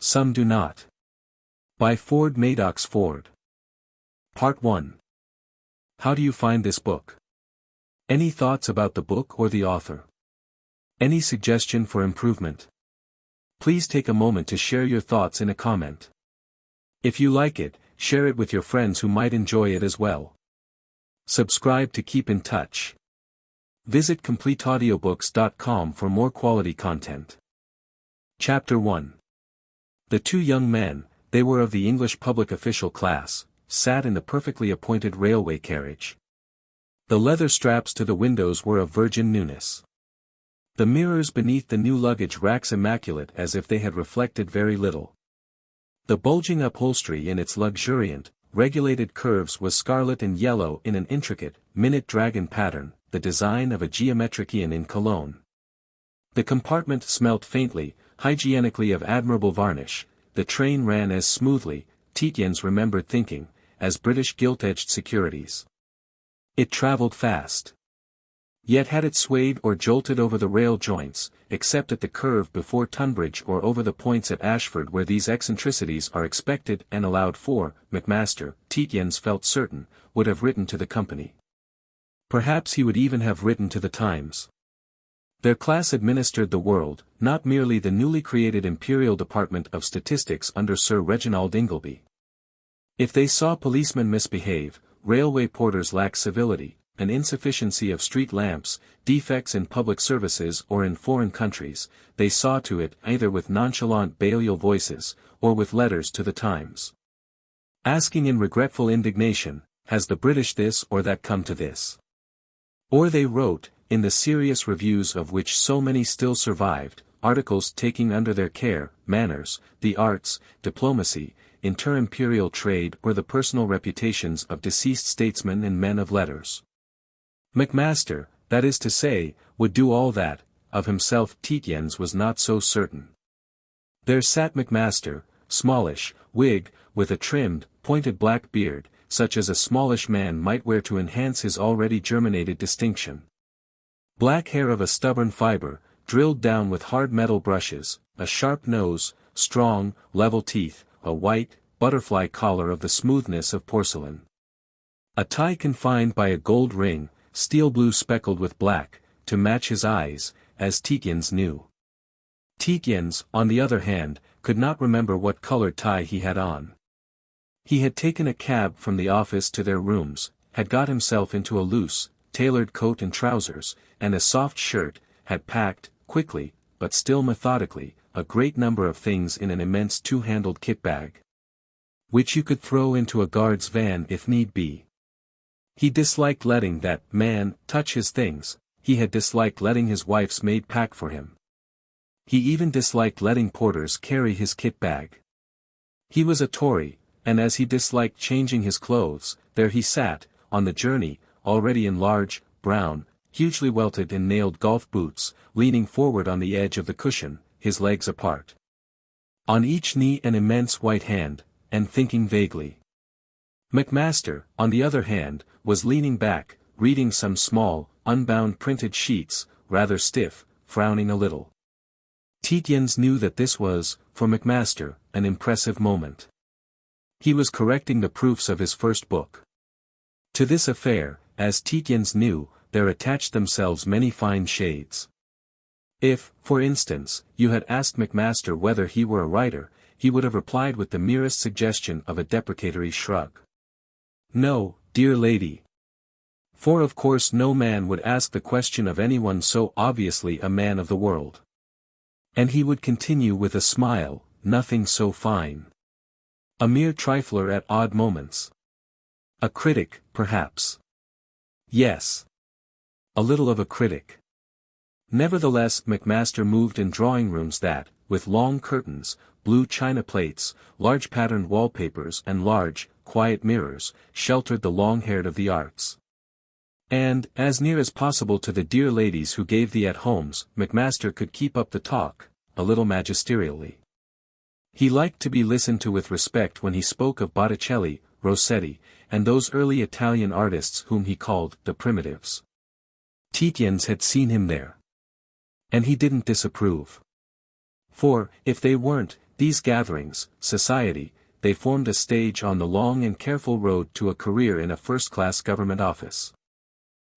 Some Do Not. By Ford Madox Ford. Part 1. How do you find this book? Any thoughts about the book or the author? Any suggestion for improvement? Please take a moment to share your thoughts in a comment. If you like it, share it with your friends who might enjoy it as well. Subscribe to keep in touch. Visit CompleteAudiobooks.com for more quality content. Chapter 1. The two young men, they were of the English public official class, sat in the perfectly appointed railway carriage. The leather straps to the windows were of virgin newness. The mirrors beneath the new luggage racks immaculate as if they had reflected very little. The bulging upholstery in its luxuriant, regulated curves was scarlet and yellow in an intricate, minute dragon pattern, the design of a geometrician in Cologne. The compartment smelt faintly, hygienically of admirable varnish. The train ran as smoothly, Tietjens remembered thinking, as British gilt-edged securities. It travelled fast. Yet had it swayed or jolted over the rail joints, except at the curve before Tunbridge or over the points at Ashford where these eccentricities are expected and allowed for, Macmaster, Tietjens felt certain, would have written to the company. Perhaps he would even have written to the Times. Their class administered the world, not merely the newly created Imperial Department of Statistics under Sir Reginald Ingleby. If they saw policemen misbehave, railway porters lack civility, an insufficiency of street lamps, defects in public services or in foreign countries, they saw to it either with nonchalant Balliol voices, or with letters to the Times. Asking in regretful indignation, has the British this or that come to this? Or they wrote, in the serious reviews of which so many still survived, articles taking under their care, manners, the arts, diplomacy, inter-imperial trade or the personal reputations of deceased statesmen and men of letters. Macmaster, that is to say, would do all that, of himself Tietjens was not so certain. There sat Macmaster, smallish, Whig, with a trimmed, pointed black beard, such as a smallish man might wear to enhance his already germinated distinction. Black hair of a stubborn fibre, drilled down with hard metal brushes, a sharp nose, strong, level teeth, a white, butterfly collar of the smoothness of porcelain. A tie confined by a gold ring, steel blue speckled with black, to match his eyes, as Tietjens knew. Tietjens, on the other hand, could not remember what coloured tie he had on. He had taken a cab from the office to their rooms, had got himself into a loose, tailored coat and trousers, and a soft shirt, had packed, quickly, but still methodically, a great number of things in an immense two-handled kit-bag, which you could throw into a guard's van if need be. He disliked letting that man touch his things, he had disliked letting his wife's maid pack for him. He even disliked letting porters carry his kit-bag. He was a Tory, and as he disliked changing his clothes, there he sat, on the journey, already in large, brown, hugely welted and nailed golf boots, leaning forward on the edge of the cushion, his legs apart. On each knee an immense white hand, and thinking vaguely. Macmaster, on the other hand, was leaning back, reading some small, unbound printed sheets, rather stiff, frowning a little. Tietjens knew that this was, for Macmaster, an impressive moment. He was correcting the proofs of his first book. To this affair, as Tietjens knew, there attached themselves many fine shades. If, for instance, you had asked Macmaster whether he were a writer, he would have replied with the merest suggestion of a deprecatory shrug. No, dear lady. For of course no man would ask the question of anyone so obviously a man of the world. And he would continue with a smile, nothing so fine. A mere trifler at odd moments. A critic, perhaps. Yes. A little of a critic. Nevertheless Macmaster moved in drawing-rooms that, with long curtains, blue china plates, large patterned wallpapers and large, quiet mirrors, sheltered the long-haired of the arts. And, as near as possible to the dear ladies who gave the at-homes, Macmaster could keep up the talk, a little magisterially. He liked to be listened to with respect when he spoke of Botticelli, Rossetti, and those early Italian artists whom he called the primitives. Tietjens had seen him there. And he didn't disapprove. For, if they weren't, These gatherings, society, they formed a stage on the long and careful road to a career in a first-class government office.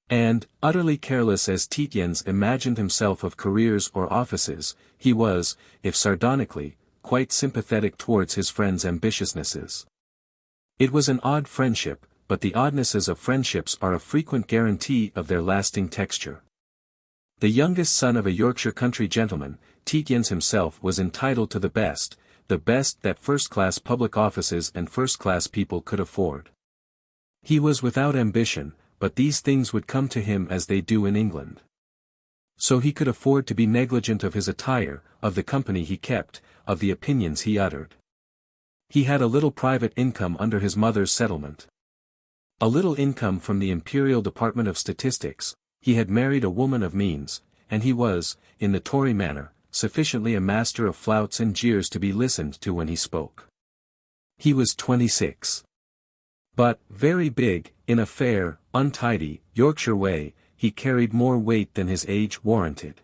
And, utterly careless as Tietjens imagined himself of careers or offices, he was, if sardonically, quite sympathetic towards his friends' ambitiousnesses. It was an odd friendship, but the oddnesses of friendships are a frequent guarantee of their lasting texture. The youngest son of a Yorkshire country gentleman, Tietjens himself was entitled to the best that first-class public offices and first-class people could afford. He was without ambition, but these things would come to him as they do in England. So he could afford to be negligent of his attire, of the company he kept, of the opinions he uttered. He had a little private income under his mother's settlement. A little income from the Imperial Department of Statistics. He had married a woman of means, and he was, in the Tory manner, sufficiently a master of flouts and jeers to be listened to when he spoke. He was 26. But, very big, in a fair, untidy, Yorkshire way, he carried more weight than his age warranted.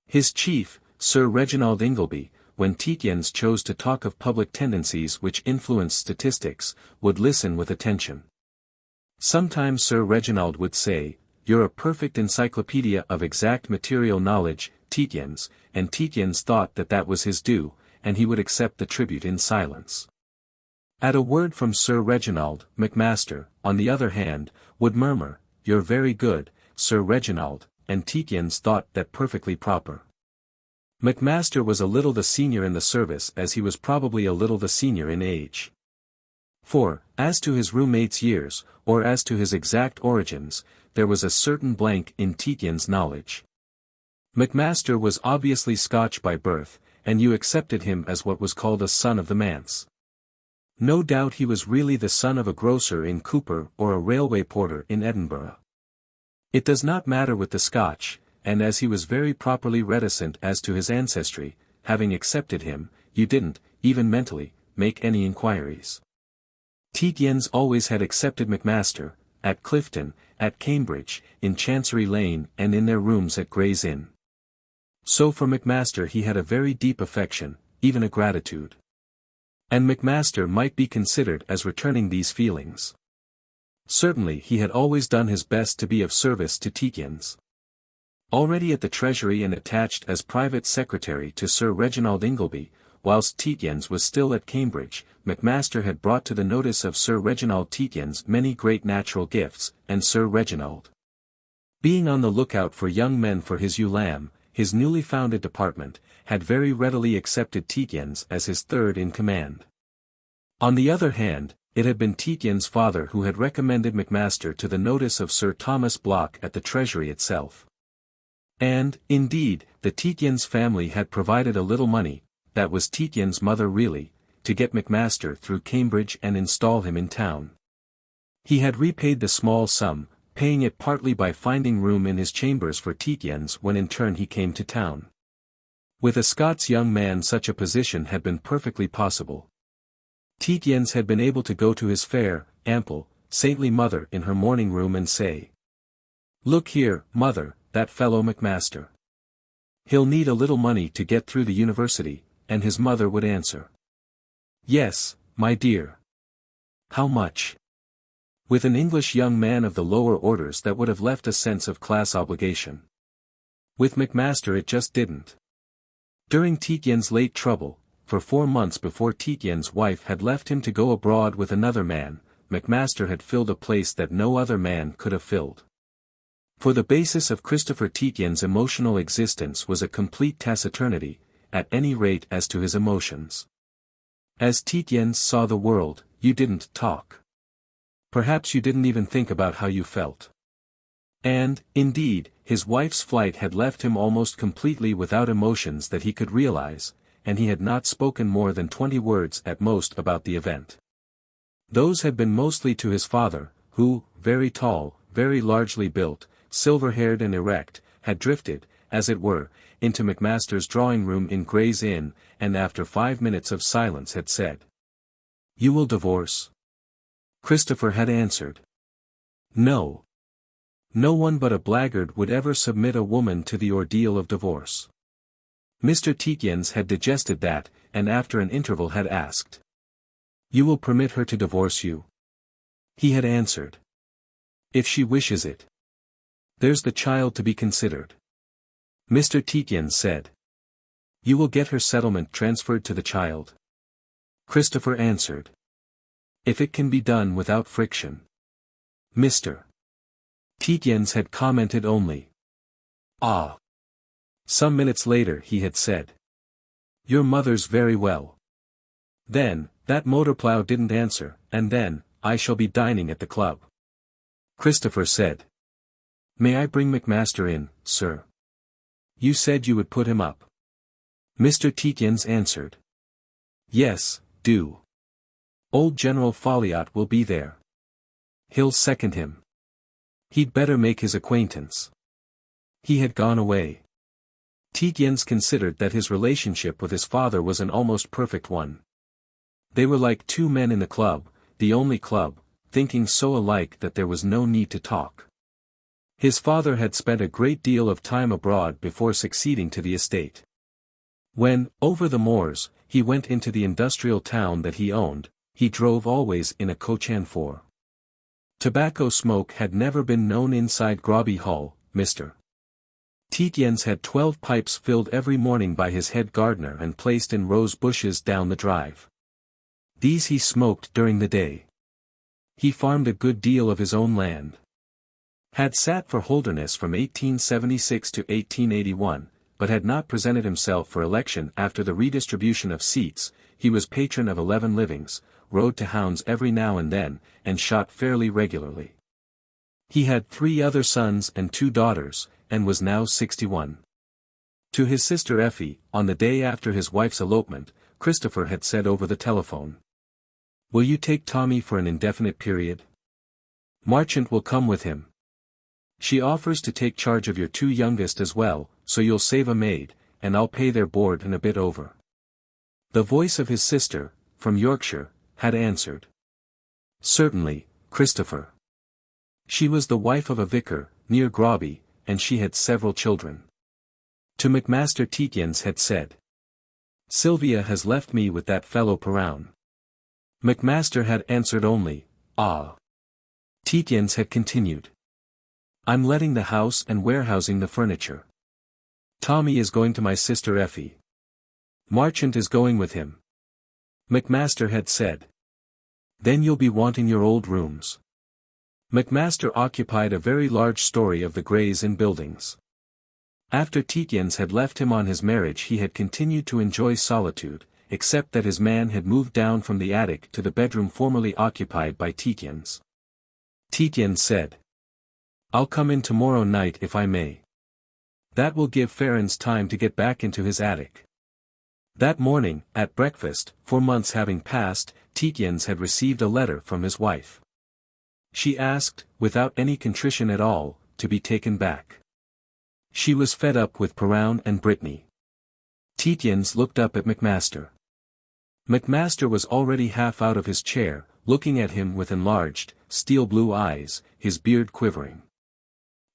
His chief, Sir Reginald Ingleby, when Tietjens chose to talk of public tendencies which influenced statistics, would listen with attention. Sometimes Sir Reginald would say, "You're a perfect encyclopedia of exact material knowledge, Tietjens," and Tietjens thought that that was his due, and he would accept the tribute in silence. At a word from Sir Reginald, Macmaster, on the other hand, would murmur, "You're very good, Sir Reginald," and Tietjens thought that perfectly proper. Macmaster was a little the senior in the service as he was probably a little the senior in age. For, as to his roommate's years, or as to his exact origins, there was a certain blank in Tietjens' knowledge. Macmaster was obviously Scotch by birth, and you accepted him as what was called a son of the manse. No doubt he was really the son of a grocer in Cooper or a railway porter in Edinburgh. It does not matter with the Scotch, and as he was very properly reticent as to his ancestry, having accepted him, you didn't, even mentally, make any inquiries. Tietjens always had accepted Macmaster, at Clifton, at Cambridge, in Chancery Lane and in their rooms at Gray's Inn. So for Macmaster he had a very deep affection, even a gratitude. And Macmaster might be considered as returning these feelings. Certainly he had always done his best to be of service to Tietjens. Already at the Treasury and attached as private secretary to Sir Reginald Ingleby, whilst Tietjens was still at Cambridge, Macmaster had brought to the notice of Sir Reginald Tietjens many great natural gifts, and Sir Reginald, being on the lookout for young men for his ewe lamb, his newly founded department, had very readily accepted Tietjens as his third in command. On the other hand, it had been Tietjens' father who had recommended Macmaster to the notice of Sir Thomas Block at the Treasury itself. And, indeed, the Tietjens family had provided a little money, that was Tietjens' mother really, to get Macmaster through Cambridge and install him in town. He had repaid the small sum, paying it partly by finding room in his chambers for Tietjens when in turn he came to town. With a Scots young man such a position had been perfectly possible. Tietjens had been able to go to his fair, ample, saintly mother in her morning room and say, "Look here, mother, that fellow Macmaster. He'll need a little money to get through the university," and his mother would answer, "Yes, my dear." How much? With an English young man of the lower orders that would have left a sense of class obligation. With Macmaster it just didn't. During Tietjens' late trouble, for 4 months before Tietjens' wife had left him to go abroad with another man, Macmaster had filled a place that no other man could have filled. For the basis of Christopher Tietjens' emotional existence was a complete taciturnity, at any rate as to his emotions. As Tietjens saw the world, you didn't talk. Perhaps you didn't even think about how you felt. And, indeed, his wife's flight had left him almost completely without emotions that he could realize, and he had not spoken more than 20 words at most about the event. Those had been mostly to his father, who, very tall, very largely built, silver-haired and erect, had drifted, as it were, into Macmaster's drawing-room in Gray's Inn, and after 5 minutes of silence had said, "You will divorce?" Christopher had answered, "No. No one but a blackguard would ever submit a woman to the ordeal of divorce." Mr. Tietjens had digested that, and after an interval had asked. "You will permit her to divorce you?" He had answered. "If she wishes it. There's the child to be considered." Mr. Tietjens said. "You will get her settlement transferred to the child?" Christopher answered. "If it can be done without friction." Mr. Tietjens had commented only. "Ah." Some minutes later he had said. "Your mother's very well." Then, that motorplow didn't answer, and then, "I shall be dining at the club." Christopher said. "May I bring Macmaster in, sir? You said you would put him up." Mr. Tietjens answered. "Yes, do. Old General Folliot will be there. He'll second him. He'd better make his acquaintance." He had gone away. Tietjens considered that his relationship with his father was an almost perfect one. They were like two men in the club, the only club, thinking so alike that there was no need to talk. His father had spent a great deal of time abroad before succeeding to the estate. When, over the moors, he went into the industrial town that he owned, he drove always in a coach and four. Tobacco smoke had never been known inside Grobby Hall. Mr. Tietjens had 12 pipes filled every morning by his head gardener and placed in rose bushes down the drive. These he smoked during the day. He farmed a good deal of his own land. Had sat for Holderness from 1876 to 1881, but had not presented himself for election after the redistribution of seats. He was patron of 11 livings, rode to hounds every now and then, and shot fairly regularly. He had 3 other sons and 2 daughters, and was now 61. To his sister Effie, on the day after his wife's elopement, Christopher had said over the telephone. "Will you take Tommy for an indefinite period? Marchant will come with him. She offers to take charge of your 2 youngest as well, so you'll save a maid, and I'll pay their board and a bit over." The voice of his sister, from Yorkshire, had answered. "Certainly, Christopher." She was the wife of a vicar, near Grobby, and she had several children. To Macmaster Tietjens had said. "Sylvia has left me with that fellow Perrown." Macmaster had answered only, "Ah." Tietjens had continued. "I'm letting the house and warehousing the furniture. Tommy is going to my sister Effie. Marchant is going with him." Macmaster had said. "Then you'll be wanting your old rooms." Macmaster occupied a very large story of the Greys in buildings. After Tietjens had left him on his marriage he had continued to enjoy solitude, except that his man had moved down from the attic to the bedroom formerly occupied by Tietjens. Tietjens said. "I'll come in tomorrow night if I may. That will give Ferens time to get back into his attic." That morning, at breakfast, 4 months having passed, Tietjens had received a letter from his wife. She asked, without any contrition at all, to be taken back. She was fed up with Perrown and Brittany. Tietjens looked up at Macmaster. Macmaster was already half out of his chair, looking at him with enlarged, steel-blue eyes, his beard quivering.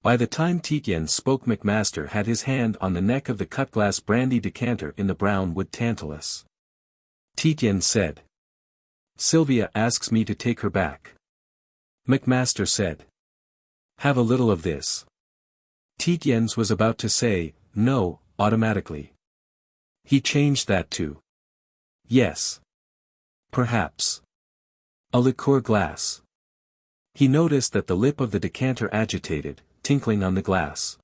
By the time Tietjens spoke Macmaster had his hand on the neck of the cut-glass brandy decanter in the brown wood tantalus. Tietjens said. "Sylvia asks me to take her back." Macmaster said. "Have a little of this." Tietjens was about to say, "No," automatically. He changed that to "Yes. Perhaps. A liqueur glass." He noticed that the lip of the decanter agitated, tinkling on the glass.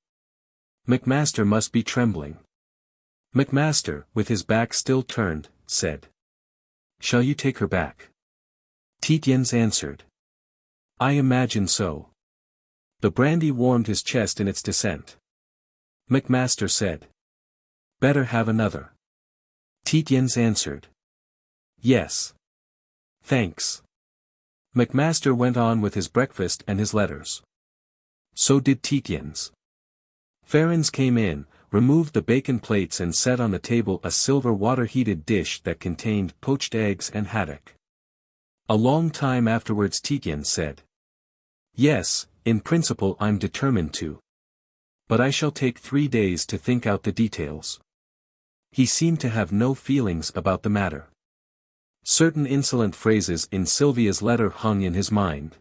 Macmaster must be trembling. Macmaster, with his back still turned, said. "Shall you take her back?" Tietjens answered. "I imagine so." The brandy warmed his chest in its descent. Macmaster said. "Better have another." Tietjens answered. "Yes. Thanks." Macmaster went on with his breakfast and his letters. So did Tietjens. Ferens came in, removed the bacon plates and set on the table a silver water-heated dish that contained poached eggs and haddock. A long time afterwards Tietjens said. "Yes, in principle I'm determined to. But I shall take 3 days to think out the details." He seemed to have no feelings about the matter. Certain insolent phrases in Sylvia's letter hung in his mind.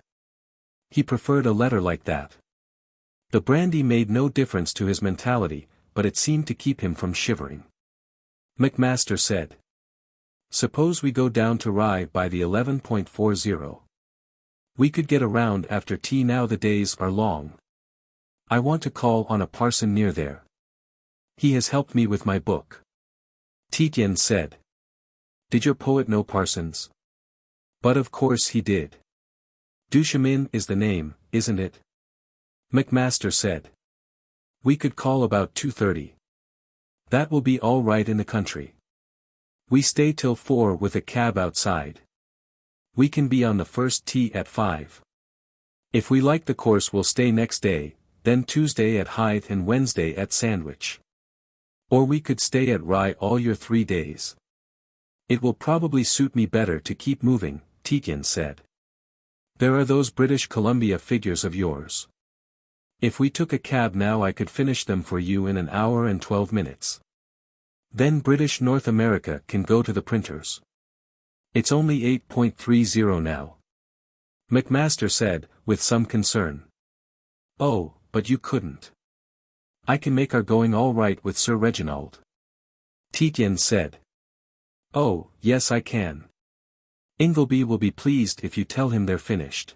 He preferred a letter like that. The brandy made no difference to his mentality, but it seemed to keep him from shivering. Macmaster said. Suppose we go down to Rye by the 11.40. We could get around after tea now the days are long. I want to call on a parson near there. He has helped me with my book. Tietjens said. Did your poet know parsons? But of course he did. Duchemin is the name, isn't it? Macmaster said. We could call about 2:30. That will be all right in the country. We stay till 4 with a cab outside. We can be on the first tee at 5. If we like the course we'll stay next day, then Tuesday at Hythe and Wednesday at Sandwich. Or we could stay at Rye all your 3 days. It will probably suit me better to keep moving, Tietjens said. There are those British Columbia figures of yours. If we took a cab now I could finish them for you in an hour and 12 minutes. Then British North America can go to the printers. It's only 8.30 now. Macmaster said, with some concern. Oh, but you couldn't. I can make our going all right with Sir Reginald. Tietjens said. Oh, yes I can. Ingleby will be pleased if you tell him they're finished.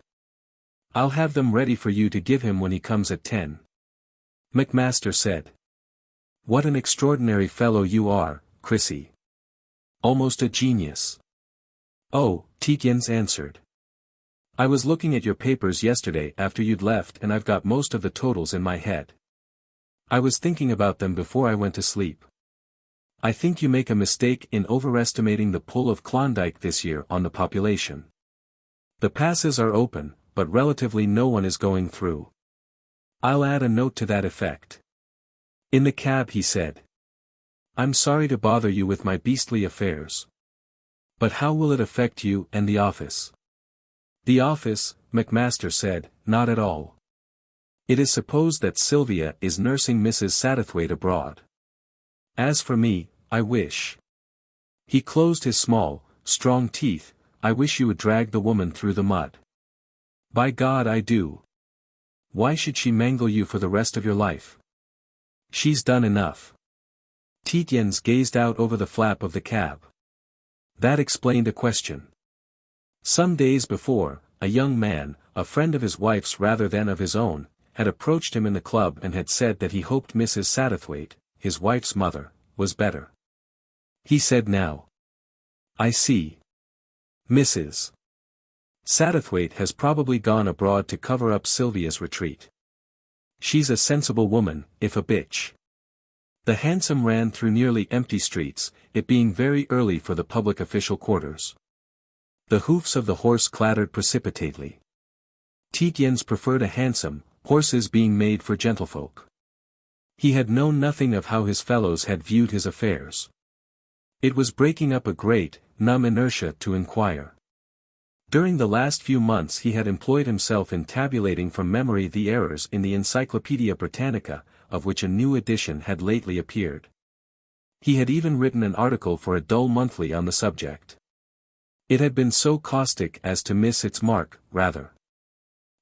I'll have them ready for you to give him when he comes at 10. Macmaster said. What an extraordinary fellow you are, Chrissy. Almost a genius. Oh, Tietjens answered. I was looking at your papers yesterday after you'd left and I've got most of the totals in my head. I was thinking about them before I went to sleep. I think you make a mistake in overestimating the pull of Klondike this year on the population. The passes are open, but relatively no one is going through. I'll add a note to that effect. In the cab he said. I'm sorry to bother you with my beastly affairs. But how will it affect you and the office? The office, Macmaster said, not at all. It is supposed that Sylvia is nursing Mrs. Satterthwaite abroad. As for me, I wish. He closed his small, strong teeth, I wish you would drag the woman through the mud. By God I do. Why should she mangle you for the rest of your life? She's done enough. Tietjens gazed out over the flap of the cab. That explained a question. Some days before, a young man, a friend of his wife's rather than of his own, had approached him in the club and had said that he hoped Mrs. Satterthwaite, his wife's mother, was better. He said now. I see. Mrs. Satterthwaite has probably gone abroad to cover up Sylvia's retreat. She's a sensible woman, if a bitch. The hansom ran through nearly empty streets, it being very early for the public official quarters. The hoofs of the horse clattered precipitately. Tietjens preferred a hansom, horses being made for gentlefolk. He had known nothing of how his fellows had viewed his affairs. It was breaking up a great, numb inertia to inquire. During the last few months he had employed himself in tabulating from memory the errors in the Encyclopaedia Britannica, of which a new edition had lately appeared. He had even written an article for a dull monthly on the subject. It had been so caustic as to miss its mark, rather.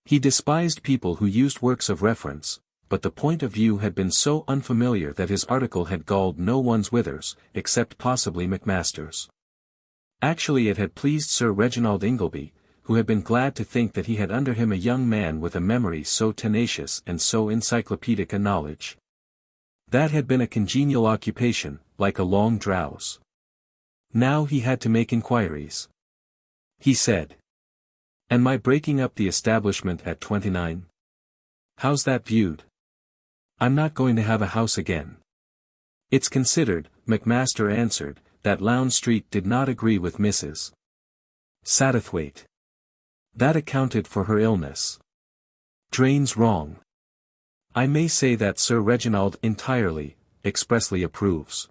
He despised people who used works of reference, but the point of view had been so unfamiliar that his article had galled no one's withers, except possibly Macmaster's. Actually it had pleased Sir Reginald Ingleby, who had been glad to think that he had under him a young man with a memory so tenacious and so encyclopedic a knowledge. That had been a congenial occupation, like a long drowse. Now he had to make inquiries. He said. And my breaking up the establishment at 29? How's that viewed? I'm not going to have a house again. It's considered, Macmaster answered, that Lowndes Street did not agree with Mrs. Satterthwaite. That accounted for her illness. Drain's wrong. I may say that Sir Reginald entirely, expressly approves.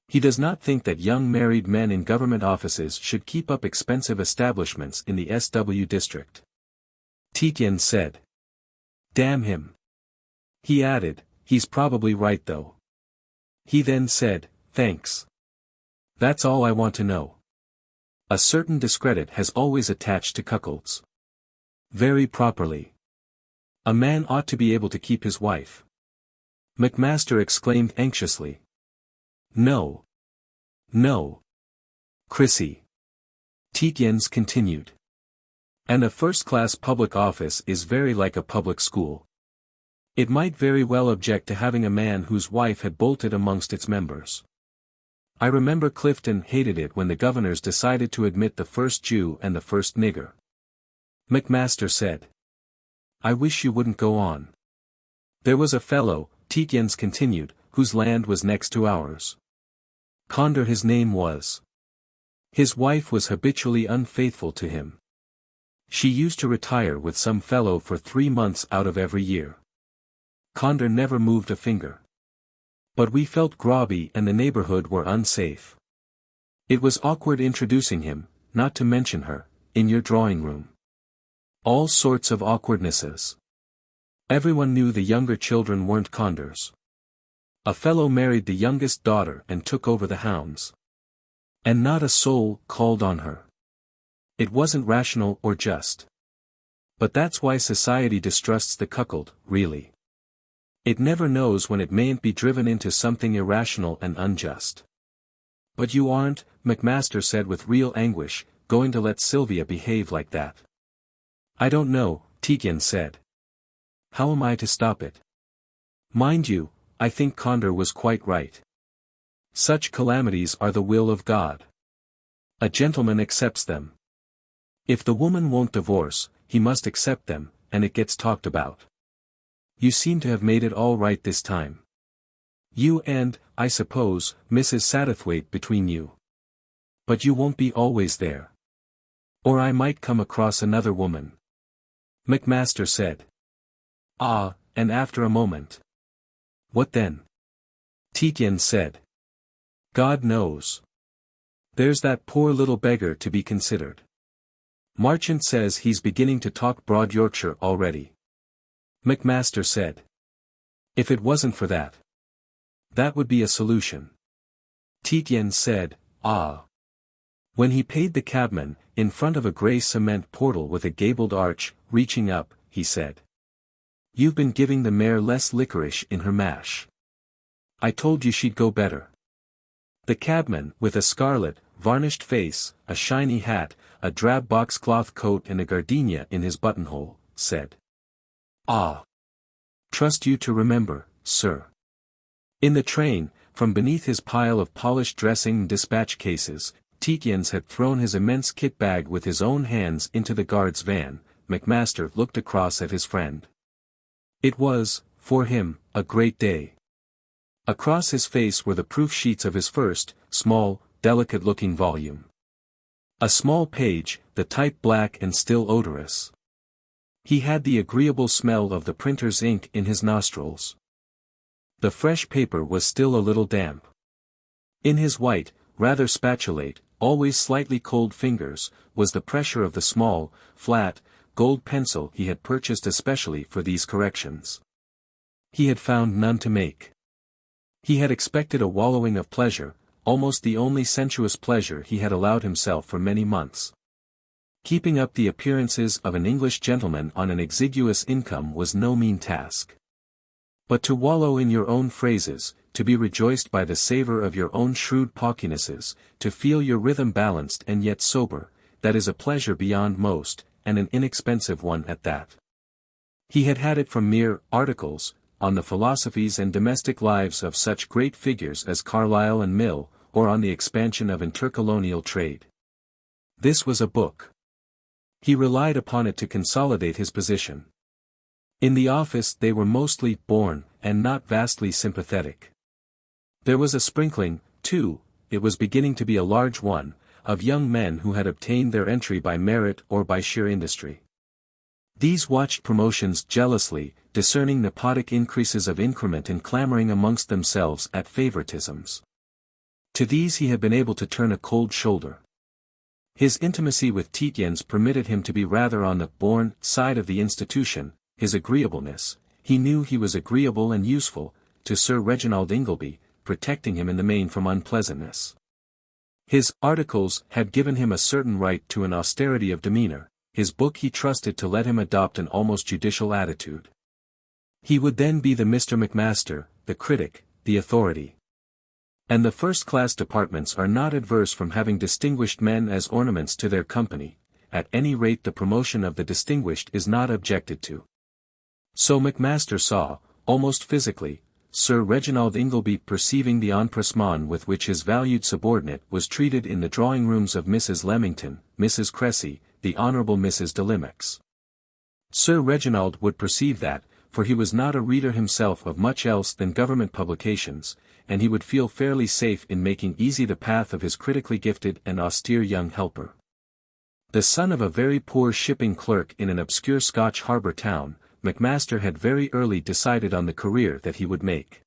He does not think that young married men in government offices should keep up expensive establishments in the SW district. Tietjens said. Damn him. He added, he's probably right though. He then said, thanks. That's all I want to know. A certain discredit has always attached to cuckolds. Very properly. A man ought to be able to keep his wife. Macmaster exclaimed anxiously. No. No. Chrissy. Tietjens continued. And a first-class public office is very like a public school. It might very well object to having a man whose wife had bolted amongst its members. I remember Clifton hated it when the governors decided to admit the first Jew and the first nigger. Macmaster said. I wish you wouldn't go on. There was a fellow, Tietjens continued, whose land was next to ours. Conder his name was. His wife was habitually unfaithful to him. She used to retire with some fellow for 3 months out of every year. Conder never moved a finger. But we felt groggy and the neighborhood were unsafe. It was awkward introducing him, not to mention her, in your drawing room. All sorts of awkwardnesses. Everyone knew the younger children weren't Condors. A fellow married the youngest daughter and took over the hounds. And not a soul called on her. It wasn't rational or just. But that's why society distrusts the cuckold, really. It never knows when it mayn't be driven into something irrational and unjust. But you aren't, Macmaster said with real anguish, going to let Sylvia behave like that. I don't know, Tietjens said. How am I to stop it? Mind you, I think Conder was quite right. Such calamities are the will of God. A gentleman accepts them. If the woman won't divorce, he must accept them, and it gets talked about. You seem to have made it all right this time. You and, I suppose, Mrs. Satterthwaite between you. But you won't be always there. Or I might come across another woman. Macmaster said. Ah, and after a moment. What then? Tietjens said. God knows. There's that poor little beggar to be considered. Marchant says he's beginning to talk broad Yorkshire already. Macmaster said. If it wasn't for that. That would be a solution. Tietjens said, ah. When he paid the cabman, in front of a grey cement portal with a gabled arch, reaching up, he said. You've been giving the mare less licorice in her mash. I told you she'd go better. The cabman, with a scarlet, varnished face, a shiny hat, a drab boxcloth coat and a gardenia in his buttonhole, said. Ah. Trust you to remember, sir. In the train, from beneath his pile of polished dressing and dispatch cases, Tietjens had thrown his immense kit bag with his own hands into the guard's van. Macmaster looked across at his friend. It was, for him, a great day. Across his face were the proof sheets of his first, small, delicate-looking volume. A small page, the type black and still odorous. He had the agreeable smell of the printer's ink in his nostrils. The fresh paper was still a little damp. In his white, rather spatulate, always slightly cold fingers, was the pressure of the small, flat, gold pencil he had purchased especially for these corrections. He had found none to make. He had expected a wallowing of pleasure, almost the only sensuous pleasure he had allowed himself for many months. Keeping up the appearances of an English gentleman on an exiguous income was no mean task. But to wallow in your own phrases, to be rejoiced by the savour of your own shrewd pawkinesses, to feel your rhythm balanced and yet sober, that is a pleasure beyond most, and an inexpensive one at that. He had had it from mere articles, on the philosophies and domestic lives of such great figures as Carlyle and Mill, or on the expansion of intercolonial trade. This was a book. He relied upon it to consolidate his position. In the office they were mostly born, and not vastly sympathetic. There was a sprinkling, too, it was beginning to be a large one, of young men who had obtained their entry by merit or by sheer industry. These watched promotions jealously, discerning nepotic increases of increment and clamoring amongst themselves at favoritisms. To these he had been able to turn a cold shoulder. His intimacy with Tietjens permitted him to be rather on the born side of the institution, his agreeableness, he knew he was agreeable and useful, to Sir Reginald Ingleby, protecting him in the main from unpleasantness. His articles had given him a certain right to an austerity of demeanor, his book he trusted to let him adopt an almost judicial attitude. He would then be the Mr. Macmaster, the critic, the authority. And the first-class departments are not adverse from having distinguished men as ornaments to their company, at any rate the promotion of the distinguished is not objected to. So Macmaster saw, almost physically, Sir Reginald Ingleby perceiving the empressement with which his valued subordinate was treated in the drawing-rooms of Mrs. Leamington, Mrs. Cressy, the Honourable Mrs. de Limex. Sir Reginald would perceive that, for he was not a reader himself of much else than government publications, and he would feel fairly safe in making easy the path of his critically gifted and austere young helper. The son of a very poor shipping clerk in an obscure Scotch harbour town, Macmaster had very early decided on the career that he would make.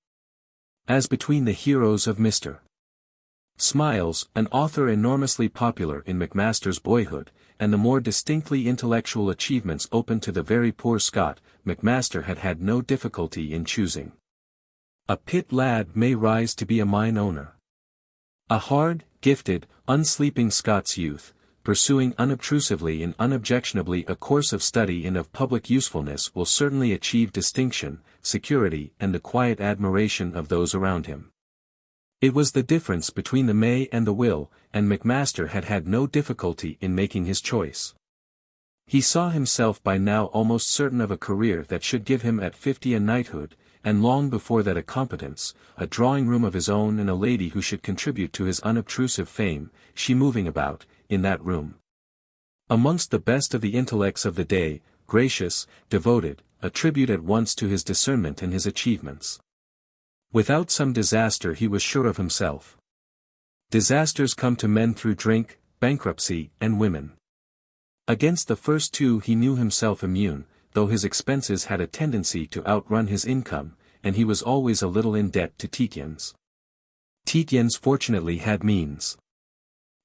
As between the heroes of Mr. Smiles, an author enormously popular in Macmaster's boyhood, and the more distinctly intellectual achievements open to the very poor Scot, Macmaster had had no difficulty in choosing. A pit lad may rise to be a mine owner. A hard, gifted, unsleeping Scots youth, pursuing unobtrusively and unobjectionably a course of study and of public usefulness will certainly achieve distinction, security and the quiet admiration of those around him. It was the difference between the may and the will, and Macmaster had had no difficulty in making his choice. He saw himself by now almost certain of a career that should give him at 50 a knighthood, and long before that a competence, a drawing-room of his own and a lady who should contribute to his unobtrusive fame, she moving about, in that room. Amongst the best of the intellects of the day, gracious, devoted, a tribute at once to his discernment and his achievements. Without some disaster he was sure of himself. Disasters come to men through drink, bankruptcy, and women. Against the first two he knew himself immune, though his expenses had a tendency to outrun his income, and he was always a little in debt to Tietjens. Tietjens fortunately had means.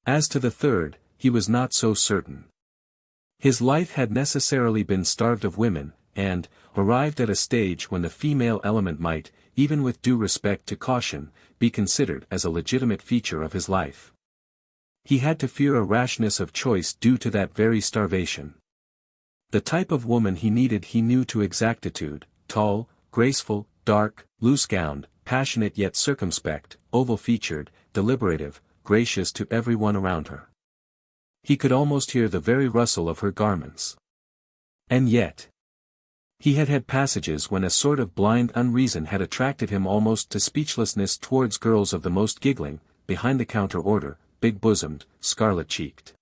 As to the third, he was not so certain. His life had necessarily been starved of women, and, arrived at a stage when the female element might, even with due respect to caution, be considered as a legitimate feature of his life. He had to fear a rashness of choice due to that very starvation. The type of woman he needed he knew to exactitude, tall, graceful, dark, loose-gowned, passionate yet circumspect, oval-featured, deliberative, gracious to every one around her. He could almost hear the very rustle of her garments. And yet, he had had passages when a sort of blind unreason had attracted him almost to speechlessness towards girls of the most giggling, behind-the-counter order, big-bosomed, scarlet-cheeked.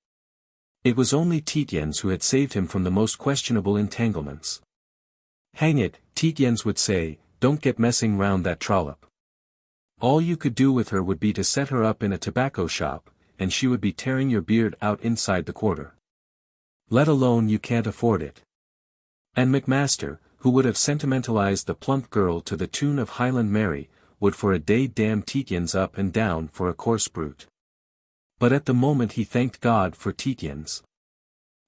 It was only Tietjens who had saved him from the most questionable entanglements. "Hang it," Tietjens would say, "don't get messing round that trollop. All you could do with her would be to set her up in a tobacco shop, and she would be tearing your beard out inside the quarter. Let alone you can't afford it." And Macmaster, who would have sentimentalized the plump girl to the tune of Highland Mary, would for a day damn Tietjens up and down for a coarse brute. But at the moment he thanked God for Tietjens.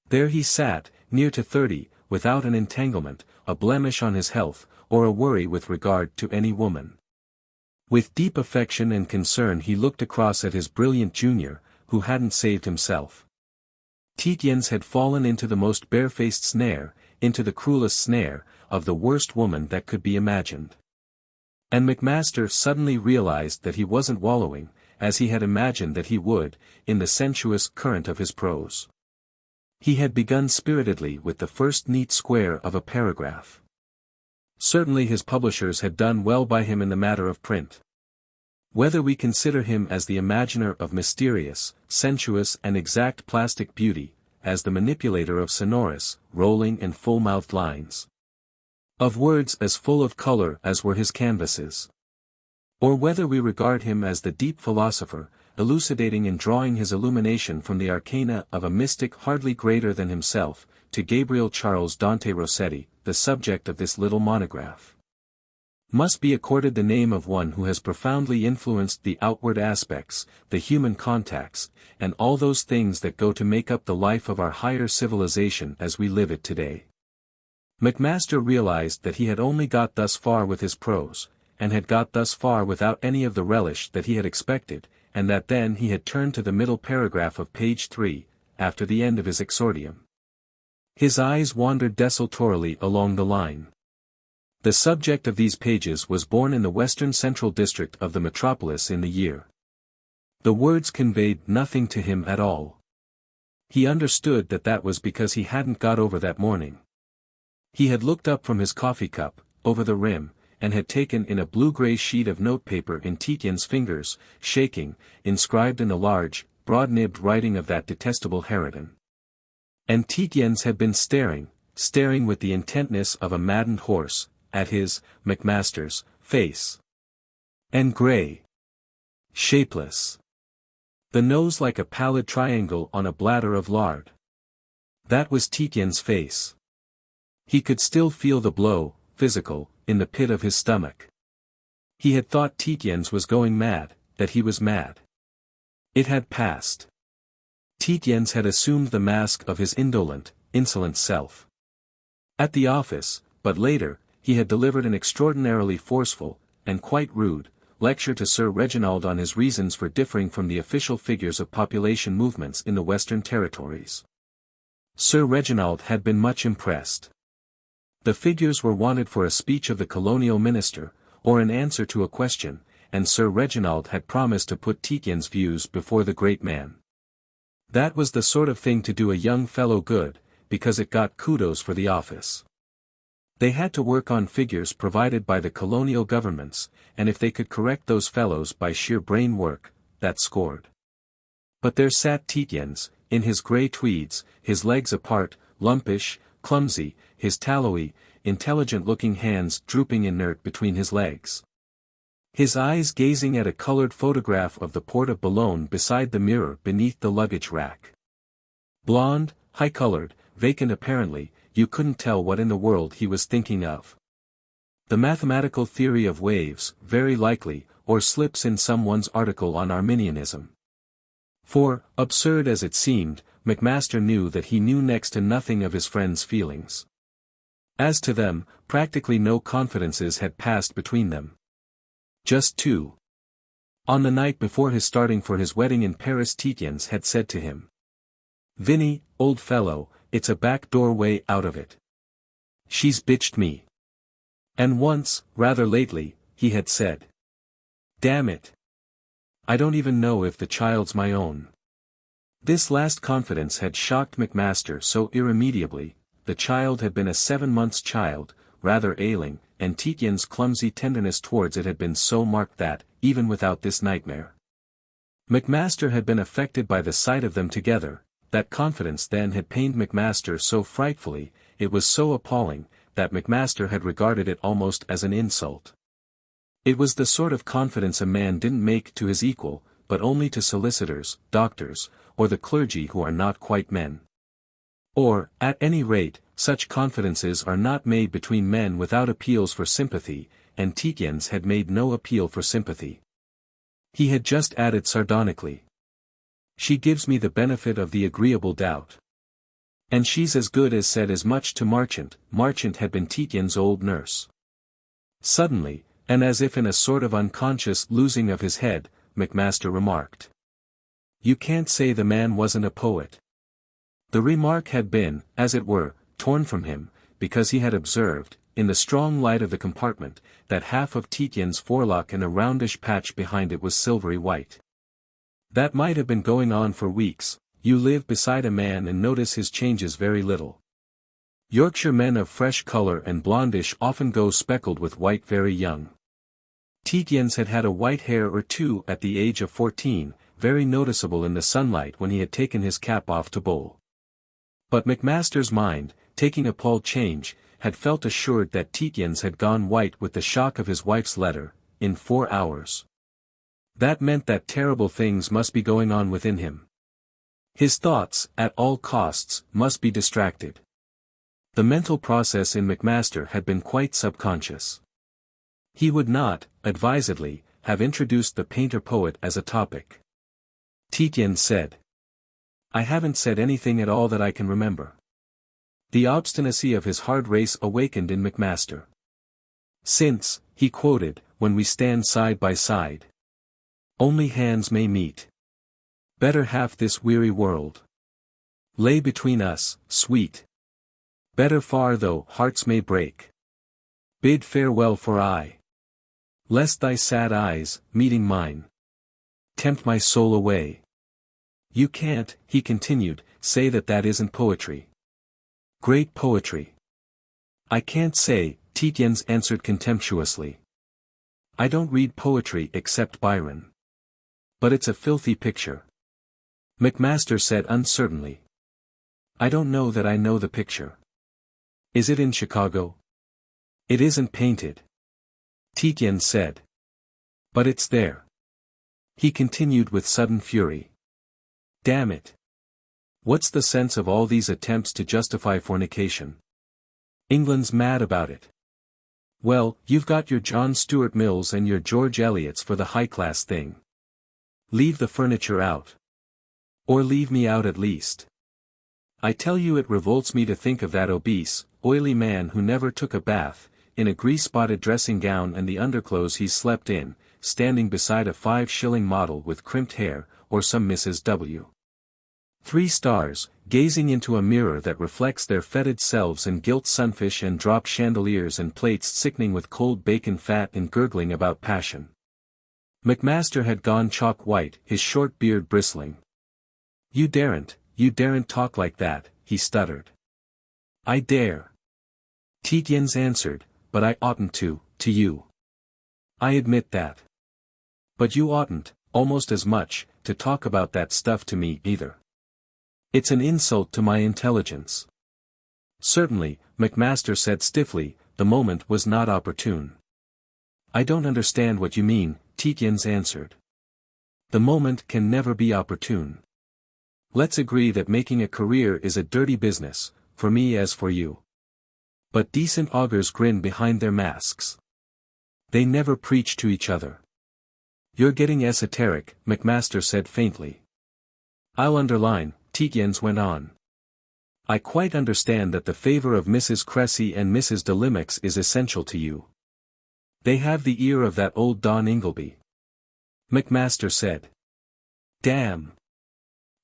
There he sat, near to 30, without an entanglement, a blemish on his health, or a worry with regard to any woman. With deep affection and concern he looked across at his brilliant junior, who hadn't saved himself. Tietjens had fallen into the most barefaced snare, into the cruelest snare, of the worst woman that could be imagined. And Macmaster suddenly realized that he wasn't wallowing, as he had imagined that he would, in the sensuous current of his prose. He had begun spiritedly with the first neat square of a paragraph. Certainly his publishers had done well by him in the matter of print. Whether we consider him as the imaginer of mysterious, sensuous and exact plastic beauty, as the manipulator of sonorous, rolling and full-mouthed lines, of words as full of color as were his canvases, or whether we regard him as the deep philosopher, elucidating and drawing his illumination from the arcana of a mystic hardly greater than himself, to Gabriel Charles Dante Rossetti, the subject of this little monograph must be accorded the name of one who has profoundly influenced the outward aspects, the human contacts, and all those things that go to make up the life of our higher civilization as we live it today. Macmaster realized that he had only got thus far with his prose, and had got thus far without any of the relish that he had expected, and that then he had turned to the middle paragraph of page 3, after the end of his exordium. His eyes wandered desultorily along the line. The subject of these pages was born in the western central district of the metropolis in the year. The words conveyed nothing to him at all. He understood that that was because he hadn't got over that morning. He had looked up from his coffee cup, over the rim, and had taken in a blue-gray sheet of notepaper in Tietjens' fingers, shaking, inscribed in the large, broad-nibbed writing of that detestable harridan. And Tietjens had been staring with the intentness of a maddened horse, at his, Macmaster's, face. And grey. Shapeless. The nose like a pallid triangle on a bladder of lard. That was Tietjens' face. He could still feel the blow, physical, in the pit of his stomach. He had thought Tietjens was going mad, that he was mad. It had passed. Tietjens had assumed the mask of his indolent, insolent self. At the office, but later, he had delivered an extraordinarily forceful, and quite rude, lecture to Sir Reginald on his reasons for differing from the official figures of population movements in the Western Territories. Sir Reginald had been much impressed. The figures were wanted for a speech of the colonial minister, or an answer to a question, and Sir Reginald had promised to put Tietjens' views before the great man. That was the sort of thing to do a young fellow good, because it got kudos for the office. They had to work on figures provided by the colonial governments, and if they could correct those fellows by sheer brain work, that scored. But there sat Tietjens, in his grey tweeds, his legs apart, lumpish, clumsy, his tallowy, intelligent-looking hands drooping inert between his legs. His eyes gazing at a coloured photograph of the port of Boulogne beside the mirror beneath the luggage rack. Blonde, high-coloured, vacant apparently, you couldn't tell what in the world he was thinking of. The mathematical theory of waves, very likely, or slips in someone's article on Arminianism. For, absurd as it seemed, Macmaster knew that he knew next to nothing of his friend's feelings. As to them, practically no confidences had passed between them. Just two. On the night before his starting for his wedding in Paris, Tietjens had said to him, "Vinny, old fellow, it's a back door way out of it. She's bitched me." And once, rather lately, he had said, "Damn it. I don't even know if the child's my own." This last confidence had shocked Macmaster so irremediably. The child had been a 7 months' child, rather ailing, and Tietjens' clumsy tenderness towards it had been so marked that, even without this nightmare, Macmaster had been affected by the sight of them together. That confidence then had pained Macmaster so frightfully, it was so appalling, that Macmaster had regarded it almost as an insult. It was the sort of confidence a man didn't make to his equal, but only to solicitors, doctors, or the clergy who are not quite men. Or, at any rate, such confidences are not made between men without appeals for sympathy, and Tietjens had made no appeal for sympathy. He had just added sardonically, "She gives me the benefit of the agreeable doubt. And she's as good as said as much to Marchant." Marchant had been Tietjens' old nurse. Suddenly, and as if in a sort of unconscious losing of his head, Macmaster remarked, "You can't say the man wasn't a poet." The remark had been, as it were, torn from him, because he had observed, in the strong light of the compartment, that half of Tietjens' forelock and a roundish patch behind it was silvery white. That might have been going on for weeks. You live beside a man and notice his changes very little. Yorkshire men of fresh colour and blondish often go speckled with white very young. Tietjens had had a white hair or two at the age of 14, very noticeable in the sunlight when he had taken his cap off to bowl. But Macmaster's mind, taking a Paul change, had felt assured that Tietjens had gone white with the shock of his wife's letter, in 4 hours. That meant that terrible things must be going on within him. His thoughts, at all costs, must be distracted. The mental process in Macmaster had been quite subconscious. He would not, advisedly, have introduced the painter-poet as a topic. Tietjens said, "I haven't said anything at all that I can remember." The obstinacy of his hard race awakened in Macmaster. "Since," he quoted, when we stand side by side. Only hands may meet. Better half this weary world lay between us, sweet. Better far though hearts may break. Bid farewell for aye. Lest thy sad eyes, meeting mine, tempt my soul away. You can't, he continued, say that isn't poetry. Great poetry. I can't say, Tietjens answered contemptuously. I don't read poetry except Byron. But it's a filthy picture. Macmaster said uncertainly. I don't know that I know the picture. Is it in Chicago? It isn't painted. Tietjens said. But it's there. He continued with sudden fury. Damn it. What's the sense of all these attempts to justify fornication? England's mad about it. Well, you've got your John Stuart Mills and your George Eliots for the high-class thing. Leave the furniture out. Or leave me out at least. I tell you it revolts me to think of that obese, oily man who never took a bath, in a grease-spotted dressing gown and the underclothes he slept in, standing beside a 5-shilling model with crimped hair, or some Mrs. W. 3 stars, gazing into a mirror that reflects their fetid selves in gilt sunfish and dropped chandeliers and plates sickening with cold bacon fat and gurgling about passion. Macmaster had gone chalk white, his short beard bristling. You daren't talk like that, he stuttered. I dare. Tietjens answered, but I oughtn't to you. I admit that. But you oughtn't, almost as much, to talk about that stuff to me either. It's an insult to my intelligence. Certainly, Macmaster said stiffly, the moment was not opportune. I don't understand what you mean, Tietjens answered. The moment can never be opportune. Let's agree that making a career is a dirty business, for me as for you. But decent augurs grin behind their masks. They never preach to each other. You're getting esoteric, Macmaster said faintly. I'll underline, Tietjens went on. I quite understand that the favor of Mrs. Cressy and Mrs. de Limix is essential to you. They have the ear of that old Don Ingleby. Macmaster said. Damn.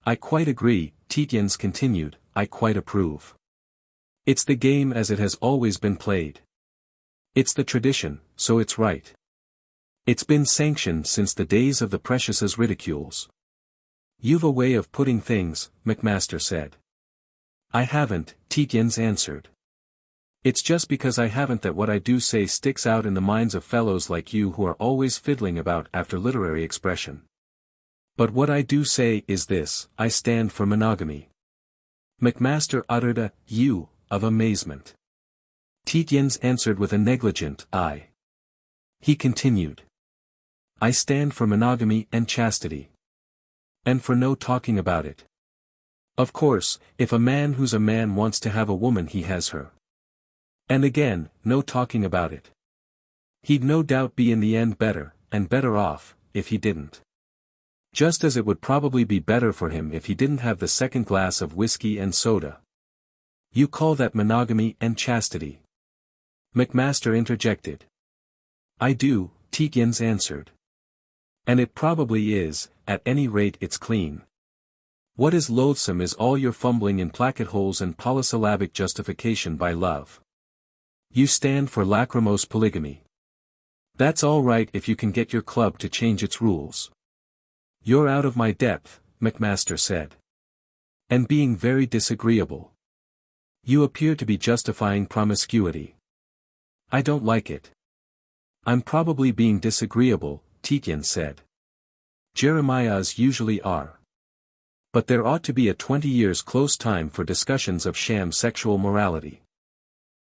I quite agree, Tietjens continued, I quite approve. It's the game as it has always been played. It's the tradition, so it's right. It's been sanctioned since the days of the Precious ridicules. You've a way of putting things, Macmaster said. I haven't, Tietjens answered. It's just because I haven't that what I do say sticks out in the minds of fellows like you who are always fiddling about after literary expression. But what I do say is this, I stand for monogamy. Macmaster uttered a "you" of amazement. Tietjens answered with a negligent "I." He continued. I stand for monogamy and chastity. And for no talking about it. Of course, if a man who's a man wants to have a woman he has her. And again, no talking about it. He'd no doubt be in the end better, and better off, if he didn't. Just as it would probably be better for him if he didn't have the second glass of whiskey and soda. You call that monogamy and chastity? Macmaster interjected. I do, Tietjens answered. And it probably is, at any rate it's clean. What is loathsome is all your fumbling in placket holes and polysyllabic justification by love. You stand for lachrymose polygamy. That's all right if you can get your club to change its rules. You're out of my depth, Macmaster said. And being very disagreeable. You appear to be justifying promiscuity. I don't like it. I'm probably being disagreeable, Tietjens said. Jeremiahs usually are. But there ought to be a 20 years close time for discussions of sham sexual morality.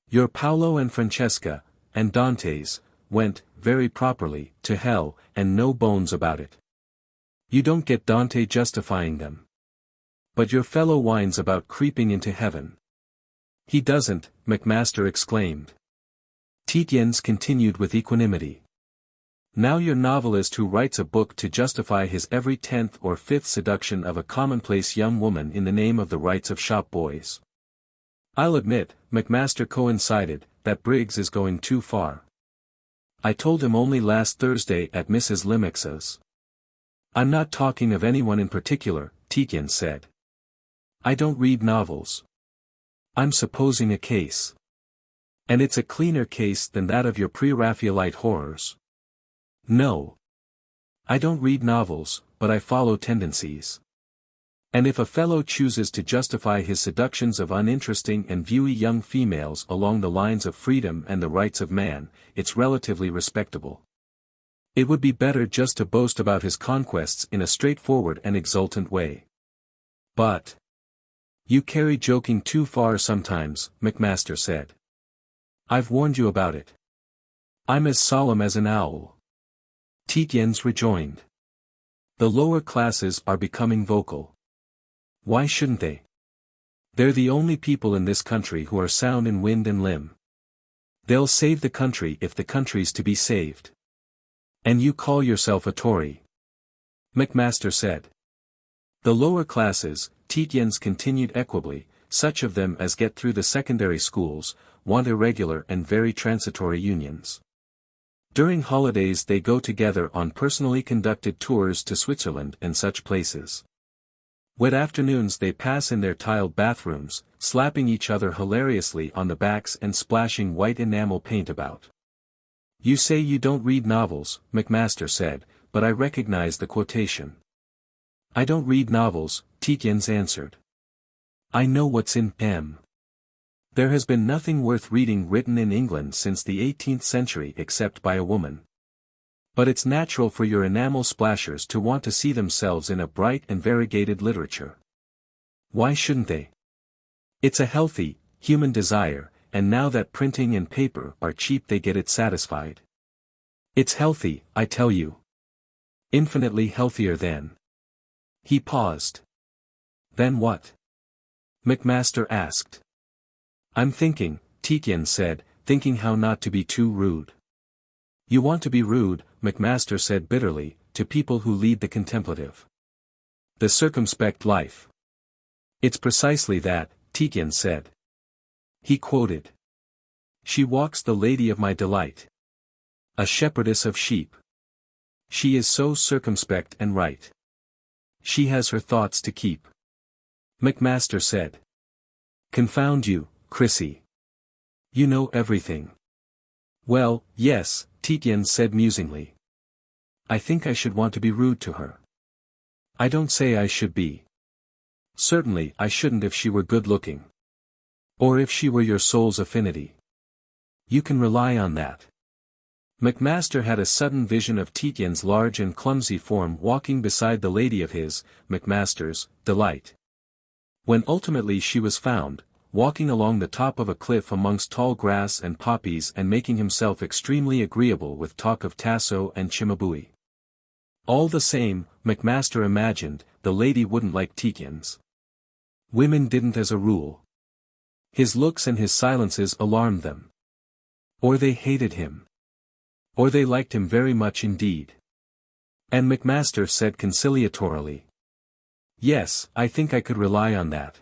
Your Paolo and Francesca, and Dante's, went, very properly, to hell, and no bones about it. You don't get Dante justifying them. But your fellow whines about creeping into heaven. He doesn't, Macmaster exclaimed. Tietjens continued with equanimity. Now your novelist who writes a book to justify his every 10th or 5th seduction of a commonplace young woman in the name of the rights of shop boys. I'll admit, Macmaster coincided, that Briggs is going too far. I told him only last Thursday at Mrs. Limix's. I'm not talking of anyone in particular, Tietjens said. I don't read novels. I'm supposing a case. And it's a cleaner case than that of your pre-Raphaelite horrors. No. I don't read novels, but I follow tendencies. And if a fellow chooses to justify his seductions of uninteresting and viewy young females along the lines of freedom and the rights of man, it's relatively respectable. It would be better just to boast about his conquests in a straightforward and exultant way. But you carry joking too far sometimes, Macmaster said. I've warned you about it. I'm as solemn as an owl. Tietjens rejoined. The lower classes are becoming vocal. Why shouldn't they? They're the only people in this country who are sound in wind and limb. They'll save the country if the country's to be saved. And you call yourself a Tory? Macmaster said. The lower classes, Tietjens continued equably, such of them as get through the secondary schools, want irregular and very transitory unions. During holidays they go together on personally conducted tours to Switzerland and such places. Wet afternoons they pass in their tiled bathrooms, slapping each other hilariously on the backs and splashing white enamel paint about. You say you don't read novels, Macmaster said, but I recognize the quotation. I don't read novels, Tietjens answered. I know what's in them. There has been nothing worth reading written in England since the 18th century except by a woman. But it's natural for your enamel splashers to want to see themselves in a bright and variegated literature. Why shouldn't they? It's a healthy, human desire, and now that printing and paper are cheap they get it satisfied. It's healthy, I tell you. Infinitely healthier than. He paused. Then what? Macmaster asked. I'm thinking, Tietjens said, thinking how not to be too rude. You want to be rude, Macmaster said bitterly, to people who lead the contemplative, the circumspect life. It's precisely that, Tietjens said. He quoted. She walks the lady of my delight. A shepherdess of sheep. She is so circumspect and right. She has her thoughts to keep. Macmaster said. Confound you, Chrissy. You know everything. Well, yes, Tietjens said musingly. I think I should want to be rude to her. I don't say I should be. Certainly I shouldn't if she were good-looking. Or if she were your soul's affinity. You can rely on that. Macmaster had a sudden vision of Tietjens' large and clumsy form walking beside the lady of his, Macmaster's, delight. When ultimately she was found, walking along the top of a cliff amongst tall grass and poppies and making himself extremely agreeable with talk of Tasso and Cimabue. All the same, Macmaster imagined, the lady wouldn't like Tietjens. Women didn't as a rule. His looks and his silences alarmed them. Or they hated him. Or they liked him very much indeed. And Macmaster said conciliatorily. Yes, I think I could rely on that.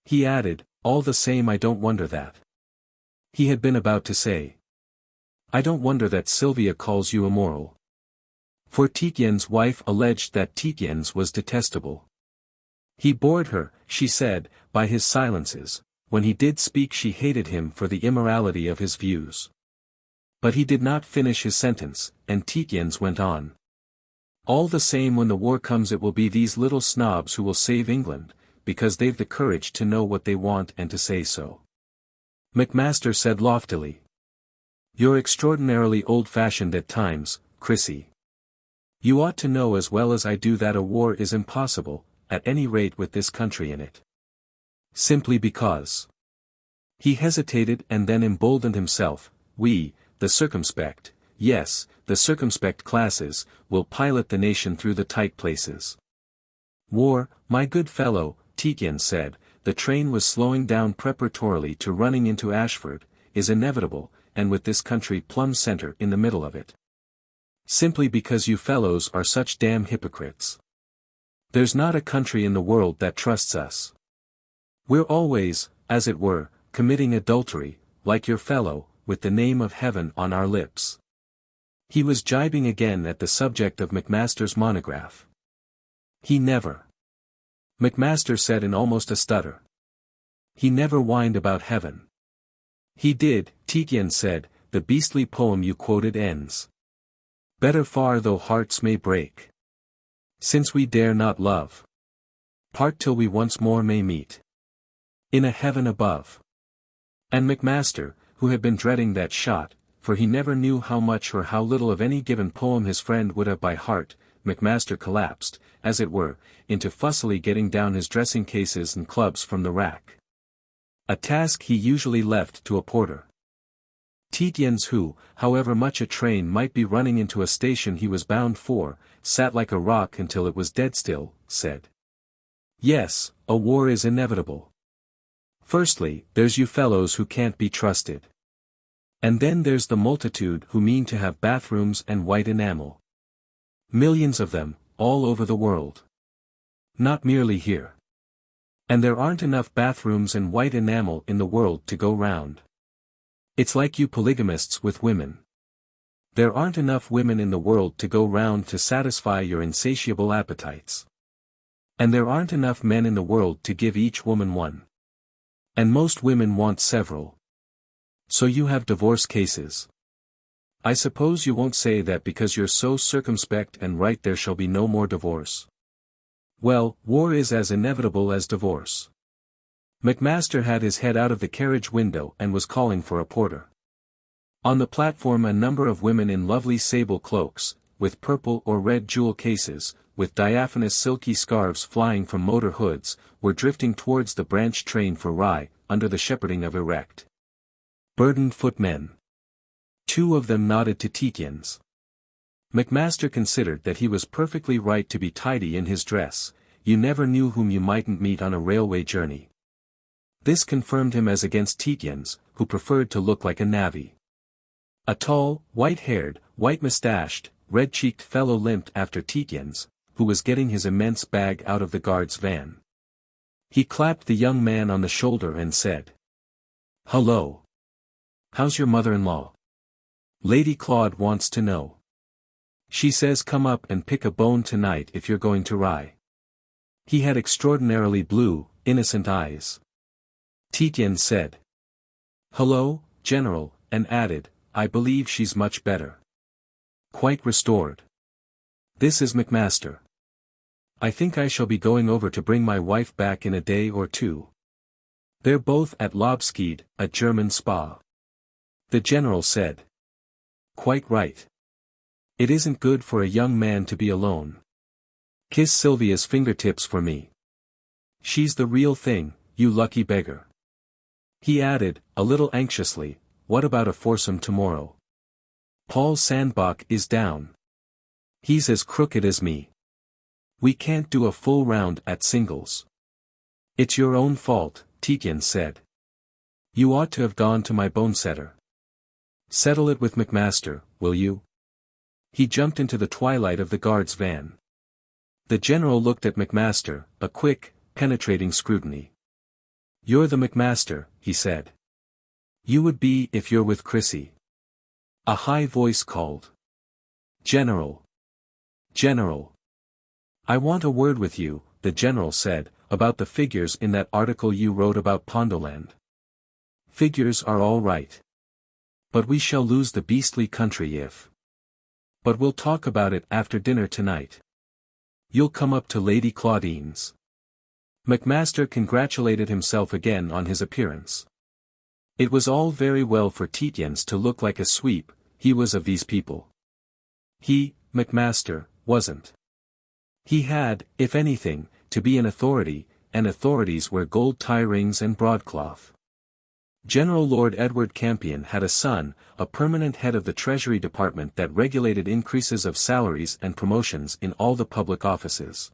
He added, all the same I don't wonder that. He had been about to say. I don't wonder that Sylvia calls you immoral. For Tietjens' wife alleged that Tietjens was detestable. He bored her, she said, by his silences. When he did speak she hated him for the immorality of his views. But he did not finish his sentence, and Tietjens went on. All the same when the war comes it will be these little snobs who will save England, because they've the courage to know what they want and to say so. Macmaster said loftily. You're extraordinarily old-fashioned at times, Chrissy. You ought to know as well as I do that a war is impossible, at any rate with this country in it. Simply because. He hesitated and then emboldened himself. We, the circumspect, yes, the circumspect classes, will pilot the nation through the tight places. War, my good fellow, Tietjens said, the train was slowing down preparatorily to running into Ashford, is inevitable, and with this country plumb center in the middle of it. Simply because you fellows are such damn hypocrites. There's not a country in the world that trusts us. We're always, as it were, committing adultery, like your fellow, with the name of heaven on our lips. He was jibing again at the subject of Macmaster's monograph. He never. Macmaster said in almost a stutter. He never whined about heaven. He did, Tietjens said, the beastly poem you quoted ends. Better far though hearts may break. Since we dare not love. Part till we once more may meet. In a heaven above. And Macmaster, who had been dreading that shot, for he never knew how much or how little of any given poem his friend would have by heart, Macmaster collapsed, as it were, into fussily getting down his dressing cases and clubs from the rack. A task he usually left to a porter. Tietjens, who, however much a train might be running into a station he was bound for, sat like a rock until it was dead still, said. Yes, a war is inevitable. Firstly, there's you fellows who can't be trusted. And then there's the multitude who mean to have bathrooms and white enamel. Millions of them, all over the world. Not merely here. And there aren't enough bathrooms and white enamel in the world to go round. It's like you polygamists with women. There aren't enough women in the world to go round to satisfy your insatiable appetites. And there aren't enough men in the world to give each woman one. And most women want several. So you have divorce cases. I suppose you won't say that because you're so circumspect and right there shall be no more divorce. Well, war is as inevitable as divorce. Macmaster had his head out of the carriage window and was calling for a porter. On the platform a number of women in lovely sable cloaks, with purple or red jewel cases, with diaphanous silky scarves flying from motor hoods, were drifting towards the branch train for Rye, under the shepherding of erect, burdened footmen. Two of them nodded to Tietjens. Macmaster considered that he was perfectly right to be tidy in his dress. You never knew whom you mightn't meet on a railway journey. This confirmed him as against Tietjens, who preferred to look like a navvy. A tall, white-haired, white-moustached, red-cheeked fellow limped after Tietjens, who was getting his immense bag out of the guard's van. He clapped the young man on the shoulder and said, "Hullo. How's your mother-in-law? Lady Claude wants to know. She says come up and pick a bone tonight if you're going to Rye." He had extraordinarily blue, innocent eyes. Tietjens said, "Hullo, General," and added, "I believe she's much better. Quite restored. This is Macmaster. I think I shall be going over to bring my wife back in a day or two. They're both at Lobskeid, a German spa." The General said, "Quite right. It isn't good for a young man to be alone. Kiss Sylvia's fingertips for me. She's the real thing, you lucky beggar." He added, a little anxiously, "What about a foursome tomorrow? Paul Sandbach is down. He's as crooked as me. We can't do a full round at singles." "It's your own fault," Tietjens said. "You ought to have gone to my bonesetter. Settle it with Macmaster, will you?" He jumped into the twilight of the guard's van. The General looked at Macmaster, a quick, penetrating scrutiny. "You're the Macmaster," he said. "You would be if you're with Chrissy." A high voice called, "General! General! I want a word with you," the General said, "about the figures in that article you wrote about Pondoland. Figures are all right. But we shall lose the beastly country if. But we'll talk about it after dinner tonight. You'll come up to Lady Claudine's." Macmaster congratulated himself again on his appearance. It was all very well for Tietjens to look like a sweep, he was of these people. He, Macmaster, wasn't. He had, if anything, to be an authority, and authorities wear gold tie-rings and broadcloth. General Lord Edward Campion had a son, a permanent head of the Treasury Department that regulated increases of salaries and promotions in all the public offices.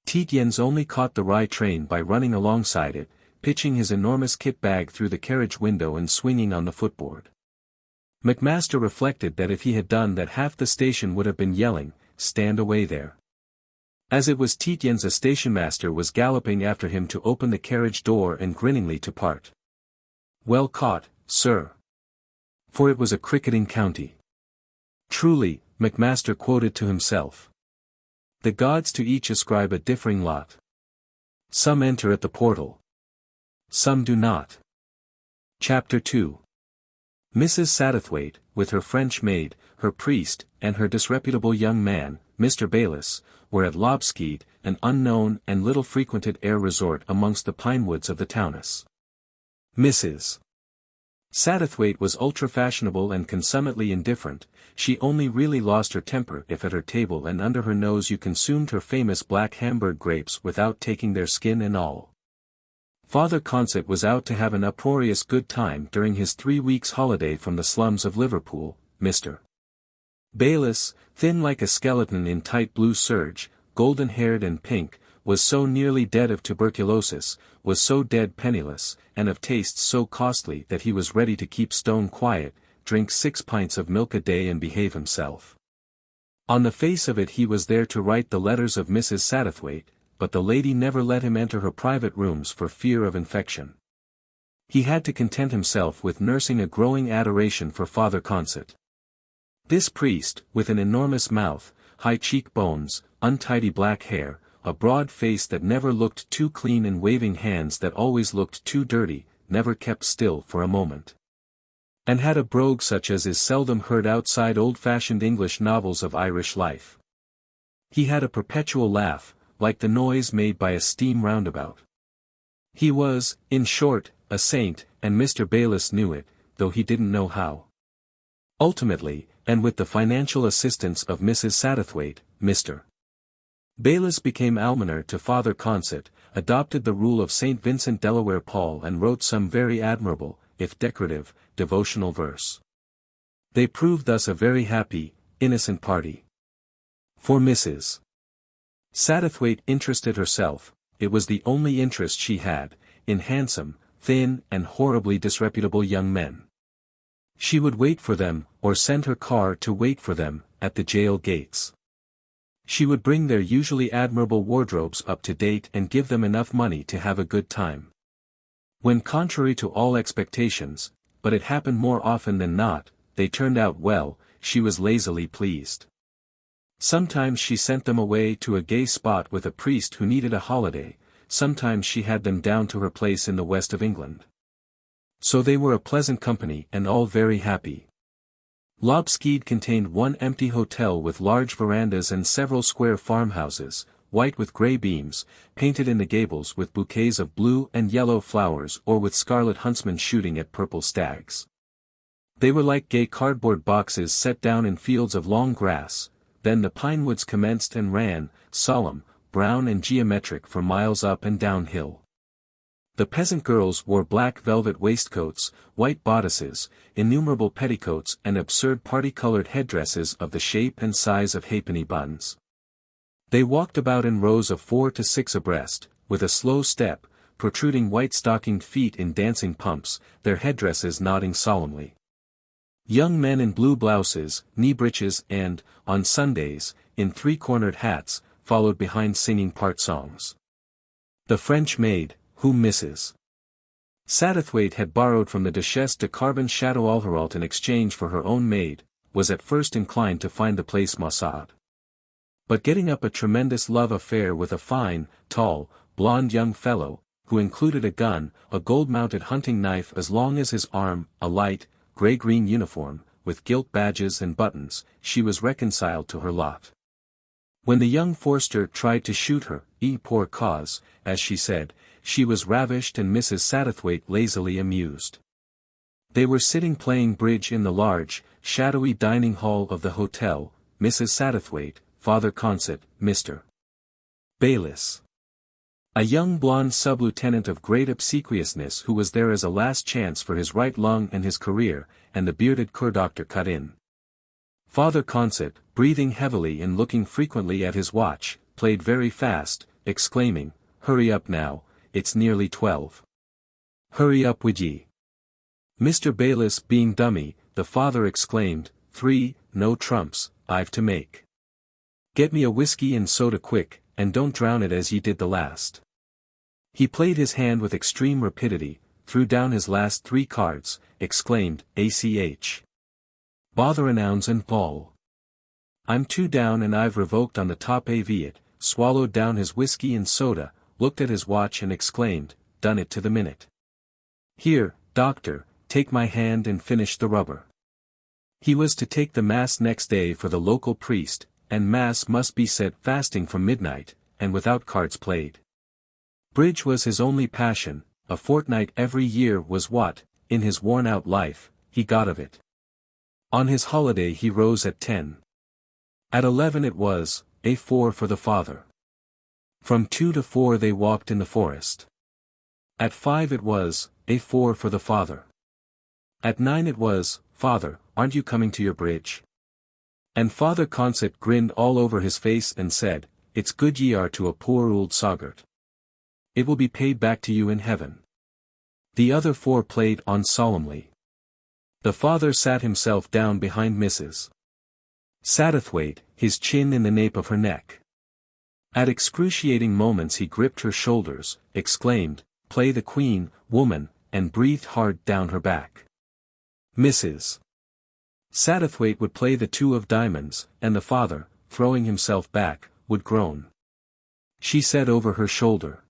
Tietjens only caught the Rye train by running alongside it, pitching his enormous kit bag through the carriage window and swinging on the footboard. Macmaster reflected that if he had done that half the station would have been yelling, "Stand away there." As it was, Tietjens, a stationmaster, was galloping after him to open the carriage door and grinningly to part. "Well caught, sir." For it was a cricketing county. Truly, Macmaster quoted to himself. The gods to each ascribe a differing lot. Some enter at the portal. Some do not. Chapter 2. Mrs. Satterthwaite, with her French maid, her priest, and her disreputable young man, Mr. Bayliss, were at Lobskeid, an unknown and little frequented air resort amongst the pine woods of the Taunus. Mrs. Satterthwaite was ultra-fashionable and consummately indifferent. She only really lost her temper if at her table and under her nose you consumed her famous black Hamburg grapes without taking their skin and all. Father Consett was out to have an uproarious good time during his 3 weeks' holiday from the slums of Liverpool. Mr. Bayliss, thin like a skeleton in tight blue serge, golden-haired and pink, was so nearly dead of tuberculosis, was so dead penniless, and of tastes so costly that he was ready to keep stone quiet, drink 6 pints of milk a day and behave himself. On the face of it he was there to write the letters of Mrs. Satterthwaite, but the lady never let him enter her private rooms for fear of infection. He had to content himself with nursing a growing adoration for Father Consett. This priest, with an enormous mouth, high cheekbones, untidy black hair, a broad face that never looked too clean and waving hands that always looked too dirty, never kept still for a moment. And had a brogue such as is seldom heard outside old-fashioned English novels of Irish life. He had a perpetual laugh, like the noise made by a steam roundabout. He was, in short, a saint, and Mr. Bayliss knew it, though he didn't know how. Ultimately, and with the financial assistance of Mrs. Satterthwaite, Mr. Bayliss became almoner to Father Consett, adopted the rule of St. Vincent Delaware Paul and wrote some very admirable, if decorative, devotional verse. They proved thus a very happy, innocent party. For Mrs. Satterthwaite interested herself, it was the only interest she had, in handsome, thin and horribly disreputable young men. She would wait for them, or send her car to wait for them, at the jail gates. She would bring their usually admirable wardrobes up to date and give them enough money to have a good time. When contrary to all expectations, but it happened more often than not, they turned out well, she was lazily pleased. Sometimes she sent them away to a gay spot with a priest who needed a holiday, sometimes she had them down to her place in the west of England. So they were a pleasant company and all very happy. Lobskeid contained one empty hotel with large verandas and several square farmhouses, white with grey beams, painted in the gables with bouquets of blue and yellow flowers or with scarlet huntsmen shooting at purple stags. They were like gay cardboard boxes set down in fields of long grass. Then the pine woods commenced and ran, solemn, brown and geometric for miles up and down hill. The peasant girls wore black velvet waistcoats, white bodices, innumerable petticoats and absurd party-colored headdresses of the shape and size of halfpenny buns. They walked about in rows of 4 to 6 abreast, with a slow step, protruding white-stockinged feet in dancing pumps, their headdresses nodding solemnly. Young men in blue blouses, knee breeches and, on Sundays, in 3-cornered hats, followed behind singing part songs. The French maid, whom Mrs. Satterthwaite had borrowed from the Duchesse de Carbon-Château-Alheralt in exchange for her own maid, was at first inclined to find the place maussade. But getting up a tremendous love affair with a fine, tall, blond young fellow, who included a gun, a gold-mounted hunting knife as long as his arm, a light, grey-green uniform, with gilt badges and buttons, she was reconciled to her lot. When the young Forster tried to shoot her, pour cause, as she said, she was ravished and Mrs. Satterthwaite lazily amused. They were sitting playing bridge in the large, shadowy dining hall of the hotel, Mrs. Satterthwaite, Father Consett, Mr. Bayliss. A young blonde sub-lieutenant of great obsequiousness who was there as a last chance for his right lung and his career, and the bearded cur-doctor cut in. Father Consett, breathing heavily and looking frequently at his watch, played very fast, exclaiming, "Hurry up now, it's nearly 12. Hurry up wid ye." Mr. Bayliss being dummy, the father exclaimed, "3, no trumps, I've to make. Get me a whiskey and soda quick, and don't drown it as ye did the last." He played his hand with extreme rapidity, threw down his last 3 cards, exclaimed, "ACH. Bother announce and ball." I'm 2 down and I've revoked on the top AV. Swallowed down his whiskey and soda, looked at his watch and exclaimed, done it to the minute. Here, doctor, take my hand and finish the rubber. He was to take the mass next day for the local priest, and mass must be said fasting from midnight, and without cards played. Bridge was his only passion, a fortnight every year was what, in his worn-out life, he got of it. On his holiday he rose at 10. At 11 it was, A4 for the father. From 2 to 4 they walked in the forest. At 5 it was, A4 for the father. At 9 it was, Father, aren't you coming to your bridge? And Father Consett grinned all over his face and said, it's good ye are to a poor old soggart. It will be paid back to you in heaven. The other 4 played on solemnly. The father sat himself down behind Mrs. Satterthwaite, his chin in the nape of her neck. At excruciating moments he gripped her shoulders, exclaimed, play the queen, woman, and breathed hard down her back. Mrs. Satterthwaite would play the 2 of diamonds, and the father, throwing himself back, would groan. She said over her shoulder,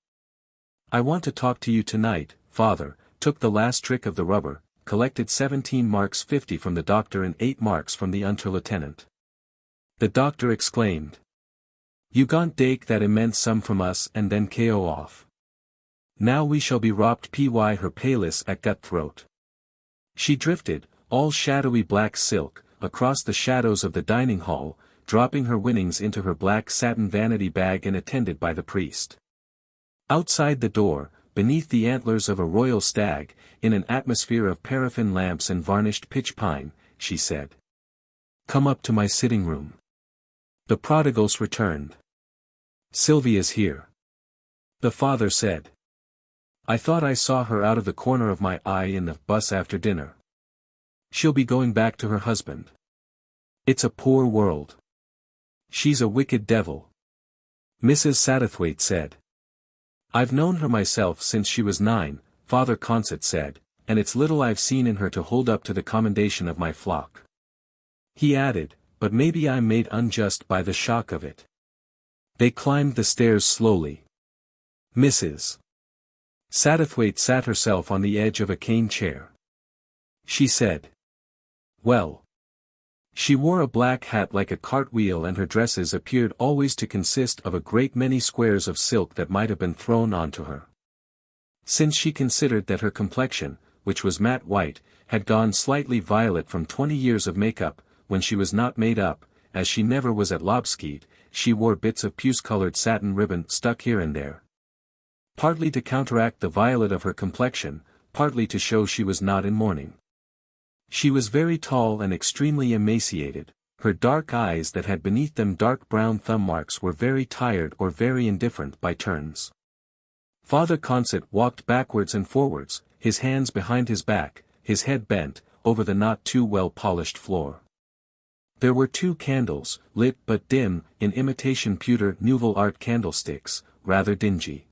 I want to talk to you tonight, father, took the last trick of the rubber, collected 17 marks 50 from the doctor and 8 marks from the Unterlieutenant. The doctor exclaimed, you gon't take that immense sum from us and then KO off. Now we shall be robbed py her palis at gut throat. She drifted, all shadowy black silk, across the shadows of the dining hall, dropping her winnings into her black satin vanity bag and attended by the priest. Outside the door, beneath the antlers of a royal stag, in an atmosphere of paraffin lamps and varnished pitch pine, she said, come up to my sitting room. The prodigals returned. Sylvia's here. The father said. I thought I saw her out of the corner of my eye in the bus after dinner. She'll be going back to her husband. It's a poor world. She's a wicked devil. Mrs. Satterthwaite said. I've known her myself since she was 9, Father Consett said, and it's little I've seen in her to hold up to the commendation of my flock. He added, but maybe I'm made unjust by the shock of it. They climbed the stairs slowly. Mrs. Satterthwaite sat herself on the edge of a cane chair. She said, well. She wore a black hat like a cartwheel and her dresses appeared always to consist of a great many squares of silk that might have been thrown onto her. Since she considered that her complexion, which was matte white, had gone slightly violet from 20 years of makeup, when she was not made up, as she never was at Lobskeid, she wore bits of puce-colored satin ribbon stuck here and there. Partly to counteract the violet of her complexion, partly to show she was not in mourning. She was very tall and extremely emaciated, her dark eyes that had beneath them dark brown thumb marks were very tired or very indifferent by turns. Father Consett walked backwards and forwards, his hands behind his back, his head bent, over the not too well polished floor. There were 2 candles, lit but dim, in imitation pewter Nouveau Art candlesticks, rather dingy.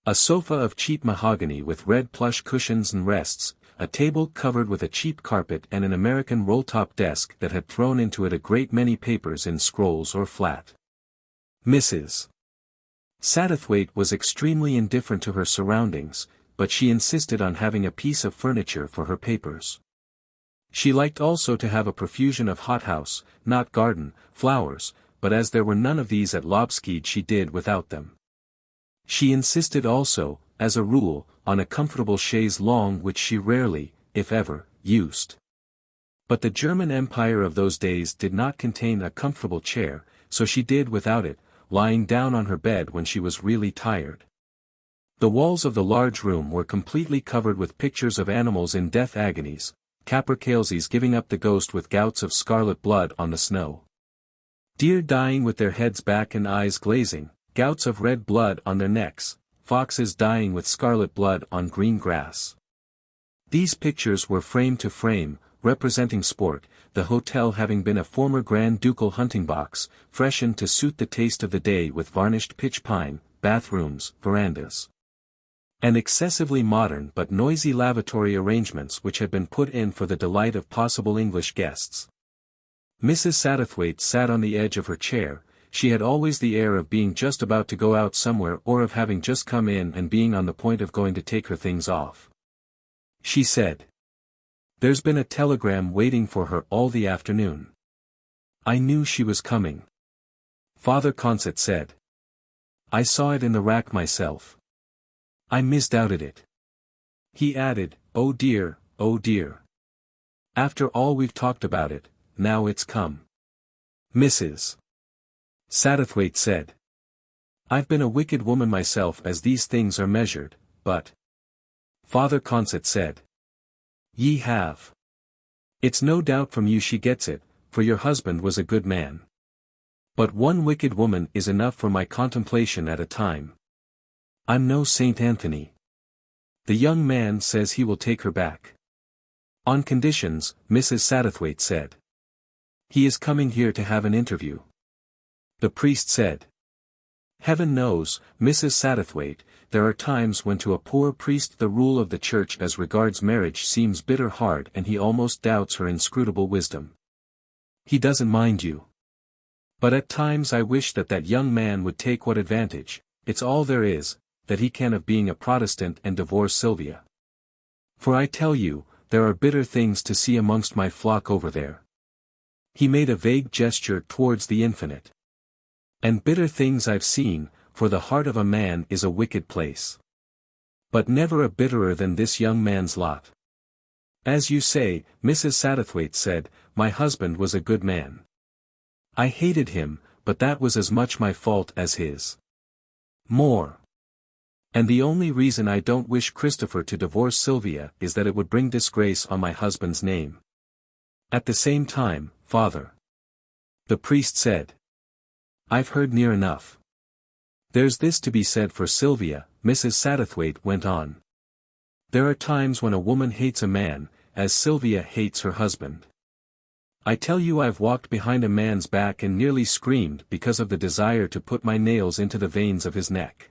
A sofa of cheap mahogany with red plush cushions and rests, a table covered with a cheap carpet and an American roll-top desk that had thrown into it a great many papers in scrolls or flat. Mrs. Satterthwaite was extremely indifferent to her surroundings, but she insisted on having a piece of furniture for her papers. She liked also to have a profusion of hothouse, not garden, flowers, but as there were none of these at Lobskeid she did without them. She insisted also, as a rule, on a comfortable chaise longue which she rarely, if ever, used. But the German Empire of those days did not contain a comfortable chair, so she did without it, lying down on her bed when she was really tired. The walls of the large room were completely covered with pictures of animals in death agonies, capercailzies giving up the ghost with gouts of scarlet blood on the snow. Deer dying with their heads back and eyes glazing, gouts of red blood on their necks, foxes dying with scarlet blood on green grass. These pictures were frame to frame, representing sport, the hotel having been a former Grand Ducal hunting box, freshened to suit the taste of the day with varnished pitch pine, bathrooms, verandas, and excessively modern but noisy lavatory arrangements which had been put in for the delight of possible English guests. Mrs. Satterthwaite sat on the edge of her chair. She had always the air of being just about to go out somewhere or of having just come in and being on the point of going to take her things off. She said, "There's been a telegram waiting for her all the afternoon." "I knew she was coming," Father Consett said. "I saw it in the rack myself. I misdoubted it." He added, "Oh dear, oh dear. After all we've talked about it, now it's come." Mrs. Satterthwaite said, "I've been a wicked woman myself as these things are measured, but—" Father Consett said, "Ye have. It's no doubt from you she gets it, for your husband was a good man. But one wicked woman is enough for my contemplation at a time. I'm no Saint Anthony. The young man says he will take her back. On conditions," Mrs. Satterthwaite said. "He is coming here to have an interview." The priest said, "Heaven knows, Mrs. Satterthwaite, there are times when to a poor priest the rule of the church as regards marriage seems bitter hard and he almost doubts her inscrutable wisdom. He doesn't mind you. But at times I wish that that young man would take what advantage, it's all there is, that he can of being a Protestant and divorce Sylvia. For I tell you, there are bitter things to see amongst my flock over there." He made a vague gesture towards the infinite. "And bitter things I've seen, for the heart of a man is a wicked place. But never a bitterer than this young man's lot. As you say," Mrs. Satterthwaite said, "my husband was a good man. I hated him, but that was as much my fault as his. More. And the only reason I don't wish Christopher to divorce Sylvia is that it would bring disgrace on my husband's name. At the same time, Father," the priest said, "I've heard near enough. There's this to be said for Sylvia," Mrs. Satterthwaite went on. "There are times when a woman hates a man, as Sylvia hates her husband. I tell you I've walked behind a man's back and nearly screamed because of the desire to put my nails into the veins of his neck.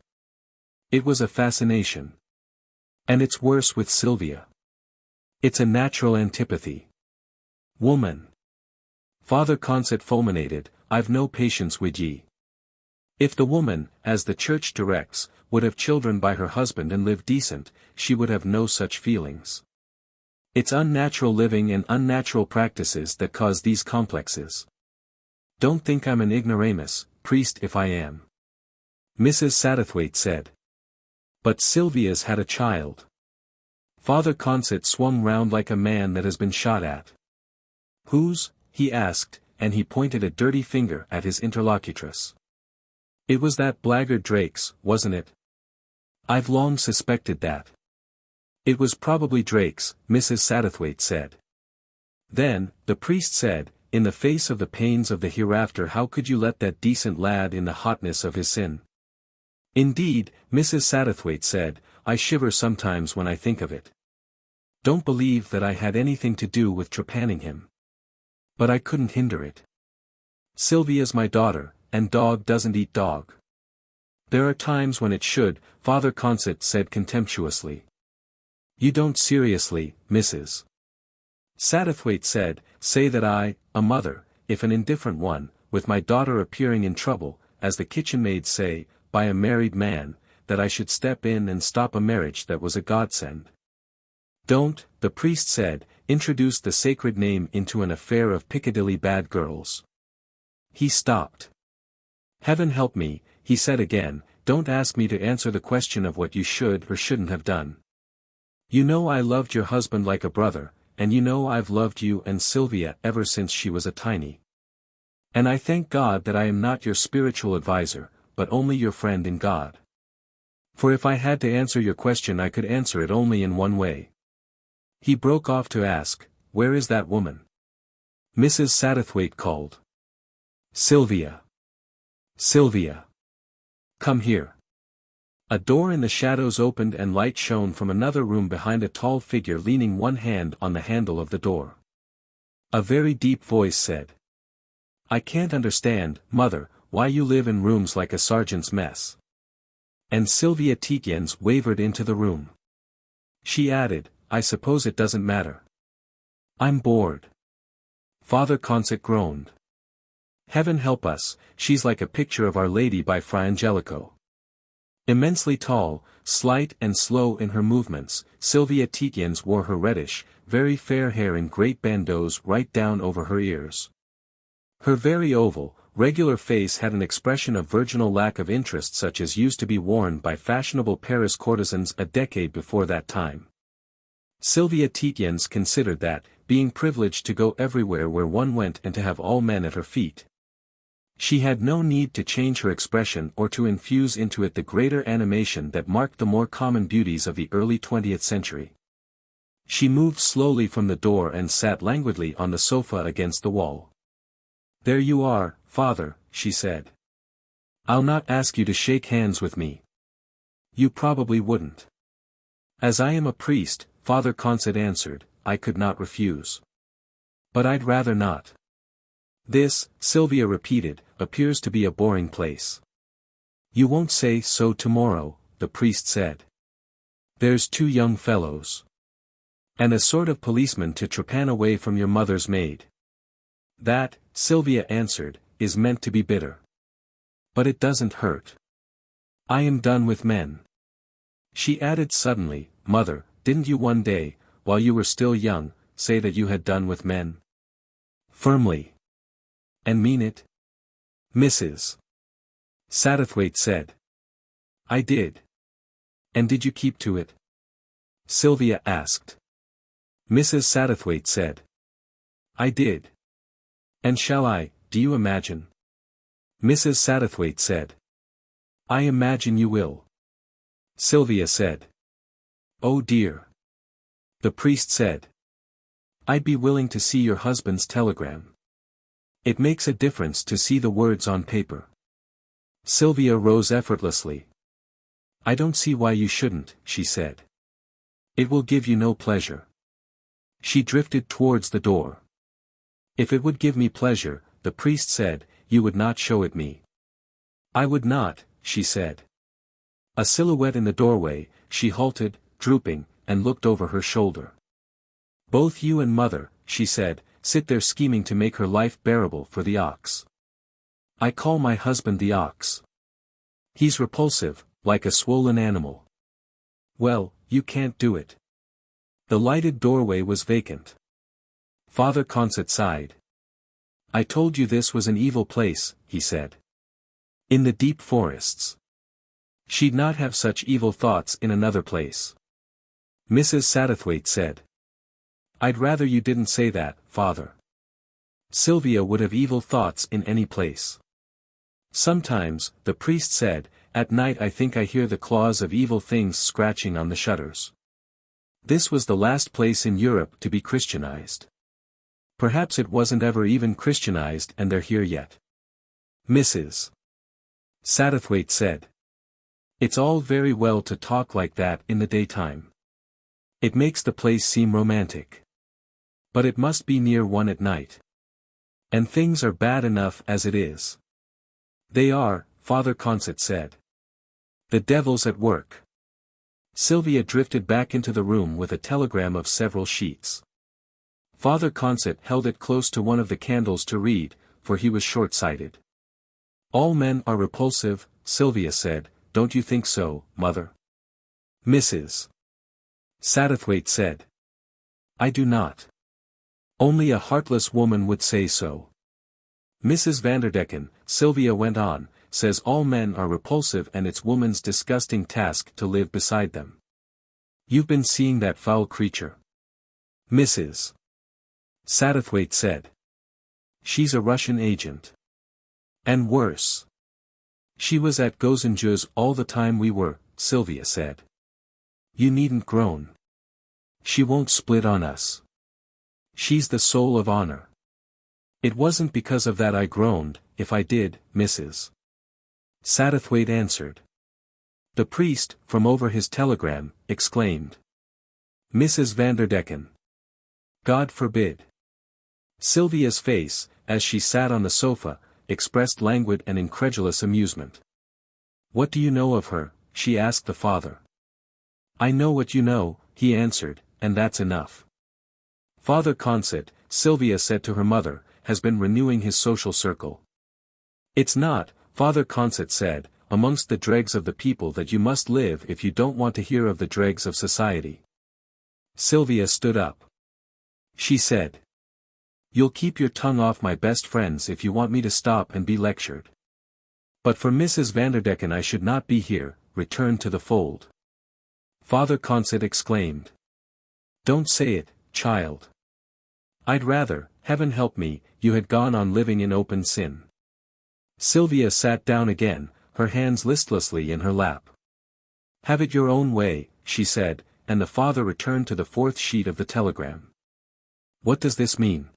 It was a fascination. And it's worse with Sylvia. It's a natural antipathy. Woman." Father Consett fulminated, "I've no patience with ye. If the woman, as the church directs, would have children by her husband and live decent, she would have no such feelings. It's unnatural living and unnatural practices that cause these complexes. Don't think I'm an ignoramus, priest, if I am," Mrs. Satterthwaite said. "But Sylvia's had a child." Father Consett swung round like a man that has been shot at. "Whose?" he asked, and he pointed a dirty finger at his interlocutress. "It was that blackguard Drake's, wasn't it? I've long suspected that." "It was probably Drake's," Mrs. Satterthwaite said. Then, the priest said, "In the face of the pains of the hereafter, how could you let that decent lad in the hotness of his sin?" "Indeed," Mrs. Satterthwaite said, "I shiver sometimes when I think of it. Don't believe that I had anything to do with trepanning him. But I couldn't hinder it. Sylvia's my daughter, and dog doesn't eat dog." "There are times when it should," Father Consett said contemptuously. "You don't seriously, Mrs. Satterthwaite said, say that I, a mother, if an indifferent one, with my daughter appearing in trouble, as the kitchen maids say, by a married man, that I should step in and stop a marriage that was a godsend. Don't," the priest said, "introduce the sacred name into an affair of Piccadilly bad girls." He stopped. "Heaven help me," he said again, "don't ask me to answer the question of what you should or shouldn't have done. You know I loved your husband like a brother, and you know I've loved you and Sylvia ever since she was a tiny. And I thank God that I am not your spiritual adviser, but only your friend in God. For if I had to answer your question I could answer it only in one way." He broke off to ask, "Where is that woman?" Mrs. Satterthwaite called. "Sylvia! Sylvia! Come here." A door in the shadows opened and light shone from another room behind a tall figure leaning one hand on the handle of the door. A very deep voice said, "I can't understand, Mother, why you live in rooms like a sergeant's mess." And Sylvia Tietjens wavered into the room. She added, "I suppose it doesn't matter. I'm bored." Father Consett groaned. Heaven help us, she's like a picture of Our Lady by Fra Angelico. Immensely tall, slight and slow in her movements, Sylvia Tietjens wore her reddish, very fair hair in great bandeaus right down over her ears. Her very oval, regular face had an expression of virginal lack of interest such as used to be worn by fashionable Paris courtesans a decade before that time. Sylvia Tietjens considered that, being privileged to go everywhere where one went and to have all men at her feet, she had no need to change her expression or to infuse into it the greater animation that marked the more common beauties of the early 20th century. She moved slowly from the door and sat languidly on the sofa against the wall. "There you are, Father," she said. "I'll not ask you to shake hands with me. You probably wouldn't." "As I am a priest," Father Consett answered, "I could not refuse. But I'd rather not." "This," Sylvia repeated, "appears to be a boring place." "You won't say so tomorrow," the priest said. "There's two young fellows. And a sort of policeman to trepan away from your mother's maid." "That," Sylvia answered, "is meant to be bitter. But it doesn't hurt. I am done with men." She added suddenly, "Mother, didn't you one day, while you were still young, say that you had done with men?" "Firmly." "And mean it?" Mrs. Satterthwaite said. "I did." "And did you keep to it?" Sylvia asked. Mrs. Satterthwaite said. "I did. And shall I, do you imagine?" Mrs. Satterthwaite said. "I imagine you will." Sylvia said. "Oh dear." The priest said. "I'd be willing to see your husband's telegram. It makes a difference to see the words on paper." Sylvia rose effortlessly. "I don't see why you shouldn't," she said. "It will give you no pleasure." She drifted towards the door. "If it would give me pleasure," the priest said, "you would not show it me." "I would not," she said. A silhouette in the doorway, she halted, drooping, and looked over her shoulder. "Both you and Mother," she said, "sit there scheming to make her life bearable for the ox. I call my husband the ox. He's repulsive, like a swollen animal. Well, you can't do it." The lighted doorway was vacant. Father Consett sighed. "I told you this was an evil place," he said. "In the deep forests. She'd not have such evil thoughts in another place." Mrs. Satterthwaite said. "I'd rather you didn't say that, Father. Sylvia would have evil thoughts in any place." "Sometimes," the priest said, "at night I think I hear the claws of evil things scratching on the shutters." This was the last place in Europe to be Christianized. Perhaps it wasn't ever even Christianized and they're here yet. Mrs. Satterthwaite said. "It's all very well to talk like that in the daytime. It makes the place seem romantic. But it must be near one at night. And things are bad enough as it is." "They are," Father Consett said. "The devil's at work." Sylvia drifted back into the room with a telegram of several sheets. Father Consett held it close to one of the candles to read, for he was short-sighted. "All men are repulsive," Sylvia said, "don't you think so, Mother?" Mrs. Satterthwaite said. "I do not. Only a heartless woman would say so." "Mrs. Vanderdecken," Sylvia went on, "says all men are repulsive and it's woman's disgusting task to live beside them. You've been seeing that foul creature?" Mrs. Satterthwaite said. "She's a Russian agent. And worse. She was at Gosenju's all the time we were," Sylvia said. "You needn't groan. She won't split on us. She's the soul of honor." "It wasn't because of that I groaned, if I did," Mrs. Satterthwaite answered. The priest, from over his telegram, exclaimed. "Mrs. Vanderdecken. God forbid." Sylvia's face, as she sat on the sofa, expressed languid and incredulous amusement. "What do you know of her?" she asked the father. "I know what you know," he answered, "and that's enough." Father Consett, Sylvia said to her mother, has been renewing his social circle. It's not, Father Consett said, amongst the dregs of the people that you must live if you don't want to hear of the dregs of society. Sylvia stood up. She said, you'll keep your tongue off my best friends if you want me to stop and be lectured. But for Mrs. Vanderdecken I should not be here, return to the fold. Father Consett exclaimed. Don't say it, child. I'd rather, heaven help me, you had gone on living in open sin. Sylvia sat down again, her hands listlessly in her lap. Have it your own way, she said, and the father returned to the fourth sheet of the telegram. What does this mean?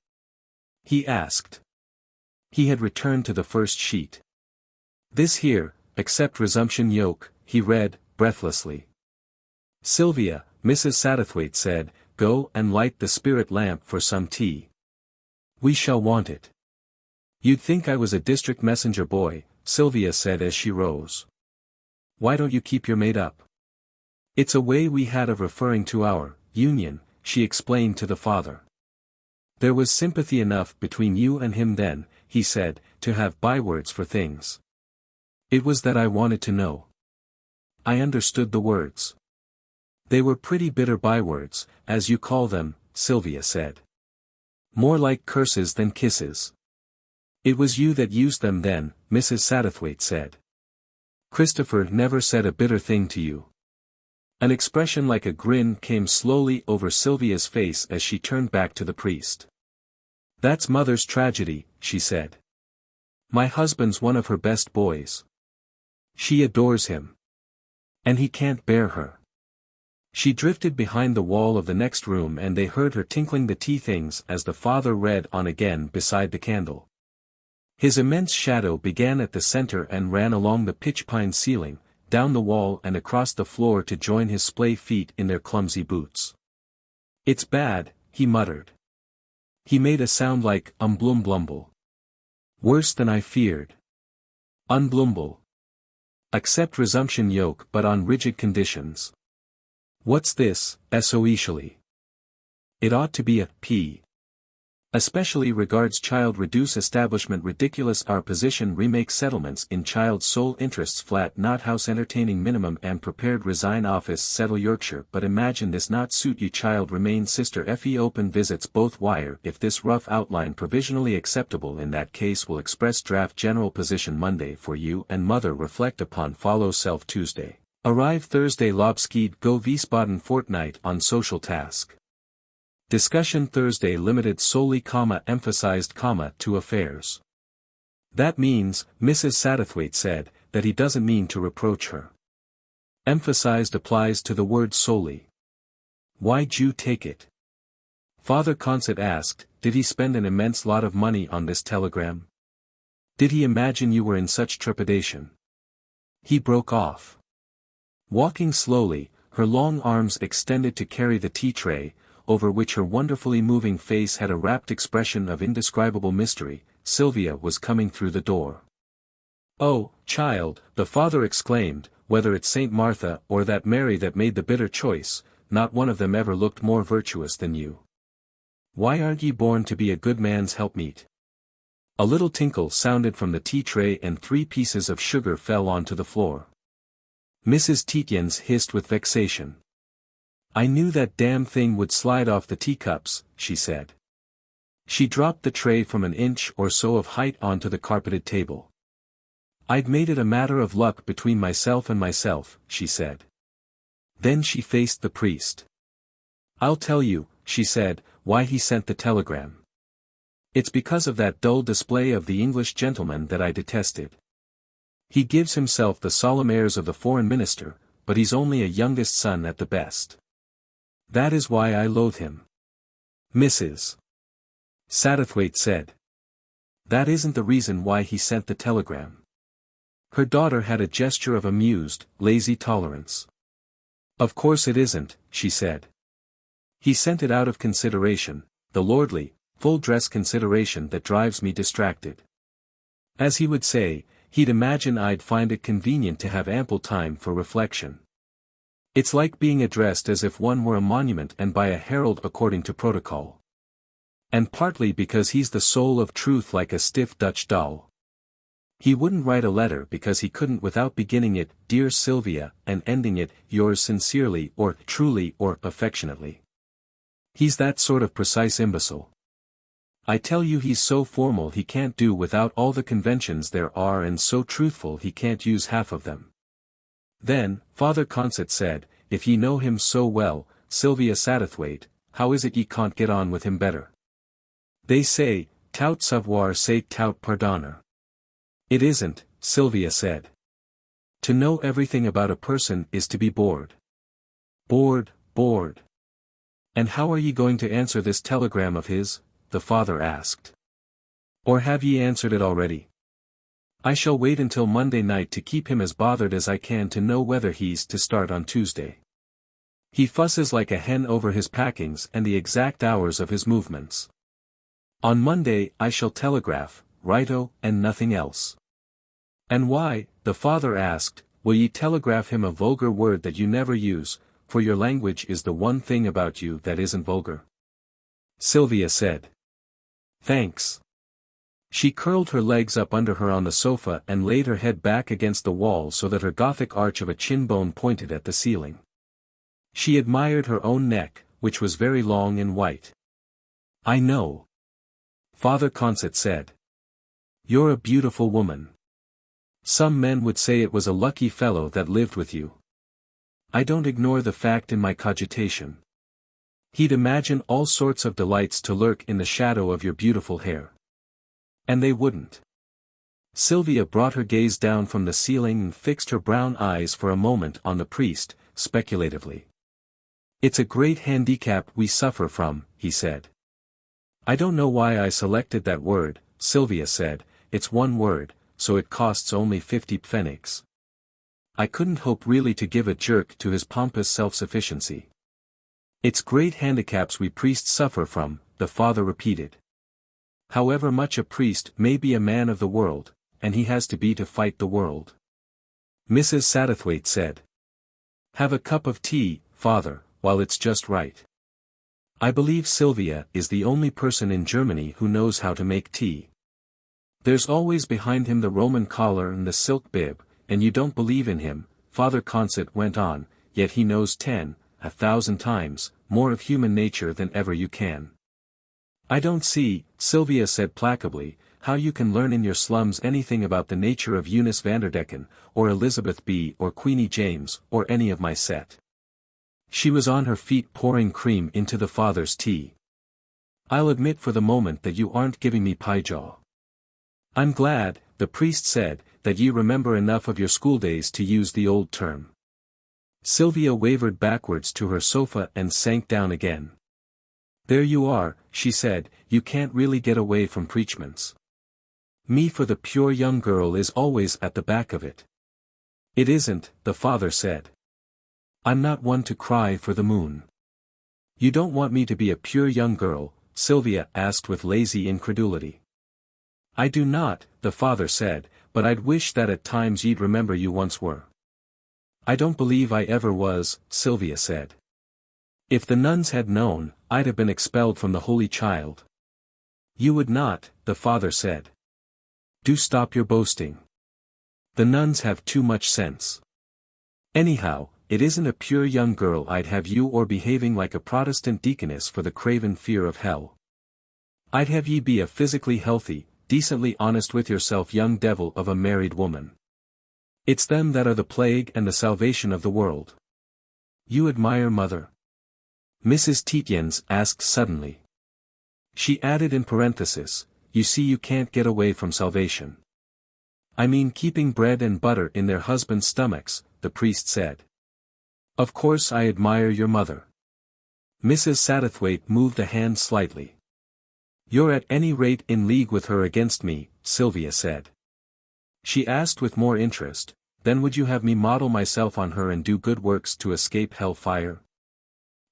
He asked. He had returned to the first sheet. This here, accept resumption yoke, he read, breathlessly. Sylvia, Mrs. Satterthwaite said, go and light the spirit lamp for some tea. We shall want it. You'd think I was a district messenger boy, Sylvia said as she rose. Why don't you keep your maid up? It's a way we had of referring to our union, she explained to the father. There was sympathy enough between you and him then, he said, to have bywords for things. It was that I wanted to know. I understood the words. They were pretty bitter bywords, as you call them, Sylvia said. More like curses than kisses. It was you that used them then, Mrs. Satterthwaite said. Christopher never said a bitter thing to you. An expression like a grin came slowly over Sylvia's face as she turned back to the priest. That's mother's tragedy, she said. My husband's one of her best boys. She adores him. And he can't bear her. She drifted behind the wall of the next room and they heard her tinkling the tea things as the father read on again beside the candle. His immense shadow began at the center and ran along the pitch-pine ceiling, down the wall and across the floor to join his splay feet in their clumsy boots. It's bad, he muttered. He made a sound like blumble. Worse than I feared. Unblumble. Accept resumption yoke but on rigid conditions. What's this, soecially? It ought to be a p. Especially regards child reduce establishment ridiculous our position remake settlements in child's sole interests flat not house entertaining minimum and prepared resign office settle Yorkshire but imagine this not suit you child remain sister fe open visits both wire if this rough outline provisionally acceptable in that case will express draft general position Monday for you and mother reflect upon follow self Tuesday. Arrive Thursday Lobskeed go Wiesbaden fortnight on social task. Discussion Thursday limited solely emphasized to affairs. That means, Mrs. Satterthwaite said, that he doesn't mean to reproach her. Emphasized applies to the word solely. Why'd you take it? Father Consett asked, did he spend an immense lot of money on this telegram? Did he imagine you were in such trepidation? He broke off. Walking slowly, her long arms extended to carry the tea tray, over which her wonderfully moving face had a rapt expression of indescribable mystery, Sylvia was coming through the door. Oh, child, the father exclaimed, whether it's Saint Martha or that Mary that made the bitter choice, not one of them ever looked more virtuous than you. Why aren't ye born to be a good man's helpmeet? A little tinkle sounded from the tea tray and 3 pieces of sugar fell onto the floor. Mrs. Tietjens hissed with vexation. I knew that damn thing would slide off the teacups, she said. She dropped the tray from an inch or so of height onto the carpeted table. I'd made it a matter of luck between myself and myself, she said. Then she faced the priest. I'll tell you, she said, why he sent the telegram. It's because of that dull display of the English gentleman that I detested. He gives himself the solemn airs of the foreign minister, but he's only a youngest son at the best. That is why I loathe him. Mrs. Satterthwaite said. That isn't the reason why he sent the telegram. Her daughter had a gesture of amused, lazy tolerance. Of course it isn't, she said. He sent it out of consideration, the lordly, full-dress consideration that drives me distracted. As he would say, he'd imagine I'd find it convenient to have ample time for reflection. It's like being addressed as if one were a monument and by a herald according to protocol. And partly because he's the soul of truth like a stiff Dutch doll. He wouldn't write a letter because he couldn't without beginning it, Dear Sylvia, and ending it, Yours sincerely or truly or affectionately. He's that sort of precise imbecile. I tell you he's so formal he can't do without all the conventions there are and so truthful he can't use half of them. Then, Father Consett said, If ye know him so well, Sylvia Satterthwaite, how is it ye can't get on with him better? They say, tout savoir c'est tout pardonner. It isn't, Sylvia said. To know everything about a person is to be bored. Bored, bored. And how are ye going to answer this telegram of his? The father asked. Or have ye answered it already? I shall wait until Monday night to keep him as bothered as I can to know whether he's to start on Tuesday. He fusses like a hen over his packings and the exact hours of his movements. On Monday I shall telegraph, righto, and nothing else. And why, the father asked, will ye telegraph him a vulgar word that you never use, for your language is the one thing about you that isn't vulgar? Sylvia said. Thanks. She curled her legs up under her on the sofa and laid her head back against the wall so that her Gothic arch of a chin bone pointed at the ceiling. She admired her own neck, which was very long and white. I know. Father Consett said. You're a beautiful woman. Some men would say it was a lucky fellow that lived with you. I don't ignore the fact in my cogitation. He'd imagine all sorts of delights to lurk in the shadow of your beautiful hair. And they wouldn't. Sylvia brought her gaze down from the ceiling and fixed her brown eyes for a moment on the priest, speculatively. It's a great handicap we suffer from, he said. I don't know why I selected that word, Sylvia said, it's one word, so it costs only 50 pfennigs. I couldn't hope really to give a jerk to his pompous self-sufficiency. It's great handicaps we priests suffer from, the father repeated. However much a priest may be a man of the world, and he has to be to fight the world. Mrs. Satterthwaite said. Have a cup of tea, father, while it's just right. I believe Sylvia is the only person in Germany who knows how to make tea. There's always behind him the Roman collar and the silk bib, and you don't believe in him, Father Consett went on, yet he knows 10,000 times, more of human nature than ever you can. I don't see, Sylvia said placably, how you can learn in your slums anything about the nature of Eunice Vanderdecken, or Elizabeth B. or Queenie James, or any of my set. She was on her feet pouring cream into the father's tea. I'll admit for the moment that you aren't giving me pie-jaw. I'm glad, the priest said, that you remember enough of your schooldays to use the old term. Sylvia wavered backwards to her sofa and sank down again. There you are, she said, you can't really get away from preachments. Me for the pure young girl is always at the back of it. It isn't, the father said. I'm not one to cry for the moon. You don't want me to be a pure young girl, Sylvia asked with lazy incredulity. I do not, the father said, but I'd wish that at times you'd remember you once were. I don't believe I ever was, Sylvia said. If the nuns had known, I'd have been expelled from the Holy Child. You would not, the father said. Do stop your boasting. The nuns have too much sense. Anyhow, it isn't a pure young girl I'd have you or behaving like a Protestant deaconess for the craven fear of hell. I'd have ye be a physically healthy, decently honest with yourself young devil of a married woman. It's them that are the plague and the salvation of the world. You admire mother? Mrs. Tietjens asked suddenly. She added in parenthesis, you see you can't get away from salvation. I mean keeping bread and butter in their husbands' stomachs, the priest said. Of course I admire your mother. Mrs. Satterthwaite moved a hand slightly. You're at any rate in league with her against me, Sylvia said. She asked with more interest, then would you have me model myself on her and do good works to escape hell fire?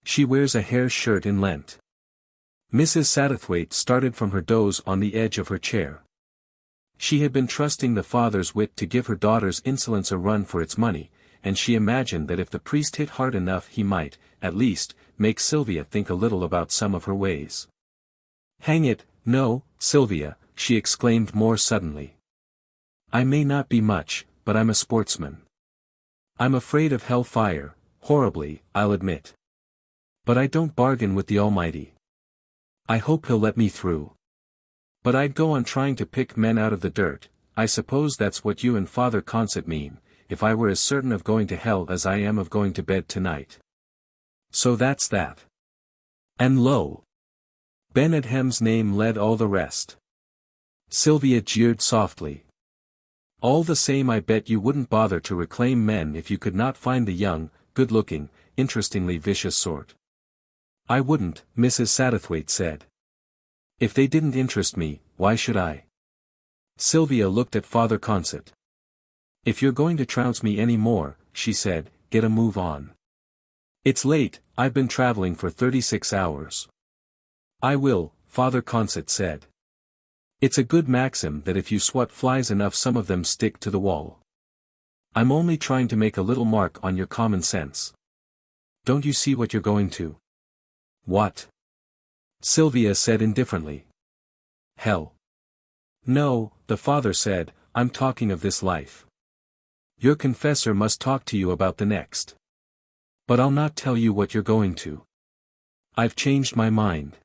She wears a hair shirt in Lent. Mrs. Satterthwaite started from her doze on the edge of her chair. She had been trusting the father's wit to give her daughter's insolence a run for its money, and she imagined that if the priest hit hard enough he might, at least, make Sylvia think a little about some of her ways. Hang it, no, Sylvia, she exclaimed more suddenly. I may not be much, but I'm a sportsman. I'm afraid of hellfire, horribly, I'll admit. But I don't bargain with the Almighty. I hope he'll let me through. But I'd go on trying to pick men out of the dirt. I suppose that's what you and Father Consett mean, if I were as certain of going to hell as I am of going to bed tonight. So that's that. And lo! Benedham's name led all the rest. Sylvia jeered softly. All the same, I bet you wouldn't bother to reclaim men if you could not find the young, good-looking, interestingly vicious sort. I wouldn't, Mrs. Satterthwaite said. If they didn't interest me, why should I? Sylvia looked at Father Consett. If you're going to trounce me any more, she said, get a move on. It's late, I've been traveling for 36 hours. I will, Father Consett said. It's a good maxim that if you swat flies enough some of them stick to the wall. I'm only trying to make a little mark on your common sense. Don't you see what you're going to? What? Sylvia said indifferently. Hell. No, the father said, I'm talking of this life. Your confessor must talk to you about the next. But I'll not tell you what you're going to. I've changed my mind.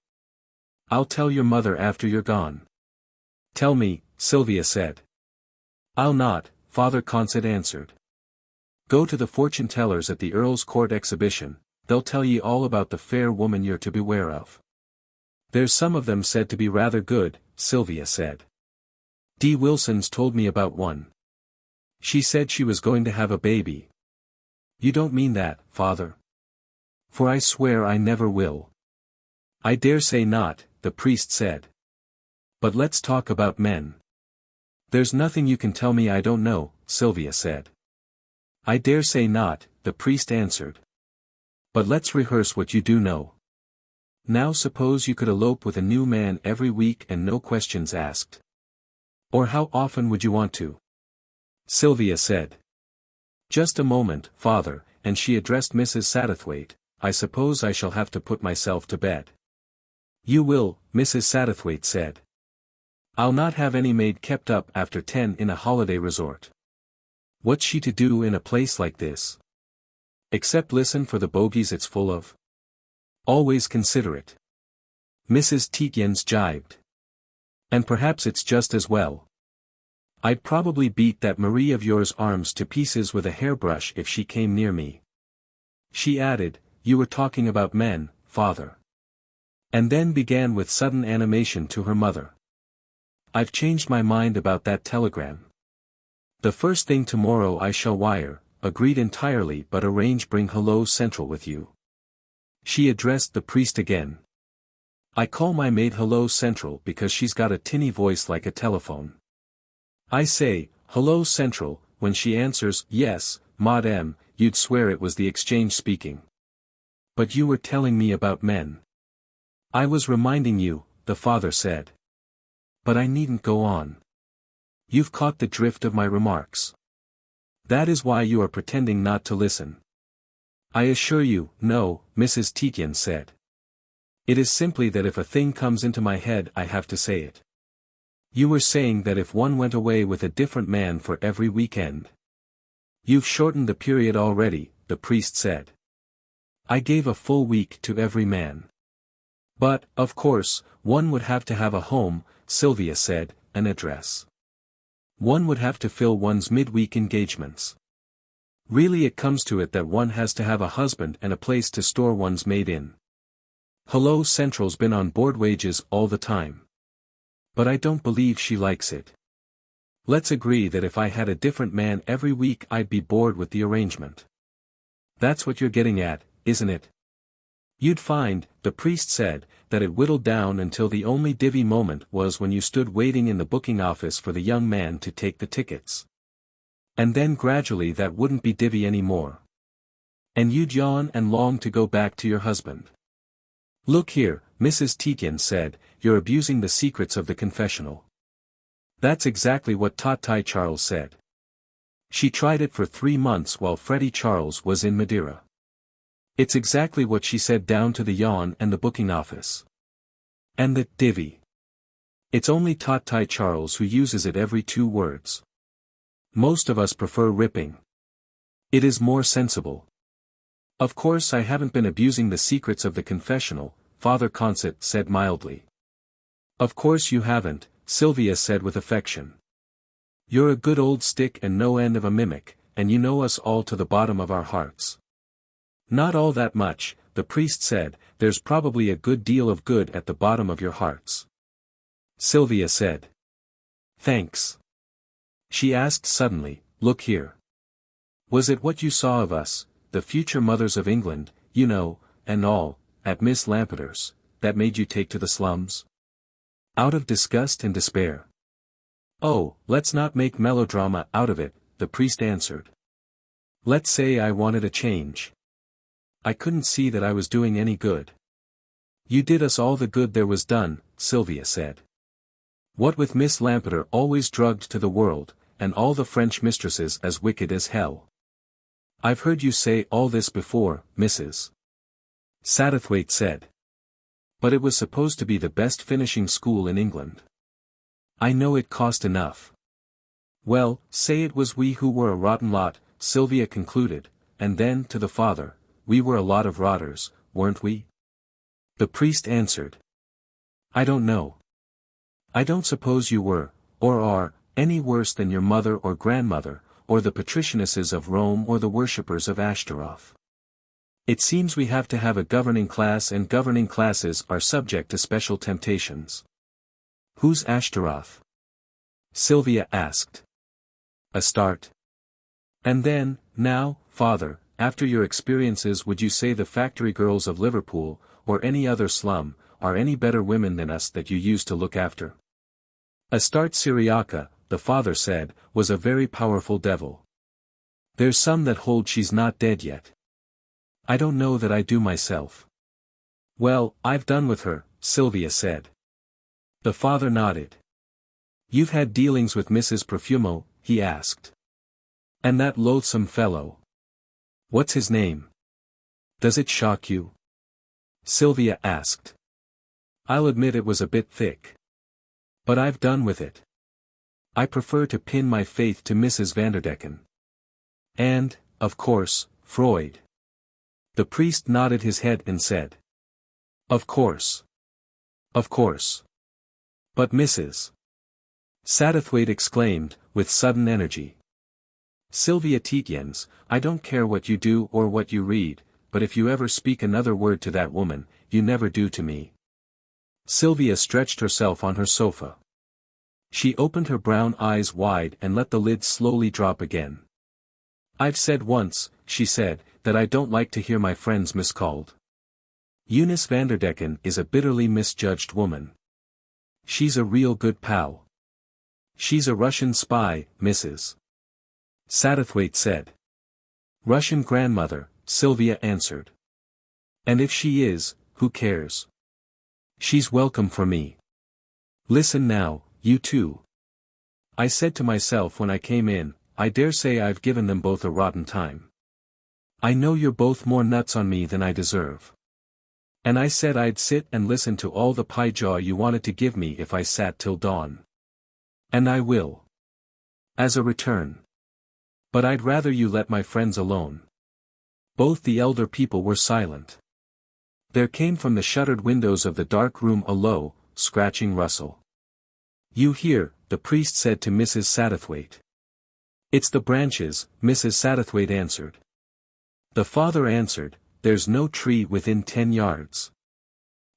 I'll tell your mother after you're gone. Tell me, Sylvia said. I'll not, Father Consett answered. Go to the fortune-tellers at the Earl's Court exhibition, they'll tell ye all about the fair woman you're to beware of. There's some of them said to be rather good, Sylvia said. D. Wilson's told me about one. She said she was going to have a baby. You don't mean that, Father? For I swear I never will. I dare say not, the priest said. But let's talk about men. There's nothing you can tell me I don't know, Sylvia said. I dare say not, the priest answered. But let's rehearse what you do know. Now suppose you could elope with a new man every week and no questions asked. Or how often would you want to? Sylvia said. Just a moment, Father, and she addressed Mrs. Satterthwaite, I suppose I shall have to put myself to bed. You will, Mrs. Satterthwaite said. I'll not have any maid kept up after 10 in a holiday resort. What's she to do in a place like this? Except listen for the bogies it's full of? Always consider it. Mrs. Tietjens jibed. And perhaps it's just as well. I'd probably beat that Marie of yours arms to pieces with a hairbrush if she came near me. She added, you were talking about men, Father. And then began with sudden animation to her mother. I've changed my mind about that telegram. The first thing tomorrow I shall wire, agreed entirely but arrange bring Hello Central with you. She addressed the priest again. I call my maid Hello Central because she's got a tinny voice like a telephone. I say, Hello Central, when she answers, yes, Madame, you'd swear it was the exchange speaking. But you were telling me about men. I was reminding you, the father said. But I needn't go on. You've caught the drift of my remarks. That is why you are pretending not to listen. I assure you, no, Mrs. Tietjens said. It is simply that if a thing comes into my head I have to say it. You were saying that if one went away with a different man for every weekend. You've shortened the period already, the priest said. I gave a full week to every man. But, of course, one would have to have a home, Sylvia said, an address. One would have to fill one's midweek engagements. Really it comes to it that one has to have a husband and a place to store one's maid in. Hello Central's been on board wages all the time. But I don't believe she likes it. Let's agree that if I had a different man every week I'd be bored with the arrangement. That's what you're getting at, isn't it? You'd find, the priest said, that it whittled down until the only divvy moment was when you stood waiting in the booking office for the young man to take the tickets. And then gradually that wouldn't be divvy anymore. And you'd yawn and long to go back to your husband. Look here, Mrs. Tietjens said, you're abusing the secrets of the confessional. That's exactly what Tati Charles said. She tried it for 3 months while Freddie Charles was in Madeira. It's exactly what she said down to the yawn and the booking office. And the divvy. It's only Tot Charles who uses it every 2 words. Most of us prefer ripping. It is more sensible. Of course I haven't been abusing the secrets of the confessional, Father Consett said mildly. Of course you haven't, Sylvia said with affection. You're a good old stick and no end of a mimic, and you know us all to the bottom of our hearts. Not all that much, the priest said, there's probably a good deal of good at the bottom of your hearts. Sylvia said. Thanks. She asked suddenly, look here. Was it what you saw of us, the future mothers of England, you know, and all, at Miss Lampeter's, that made you take to the slums? Out of disgust and despair. Oh, let's not make melodrama out of it, the priest answered. Let's say I wanted a change. I couldn't see that I was doing any good. You did us all the good there was done, Sylvia said. What with Miss Lampeter always drugged to the world, and all the French mistresses as wicked as hell. I've heard you say all this before, Mrs. Satterthwaite said. But it was supposed to be the best finishing school in England. I know it cost enough. Well, say it was we who were a rotten lot, Sylvia concluded, and then to the father, we were a lot of rotters, weren't we? The priest answered. I don't know. I don't suppose you were, or are, any worse than your mother or grandmother, or the patricianesses of Rome or the worshippers of Ashtaroth. It seems we have to have a governing class and governing classes are subject to special temptations. Who's Ashtaroth? Sylvia asked. Astarte. And then, now, father, after your experiences would you say the factory girls of Liverpool, or any other slum, are any better women than us that you used to look after? Astarte Syriaca, the father said, was a very powerful devil. There's some that hold she's not dead yet. I don't know that I do myself. Well, I've done with her, Sylvia said. The father nodded. You've had dealings with Mrs. Profumo, he asked. And that loathsome fellow. What's his name? Does it shock you? Sylvia asked. I'll admit it was a bit thick. But I've done with it. I prefer to pin my faith to Mrs. Vanderdecken. And, of course, Freud. The priest nodded his head and said. Of course. Of course. But Mrs. Satterthwaite exclaimed, with sudden energy. Sylvia Tietjens, I don't care what you do or what you read, but if you ever speak another word to that woman, you never do to me. Sylvia stretched herself on her sofa. She opened her brown eyes wide and let the lids slowly drop again. I've said once, she said, that I don't like to hear my friends miscalled. Eunice Vanderdecken is a bitterly misjudged woman. She's a real good pal. She's a Russian spy, Mrs. Satterthwaite said. Russian grandmother, Sylvia answered. And if she is, who cares? She's welcome for me. Listen now, you two. I said to myself when I came in, I dare say I've given them both a rotten time. I know you're both more nuts on me than I deserve. And I said I'd sit and listen to all the pie jaw you wanted to give me if I sat till dawn. And I will. As a return. But I'd rather you let my friends alone. Both the elder people were silent. There came from the shuttered windows of the dark room a low, scratching rustle. You hear, the priest said to Mrs. Satterthwaite. It's the branches, Mrs. Satterthwaite answered. The father answered, there's no tree within 10 yards.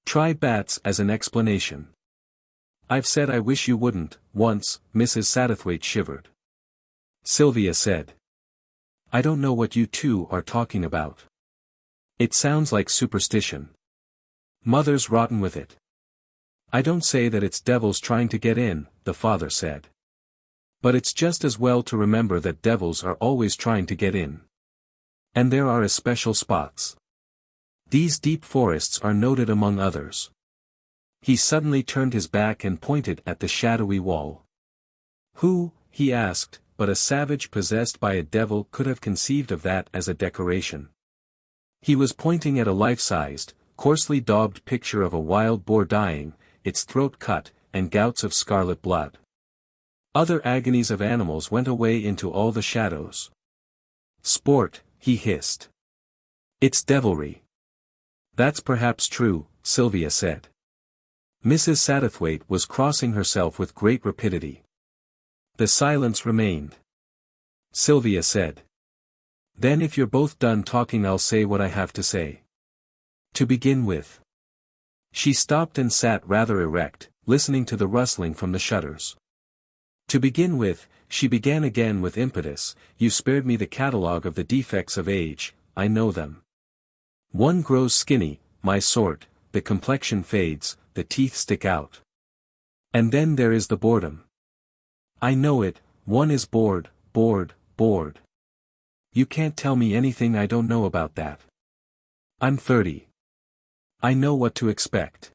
Try bats as an explanation. I've said I wish you wouldn't, once, Mrs. Satterthwaite shivered. Sylvia said. I don't know what you two are talking about. It sounds like superstition. Mother's rotten with it. I don't say that it's devils trying to get in, the father said. But it's just as well to remember that devils are always trying to get in. And there are especial spots. These deep forests are noted among others. He suddenly turned his back and pointed at the shadowy wall. Who, he asked, but a savage possessed by a devil could have conceived of that as a decoration? He was pointing at a life-sized, coarsely daubed picture of a wild boar dying, its throat cut, and gouts of scarlet blood. Other agonies of animals went away into all the shadows. Sport, he hissed. It's devilry. That's perhaps true, Sylvia said. Mrs. Satterthwaite was crossing herself with great rapidity. The silence remained. Sylvia said. Then if you're both done talking I'll say what I have to say. To begin with. She stopped and sat rather erect, listening to the rustling from the shutters. To begin with, she began again with impetus, you spared me the catalogue of the defects of age, I know them. One grows skinny, my sort, the complexion fades, the teeth stick out. And then there is the boredom. I know it, one is bored, bored, bored. You can't tell me anything I don't know about that. I'm 30. I know what to expect.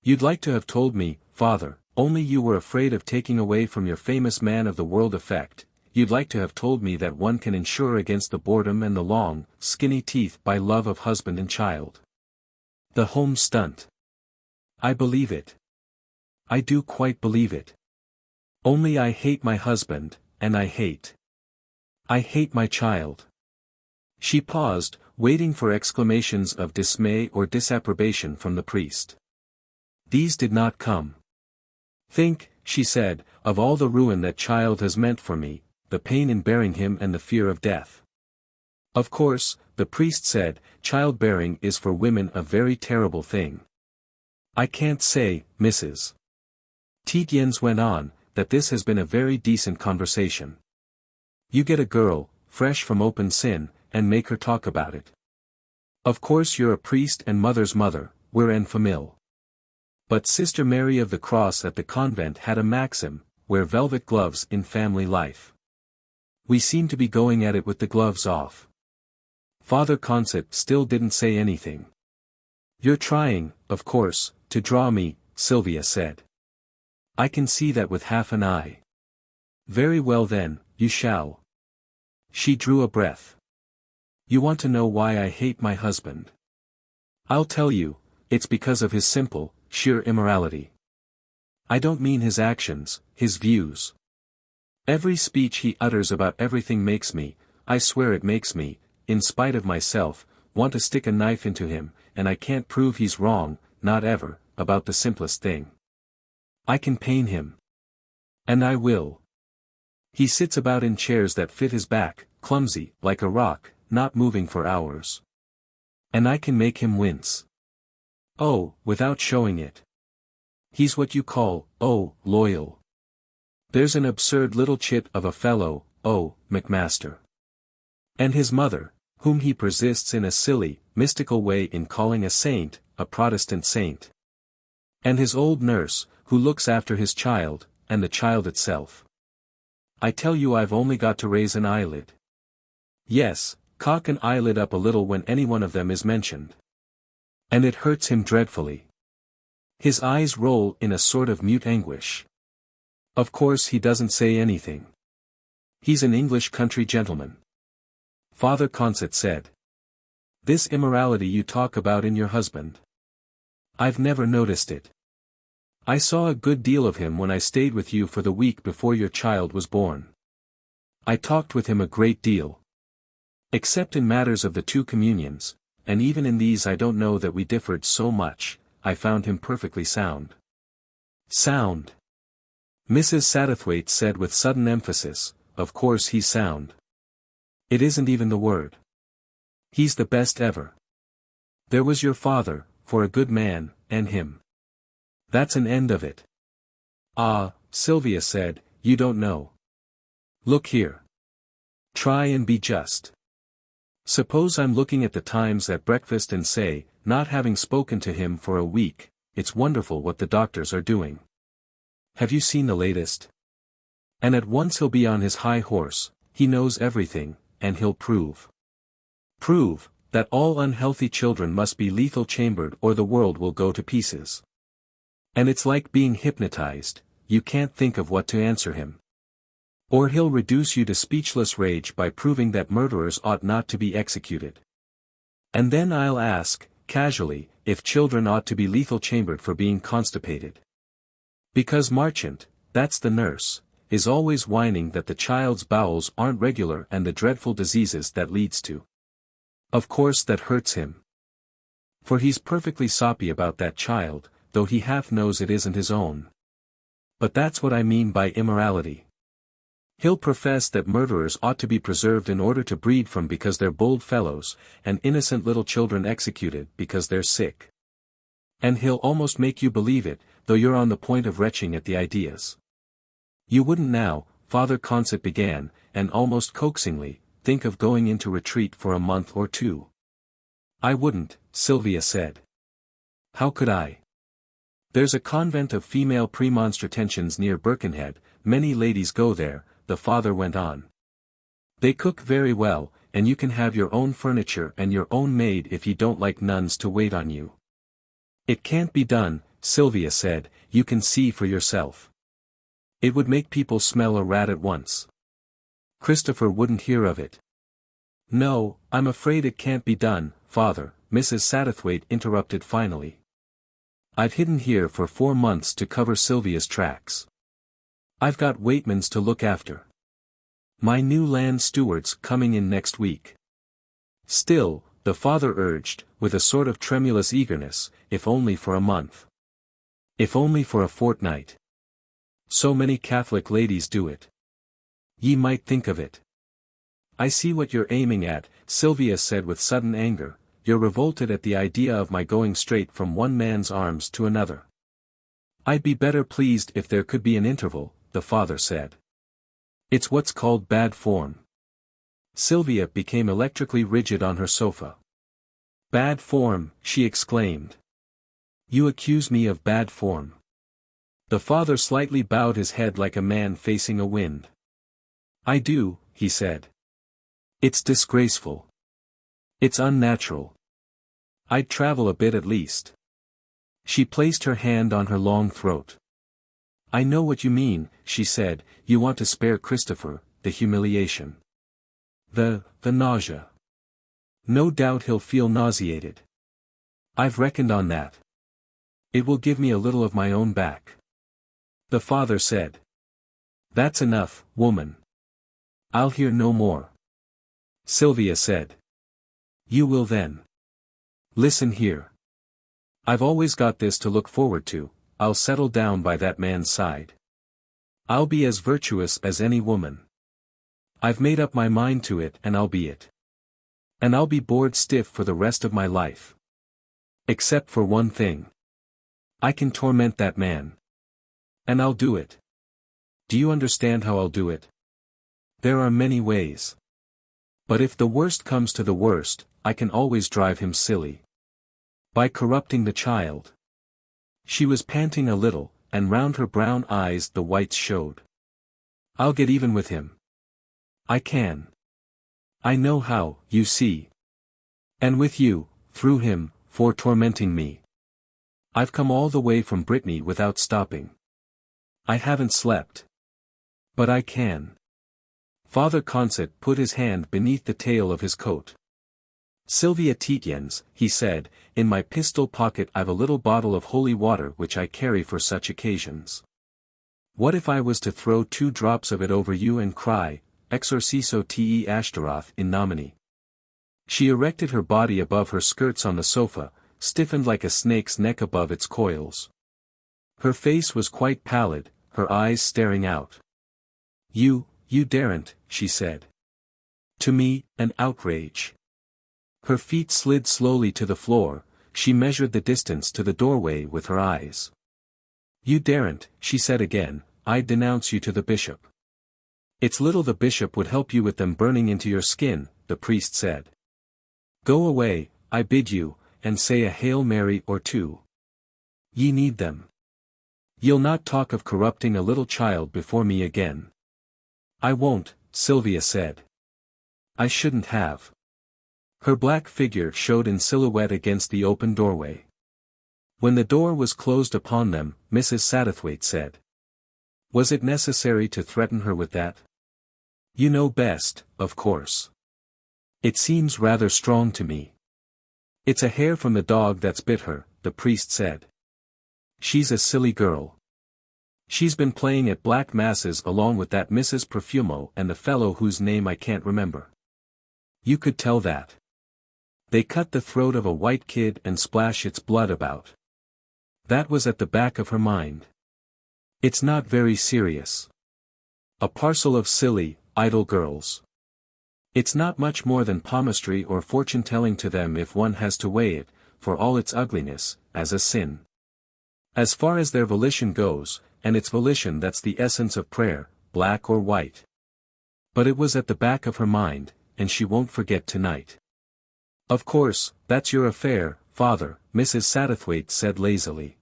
You'd like to have told me, father, only you were afraid of taking away from your famous man of the world effect, you'd like to have told me that one can insure against the boredom and the long, skinny teeth by love of husband and child. The home stunt. I believe it. I do quite believe it. Only I hate my husband, and I hate my child. She paused, waiting for exclamations of dismay or disapprobation from the priest. These did not come. Think, she said, of all the ruin that child has meant for me, the pain in bearing him and the fear of death. Of course, the priest said, childbearing is for women a very terrible thing. I can't say, Mrs. Tietjens went on, that this has been a very decent conversation. You get a girl, fresh from open sin, and make her talk about it. Of course you're a priest and mother's mother, we're en famille. But Sister Mary of the Cross at the convent had a maxim, wear velvet gloves in family life. We seem to be going at it with the gloves off. Father Consett still didn't say anything. You're trying, of course, to draw me, Sylvia said. I can see that with half an eye. Very well then, you shall. She drew a breath. You want to know why I hate my husband? I'll tell you, it's because of his simple, sheer immorality. I don't mean his actions, his views. Every speech he utters about everything makes me, I swear it makes me, in spite of myself, want to stick a knife into him, and I can't prove he's wrong, not ever, about the simplest thing. I can pain him. And I will. He sits about in chairs that fit his back, clumsy, like a rock, not moving for hours. And I can make him wince. Oh, without showing it. He's what you call, oh, loyal. There's an absurd little chit of a fellow, oh, Macmaster. And his mother, whom he persists in a silly, mystical way in calling a saint, a Protestant saint. And his old nurse, who looks after his child, and the child itself. I tell you I've only got to raise an eyelid. Yes, cock an eyelid up a little when any one of them is mentioned. And it hurts him dreadfully. His eyes roll in a sort of mute anguish. Of course he doesn't say anything. He's an English country gentleman. Father Consett said. This immorality you talk about in your husband. I've never noticed it. I saw a good deal of him when I stayed with you for the week before your child was born. I talked with him a great deal. Except in matters of the two communions, and even in these I don't know that we differed so much, I found him perfectly sound. Sound. Mrs. Satterthwaite said with sudden emphasis, of course he's sound. It isn't even the word. He's the best ever. There was your father, for a good man, and him. That's an end of it. Ah, Sylvia said, you don't know. Look here. Try and be just. Suppose I'm looking at the Times at breakfast and say, not having spoken to him for a week, it's wonderful what the doctors are doing. Have you seen the latest? And at once he'll be on his high horse, he knows everything, and he'll prove that all unhealthy children must be lethal chambered or the world will go to pieces. And it's like being hypnotized, you can't think of what to answer him. Or he'll reduce you to speechless rage by proving that murderers ought not to be executed. And then I'll ask, casually, if children ought to be lethal chambered for being constipated. Because Marchant, that's the nurse, is always whining that the child's bowels aren't regular and the dreadful diseases that leads to. Of course that hurts him. For he's perfectly soppy about that child, though he half knows it isn't his own. But that's what I mean by immorality. He'll profess that murderers ought to be preserved in order to breed from because they're bold fellows, and innocent little children executed because they're sick. And he'll almost make you believe it, though you're on the point of retching at the ideas. You wouldn't now, Father Consett began, and almost coaxingly, think of going into retreat for a month or two. I wouldn't, Sylvia said. How could I? There's a convent of female premonstratensians near Birkenhead, many ladies go there, the father went on. They cook very well, and you can have your own furniture and your own maid if you don't like nuns to wait on you. It can't be done, Sylvia said, you can see for yourself. It would make people smell a rat at once. Christopher wouldn't hear of it. No, I'm afraid it can't be done, father, Mrs. Satterthwaite interrupted finally. I've hidden here for 4 months to cover Sylvia's tracks. I've got waitmans to look after. My new land steward's coming in next week. Still, the father urged, with a sort of tremulous eagerness, if only for a month. If only for a fortnight. So many Catholic ladies do it. Ye might think of it. I see what you're aiming at, Sylvia said with sudden anger, you're revolted at the idea of my going straight from one man's arms to another. I'd be better pleased if there could be an interval, the father said. It's what's called bad form. Sylvia became electrically rigid on her sofa. Bad form, she exclaimed. You accuse me of bad form. The father slightly bowed his head like a man facing a wind. I do, he said. It's disgraceful. It's unnatural. I'd travel a bit at least. She placed her hand on her long throat. I know what you mean, she said, you want to spare Christopher, the humiliation. The nausea. No doubt he'll feel nauseated. I've reckoned on that. It will give me a little of my own back. The father said. That's enough, woman. I'll hear no more. Sylvia said. You will then. Listen here. I've always got this to look forward to, I'll settle down by that man's side. I'll be as virtuous as any woman. I've made up my mind to it and I'll be it. And I'll be bored stiff for the rest of my life. Except for one thing. I can torment that man. And I'll do it. Do you understand how I'll do it? There are many ways. But if the worst comes to the worst, I can always drive him silly. By corrupting the child. She was panting a little, and round her brown eyes the whites showed. I'll get even with him. I can. I know how, you see. And with you, through him, for tormenting me. I've come all the way from Brittany without stopping. I haven't slept. But I can. Father Consett put his hand beneath the tail of his coat. Sylvia Tietjens, he said, in my pistol pocket I've a little bottle of holy water which I carry for such occasions. What if I was to throw 2 drops of it over you and cry, Exorciso te Ashtaroth in nomine? She erected her body above her skirts on the sofa, stiffened like a snake's neck above its coils. Her face was quite pallid, her eyes staring out. You daren't, she said. To me, an outrage. Her feet slid slowly to the floor, she measured the distance to the doorway with her eyes. You daren't, she said again, I'd denounce you to the bishop. It's little the bishop would help you with them burning into your skin, the priest said. Go away, I bid you, and say a Hail Mary or 2. Ye need them. Ye'll not talk of corrupting a little child before me again. I won't, Sylvia said. I shouldn't have. Her black figure showed in silhouette against the open doorway. When the door was closed upon them, Mrs. Satterthwaite said. Was it necessary to threaten her with that? You know best, of course. It seems rather strong to me. It's a hair from the dog that's bit her, the priest said. She's a silly girl. She's been playing at black masses along with that Mrs. Profumo and the fellow whose name I can't remember. You could tell that. They cut the throat of a white kid and splash its blood about. That was at the back of her mind. It's not very serious. A parcel of silly, idle girls. It's not much more than palmistry or fortune-telling to them if one has to weigh it, for all its ugliness, as a sin. As far as their volition goes, and it's volition that's the essence of prayer, black or white. But it was at the back of her mind, and she won't forget tonight. Of course, that's your affair, Father, Mrs. Satterthwaite said lazily.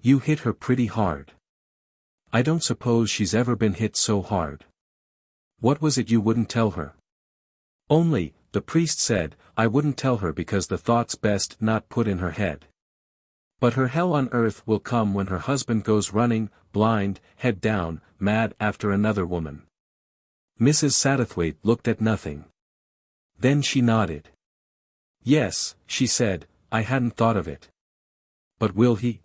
You hit her pretty hard. I don't suppose she's ever been hit so hard. What was it you wouldn't tell her? Only, the priest said, I wouldn't tell her because the thought's best not put in her head. But her hell on earth will come when her husband goes running, blind, head down, mad after another woman. Mrs. Satterthwaite looked at nothing. Then she nodded. Yes, she said, I hadn't thought of it. But will he?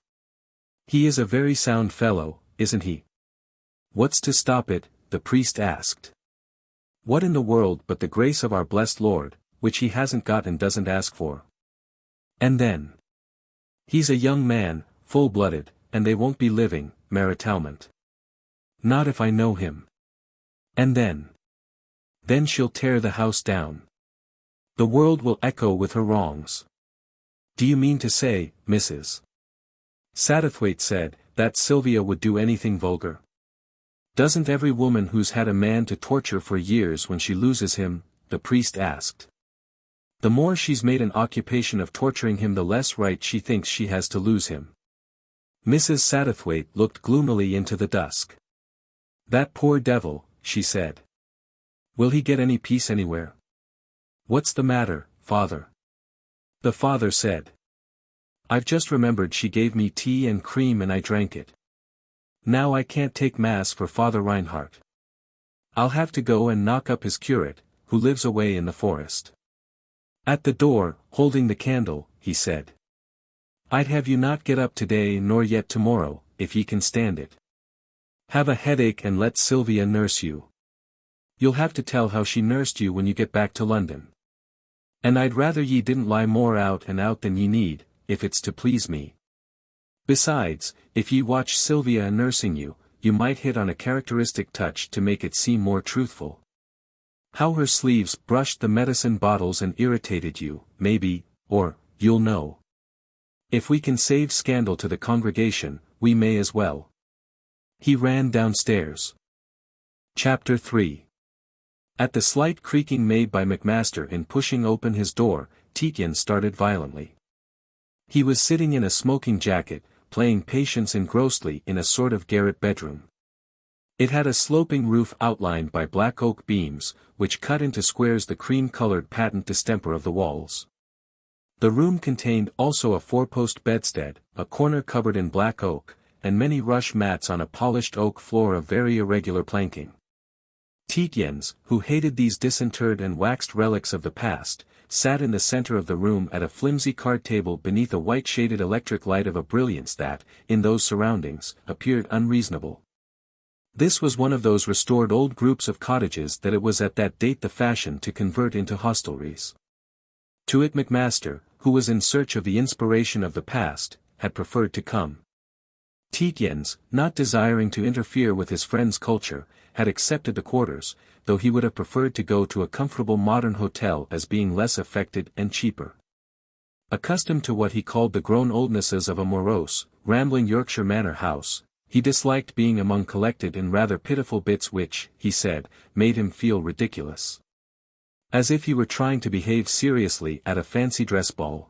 He is a very sound fellow, isn't he? What's to stop it? The priest asked. What in the world but the grace of our blessed Lord, which he hasn't got and doesn't ask for? And then? He's a young man, full-blooded, and they won't be living, maritalment. Not if I know him. And then? Then she'll tear the house down. The world will echo with her wrongs. Do you mean to say, Mrs. Satterthwaite said, that Sylvia would do anything vulgar? Doesn't every woman who's had a man to torture for years when she loses him? The priest asked. The more she's made an occupation of torturing him the less right she thinks she has to lose him. Mrs. Satterthwaite looked gloomily into the dusk. That poor devil, she said. Will he get any peace anywhere? What's the matter, Father? The father said. I've just remembered she gave me tea and cream and I drank it. Now I can't take Mass for Father Reinhardt. I'll have to go and knock up his curate, who lives away in the forest. At the door, holding the candle, he said. I'd have you not get up today nor yet tomorrow, if ye can stand it. Have a headache and let Sylvia nurse you. You'll have to tell how she nursed you when you get back to London. And I'd rather ye didn't lie more out and out than ye need, if it's to please me. Besides, if ye watch Sylvia nursing you, you might hit on a characteristic touch to make it seem more truthful. How her sleeves brushed the medicine bottles and irritated you, maybe, or, you'll know. If we can save scandal to the congregation, we may as well. He ran downstairs. Chapter 3. At the slight creaking made by Macmaster in pushing open his door, Tietjens started violently. He was sitting in a smoking jacket, playing Patience engrossly in a sort of garret bedroom. It had a sloping roof outlined by black oak beams, which cut into squares the cream-colored patent distemper of the walls. The room contained also a four-post bedstead, a corner cupboard in black oak, and many rush mats on a polished oak floor of very irregular planking. Tietjens, who hated these disinterred and waxed relics of the past, sat in the center of the room at a flimsy card table beneath a white-shaded electric light of a brilliance that, in those surroundings, appeared unreasonable. This was one of those restored old groups of cottages that it was at that date the fashion to convert into hostelries. To it Macmaster, who was in search of the inspiration of the past, had preferred to come. Tietjens, not desiring to interfere with his friend's culture, had accepted the quarters, though he would have preferred to go to a comfortable modern hotel as being less affected and cheaper. Accustomed to what he called the grown oldnesses of a morose, rambling Yorkshire manor house, he disliked being among collected and rather pitiful bits which, he said, made him feel ridiculous. As if he were trying to behave seriously at a fancy dress ball.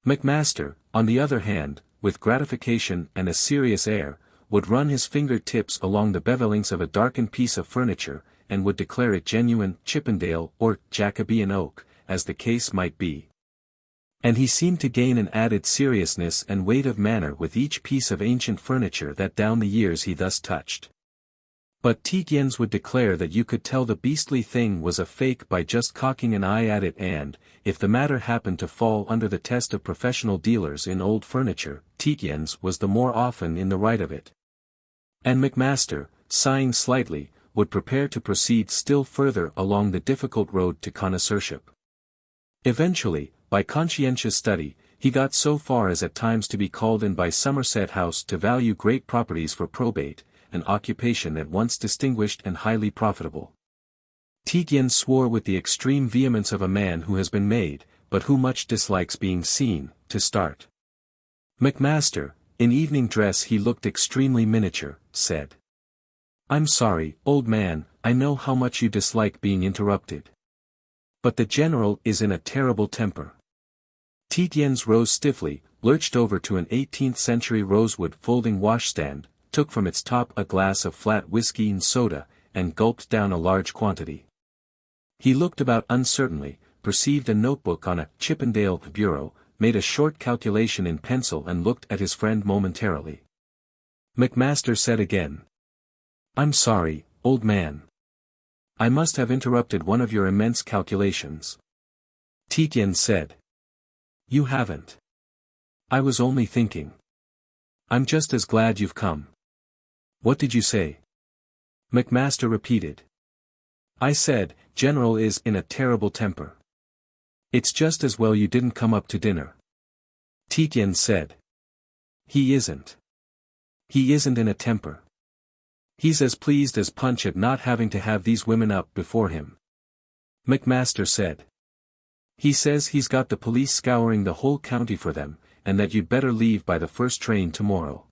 Macmaster, on the other hand, with gratification and a serious air, would run his finger-tips along the bevellings of a darkened piece of furniture, and would declare it genuine Chippendale or Jacobean oak, as the case might be. And he seemed to gain an added seriousness and weight of manner with each piece of ancient furniture that down the years he thus touched. But Tietjens would declare that you could tell the beastly thing was a fake by just cocking an eye at it and, if the matter happened to fall under the test of professional dealers in old furniture, Tietjens was the more often in the right of it. And Macmaster, sighing slightly, would prepare to proceed still further along the difficult road to connoisseurship. Eventually, by conscientious study, he got so far as at times to be called in by Somerset House to value great properties for probate, an occupation at once distinguished and highly profitable. Tietjens swore with the extreme vehemence of a man who has been made, but who much dislikes being seen, to start. Macmaster, in evening dress he looked extremely miniature, said. "I'm sorry, old man, I know how much you dislike being interrupted. But the general is in a terrible temper." Tietjens rose stiffly, lurched over to an 18th-century rosewood folding washstand, took from its top a glass of flat whiskey and soda, and gulped down a large quantity. He looked about uncertainly, perceived a notebook on a Chippendale bureau, made a short calculation in pencil and looked at his friend momentarily. Macmaster said again. "I'm sorry, old man. I must have interrupted one of your immense calculations." Tietjens said. "You haven't. I was only thinking. I'm just as glad you've come." "What did you say?" Macmaster repeated. "I said, General is in a terrible temper. It's just as well you didn't come up to dinner." Tietjens said. "He isn't. He isn't in a temper. He's as pleased as Punch at not having to have these women up before him." Macmaster said. "He says he's got the police scouring the whole county for them, and that you'd better leave by the first train tomorrow."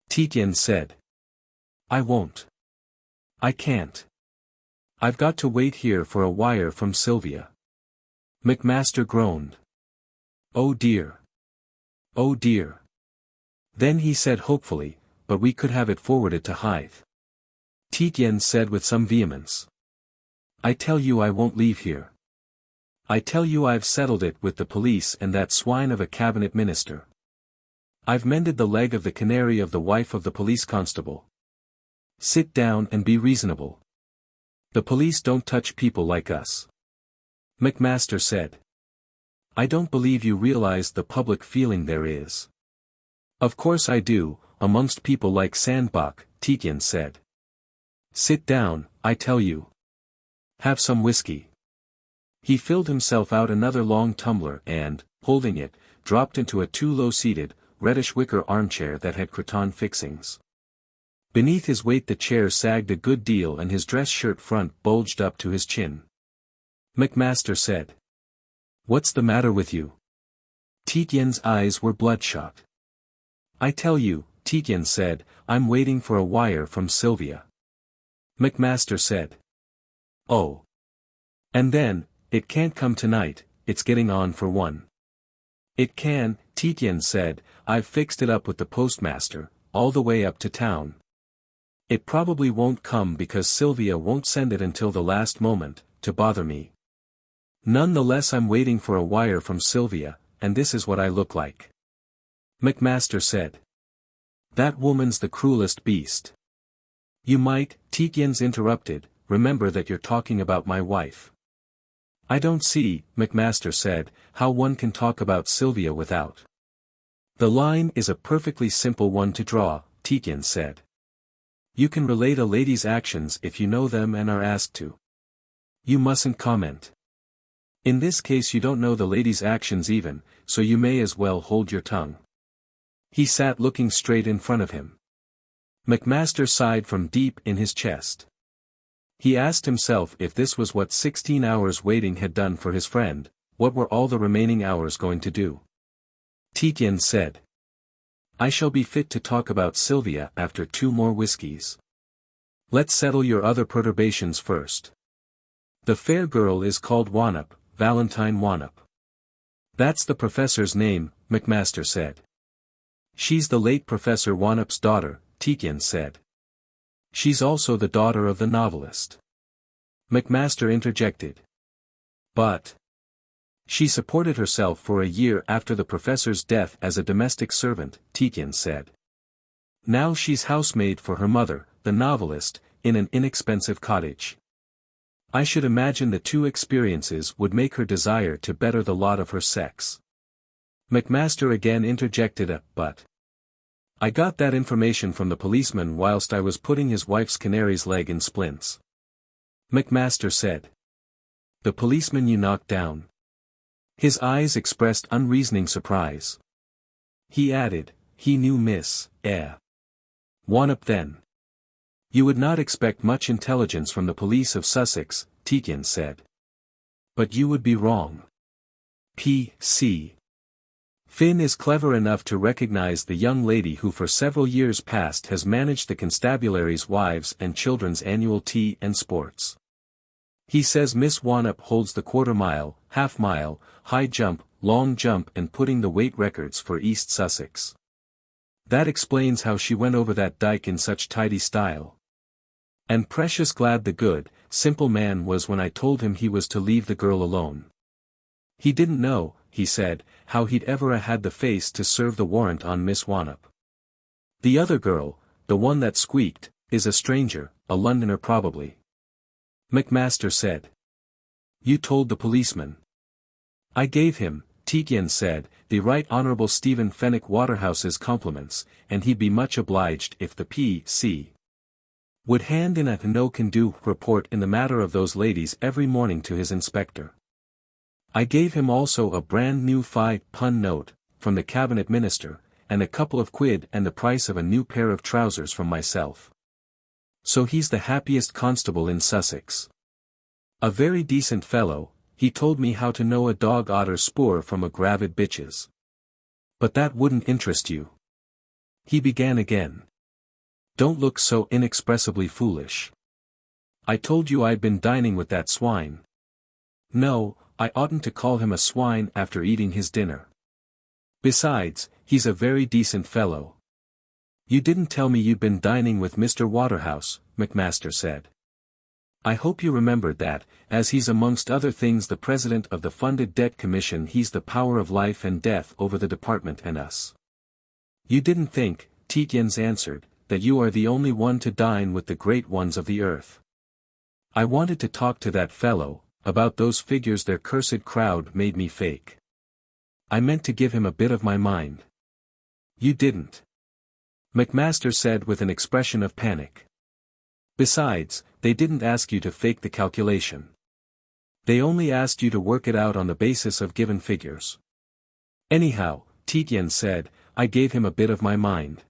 Tietjens said. "I won't. I can't. I've got to wait here for a wire from Sylvia." Macmaster groaned. "Oh dear. Oh dear." Then he said hopefully, "But we could have it forwarded to Hythe." Tietjens said with some vehemence. "I tell you I won't leave here. I tell you I've settled it with the police and that swine of a cabinet minister. I've mended the leg of the canary of the wife of the police constable. Sit down and be reasonable. The police don't touch people like us." Macmaster said. "I don't believe you realize the public feeling there is." "Of course I do, amongst people like Sandbach," Tietjens said. "Sit down, I tell you. Have some whiskey." He filled himself out another long tumbler and, holding it, dropped into a too low-seated, reddish wicker armchair that had cretonne fixings. Beneath his weight the chair sagged a good deal and his dress shirt front bulged up to his chin. Macmaster said. "What's the matter with you?" Tietjens' eyes were bloodshot. "I tell you," Tietjens said, "I'm waiting for a wire from Sylvia." Macmaster said. "Oh. And then, it can't come tonight, it's getting on for one." "It can," Tietjens said, "I've fixed it up with the postmaster, all the way up to town. It probably won't come because Sylvia won't send it until the last moment, to bother me. None the less I'm waiting for a wire from Sylvia, and this is what I look like." Macmaster said. "That woman's the cruelest beast." "You might," Tietjens interrupted, "remember that you're talking about my wife." "I don't see," Macmaster said, "how one can talk about Sylvia without." "The line is a perfectly simple one to draw," Tietjens said. "You can relate a lady's actions if you know them and are asked to. You mustn't comment. In this case you don't know the lady's actions even, so you may as well hold your tongue." He sat looking straight in front of him. Macmaster sighed from deep in his chest. He asked himself if this was what 16 hours waiting had done for his friend, what were all the remaining hours going to do? Tietjens said. "I shall be fit to talk about Sylvia after 2 more whiskies. Let's settle your other perturbations first. The fair girl is called Wannop, Valentine Wannop." "That's the professor's name," Macmaster said. "She's the late Professor Wannop's daughter," Tietjens said. "She's also the daughter of the novelist." Macmaster interjected. "But she supported herself for a year after the professor's death as a domestic servant," Tietjens said. "Now she's housemaid for her mother, the novelist, in an inexpensive cottage. I should imagine the two experiences would make her desire to better the lot of her sex. Macmaster again interjected but I got that information from the policeman whilst I was putting his wife's canary's leg in splints. Macmaster said. The policeman you knocked down? His eyes expressed unreasoning surprise. He added, he knew Miss Wannop then. You would not expect much intelligence from the police of Sussex, Tietjens said. But you would be wrong. P.C. Finn is clever enough to recognize the young lady who for several years past has managed the constabulary's wives and children's annual tea and sports. He says Miss Wannop holds the quarter-mile, half-mile, high jump, long jump and putting the weight records for East Sussex. That explains how she went over that dike in such tidy style. And precious glad the good, simple man was when I told him he was to leave the girl alone. He didn't know, he said, how he'd ever had the face to serve the warrant on Miss Wannop. The other girl, the one that squeaked, is a stranger, a Londoner probably. Macmaster said. You told the policeman. I gave him, Tietjens said, the Right Honourable Stephen Fenwick Waterhouse's compliments, and he'd be much obliged if the P.C. would hand in a no-can-do report in the matter of those ladies every morning to his inspector. I gave him also a brand new £5 note, from the cabinet minister, and a couple of quid and the price of a new pair of trousers from myself. So he's the happiest constable in Sussex. A very decent fellow, he told me how to know a dog otter spoor from a gravid bitches. But that wouldn't interest you. He began again. Don't look so inexpressibly foolish. I told you I'd been dining with that swine. No, I oughtn't to call him a swine after eating his dinner. Besides, he's a very decent fellow. You didn't tell me you'd been dining with Mr. Waterhouse, Macmaster said. I hope you remembered that, as he's amongst other things the president of the Funded Debt Commission, he's the power of life and death over the department and us. You didn't think, Tietjens answered, that you are the only one to dine with the great ones of the earth. I wanted to talk to that fellow, about those figures their cursed crowd made me fake. I meant to give him a bit of my mind. You didn't. Macmaster said with an expression of panic. Besides, they didn't ask you to fake the calculation. They only asked you to work it out on the basis of given figures. Anyhow, Tietjens said, I gave him a bit of my mind.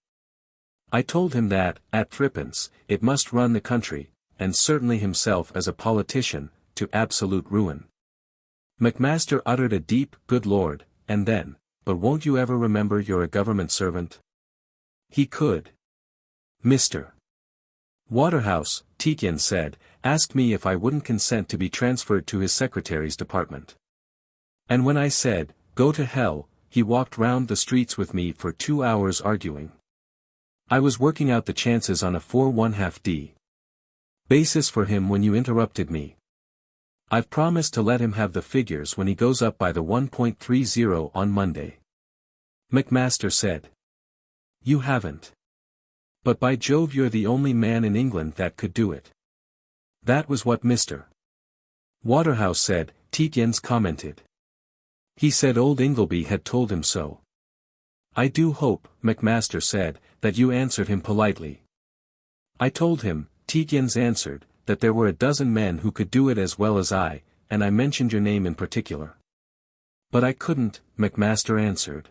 I told him that, at threepence, it must run the country, and certainly himself as a politician, to absolute ruin. Macmaster uttered a deep, good Lord, and then, but won't you ever remember you're a government servant? He could. Mr. Waterhouse, Tietjens said, asked me if I wouldn't consent to be transferred to his secretary's department. And when I said, go to hell, he walked round the streets with me for 2 hours arguing. I was working out the chances on a 4.5d basis for him when you interrupted me. I've promised to let him have the figures when he goes up by the 1.30 on Monday. Macmaster said. You haven't. But by Jove, you're the only man in England that could do it. That was what Mr. Waterhouse said, Tietjens commented. He said old Ingleby had told him so. I do hope, Macmaster said, that you answered him politely. I told him, Tietjens answered, that there were a dozen men who could do it as well as I, and I mentioned your name in particular. But I couldn't, Macmaster answered.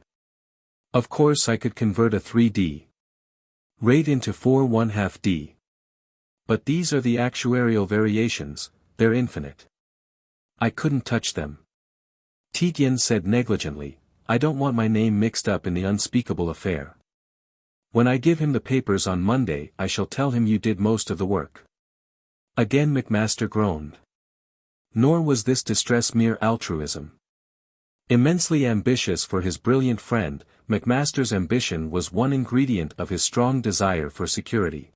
Of course I could convert a 3D rate into 4.5d. But these are the actuarial variations, they're infinite. I couldn't touch them. Tietjens said negligently, I don't want my name mixed up in the unspeakable affair. When I give him the papers on Monday I shall tell him you did most of the work. Again Macmaster groaned. Nor was this distress mere altruism. Immensely ambitious for his brilliant friend, Macmaster's ambition was one ingredient of his strong desire for security.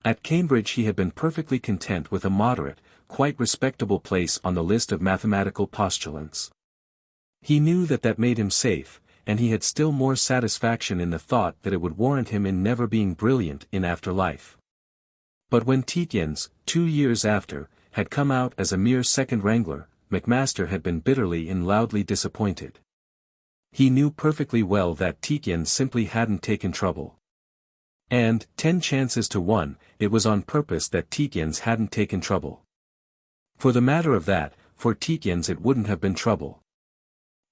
At Cambridge he had been perfectly content with a moderate, quite respectable place on the list of mathematical postulants. He knew that that made him safe, and he had still more satisfaction in the thought that it would warrant him in never being brilliant in after life. But when Tietjens, 2 years after, had come out as a mere second wrangler, Macmaster had been bitterly and loudly disappointed. He knew perfectly well that Tietjens simply hadn't taken trouble. And, 10 chances to 1, it was on purpose that Tietjens hadn't taken trouble. For the matter of that, for Tietjens it wouldn't have been trouble.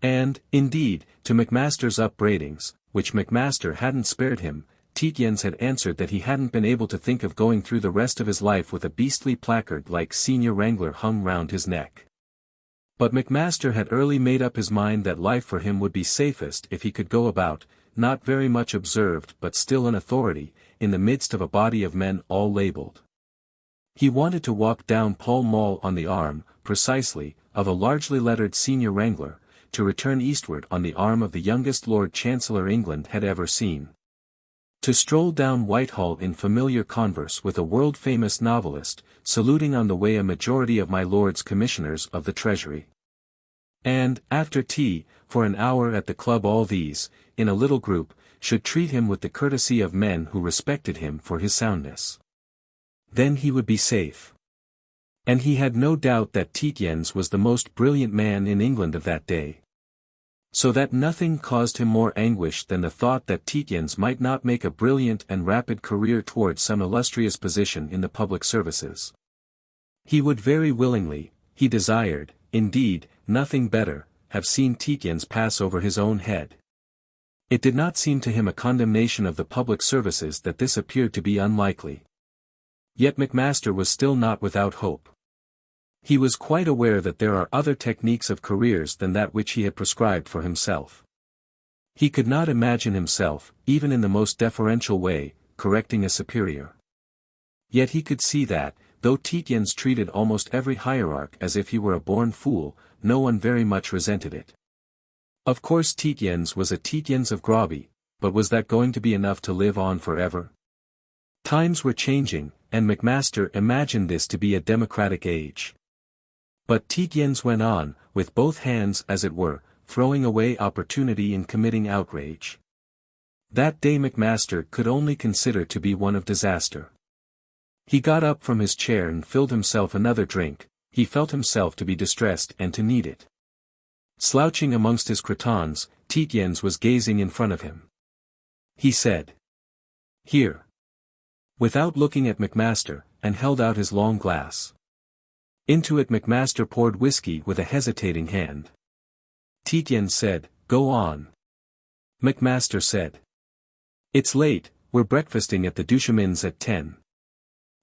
And, indeed, to Macmaster's upbraidings, which Macmaster hadn't spared him, Tietjens had answered that he hadn't been able to think of going through the rest of his life with a beastly placard like Senior Wrangler hung round his neck. But Macmaster had early made up his mind that life for him would be safest if he could go about, not very much observed but still an authority, in the midst of a body of men all labelled. He wanted to walk down Pall Mall on the arm, precisely, of a largely lettered Senior Wrangler, to return eastward on the arm of the youngest Lord Chancellor England had ever seen. To stroll down Whitehall in familiar converse with a world-famous novelist, saluting on the way a majority of my Lord's Commissioners of the Treasury. And, after tea, for an hour at the club all these, in a little group, should treat him with the courtesy of men who respected him for his soundness. Then he would be safe. And he had no doubt that Tietjens was the most brilliant man in England of that day. So that nothing caused him more anguish than the thought that Tietjens might not make a brilliant and rapid career towards some illustrious position in the public services. He would very willingly, he desired, indeed, nothing better, have seen Tietjens pass over his own head. It did not seem to him a condemnation of the public services that this appeared to be unlikely. Yet Macmaster was still not without hope. He was quite aware that there are other techniques of careers than that which he had prescribed for himself. He could not imagine himself, even in the most deferential way, correcting a superior. Yet he could see that, though Tietjens treated almost every hierarch as if he were a born fool, no one very much resented it. Of course Tietjens was a Tietjens of Groby, but was that going to be enough to live on forever? Times were changing, and Macmaster imagined this to be a democratic age. But Tietjens went on, with both hands as it were, throwing away opportunity in committing outrage. That day Macmaster could only consider to be one of disaster. He got up from his chair and filled himself another drink, he felt himself to be distressed and to need it. Slouching amongst his crotons, Tietjens was gazing in front of him. He said, "Here." Without looking at Macmaster, and held out his long glass. Into it Macmaster poured whiskey with a hesitating hand. Tietjens said, "Go on." Macmaster said, "It's late, we're breakfasting at the Duchemins at 10.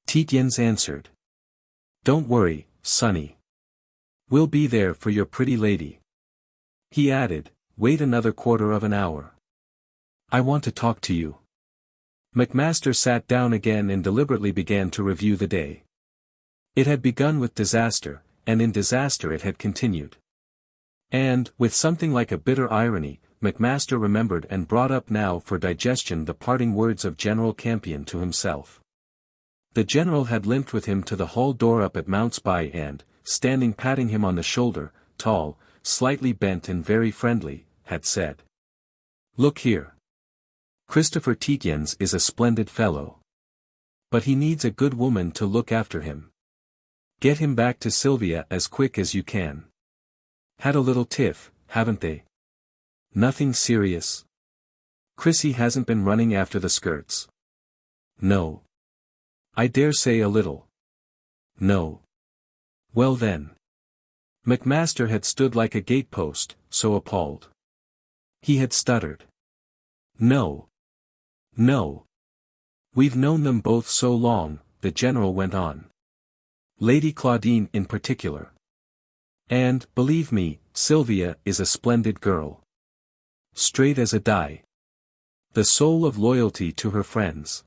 Tietjens answered, "Don't worry, sonny. We'll be there for your pretty lady." He added, "Wait another quarter of an hour. I want to talk to you." Macmaster sat down again and deliberately began to review the day. It had begun with disaster, and in disaster it had continued. And, with something like a bitter irony, Macmaster remembered and brought up now for digestion the parting words of General Campion to himself. The general had limped with him to the hall door up at Mount Spy and, standing patting him on the shoulder, tall, slightly bent and very friendly, had said, "Look here. Christopher Tietjens is a splendid fellow. But he needs a good woman to look after him. Get him back to Sylvia as quick as you can. Had a little tiff, haven't they? Nothing serious? Chrissy hasn't been running after the skirts? No. I dare say a little. No. Well then." Macmaster had stood like a gatepost, so appalled. He had stuttered. "No. No. We've known them both so long," the general went on. "Lady Claudine in particular. And, believe me, Sylvia is a splendid girl. Straight as a die. The soul of loyalty to her friends.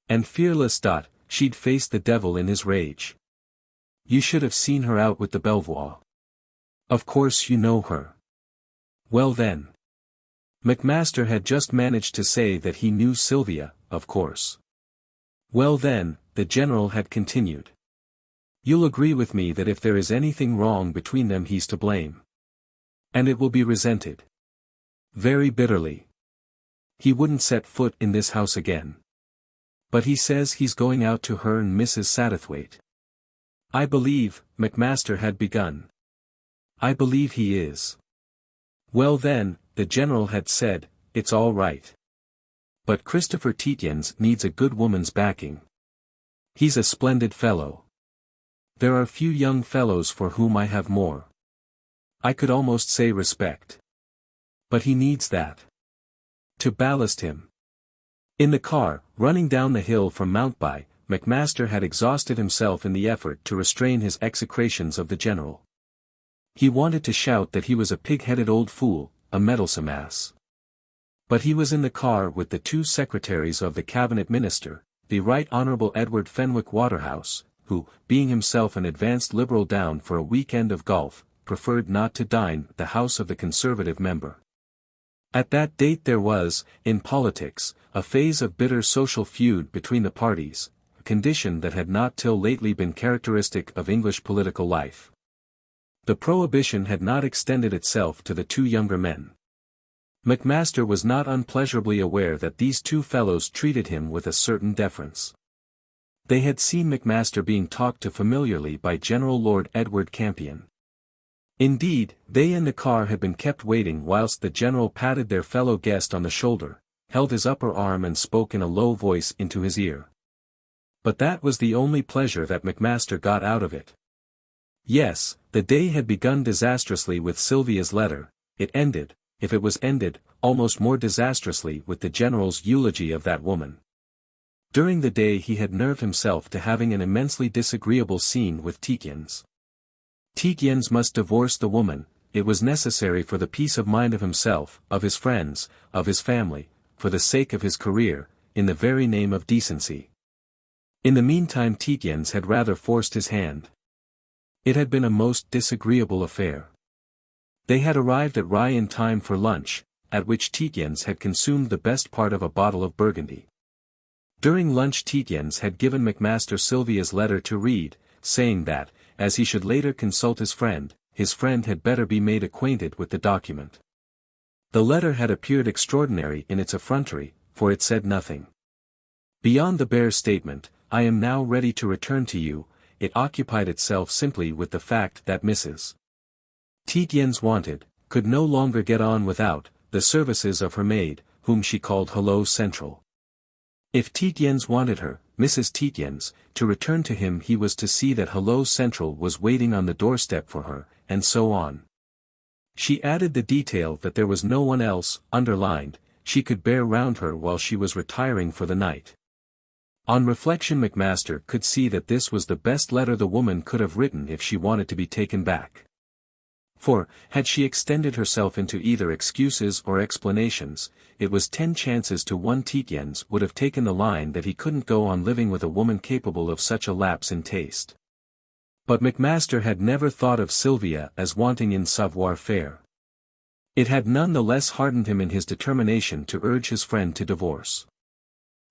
And fearless. She'd face the devil in his rage. You should have seen her out with the Belvoir. Of course you know her. Well then." Macmaster had just managed to say that he knew Sylvia, of course. "Well then," the general had continued. "You'll agree with me that if there is anything wrong between them he's to blame. And it will be resented. Very bitterly. He wouldn't set foot in this house again. But he says he's going out to her and Mrs. Satterthwaite. I believe, Macmaster had begun. I believe he is. Well then, the general had said, it's all right. But Christopher Tietjens needs a good woman's backing. He's a splendid fellow. There are few young fellows for whom I have more. I could almost say respect. But he needs that. To ballast him. In the car, running down the hill from Mountby, Macmaster had exhausted himself in the effort to restrain his execrations of the general. He wanted to shout that he was a pig-headed old fool, a meddlesome ass. But he was in the car with the two secretaries of the cabinet minister, the Right Honourable Edward Fenwick Waterhouse, who, being himself an advanced Liberal down for a week-end of golf, preferred not to dine at the house of the Conservative member. At that date there was, in politics, a phase of bitter social feud between the parties, a condition that had not till lately been characteristic of English political life. The prohibition had not extended itself to the two younger men. Macmaster was not unpleasurably aware that these two fellows treated him with a certain deference. They had seen Macmaster being talked to familiarly by General Lord Edward Campion. Indeed, they in the car had been kept waiting whilst the general patted their fellow guest on the shoulder, held his upper arm and spoke in a low voice into his ear. But that was the only pleasure that Macmaster got out of it. Yes, the day had begun disastrously with Sylvia's letter, it ended, if it was ended, almost more disastrously with the general's eulogy of that woman. During the day he had nerved himself to having an immensely disagreeable scene with Tietjens. Tietjens must divorce the woman, it was necessary for the peace of mind of himself, of his friends, of his family, for the sake of his career, in the very name of decency. In the meantime Tietjens had rather forced his hand. It had been a most disagreeable affair. They had arrived at Rye in time for lunch, at which Tietjens had consumed the best part of a bottle of Burgundy. During lunch Tietjens had given Macmaster Sylvia's letter to read, saying that, as he should later consult his friend had better be made acquainted with the document. The letter had appeared extraordinary in its effrontery, for it said nothing. Beyond the bare statement, I am now ready to return to you, it occupied itself simply with the fact that Mrs. Tietjens could no longer get on without, the services of her maid, whom she called Hello Central. If Tietjens wanted her, Mrs. Tietjens, to return to him he was to see that Hello Central was waiting on the doorstep for her, and so on. She added the detail that there was no one else, underlined, she could bear round her while she was retiring for the night. On reflection Macmaster could see that this was the best letter the woman could have written if she wanted to be taken back. For, had she extended herself into either excuses or explanations, it was 10 chances to 1 Tietjens would have taken the line that he couldn't go on living with a woman capable of such a lapse in taste. But Macmaster had never thought of Sylvia as wanting in savoir-faire. It had none the less hardened him in his determination to urge his friend to divorce.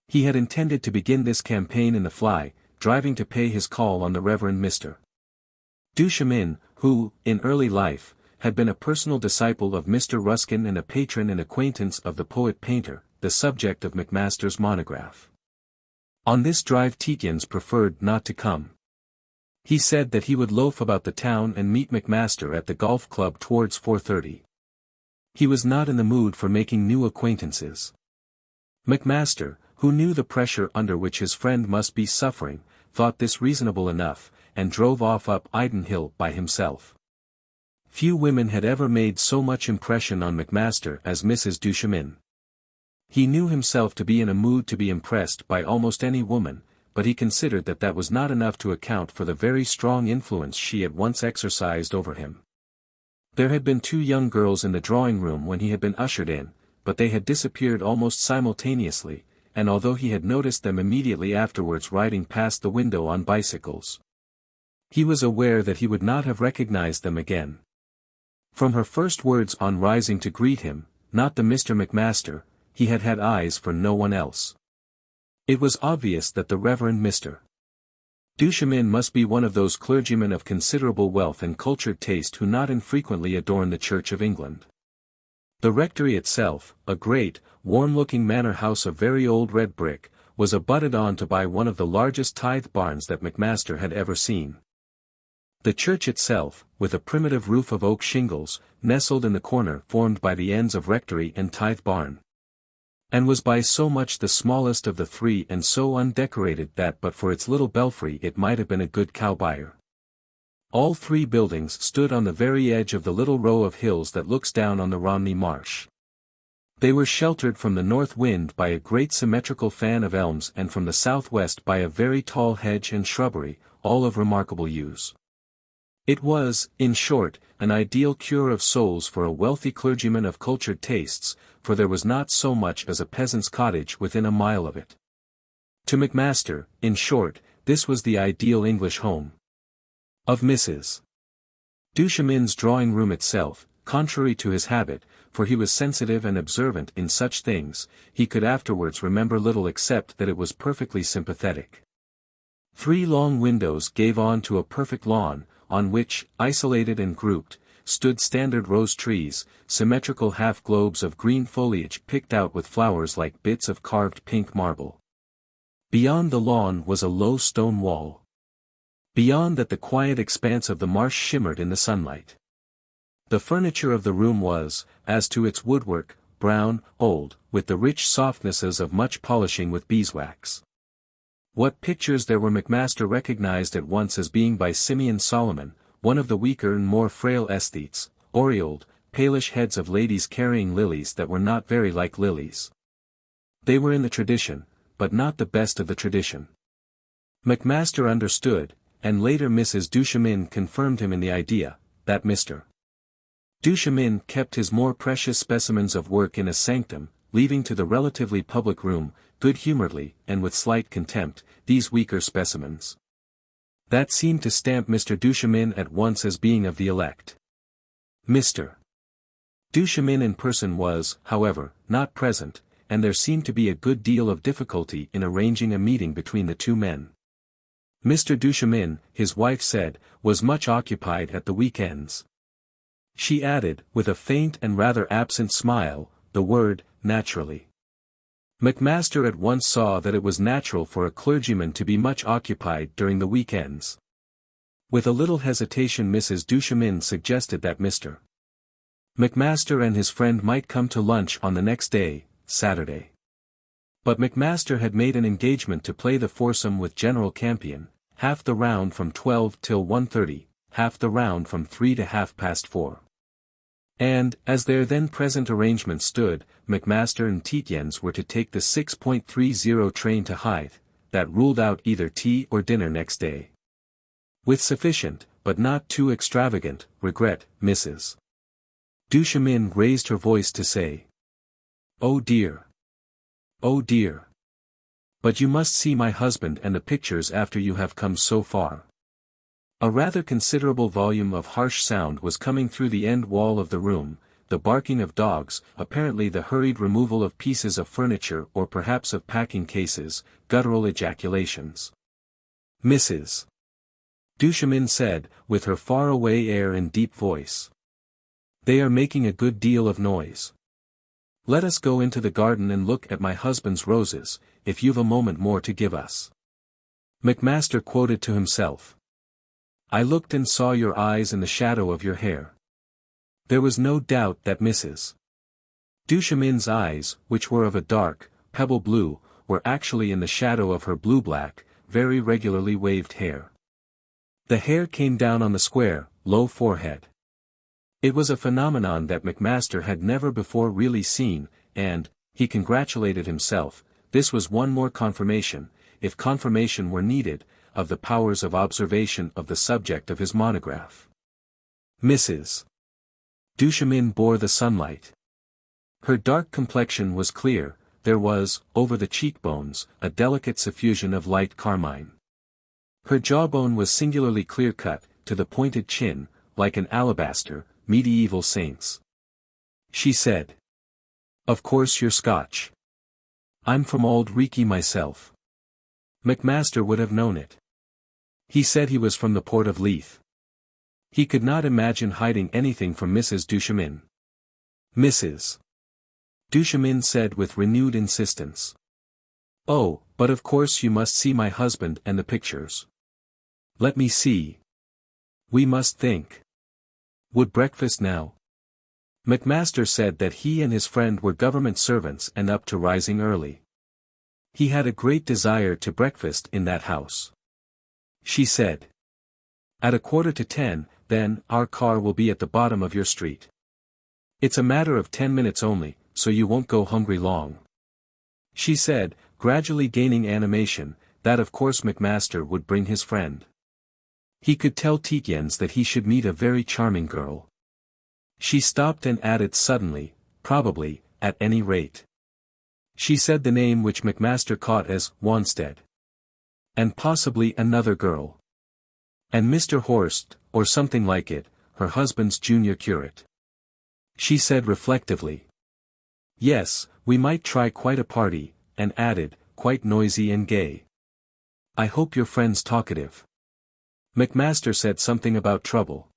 He had intended to begin this campaign in the fly, driving to pay his call on the Reverend Mr. Duchemin, who, in early life, had been a personal disciple of Mr. Ruskin and a patron and acquaintance of the poet-painter, the subject of Macmaster's monograph. On this drive Tietjens preferred not to come. He said that he would loaf about the town and meet Macmaster at the golf club towards 4:30. He was not in the mood for making new acquaintances. Macmaster, who knew the pressure under which his friend must be suffering, thought this reasonable enough, and drove off up Iden Hill by himself. Few women had ever made so much impression on Macmaster as Mrs. Duchemin. He knew himself to be in a mood to be impressed by almost any woman, but he considered that that was not enough to account for the very strong influence she at once exercised over him. There had been 2 young girls in the drawing-room when he had been ushered in, but they had disappeared almost simultaneously, and although he had noticed them immediately afterwards riding past the window on bicycles, he was aware that he would not have recognized them again. From her first words on rising to greet him, not the Mr. Macmaster, he had had eyes for no one else. It was obvious that the Reverend Mr. Duchemin must be one of those clergymen of considerable wealth and cultured taste who not infrequently adorn the Church of England. The rectory itself, a great, warm-looking manor house of very old red brick, was abutted on to by one of the largest tithe barns that Macmaster had ever seen. The church itself, with a primitive roof of oak shingles, nestled in the corner formed by the ends of rectory and tithe barn, and was by so much the smallest of the three and so undecorated that but for its little belfry it might have been a good cow-byre. All three buildings stood on the very edge of the little row of hills that looks down on the Romney Marsh. They were sheltered from the north wind by a great symmetrical fan of elms and from the southwest by a very tall hedge and shrubbery, all of remarkable use. It was, in short, an ideal cure of souls for a wealthy clergyman of cultured tastes, for there was not so much as a peasant's cottage within a mile of it. To Macmaster, in short, this was the ideal English home. Of Mrs. Duchemin's drawing-room itself, contrary to his habit, for he was sensitive and observant in such things, he could afterwards remember little except that it was perfectly sympathetic. 3 long windows gave on to a perfect lawn, on which, isolated and grouped, stood standard rose trees, symmetrical half-globes of green foliage picked out with flowers like bits of carved pink marble. Beyond the lawn was a low stone wall. Beyond that the quiet expanse of the marsh shimmered in the sunlight. The furniture of the room was, as to its woodwork, brown, old, with the rich softnesses of much polishing with beeswax. What pictures there were Macmaster recognized at once as being by Simeon Solomon, one of the weaker and more frail aesthetes, aureoled, palish heads of ladies carrying lilies that were not very like lilies. They were in the tradition, but not the best of the tradition. Macmaster understood, and later Mrs. Duchemin confirmed him in the idea, that Mr. Duchemin kept his more precious specimens of work in a sanctum, leaving to the relatively public room, good-humoredly, and with slight contempt, these weaker specimens. That seemed to stamp Mr. Duchemin at once as being of the elect. Mr. Duchemin in person was, however, not present, and there seemed to be a good deal of difficulty in arranging a meeting between the two men. Mr. Duchemin, his wife said, was much occupied at the week-ends. She added, with a faint and rather absent smile, the word, naturally. Macmaster at once saw that it was natural for a clergyman to be much occupied during the week-ends. With a little hesitation Mrs. Duchemin suggested that Mr. Macmaster and his friend might come to lunch on the next day, Saturday. But Macmaster had made an engagement to play the foursome with General Campion, half the round from 12 till 1:30, half the round from 3 to 4:30. And, as their then present arrangement stood, Macmaster and Tietjens were to take the 6.30 train to Hythe, that ruled out either tea or dinner next day. With sufficient, but not too extravagant, regret, Mrs. Duchemin raised her voice to say, "Oh dear! Oh dear! But you must see my husband and the pictures after you have come so far." A rather considerable volume of harsh sound was coming through the end wall of the room, the barking of dogs, apparently the hurried removal of pieces of furniture or perhaps of packing cases, guttural ejaculations. Mrs. Duchemin said, with her far-away air and deep voice, "They are making a good deal of noise. Let us go into the garden and look at my husband's roses, if you've a moment more to give us." Macmaster quoted to himself, "I looked and saw your eyes in the shadow of your hair." There was no doubt that Mrs. Duchemin's eyes, which were of a dark, pebble blue, were actually in the shadow of her blue-black, very regularly waved hair. The hair came down on the square, low forehead. It was a phenomenon that Macmaster had never before really seen, and, he congratulated himself, this was one more confirmation, if confirmation were needed, of the powers of observation of the subject of his monograph. Mrs. Duchemin bore the sunlight. Her dark complexion was clear, there was, over the cheekbones, a delicate suffusion of light carmine. Her jawbone was singularly clear-cut, to the pointed chin, like an alabaster, medieval saint's. She said, "Of course you're Scotch. I'm from Auld Reekie myself." Macmaster would have known it. He said he was from the port of Leith. He could not imagine hiding anything from Mrs. Duchemin. Mrs. Duchemin said with renewed insistence, Oh, but of course you must see my husband and the pictures. Let me see. We must think. Would breakfast now? Macmaster said that he and his friend were government servants and up to rising early. He had a great desire to breakfast in that house. She said. At 10:15, then, our car will be at the bottom of your street. It's a matter of 10 minutes only, so you won't go hungry long. She said, gradually gaining animation, that of course Macmaster would bring his friend. He could tell Tietjens that he should meet a very charming girl. She stopped and added suddenly, probably, at any rate. She said the name which Macmaster caught as Wanstead. And possibly another girl. And Mr. Horst, or something like it, her husband's junior curate. She said reflectively. Yes, we might try quite a party, and added, quite noisy and gay. I hope your friend's talkative. Macmaster said something about trouble.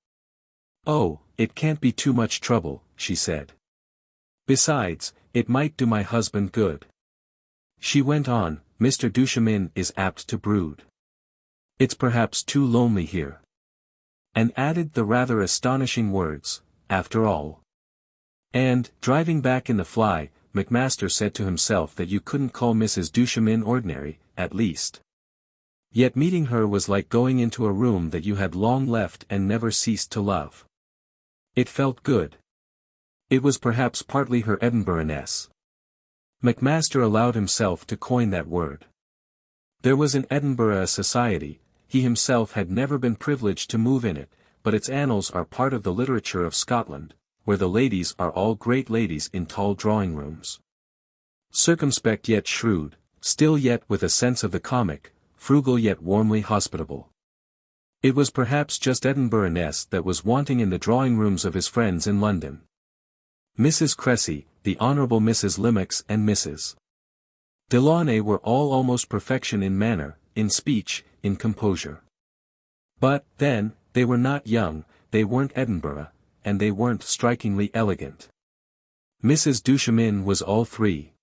Oh, it can't be too much trouble, she said. Besides, it might do my husband good. She went on, Mr. Duchemin is apt to brood. It's perhaps too lonely here. And added the rather astonishing words, after all. And, driving back in the fly, Macmaster said to himself that you couldn't call Mrs. Duchemin ordinary, at least. Yet meeting her was like going into a room that you had long left and never ceased to love. It felt good. It was perhaps partly her Edinburghness. Macmaster allowed himself to coin that word. There was in Edinburgh a society, he himself had never been privileged to move in it, but its annals are part of the literature of Scotland, where the ladies are all great ladies in tall drawing-rooms. Circumspect yet shrewd, still yet with a sense of the comic, frugal yet warmly hospitable. It was perhaps just Edinburghness that was wanting in the drawing-rooms of his friends in London. Mrs. Cressy, the Honourable Mrs. Limmox and Mrs. Delaunay were all almost perfection in manner, in speech, in composure. But, then, they were not young, they weren't Edinburgh, and they weren't strikingly elegant. Mrs. Duchemin was all three.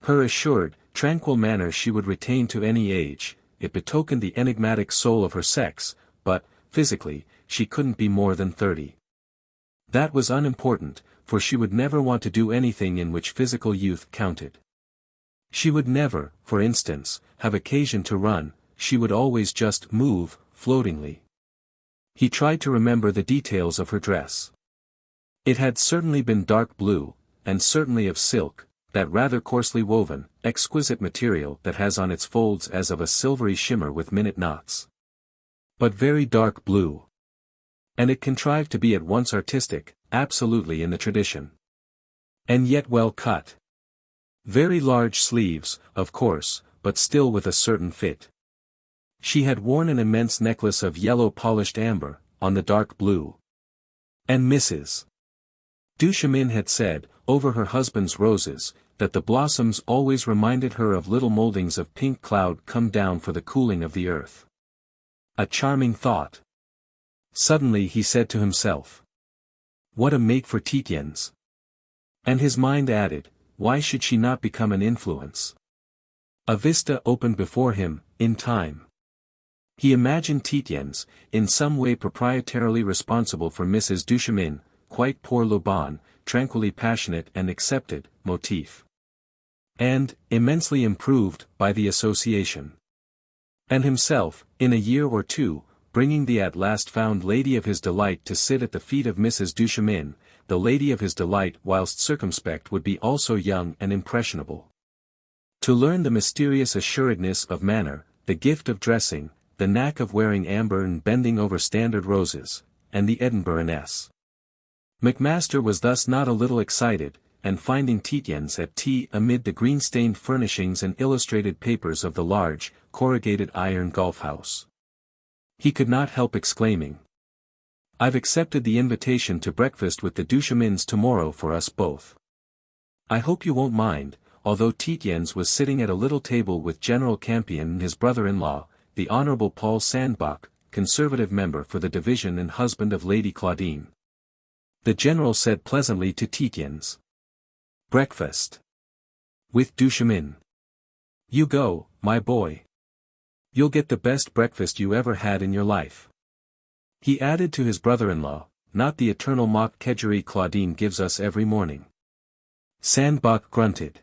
Her assured, tranquil manner she would retain to any age, it betokened the enigmatic soul of her sex, but, physically, she couldn't be more than 30. That was unimportant, for she would never want to do anything in which physical youth counted. She would never, for instance, have occasion to run, she would always just move, floatingly. He tried to remember the details of her dress. It had certainly been dark blue, and certainly of silk, that rather coarsely woven, exquisite material that has on its folds as of a silvery shimmer with minute knots. But very dark blue. And it contrived to be at once artistic, absolutely in the tradition. And yet well cut. Very large sleeves, of course, but still with a certain fit. She had worn an immense necklace of yellow polished amber, on the dark blue. And Mrs. Duchemin had said, over her husband's roses, that the blossoms always reminded her of little mouldings of pink cloud come down for the cooling of the earth. A charming thought. Suddenly he said to himself. What a mate for Tietjens. And his mind added, why should she not become an influence? A vista opened before him, in time. He imagined Tietjens, in some way proprietarily responsible for Mrs. Duchemin, quite pour le bon, tranquilly passionate and accepted, motif. And, immensely improved, by the association. And himself, in a year or two, bringing the at last found lady of his delight to sit at the feet of Mrs. Duchemin, the lady of his delight whilst circumspect would be also young and impressionable. To learn the mysterious assuredness of manner, the gift of dressing, the knack of wearing amber and bending over standard roses, and the Edinburghness. Macmaster was thus not a little excited, and finding Tietjens at tea amid the green-stained furnishings and illustrated papers of the large, corrugated iron golf-house. He could not help exclaiming. I've accepted the invitation to breakfast with the Duchemins tomorrow for us both. I hope you won't mind, although Tietjens was sitting at a little table with General Campion and his brother-in-law, the Honourable Paul Sandbach, Conservative member for the division and husband of Lady Claudine. The General said pleasantly to Tietjens. Breakfast. With Duchemin. You go, my boy. You'll get the best breakfast you ever had in your life. He added to his brother-in-law, not the eternal mock kedgeree Claudine gives us every morning. Sandbach grunted.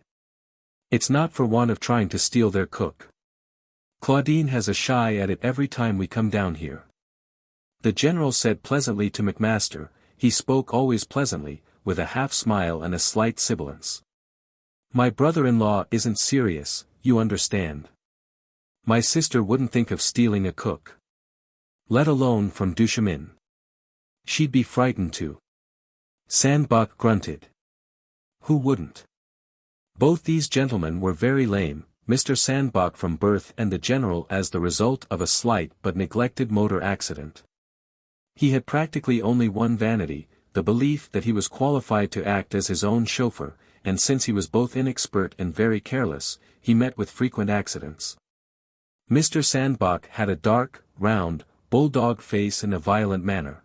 It's not for want of trying to steal their cook. Claudine has a shy at it every time we come down here. The general said pleasantly to Macmaster, he spoke always pleasantly, with a half-smile and a slight sibilance. My brother-in-law isn't serious, you understand. My sister wouldn't think of stealing a cook. Let alone from Duchemin. She'd be frightened too. Sandbach grunted. Who wouldn't? Both these gentlemen were very lame, Mr. Sandbach from birth and the general as the result of a slight but neglected motor accident. He had practically only one vanity, the belief that he was qualified to act as his own chauffeur, and since he was both inexpert and very careless, he met with frequent accidents. Mr. Sandbach had a dark, round, bulldog face and a violent manner.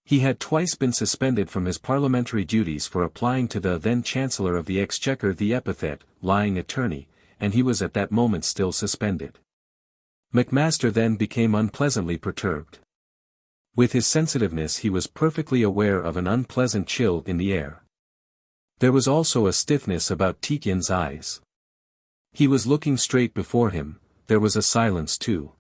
He had twice been suspended from his parliamentary duties for applying to the then Chancellor of the Exchequer the epithet, lying attorney, and he was at that moment still suspended. Macmaster then became unpleasantly perturbed. With his sensitiveness he was perfectly aware of an unpleasant chill in the air. There was also a stiffness about Tietjens' eyes. He was looking straight before him, there was a silence too.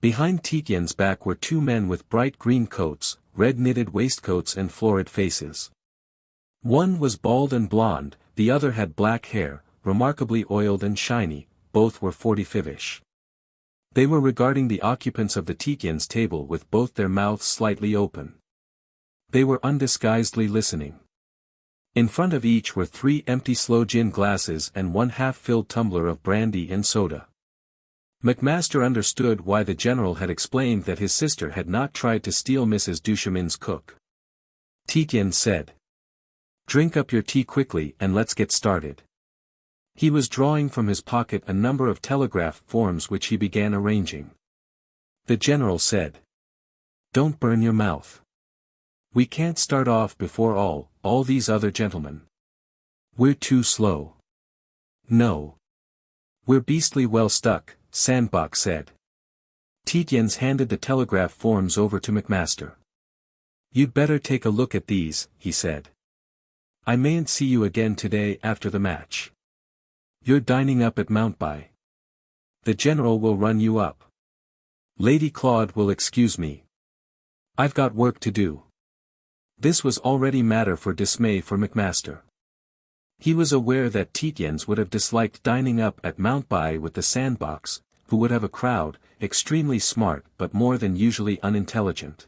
Behind Tietjens' back were two men with bright green coats, red knitted waistcoats and florid faces. One was bald and blonde, the other had black hair, remarkably oiled and shiny, both were 45ish. They were regarding the occupants of the Tietjens table with both their mouths slightly open. They were undisguisedly listening. In front of each were 3 empty sloe gin glasses and 1 half-filled tumbler of brandy and soda. Macmaster understood why the general had explained that his sister had not tried to steal Mrs. Duchemin's cook. Tietjens said, "Drink up your tea quickly and let's get started." He was drawing from his pocket a number of telegraph forms which he began arranging. The general said, "Don't burn your mouth. We can't start off before all these other gentlemen. We're too slow." "No. We're beastly well stuck," Sandbach said. Tietjens handed the telegraph forms over to Macmaster. "You'd better take a look at these," he said. "I mayn't see you again today after the match. You're dining up at Mountby. The general will run you up. Lady Claude will excuse me. I've got work to do." This was already matter for dismay for Macmaster. He was aware that Tietjens would have disliked dining up at Mountby with the Sandbachs, who would have a crowd, extremely smart but more than usually unintelligent.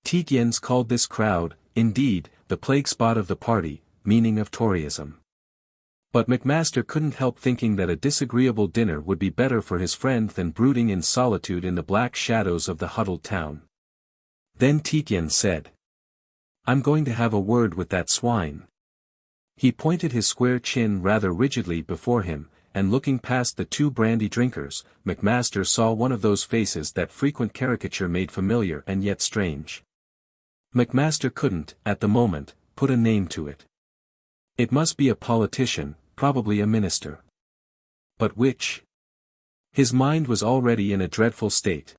Tietjens called this crowd, indeed, the plague spot of the party, meaning of Toryism. But Macmaster couldn't help thinking that a disagreeable dinner would be better for his friend than brooding in solitude in the black shadows of the huddled town. Then Tietjens said, "I'm going to have a word with that swine." He pointed his square chin rather rigidly before him, and looking past the 2 brandy drinkers, Macmaster saw one of those faces that frequent caricature made familiar and yet strange. Macmaster couldn't, at the moment, put a name to it. It must be a politician, probably a minister. But which? His mind was already in a dreadful state.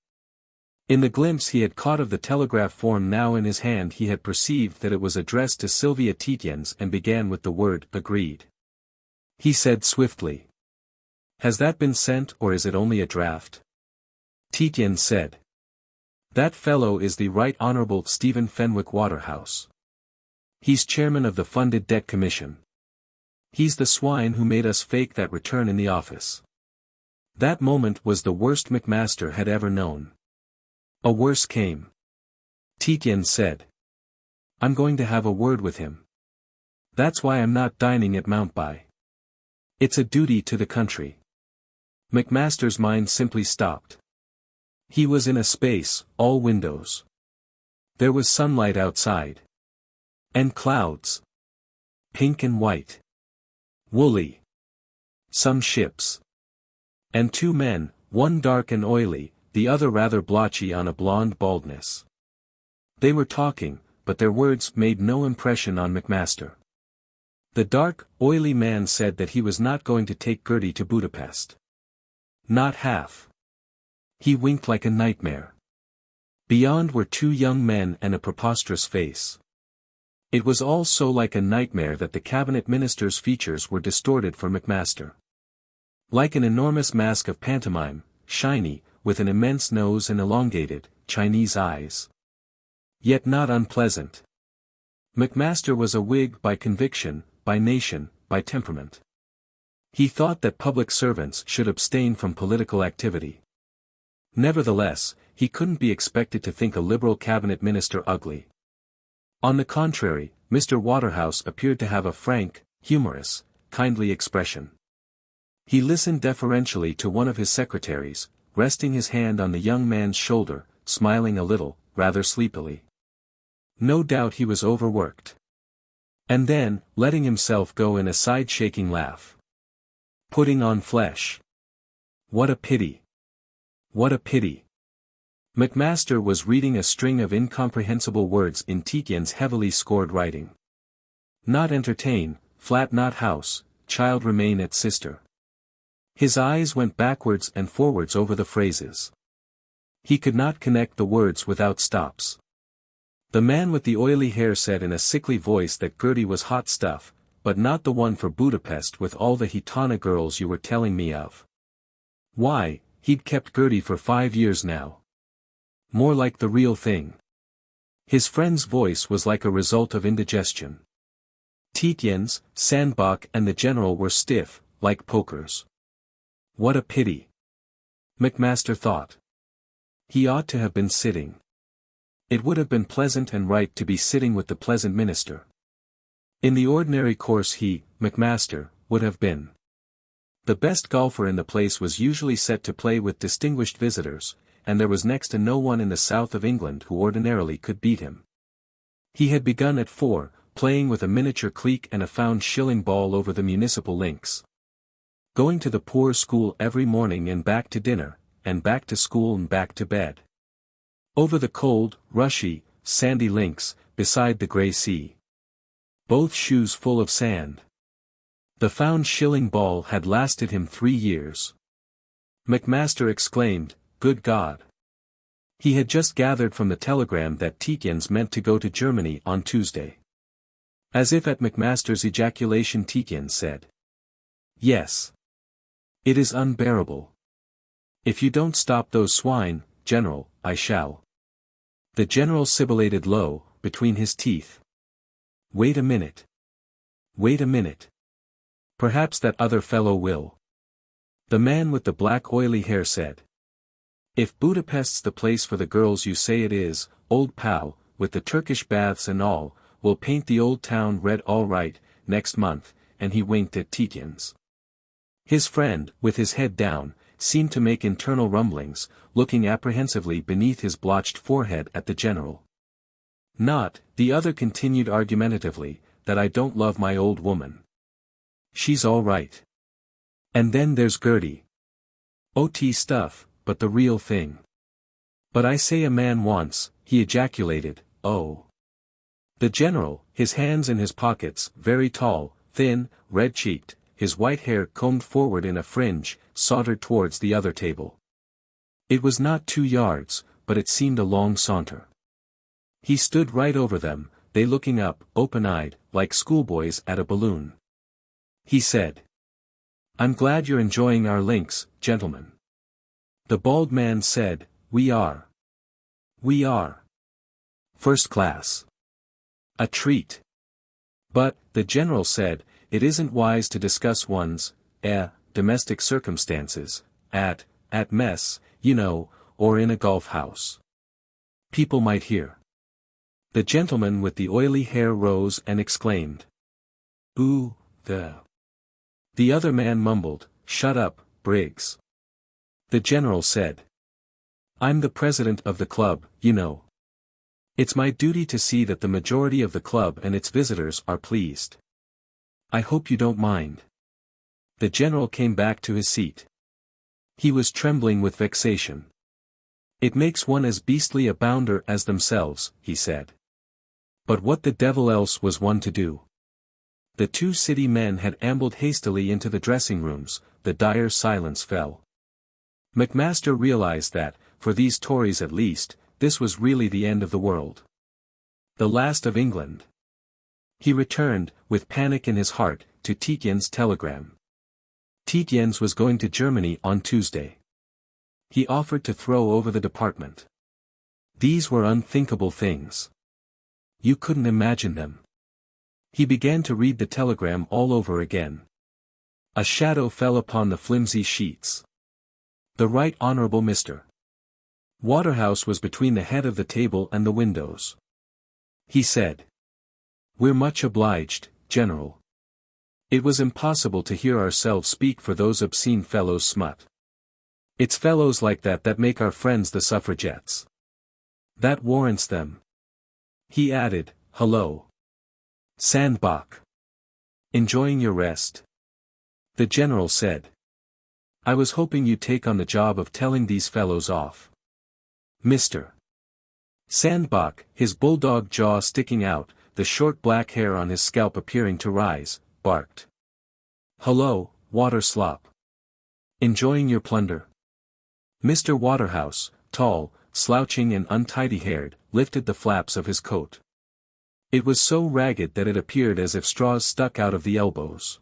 In the glimpse he had caught of the telegraph form now in his hand he had perceived that it was addressed to Sylvia Tietjens and began with the word "agreed." He said swiftly, "Has that been sent or is it only a draft?" Tietjens said, "That fellow is the Right Honourable Stephen Fenwick Waterhouse. He's chairman of the Funded Debt Commission. He's the swine who made us fake that return in the office." That moment was the worst Macmaster had ever known. A worse came. Tietjens said, "I'm going to have a word with him. That's why I'm not dining at Mountby. It's a duty to the country." Macmaster's mind simply stopped. He was in a space, all windows. There was sunlight outside. And clouds. Pink and white. Woolly. Some ships. And 2 men, one dark and oily, the other rather blotchy on a blonde baldness. They were talking, but their words made no impression on Macmaster. The dark, oily man said that he was not going to take Gertie to Budapest. Not half. He winked like a nightmare. Beyond were two young men and a preposterous face. It was all so like a nightmare that the cabinet minister's features were distorted for Macmaster. Like an enormous mask of pantomime, shiny, with an immense nose and elongated, Chinese eyes. Yet not unpleasant. Macmaster was a Whig by conviction, by nation, by temperament. He thought that public servants should abstain from political activity. Nevertheless, he couldn't be expected to think a Liberal cabinet minister ugly. On the contrary, Mr. Waterhouse appeared to have a frank, humorous, kindly expression. He listened deferentially to one of his secretaries, resting his hand on the young man's shoulder, smiling a little, rather sleepily. No doubt he was overworked. And then, letting himself go in a side-shaking laugh. Putting on flesh. What a pity. What a pity. Macmaster was reading a string of incomprehensible words in Tietjens' heavily scored writing. Not entertain, flat not house, child remain at sister. His eyes went backwards and forwards over the phrases. He could not connect the words without stops. The man with the oily hair said in a sickly voice that Gertie was hot stuff, but not the one for Budapest with all the Gitana girls you were telling me of. Why, he'd kept Gertie for 5 years now. More like the real thing. His friend's voice was like a result of indigestion. Tietjens, Sandbach and the general were stiff, like pokers. What a pity. Macmaster thought. He ought to have been sitting. It would have been pleasant and right to be sitting with the pleasant minister. In the ordinary course he, Macmaster, would have been. The best golfer in the place was usually set to play with distinguished visitors, and there was next to no one in the south of England who ordinarily could beat him. He had begun at 4, playing with a miniature cleek and a £1 ball over the municipal links. Going to the poor school every morning and back to dinner, and back to school and back to bed. Over the cold, rushy, sandy links, beside the grey sea. Both shoes full of sand. The £1 ball had lasted him 3 years. Macmaster exclaimed, "Good God!" He had just gathered from the telegram that Tietjens meant to go to Germany on Tuesday. As if at Macmaster's ejaculation Tietjens said, "Yes. It is unbearable. If you don't stop those swine, General, I shall." The general sibilated low, between his teeth. "Wait a minute. Wait a minute. Perhaps that other fellow will." The man with the black oily hair said. "If Budapest's the place for the girls you say it is, old pal, with the Turkish baths and all, we'll paint the old town red all right, next month," and he winked at Tietjens. His friend, with his head down, seemed to make internal rumblings, looking apprehensively beneath his blotched forehead at the general. "Not," the other continued argumentatively, "that I don't love my old woman. She's all right. And then there's Gertie. OT stuff, but the real thing. But I say a man wants," he ejaculated, "oh." The general, his hands in his pockets, very tall, thin, red-cheeked, his white hair combed forward in a fringe, sauntered towards the other table. It was not 2 yards, but it seemed a long saunter. He stood right over them, they looking up, open-eyed, like schoolboys at a balloon. He said, "I'm glad you're enjoying our links, gentlemen." The bald man said, "We are. We are. First class. A treat." "But," the general said, "it isn't wise to discuss one's, domestic circumstances, at mess, you know, or in a golf house. People might hear." The gentleman with the oily hair rose and exclaimed, "Ooh, the." The other man mumbled, "Shut up, Briggs." The general said, "I'm the president of the club, you know. It's my duty to see that the majority of the club and its visitors are pleased. I hope you don't mind." The general came back to his seat. He was trembling with vexation. "It makes one as beastly a bounder as themselves," he said. "But what the devil else was one to do?" The two city men had ambled hastily into the dressing rooms. The dire silence fell. Macmaster realized that, for these Tories at least, this was really the end of the world. The last of England. He returned, with panic in his heart, to Tietjens' telegram. Tietjens was going to Germany on Tuesday. He offered to throw over the department. These were unthinkable things. You couldn't imagine them. He began to read the telegram all over again. A shadow fell upon the flimsy sheets. The Right Honourable Mr. Waterhouse was between the head of the table and the windows. He said, "We're much obliged, General. It was impossible to hear ourselves speak for those obscene fellows smut. It's fellows like that that make our friends the suffragettes. That warrants them." He added, "Hello. Sandbach. Enjoying your rest?" The General said, "I was hoping you'd take on the job of telling these fellows off." Mr. Sandbach, his bulldog jaw sticking out, the short black hair on his scalp appearing to rise, barked. "Hello, water slop. Enjoying your plunder?" Mr. Waterhouse, tall, slouching and untidy-haired, lifted the flaps of his coat. It was so ragged that it appeared as if straws stuck out of the elbows.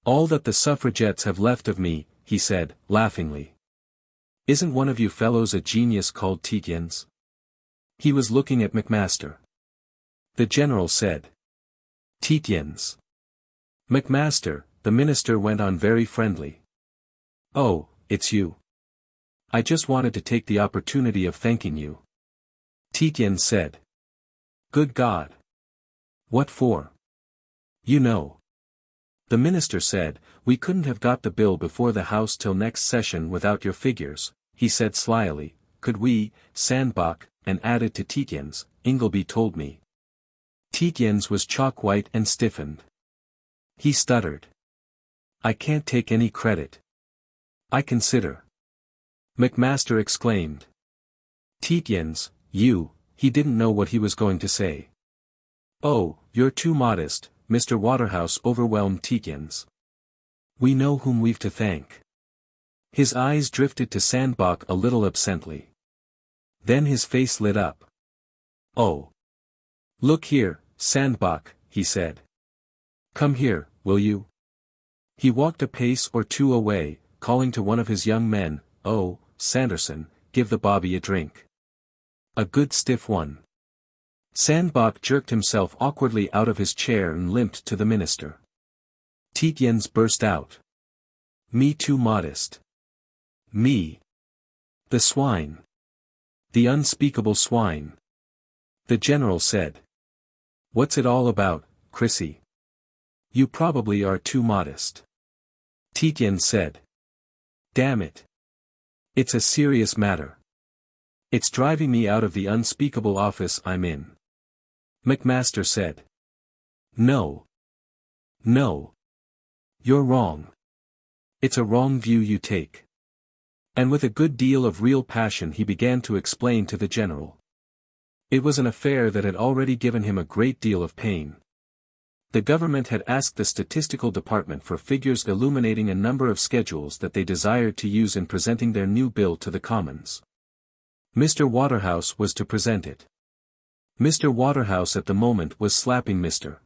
"All that the suffragettes have left of me," he said, laughingly. "Isn't one of you fellows a genius called Tietjens?" He was looking at Macmaster. The General said, "Tietjens." "Macmaster," the minister went on very friendly. "Oh, it's you. I just wanted to take the opportunity of thanking you." Tietjens said, "Good God. What for?" "You know." The minister said, "We couldn't have got the bill before the House till next session without your figures," he said slyly, "could we, Sandbach," and added to Tietjens, "Ingleby told me." Tietjens was chalk-white and stiffened. He stuttered. "I can't take any credit. I consider." Macmaster exclaimed. "Tietjens, you," he didn't know what he was going to say. "Oh, you're too modest," Mr. Waterhouse overwhelmed Tietjens. "We know whom we've to thank." His eyes drifted to Sandbach a little absently. Then his face lit up. "Oh. Look here, Sandbach," he said. "Come here, will you?" He walked a pace or two away, calling to one of his young men, "Oh, Sanderson, give the bobby a drink. A good stiff one." Sandbach jerked himself awkwardly out of his chair and limped to the minister. Tietjens burst out. "Me too modest. Me. The swine. The unspeakable swine." The General said. "What's it all about, Chrissy? You probably are too modest." Tietjens said. "Damn it. It's a serious matter. It's driving me out of the unspeakable office I'm in." Macmaster said. "No. No. You're wrong. It's a wrong view you take." And with a good deal of real passion he began to explain to the General. It was an affair that had already given him a great deal of pain. The government had asked the statistical department for figures illuminating a number of schedules that they desired to use in presenting their new bill to the Commons. Mr. Waterhouse was to present it. Mr. Waterhouse at the moment was slapping Mr.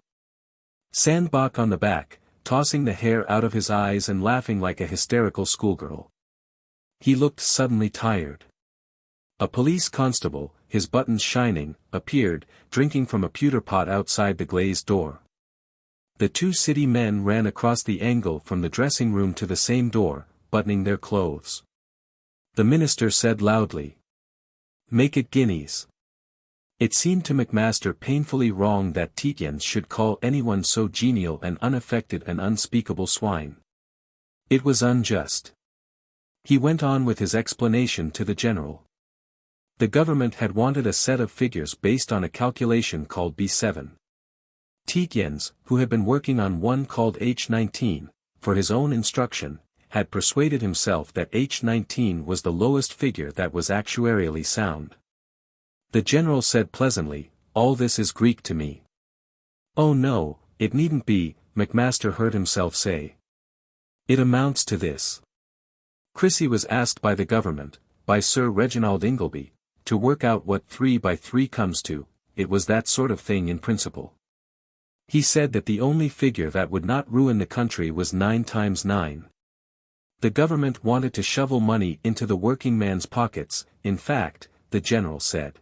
Sandbach on the back, tossing the hair out of his eyes and laughing like a hysterical schoolgirl. He looked suddenly tired. A police constable, his buttons shining, appeared, drinking from a pewter pot outside the glazed door. The two city men ran across the angle from the dressing room to the same door, buttoning their clothes. The minister said loudly, "Make it guineas." It seemed to Macmaster painfully wrong that Tietjens should call anyone so genial and unaffected an unspeakable swine. It was unjust. He went on with his explanation to the General. The government had wanted a set of figures based on a calculation called B7. Tietjens, who had been working on one called H19, for his own instruction, had persuaded himself that H19 was the lowest figure that was actuarially sound. The General said pleasantly, "All this is Greek to me." "Oh no, It needn't be, Macmaster heard himself say. It amounts to this. Chrissy was asked by the government, by Sir Reginald Ingleby, to work out what 3 by 3 comes to. It was that sort of thing in principle. He said that the only figure that would not ruin the country was 9 times 9. The government wanted to shovel money into the working man's pockets, in fact, the general said.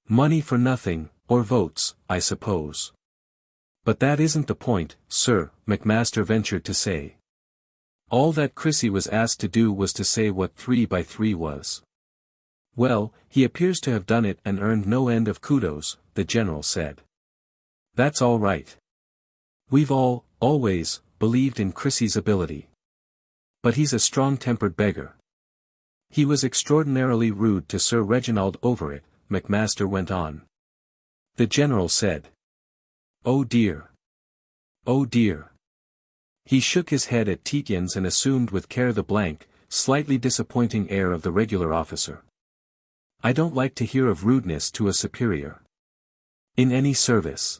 Money for nothing, or votes, I suppose. But that isn't the point, sir, Macmaster ventured to say. All that Chrissy was asked to do was to say what 3 by 3 was. Well, he appears to have done it and earned no end of kudos, the general said. That's all right. We've always, believed in Chrissy's ability. But he's a strong-tempered beggar. He was extraordinarily rude to Sir Reginald over it, Macmaster went on. The general said. Oh dear. Oh dear. He shook his head at Tietjens and assumed with care the blank, slightly disappointing air of the regular officer. I don't like to hear of rudeness to a superior. In any service.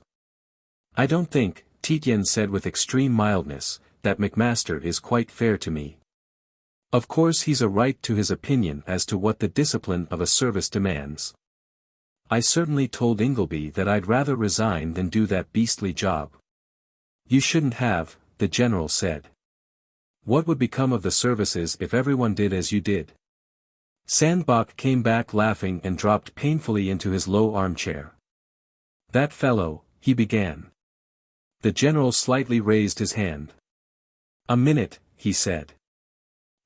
I don't think, Tietjens said with extreme mildness, that Macmaster is quite fair to me. Of course he's a right to his opinion as to what the discipline of a service demands. I certainly told Ingleby that I'd rather resign than do that beastly job. You shouldn't have, the general said. What would become of the services if everyone did as you did? Sandbach came back laughing and dropped painfully into his low armchair. That fellow, he began. The general slightly raised his hand. A minute, he said.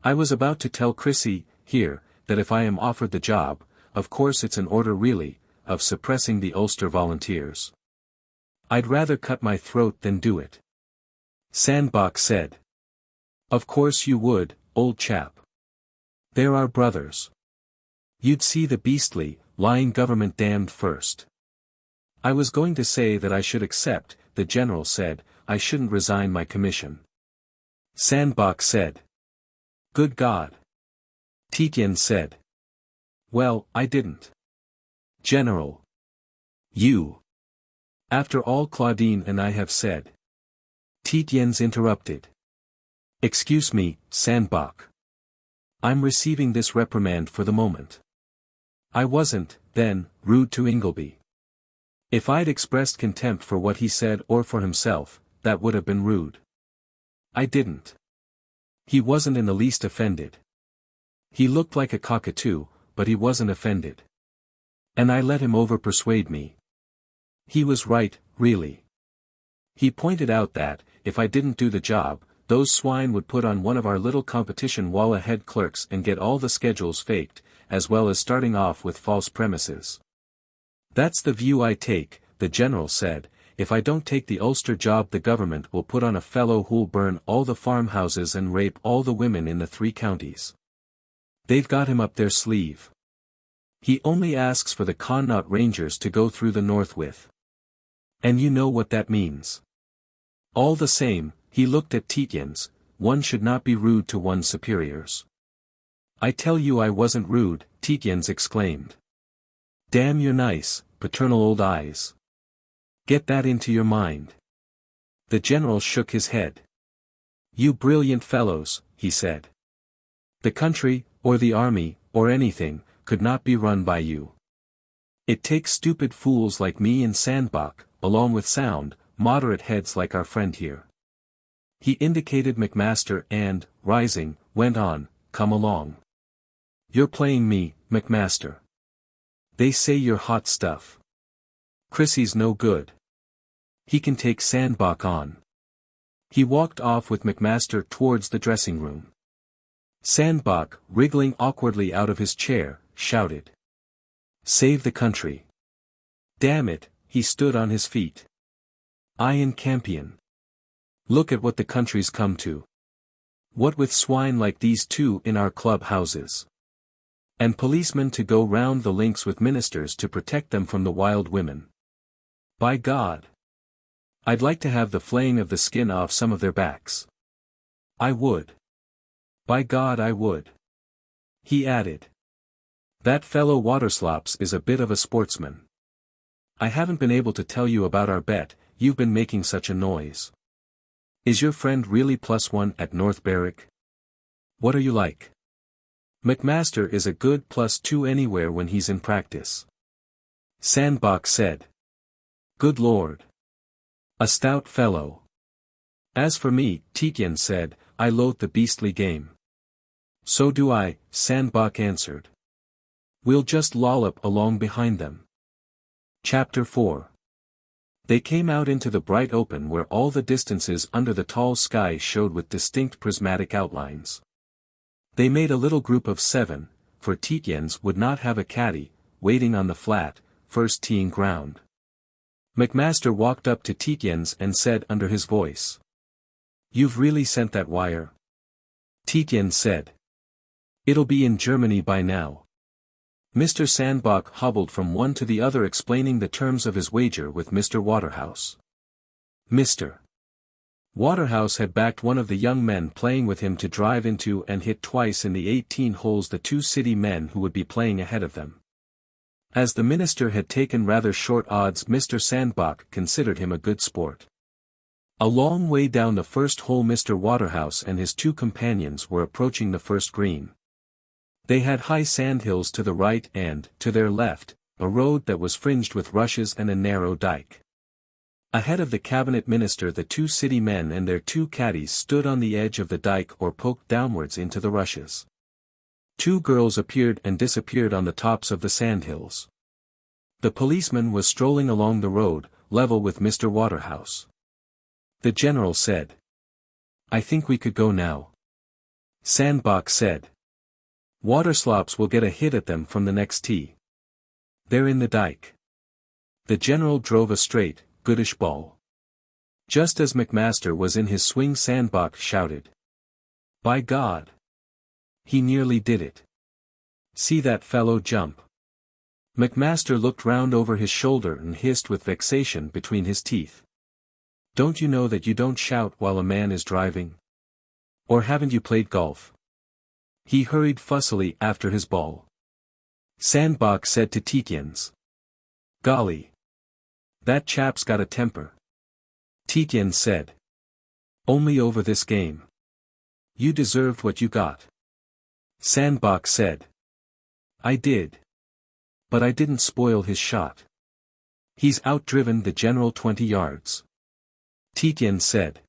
I was about to tell Chrissy, here, that if I am offered the job, of course it's an order really, of suppressing the Ulster Volunteers. I'd rather cut my throat than do it. Sandbach said. Of course you would, old chap. They're our brothers. You'd see the beastly, lying government damned first. I was going to say that I should accept, the general said, I shouldn't resign my commission. Sandbach said. Good God. Tietjens said. Well, I didn't. General. You. After all Claudine and I have said. Tietjens interrupted. Excuse me, Sandbach. I'm receiving this reprimand for the moment. I wasn't, then, rude to Ingleby. If I'd expressed contempt for what he said or for himself, that would have been rude. I didn't. He wasn't in the least offended. He looked like a cockatoo, but he wasn't offended. And I let him over-persuade me. He was right, really. He pointed out that, if I didn't do the job, those swine would put on one of our little competition walla head clerks and get all the schedules faked, as well as starting off with false premises. That's the view I take, the general said. If I don't take the Ulster job the government will put on a fellow who'll burn all the farmhouses and rape all the women in the 3 counties. They've got him up their sleeve. He only asks for the Connaught Rangers to go through the north with. And you know what that means. All the same, he looked at Tietjens, one should not be rude to one's superiors. I tell you I wasn't rude, Tietjens exclaimed. Damn your nice, paternal old eyes. Get that into your mind. The general shook his head. You brilliant fellows, he said. The country, or the army, or anything, could not be run by you. It takes stupid fools like me and Sandbach, along with sound, moderate heads like our friend here. He indicated Macmaster and, rising, went on, come along. You're playing me, Macmaster. They say you're hot stuff. Chrissy's no good. He can take Sandbach on. He walked off with Macmaster towards the dressing room. Sandbach, wriggling awkwardly out of his chair, shouted. Save the country. Damn it, he stood on his feet. Ian Campion. Look at what the country's come to. What with swine like these 2 in our club houses. And policemen to go round the links with ministers to protect them from the wild women. By God! I'd like to have the flaying of the skin off some of their backs. I would. By God I would. He added. That fellow Waterslops is a bit of a sportsman. I haven't been able to tell you about our bet, you've been making such a noise. Is your friend really +1 at North Berwick? What are you like? Macmaster is a good +2 anywhere when he's in practice. Sandbach said. Good Lord. A stout fellow. As for me, Tietjens said, I loathe the beastly game. So do I, Sandbach answered. We'll just lollop along behind them. Chapter 4. They came out into the bright open where all the distances under the tall sky showed with distinct prismatic outlines. They made a little group of 7, for Tietjens would not have a caddy, waiting on the flat, first teeing ground. Macmaster walked up to Tietjens and said under his voice. You've really sent that wire? Tietjens said. It'll be in Germany by now. Mr. Sandbach hobbled from one to the other explaining the terms of his wager with Mr. Waterhouse. Mr. Waterhouse had backed one of the young men playing with him to drive into and hit twice in the 18 holes the 2 city men who would be playing ahead of them. As the minister had taken rather short odds, Mr. Sandbach considered him a good sport. A long way down the first hole Mr. Waterhouse and his 2 companions were approaching the first green. They had high sandhills to the right and, to their left, a road that was fringed with rushes and a narrow dike. Ahead of the cabinet minister the 2 city men and their 2 caddies stood on the edge of the dike or poked downwards into the rushes. 2 girls appeared and disappeared on the tops of the sandhills. The policeman was strolling along the road, level with Mr. Waterhouse. The general said. I think we could go now. Sandbach said. Waterslops will get a hit at them from the next tee. They're in the dike. The general drove a straight, goodish ball. Just as Macmaster was in his swing, Sandbach shouted. By God! He nearly did it. See that fellow jump. Macmaster looked round over his shoulder and hissed with vexation between his teeth. Don't you know that you don't shout while a man is driving? Or haven't you played golf? He hurried fussily after his ball. Sandbach said to Tietjens. Golly! That chap's got a temper. Tietjens said. Only over this game. You deserved what you got. Sandbach said. I did. But I didn't spoil his shot. He's outdriven the general 20 yards. Tietjens said.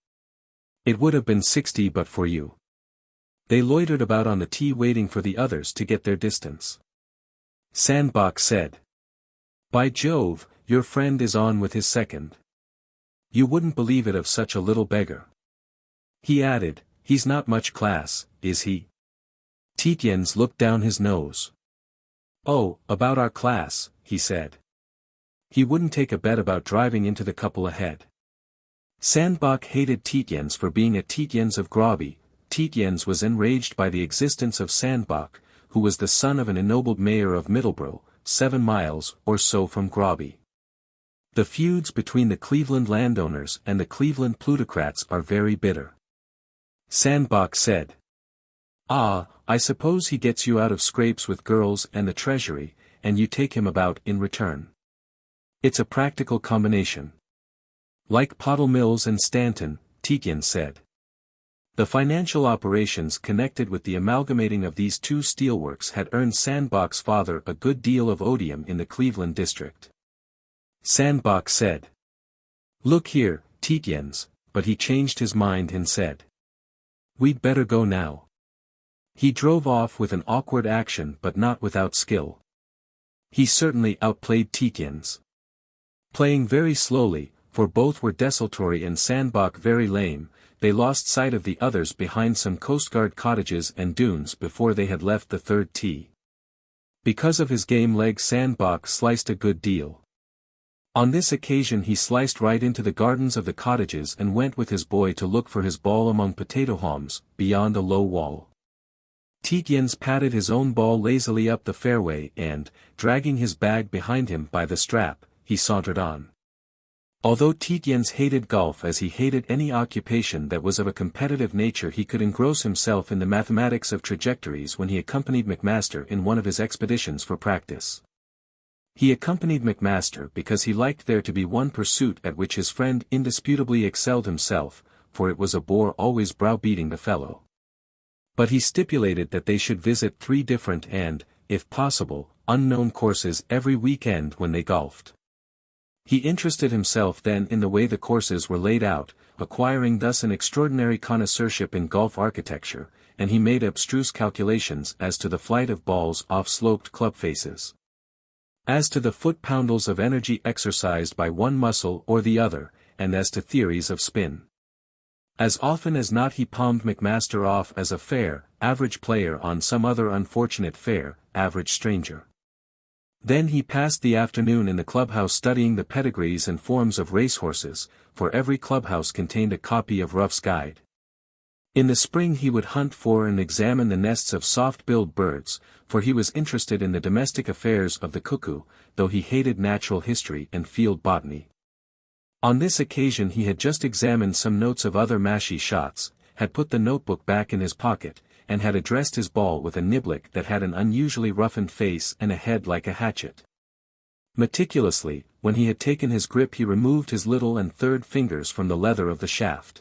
It would have been 60 but for you. They loitered about on the tee waiting for the others to get their distance. Sandbach said. By Jove, your friend is on with his second. You wouldn't believe it of such a little beggar. He added, he's not much class, is he? Tietjens looked down his nose. Oh, about our class, he said. He wouldn't take a bet about driving into the couple ahead. Sandbach hated Tietjens for being a Tietjens of Groby. Tietjens was enraged by the existence of Sandbach, who was the son of an ennobled mayor of Middleborough, 7 miles or so from Groby. The feuds between the Cleveland landowners and the Cleveland plutocrats are very bitter. Sandbach said. Ah, I suppose he gets you out of scrapes with girls and the treasury, and you take him about in return. It's a practical combination. Like Pottle Mills and Stanton, Tietjens said. The financial operations connected with the amalgamating of these 2 steelworks had earned Sandbach's father a good deal of odium in the Cleveland district. Sandbach said. Look here, Tietjens, but he changed his mind and said. We'd better go now. He drove off with an awkward action but not without skill. He certainly outplayed Tietjens. Playing very slowly, for both were desultory and Sandbach very lame, they lost sight of the others behind some coastguard cottages and dunes before they had left the 3rd tee. Because of his game leg, Sandbach sliced a good deal. On this occasion he sliced right into the gardens of the cottages and went with his boy to look for his ball among potato haulms, beyond a low wall. Tietjens patted his own ball lazily up the fairway and, dragging his bag behind him by the strap, he sauntered on. Although Tietjens hated golf as he hated any occupation that was of a competitive nature, he could engross himself in the mathematics of trajectories when he accompanied Macmaster in one of his expeditions for practice. He accompanied Macmaster because he liked there to be one pursuit at which his friend indisputably excelled himself, for it was a bore always browbeating the fellow. But he stipulated that they should visit 3 different and, if possible, unknown courses every weekend when they golfed. He interested himself then in the way the courses were laid out, acquiring thus an extraordinary connoisseurship in golf architecture, and he made abstruse calculations as to the flight of balls off sloped club faces. As to the foot-poundals of energy exercised by one muscle or the other, and as to theories of spin. As often as not he palmed Macmaster off as a fair, average player on some other unfortunate fair, average stranger. Then he passed the afternoon in the clubhouse studying the pedigrees and forms of racehorses, for every clubhouse contained a copy of Ruff's Guide. In the spring he would hunt for and examine the nests of soft-billed birds, for he was interested in the domestic affairs of the cuckoo, though he hated natural history and field botany. On this occasion he had just examined some notes of other mashie shots, had put the notebook back in his pocket, and had addressed his ball with a niblick that had an unusually roughened face and a head like a hatchet. Meticulously, when he had taken his grip he removed his little and third fingers from the leather of the shaft.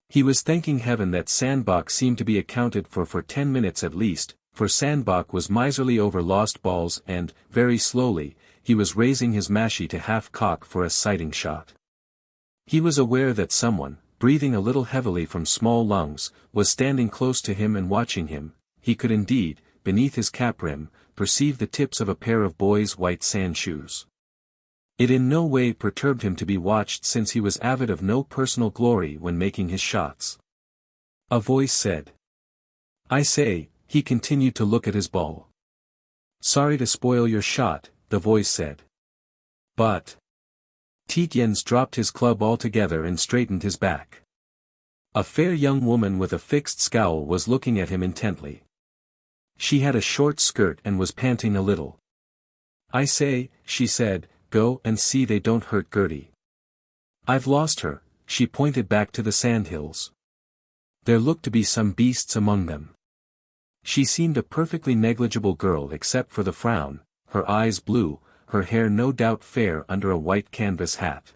He was thanking heaven that Sandbach seemed to be accounted for 10 minutes at least, for Sandbach was miserly over lost balls and, very slowly, he was raising his mashie to half-cock for a sighting shot. He was aware that someone, breathing a little heavily from small lungs, was standing close to him and watching him. He could indeed, beneath his cap-rim, perceive the tips of a pair of boys' white sand shoes. It in no way perturbed him to be watched since he was avid of no personal glory when making his shots. A voice said. "I say," he continued to look at his ball. "Sorry to spoil your shot," the voice said. "But—" Tietjens dropped his club altogether and straightened his back. A fair young woman with a fixed scowl was looking at him intently. She had a short skirt and was panting a little. "I say," she said, "go and see they don't hurt Gertie. I've lost her." She pointed back to the sandhills. There looked to be some beasts among them. She seemed a perfectly negligible girl except for the frown, her eyes blue, her hair no doubt fair under a white canvas hat.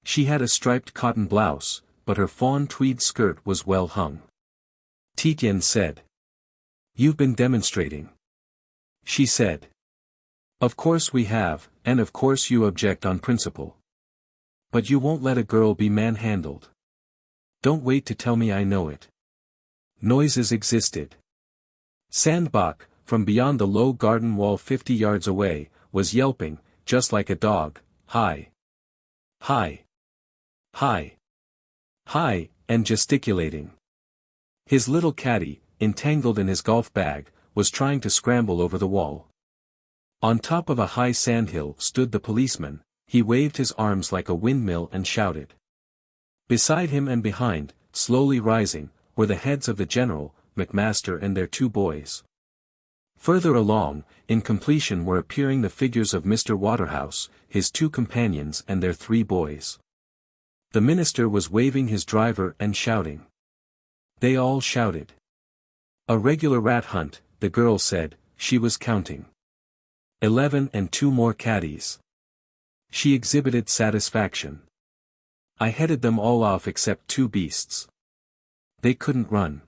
She had a striped cotton blouse, but her fawn tweed skirt was well hung. Tietjens said. "You've been demonstrating." She said. "Of course we have, and of course you object on principle. But you won't let a girl be manhandled. Don't wait to tell me I know it." Noises existed. Sandbach, from beyond the low garden wall 50 yards away, was yelping, just like a dog, "Hi! Hi! Hi! Hi!" and gesticulating. His little caddy, entangled in his golf bag, was trying to scramble over the wall. On top of a high sandhill stood the policeman. He waved his arms like a windmill and shouted. Beside him and behind, slowly rising, were the heads of the general, Macmaster and their 2 boys. Further along, in completion were appearing the figures of Mr. Waterhouse, his 2 companions and their 3 boys. The minister was waving his driver and shouting. They all shouted. A regular rat hunt, the girl said. She was counting. 11 and 2 more caddies. She exhibited satisfaction. "I headed them all off except 2 beasts. They couldn't run.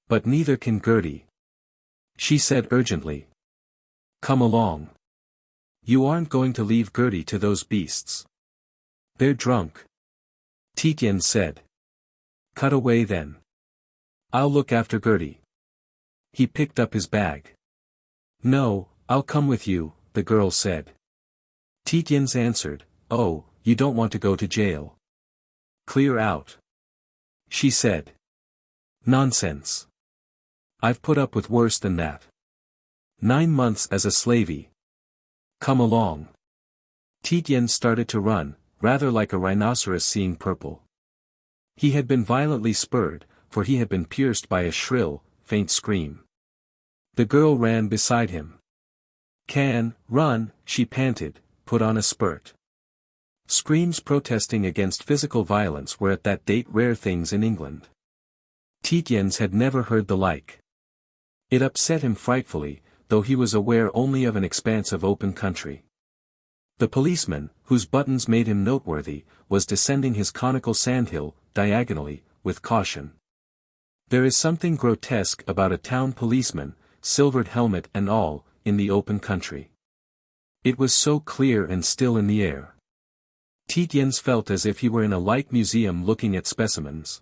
But neither can Gertie," she said urgently. "Come along. You aren't going to leave Gertie to those beasts. They're drunk." Tietjens said. "Cut away then. I'll look after Gertie." He picked up his bag. "No, I'll come with you," the girl said. Tietjens answered, "Oh, you don't want to go to jail. Clear out." She said. "Nonsense. I've put up with worse than that. 9 months as a slavey. Come along." Tietjens started to run, rather like a rhinoceros seeing purple. He had been violently spurred, for he had been pierced by a shrill, faint scream. The girl ran beside him. "Can, run," she panted, "put on a spurt." Screams protesting against physical violence were at that date rare things in England. Tietjens had never heard the like. It upset him frightfully, though he was aware only of an expanse of open country. The policeman, whose buttons made him noteworthy, was descending his conical sandhill, diagonally, with caution. There is something grotesque about a town policeman, silvered helmet and all, in the open country. It was so clear and still in the air. Tietjens felt as if he were in a light museum looking at specimens.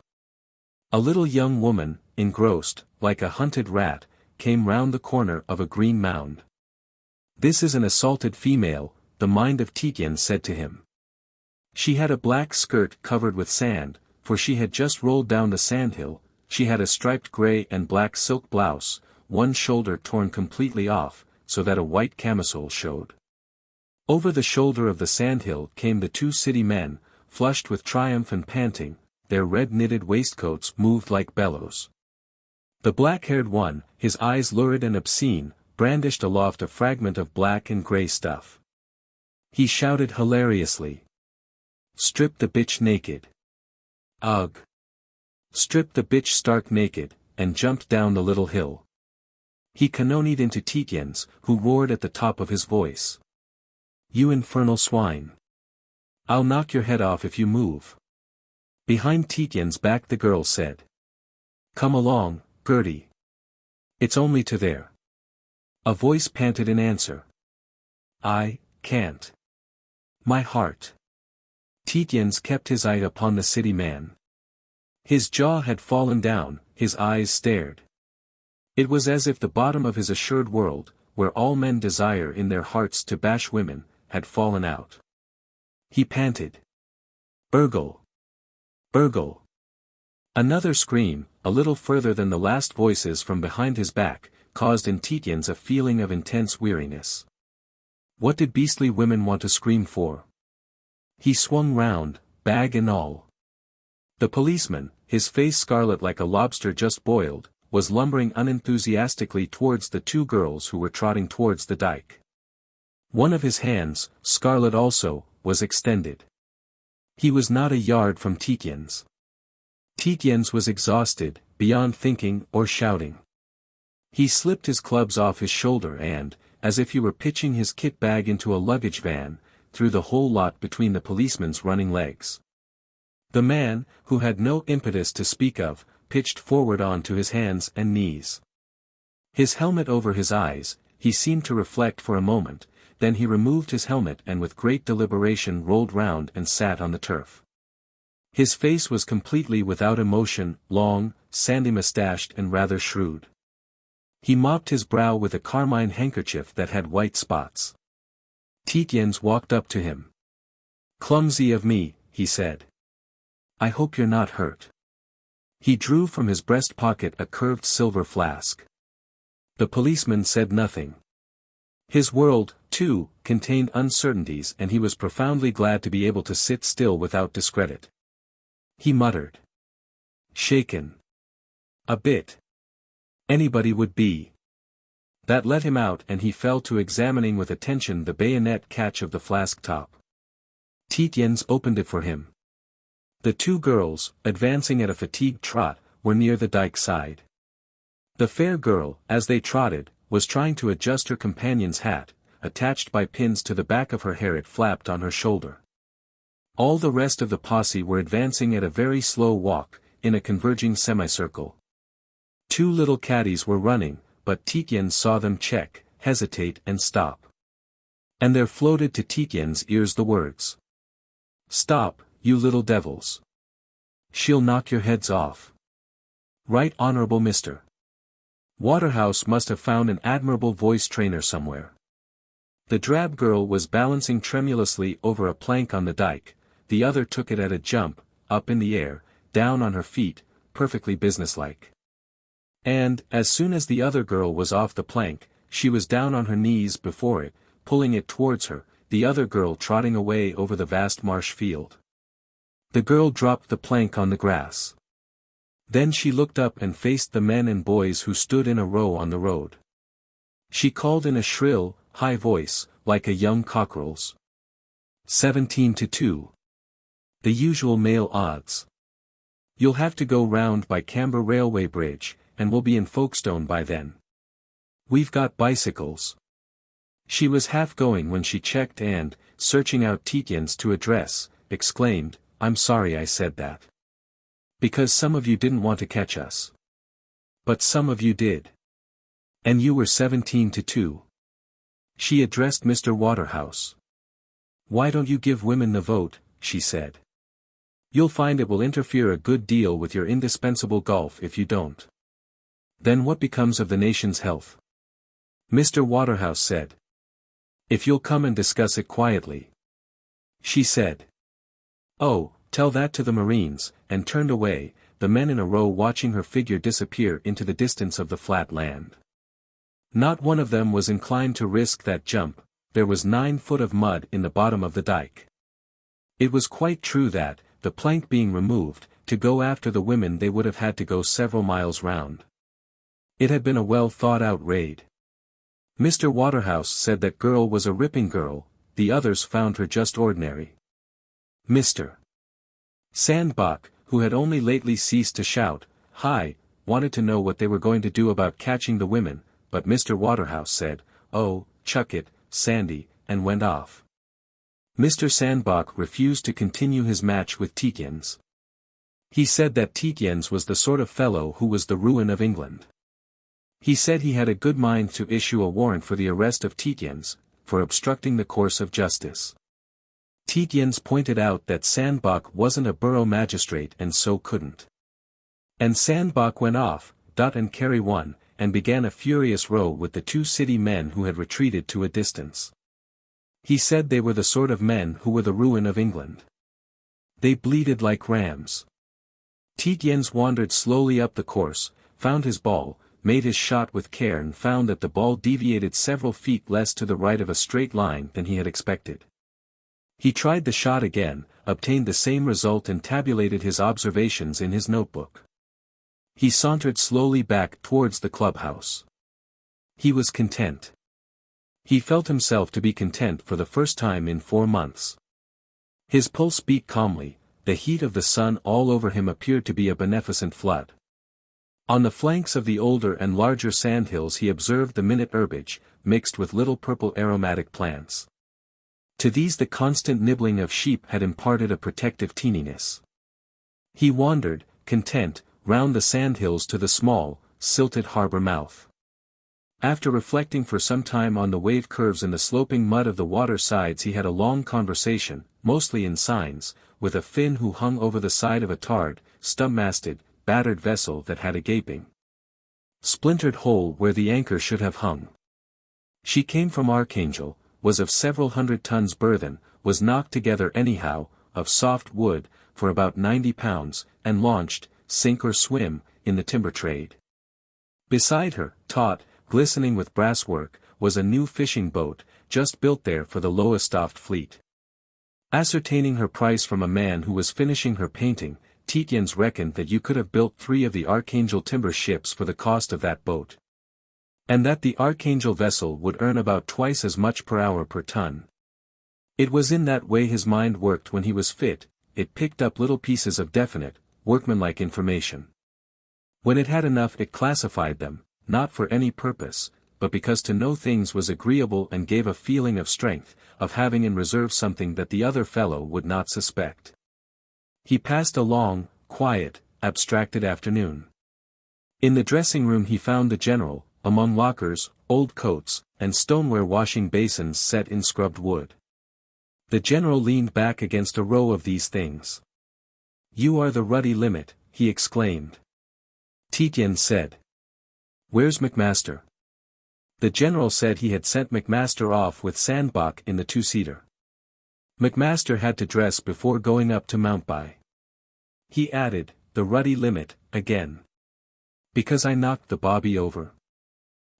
A little young woman, engrossed, like a hunted rat, came round the corner of a green mound. "This is an assaulted female," the mind of Tietjens said to him. She had a black skirt covered with sand, for she had just rolled down the sandhill. She had a striped grey and black silk blouse, one shoulder torn completely off, so that a white camisole showed. Over the shoulder of the sandhill came the two city men, flushed with triumph and panting, their red knitted waistcoats moved like bellows. The black-haired one, his eyes lurid and obscene, brandished aloft a fragment of black and grey stuff. He shouted hilariously. "Strip the bitch naked. Ugh. Strip the bitch stark naked," and jumped down the little hill. He cannonied into Tietjens, who roared at the top of his voice. "You infernal swine. I'll knock your head off if you move." Behind Tietjens' back the girl said. "Come along, Gertie. It's only to there." A voice panted in answer. "I can't. My heart." Tietjens kept his eye upon the city man. His jaw had fallen down, his eyes stared. It was as if the bottom of his assured world, where all men desire in their hearts to bash women, had fallen out. He panted. "Urgle! Urgle!" Another scream, a little further than the last voices from behind his back, caused in Tietjens a feeling of intense weariness. What did beastly women want to scream for? He swung round, bag and all. The policeman, his face scarlet like a lobster just boiled, was lumbering unenthusiastically towards the two girls who were trotting towards the dike. One of his hands, scarlet also, was extended. He was not a yard from Tietjens. Tietjens was exhausted, beyond thinking or shouting. He slipped his clubs off his shoulder and, as if he were pitching his kit bag into a luggage van, threw the whole lot between the policeman's running legs. The man, who had no impetus to speak of, pitched forward on to his hands and knees. His helmet over his eyes, he seemed to reflect for a moment, then he removed his helmet and with great deliberation rolled round and sat on the turf. His face was completely without emotion, long, sandy mustached and rather shrewd. He mopped his brow with a carmine handkerchief that had white spots. Tietjens walked up to him. "Clumsy of me," he said. "I hope you're not hurt." He drew from his breast pocket a curved silver flask. The policeman said nothing. His world, too, contained uncertainties and he was profoundly glad to be able to sit still without discredit. He muttered. "Shaken. A bit. Anybody would be." That let him out and he fell to examining with attention the bayonet catch of the flask top. Tietjens opened it for him. The two girls, advancing at a fatigued trot, were near the dike side. The fair girl, as they trotted, was trying to adjust her companion's hat, attached by pins to the back of her hair. It flapped on her shoulder. All the rest of the posse were advancing at a very slow walk, in a converging semicircle. Two little caddies were running, but Tietjens saw them check, hesitate and stop. And there floated to Tietjens' ears the words. "Stop, you little devils. She'll knock your heads off. Right Honourable Mr. Waterhouse must have found an admirable voice trainer somewhere." The drab girl was balancing tremulously over a plank on the dike, the other took it at a jump, up in the air, down on her feet, perfectly businesslike. And, as soon as the other girl was off the plank, she was down on her knees before it, pulling it towards her, the other girl trotting away over the vast marsh field. The girl dropped the plank on the grass. Then she looked up and faced the men and boys who stood in a row on the road. She called in a shrill, high voice, like a young cockerel's. 17-2. The usual male odds. You'll have to go round by Camber Railway Bridge, and we'll be in Folkestone by then. We've got bicycles. She was half going when she checked and, searching out Tietjens to address, exclaimed, I'm sorry I said that. Because some of you didn't want to catch us. But some of you did. And you were 17 to 2. She addressed Mr. Waterhouse. Why don't you give women the vote, she said. You'll find it will interfere a good deal with your indispensable golf if you don't. Then what becomes of the nation's health? Mr. Waterhouse said. If you'll come and discuss it quietly. She said. Oh, tell that to the Marines, and turned away, the men in a row watching her figure disappear into the distance of the flat land. Not one of them was inclined to risk that jump, there was 9 foot of mud in the bottom of the dike. It was quite true that, the plank being removed, to go after the women they would have had to go several miles round. It had been a well-thought-out raid. Mr. Waterhouse said that girl was a ripping girl, the others found her just ordinary. Mr. Sandbach, who had only lately ceased to shout, "Hi," wanted to know what they were going to do about catching the women, but Mr. Waterhouse said, "Oh, chuck it, Sandy," and went off. Mr. Sandbach refused to continue his match with Tietjens. He said that Tietjens was the sort of fellow who was the ruin of England. He said he had a good mind to issue a warrant for the arrest of Tietjens, for obstructing the course of justice. Tietjens pointed out that Sandbach wasn't a borough magistrate and so couldn't. And Sandbach went off, and carry one, and began a furious row with the 2 city men who had retreated to a distance. He said they were the sort of men who were the ruin of England. They bleated like rams. Tietjens wandered slowly up the course, found his ball, made his shot with care and found that the ball deviated several feet less to the right of a straight line than he had expected. He tried the shot again, obtained the same result and tabulated his observations in his notebook. He sauntered slowly back towards the clubhouse. He was content. He felt himself to be content for the first time in 4 months. His pulse beat calmly, the heat of the sun all over him appeared to be a beneficent flood. On the flanks of the older and larger sandhills he observed the minute herbage, mixed with little purple aromatic plants. To these the constant nibbling of sheep had imparted a protective teeniness. He wandered, content, round the sandhills to the small, silted harbour mouth. After reflecting for some time on the wave curves and the sloping mud of the water sides he had a long conversation, mostly in signs, with a Finn who hung over the side of a tarred, stump-masted, battered vessel that had a gaping, splintered hole where the anchor should have hung. She came from Archangel, was of several hundred tons burthen, was knocked together anyhow, of soft wood, for about 90 pounds, and launched, sink or swim, in the timber trade. Beside her, taut, glistening with brasswork, was a new fishing boat, just built there for the Lowestoft fleet. Ascertaining her price from a man who was finishing her painting, Tietjens reckoned that you could have built 3 of the Archangel timber ships for the cost of that boat. And that the Archangel vessel would earn about twice as much per hour per ton. It was in that way his mind worked when he was fit, it picked up little pieces of definite, workmanlike information. When it had enough it classified them, not for any purpose, but because to know things was agreeable and gave a feeling of strength, of having in reserve something that the other fellow would not suspect. He passed a long, quiet, abstracted afternoon. In the dressing-room he found the general, among lockers, old coats, and stoneware washing basins set in scrubbed wood. The general leaned back against a row of these things. "You are the ruddy limit," he exclaimed. Tietjens said. "Where's Macmaster?" The general said he had sent Macmaster off with Sandbach in the 2-seater. Macmaster had to dress before going up to Mountby. He added, "The ruddy limit, again. Because I knocked the bobby over?"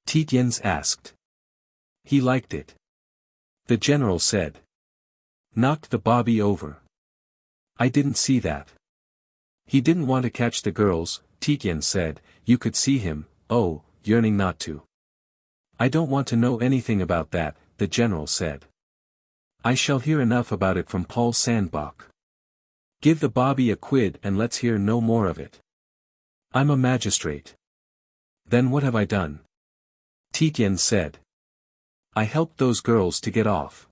Tietjens asked. He liked it. The general said. "Knocked the bobby over? I didn't see that." "He didn't want to catch the girls," Tietjens said, "you could see him, oh, yearning not to." "I don't want to know anything about that," the general said. "I shall hear enough about it from Paul Sandbach. Give the bobby a quid and let's hear no more of it. I'm a magistrate." "Then what have I done?" Tietjens said. I helped those girls to get off.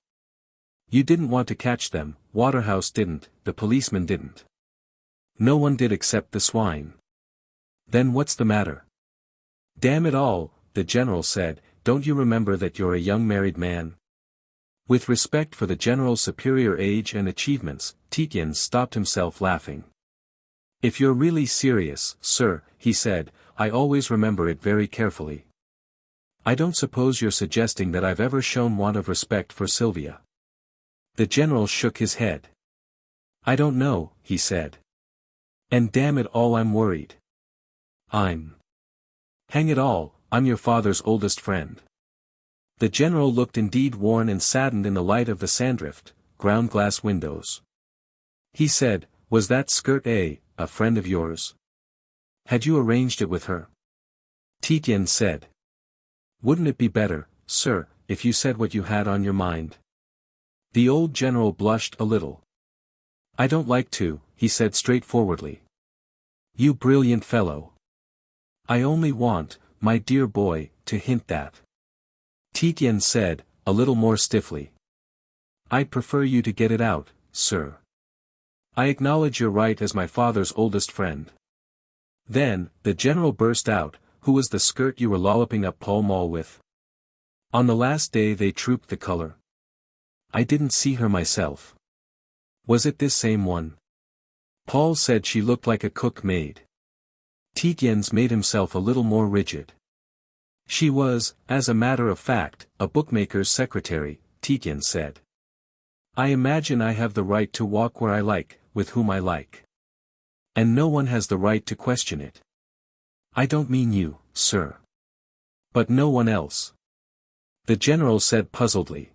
You didn't want to catch them, Waterhouse didn't, the policeman didn't. No one did except the swine. Then what's the matter? Damn it all, the general said, don't you remember that you're a young married man? With respect for the general's superior age and achievements, Tietjens stopped himself laughing. If you're really serious, sir, he said, I always remember it very carefully. I don't suppose you're suggesting that I've ever shown want of respect for Sylvia. The general shook his head. I don't know, he said. And damn it all, I'm worried. Hang it all, I'm your father's oldest friend. The general looked indeed worn and saddened in the light of the sandrift, ground glass windows. He said, was that skirt a friend of yours? Had you arranged it with her? Tietjens said. Wouldn't it be better, sir, if you said what you had on your mind? The old general blushed a little. I don't like to, he said straightforwardly. You brilliant fellow. I only want, my dear boy, to hint that. Tietjens said, a little more stiffly. I'd prefer you to get it out, sir. I acknowledge your right as my father's oldest friend. Then, the general burst out, who was the skirt you were lolloping up Pall Mall with? On the last day they trooped the color. I didn't see her myself. Was it this same one? Paul said she looked like a cook maid. Tietjens made himself a little more rigid. She was, as a matter of fact, a bookmaker's secretary, Tietjens said. I imagine I have the right to walk where I like, with whom I like. And no one has the right to question it. I don't mean you, sir. But no one else. The general said puzzledly.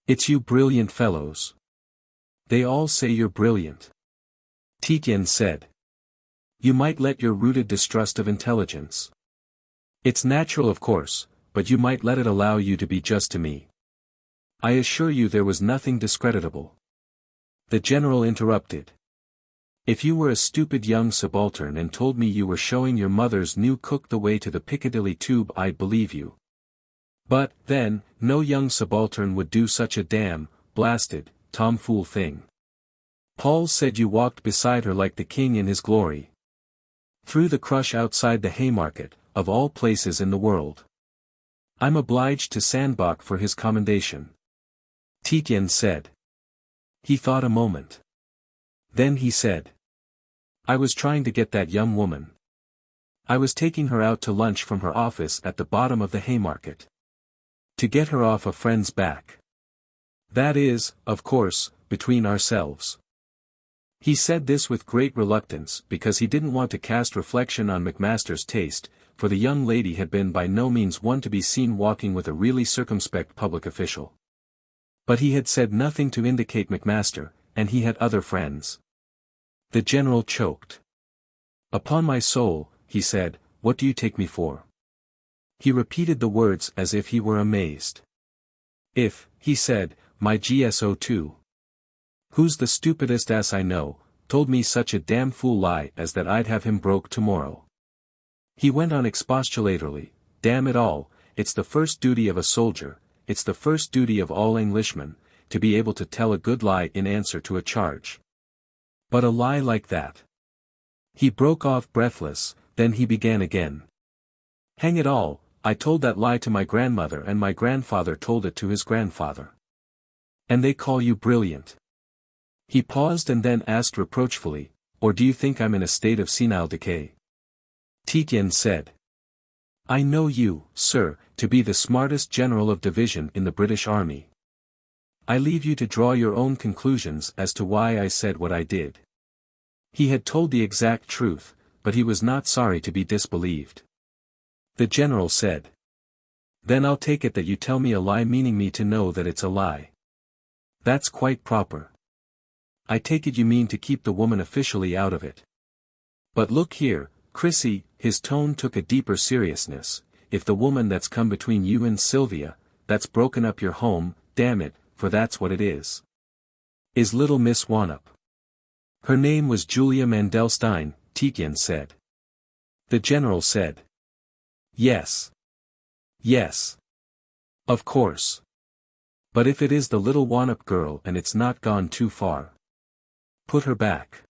It's you brilliant fellows. They all say you're brilliant. Tietjens said. You might let your rooted distrust of intelligence. It's natural of course, but you might let it allow you to be just to me. I assure you there was nothing discreditable. The general interrupted. If you were a stupid young subaltern and told me you were showing your mother's new cook the way to the Piccadilly tube, I'd believe you. But, then, no young subaltern would do such a damn, blasted, tomfool thing. Paul said you walked beside her like the king in his glory. Through the crush outside the Haymarket, of all places in the world. I'm obliged to Sandbach for his commendation. Tietjens said. He thought a moment. Then he said. I was trying to get that young woman. I was taking her out to lunch from her office at the bottom of the Haymarket. To get her off a friend's back. That is, of course, between ourselves. He said this with great reluctance because he didn't want to cast reflection on Macmaster's taste, for the young lady had been by no means one to be seen walking with a really circumspect public official. But he had said nothing to indicate Macmaster, and he had other friends. The general choked. Upon my soul, he said, what do you take me for? He repeated the words as if he were amazed. If, he said, my GSO2. Who's the stupidest ass I know, told me such a damn fool lie as that I'd have him broke tomorrow. He went on expostulatorily, damn it all, it's the first duty of a soldier, it's the first duty of all Englishmen, to be able to tell a good lie in answer to a charge. But a lie like that. He broke off breathless, then he began again. Hang it all, I told that lie to my grandmother and my grandfather told it to his grandfather. And they call you brilliant. He paused and then asked reproachfully, or do you think I'm in a state of senile decay? Tietjens said. I know you, sir, to be the smartest general of division in the British Army. I leave you to draw your own conclusions as to why I said what I did. He had told the exact truth, but he was not sorry to be disbelieved. The general said. Then I'll take it that you tell me a lie, meaning me to know that it's a lie. That's quite proper. I take it you mean to keep the woman officially out of it. But look here, Chrissy, his tone took a deeper seriousness, if the woman that's come between you and Sylvia, that's broken up your home, damn it, for that's what it is little Miss Wannop. Her name was Julia Mandelstein, Tietjens said. The general said. Yes. Yes. Of course. But if it is the little Wanop girl and it's not gone too far. Put her back.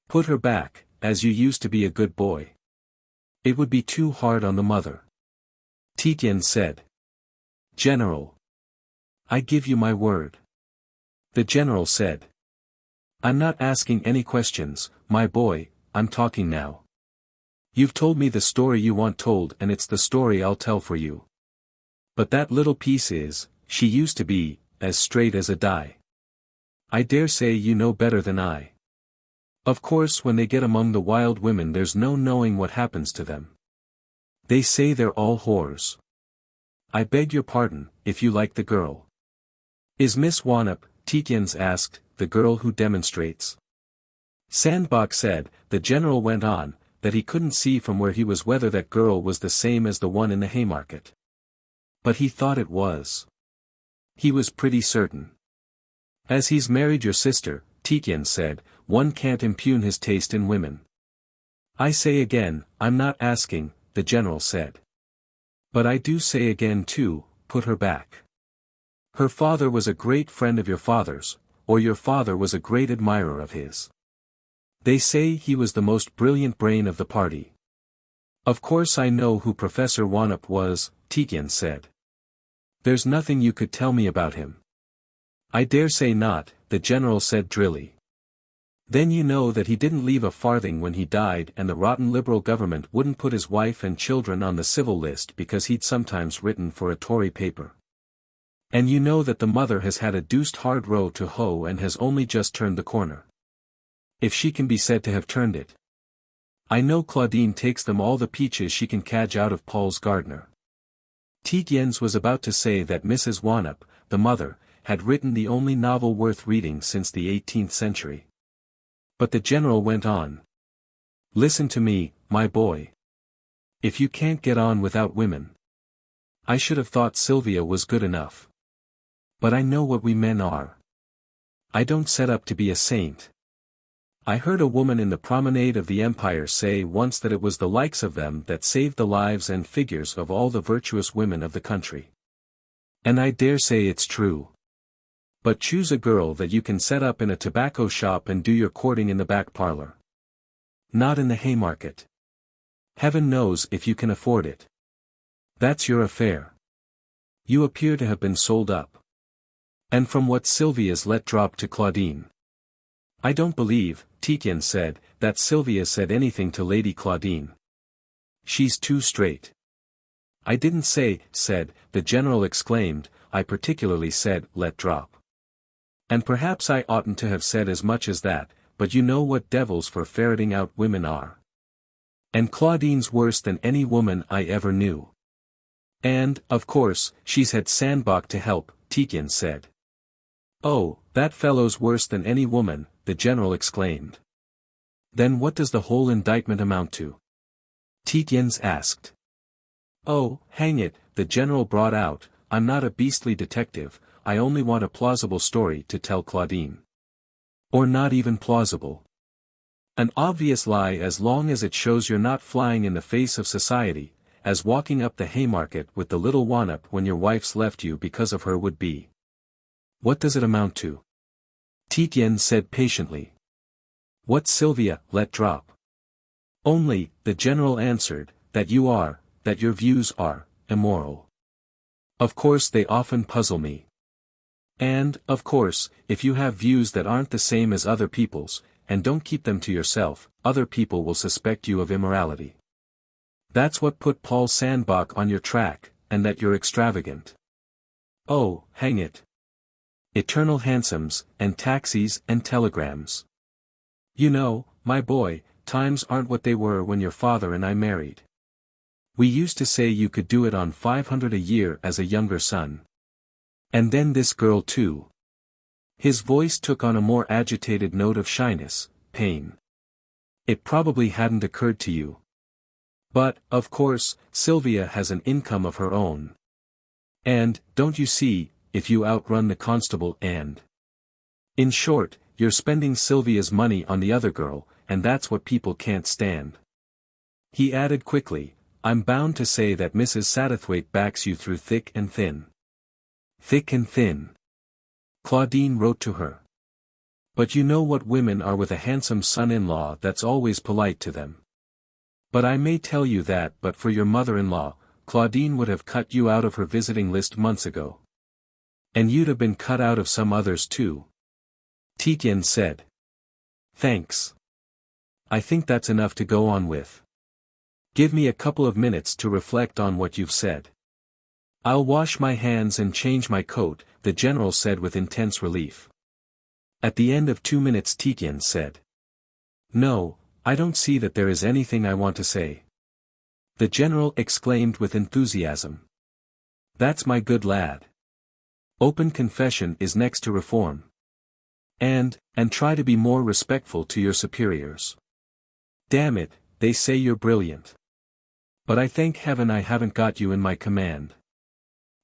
Put her back, as you used to be a good boy. It would be too hard on the mother. Tietjens said. General. I give you my word. The general said. I'm not asking any questions, my boy, I'm talking now. You've told me the story you want told and it's the story I'll tell for you. But that little piece is, she used to be, as straight as a die. I dare say you know better than I. Of course when they get among the wild women there's no knowing what happens to them. They say they're all whores. I beg your pardon, if you like the girl. Is Miss Wanop, Tietjens asked, the girl who demonstrates? Sandbach said, the general went on, that he couldn't see from where he was whether that girl was the same as the one in the Haymarket. But he thought it was. He was pretty certain. As he's married your sister, Tietjens said, one can't impugn his taste in women. I say again, I'm not asking, the general said. But I do say again too, put her back. Her father was a great friend of your father's, or your father was a great admirer of his. They say he was the most brilliant brain of the party. Of course I know who Professor Wanop was, Tietjens said. There's nothing you could tell me about him. I dare say not, the general said drily. Then you know that he didn't leave a farthing when he died and the rotten Liberal government wouldn't put his wife and children on the civil list because he'd sometimes written for a Tory paper. And you know that the mother has had a deuced hard row to hoe and has only just turned the corner. If she can be said to have turned it. I know Claudine takes them all the peaches she can cadge out of Paul's gardener. Tietjens was about to say that Mrs. Wanop, the mother, had written the only novel worth reading since the 18th century. But the general went on. Listen to me, my boy. If you can't get on without women. I should have thought Sylvia was good enough. But I know what we men are. I don't set up to be a saint. I heard a woman in the promenade of the Empire say once that it was the likes of them that saved the lives and figures of all the virtuous women of the country. And I dare say it's true. But choose a girl that you can set up in a tobacco shop and do your courting in the back parlor. Not in the Haymarket. Heaven knows if you can afford it. That's your affair. You appear to have been sold up. And from what Sylvia's let drop to Claudine. I don't believe, Tietjens said, that Sylvia said anything to Lady Claudine. She's too straight. I didn't say, said, the general exclaimed, I particularly said, let drop. And perhaps I oughtn't to have said as much as that, but you know what devils for ferreting out women are. And Claudine's worse than any woman I ever knew. And, of course, she's had Sandbach to help, Tietjens said. Oh, that fellow's worse than any woman, the general exclaimed. Then what does the whole indictment amount to? Tietjens asked. Oh, hang it, the general brought out, I'm not a beastly detective, I only want a plausible story to tell Claudine. Or not even plausible. An obvious lie as long as it shows you're not flying in the face of society, as walking up the Haymarket with the little Wanop when your wife's left you because of her would be. What does it amount to? Tietjens said patiently. What Sylvia let drop. Only, the general answered, that your views are, immoral. Of course they often puzzle me. And, of course, if you have views that aren't the same as other people's, and don't keep them to yourself, other people will suspect you of immorality. That's what put Paul Sandbach on your track, and that you're extravagant. Oh, hang it. Eternal hansoms, and taxis and telegrams. You know, my boy, times aren't what they were when your father and I married. We used to say you could do it on 500 a year as a younger son. And then this girl too. His voice took on a more agitated note of shyness, pain. It probably hadn't occurred to you. But, of course, Sylvia has an income of her own. And, don't you see, if you outrun the constable and... In short, you're spending Sylvia's money on the other girl, and that's what people can't stand. He added quickly, I'm bound to say that Mrs. Satterthwaite backs you through thick and thin. Thick and thin. Claudine wrote to her. But you know what women are with a handsome son-in-law that's always polite to them. But I may tell you that but for your mother-in-law, Claudine would have cut you out of her visiting list months ago. And you'd have been cut out of some others too. Tietjens said. Thanks. I think that's enough to go on with. Give me a couple of minutes to reflect on what you've said. I'll wash my hands and change my coat, the general said with intense relief. At the end of 2 minutes Tietjens said. No, I don't see that there is anything I want to say. The general exclaimed with enthusiasm. That's my good lad. Open confession is next to reform. And try to be more respectful to your superiors. Damn it, they say you're brilliant. But I thank heaven I haven't got you in my command.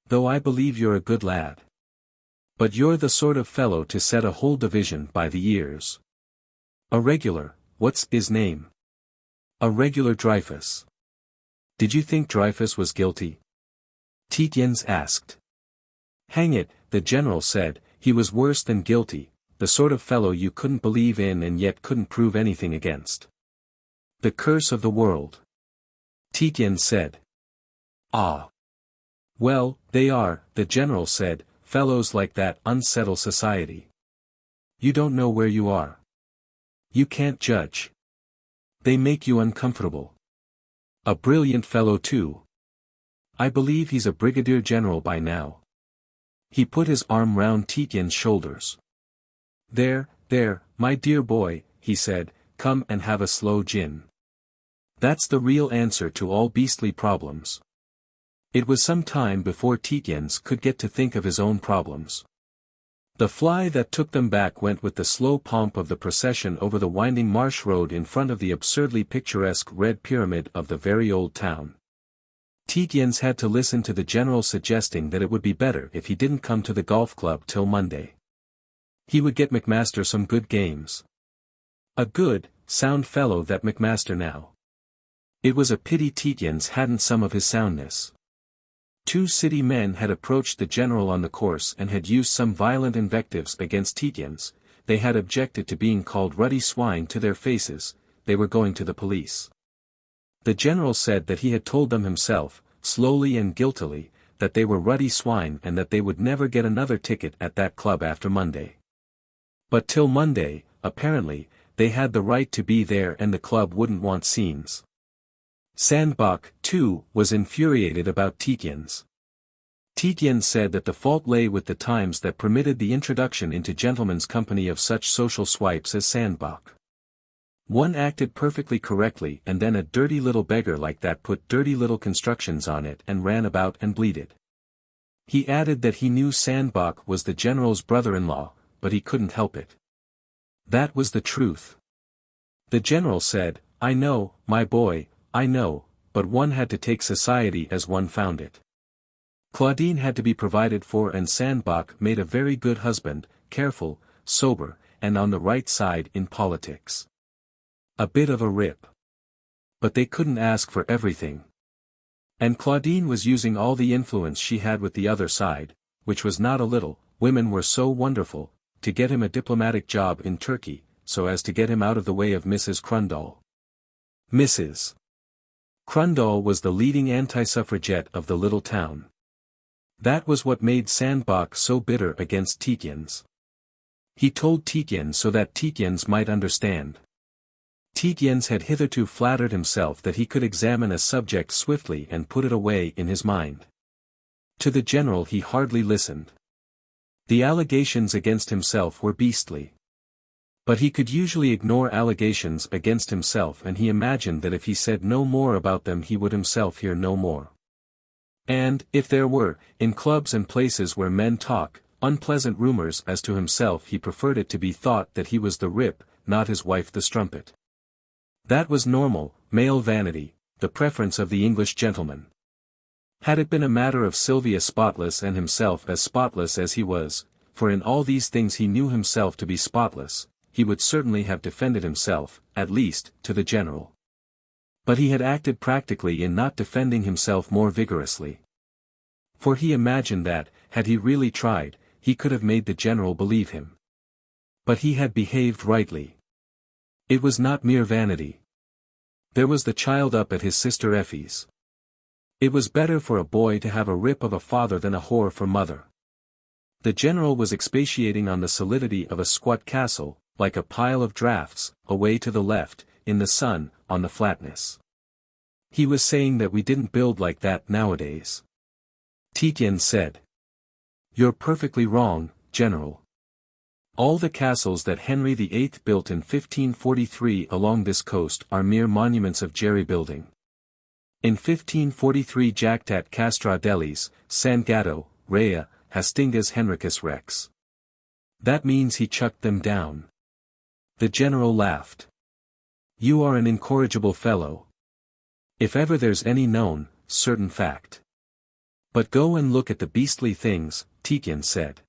Though I believe you're a good lad. But you're the sort of fellow to set a whole division by the ears. A regular, what's his name? A regular Dreyfus. Did you think Dreyfus was guilty? Tietjens asked. Hang it, the general said, he was worse than guilty, the sort of fellow you couldn't believe in and yet couldn't prove anything against. The curse of the world. Tietjens said. Ah. Well, they are, the general said, fellows like that unsettle society. You don't know where you are. You can't judge. They make you uncomfortable. A brilliant fellow too. I believe he's a brigadier general by now. He put his arm round Tietjens' shoulders. There, my dear boy, he said, come and have a slow gin. That's the real answer to all beastly problems. It was some time before Tietjens could get to think of his own problems. The fly that took them back went with the slow pomp of the procession over the winding marsh road in front of the absurdly picturesque red pyramid of the very old town. Tietjens had to listen to the general suggesting that it would be better if he didn't come to the golf club till Monday. He would get Macmaster some good games. A good, sound fellow that Macmaster now. It was a pity Tietjens hadn't some of his soundness. 2 city men had approached the general on the course and had used some violent invectives against Tietjens. They had objected to being called ruddy swine to their faces. They were going to the police. The general said that he had told them himself, slowly and guiltily, that they were ruddy swine and that they would never get another ticket at that club after Monday. But till Monday, apparently, they had the right to be there and the club wouldn't want scenes. Sandbach, too, was infuriated about Tietjens. Tietjens said that the fault lay with the times that permitted the introduction into gentlemen's company of such social swipes as Sandbach. One acted perfectly correctly and then a dirty little beggar like that put dirty little constructions on it and ran about and bleated. He added that he knew Sandbach was the general's brother-in-law, but he couldn't help it. That was the truth. The general said, I know, my boy, I know, but one had to take society as one found it. Claudine had to be provided for and Sandbach made a very good husband, careful, sober, and on the right side in politics. A bit of a rip. But they couldn't ask for everything. And Claudine was using all the influence she had with the other side, which was not a little, women were so wonderful, to get him a diplomatic job in Turkey, so as to get him out of the way of Mrs. Crundall. Mrs. Crundall was the leading anti-suffragette of the little town. That was what made Sandbach so bitter against Tietjens. He told Tietjens so that Tietjens might understand. Tietjens had hitherto flattered himself that he could examine a subject swiftly and put it away in his mind. To the general he hardly listened. The allegations against himself were beastly. But he could usually ignore allegations against himself and he imagined that if he said no more about them he would himself hear no more. And, if there were, in clubs and places where men talk, unpleasant rumors as to himself he preferred it to be thought that he was the rip, not his wife the strumpet. That was normal, male vanity, the preference of the English gentleman. Had it been a matter of Sylvia spotless and himself as spotless as he was, for in all these things he knew himself to be spotless, he would certainly have defended himself, at least, to the general. But he had acted practically in not defending himself more vigorously. For he imagined that, had he really tried, he could have made the general believe him. But he had behaved rightly. It was not mere vanity. There was the child up at his sister Effie's. It was better for a boy to have a rip of a father than a whore for mother. The general was expatiating on the solidity of a squat castle, like a pile of drafts, away to the left, in the sun, on the flatness. He was saying that we didn't build like that nowadays. Tietjens said. You're perfectly wrong, General. All the castles that Henry VIII built in 1543 along this coast are mere monuments of jerry-building. In 1543 jactat Castra Delis, San Gatto, Rea, Hastingas Henricus Rex. That means he chucked them down. The general laughed. You are an incorrigible fellow. If ever there's any known, certain fact. But go and look at the beastly things, Tietjens said.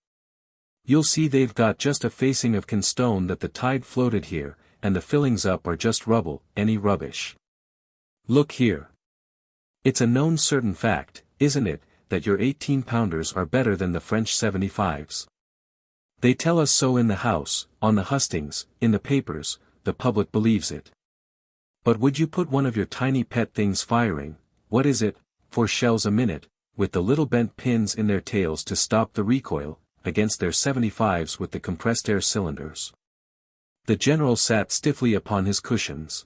You'll see they've got just a facing of kinstone that the tide floated here, and the fillings up are just rubble, any rubbish. Look here. It's a known certain fact, isn't it, that your 18-pounders are better than the French 75s. They tell us so in the house, on the hustings, in the papers, the public believes it. But would you put one of your tiny pet things firing, what is it, 4 shells a minute, with the little bent pins in their tails to stop the recoil, against their 75s with the compressed air cylinders? The general sat stiffly upon his cushions.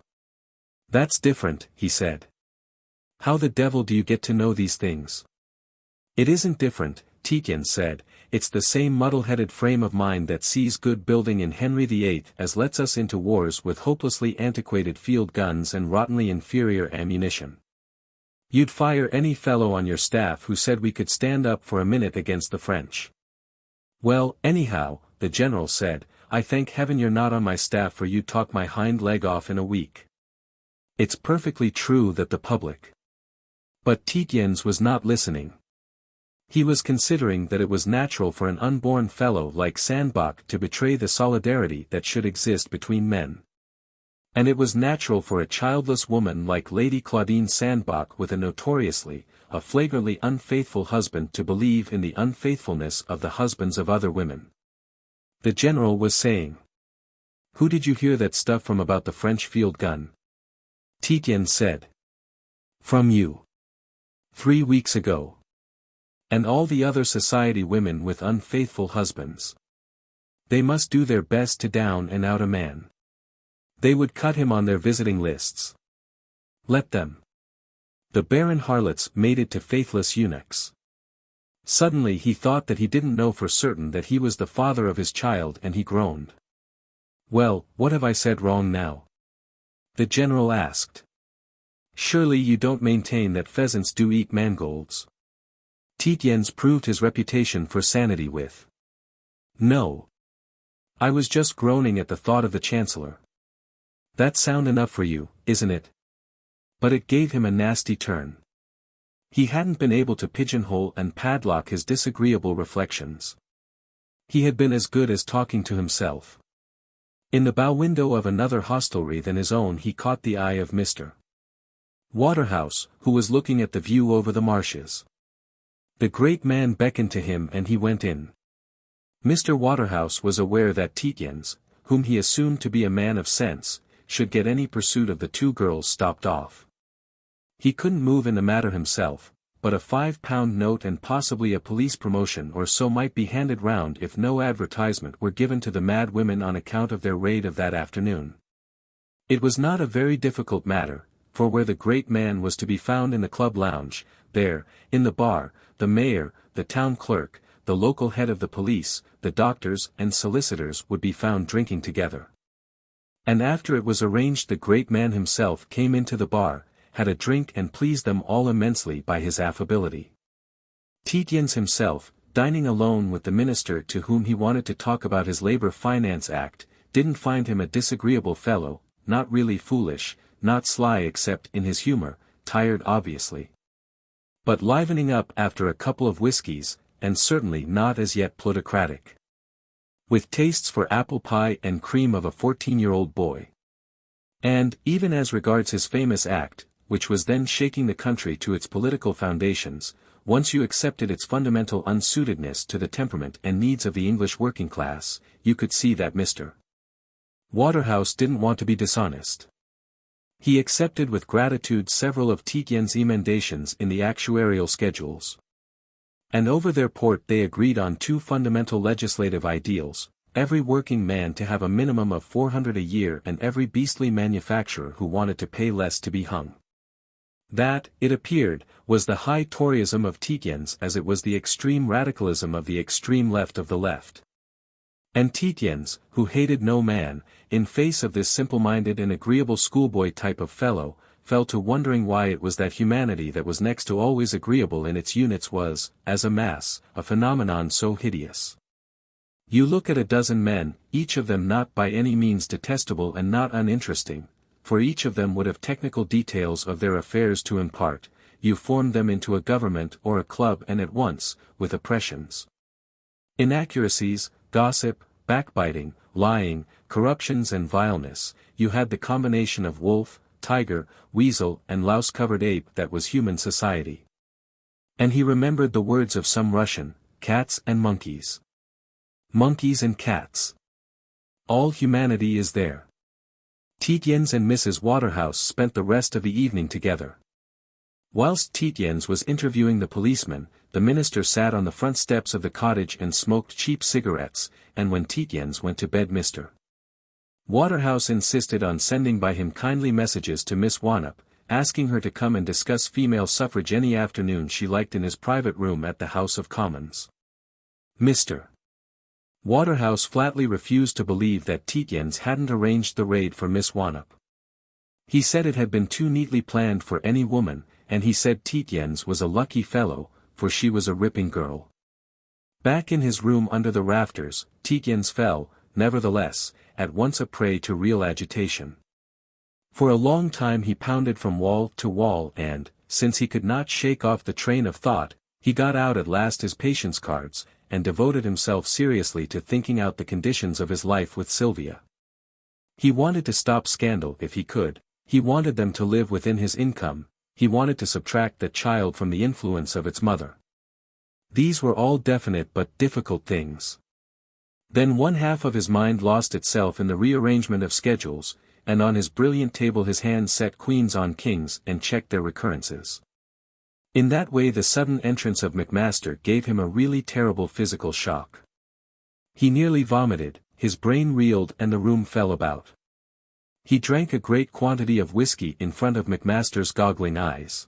That's different, he said. How the devil do you get to know these things? It isn't different, Tietjens said, it's the same muddle-headed frame of mind that sees good building in Henry VIII as lets us into wars with hopelessly antiquated field guns and rottenly inferior ammunition. You'd fire any fellow on your staff who said we could stand up for a minute against the French. Well, anyhow, the general said, I thank heaven you're not on my staff, for you'd talk my hind leg off in a week. It's perfectly true that the public. But Tietjens was not listening. He was considering that it was natural for an unborn fellow like Sandbach to betray the solidarity that should exist between men. And it was natural for a childless woman like Lady Claudine Sandbach with a flagrantly unfaithful husband to believe in the unfaithfulness of the husbands of other women. The general was saying. Who did you hear that stuff from about the French field gun? Tietjens said. From you. 3 weeks ago. And all the other society women with unfaithful husbands. They must do their best to down and out a man. They would cut him on their visiting lists. Let them. The barren harlots mated to faithless eunuchs. Suddenly he thought that he didn't know for certain that he was the father of his child, and he groaned. Well, what have I said wrong now? The general asked. Surely you don't maintain that pheasants do eat mangolds? Tietjens proved his reputation for sanity with. No. I was just groaning at the thought of the Chancellor. That's sound enough for you, isn't it? But it gave him a nasty turn. He hadn't been able to pigeonhole and padlock his disagreeable reflections. He had been as good as talking to himself. In the bow window of another hostelry than his own he caught the eye of Mr. Waterhouse, who was looking at the view over the marshes. The great man beckoned to him and he went in. Mr. Waterhouse was aware that Tietjens, whom he assumed to be a man of sense, should get any pursuit of the 2 girls stopped off. He couldn't move in the matter himself, but a £5 note and possibly a police promotion or so might be handed round if no advertisement were given to the mad women on account of their raid of that afternoon. It was not a very difficult matter, for where the great man was to be found in the club lounge, there, in the bar, the mayor, the town clerk, the local head of the police, the doctors and solicitors would be found drinking together. And after it was arranged the great man himself came into the bar, had a drink and pleased them all immensely by his affability. Tietjens himself, dining alone with the minister to whom he wanted to talk about his Labour Finance Act, didn't find him a disagreeable fellow, not really foolish, not sly except in his humour, tired obviously. But livening up after a couple of whiskies, and certainly not as yet plutocratic. With tastes for apple pie and cream of a 14-year-old boy. And, even as regards his famous act, which was then shaking the country to its political foundations, once you accepted its fundamental unsuitedness to the temperament and needs of the English working class, you could see that Mr. Waterhouse didn't want to be dishonest. He accepted with gratitude several of Tietjens' emendations in the actuarial schedules. And over their port they agreed on two fundamental legislative ideals: every working man to have a minimum of 400 a year and every beastly manufacturer who wanted to pay less to be hung. That, it appeared, was the high Toryism of Tietjens as it was the extreme radicalism of the extreme left of the left. And Tietjens, who hated no man, in face of this simple-minded and agreeable schoolboy type of fellow, fell to wondering why it was that humanity that was next to always agreeable in its units was, as a mass, a phenomenon so hideous. You look at a dozen men, each of them not by any means detestable and not uninteresting, for each of them would have technical details of their affairs to impart, you form them into a government or a club and at once, with oppressions, inaccuracies, gossip, backbiting, lying, corruptions and vileness, you had the combination of wolf, tiger, weasel and louse-covered ape that was human society. And he remembered the words of some Russian, cats and monkeys. Monkeys and cats. All humanity is there. Tietjens and Mrs. Waterhouse spent the rest of the evening together. Whilst Tietjens was interviewing the policeman, the minister sat on the front steps of the cottage and smoked cheap cigarettes, and when Tietjens went to bed Mr. Waterhouse insisted on sending by him kindly messages to Miss Wannop, asking her to come and discuss female suffrage any afternoon she liked in his private room at the House of Commons. Mr. Waterhouse flatly refused to believe that Tietjens hadn't arranged the raid for Miss Wannop. He said it had been too neatly planned for any woman, and he said Tietjens was a lucky fellow, for she was a ripping girl. Back in his room under the rafters, Tietjens fell, nevertheless, at once a prey to real agitation. For a long time he pounded from wall to wall and, since he could not shake off the train of thought, he got out at last his patience cards, and devoted himself seriously to thinking out the conditions of his life with Sylvia. He wanted to stop scandal if he could, he wanted them to live within his income, he wanted to subtract the child from the influence of its mother. These were all definite but difficult things. Then one half of his mind lost itself in the rearrangement of schedules, and on his brilliant table his hands set queens on kings and checked their recurrences. In that way the sudden entrance of Macmaster gave him a really terrible physical shock. He nearly vomited, his brain reeled and the room fell about. He drank a great quantity of whiskey in front of Macmaster's goggling eyes.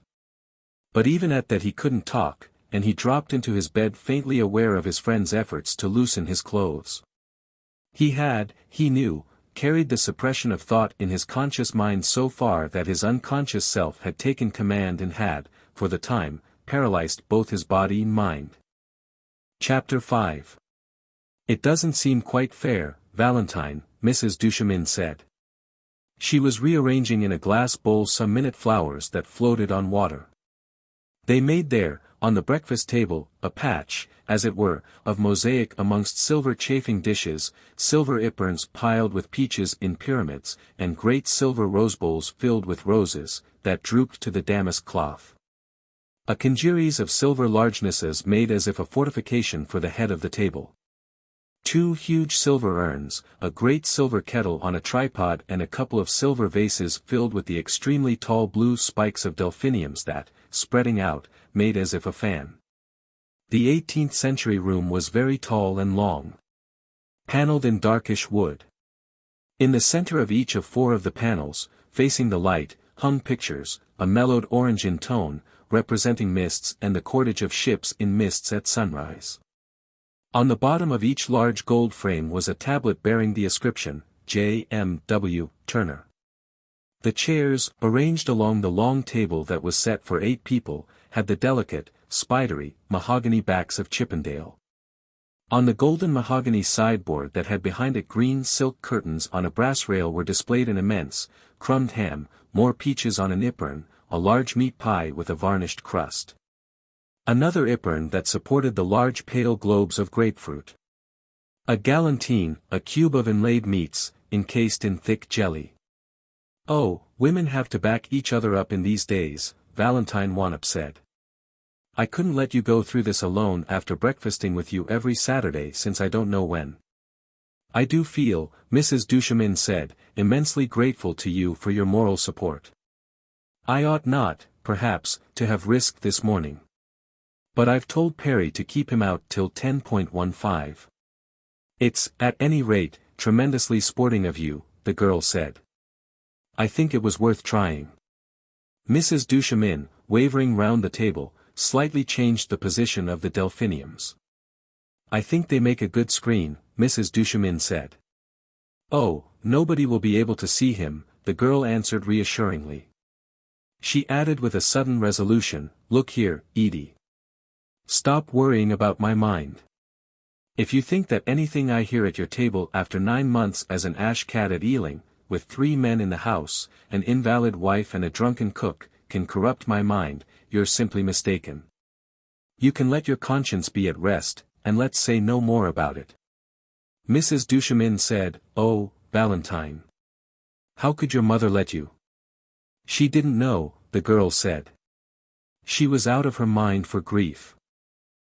But even at that he couldn't talk, and he dropped into his bed faintly aware of his friend's efforts to loosen his clothes. He had, he knew, carried the suppression of thought in his conscious mind so far that his unconscious self had taken command and had, for the time, paralyzed both his body and mind. Chapter 5. It doesn't seem quite fair, Valentine, Mrs. Duchemin said. She was rearranging in a glass bowl some minute flowers that floated on water. They made there, on the breakfast table, a patch, as it were, of mosaic amongst silver chafing dishes, silver iperns piled with peaches in pyramids, and great silver rose bowls filled with roses, that drooped to the damask cloth. A congeries of silver largenesses made as if a fortification for the head of the table. 2 huge silver urns, a great silver kettle on a tripod and a couple of silver vases filled with the extremely tall blue spikes of delphiniums that, spreading out, made as if a fan. The 18th century room was very tall and long. Panelled in darkish wood. In the center of each of 4 of the panels, facing the light, hung pictures, a mellowed orange in tone, representing mists and the cordage of ships in mists at sunrise. On the bottom of each large gold frame was a tablet bearing the inscription, J. M. W. Turner. The chairs, arranged along the long table that was set for 8 people, had the delicate, spidery, mahogany backs of Chippendale. On the golden mahogany sideboard that had behind it green silk curtains on a brass rail were displayed an immense, crumbed ham, more peaches on an ipern, a large meat pie with a varnished crust. Another ipern that supported the large pale globes of grapefruit. A galantine, a cube of inlaid meats, encased in thick jelly. Oh, women have to back each other up in these days, Valentine Wanop said. I couldn't let you go through this alone after breakfasting with you every Saturday since I don't know when. I do feel, Mrs. Duchemin said, immensely grateful to you for your moral support. I ought not, perhaps, to have risked this morning. But I've told Perry to keep him out till 10:15. It's, at any rate, tremendously sporting of you, the girl said. I think it was worth trying. Mrs. Duchemin, wavering round the table, slightly changed the position of the delphiniums. I think they make a good screen, Mrs. Duchemin said. Oh, nobody will be able to see him, the girl answered reassuringly. She added with a sudden resolution, look here, Edie. Stop worrying about my mind. If you think that anything I hear at your table after 9 months as an ash cat at Ealing, with 3 men in the house, an invalid wife and a drunken cook, can corrupt my mind, you're simply mistaken. You can let your conscience be at rest, and let's say no more about it. Mrs. Duchemin said, oh, Valentine. How could your mother let you? She didn't know, the girl said. She was out of her mind for grief.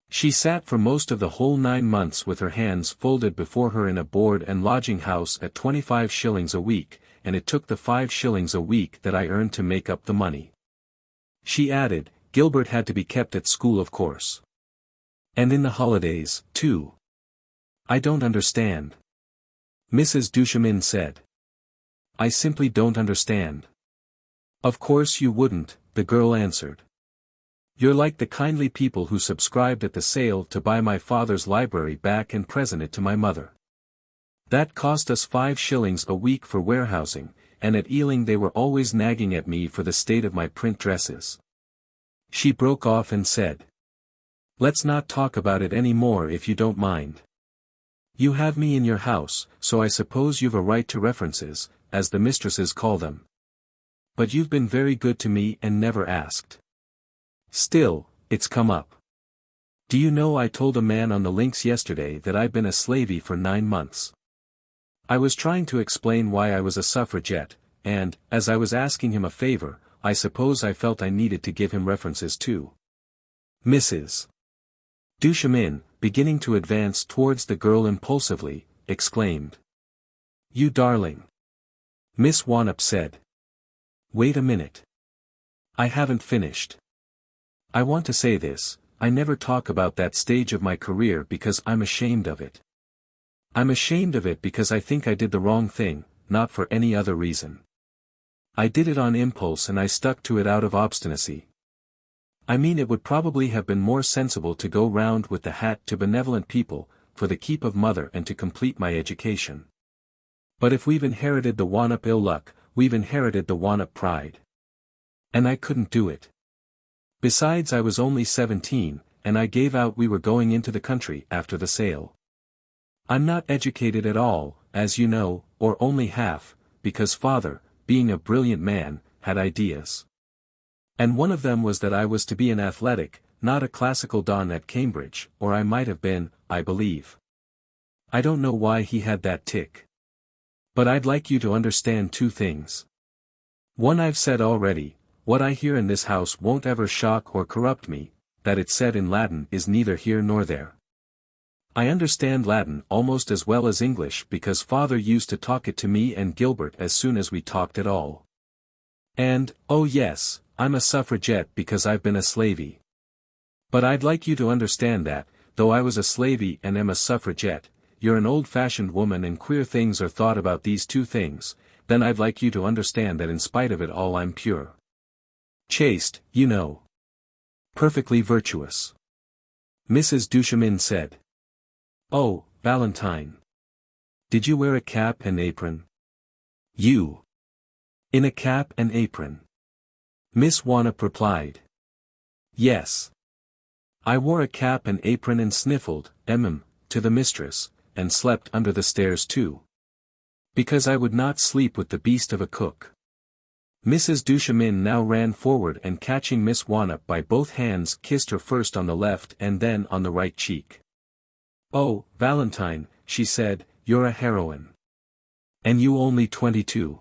She sat for most of the whole 9 months with her hands folded before her in a board and lodging house at 25 shillings a week, and it took the 5 shillings a week that I earned to make up the money. She added, Gilbert had to be kept at school of course. And in the holidays, too. I don't understand. Mrs. Duchemin said. I simply don't understand. Of course you wouldn't, the girl answered. You're like the kindly people who subscribed at the sale to buy my father's library back and present it to my mother. That cost us 5 shillings a week for warehousing, and at Ealing they were always nagging at me for the state of my print dresses. She broke off and said. Let's not talk about it any more if you don't mind. You have me in your house, so I suppose you've a right to references, as the mistresses call them. But you've been very good to me and never asked. Still, it's come up. Do you know I told a man on the links yesterday that I'd been a slavey for 9 months. I was trying to explain why I was a suffragette, and, as I was asking him a favor, I suppose I felt I needed to give him references too. Mrs. Duchemin, beginning to advance towards the girl impulsively, exclaimed. You darling. Miss Wanop said. Wait a minute. I haven't finished. I want to say this, I never talk about that stage of my career because I'm ashamed of it. I'm ashamed of it because I think I did the wrong thing, not for any other reason. I did it on impulse and I stuck to it out of obstinacy. I mean it would probably have been more sensible to go round with the hat to benevolent people, for the keep of mother and to complete my education. But if we've inherited the Wanop ill luck, we've inherited the Wanop pride. And I couldn't do it. Besides I was only 17, and I gave out we were going into the country after the sale. I'm not educated at all, as you know, or only half, because father, being a brilliant man, had ideas. And one of them was that I was to be an athletic, not a classical don at Cambridge, or I might have been, I believe. I don't know why he had that tick. But I'd like you to understand 2 things. One I've said already. What I hear in this house won't ever shock or corrupt me, that it's said in Latin is neither here nor there. I understand Latin almost as well as English because father used to talk it to me and Gilbert as soon as we talked at all. And, oh yes, I'm a suffragette because I've been a slavey. But I'd like you to understand that, though I was a slavey and am a suffragette, you're an old-fashioned woman and queer things are thought about these 2 things, then I'd like you to understand that in spite of it all I'm pure. Chaste, you know. Perfectly virtuous. Mrs. Duchemin said. Oh, Valentine. Did you wear a cap and apron? You. In a cap and apron. Miss Wanop replied. Yes. I wore a cap and apron and sniffled, to the mistress, and slept under the stairs too. Because I would not sleep with the beast of a cook. Mrs. Duchemin now ran forward and catching Miss Wanop by both hands kissed her first on the left and then on the right cheek. Oh, Valentine, she said, you're a heroine. And you only 22.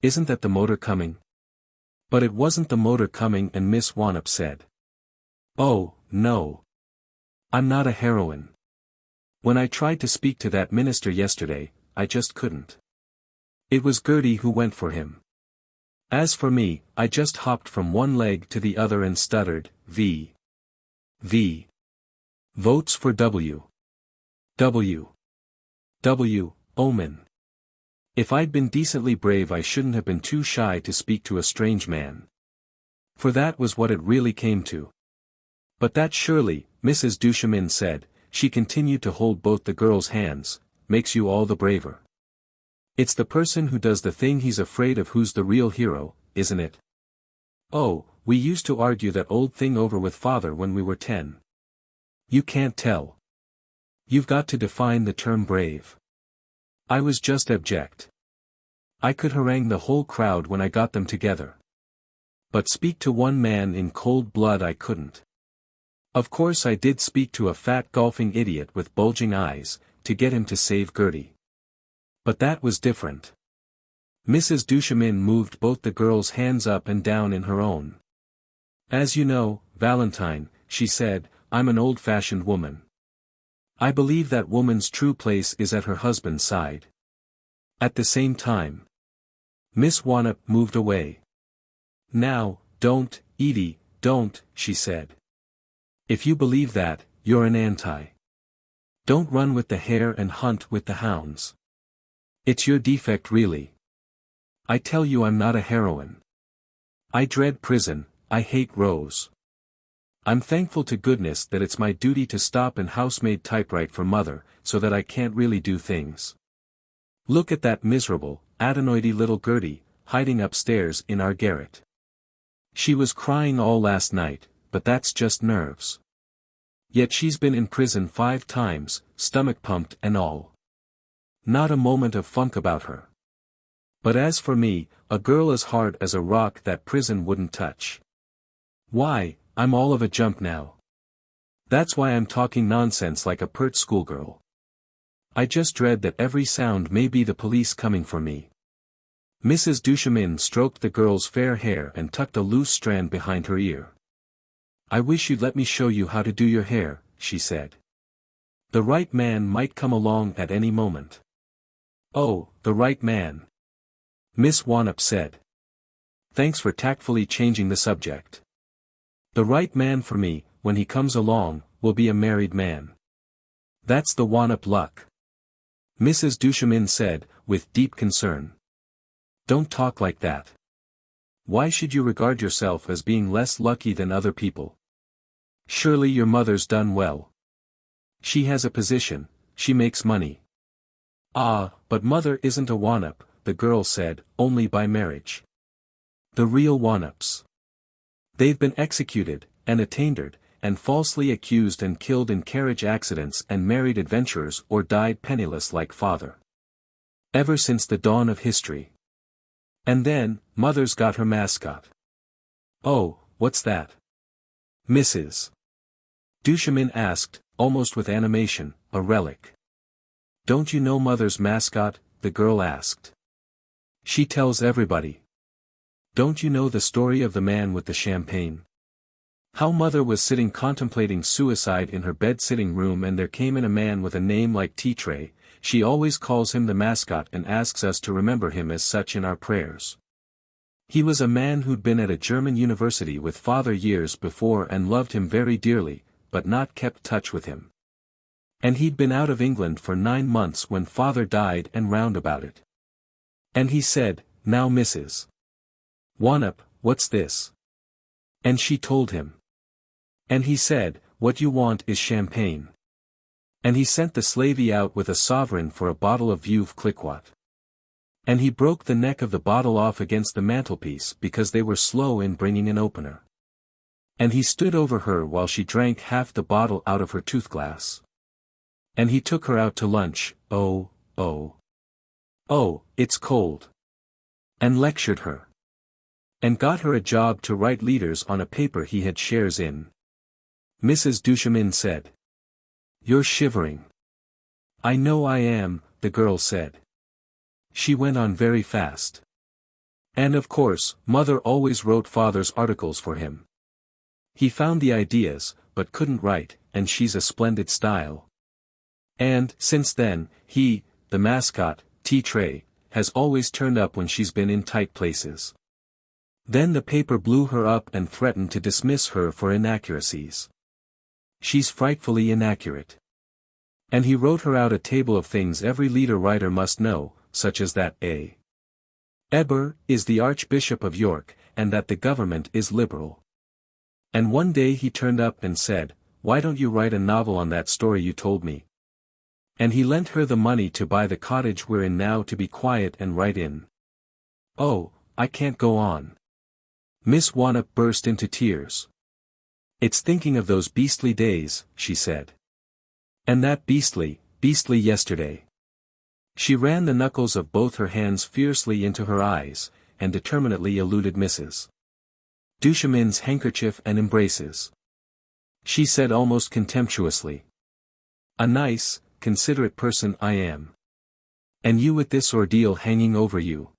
Isn't that the motor coming? But it wasn't the motor coming, and Miss Wannop said. Oh, no. I'm not a heroine. When I tried to speak to that minister yesterday, I just couldn't. It was Gertie who went for him. As for me, I just hopped from one leg to the other and stuttered, V. Votes for W. Omen. If I'd been decently brave, I shouldn't have been too shy to speak to a strange man. For that was what it really came to. But that surely, Mrs. Duchemin said, she continued to hold both the girls' hands, makes you all the braver. It's the person who does the thing he's afraid of who's the real hero, isn't it? Oh, we used to argue that old thing over with father when we were 10. You can't tell. You've got to define the term brave. I was just abject. I could harangue the whole crowd when I got them together. But speak to one man in cold blood I couldn't. Of course I did speak to a fat golfing idiot with bulging eyes, to get him to save Gertie. But that was different. Mrs. Duchemin moved both the girls' hands up and down in her own. As you know, Valentine, she said, I'm an old-fashioned woman. I believe that woman's true place is at her husband's side. At the same time, Miss Wannop moved away. Now, don't, Edie, don't, she said. If you believe that, you're an anti. Don't run with the hare and hunt with the hounds. It's your defect really. I tell you I'm not a heroine. I dread prison, I hate Rose. I'm thankful to goodness that it's my duty to stop and housemaid typewrite for mother, so that I can't really do things. Look at that miserable, adenoidy little Gertie, hiding upstairs in our garret. She was crying all last night, but that's just nerves. Yet she's been in prison 5 times, stomach pumped and all. Not a moment of funk about her. But as for me, a girl as hard as a rock that prison wouldn't touch. Why, I'm all of a jump now. That's why I'm talking nonsense like a pert schoolgirl. I just dread that every sound may be the police coming for me. Mrs. Duchemin stroked the girl's fair hair and tucked a loose strand behind her ear. I wish you'd let me show you how to do your hair, she said. The right man might come along at any moment. Oh, the right man. Miss Wannop said. Thanks for tactfully changing the subject. The right man for me, when he comes along, will be a married man. That's the Wannop luck. Mrs. Duchemin said, with deep concern. Don't talk like that. Why should you regard yourself as being less lucky than other people? Surely your mother's done well. She has a position, she makes money. Ah, but mother isn't a Wannop, the girl said, only by marriage. The real Wannops. They've been executed, and attainted, and falsely accused and killed in carriage accidents and married adventurers or died penniless like father. Ever since the dawn of history. And then, mother's got her mascot. Oh, what's that? Mrs. Duchemin asked, almost with animation, a relic. Don't you know mother's mascot? The girl asked. She tells everybody. Don't you know the story of the man with the champagne? How mother was sitting contemplating suicide in her bed-sitting room and there came in a man with a name like Tietjens. She always calls him the mascot and asks us to remember him as such in our prayers. He was a man who'd been at a German university with father years before and loved him very dearly, but not kept touch with him. And he'd been out of England for 9 months when father died and round about it. And he said, now Mrs. Wannop, what's this? And she told him. And he said, what you want is champagne. And he sent the slavey out with a sovereign for a bottle of Veuve Clicquot. And he broke the neck of the bottle off against the mantelpiece because they were slow in bringing an opener. And he stood over her while she drank half the bottle out of her toothglass. And he took her out to lunch, oh, it's cold. And lectured her. And got her a job to write leaders on a paper he had shares in. Mrs. Duchemin said. You're shivering. I know I am, the girl said. She went on very fast. And of course, Mother always wrote Father's articles for him. He found the ideas, but couldn't write, and she's a splendid style. And, since then, he, the mascot, T-Tray, has always turned up when she's been in tight places. Then the paper blew her up and threatened to dismiss her for inaccuracies. She's frightfully inaccurate. And he wrote her out a table of things every leader writer must know, such as that A. Eber is the Archbishop of York, and that the government is liberal. And one day he turned up and said, "Why don't you write a novel on that story you told me?" And he lent her the money to buy the cottage we're in now to be quiet and write in. Oh, I can't go on. Miss Wannop burst into tears. It's thinking of those beastly days, she said. And that beastly yesterday. She ran the knuckles of both her hands fiercely into her eyes, and determinately eluded Mrs. Duchemin's handkerchief and embraces. She said almost contemptuously. A nice, considerate person I am. And you with this ordeal hanging over you.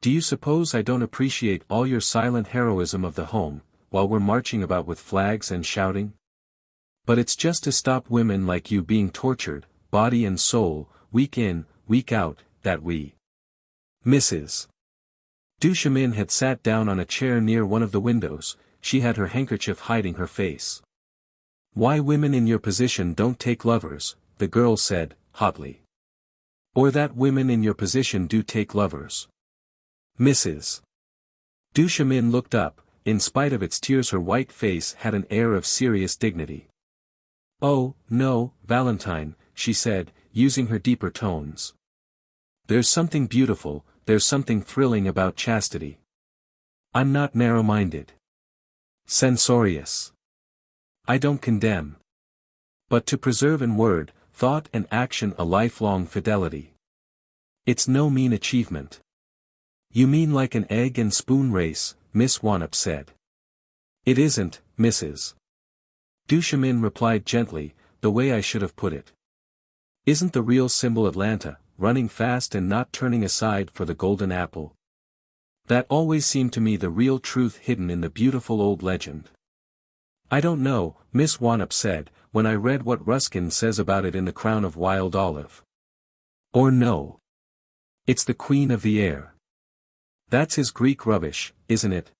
Do you suppose I don't appreciate all your silent heroism of the home, while we're marching about with flags and shouting? But it's just to stop women like you being tortured, body and soul, week in, week out, that we. Mrs. Duchemin had sat down on a chair near one of the windows. She had her handkerchief hiding her face. Why women in your position don't take lovers, the girl said, hotly. Or that women in your position do take lovers. Mrs. Duchemin looked up. In spite of its tears her white face had an air of serious dignity. Oh, no, Valentine, she said, using her deeper tones. There's something beautiful, there's something thrilling about chastity. I'm not narrow-minded. Censorious. I don't condemn. But to preserve in word, thought and action a lifelong fidelity. It's no mean achievement. You mean like an egg and spoon race, Miss Wannop said. It isn't, Mrs. Duchemin replied gently, the way I should have put it. Isn't the real symbol Atlanta, running fast and not turning aside for the golden apple? That always seemed to me the real truth hidden in the beautiful old legend. I don't know, Miss Wannop said, when I read what Ruskin says about it in The Crown of Wild Olive. Or no. It's the Queen of the Air. That's his Greek rubbish, isn't it?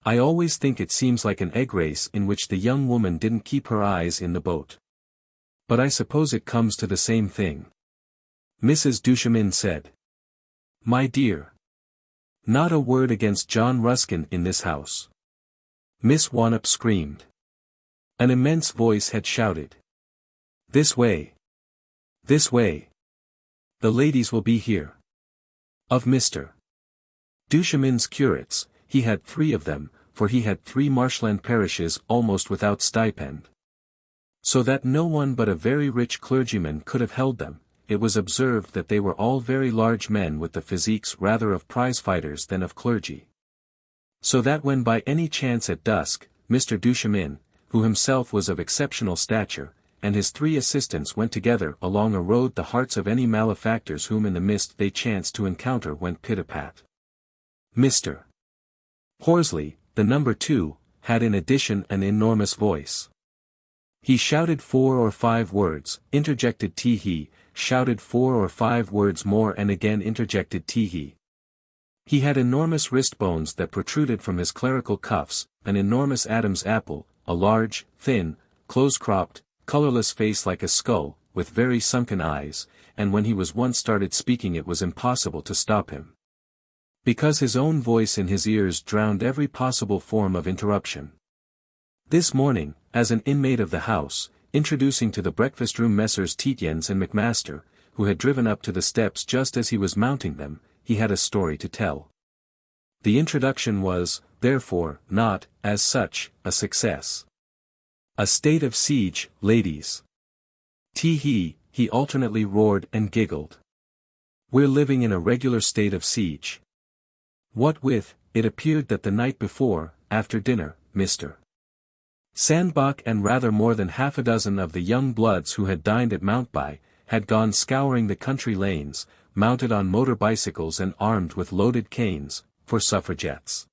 I always think it seems like an egg race in which the young woman didn't keep her eyes in the boat. But I suppose it comes to the same thing. Mrs. Duchemin said. My dear. Not a word against John Ruskin in this house. Miss Wannop screamed. An immense voice had shouted. This way. This way. The ladies will be here. Of Mr. Duchemin's curates, he had 3 of them, for he had 3 marshland parishes almost without stipend. So that no one but a very rich clergyman could have held them. It was observed that they were all very large men with the physiques rather of prize-fighters than of clergy. So that when by any chance at dusk, Mr. Duchemin, who himself was of exceptional stature, and his 3 assistants went together along a road, the hearts of any malefactors whom in the mist they chanced to encounter went pit-a-pat. Mr. Horsley, the number 2, had in addition an enormous voice. He shouted 4 or 5 words, interjected tee-hee, shouted 4 or 5 words more and again interjected tee-hee. He had enormous wrist bones that protruded from his clerical cuffs, an enormous Adam's apple, a large, thin, close-cropped, colorless face like a skull, with very sunken eyes, and when he was once started speaking it was impossible to stop him. Because his own voice in his ears drowned every possible form of interruption. This morning, as an inmate of the house, introducing to the breakfast-room Messrs. Tietjens and Macmaster, who had driven up to the steps just as he was mounting them, he had a story to tell. The introduction was, therefore, not, as such, a success. A state of siege, ladies. Tee-hee, he alternately roared and giggled. We're living in a regular state of siege. What with, it appeared that the night before, after dinner, Mr. Sandbach and rather more than half a dozen of the young bloods who had dined at Mountby, had gone scouring the country lanes, mounted on motor bicycles and armed with loaded canes, for suffragettes.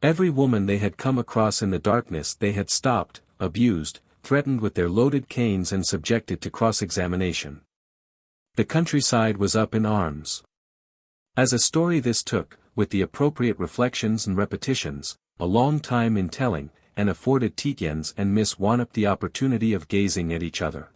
Every woman they had come across in the darkness they had stopped, abused, threatened with their loaded canes and subjected to cross-examination. The countryside was up in arms. As a story this took, with the appropriate reflections and repetitions, a long time in telling, and afforded Tietjens and Miss Wannop the opportunity of gazing at each other.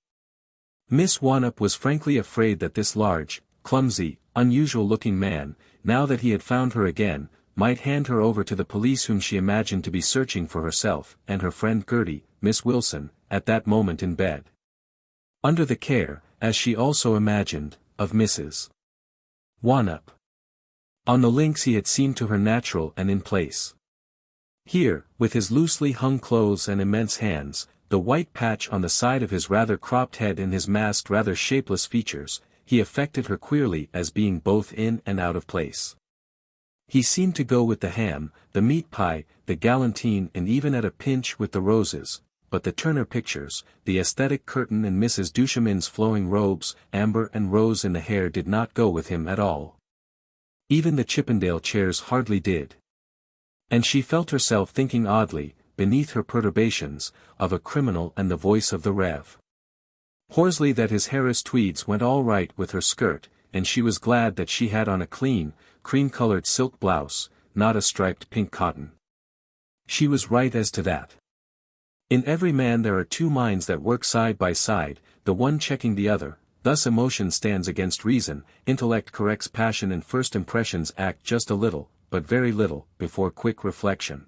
Miss Wannop was frankly afraid that this large, clumsy, unusual-looking man, now that he had found her again, might hand her over to the police whom she imagined to be searching for herself and her friend Gertie, Miss Wilson, at that moment in bed. Under the care, as she also imagined, of Mrs. Wannop. On the links he had seemed to her natural and in place. Here, with his loosely hung clothes and immense hands, the white patch on the side of his rather cropped head and his masked rather shapeless features, he affected her queerly as being both in and out of place. He seemed to go with the ham, the meat pie, the galantine and even at a pinch with the roses, but the Turner pictures, the aesthetic curtain and Mrs. Duchemin's flowing robes, amber and rose in the hair did not go with him at all. Even the Chippendale chairs hardly did. And she felt herself thinking oddly, beneath her perturbations, of a criminal and the voice of the Rev. Horsley that his Harris tweeds went all right with her skirt, and she was glad that she had on a clean, cream-colored silk blouse, not a striped pink cotton. She was right as to that. In every man there are two minds that work side by side, the one checking the other, thus emotion stands against reason, intellect corrects passion and first impressions act just a little, but very little, before quick reflection.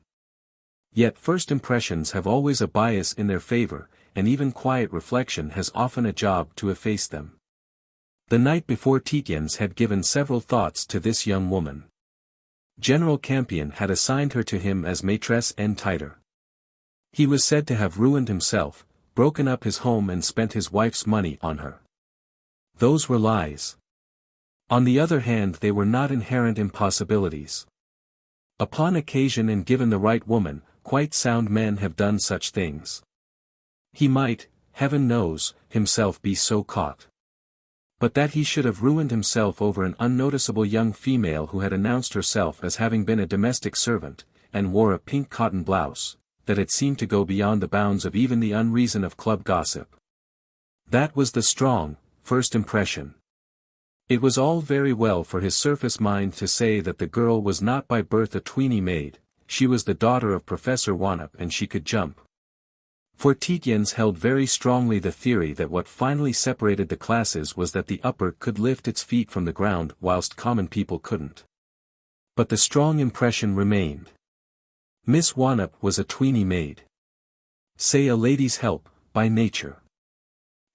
Yet first impressions have always a bias in their favor, and even quiet reflection has often a job to efface them. The night before Tietjens had given several thoughts to this young woman. General Campion had assigned her to him as maîtresse en titre. He was said to have ruined himself, broken up his home and spent his wife's money on her. Those were lies. On the other hand they were not inherent impossibilities. Upon occasion and given the right woman, quite sound men have done such things. He might, heaven knows, himself be so caught. But that he should have ruined himself over an unnoticeable young female who had announced herself as having been a domestic servant, and wore a pink cotton blouse, that it seemed to go beyond the bounds of even the unreason of club gossip. That was the strong, first impression. It was all very well for his surface mind to say that the girl was not by birth a tweeny maid, she was the daughter of Professor Wannop and she could jump. For Tietjens held very strongly the theory that what finally separated the classes was that the upper could lift its feet from the ground whilst common people couldn't. But the strong impression remained. Miss Wannop was a tweeny maid. Say a lady's help, by nature.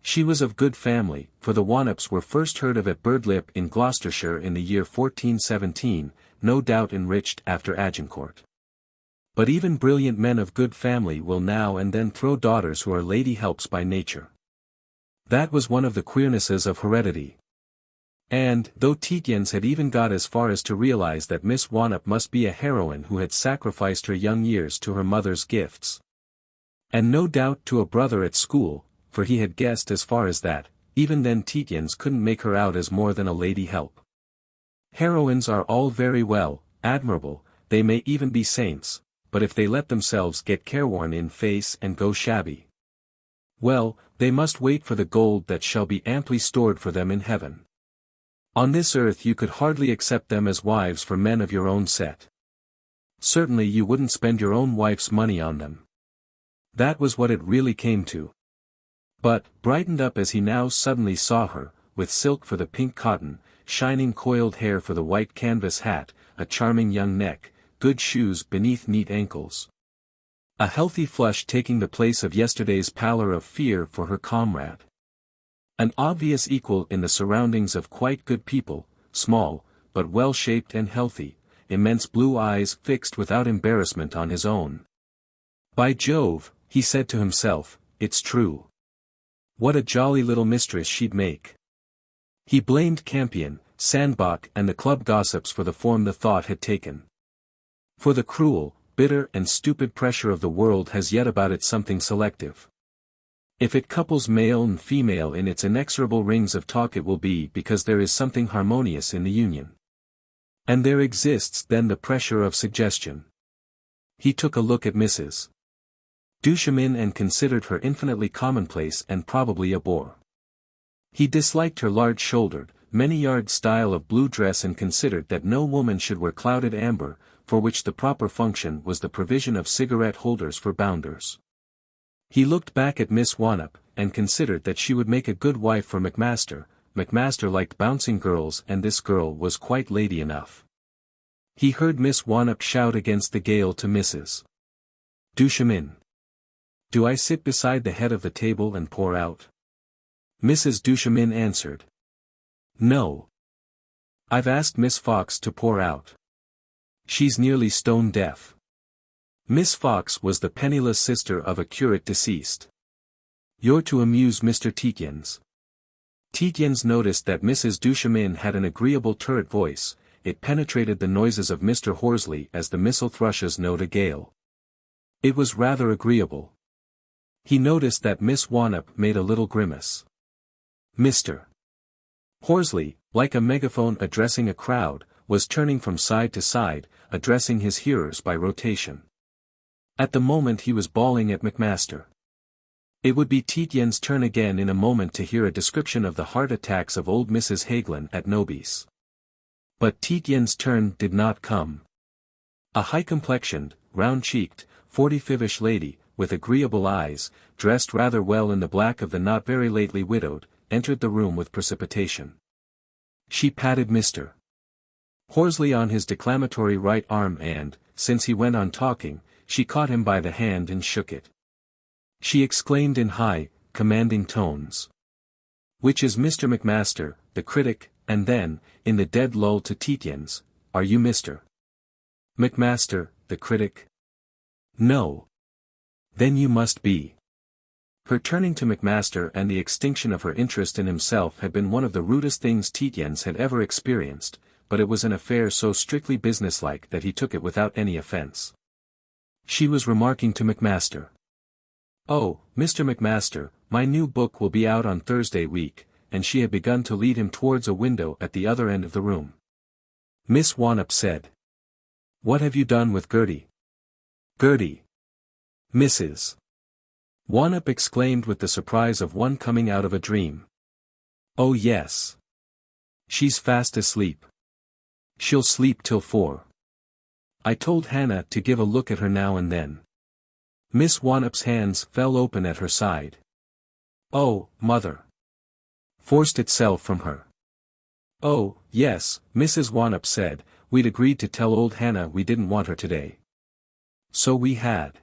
She was of good family, for the Wannops were first heard of at Birdlip in Gloucestershire in the year 1417, no doubt enriched after Agincourt. But even brilliant men of good family will now and then throw daughters who are lady helps by nature. That was one of the queernesses of heredity. And, though Tietjens had even got as far as to realize that Miss Wannop must be a heroine who had sacrificed her young years to her mother's gifts. And no doubt to a brother at school, for he had guessed as far as that, even then Tietjens couldn't make her out as more than a lady help. Heroines are all very well, admirable, they may even be saints, but if they let themselves get careworn in face and go shabby, well, they must wait for the gold that shall be amply stored for them in heaven. On this earth you could hardly accept them as wives for men of your own set. Certainly you wouldn't spend your own wife's money on them. That was what it really came to. But, brightened up as he now suddenly saw her, with silk for the pink cotton, shining coiled hair for the white canvas hat, a charming young neck, good shoes beneath neat ankles. A healthy flush taking the place of yesterday's pallor of fear for her comrade. An obvious equal in the surroundings of quite good people, small, but well-shaped and healthy, immense blue eyes fixed without embarrassment on his own. By Jove, he said to himself, it's true. What a jolly little mistress she'd make. He blamed Campion, Sandbach and the club gossips for the form the thought had taken. For the cruel, bitter and stupid pressure of the world has yet about it something selective. If it couples male and female in its inexorable rings of talk, it will be because there is something harmonious in the union. And there exists then the pressure of suggestion. He took a look at Mrs. Duchemin and considered her infinitely commonplace and probably a bore. He disliked her large-shouldered, many-yard style of blue dress and considered that no woman should wear clouded amber, for which the proper function was the provision of cigarette holders for bounders. He looked back at Miss Wannop, and considered that she would make a good wife for Macmaster. Macmaster liked bouncing girls and this girl was quite lady enough. He heard Miss Wannop shout against the gale to Mrs. Duchemin. "Do I sit beside the head of the table and pour out?" Mrs. Duchemin answered. "No. I've asked Miss Fox to pour out. She's nearly stone deaf." Miss Fox was the penniless sister of a curate deceased. "You're to amuse Mr. Tietjens." Tietjens noticed that Mrs. Duchemin had an agreeable turret voice. It penetrated the noises of Mr. Horsley as the missel thrushes note a gale. It was rather agreeable. He noticed that Miss Wannop made a little grimace. Mr. Horsley, like a megaphone addressing a crowd, was turning from side to side, addressing his hearers by rotation. At the moment he was bawling at Macmaster. It would be Tietjens' turn again in a moment to hear a description of the heart attacks of old Mrs. Hagelin at Nobis. But Tietjens' turn did not come. A high-complexioned, round-cheeked, 45-ish lady, with agreeable eyes, dressed rather well in the black of the not very lately widowed, entered the room with precipitation. She patted Mr. Horsley on his declamatory right arm and, since he went on talking, she caught him by the hand and shook it. She exclaimed in high, commanding tones. "Which is Mr. Macmaster, the critic?" and then, in the dead lull to Tietjens, "Are you Mr. Macmaster, the critic?" "No." "Then you must be." Her turning to Macmaster and the extinction of her interest in himself had been one of the rudest things Tietjens had ever experienced, but it was an affair so strictly businesslike that he took it without any offence. She was remarking to Macmaster. "Oh, Mr. Macmaster, my new book will be out on Thursday week," and she had begun to lead him towards a window at the other end of the room. Miss Wannop said. "What have you done with Gertie?" "Gertie?" Mrs. Wannop exclaimed with the surprise of one coming out of a dream. "Oh yes. She's fast asleep. She'll sleep till 4. I told Hannah to give a look at her now and then." Miss Wannop's hands fell open at her side. "Oh, mother!" forced itself from her. "Oh, yes," Mrs. Wannop said, "we'd agreed to tell old Hannah we didn't want her today." "So we had."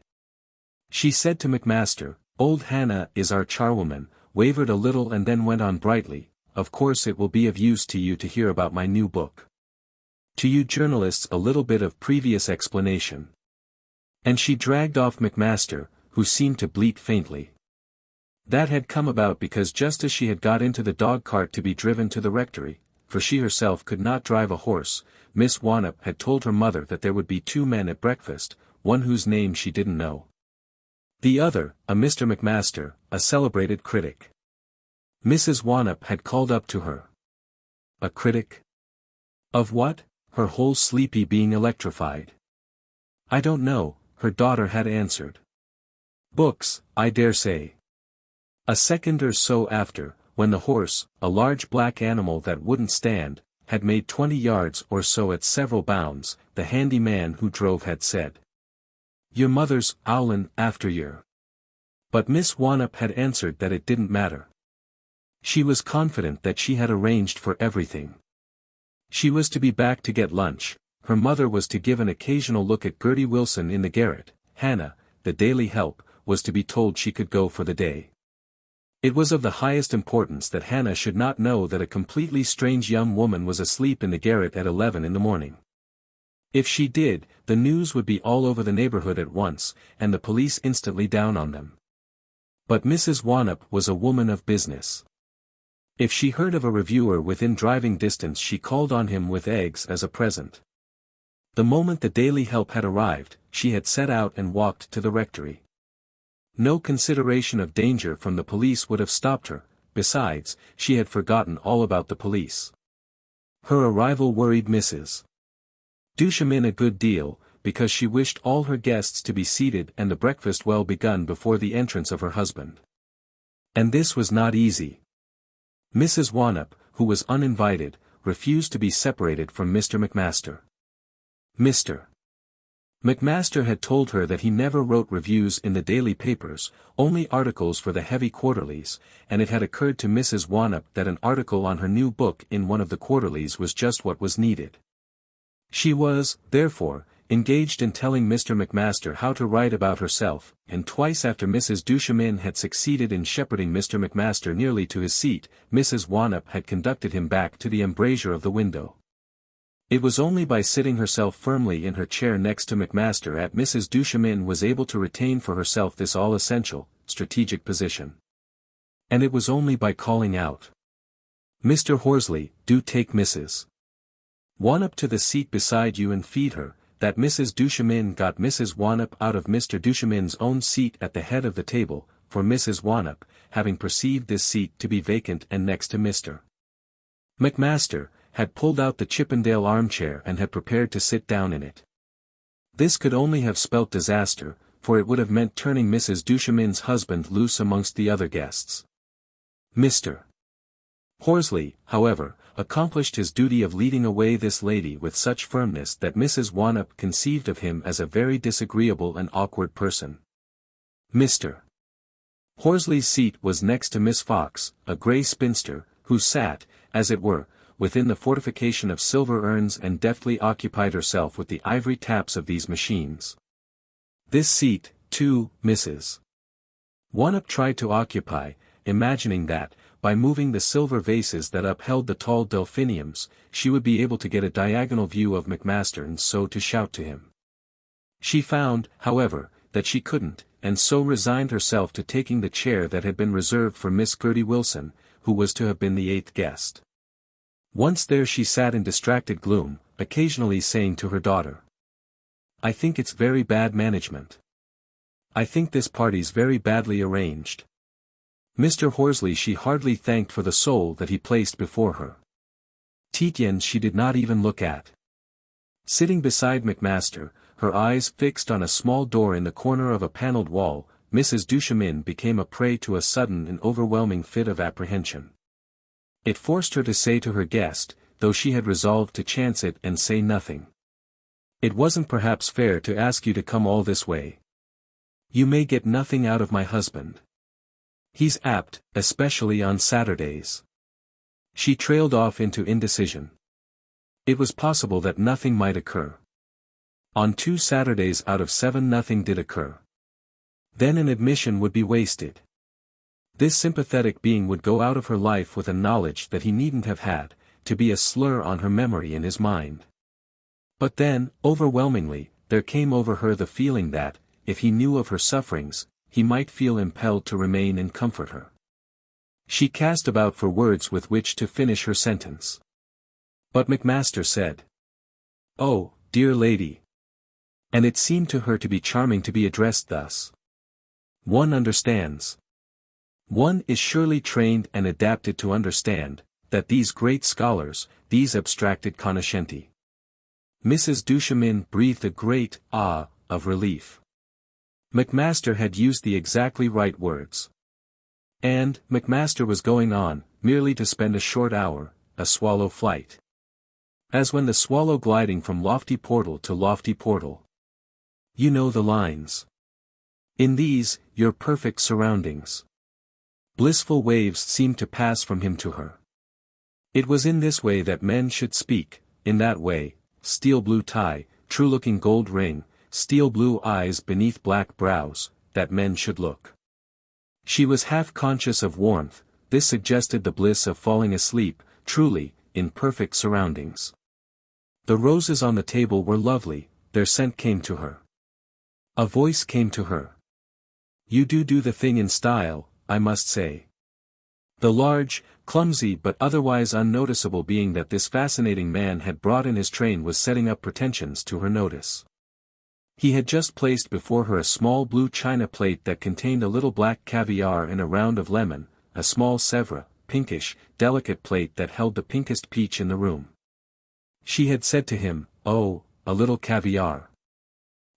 She said to Macmaster, "Old Hannah is our charwoman," wavered a little and then went on brightly, "Of course it will be of use to you to hear about my new book. To you journalists a little bit of previous explanation." And she dragged off Macmaster, who seemed to bleat faintly. That had come about because just as she had got into the dog-cart to be driven to the rectory, for she herself could not drive a horse, Miss Wannop had told her mother that there would be 2 men at breakfast, one whose name she didn't know. The other, a Mr. Macmaster, a celebrated critic. Mrs. Wannop had called up to her. A critic? Of what? Her whole sleepy being electrified. "I don't know," her daughter had answered. "Books, I dare say." A second or so after, when the horse, a large black animal that wouldn't stand, had made 20 yards or so at several bounds, the handy man who drove had said, "Your mother's owlin' after yer." But Miss Wannop had answered that it didn't matter. She was confident that she had arranged for everything. She was to be back to get lunch, her mother was to give an occasional look at Gertie Wilson in the garret, Hannah, the daily help, was to be told she could go for the day. It was of the highest importance that Hannah should not know that a completely strange young woman was asleep in the garret at 11 in the morning. If she did, the news would be all over the neighborhood at once, and the police instantly down on them. But Mrs. Wannop was a woman of business. If she heard of a reviewer within driving distance she called on him with eggs as a present. The moment the daily help had arrived, she had set out and walked to the rectory. No consideration of danger from the police would have stopped her. Besides, she had forgotten all about the police. Her arrival worried Mrs. Duchemin a good deal, because she wished all her guests to be seated and the breakfast well begun before the entrance of her husband. And this was not easy. Mrs. Wannop, who was uninvited, refused to be separated from Mr. Macmaster. Mr. Macmaster had told her that he never wrote reviews in the daily papers, only articles for the heavy quarterlies, and it had occurred to Mrs. Wannop that an article on her new book in one of the quarterlies was just what was needed. She was, therefore, engaged in telling Mr. Macmaster how to write about herself, and twice after Mrs. Duchemin had succeeded in shepherding Mr. Macmaster nearly to his seat, Mrs. Wannop had conducted him back to the embrasure of the window. It was only by sitting herself firmly in her chair next to Macmaster that Mrs. Duchemin was able to retain for herself this all-essential, strategic position. And it was only by calling out, "Mr. Horsley, do take Mrs. Wannop to the seat beside you and feed her," that Mrs. Duchemin got Mrs. Wannop out of Mr. Duchemin's own seat at the head of the table, for Mrs. Wannop, having perceived this seat to be vacant and next to Mr. Macmaster, had pulled out the Chippendale armchair and had prepared to sit down in it. This could only have spelt disaster, for it would have meant turning Mrs. Duchemin's husband loose amongst the other guests. Mr. Horsley, however, accomplished his duty of leading away this lady with such firmness that Mrs. Wannop conceived of him as a very disagreeable and awkward person. Mr. Horsley's seat was next to Miss Fox, a grey spinster, who sat, as it were, within the fortification of silver urns and deftly occupied herself with the ivory taps of these machines. This seat, too, Mrs. Wannop tried to occupy, imagining that, by moving the silver vases that upheld the tall delphiniums, she would be able to get a diagonal view of Macmaster and so to shout to him. She found, however, that she couldn't, and so resigned herself to taking the chair that had been reserved for Miss Gertie Wilson, who was to have been the 8th guest. Once there she sat in distracted gloom, occasionally saying to her daughter, "I think it's very bad management. I think this party's very badly arranged." Mr. Horsley she hardly thanked for the soul that he placed before her. Tietjens she did not even look at. Sitting beside Macmaster, her eyes fixed on a small door in the corner of a panelled wall, Mrs. Duchemin became a prey to a sudden and overwhelming fit of apprehension. It forced her to say to her guest, though she had resolved to chance it and say nothing, "It wasn't perhaps fair to ask you to come all this way. You may get nothing out of my husband. He's apt, especially on Saturdays." She trailed off into indecision. It was possible that nothing might occur. On 2 Saturdays out of 7 nothing did occur. Then an admission would be wasted. This sympathetic being would go out of her life with a knowledge that he needn't have had, to be a slur on her memory and his mind. But then, overwhelmingly, there came over her the feeling that, if he knew of her sufferings, he might feel impelled to remain and comfort her. She cast about for words with which to finish her sentence. But Macmaster said, "Oh, dear lady." And it seemed to her to be charming to be addressed thus. One understands. One is surely trained and adapted to understand, that these great scholars, these abstracted cognoscenti. Mrs. Duchemin breathed a great ah of relief. Macmaster had used the exactly right words. And, Macmaster was going on, merely to spend a short hour, a swallow flight. As when the swallow gliding from lofty portal to lofty portal. You know the lines. In these, your perfect surroundings. Blissful waves seemed to pass from him to her. It was in this way that men should speak, in that way, steel blue tie, true-looking gold ring, steel blue eyes beneath black brows, that men should look. She was half conscious of warmth, this suggested the bliss of falling asleep, truly, in perfect surroundings. The roses on the table were lovely, their scent came to her. A voice came to her. You do the thing in style, I must say. The large, clumsy but otherwise unnoticeable being that this fascinating man had brought in his train was setting up pretensions to her notice. He had just placed before her a small blue china plate that contained a little black caviar in a round of lemon, a small Sèvres, pinkish, delicate plate that held the pinkest peach in the room. She had said to him, "Oh, a little caviar.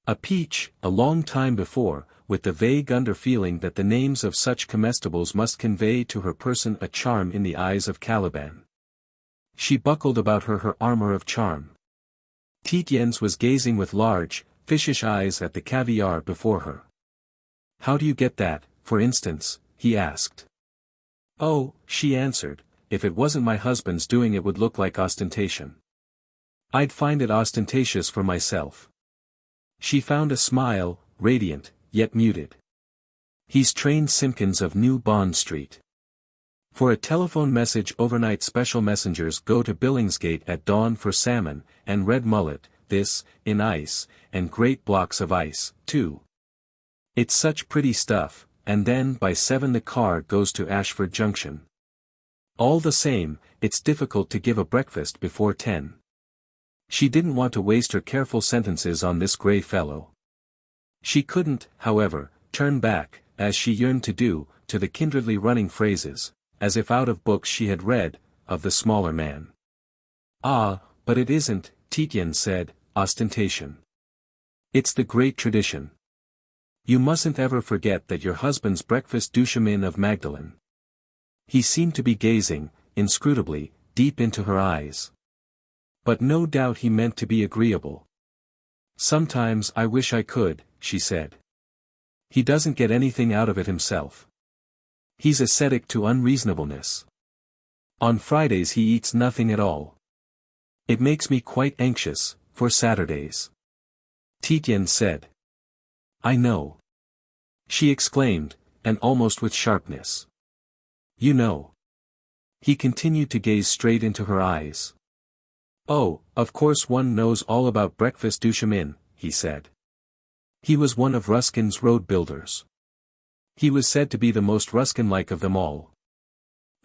A peach," a long time before, with the vague under-feeling that the names of such comestibles must convey to her person a charm in the eyes of Caliban. She buckled about her armor of charm. Tietjens was gazing with large, fishish eyes at the caviar before her. "How do you get that, for instance?" he asked. "Oh," she answered, "if it wasn't my husband's doing it would look like ostentation. I'd find it ostentatious for myself." She found a smile, radiant, yet muted. "He's trained Simpkins of New Bond Street. For a telephone message overnight special messengers go to Billingsgate at dawn for salmon, and red mullet, this, in ice, and great blocks of ice, too. It's such pretty stuff, and then by 7 the car goes to Ashford Junction. All the same, it's difficult to give a breakfast before 10. She didn't want to waste her careful sentences on this grey fellow. She couldn't, however, turn back, as she yearned to do, to the kindredly running phrases, as if out of books she had read, of the smaller man. "Ah, but it isn't," Tietjens said, "ostentation. It's the great tradition. You mustn't ever forget that your husband's breakfast du chemin of Magdalen." He seemed to be gazing, inscrutably, deep into her eyes. But no doubt he meant to be agreeable. "Sometimes I wish I could," she said. "He doesn't get anything out of it himself. He's ascetic to unreasonableness. On Fridays he eats nothing at all. It makes me quite anxious, for Saturdays." Tietjens said. "I know," she exclaimed, and almost with sharpness. "You know." He continued to gaze straight into her eyes. "Oh, of course one knows all about breakfast du chemin," he said. He was one of Ruskin's road builders. He was said to be the most Ruskin-like of them all.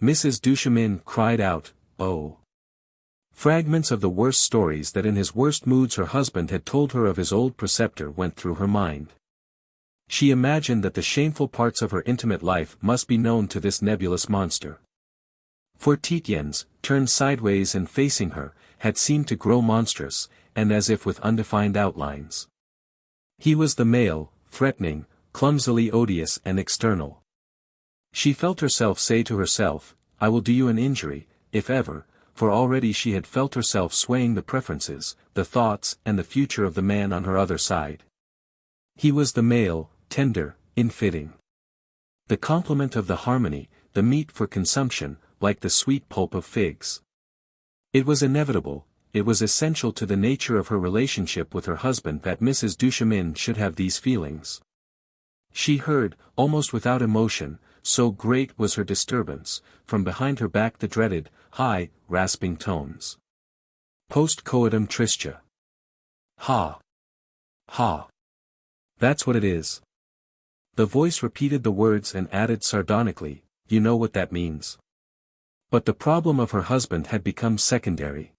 Mrs. Duchemin cried out, "Oh!" Fragments of the worst stories that in his worst moods her husband had told her of his old preceptor went through her mind. She imagined that the shameful parts of her intimate life must be known to this nebulous monster. For Tietjens, turned sideways and facing her, had seemed to grow monstrous, and as if with undefined outlines. He was the male, threatening, clumsily odious and external. She felt herself say to herself, "I will do you an injury, if ever," for already she had felt herself swaying the preferences, the thoughts and the future of the man on her other side. He was the male, tender, infitting. The complement of the harmony, the meat for consumption, like the sweet pulp of figs. It was inevitable, it was essential to the nature of her relationship with her husband that Mrs. Duchemin should have these feelings. She heard, almost without emotion, so great was her disturbance, from behind her back the dreaded, high, rasping tones. "Post coitum tristia. Ha! Ha! That's what it is." The voice repeated the words and added sardonically, "You know what that means." But the problem of her husband had become secondary.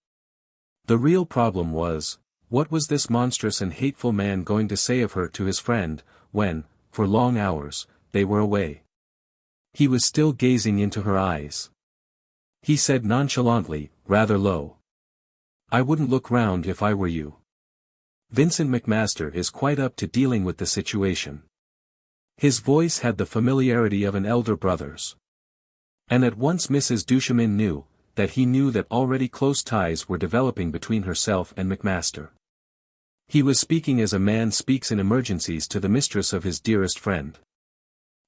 The real problem was, what was this monstrous and hateful man going to say of her to his friend, when, for long hours, they were away? He was still gazing into her eyes. He said nonchalantly, rather low, "I wouldn't look round if I were you. Vincent Macmaster is quite up to dealing with the situation." His voice had the familiarity of an elder brother's. And at once Mrs. Duchemin knew, that he knew that already close ties were developing between herself and Macmaster. He was speaking as a man speaks in emergencies to the mistress of his dearest friend.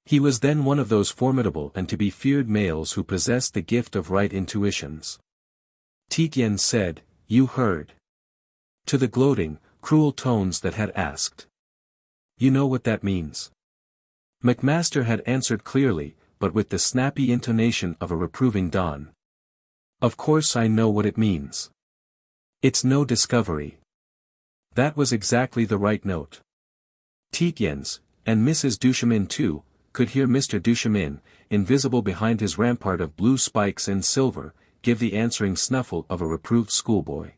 He was then one of those formidable and to be feared males who possessed the gift of right intuitions. Tietjens said, "You heard." To the gloating, cruel tones that had asked, "You know what that means?" Macmaster had answered clearly, but with the snappy intonation of a reproving don. "Of course I know what it means. It's no discovery." That was exactly the right note. Tietjens, and Mrs. Duchemin too, could hear Mr. Duchemin, invisible behind his rampart of blue spikes and silver, give the answering snuffle of a reproved schoolboy.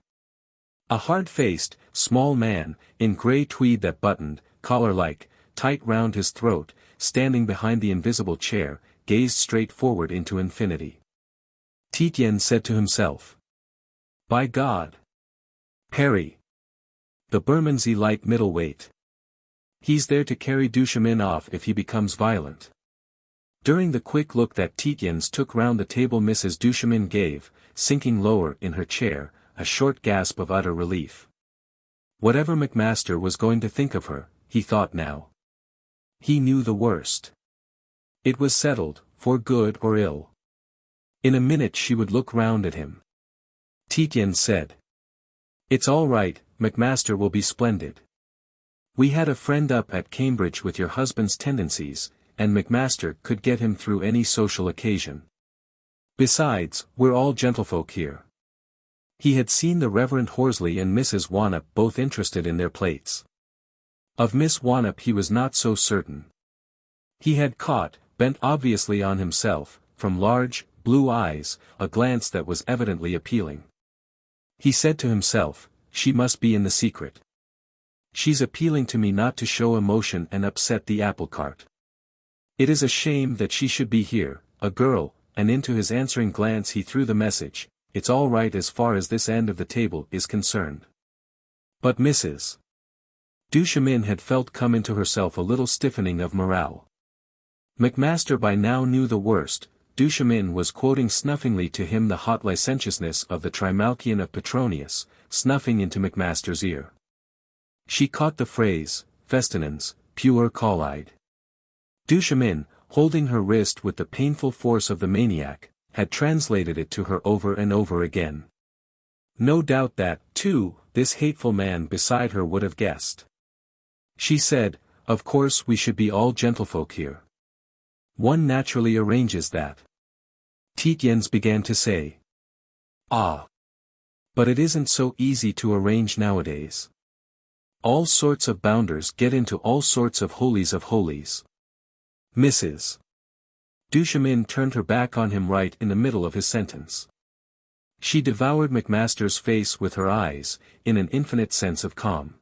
A hard-faced, small man, in grey tweed that buttoned, collar-like, tight round his throat, standing behind the invisible chair, gazed straight forward into infinity. Tietjens said to himself. By God! Perry! The Bermondsey light middleweight. He's there to carry Duchemin off if he becomes violent. During the quick look that Tietjens took round the table, Mrs. Duchemin gave, sinking lower in her chair, a short gasp of utter relief. Whatever Macmaster was going to think of her, he thought now. He knew the worst. It was settled, for good or ill. In a minute she would look round at him. Tietjens said. It's all right, Macmaster will be splendid. We had a friend up at Cambridge with your husband's tendencies, and Macmaster could get him through any social occasion. Besides, we're all gentlefolk here. He had seen the Reverend Horsley and Mrs. Wannop both interested in their plates. Of Miss Wannop he was not so certain. He had caught, bent obviously on himself, from large, blue eyes, a glance that was evidently appealing. He said to himself, she must be in the secret. She's appealing to me not to show emotion and upset the apple cart. It is a shame that she should be here, a girl, and into his answering glance he threw the message, it's all right as far as this end of the table is concerned. But Mrs. Duchemin had felt come into herself a little stiffening of morale. Macmaster by now knew the worst. Duchemin was quoting snuffingly to him the hot licentiousness of the Trimalchion of Petronius, snuffing into Macmaster's ear. She caught the phrase, festinans, pure call-eyed. Duchemin, holding her wrist with the painful force of the maniac, had translated it to her over and over again. No doubt that, too, this hateful man beside her would have guessed. She said, of course we should be all gentlefolk here. One naturally arranges that. Tietjens began to say. Ah! But it isn't so easy to arrange nowadays. All sorts of bounders get into all sorts of holies of holies. Mrs. Duchemin turned her back on him right in the middle of his sentence. She devoured Macmaster's face with her eyes, in an infinite sense of calm.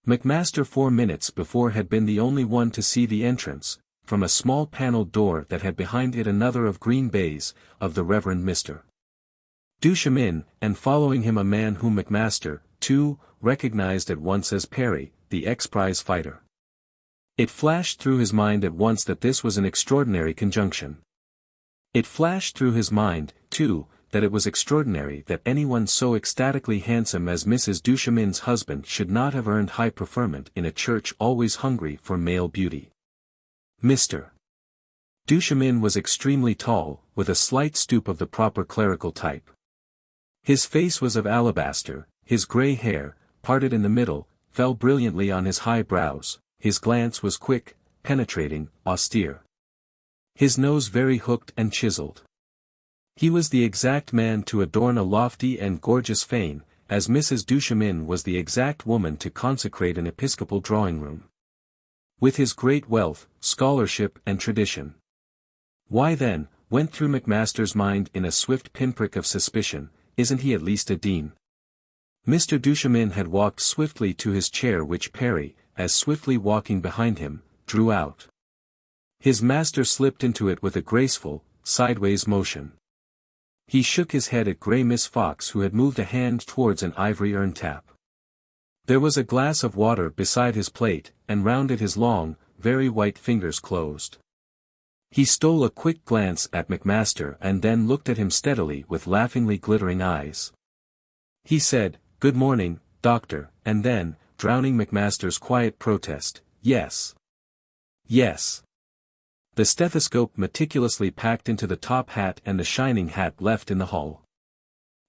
Macmaster 4 minutes before had been the only one to see the entrance, from a small panelled door that had behind it another of green baize, of the Reverend Mr. Duchemin, and following him a man whom Macmaster, too, recognized at once as Perry, the ex-prize fighter. It flashed through his mind at once that this was an extraordinary conjunction. It flashed through his mind, too, that it was extraordinary that anyone so ecstatically handsome as Mrs. Duchemin's husband should not have earned high preferment in a church always hungry for male beauty. Mr. Duchemin was extremely tall, with a slight stoop of the proper clerical type. His face was of alabaster, his grey hair, parted in the middle, fell brilliantly on his high brows, his glance was quick, penetrating, austere. His nose very hooked and chiseled. He was the exact man to adorn a lofty and gorgeous fane, as Mrs. Duchemin was the exact woman to consecrate an episcopal drawing-room. With his great wealth, scholarship and tradition. Why then, went through Macmaster's mind in a swift pinprick of suspicion, isn't he at least a dean? Mr. Duchemin had walked swiftly to his chair which Perry, as swiftly walking behind him, drew out. His master slipped into it with a graceful, sideways motion. He shook his head at grey Miss Fox who had moved a hand towards an ivory urn tap. There was a glass of water beside his plate, and round it his long, very white fingers closed. He stole a quick glance at Macmaster and then looked at him steadily with laughingly glittering eyes. He said, "Good morning, Doctor," and then, drowning Macmaster's quiet protest, "Yes. Yes." The stethoscope meticulously packed into the top hat and the shining hat left in the hall.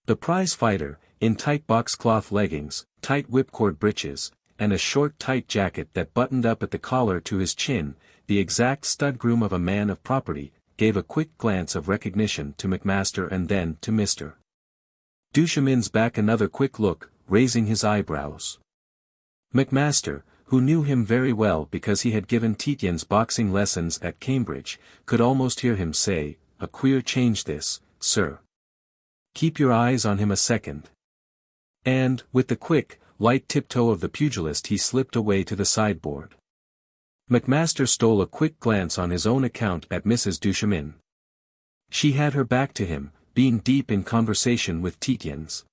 The prize fighter, in tight boxcloth leggings, tight whipcord breeches, and a short tight jacket that buttoned up at the collar to his chin, the exact stud-groom of a man of property, gave a quick glance of recognition to Macmaster and then to Mr. Duchemin's back another quick look, raising his eyebrows. Macmaster, who knew him very well because he had given Tietjens boxing lessons at Cambridge, could almost hear him say, "A queer change this, sir. Keep your eyes on him a second." And, with the quick, light tiptoe of the pugilist he slipped away to the sideboard. Macmaster stole a quick glance on his own account at Mrs. Duchemin. She had her back to him, being deep in conversation with Tietjens.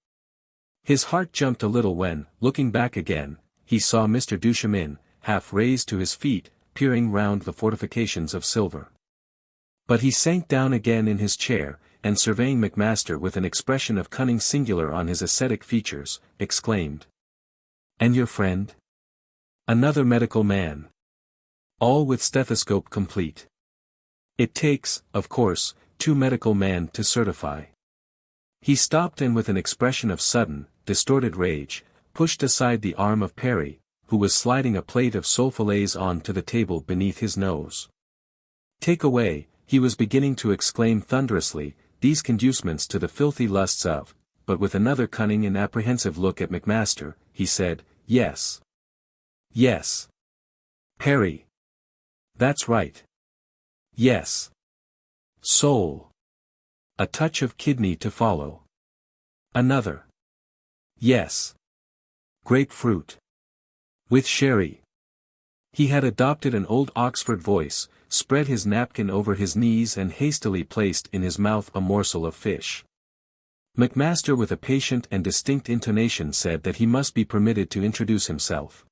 His heart jumped a little when, looking back again, he saw Mr. Duchemin, half raised to his feet, peering round the fortifications of silver. But he sank down again in his chair, and surveying Macmaster with an expression of cunning singular on his ascetic features, exclaimed. "And your friend?" "Another medical man. All with stethoscope complete. It takes, of course, 2 medical men to certify." He stopped and with an expression of sudden, distorted rage, pushed aside the arm of Perry, who was sliding a plate of sole fillets on to the table beneath his nose. "Take away," he was beginning to exclaim thunderously, "these conducements to the filthy lusts of," but with another cunning and apprehensive look at Macmaster, he said, "Yes. Yes. Perry. That's right. Yes. Soul. A touch of kidney to follow. Another. Yes. Grapefruit. With sherry." He had adopted an old Oxford voice, spread his napkin over his knees and hastily placed in his mouth a morsel of fish. Macmaster with a patient and distinct intonation said that he must be permitted to introduce himself.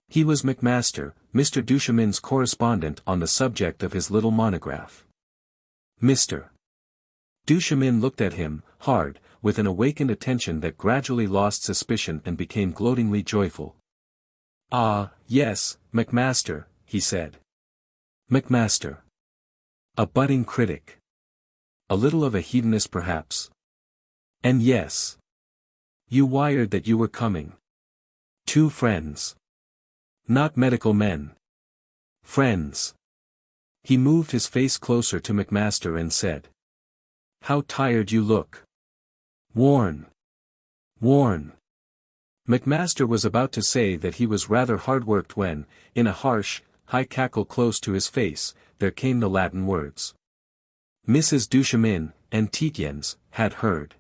He was Macmaster, Mr. Duchemin's correspondent on the subject of his little monograph. Mr. Duchemin looked at him, hard, with an awakened attention that gradually lost suspicion and became gloatingly joyful. "Ah, yes, Macmaster," he said. "Macmaster. A budding critic. A little of a hedonist perhaps. And yes. You wired that you were coming. 2 friends. Not medical men. Friends." He moved his face closer to Macmaster and said. "How tired you look. Worn. Worn." Macmaster was about to say that he was rather hard-worked when, in a harsh, high cackle close to his face, there came the Latin words. Mrs. Duchemin, and Tietjens, had heard.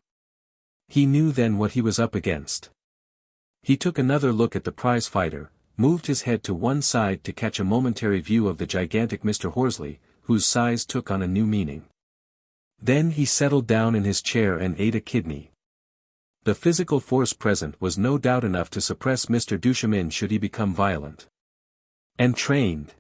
He knew then what he was up against. He took another look at the prize-fighter, moved his head to one side to catch a momentary view of the gigantic Mr. Horsley, whose size took on a new meaning. Then he settled down in his chair and ate a kidney. The physical force present was no doubt enough to suppress Mr. Duchemin should he become violent. And trained.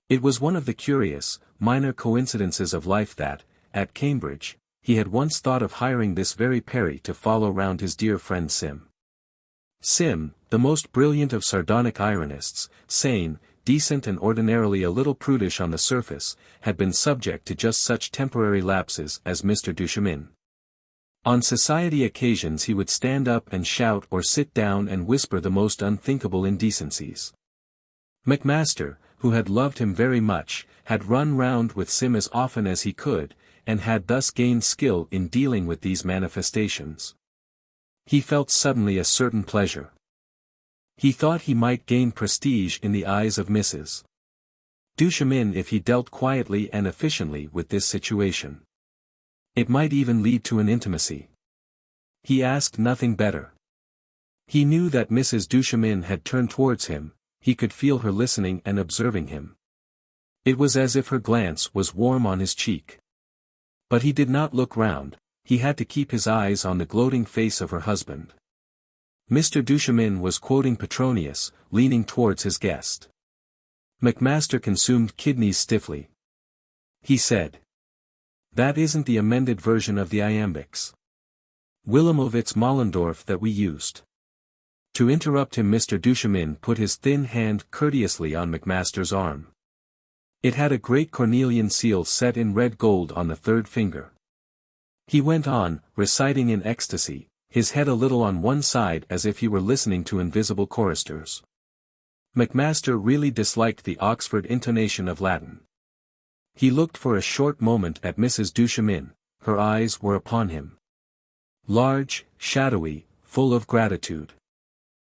It was one of the curious, minor coincidences of life that, at Cambridge, he had once thought of hiring this very Perry to follow round his dear friend Sim. Sim, the most brilliant of sardonic ironists, sane, decent and ordinarily a little prudish on the surface, had been subject to just such temporary lapses as Mr. Duchemin. On society occasions he would stand up and shout or sit down and whisper the most unthinkable indecencies. Macmaster, who had loved him very much, had run round with Sim as often as he could, and had thus gained skill in dealing with these manifestations. He felt suddenly a certain pleasure. He thought he might gain prestige in the eyes of Mrs. Duchemin if he dealt quietly and efficiently with this situation. It might even lead to an intimacy. He asked nothing better. He knew that Mrs. Duchemin had turned towards him, he could feel her listening and observing him. It was as if her glance was warm on his cheek. But he did not look round, he had to keep his eyes on the gloating face of her husband. Mr. Duchemin was quoting Petronius, leaning towards his guest. Macmaster consumed kidneys stiffly. He said. That isn't the amended version of the iambics. Wilamowitz Mollendorf that we used. To interrupt him, Mr. Duchemin put his thin hand courteously on Macmaster's arm. It had a great cornelian seal set in red gold on the third finger. He went on, reciting in ecstasy, his head a little on one side as if he were listening to invisible choristers. Macmaster really disliked the Oxford intonation of Latin. He looked for a short moment at Mrs. Duchemin, her eyes were upon him. Large, shadowy, full of gratitude.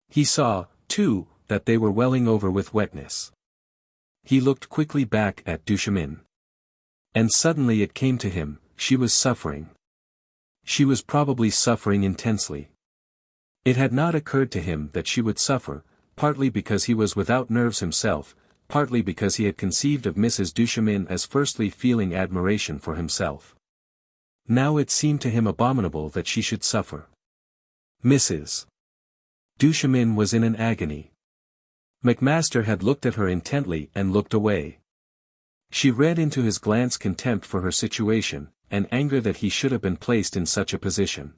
He saw, too, that they were welling over with wetness. He looked quickly back at Duchemin. And suddenly it came to him, she was suffering. She was probably suffering intensely. It had not occurred to him that she would suffer, partly because he was without nerves himself, partly because he had conceived of Mrs. Duchemin as firstly feeling admiration for himself. Now it seemed to him abominable that she should suffer. Mrs. Duchemin was in an agony. Macmaster had looked at her intently and looked away. She read into his glance contempt for her situation, and anger that he should have been placed in such a position.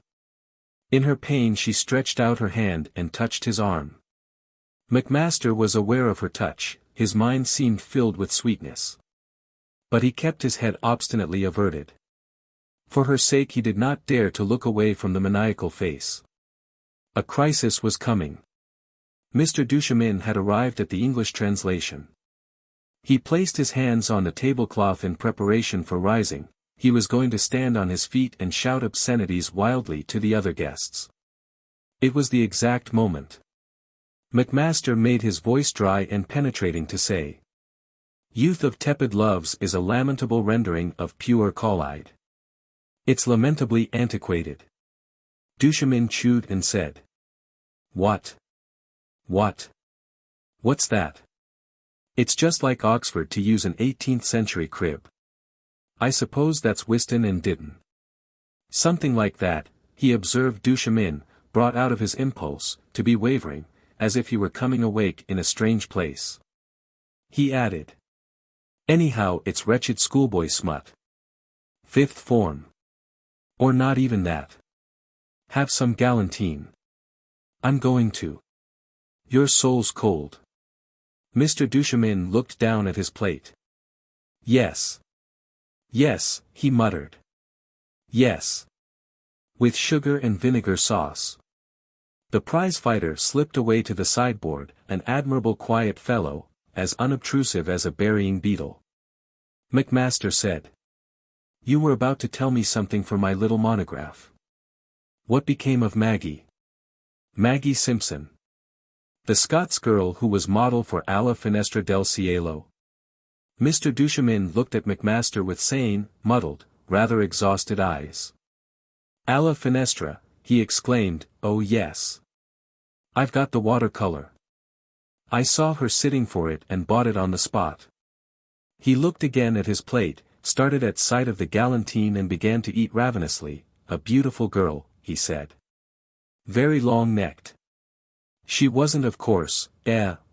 In her pain she stretched out her hand and touched his arm. Macmaster was aware of her touch, his mind seemed filled with sweetness. But he kept his head obstinately averted. For her sake he did not dare to look away from the maniacal face. A crisis was coming. Mr. Duchemin had arrived at the English translation. He placed his hands on the tablecloth in preparation for rising. He was going to stand on his feet and shout obscenities wildly to the other guests. It was the exact moment. Macmaster made his voice dry and penetrating to say, "Youth of tepid loves is a lamentable rendering of pure collide. It's lamentably antiquated." Duchemin chewed and said, What? What's that? It's just like Oxford to use an 18th century crib. I suppose that's Whiston and Ditton. Something like that, he observed Duchemin, brought out of his impulse, to be wavering, as if he were coming awake in a strange place. He added. Anyhow it's wretched schoolboy smut. Fifth form. Or not even that. Have some galantine. I'm going to. Your soul's cold. Mr. Duchemin looked down at his plate. Yes. Yes, he muttered. Yes. With sugar and vinegar sauce. The prize-fighter slipped away to the sideboard, an admirable quiet fellow, as unobtrusive as a burying beetle. Macmaster said. You were about to tell me something for my little monograph. What became of Maggie? Maggie Simpson. The Scots girl who was model for Alla Finestra del Cielo. Mr. Duchemin looked at Macmaster with sane, muddled, rather exhausted eyes. Alla Finestra, he exclaimed, oh yes. I've got the watercolor. I saw her sitting for it and bought it on the spot. He looked again at his plate, started at sight of the galantine and began to eat ravenously. A beautiful girl, he said. Very long-necked. She wasn't of course,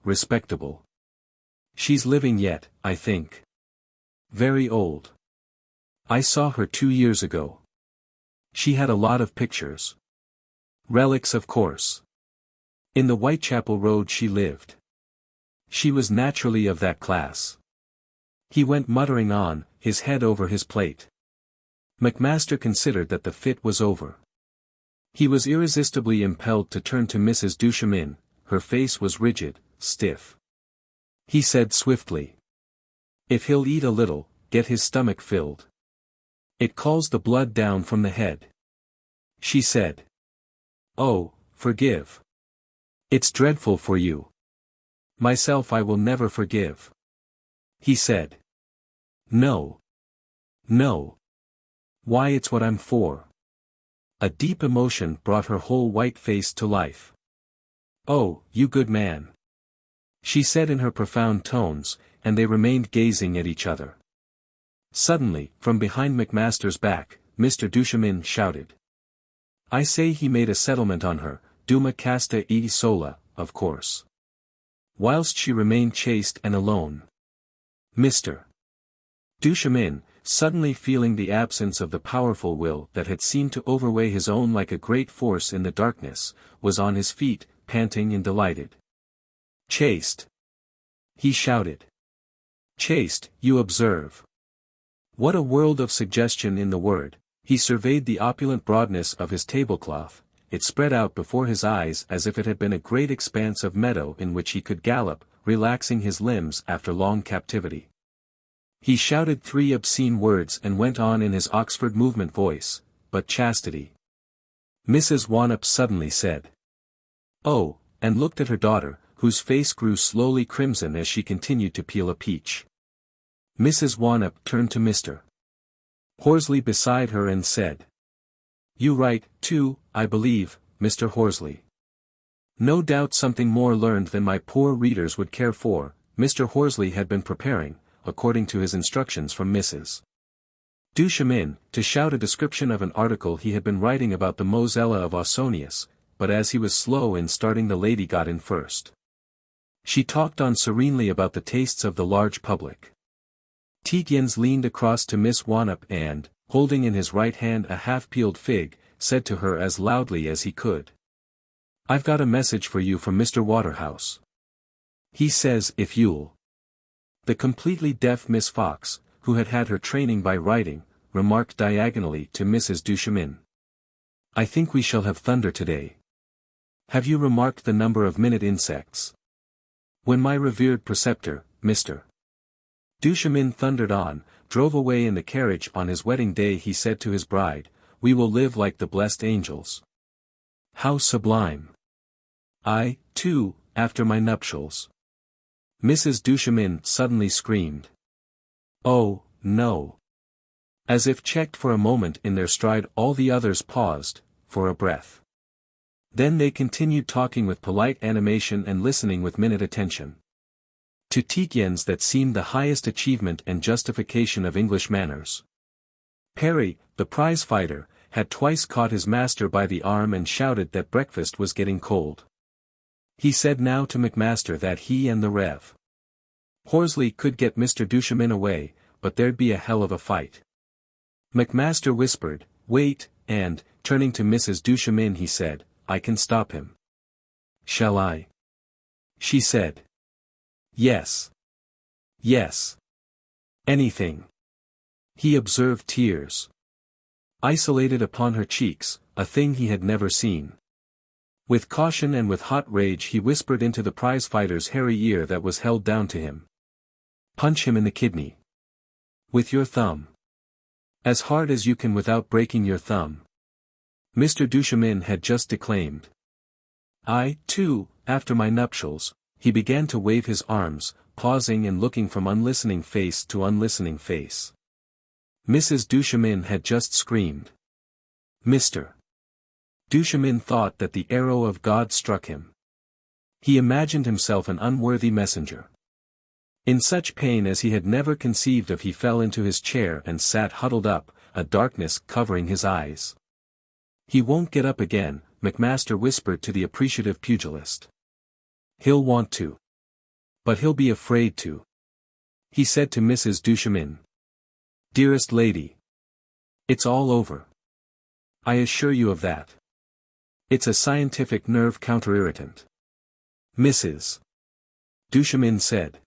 respectable. She's living yet, I think. Very old. I saw her 2 years ago. She had a lot of pictures. Relics of course. In the Whitechapel Road she lived. She was naturally of that class. He went muttering on, his head over his plate. Macmaster considered that the fit was over. He was irresistibly impelled to turn to Mrs. Duchemin. Her face was rigid, stiff. He said swiftly. If he'll eat a little, get his stomach filled. It calls the blood down from the head. She said. Oh, forgive. It's dreadful for you. Myself I will never forgive. He said. No. No. Why it's what I'm for. A deep emotion brought her whole white face to life. Oh, you good man. She said in her profound tones, and they remained gazing at each other. Suddenly, from behind Macmaster's back, Mr. Duchemin shouted. I say he made a settlement on her, duma casta e sola, of course. Whilst she remained chaste and alone. Mr. Duchemin, suddenly feeling the absence of the powerful will that had seemed to overweigh his own like a great force in the darkness, was on his feet, panting and delighted. Chaste. He shouted. Chaste, you observe. What a world of suggestion in the word. He surveyed the opulent broadness of his tablecloth, it spread out before his eyes as if it had been a great expanse of meadow in which he could gallop, relaxing his limbs after long captivity. He shouted 3 obscene words and went on in his Oxford movement voice, but chastity. Mrs. Wannop suddenly said. Oh, and looked at her daughter, whose face grew slowly crimson as she continued to peel a peach. Mrs. Wannop turned to Mr. Horsley beside her and said. You write, too, I believe, Mr. Horsley. No doubt something more learned than my poor readers would care for, Mr. Horsley had been preparing, according to his instructions from Mrs. Duchemin, to shout a description of an article he had been writing about the Mosella of Ausonius, but as he was slow in starting the lady got in first. She talked on serenely about the tastes of the large public. Tietjens leaned across to Miss Wannop and, holding in his right hand a half-peeled fig, said to her as loudly as he could. "I've got a message for you from Mr. Waterhouse. He says if you'll—" The completely deaf Miss Fox, who had had her training by writing, remarked diagonally to Mrs. Duchemin. "I think we shall have thunder today. Have you remarked the number of minute insects? When my revered preceptor, Mr. Duchemin thundered on, drove away in the carriage on his wedding day he said to his bride, 'We will live like the blessed angels.' How sublime! I, too, after my nuptials." Mrs. Duchemin suddenly screamed. "Oh, no." As if checked for a moment in their stride, all the others paused, for a breath. Then they continued talking with polite animation and listening with minute attention. To Tietjens that seemed the highest achievement and justification of English manners. Perry, the prize-fighter, had twice caught his master by the arm and shouted that breakfast was getting cold. He said now to Macmaster that he and the Rev. Horsley could get Mr. Duchemin away, but there'd be a hell of a fight. Macmaster whispered, "Wait," and, turning to Mrs. Duchemin he said, "I can stop him." "Shall I?" she said. "Yes. Yes. Anything." He observed tears isolated upon her cheeks, a thing he had never seen. With caution and with hot rage he whispered into the prize-fighter's hairy ear that was held down to him. "Punch him in the kidney. With your thumb. As hard as you can without breaking your thumb." Mr. Duchemin had just declaimed. "I, too, after my nuptials," he began to wave his arms, pausing and looking from unlistening face to unlistening face. Mrs. Duchemin had just screamed. Mr. Duchemin thought that the arrow of God struck him. He imagined himself an unworthy messenger. In such pain as he had never conceived of he fell into his chair and sat huddled up, a darkness covering his eyes. "He won't get up again," Macmaster whispered to the appreciative pugilist. "He'll want to. But he'll be afraid to," he said to Mrs. Duchemin. "Dearest lady. It's all over. I assure you of that. It's a scientific nerve counterirritant." Mrs. Duchemin said.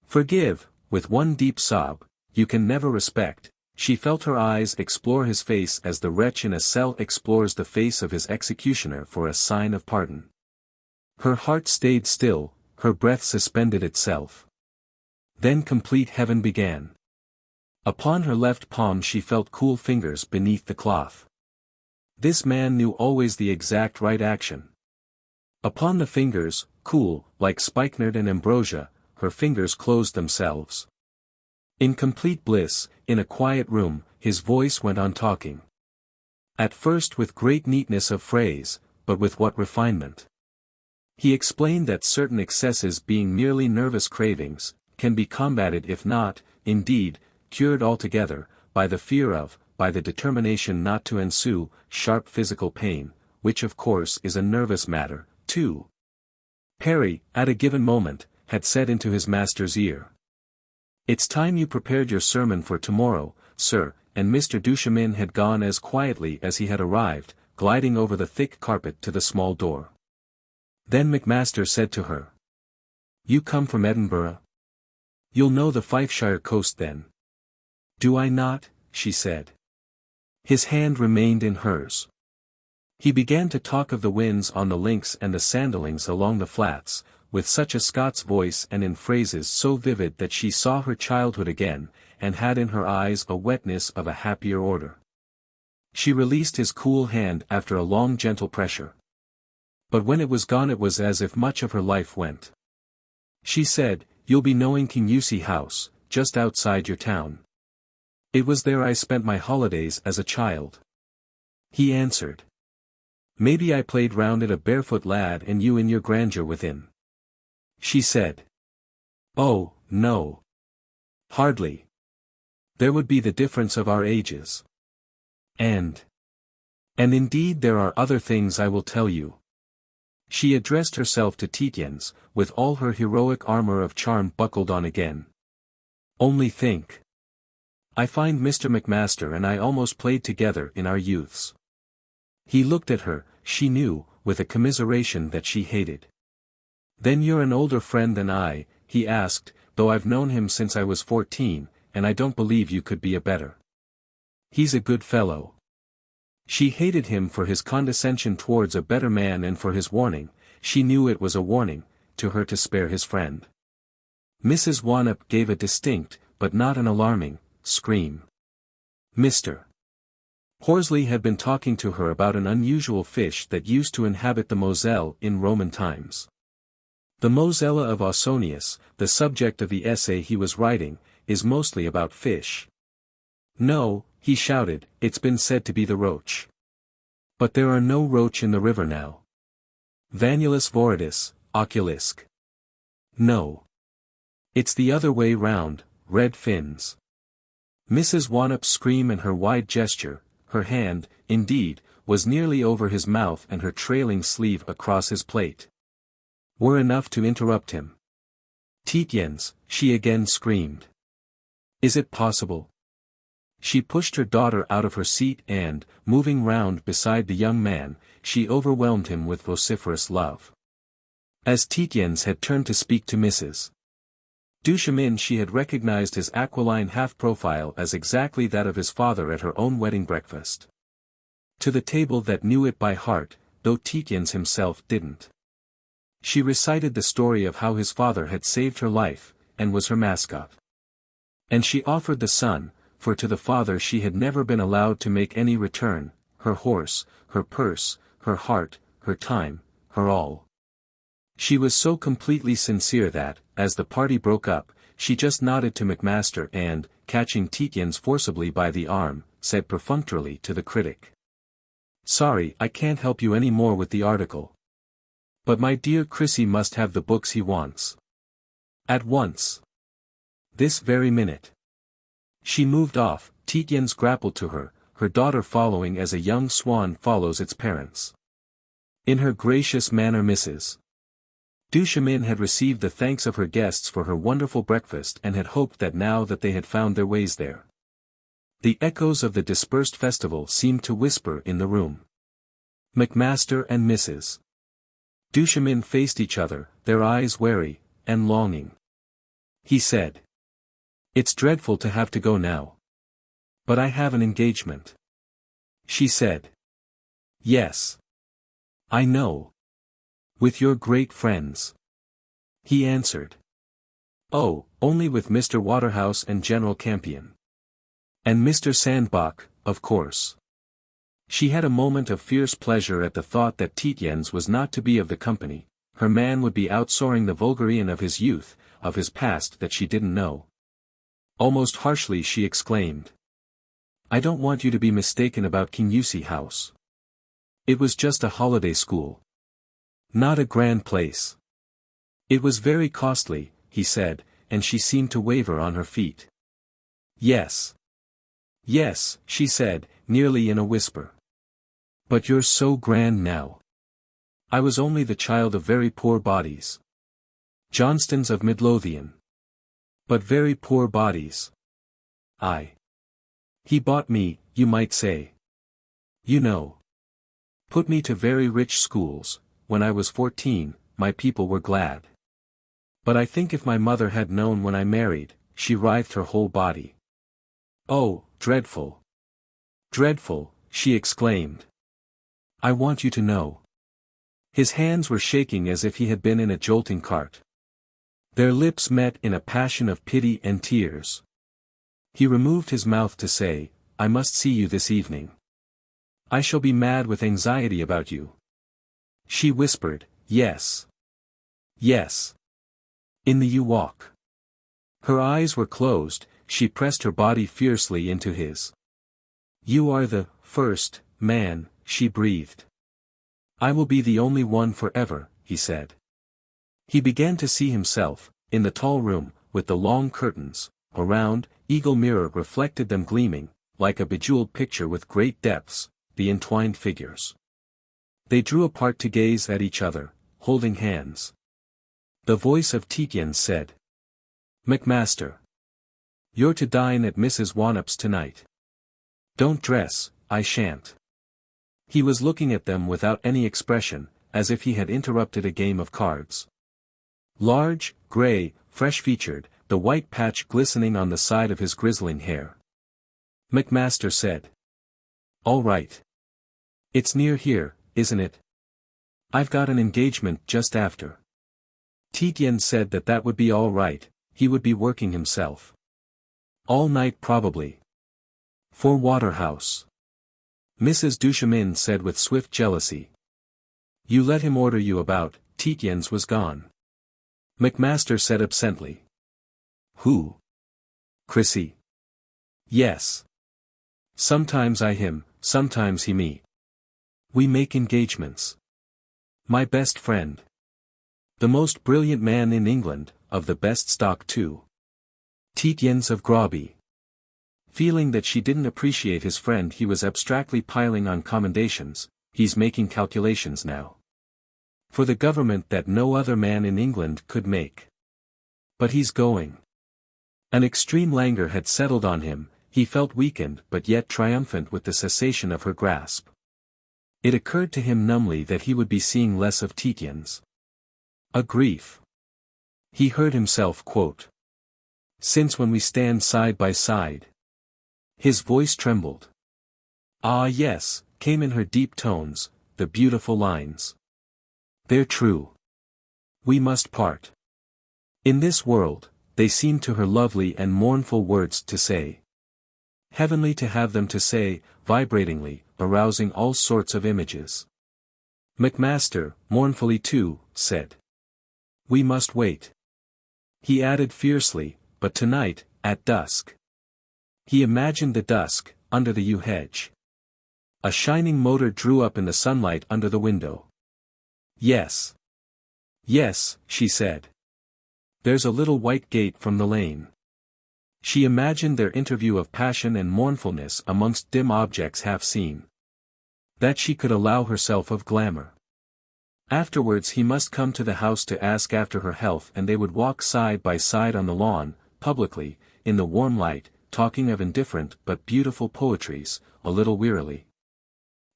"Forgive," with one deep sob, "you can never respect." She felt her eyes explore his face as the wretch in a cell explores the face of his executioner for a sign of pardon. Her heart stayed still, her breath suspended itself. Then complete heaven began. Upon her left palm she felt cool fingers beneath the cloth. This man knew always the exact right action. Upon the fingers, cool, like spikenard and ambrosia, her fingers closed themselves. In complete bliss, in a quiet room, his voice went on talking. At first with great neatness of phrase, but with what refinement. He explained that certain excesses being merely nervous cravings, can be combated if not, indeed, cured altogether, by the fear of, by the determination not to ensue, sharp physical pain, which of course is a nervous matter, too. Perry, at a given moment, had said into his master's ear. "It's time you prepared your sermon for tomorrow, sir," and Mr. Duchemin had gone as quietly as he had arrived, gliding over the thick carpet to the small door. Then Macmaster said to her. "You come from Edinburgh? You'll know the Fifeshire coast then." "Do I not?" she said. His hand remained in hers. He began to talk of the winds on the links and the sandalings along the flats, with such a Scots voice and in phrases so vivid that she saw her childhood again, and had in her eyes a wetness of a happier order. She released his cool hand after a long gentle pressure. But when it was gone it was as if much of her life went. She said, "You'll be knowing Kingussie House, just outside your town. It was there I spent my holidays as a child." He answered. Maybe I played round at a barefoot lad and you in your grandeur within. She said. Oh, no. Hardly. There would be the difference of our ages. And indeed there are other things I will tell you. She addressed herself to Tietjens, with all her heroic armor of charm buckled on again. Only think. I find Mr. Macmaster and I almost played together in our youths. He looked at her, she knew, with a commiseration that she hated. Then you're an older friend than I, he asked, though I've known him since I was 14, and I don't believe you could be a better. He's a good fellow. She hated him for his condescension towards a better man and for his warning, she knew it was a warning, to her to spare his friend. Mrs. Wannop gave a distinct, but not an alarming, scream. Mr. Horsley had been talking to her about an unusual fish that used to inhabit the Moselle in Roman times. The Mosella of Ausonius, the subject of the essay he was writing, is mostly about fish. No, he shouted, it's been said to be the roach. But there are no roach in the river now. Vanulus voridis, oculisque. No. It's the other way round, red fins. Mrs. Wannop's scream and her wide gesture, her hand, indeed, was nearly over his mouth and her trailing sleeve across his plate, were enough to interrupt him. Tietjens, she again screamed. Is it possible? She pushed her daughter out of her seat and, moving round beside the young man, she overwhelmed him with vociferous love. As Tietjens had turned to speak to Mrs. Duchemin, she had recognized his aquiline half-profile as exactly that of his father at her own wedding breakfast. To the table that knew it by heart, though Tietjens himself didn't. She recited the story of how his father had saved her life, and was her mascot. And she offered the son, for to the father she had never been allowed to make any return, her horse, her purse, her heart, her time, her all. She was so completely sincere that, as the party broke up, she just nodded to Macmaster and, catching Tietjens forcibly by the arm, said perfunctorily to the critic. Sorry, I can't help you any more with the article. But my dear Chrissy must have the books he wants. At once. This very minute. She moved off, Tietjens grappled to her, her daughter following as a young swan follows its parents. In her gracious manner Mrs. Duchemin had received the thanks of her guests for her wonderful breakfast and had hoped that now that they had found their ways there, the echoes of the dispersed festival seemed to whisper in the room. Macmaster and Mrs. Duchemin faced each other, their eyes wary, and longing. He said. It's dreadful to have to go now. But I have an engagement. She said. Yes. I know. With your great friends. He answered. Oh, only with Mr. Waterhouse and General Campion. And Mr. Sandbach, of course. She had a moment of fierce pleasure at the thought that Tietjens was not to be of the company, her man would be outsoaring the vulgarian of his youth, of his past that she didn't know. Almost harshly she exclaimed. I don't want you to be mistaken about Kingussie House. It was just a holiday school. Not a grand place. It was very costly, he said, and she seemed to waver on her feet. Yes. Yes, she said, nearly in a whisper. But you're so grand now. I was only the child of very poor bodies. Johnstons of Midlothian. But very poor bodies. He bought me, you might say. You know. Put me to very rich schools. When I was 14, my people were glad. But I think if my mother had known when I married, she writhed her whole body. Oh, dreadful. Dreadful, she exclaimed. I want you to know. His hands were shaking as if he had been in a jolting cart. Their lips met in a passion of pity and tears. He removed his mouth to say, I must see you this evening. I shall be mad with anxiety about you. She whispered, yes. Yes. In the U walk. Her eyes were closed, she pressed her body fiercely into his. You are the first man, she breathed. I will be the only one forever, he said. He began to see himself, in the tall room, with the long curtains, a round, eagle mirror reflected them gleaming, like a bejeweled picture with great depths, the entwined figures. They drew apart to gaze at each other, holding hands. The voice of Tietjens said, "Macmaster. You're to dine at Mrs. Wannop's tonight. Don't dress, I shan't." He was looking at them without any expression, as if he had interrupted a game of cards. Large, grey, fresh-featured, the white patch glistening on the side of his grizzling hair. Macmaster said, "All right. It's near here, isn't it? I've got an engagement just after." Tietjens said that would be all right, he would be working himself. All night probably. For Waterhouse. Mrs. Duchemin said with swift jealousy. "You let him order you about." Tietjens was gone. Macmaster said absently. "Who? Chrissy?" "Yes. Sometimes I him, sometimes he me. We make engagements. My best friend. The most brilliant man in England, of the best stock too. Tietjens of Groby." Feeling that she didn't appreciate his friend, he was abstractly piling on commendations. He's making calculations now. For the government that no other man in England could make. But he's going. An extreme languor had settled on him, he felt weakened but yet triumphant with the cessation of her grasp. It occurred to him numbly that he would be seeing less of Tietjens. A grief. He heard himself quote. "Since when we stand side by side." His voice trembled. "Ah yes," came in her deep tones, the beautiful lines. "They're true. We must part. In this world," they seemed to her lovely and mournful words to say. Heavenly to have them to say, vibratingly, arousing all sorts of images. Macmaster, mournfully too, said. "We must wait." He added fiercely, "But tonight, at dusk." He imagined the dusk, under the yew hedge. A shining motor drew up in the sunlight under the window. "Yes. Yes," she said. "There's a little white gate from the lane." She imagined their interview of passion and mournfulness amongst dim objects half seen. That she could allow herself of glamour. Afterwards he must come to the house to ask after her health, and they would walk side by side on the lawn, publicly, in the warm light, talking of indifferent but beautiful poetries, a little wearily.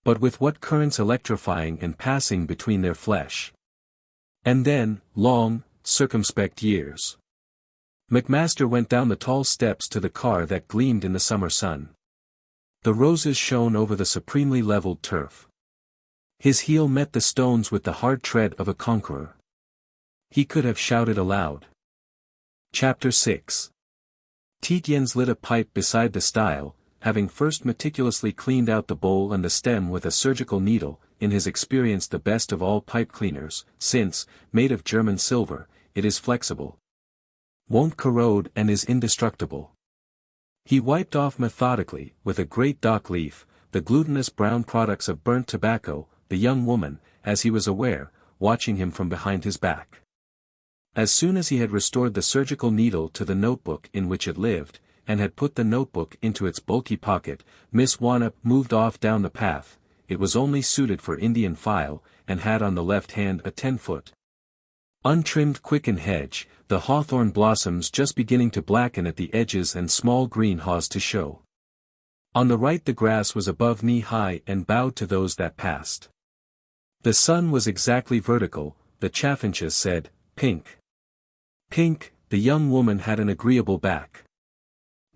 But with what currents electrifying and passing between their flesh. And then, long, circumspect years. Macmaster went down the tall steps to the car that gleamed in the summer sun. The roses shone over the supremely leveled turf. His heel met the stones with the hard tread of a conqueror. He could have shouted aloud. Chapter 6. Tietjens lit a pipe beside the stile, having first meticulously cleaned out the bowl and the stem with a surgical needle, in his experience the best of all pipe cleaners, since, made of German silver, it is flexible. Won't corrode and is indestructible. He wiped off methodically, with a great dock leaf, the glutinous brown products of burnt tobacco, the young woman, as he was aware, watching him from behind his back. As soon as he had restored the surgical needle to the notebook in which it lived, and had put the notebook into its bulky pocket, Miss Wannop moved off down the path. It was only suited for Indian file, and had on the left hand a 10-foot untrimmed quicken hedge, the hawthorn blossoms just beginning to blacken at the edges and small green haws to show. On the right the grass was above knee-high and bowed to those that passed. The sun was exactly vertical, the chaffinches said, "Pink." Pink, the young woman had an agreeable back.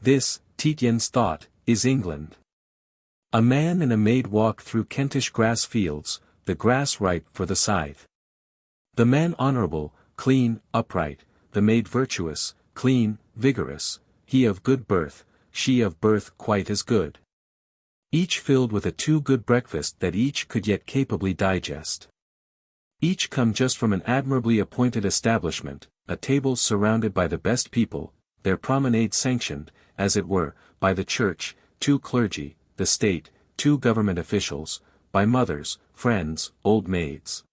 This, Tietjens thought, is England. A man and a maid walk through Kentish grass fields, the grass ripe for the scythe. The man honourable, clean, upright, the maid virtuous, clean, vigorous, he of good birth, she of birth quite as good. Each filled with a too-good breakfast that each could yet capably digest. Each come just from an admirably appointed establishment, a table surrounded by the best people, their promenade sanctioned, as it were, by the church, 2 clergy, the state, 2 government officials, by mothers, friends, old maids.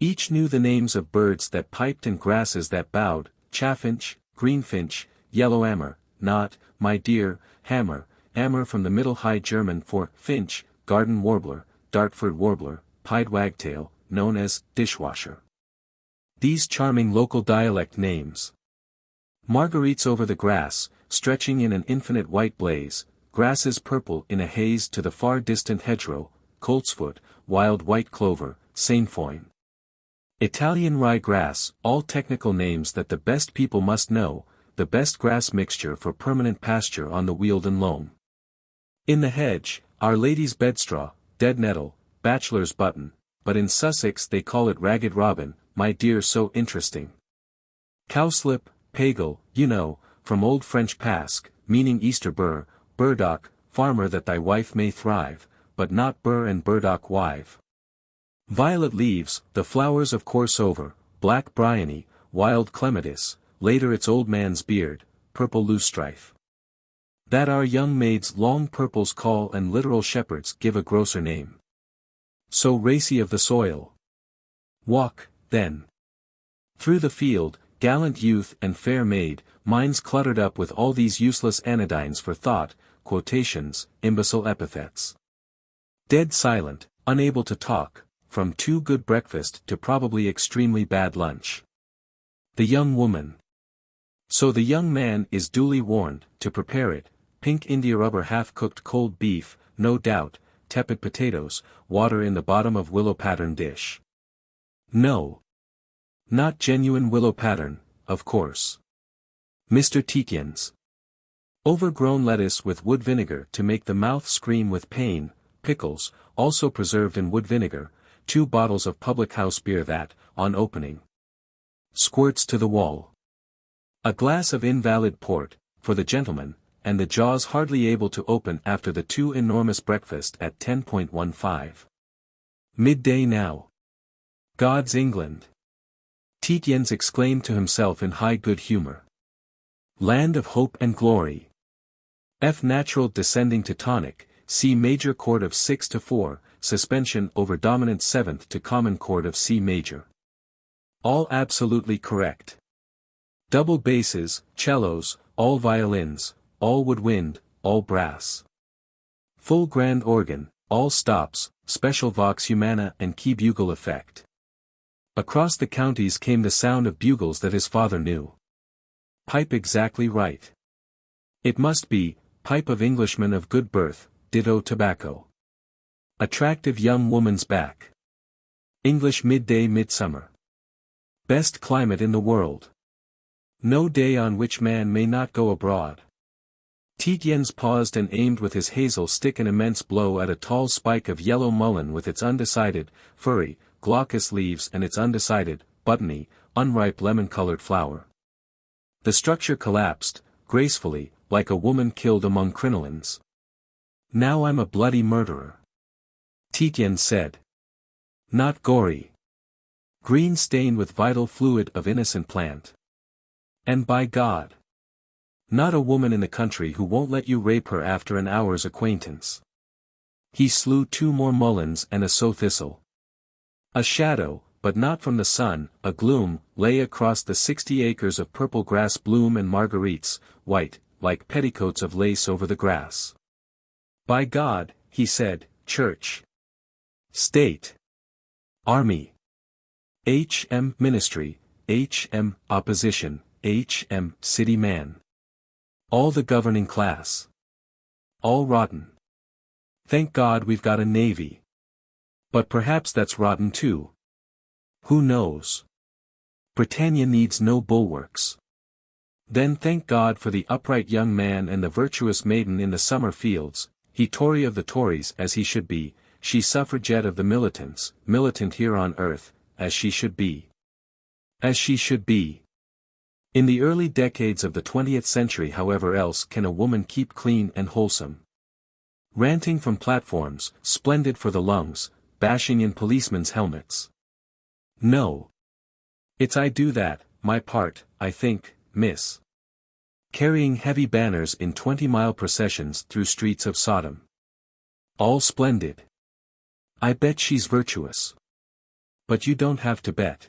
Each knew the names of birds that piped and grasses that bowed, chaffinch, greenfinch, yellow ammer, knot, my dear, hammer, ammer from the Middle High German for finch, garden warbler, Dartford warbler, pied wagtail, known as dishwasher. These charming local dialect names. Marguerites over the grass, stretching in an infinite white blaze, grasses purple in a haze to the far distant hedgerow, coltsfoot, wild white clover, sainfoin. Italian rye grass, all technical names that the best people must know, the best grass mixture for permanent pasture on the Wealden loam. In the hedge, Our Lady's bedstraw, dead nettle, bachelor's button, but in Sussex they call it ragged robin, my dear so interesting. Cowslip, pagel, you know, from old French pasque, meaning Easter burr, burdock, farmer that thy wife may thrive, but not burr and burdock wive. Violet leaves, the flowers of course over, black bryony, wild clematis, later its old man's beard, purple loosestrife. That our young maids long purples call and literal shepherds give a grosser name. So racy of the soil. Walk, then. Through the field, gallant youth and fair maid, minds cluttered up with all these useless anodynes for thought, quotations, imbecile epithets. Dead silent, unable to talk, from too good breakfast to probably extremely bad lunch. The young woman. So the young man is duly warned, to prepare it, pink india rubber half-cooked cold beef, no doubt, tepid potatoes, water in the bottom of willow pattern dish. No. Not genuine willow pattern, of course. Mr. Tietjens. Overgrown lettuce with wood vinegar to make the mouth scream with pain, pickles, also preserved in wood vinegar, 2 bottles of public house beer that, on opening, squirts to the wall. A glass of invalid port, for the gentleman, and the jaws hardly able to open after the too enormous breakfast at 10.15. Midday now. God's England. Tietjens exclaimed to himself in high good humor. Land of hope and glory. F natural descending to tonic, C major chord of 6-4, suspension over dominant 7th to common chord of C major. All absolutely correct. Double basses, cellos, all violins, all woodwind, all brass. Full grand organ, all stops, special vox humana and key bugle effect. Across the counties came the sound of bugles that his father knew. Pipe exactly right. It must be, pipe of Englishman of good birth, ditto tobacco. Attractive young woman's back. English midday midsummer. Best climate in the world. No day on which man may not go abroad. Tietjens paused and aimed with his hazel stick an immense blow at a tall spike of yellow mullein with its undecided, furry, glaucous leaves and its undecided, buttony, unripe lemon-colored flower. The structure collapsed, gracefully, like a woman killed among crinolines. Now I'm a bloody murderer. Tietjens said. Not gory. Green stained with vital fluid of innocent plant. And by God. Not a woman in the country who won't let you rape her after an hour's acquaintance. He slew 2 more mulleins and a sow thistle. A shadow, but not from the sun, a gloom, lay across the 60 acres of purple grass bloom and marguerites, white, like petticoats of lace over the grass. By God, he said, Church. State. Army. H.M. Ministry, H.M. Opposition, H.M. City man. All the governing class. All rotten. Thank God we've got a navy. But perhaps that's rotten too. Who knows? Britannia needs no bulwarks. Then thank God for the upright young man and the virtuous maiden in the summer fields, he Tory of the Tories as he should be, she suffragette of the militants, militant here on earth, as she should be. As she should be. In the early decades of the 20th century, however else can a woman keep clean and wholesome? Ranting from platforms, splendid for the lungs, bashing in policemen's helmets. No. It's I do that, my part, I think, miss. Carrying heavy banners in 20-mile processions through streets of Sodom. All splendid. I bet she's virtuous. But you don't have to bet.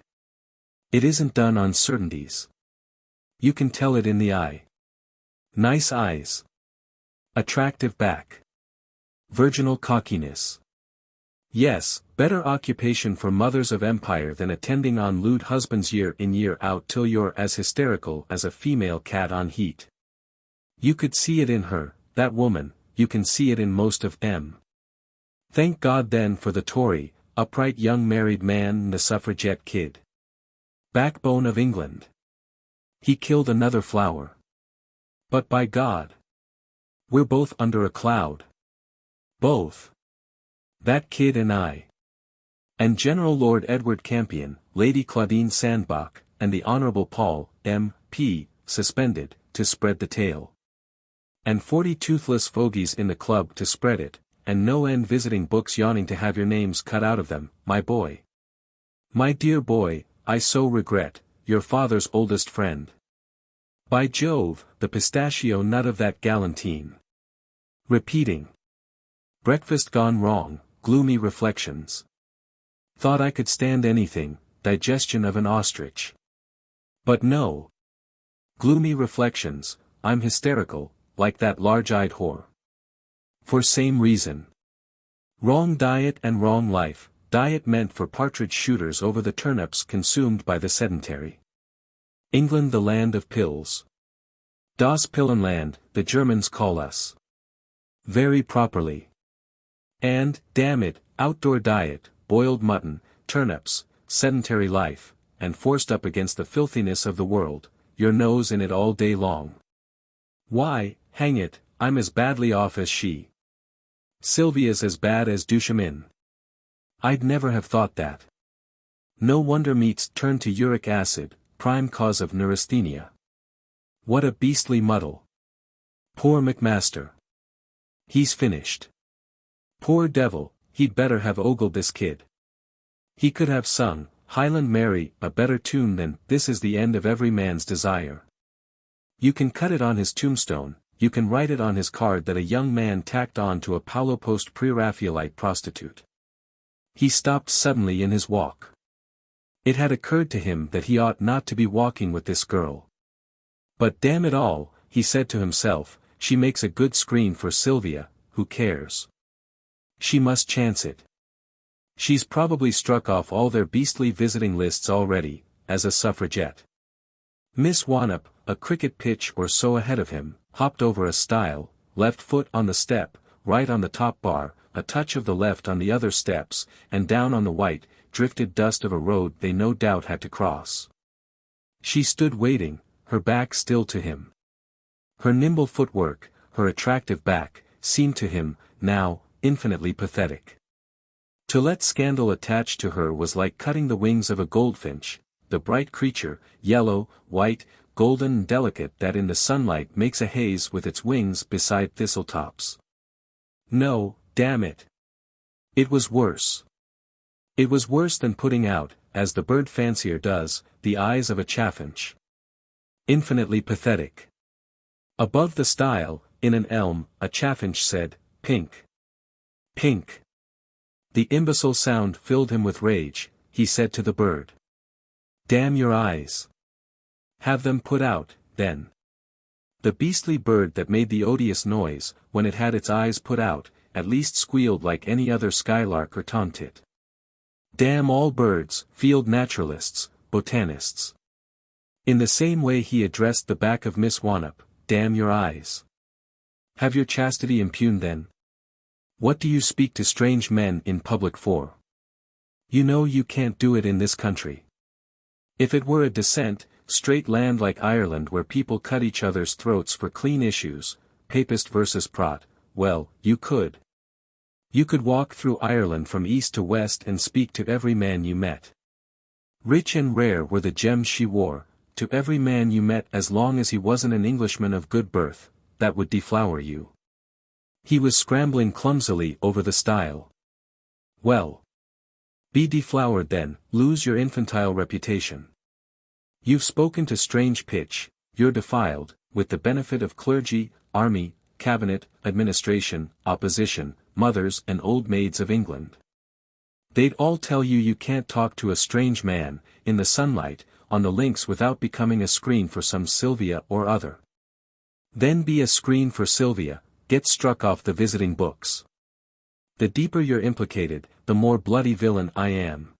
It isn't done on certainties. You can tell it in the eye. Nice eyes. Attractive back. Virginal cockiness. Yes, better occupation for mothers of empire than attending on lewd husbands year in year out till you're as hysterical as a female cat on heat. You could see it in her, that woman, you can see it in most of them. Thank God then for the Tory, upright young married man and the suffragette kid. Backbone of England. He killed another flower. But by God. We're both under a cloud. Both. That kid and I. And General Lord Edward Campion, Lady Claudine Sandbach, and the Honourable Paul, M.P., suspended, to spread the tale. And 40 toothless fogies in the club to spread it, and no end visiting books yawning to have your names cut out of them, my boy. My dear boy, I so regret, your father's oldest friend. By Jove, the pistachio nut of that galantine. Repeating. Breakfast gone wrong, gloomy reflections. Thought I could stand anything, digestion of an ostrich. But no. Gloomy reflections, I'm hysterical, like that large-eyed whore. For same reason. Wrong diet and wrong life, diet meant for partridge shooters over the turnips consumed by the sedentary. England the land of pills. Das Pillenland, the Germans call us. Very properly. And, damn it, outdoor diet, boiled mutton, turnips, sedentary life, and forced up against the filthiness of the world, your nose in it all day long. Why, hang it, I'm as badly off as she. Sylvia's as bad as Duchemin. I'd never have thought that. No wonder meats turn to uric acid, prime cause of neurasthenia. What a beastly muddle. Poor Macmaster. He's finished. Poor devil, he'd better have ogled this kid. He could have sung, Highland Mary, a better tune than, This is the end of every man's desire. You can cut it on his tombstone, you can write it on his card that a young man tacked on to a Paulo Post pre-Raphaelite prostitute. He stopped suddenly in his walk. It had occurred to him that he ought not to be walking with this girl. But damn it all, he said to himself, she makes a good screen for Sylvia, who cares? She must chance it. She's probably struck off all their beastly visiting lists already, as a suffragette. Miss Wannop, a cricket pitch or so ahead of him, hopped over a stile, left foot on the step, right on the top bar, a touch of the left on the other steps, and down on the white, drifted dust of a road they no doubt had to cross. She stood waiting, her back still to him. Her nimble footwork, her attractive back, seemed to him, now, infinitely pathetic. To let scandal attach to her was like cutting the wings of a goldfinch, the bright creature, yellow, white, golden and delicate that in the sunlight makes a haze with its wings beside thistletops. No, damn it. It was worse. It was worse than putting out, as the bird fancier does, the eyes of a chaffinch. Infinitely pathetic. Above the stile, in an elm, a chaffinch said, Pink. Pink. The imbecile sound filled him with rage, he said to the bird. Damn your eyes. Have them put out, then. The beastly bird that made the odious noise, when it had its eyes put out, at least squealed like any other skylark or tomtit. Damn all birds, field naturalists, botanists. In the same way he addressed the back of Miss Wannop, damn your eyes. Have your chastity impugned then? What do you speak to strange men in public for? You know you can't do it in this country. If it were a decent, straight land like Ireland where people cut each other's throats for clean issues, Papist versus Prot, well, you could. You could walk through Ireland from east to west and speak to every man you met. Rich and rare were the gems she wore, to every man you met as long as he wasn't an Englishman of good birth, that would deflower you. He was scrambling clumsily over the stile. Well. Be deflowered then, lose your infantile reputation. You've spoken to strange pitch, you're defiled, with the benefit of clergy, army, cabinet, administration, opposition, mothers and old maids of England. They'd all tell you you can't talk to a strange man, in the sunlight, on the links without becoming a screen for some Sylvia or other. Then be a screen for Sylvia, get struck off the visiting books. The deeper you're implicated, the more bloody villain I am.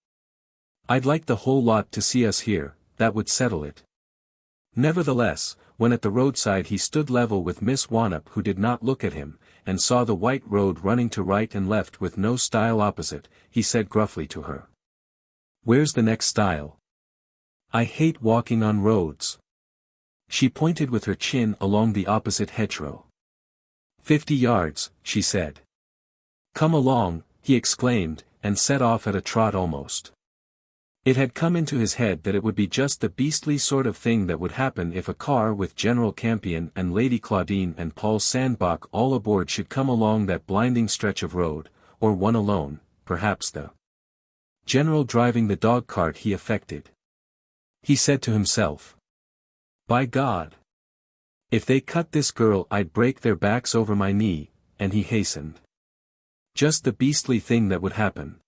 I'd like the whole lot to see us here, that would settle it. Nevertheless, when at the roadside he stood level with Miss Wannop, who did not look at him, and saw the white road running to right and left with no stile opposite, he said gruffly to her. "Where's the next stile? I hate walking on roads." She pointed with her chin along the opposite hedgerow. 50 yards, she said. "Come along," he exclaimed, and set off at a trot almost. It had come into his head that it would be just the beastly sort of thing that would happen if a car with General Campion and Lady Claudine and Paul Sandbach all aboard should come along that blinding stretch of road, or one alone, perhaps the General driving the dog-cart he affected. He said to himself, "By God! If they cut this girl I'd break their backs over my knee," and he hastened. Just the beastly thing that would happen.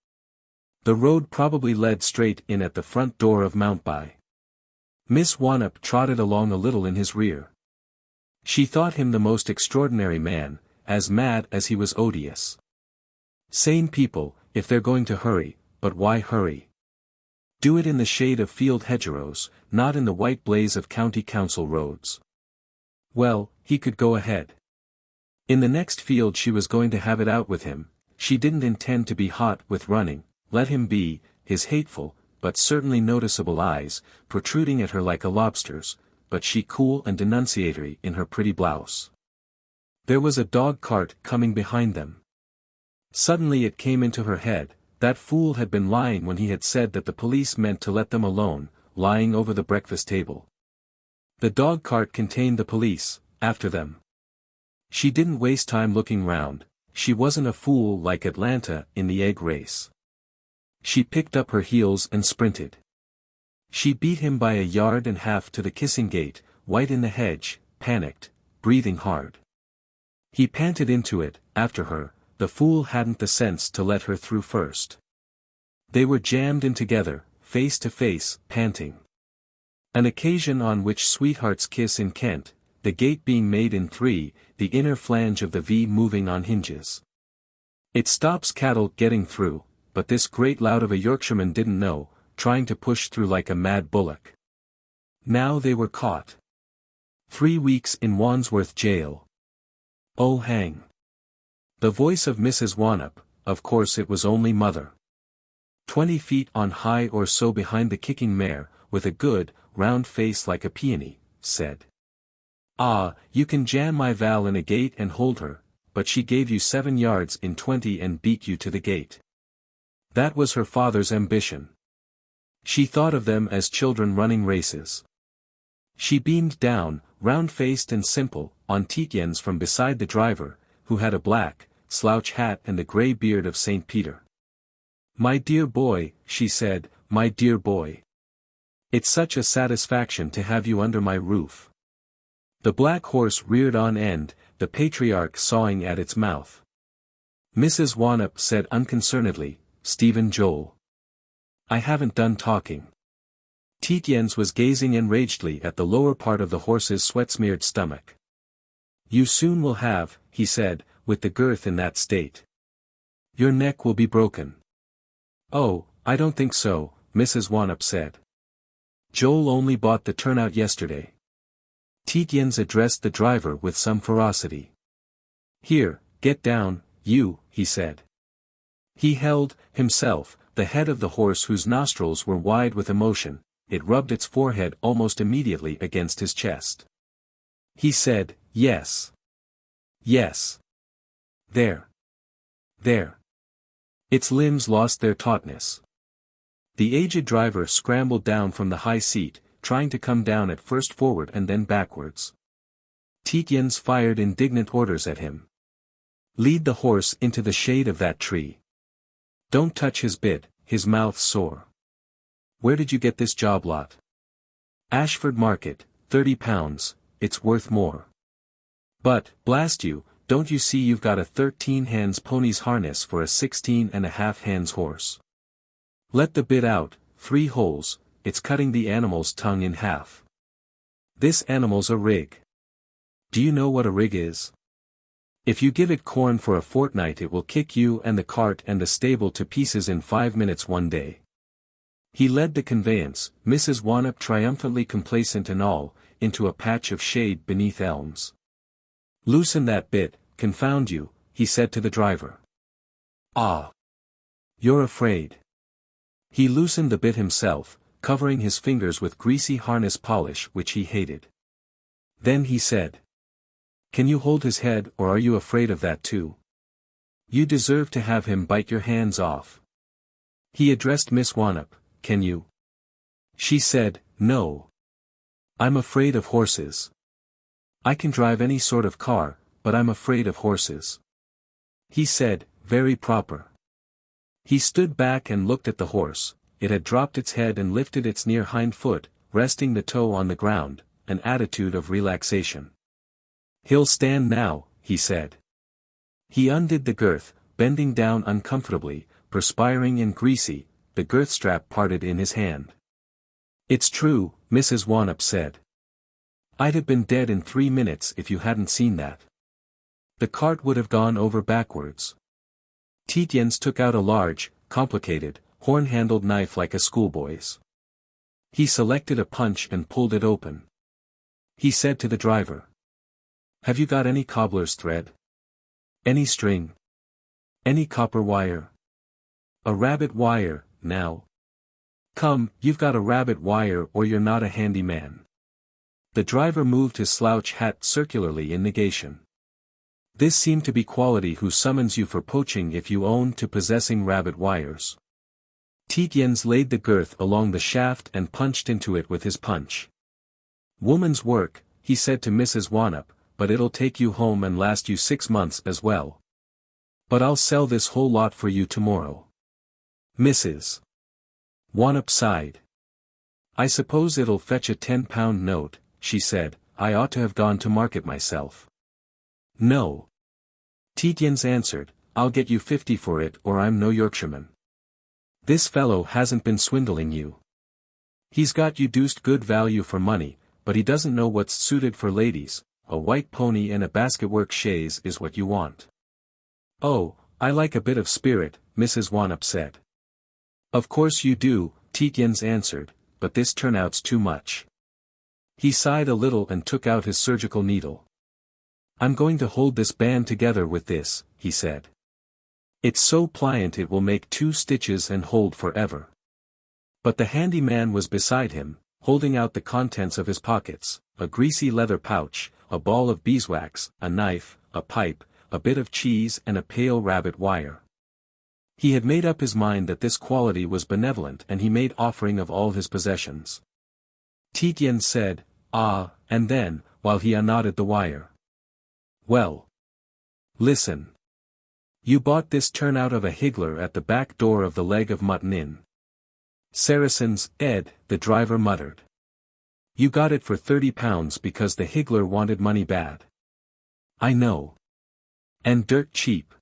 The road probably led straight in at the front door of Mountby. Miss Wannop trotted along a little in his rear. She thought him the most extraordinary man, as mad as he was odious. Sane people, if they're going to hurry, but why hurry? Do it in the shade of field hedgerows, not in the white blaze of county council roads. Well, he could go ahead. In the next field she was going to have it out with him. She didn't intend to be hot with running. Let him be, his hateful, but certainly noticeable eyes, protruding at her like a lobster's, but she cool and denunciatory in her pretty blouse. There was a dog-cart coming behind them. Suddenly it came into her head, that fool had been lying when he had said that the police meant to let them alone, lying over the breakfast table. The dog-cart contained the police, after them. She didn't waste time looking round, she wasn't a fool like Atlanta in the egg race. She picked up her heels and sprinted. She beat him by 1.5 yards to the kissing gate, white in the hedge, panicked, breathing hard. He panted into it, after her, the fool hadn't the sense to let her through first. They were jammed in together, face to face, panting. An occasion on which sweethearts kiss in Kent, the gate being made in 3, the inner flange of the V moving on hinges. It stops cattle getting through, but this great lout of a Yorkshireman didn't know, trying to push through like a mad bullock. Now they were caught. 3 weeks in Wandsworth jail. Oh hang. The voice of Mrs. Wannop, of course it was only mother. 20 feet on high or so behind the kicking mare, with a good, round face like a peony, said. "Ah, you can jam my Val in a gate and hold her, but she gave you 7 yards in 20 and beat you to the gate." That was her father's ambition. She thought of them as children running races. She beamed down, round-faced and simple, on Tietjens from beside the driver, who had a black, slouch hat and the grey beard of St. Peter. "My dear boy," she said, "my dear boy. It's such a satisfaction to have you under my roof." The black horse reared on end, the patriarch sawing at its mouth. Mrs. Wannop said unconcernedly, "Stephen Joel. I haven't done talking." Tietjens was gazing enragedly at the lower part of the horse's sweat-smeared stomach. "You soon will have," he said, "with the girth in that state. Your neck will be broken." "Oh, I don't think so," Mrs. Wannop said. "Joel only bought the turnout yesterday." Tietjens addressed the driver with some ferocity. "Here, get down, you," he said. He held, himself, the head of the horse whose nostrils were wide with emotion. It rubbed its forehead almost immediately against his chest. He said, "Yes. Yes. There. There." Its limbs lost their tautness. The aged driver scrambled down from the high seat, trying to come down at first forward and then backwards. Tietjens fired indignant orders at him. "Lead the horse into the shade of that tree. Don't touch his bit, his mouth's sore. Where did you get this job lot?" "Ashford Market, £30, it's worth more." "But, blast you, don't you see you've got a 13 hands pony's harness for a 16 and a half hands horse?" Let the bit out, 3 holes, it's cutting the animal's tongue in half. This animal's a rig. Do you know what a rig is? If you give it corn for a fortnight it will kick you and the cart and the stable to pieces in 5 minutes one day. He led the conveyance, Mrs. Wannop triumphantly complacent and all, into a patch of shade beneath elms. Loosen that bit, confound you, he said to the driver. Ah! You're afraid. He loosened the bit himself, covering his fingers with greasy harness polish which he hated. Then he said, "Can you hold his head or are you afraid of that too? You deserve to have him bite your hands off." He addressed Miss Wannop, "Can you?" She said, "No. I'm afraid of horses. I can drive any sort of car, but I'm afraid of horses." He said, "Very proper." He stood back and looked at the horse. It had dropped its head and lifted its near hind foot, resting the toe on the ground, an attitude of relaxation. "He'll stand now," he said. He undid the girth, bending down uncomfortably, perspiring and greasy, the girth strap parted in his hand. "It's true," Mrs. Wannop said. "I'd have been dead in 3 minutes if you hadn't seen that. The cart would have gone over backwards." Tietjens took out a large, complicated, horn-handled knife like a schoolboy's. He selected a punch and pulled it open. He said to the driver, "Have you got any cobbler's thread? Any string? Any copper wire? A rabbit wire, now? Come, you've got a rabbit wire or you're not a handy man." The driver moved his slouch hat circularly in negation. This seemed to be quality who summons you for poaching if you own to possessing rabbit wires. Tietjens laid the girth along the shaft and punched into it with his punch. "Woman's work," he said to Mrs. Wannop, "but it'll take you home and last you 6 months as well. But I'll sell this whole lot for you tomorrow." Mrs. Wannop sighed. "I suppose it'll fetch a 10-pound note," she said. "I ought to have gone to market myself." "No." Tietjens answered, "I'll get you 50 for it or I'm no Yorkshireman. This fellow hasn't been swindling you. He's got you deuced good value for money, but he doesn't know what's suited for ladies. A white pony and a basketwork chaise is what you want." "Oh, I like a bit of spirit," Mrs. Wannop said. "Of course you do," Tietjens answered, "but this turnout's too much." He sighed a little and took out his surgical needle. "I'm going to hold this band together with this," he said. "It's so pliant it will make 2 stitches and hold forever." But the handy man was beside him, holding out the contents of his pockets, a greasy leather pouch, a ball of beeswax, a knife, a pipe, a bit of cheese and a pale rabbit wire. He had made up his mind that this quality was benevolent and he made offering of all his possessions. Tietjens said, "Ah," and then, while he unknotted the wire, "Well. Listen. You bought this turnout of a higgler at the back door of the Leg of Mutton Inn." "Saracens, Ed," the driver muttered. "You got it for £30 because the higgler wanted money bad." "I know. And dirt cheap.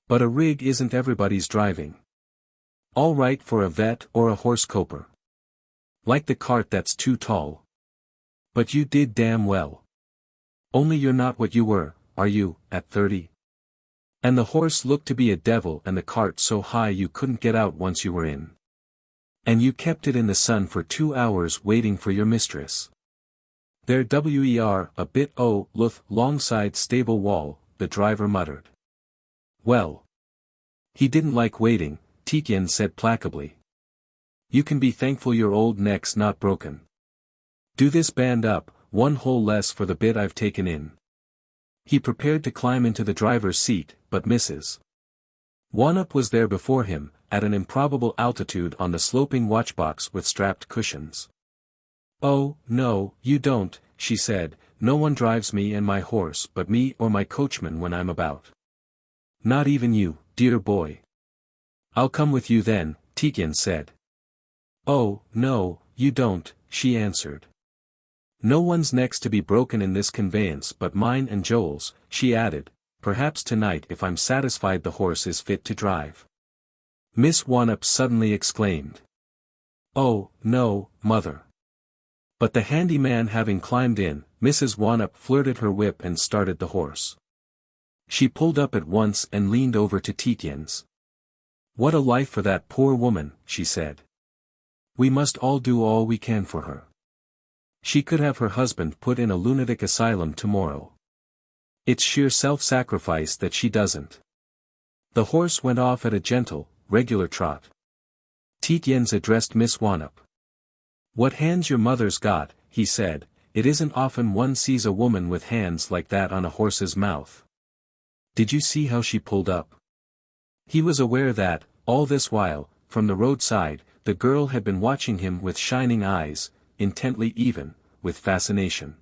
But a rig isn't everybody's driving. All right for a vet or a horse coper. Like the cart that's too tall. But you did damn well. Only you're not what you were, are you, at 30? And the horse looked to be a devil and the cart so high you couldn't get out once you were in. And you kept it in the sun for 2 hours waiting for your mistress. There wer a bit luth longside stable wall," the driver muttered. "Well. He didn't like waiting," Tietjens said placably. "You can be thankful your old neck's not broken. Do this band up, 1 hole less for the bit I've taken in." He prepared to climb into the driver's seat, but Mrs. Wannop was there before him, at an improbable altitude on the sloping watchbox with strapped cushions. "Oh, no, you don't," she said, "no one drives me and my horse but me or my coachman when I'm about." "Not even you, dear boy." "I'll come with you then," Tietjens said. "Oh, no, you don't," she answered. "No one's neck's to be broken in this conveyance but mine and Joel's," she added, "perhaps tonight if I'm satisfied the horse is fit to drive." Miss Wannop suddenly exclaimed. "Oh, no, mother." But the handy man having climbed in, Mrs. Wannop flirted her whip and started the horse. She pulled up at once and leaned over to Tietjens. "What a life for that poor woman," she said. "We must all do all we can for her. She could have her husband put in a lunatic asylum tomorrow. It's sheer self-sacrifice that she doesn't." The horse went off at a gentle, regular trot. Tietjens addressed Miss Wannop. "What hands your mother's got," he said. "It isn't often one sees a woman with hands like that on a horse's mouth. Did you see how she pulled up?" He was aware that, all this while, from the roadside, the girl had been watching him with shining eyes, intently even, with fascination.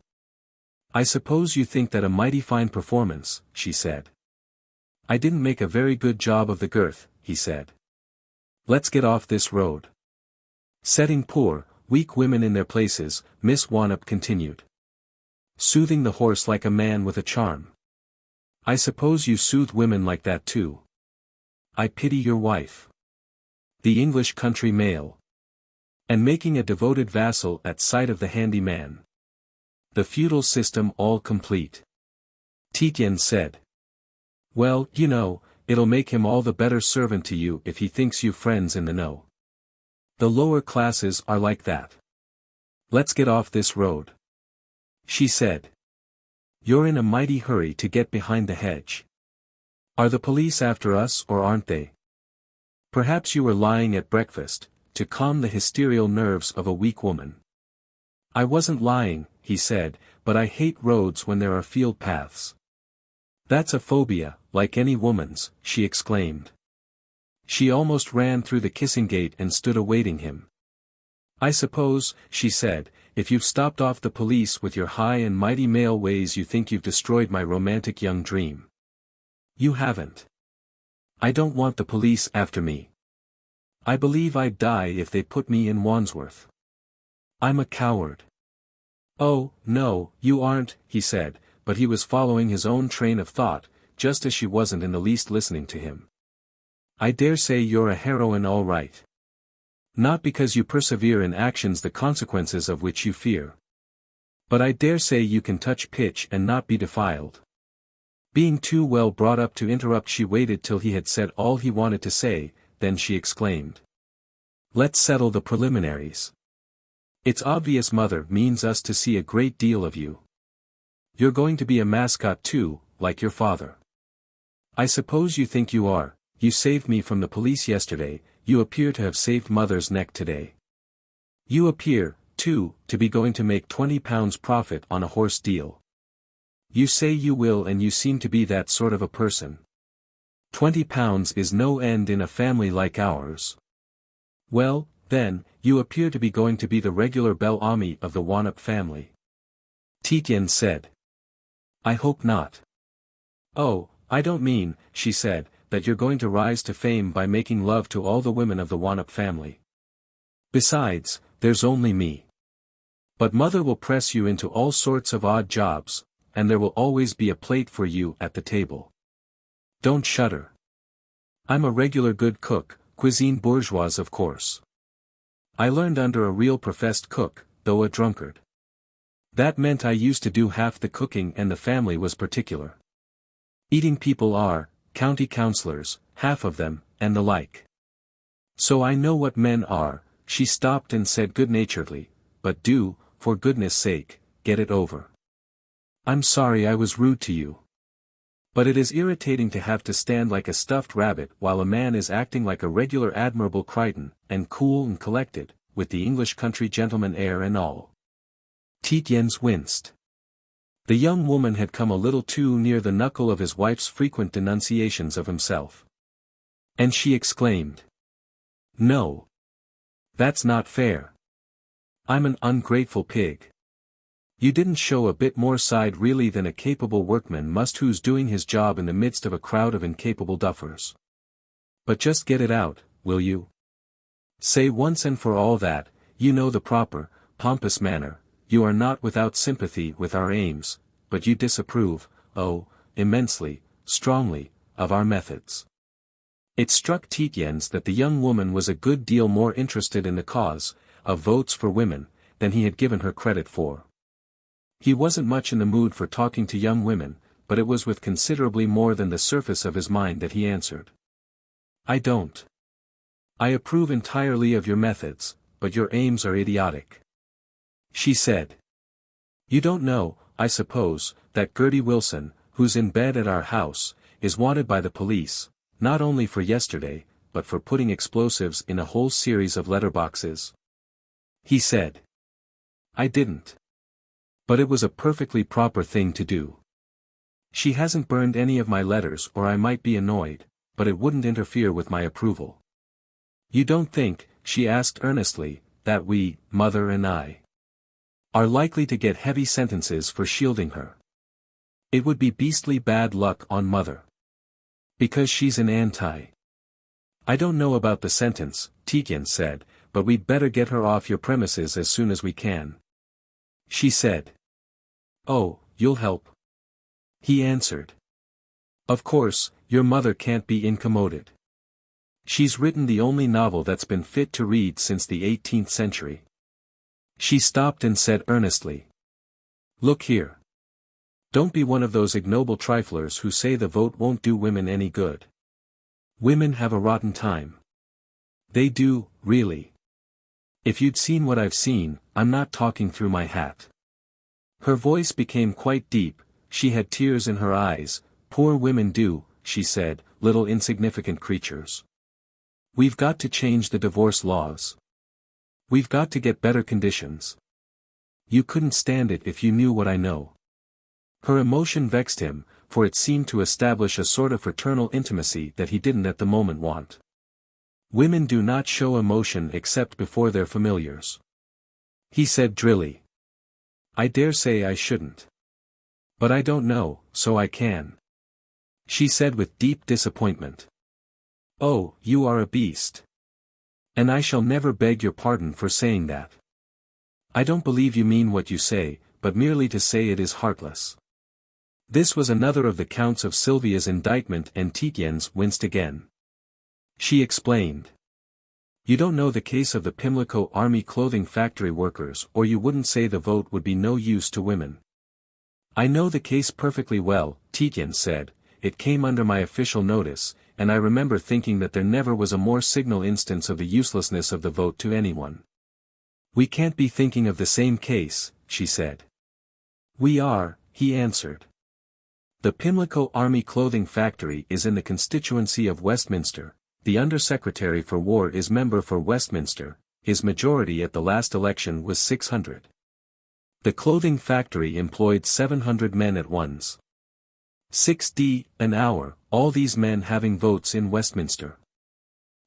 "I suppose you think that a mighty fine performance," she said. "I didn't make a very good job of the girth," he said. "Let's get off this road." Setting poor, weak women in their places, Miss Wannop continued. Soothing the horse like a man with a charm. "I suppose you soothe women like that too. I pity your wife. The English country male. And making a devoted vassal at sight of the handy man. The feudal system all complete." Tietjens said. "Well, you know, it'll make him all the better servant to you if he thinks you friends in the know. The lower classes are like that. Let's get off this road," she said. "You're in a mighty hurry to get behind the hedge. Are the police after us or aren't they? Perhaps you were lying at breakfast, to calm the hysterial nerves of a weak woman." "I wasn't lying," he said, "but I hate roads when there are field paths." "That's a phobia, like any woman's," she exclaimed. She almost ran through the kissing gate and stood awaiting him. "I suppose," she said, "if you've stopped off the police with your high and mighty male ways you think you've destroyed my romantic young dream. You haven't. I don't want the police after me. I believe I'd die if they put me in Wandsworth. I'm a coward." "Oh, no, you aren't," he said, but he was following his own train of thought, just as she wasn't in the least listening to him. "I dare say you're a heroine all right. Not because you persevere in actions the consequences of which you fear. But I dare say you can touch pitch and not be defiled." Being too well brought up to interrupt, she waited till he had said all he wanted to say, then she exclaimed. "Let's settle the preliminaries. It's obvious mother means us to see a great deal of you. You're going to be a mascot too, like your father. I suppose you think you are. You saved me from the police yesterday, you appear to have saved mother's neck today. You appear, too, to be going to make £20 profit on a horse deal. You say you will and you seem to be that sort of a person. £20 is no end in a family like ours. Well, then, you appear to be going to be the regular bel ami of the Wannop family." Tietjens said. "I hope not." "Oh, I don't mean," she said, "that you're going to rise to fame by making love to all the women of the Wannop family. Besides, there's only me. But mother will press you into all sorts of odd jobs, and there will always be a plate for you at the table. Don't shudder. I'm a regular good cook, cuisine bourgeoise of course. I learned under a real professed cook, though a drunkard. That meant I used to do half the cooking and the family was particular. Eating people are, county councillors, half of them, and the like. So I know what men are." She stopped and said good-naturedly, "But do, for goodness sake, get it over. I'm sorry I was rude to you. But it is irritating to have to stand like a stuffed rabbit while a man is acting like a regular Admirable Crichton, and cool and collected, with the English country gentleman air and all." Tietjens winced. The young woman had come a little too near the knuckle of his wife's frequent denunciations of himself. And she exclaimed. "No. That's not fair. I'm an ungrateful pig. You didn't show a bit more side really than a capable workman must who's doing his job in the midst of a crowd of incapable duffers. But just get it out, will you? Say once and for all that, you know the proper, pompous manner, you are not without sympathy with our aims, but you disapprove, oh, immensely, strongly, of our methods. It struck Tietjens that the young woman was a good deal more interested in the cause of votes for women than he had given her credit for. He wasn't much in the mood for talking to young women, but it was with considerably more than the surface of his mind that he answered. I don't. I approve entirely of your methods, but your aims are idiotic. She said. You don't know, I suppose, that Gertie Wilson, who's in bed at our house, is wanted by the police, not only for yesterday, but for putting explosives in a whole series of letterboxes. He said. I didn't. But it was a perfectly proper thing to do. She hasn't burned any of my letters or I might be annoyed, but it wouldn't interfere with my approval. You don't think, she asked earnestly, that we, Mother and I, are likely to get heavy sentences for shielding her? It would be beastly bad luck on Mother. Because she's an anti. I don't know about the sentence, Tietjens said, but we'd better get her off your premises as soon as we can. She said. Oh, you'll help. He answered. Of course, your mother can't be incommoded. She's written the only novel that's been fit to read since the 18th century. She stopped and said earnestly. Look here. Don't be one of those ignoble triflers who say the vote won't do women any good. Women have a rotten time. They do, really. If you'd seen what I've seen, I'm not talking through my hat. Her voice became quite deep, she had tears in her eyes. Poor women do, she said, little insignificant creatures. We've got to change the divorce laws. We've got to get better conditions. You couldn't stand it if you knew what I know. Her emotion vexed him, for it seemed to establish a sort of fraternal intimacy that he didn't at the moment want. Women do not show emotion except before their familiars. He said drily. I dare say I shouldn't. But I don't know, so I can. She said with deep disappointment. Oh, you are a beast. And I shall never beg your pardon for saying that. I don't believe you mean what you say, but merely to say it is heartless. This was another of the counts of Sylvia's indictment and Tietjens winced again. She explained. You don't know the case of the Pimlico Army clothing factory workers or you wouldn't say the vote would be no use to women. I know the case perfectly well, Tietjens said, it came under my official notice, and I remember thinking that there never was a more signal instance of the uselessness of the vote to anyone. We can't be thinking of the same case, she said. We are, he answered. The Pimlico Army clothing factory is in the constituency of Westminster, the Under-Secretary for War is member for Westminster, his majority at the last election was 600. The clothing factory employed 700 men at once. 6d an hour, all these men having votes in Westminster.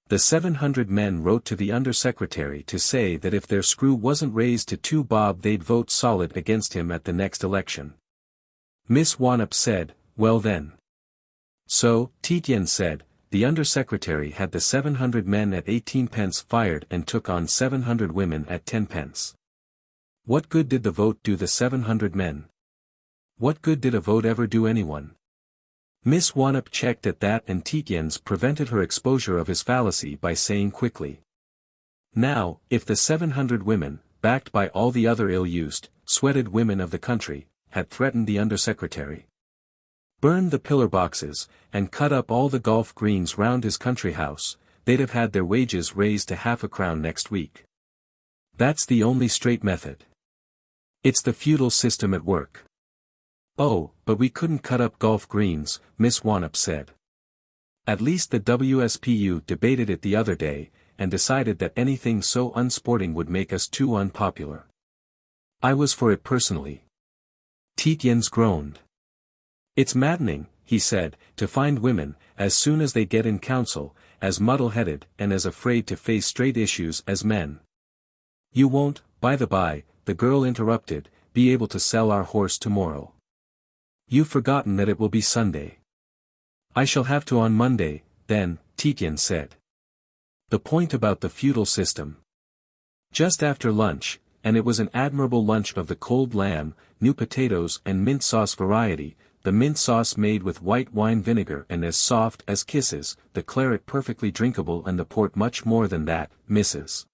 The 700 men wrote to the Under-Secretary to say that if their screw wasn't raised to 2 bob they'd vote solid against him at the next election. Miss Wannop said, well then. So, Tietjens said, the Under-Secretary had the 700 men at 18 pence fired and took on 700 women at 10 pence. What good did the vote do the 700 men? What good did a vote ever do anyone? Miss Wannop checked at that and Tietjens prevented her exposure of his fallacy by saying quickly. Now, if the 700 women, backed by all the other ill-used, sweated women of the country, had threatened the Under-Secretary, burned the pillar boxes, and cut up all the golf greens round his country house, they'd have had their wages raised to half a crown next week. That's the only straight method. It's the feudal system at work. Oh, but we couldn't cut up golf greens, Miss Wannop said. At least the WSPU debated it the other day, and decided that anything so unsporting would make us too unpopular. I was for it personally. Tietjens groaned. It's maddening, he said, to find women, as soon as they get in council, as muddle-headed and as afraid to face straight issues as men. You won't, by the by, the girl interrupted, be able to sell our horse tomorrow. You've forgotten that it will be Sunday. I shall have to on Monday, then, Tietjens said. The point about the feudal system. Just after lunch, and it was an admirable lunch of the cold lamb, new potatoes and mint sauce variety, the mint sauce made with white wine vinegar and as soft as kisses, the claret perfectly drinkable and the port much more than that, Mrs.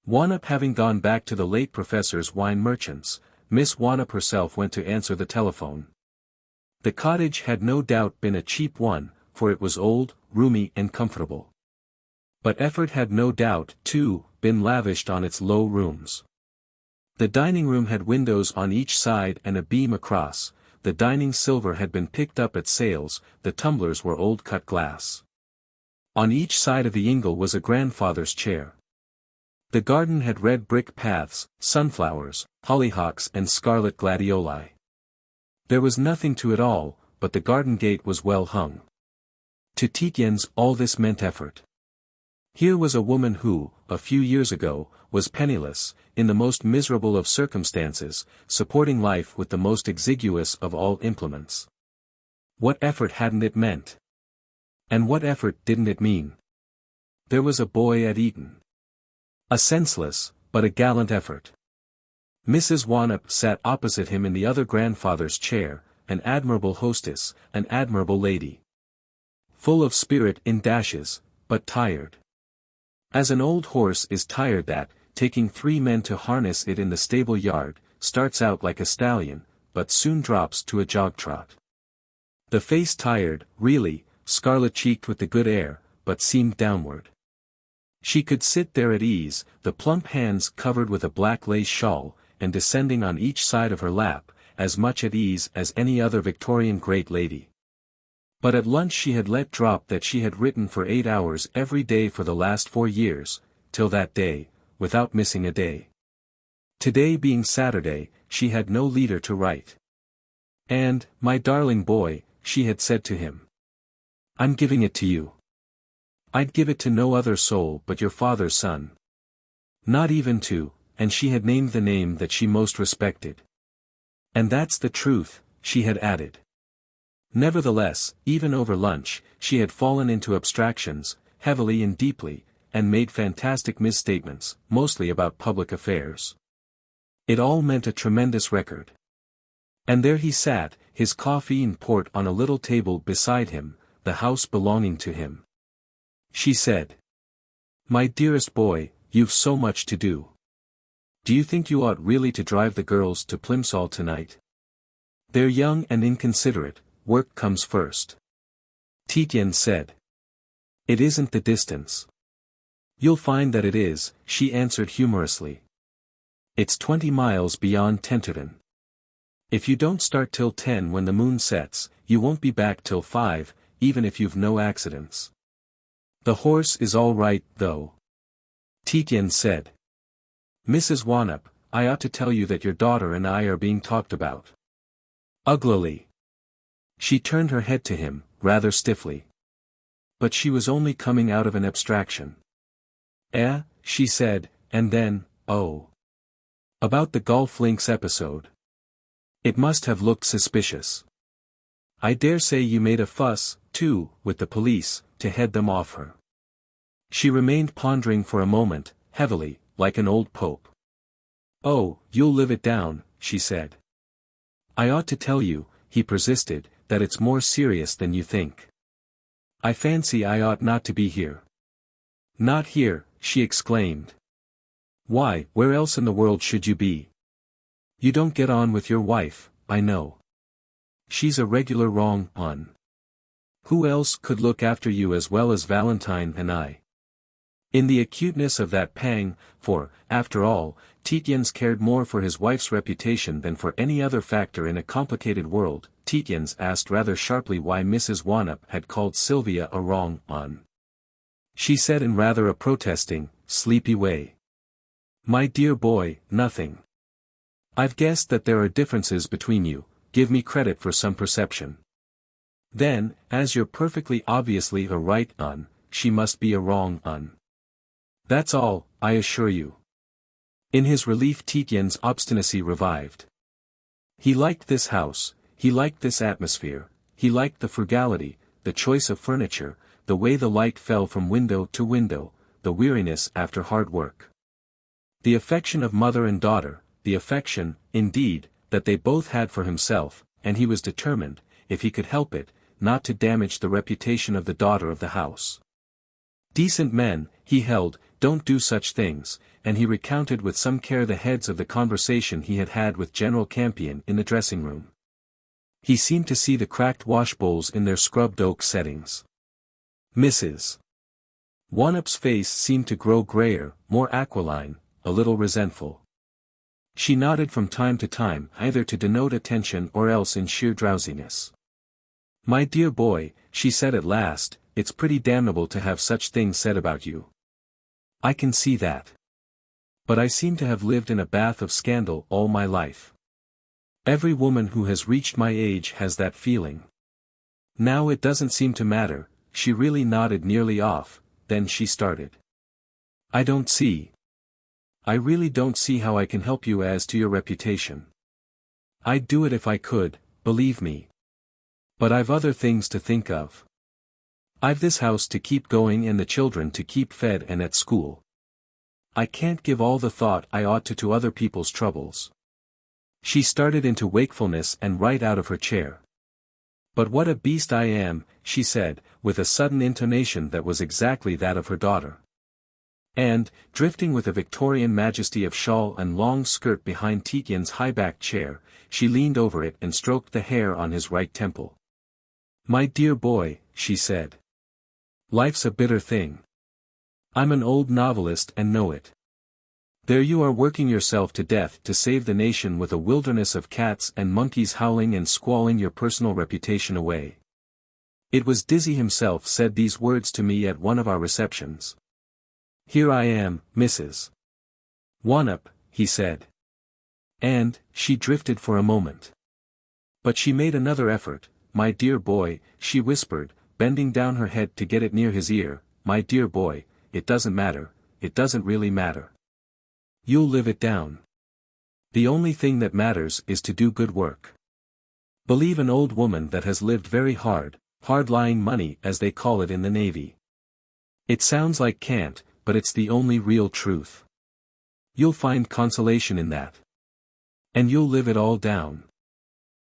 Wannop having gone back to the late professor's wine merchants, Miss Wannop herself went to answer the telephone. The cottage had no doubt been a cheap one, for it was old, roomy and comfortable. But effort had no doubt, too, been lavished on its low rooms. The dining room had windows on each side and a beam across, the dining silver had been picked up at sales, the tumblers were old cut glass. On each side of the ingle was a grandfather's chair. The garden had red brick paths, sunflowers, hollyhocks and scarlet gladioli. There was nothing to it all, but the garden gate was well hung. To Tietjens all this meant effort. Here was a woman who, a few years ago, was penniless, in the most miserable of circumstances, supporting life with the most exiguous of all implements. What effort hadn't it meant? And what effort didn't it mean? There was a boy at Eton. A senseless, but a gallant effort. Mrs. Wannop sat opposite him in the other grandfather's chair, an admirable hostess, an admirable lady. Full of spirit in dashes, but tired. As an old horse is tired that, taking 3 men to harness it in the stable yard, starts out like a stallion, but soon drops to a jog-trot. The face tired, really, scarlet-cheeked with the good air, but seemed downward. She could sit there at ease, the plump hands covered with a black lace shawl, and descending on each side of her lap, as much at ease as any other Victorian great lady. But at lunch she had let drop that she had written for 8 hours every day for the last 4 years, till that day, without missing a day. Today being Saturday, she had no leader to write. And, my darling boy, she had said to him, I'm giving it to you. I'd give it to no other soul but your father's son. Not even to, and she had named the name that she most respected. And that's the truth, she had added. Nevertheless, even over lunch, she had fallen into abstractions, heavily and deeply, and made fantastic misstatements, mostly about public affairs. It all meant a tremendous record. And there he sat, his coffee and port on a little table beside him, the house belonging to him. She said, My dearest boy, you've so much to do. Do you think you ought really to drive the girls to Plimsoll tonight? They're young and inconsiderate, work comes first. Tietjens said. It isn't the distance. You'll find that it is, she answered humorously. It's 20 miles beyond Tenterden. If you don't start till 10 when the moon sets, you won't be back till 5, even if you've no accidents. The horse is all right, though. Tietjens said. Mrs. Wannop, I ought to tell you that your daughter and I are being talked about. Uglily. She turned her head to him, rather stiffly. But she was only coming out of an abstraction. She said, and then, oh. About the golf links episode. It must have looked suspicious. I dare say you made a fuss, too, with the police, to head them off her. She remained pondering for a moment, heavily, like an old pope. Oh, you'll live it down, she said. I ought to tell you, he persisted, that it's more serious than you think. I fancy I ought not to be here. Not here, she exclaimed. Why, where else in the world should you be? You don't get on with your wife, I know. She's a regular wrong-un. Who else could look after you as well as Valentine and I? In the acuteness of that pang, for, after all, Tietjens cared more for his wife's reputation than for any other factor in a complicated world, Tietjens asked rather sharply why Mrs. Wannop had called Sylvia a wrong-un. She said in rather a protesting, sleepy way. My dear boy, nothing. I've guessed that there are differences between you, give me credit for some perception. Then, as you're perfectly obviously a right-un, she must be a wrong-un. That's all, I assure you. In his relief Tietjens' obstinacy revived. He liked this house, he liked this atmosphere, he liked the frugality, the choice of furniture, the way the light fell from window to window, the weariness after hard work. The affection of mother and daughter, the affection, indeed, that they both had for himself, and he was determined, if he could help it, not to damage the reputation of the daughter of the house. Decent men, he held, don't do such things, and he recounted with some care the heads of the conversation he had had with General Campion in the dressing-room. He seemed to see the cracked washbowls in their scrubbed oak settings. Mrs. Wannup's face seemed to grow grayer, more aquiline, a little resentful. She nodded from time to time, either to denote attention or else in sheer drowsiness. "My dear boy," she said at last, "it's pretty damnable to have such things said about you. I can see that. But I seem to have lived in a bath of scandal all my life. Every woman who has reached my age has that feeling. Now it doesn't seem to matter." She really nodded nearly off, then she started. "I really don't see how I can help you as to your reputation. I'd do it if I could, believe me. But I've other things to think of. I've this house to keep going and the children to keep fed and at school. I can't give all the thought I ought to other people's troubles." She started into wakefulness and right out of her chair. "But what a beast I am," she said, with a sudden intonation that was exactly that of her daughter. And, drifting with a Victorian majesty of shawl and long skirt behind Tietjens' high-backed chair, she leaned over it and stroked the hair on his right temple. "My dear boy," she said. "Life's a bitter thing. I'm an old novelist and know it. There you are working yourself to death to save the nation with a wilderness of cats and monkeys howling and squalling your personal reputation away. It was Dizzy himself said these words to me at one of our receptions. Here I am, Mrs. Wannup, he said. And, she drifted for a moment. But she made another effort. My dear boy, she whispered, bending down her head to get it near his ear, my dear boy, it doesn't matter, it doesn't really matter. You'll live it down. The only thing that matters is to do good work. Believe an old woman that has lived very hard-lying money as they call it in the Navy. It sounds like cant, but it's the only real truth. You'll find consolation in that. And you'll live it all down.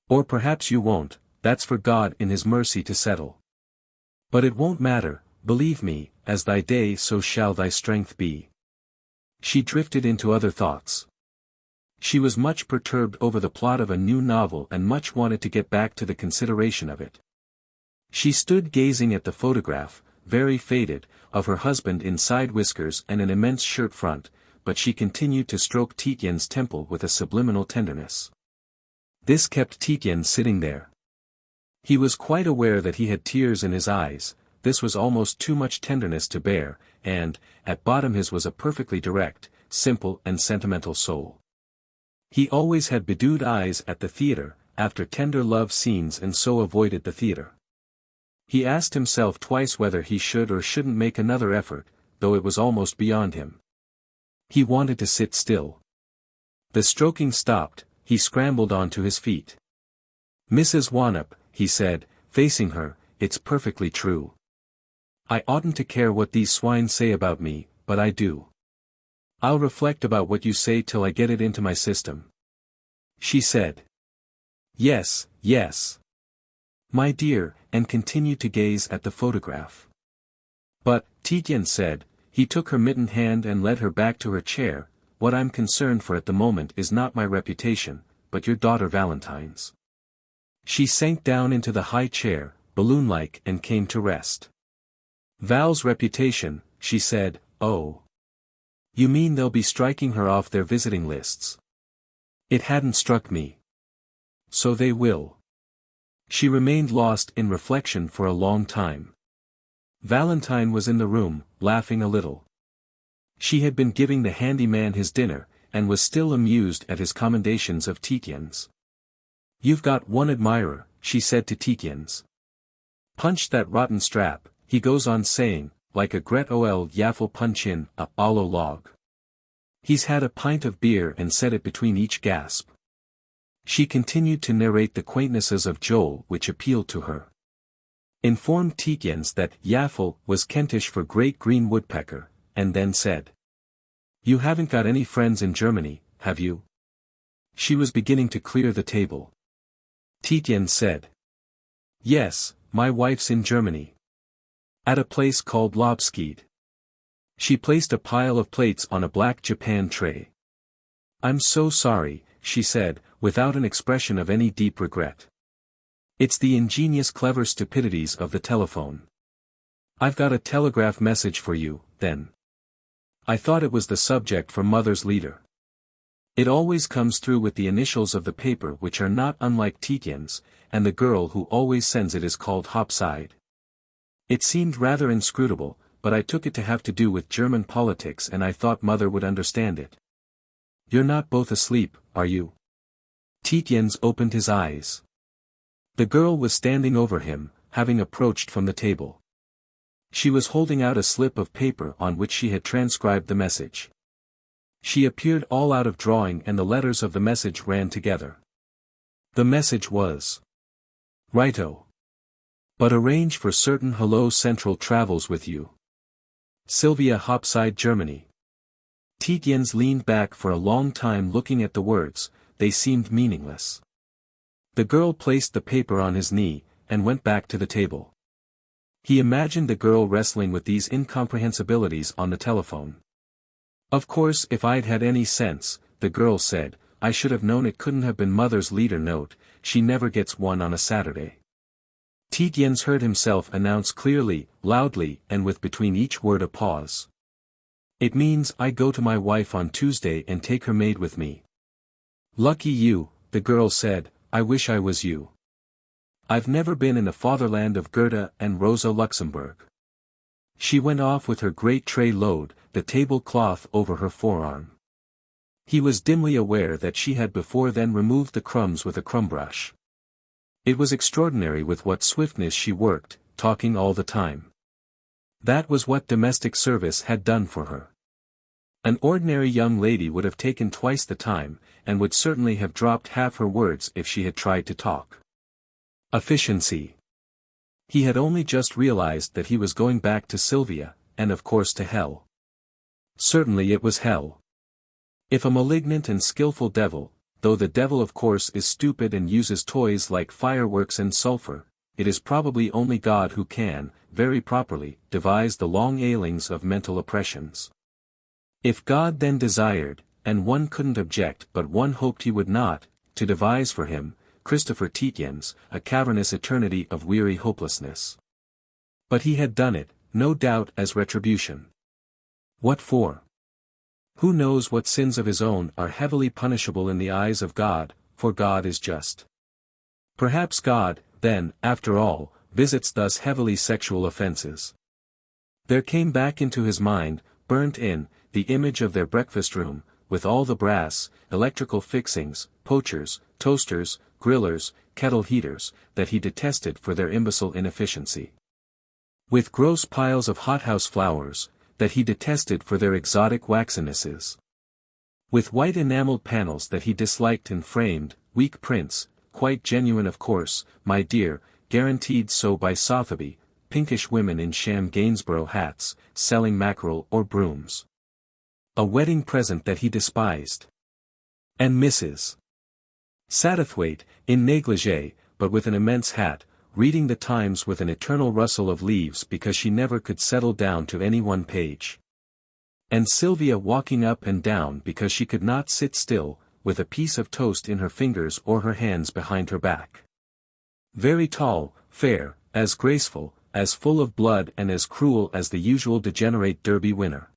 Or perhaps you won't, that's for God in His mercy to settle. But it won't matter, believe me, as thy day so shall thy strength be. She drifted into other thoughts. She was much perturbed over the plot of a new novel and much wanted to get back to the consideration of it. She stood gazing at the photograph, very faded, of her husband in side whiskers and an immense shirt front, but she continued to stroke Tietjens' temple with a subliminal tenderness. This kept Tietjens sitting there. He was quite aware that he had tears in his eyes. This was almost too much tenderness to bear, and, at bottom his was a perfectly direct, simple and sentimental soul. He always had bedewed eyes at the theatre, after tender love scenes and so avoided the theatre. He asked himself twice whether he should or shouldn't make another effort, though it was almost beyond him. He wanted to sit still. The stroking stopped, he scrambled onto his feet. Mrs. Wannup, he said, facing her, it's perfectly true. I oughtn't to care what these swine say about me, but I do. I'll reflect about what you say till I get it into my system. She said. Yes, yes. My dear, and continued to gaze at the photograph. But, Tietjens said, he took her mittened hand and led her back to her chair, what I'm concerned for at the moment is not my reputation, but your daughter Valentine's. She sank down into the high chair, balloon-like and came to rest. Val's reputation, she said, oh. You mean they'll be striking her off their visiting lists? It hadn't struck me. So they will. She remained lost in reflection for a long time. Valentine was in the room, laughing a little. She had been giving the handy man his dinner, and was still amused at his commendations of Tietjens. You've got one admirer, she said to Tietjens. Punch that rotten strap, he goes on saying, like a Gret ol Yaffle punch-in, a hollow log. He's had a pint of beer and said it between each gasp. She continued to narrate the quaintnesses of Joel which appealed to her. Informed Tietjens that Yaffle was Kentish for great green woodpecker, and then said. You haven't got any friends in Germany, have you? She was beginning to clear the table. Tietjens said. Yes, my wife's in Germany. At a place called Lobskeed. She placed a pile of plates on a black Japan tray. I'm so sorry, she said, without an expression of any deep regret. It's the ingenious clever stupidities of the telephone. I've got a telegraph message for you, then. I thought it was the subject for Mother's leader. It always comes through with the initials of the paper which are not unlike Tietjens, and the girl who always sends it is called Hopside. It seemed rather inscrutable, but I took it to have to do with German politics and I thought Mother would understand it. You're not both asleep, are you? Tietjens opened his eyes. The girl was standing over him, having approached from the table. She was holding out a slip of paper on which she had transcribed the message. She appeared all out of drawing and the letters of the message ran together. The message was: Righto. But arrange for certain Hello Central travels with you. Sylvia Hopside Germany. Tietjens leaned back for a long time looking at the words, they seemed meaningless. The girl placed the paper on his knee, and went back to the table. He imagined the girl wrestling with these incomprehensibilities on the telephone. Of course if I'd had any sense, the girl said, I should have known it couldn't have been Mother's leader note, she never gets one on a Saturday. Tietjens heard himself announce clearly, loudly and with between each word a pause. It means I go to my wife on Tuesday and take her maid with me. Lucky you, the girl said, I wish I was you. I've never been in the fatherland of Goethe and Rosa Luxemburg. She went off with her great tray load, the tablecloth over her forearm. He was dimly aware that she had before then removed the crumbs with a crumb brush. It was extraordinary with what swiftness she worked, talking all the time. That was what domestic service had done for her. An ordinary young lady would have taken twice the time, and would certainly have dropped half her words if she had tried to talk. Efficiency. He had only just realized that he was going back to Sylvia, and of course to hell. Certainly it was hell. If a malignant and skillful devil, though the devil of course is stupid and uses toys like fireworks and sulfur, it is probably only God who can, very properly, devise the long ailings of mental oppressions. If God then desired, and one couldn't object but one hoped he would not, to devise for him, Christopher Tietjens, a cavernous eternity of weary hopelessness. But he had done it, no doubt as retribution. What for? Who knows what sins of his own are heavily punishable in the eyes of God, for God is just. Perhaps God, then, after all, visits thus heavily sexual offenses. There came back into his mind, burnt in, the image of their breakfast room, with all the brass, electrical fixings, poachers, toasters, grillers, kettle heaters, that he detested for their imbecile inefficiency. With gross piles of hothouse flowers, that he detested for their exotic waxenesses. With white enameled panels that he disliked and framed, weak prints, quite genuine of course, my dear, guaranteed so by Sotheby, pinkish women in sham Gainsborough hats, selling mackerel or brooms. A wedding present that he despised. And Mrs. Satterthwaite, in negligee, but with an immense hat, reading the Times with an eternal rustle of leaves because she never could settle down to any one page. And Sylvia walking up and down because she could not sit still, with a piece of toast in her fingers or her hands behind her back. Very tall, fair, as graceful, as full of blood and as cruel as the usual degenerate Derby winner.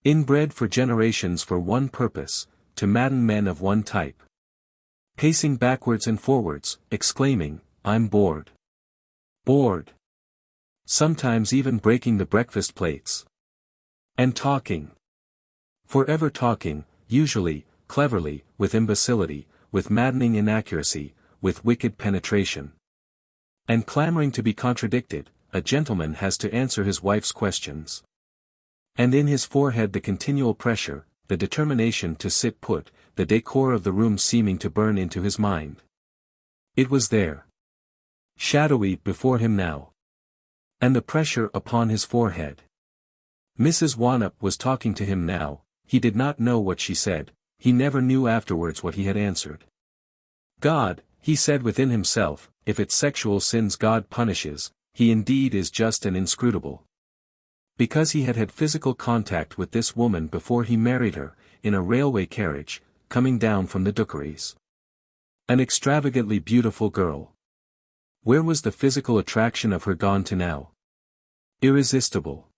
Inbred for generations for one purpose, to madden men of one type. Pacing backwards and forwards, exclaiming, I'm bored. Bored. Sometimes even breaking the breakfast plates. And talking. Forever talking, usually, cleverly, with imbecility, with maddening inaccuracy, with wicked penetration. And clamoring to be contradicted, a gentleman has to answer his wife's questions. And in his forehead the continual pressure, the determination to sit put, the decor of the room seeming to burn into his mind. It was there. Shadowy before him now. And the pressure upon his forehead. Mrs. Wannop was talking to him now, he did not know what she said, he never knew afterwards what he had answered. God, He said within himself, if it's sexual sins God punishes, he indeed is just and inscrutable. Because he had had physical contact with this woman before he married her, in a railway carriage, coming down from the Duckeries. An extravagantly beautiful girl. Where was the physical attraction of her gone to now? Irresistible.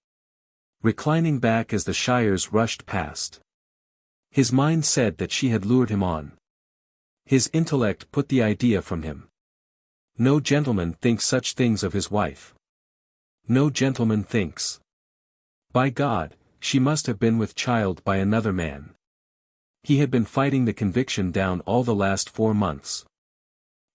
Reclining back as the Shires rushed past. His mind said that she had lured him on. His intellect put the idea from him. No gentleman thinks such things of his wife. No gentleman thinks. By God, she must have been with child by another man. He had been fighting the conviction down all the last 4 months.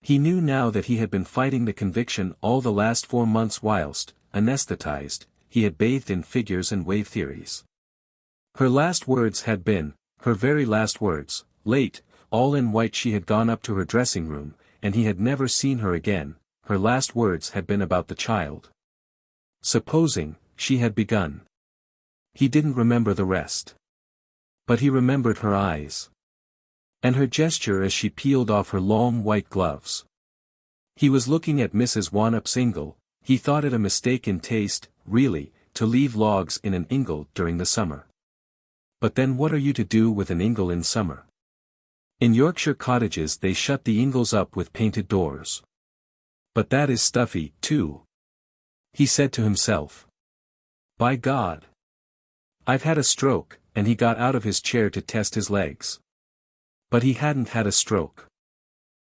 He knew now that he had been fighting the conviction all the last 4 months whilst, anesthetized, he had bathed in figures and wave theories. Her last words had been, her very last words, late, all in white she had gone up to her dressing room, and he had never seen her again, her last words had been about the child. Supposing, she had begun. He didn't remember the rest. But he remembered her eyes. And her gesture as she peeled off her long white gloves. He was looking at Mrs. Wannop's ingle, he thought it a mistake in taste, really, to leave logs in an ingle during the summer. But then what are you to do with an ingle in summer? In Yorkshire cottages they shut the ingles up with painted doors. But that is stuffy, too. He said to himself. By God! I've had a stroke, and he got out of his chair to test his legs. But he hadn't had a stroke.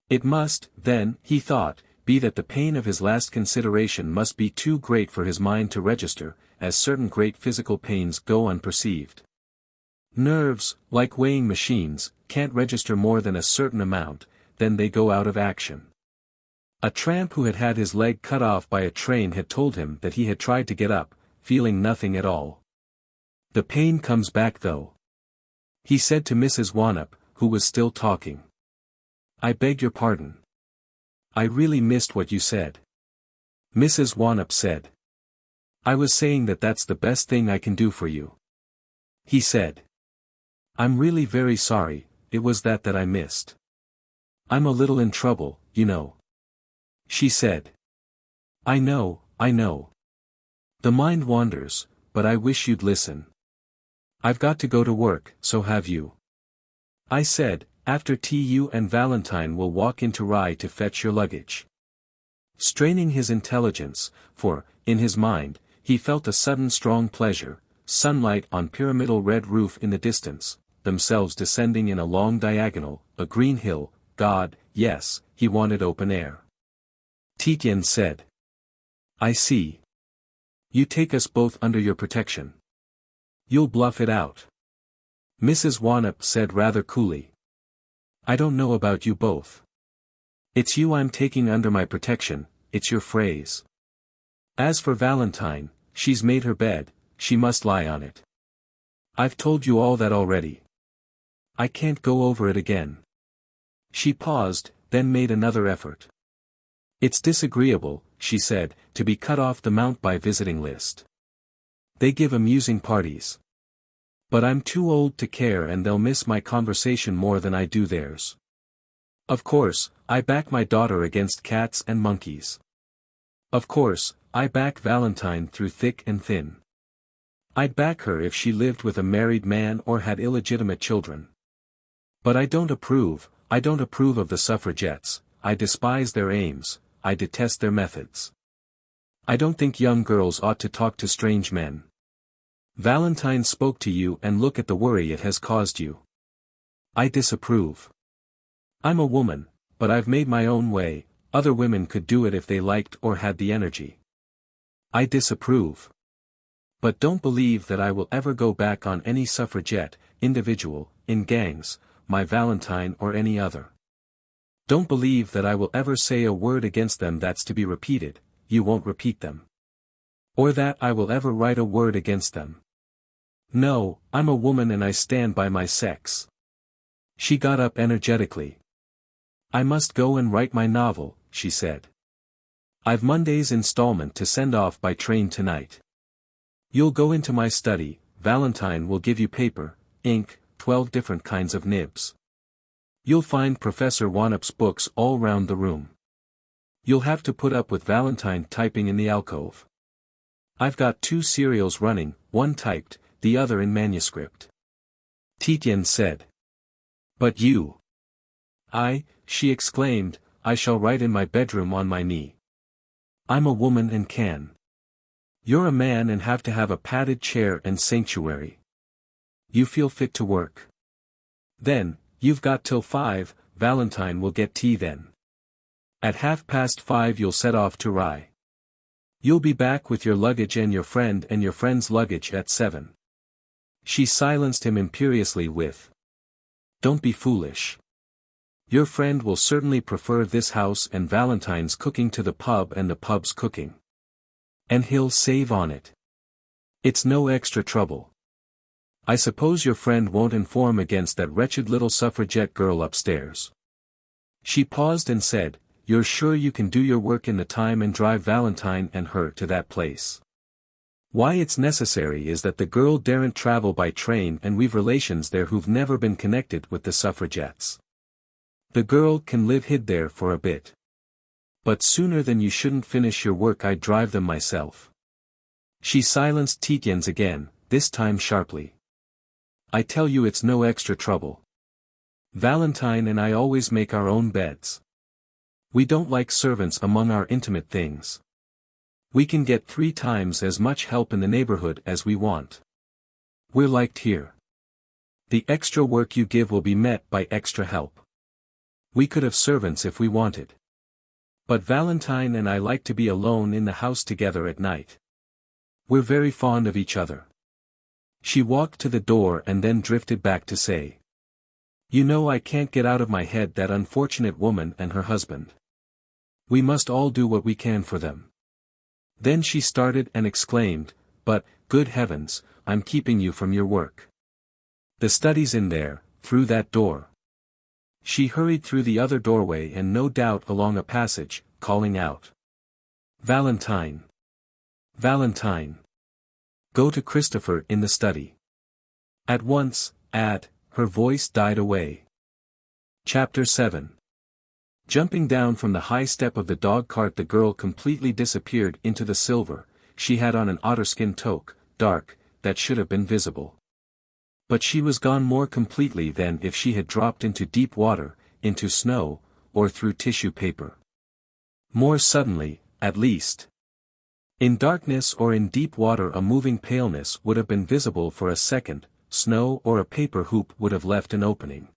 It must, then, he thought, be that the pain of his last consideration must be too great for his mind to register, as certain great physical pains go unperceived. Nerves, like weighing machines, can't register more than a certain amount, then they go out of action. A tramp who had had his leg cut off by a train had told him that he had tried to get up, feeling nothing at all. The pain comes back though. He said to Mrs. Wannop, who was still talking. I beg your pardon. I really missed what you said. Mrs. Wannop said. I was saying that that's the best thing I can do for you. He said. I'm really very sorry, it was that I missed. I'm a little in trouble, you know. She said. I know. The mind wanders, but I wish you'd listen. I've got to go to work, so have you. I said, after tea you and Valentine will walk into Rye to fetch your luggage. Straining his intelligence, for, in his mind, he felt a sudden strong pleasure, sunlight on pyramidal red roof in the distance, themselves descending in a long diagonal, a green hill, God, yes, he wanted open air. Tietjens said. I see. You take us both under your protection. You'll bluff it out. Mrs. Wannop said rather coolly. I don't know about you both. It's you I'm taking under my protection, it's your phrase. As for Valentine, she's made her bed, she must lie on it. I've told you all that already. I can't go over it again. She paused, then made another effort. It's disagreeable, she said, to be cut off the Mount by visiting list. They give amusing parties. But I'm too old to care and they'll miss my conversation more than I do theirs. Of course, I back my daughter against cats and monkeys. Of course, I back Valentine through thick and thin. I'd back her if she lived with a married man or had illegitimate children. But I don't approve of the suffragettes, I despise their aims, I detest their methods. I don't think young girls ought to talk to strange men. Valentine spoke to you and look at the worry it has caused you. I disapprove. I'm a woman, but I've made my own way, other women could do it if they liked or had the energy. I disapprove. But don't believe that I will ever go back on any suffragette, individual, in gangs, my Valentine or any other. Don't believe that I will ever say a word against them that's to be repeated, you won't repeat them. Or that I will ever write a word against them. No, I'm a woman and I stand by my sex. She got up energetically. I must go and write my novel, she said. I've Monday's installment to send off by train tonight. You'll go into my study, Valentine will give you paper, ink, 12 different kinds of nibs. You'll find Professor Wanup's books all round the room. You'll have to put up with Valentine typing in the alcove. I've got 2 serials running, one typed, the other in manuscript. Tietjens said. But you. She exclaimed, I shall write in my bedroom on my knee. I'm a woman and can. You're a man and have to have a padded chair and sanctuary. You feel fit to work. Then, you've got till 5, Valentine will get tea then. At 5:30 you'll set off to Rye. You'll be back with your luggage and your friend's luggage at 7. She silenced him imperiously with. Don't be foolish. Your friend will certainly prefer this house and Valentine's cooking to the pub and the pub's cooking. And he'll save on it. It's no extra trouble. I suppose your friend won't inform against that wretched little suffragette girl upstairs. She paused and said, You're sure you can do your work in the time and drive Valentine and her to that place? Why it's necessary is that the girl daren't travel by train and we've relations there who've never been connected with the suffragettes. The girl can live hid there for a bit. But sooner than you shouldn't finish your work I'd drive them myself. She silenced Tietjens again, this time sharply. I tell you it's no extra trouble. Valentine and I always make our own beds. We don't like servants among our intimate things. We can get 3 times as much help in the neighborhood as we want. We're liked here. The extra work you give will be met by extra help. We could have servants if we wanted. But Valentine and I like to be alone in the house together at night. We're very fond of each other. She walked to the door and then drifted back to say. You know I can't get out of my head that unfortunate woman and her husband. We must all do what we can for them. Then she started and exclaimed, But, good heavens, I'm keeping you from your work. The study's in there, through that door. She hurried through the other doorway and no doubt along a passage, calling out. Valentine. Valentine. Go to Christopher in the study. At once, her voice died away. Chapter 7. Jumping down from the high step of the dog-cart the girl completely disappeared into the silver. She had on an otterskin toque, dark, that should have been visible. But she was gone more completely than if she had dropped into deep water, into snow, or through tissue paper. More suddenly, at least. In darkness or in deep water a moving paleness would have been visible for a second, snow or a paper hoop would have left an opening.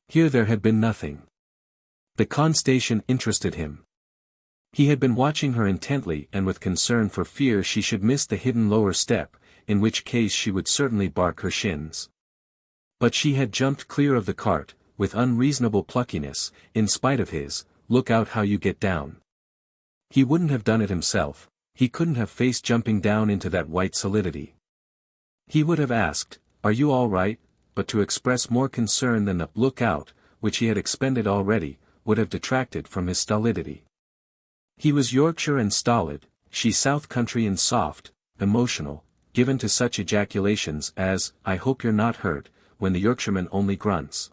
Here there had been nothing. The constation interested him. He had been watching her intently and with concern for fear she should miss the hidden lower step, in which case she would certainly bark her shins. But she had jumped clear of the cart, with unreasonable pluckiness, in spite of his, look out how you get down. He wouldn't have done it himself, he couldn't have faced jumping down into that white solidity. He would have asked, Are you all right? But to express more concern than the look out, which he had expended already, would have detracted from his stolidity. He was Yorkshire and stolid, she South Country and soft, emotional, given to such ejaculations as, I hope you're not hurt, when the Yorkshireman only grunts.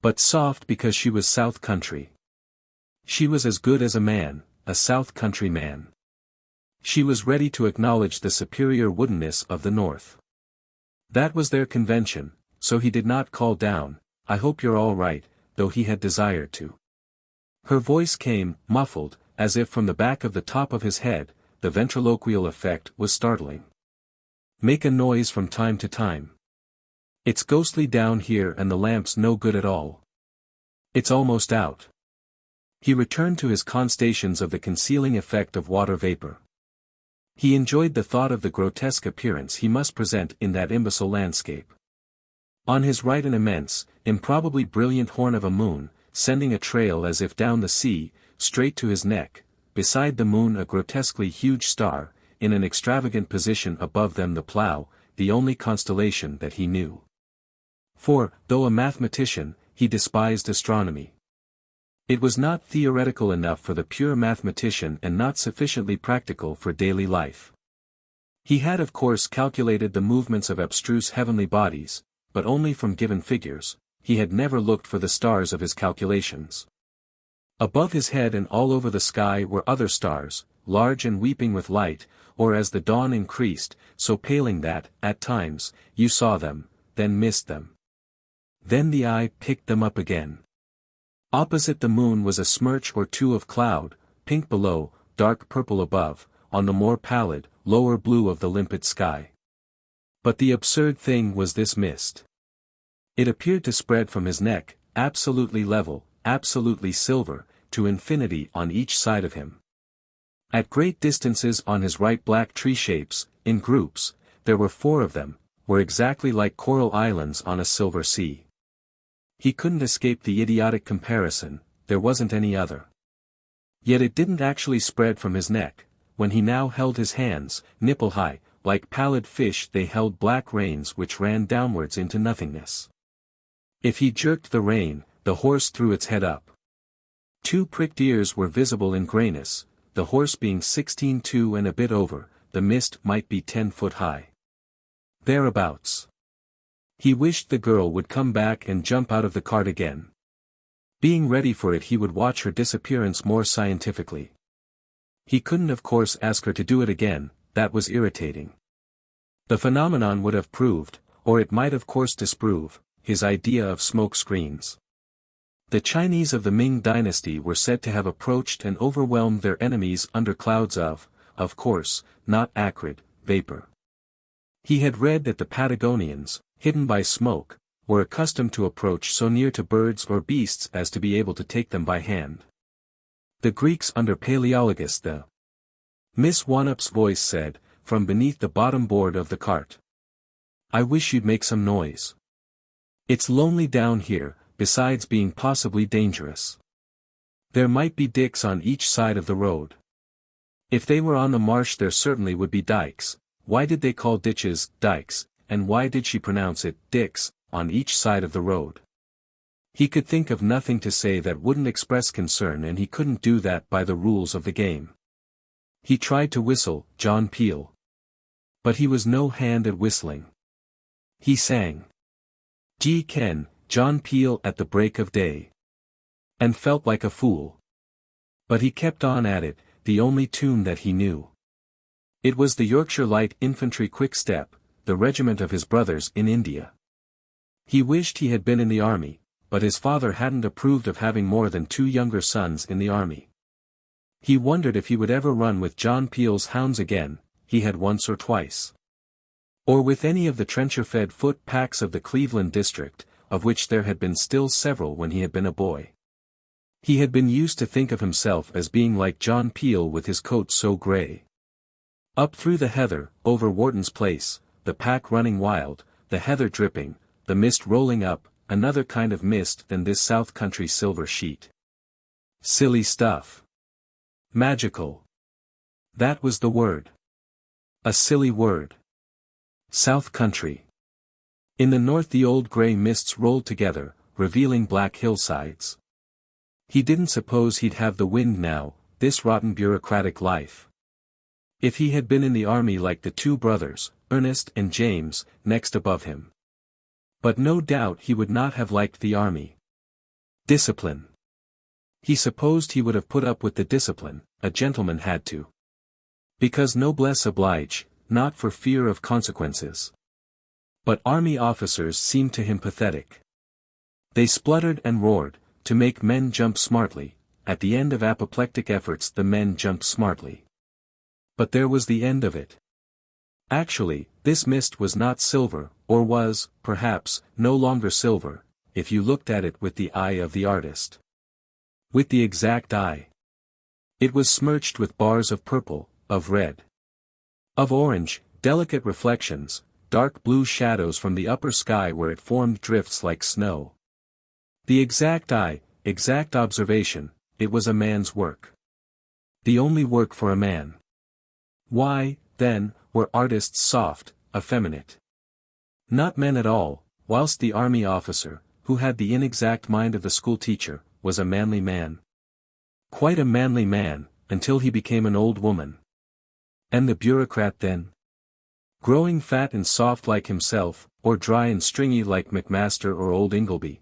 But soft because she was South Country. She was as good as a man, a South Country man. She was ready to acknowledge the superior woodenness of the North. That was their convention, so he did not call down, I hope you're all right, though he had desired to. Her voice came, muffled, as if from the back of the top of his head. The ventriloquial effect was startling. Make a noise from time to time. It's ghostly down here and the lamp's no good at all. It's almost out. He returned to his constations of the concealing effect of water vapor. He enjoyed the thought of the grotesque appearance he must present in that imbecile landscape. On his right an immense, improbably brilliant horn of a moon, sending a trail as if down the sea, straight to his neck, beside the moon a grotesquely huge star, in an extravagant position above them the plough, the only constellation that he knew. For, though a mathematician, he despised astronomy. It was not theoretical enough for the pure mathematician and not sufficiently practical for daily life. He had of course calculated the movements of abstruse heavenly bodies, but only from given figures. he had never looked for the stars of his calculations. Above his head and all over the sky were other stars, large and weeping with light, or as the dawn increased, so paling that, at times, you saw them, then missed them. Then the eye picked them up again. Opposite the moon was a smirch or two of cloud, pink below, dark purple above, on the more pallid, lower blue of the limpid sky. But the absurd thing was this mist. It appeared to spread from his neck, absolutely level, absolutely silver, to infinity on each side of him. At great distances on his right black tree shapes, in groups, there were 4 of them, were exactly like coral islands on a silver sea. He couldn't escape the idiotic comparison, there wasn't any other. Yet it didn't actually spread from his neck, when he now held his hands, nipple-high, like pallid fish they held black reins which ran downwards into nothingness. If he jerked the rein, the horse threw its head up. 2 pricked ears were visible in grayness, the horse being 16.2 and a bit over, the mist might be 10 foot high. Thereabouts. He wished the girl would come back and jump out of the cart again. Being ready for it, he would watch her disappearance more scientifically. He couldn't of course ask her to do it again, that was irritating. The phenomenon would have proved, or it might of course disprove, his idea of smoke screens. The Chinese of the Ming dynasty were said to have approached and overwhelmed their enemies under clouds of course, not acrid, vapor. He had read that the Patagonians, hidden by smoke, were accustomed to approach so near to birds or beasts as to be able to take them by hand. The Greeks under Paleologus, the Miss Wanup's voice said, from beneath the bottom board of the cart. I wish you'd make some noise. It's lonely down here, besides being possibly dangerous. There might be dicks on each side of the road. If they were on the marsh there certainly would be dikes. Why did they call ditches, dikes, and why did she pronounce it, dicks, on each side of the road? He could think of nothing to say that wouldn't express concern, and he couldn't do that by the rules of the game. He tried to whistle, John Peel. But he was no hand at whistling. He sang G. Ken, John Peel at the break of day. And felt like a fool. But he kept on at it, the only tune that he knew. It was the Yorkshire Light Infantry Quick Step, the regiment of his brothers in India. He wished he had been in the army, but his father hadn't approved of having more than 2 younger sons in the army. He wondered if he would ever run with John Peel's hounds again, he had once or twice. Or with any of the trencher-fed foot packs of the Cleveland district, of which there had been still several when he had been a boy. He had been used to think of himself as being like John Peel with his coat so grey. Up through the heather, over Wharton's place, the pack running wild, the heather dripping, the mist rolling up, another kind of mist than this south country silver sheet. Silly stuff. Magical. That was the word. A silly word. South country. In the north the old grey mists rolled together, revealing black hillsides. He didn't suppose he'd have the wind now, this rotten bureaucratic life. If he had been in the army like the 2 brothers, Ernest and James, next above him. But no doubt he would not have liked the army. Discipline. He supposed he would have put up with the discipline, a gentleman had to. Because noblesse oblige, not for fear of consequences. But army officers seemed to him pathetic. They spluttered and roared, to make men jump smartly. At the end of apoplectic efforts the men jumped smartly. But there was the end of it. Actually, this mist was not silver, or was, perhaps, no longer silver, if you looked at it with the eye of the artist. With the exact eye. It was smirched with bars of purple, of red, of orange, delicate reflections, dark blue shadows from the upper sky where it formed drifts like snow. The exact eye, exact observation, it was a man's work. The only work for a man. Why, then, were artists soft, effeminate? Not men at all, whilst the army officer, who had the inexact mind of the schoolteacher, was a manly man. Quite a manly man, until he became an old woman. And the bureaucrat then? Growing fat and soft like himself, or dry and stringy like Macmaster or old Ingleby.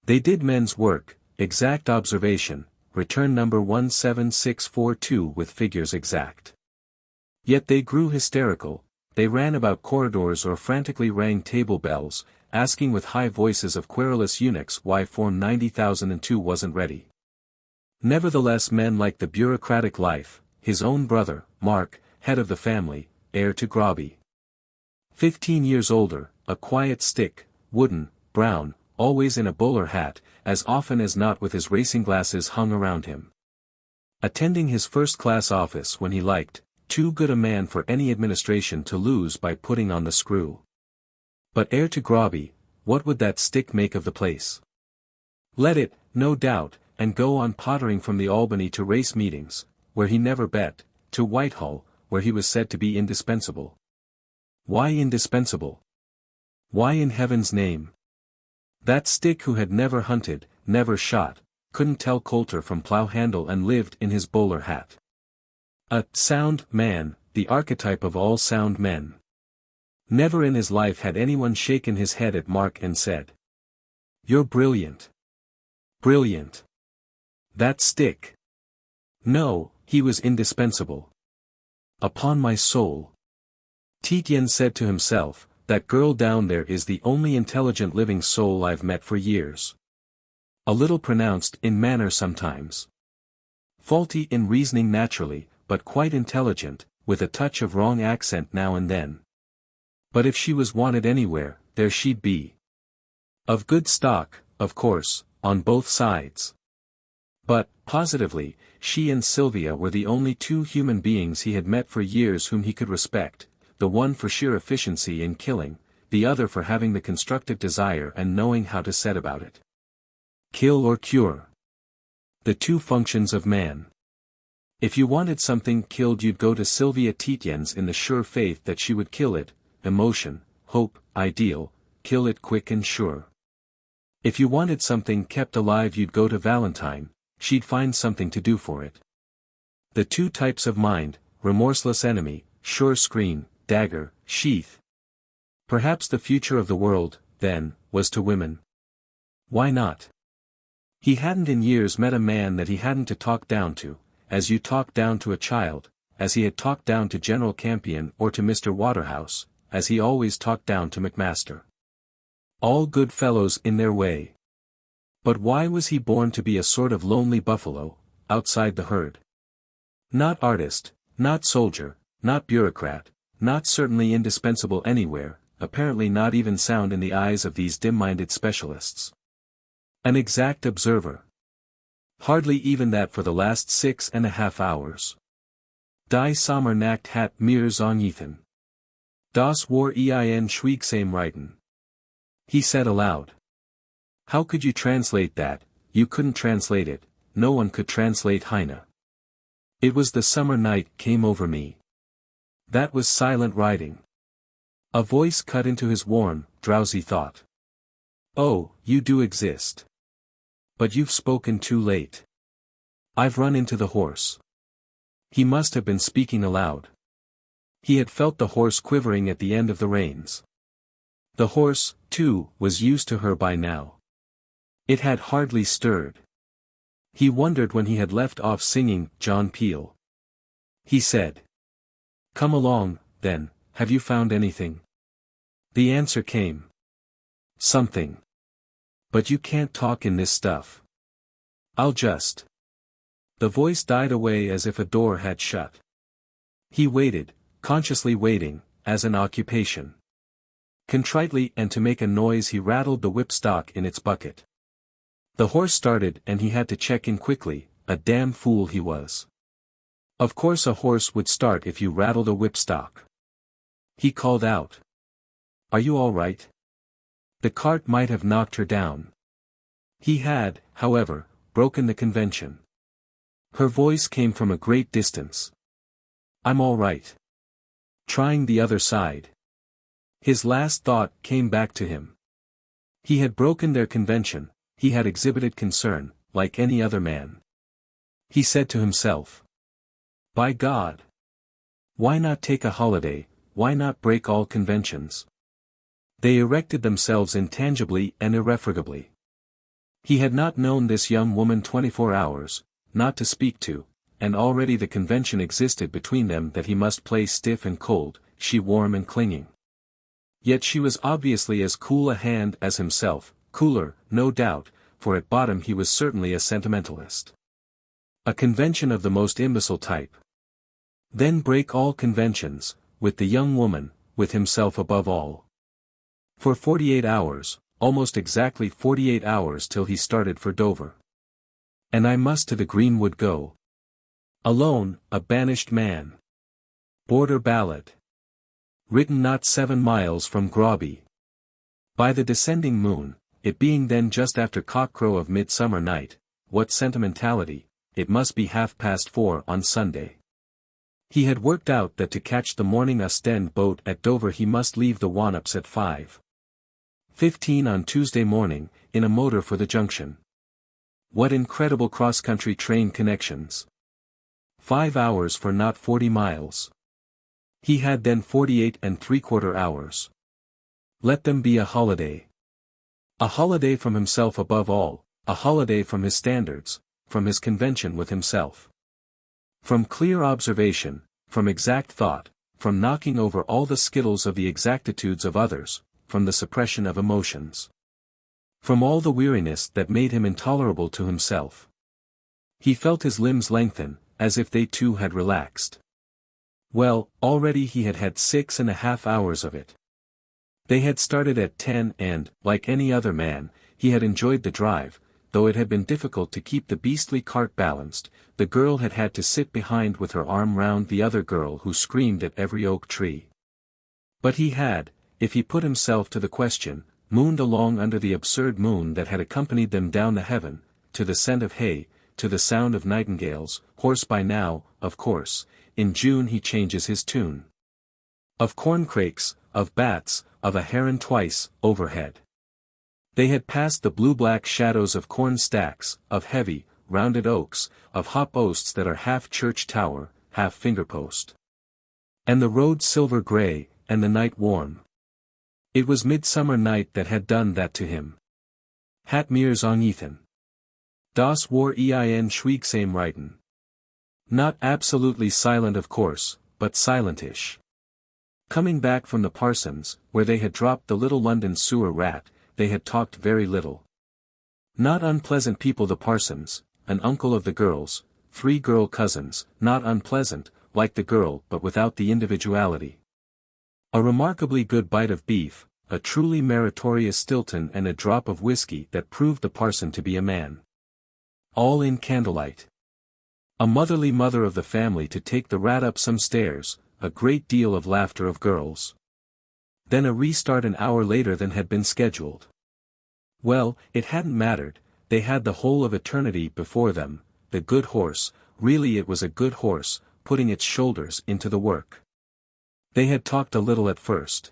They did men's work, exact observation, return number 17642 with figures exact. Yet they grew hysterical, they ran about corridors or frantically rang table bells, asking with high voices of querulous eunuchs why Form 90,002 wasn't ready. Nevertheless men liked the bureaucratic life, his own brother, Mark, head of the family, heir to Groby. 15 years older, a quiet stick, wooden, brown, always in a bowler hat, as often as not with his racing glasses hung around him. Attending his first-class office when he liked, too good a man for any administration to lose by putting on the screw. But heir to Groby, what would that stick make of the place? Let it, no doubt, and go on pottering from the Albany to race meetings, where he never bet, to Whitehall, where he was said to be indispensable. Why indispensable? Why in heaven's name? That stick who had never hunted, never shot, couldn't tell coulter from plough handle and lived in his bowler hat. A sound man, the archetype of all sound men. Never in his life had anyone shaken his head at Mark and said, "You're brilliant. Brilliant. That stick." No, he was indispensable. Upon my soul. Tietjens said to himself, that girl down there is the only intelligent living soul I've met for years. A little pronounced in manner sometimes. Faulty in reasoning naturally, but quite intelligent, with a touch of wrong accent now and then. But if she was wanted anywhere, there she'd be. Of good stock, of course, on both sides. But, positively, she and Sylvia were the only two human beings he had met for years whom he could respect, the one for sheer efficiency in killing, the other for having the constructive desire and knowing how to set about it. Kill or cure. The two functions of man. If you wanted something killed you'd go to Sylvia Tietjens in the sure faith that she would kill it, emotion, hope, ideal, kill it quick and sure. If you wanted something kept alive you'd go to Valentine, she'd find something to do for it. The two types of mind, remorseless enemy, sure screen, dagger, sheath. Perhaps the future of the world, then, was to women. Why not? He hadn't in years met a man that he hadn't to talk down to, as you talk down to a child, as he had talked down to General Campion or to Mr. Waterhouse, as he always talked down to Macmaster. All good fellows in their way. But why was he born to be a sort of lonely buffalo, outside the herd? Not artist, not soldier, not bureaucrat, not certainly indispensable anywhere, apparently not even sound in the eyes of these dim-minded specialists. An exact observer. Hardly even that for the last 6.5 hours. Die Sommer Nacht hat mir zongethan. Das war ein Schweigsam Reiten. He said aloud. How could you translate that? You couldn't translate it, no one could translate Heine. It was the summer night came over me. That was silent riding. A voice cut into his warm, drowsy thought. Oh, you do exist. But you've spoken too late. I've run into the horse. He must have been speaking aloud. He had felt the horse quivering at the end of the reins. The horse, too, was used to her by now. It had hardly stirred. He wondered when he had left off singing John Peel. He said. Come along, then, have you found anything? The answer came. Something. But you can't talk in this stuff. I'll just. The voice died away as if a door had shut. He waited, consciously waiting, as an occupation. Contritely and to make a noise he rattled the whipstock in its bucket. The horse started and he had to check in quickly, a damn fool he was. Of course a horse would start if you rattled a whipstock. He called out. Are you all right? The cart might have knocked her down. He had, however, broken the convention. Her voice came from a great distance. I'm all right. Trying the other side. His last thought came back to him. He had broken their convention, he had exhibited concern, like any other man. He said to himself. By God! Why not take a holiday, why not break all conventions? They erected themselves intangibly and irrefragably. He had not known this young woman 24 hours, not to speak to, and already the convention existed between them that he must play stiff and cold, she warm and clinging. Yet she was obviously as cool a hand as himself, cooler, no doubt, for at bottom he was certainly a sentimentalist. A convention of the most imbecile type. Then break all conventions, with the young woman, with himself above all. For 48 hours, almost exactly 48 hours till he started for Dover. And I must to the greenwood go. Alone, a banished man. Border ballad. Written not 7 miles from Groby. By the descending moon, it being then just after cockcrow of midsummer night, what sentimentality, it must be 4:30 on Sunday. He had worked out that to catch the morning Ostend boat at Dover he must leave the Wannops at 5:15 on Tuesday morning, in a motor for the junction. What incredible cross-country train connections! 5 hours for not 40 miles. He had then 48¾ hours. Let them be a holiday. A holiday from himself above all, a holiday from his standards, from his convention with himself. From clear observation, from exact thought, from knocking over all the skittles of the exactitudes of others, from the suppression of emotions. From all the weariness that made him intolerable to himself. He felt his limbs lengthen, as if they too had relaxed. Well, already he had had 6½ hours of it. They had started at 10 and, like any other man, he had enjoyed the drive, though it had been difficult to keep the beastly cart balanced. The girl had had to sit behind with her arm round the other girl who screamed at every oak tree. But he had, if he put himself to the question, mooned along under the absurd moon that had accompanied them down the heaven, to the scent of hay, to the sound of nightingales, hoarse by now, of course. In June he changes his tune. Of corncrakes, of bats, of a heron twice, overhead. They had passed the blue-black shadows of corn stacks, of heavy, rounded oaks, of hop oasts that are half church tower, half finger-post. And the road silver-grey, and the night warm. It was midsummer night that had done that to him. Het meers ongethan. Das war ein schweigsame Reiten. Not absolutely silent of course, but silentish. Coming back from the parson's, where they had dropped the little London sewer rat, they had talked very little. Not unpleasant people the parsons, an uncle of the girls, 3 girl cousins, not unpleasant, like the girl but without the individuality. A remarkably good bite of beef, a truly meritorious Stilton and a drop of whiskey that proved the parson to be a man. All in candlelight. A motherly mother of the family to take the rat up some stairs, a great deal of laughter of girls. Then a restart an hour later than had been scheduled. Well, it hadn't mattered, they had the whole of eternity before them. The good horse, really it was a good horse, putting its shoulders into the work. They had talked a little at first.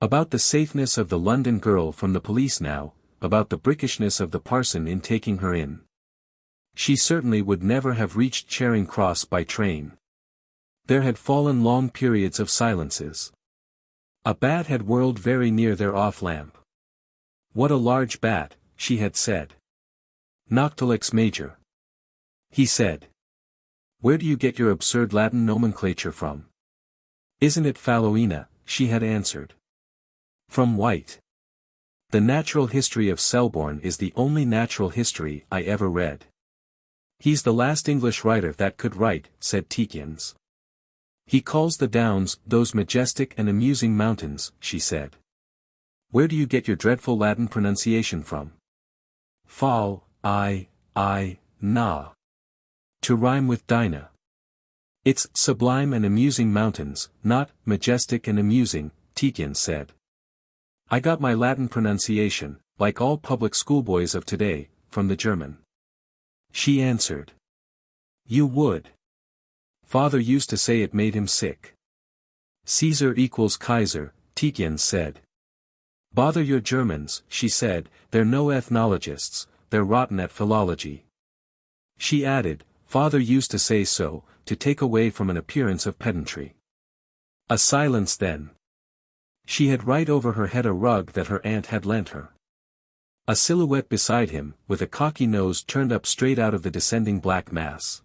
About the safeness of the London girl from the police now, about the brickishness of the parson in taking her in. She certainly would never have reached Charing Cross by train. There had fallen long periods of silences. A bat had whirled very near their off-lamp. What a large bat, she had said. Noctilix major. He said. Where do you get your absurd Latin nomenclature from? Isn't it Falloina, she had answered. From White. The natural history of Selborne is the only natural history I ever read. He's the last English writer that could write, said Tietjens. He calls the Downs those majestic and amusing mountains, she said. Where do you get your dreadful Latin pronunciation from? Fall, na. To rhyme with Dinah. It's sublime and amusing mountains, not majestic and amusing, Tietjens said. I got my Latin pronunciation, like all public schoolboys of today, from the German. She answered. You would. Father used to say it made him sick. Caesar equals Kaiser, Tietjens said. Bother your Germans, she said, they're no ethnologists, they're rotten at philology. She added, Father used to say so, to take away from an appearance of pedantry. A silence then. She had right over her head a rug that her aunt had lent her. A silhouette beside him, with a cocky nose turned up straight out of the descending black mass.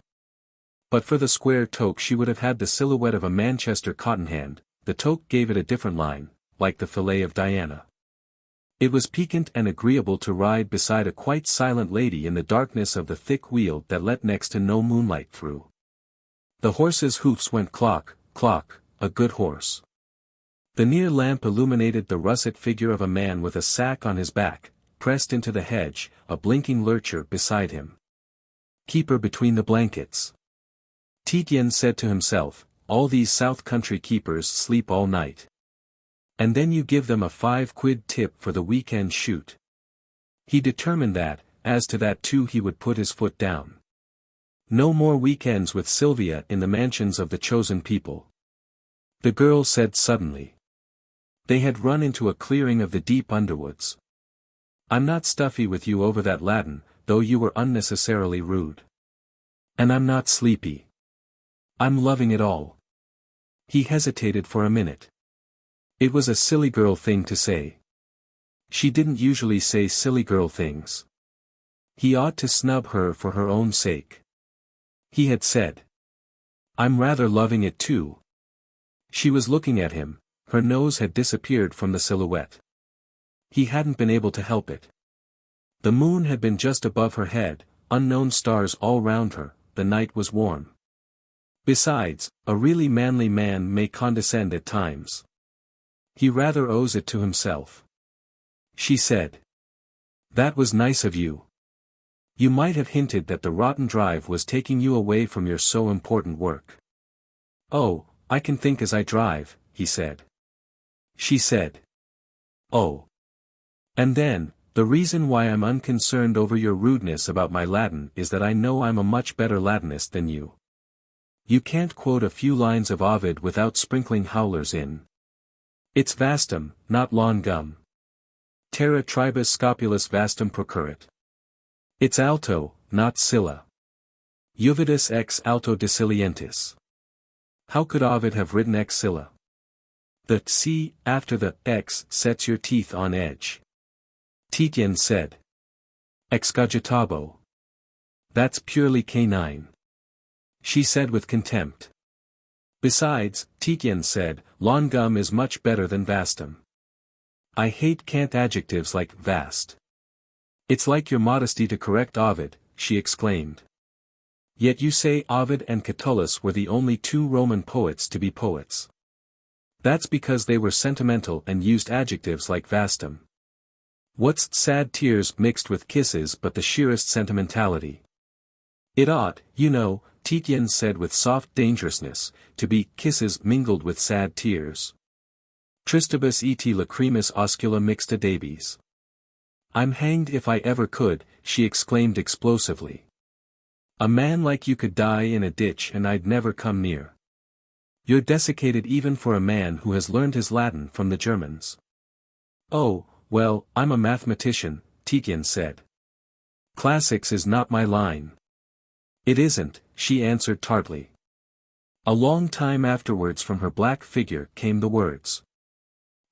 But for the square toque she would have had the silhouette of a Manchester cotton hand. The toque gave it a different line, like the fillet of Diana. It was piquant and agreeable to ride beside a quite silent lady in the darkness of the thick wheel that let next to no moonlight through. The horse's hoofs went clock, clock, a good horse. The near lamp illuminated the russet figure of a man with a sack on his back, pressed into the hedge, a blinking lurcher beside him. Keeper between the blankets. Tietjens said to himself, all these south country keepers sleep all night. And then you give them a 5 quid tip for the weekend shoot. He determined that, as to that too he would put his foot down. No more weekends with Sylvia in the mansions of the chosen people. The girl said suddenly. They had run into a clearing of the deep underwoods. I'm not stuffy with you over that Latin, though you were unnecessarily rude. And I'm not sleepy. I'm loving it all. He hesitated for a minute. It was a silly girl thing to say. She didn't usually say silly girl things. He ought to snub her for her own sake. He had said. I'm rather loving it too. She was looking at him, her nose had disappeared from the silhouette. He hadn't been able to help it. The moon had been just above her head, unknown stars all round her, the night was warm. Besides, a really manly man may condescend at times. He rather owes it to himself. She said. That was nice of you. You might have hinted that the rotten drive was taking you away from your so important work. Oh, I can think as I drive, he said. She said. Oh. And then, the reason why I'm unconcerned over your rudeness about my Latin is that I know I'm a much better Latinist than you. You can't quote a few lines of Ovid without sprinkling howlers in. It's vastum, not lawn gum. Terra tribus scopulus vastum procurit. It's alto, not scylla. Juvidus ex alto decilientis. How could Ovid have written ex scylla? The c after the x sets your teeth on edge. Tietjens said. Excogitabo. That's purely canine. She said with contempt. Besides, Tietjens said, lawn gum is much better than vastum. I hate cant adjectives like vast. It's like your modesty to correct Ovid, she exclaimed. Yet you say Ovid and Catullus were the only two Roman poets to be poets. That's because they were sentimental and used adjectives like vastum. What's sad tears mixed with kisses but the sheerest sentimentality? It ought, you know, Tietjens said with soft dangerousness, to be kisses mingled with sad tears. Tristibus et lacrimis oscula mixta debis. I'm hanged if I ever could, she exclaimed explosively. A man like you could die in a ditch and I'd never come near. You're desiccated even for a man who has learned his Latin from the Germans. Oh, well, I'm a mathematician, Tietjens said. Classics is not my line. It isn't, she answered tartly. A long time afterwards from her black figure came the words.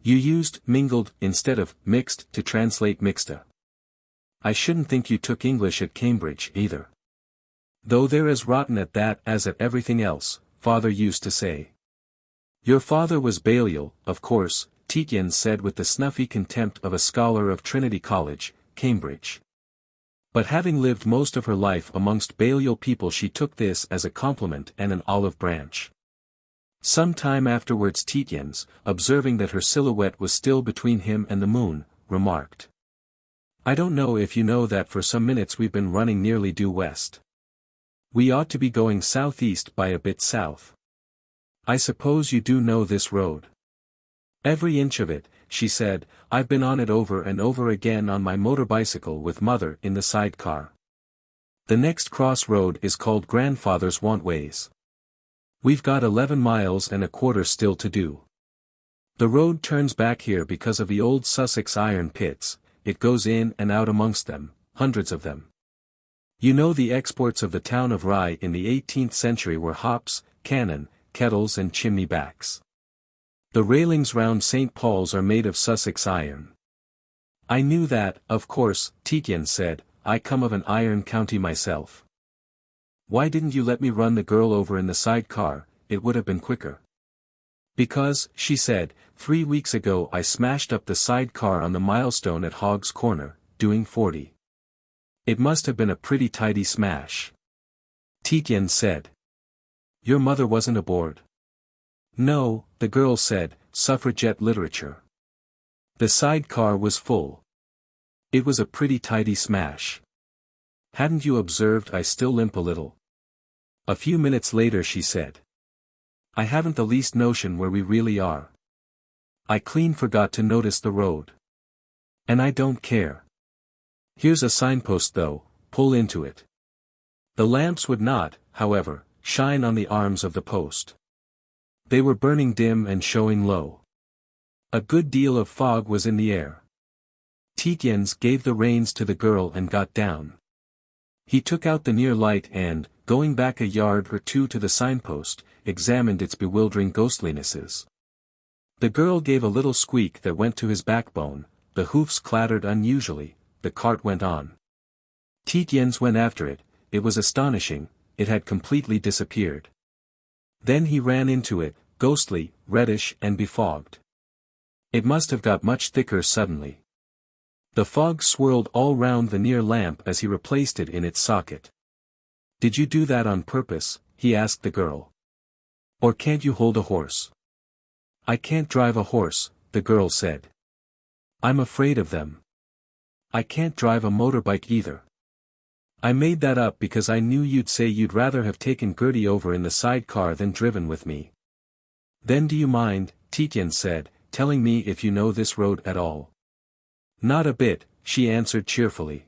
You used mingled instead of mixed to translate mixta. I shouldn't think you took English at Cambridge either. Though they're as rotten at that as at everything else, father used to say. Your father was Balliol, of course, Tietjens said with the snuffy contempt of a scholar of Trinity College, Cambridge. But having lived most of her life amongst Balliol people she took this as a compliment and an olive branch. Some time afterwards Tietjens, observing that her silhouette was still between him and the moon, remarked. I don't know if you know that for some minutes we've been running nearly due west. We ought to be going southeast by a bit south. I suppose you do know this road. Every inch of it, she said, I've been on it over and over again on my motor bicycle with mother in the sidecar. The next cross road is called Grandfather's Wantways. We've got 11 miles and a quarter still to do. The road turns back here because of the old Sussex iron pits, it goes in and out amongst them, hundreds of them. You know the exports of the town of Rye in the 18th century were hops, cannon, kettles and chimney backs. The railings round St. Paul's are made of Sussex iron. I knew that, of course, Tietjens said, I come of an iron county myself. Why didn't you let me run the girl over in the sidecar, it would have been quicker. Because, she said, 3 weeks ago I smashed up the sidecar on the milestone at Hogg's Corner, doing 40. It must have been a pretty tidy smash. Tietjens said. Your mother wasn't aboard? No, the girl said, suffragette literature. The sidecar was full. It was a pretty tidy smash. Hadn't you observed I still limp a little? A few minutes later she said. I haven't the least notion where we really are. I clean forgot to notice the road. And I don't care. Here's a signpost though, pull into it. The lamps would not, however, shine on the arms of the post. They were burning dim and showing low. A good deal of fog was in the air. Tietjens gave the reins to the girl and got down. He took out the near light and, going back a yard or two to the signpost, examined its bewildering ghostlinesses. The girl gave a little squeak that went to his backbone, the hoofs clattered unusually, the cart went on. Tietjens went after it, it was astonishing, it had completely disappeared. Then he ran into it, ghostly, reddish and befogged. It must have got much thicker suddenly. The fog swirled all round the near lamp as he replaced it in its socket. Did you do that on purpose? He asked the girl. Or can't you hold a horse? I can't drive a horse, the girl said. I'm afraid of them. I can't drive a motorbike either. I made that up because I knew you'd say you'd rather have taken Gertie over in the sidecar than driven with me. Then do you mind, Tietjens said, telling me if you know this road at all? Not a bit, she answered cheerfully.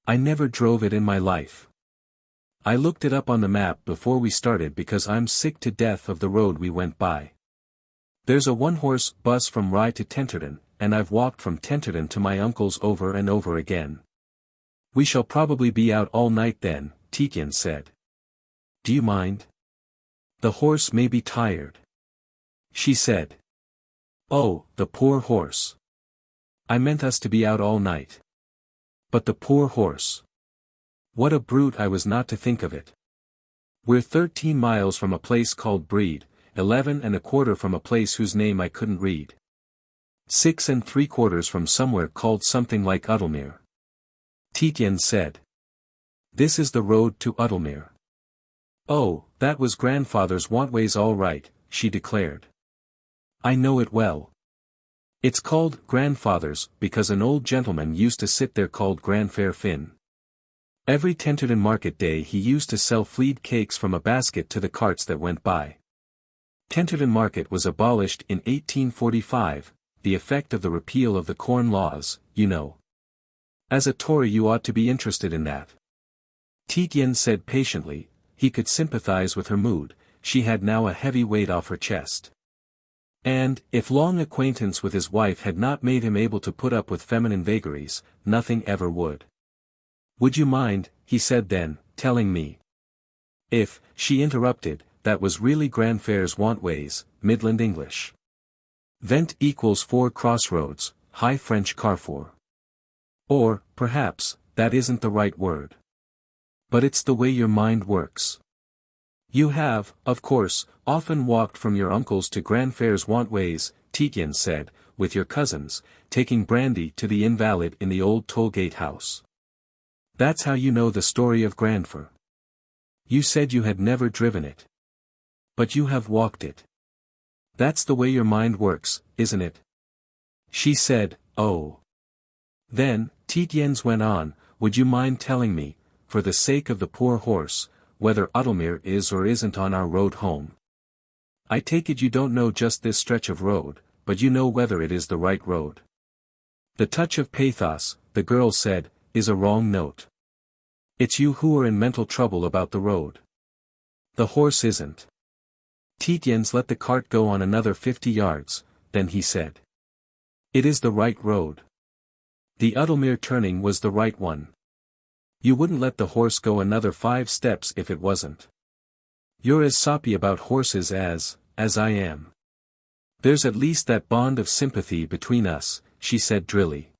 I never drove it in my life. I looked it up on the map before we started because I'm sick to death of the road we went by. There's a one-horse bus from Rye to Tenterden, and I've walked from Tenterden to my uncle's over and over again. We shall probably be out all night then, Tietjens said. Do you mind? The horse may be tired. She said. Oh, the poor horse. I meant us to be out all night. But the poor horse. What a brute I was not to think of it. We're 13 miles from a place called Breed, 11 1/4 from a place whose name I couldn't read. 6 3/4 from somewhere called something like Udalmere. Tietjens said. This is the road to Udalmere. Oh, that was grandfather's wantways all right, she declared. I know it well. It's called grandfather's because an old gentleman used to sit there called Grandfair Finn. Every Tenterden market day he used to sell flead cakes from a basket to the carts that went by. Tenterden market was abolished in 1845, the effect of the repeal of the Corn Laws, you know. As a Tory you ought to be interested in that. Tietjens said patiently, he could sympathize with her mood, she had now a heavy weight off her chest. And, if long acquaintance with his wife had not made him able to put up with feminine vagaries, nothing ever would. Would you mind, he said then, telling me? If, she interrupted, that was really Grandfair's wantways, Midland English. Vent equals 4 crossroads, High French Carrefour. Or, perhaps, that isn't the right word. But it's the way your mind works. You have, of course, often walked from your uncle's to Grandfair's wantways, Tietjens said, with your cousins, taking brandy to the invalid in the old toll-gate house. That's how you know the story of Grandfair. You said you had never driven it. But you have walked it. That's the way your mind works, isn't it? She said, oh. Then, Tietjens went on, would you mind telling me, for the sake of the poor horse, whether Udalmere is or isn't on our road home? I take it you don't know just this stretch of road, but you know whether it is the right road. The touch of pathos, the girl said, is a wrong note. It's you who are in mental trouble about the road. The horse isn't. Tietjens let the cart go on another 50 yards, then he said. It is the right road. The Udalmere turning was the right one. You wouldn't let the horse go another 5 steps if it wasn't. You're as soppy about horses as I am. There's at least that bond of sympathy between us, she said drily.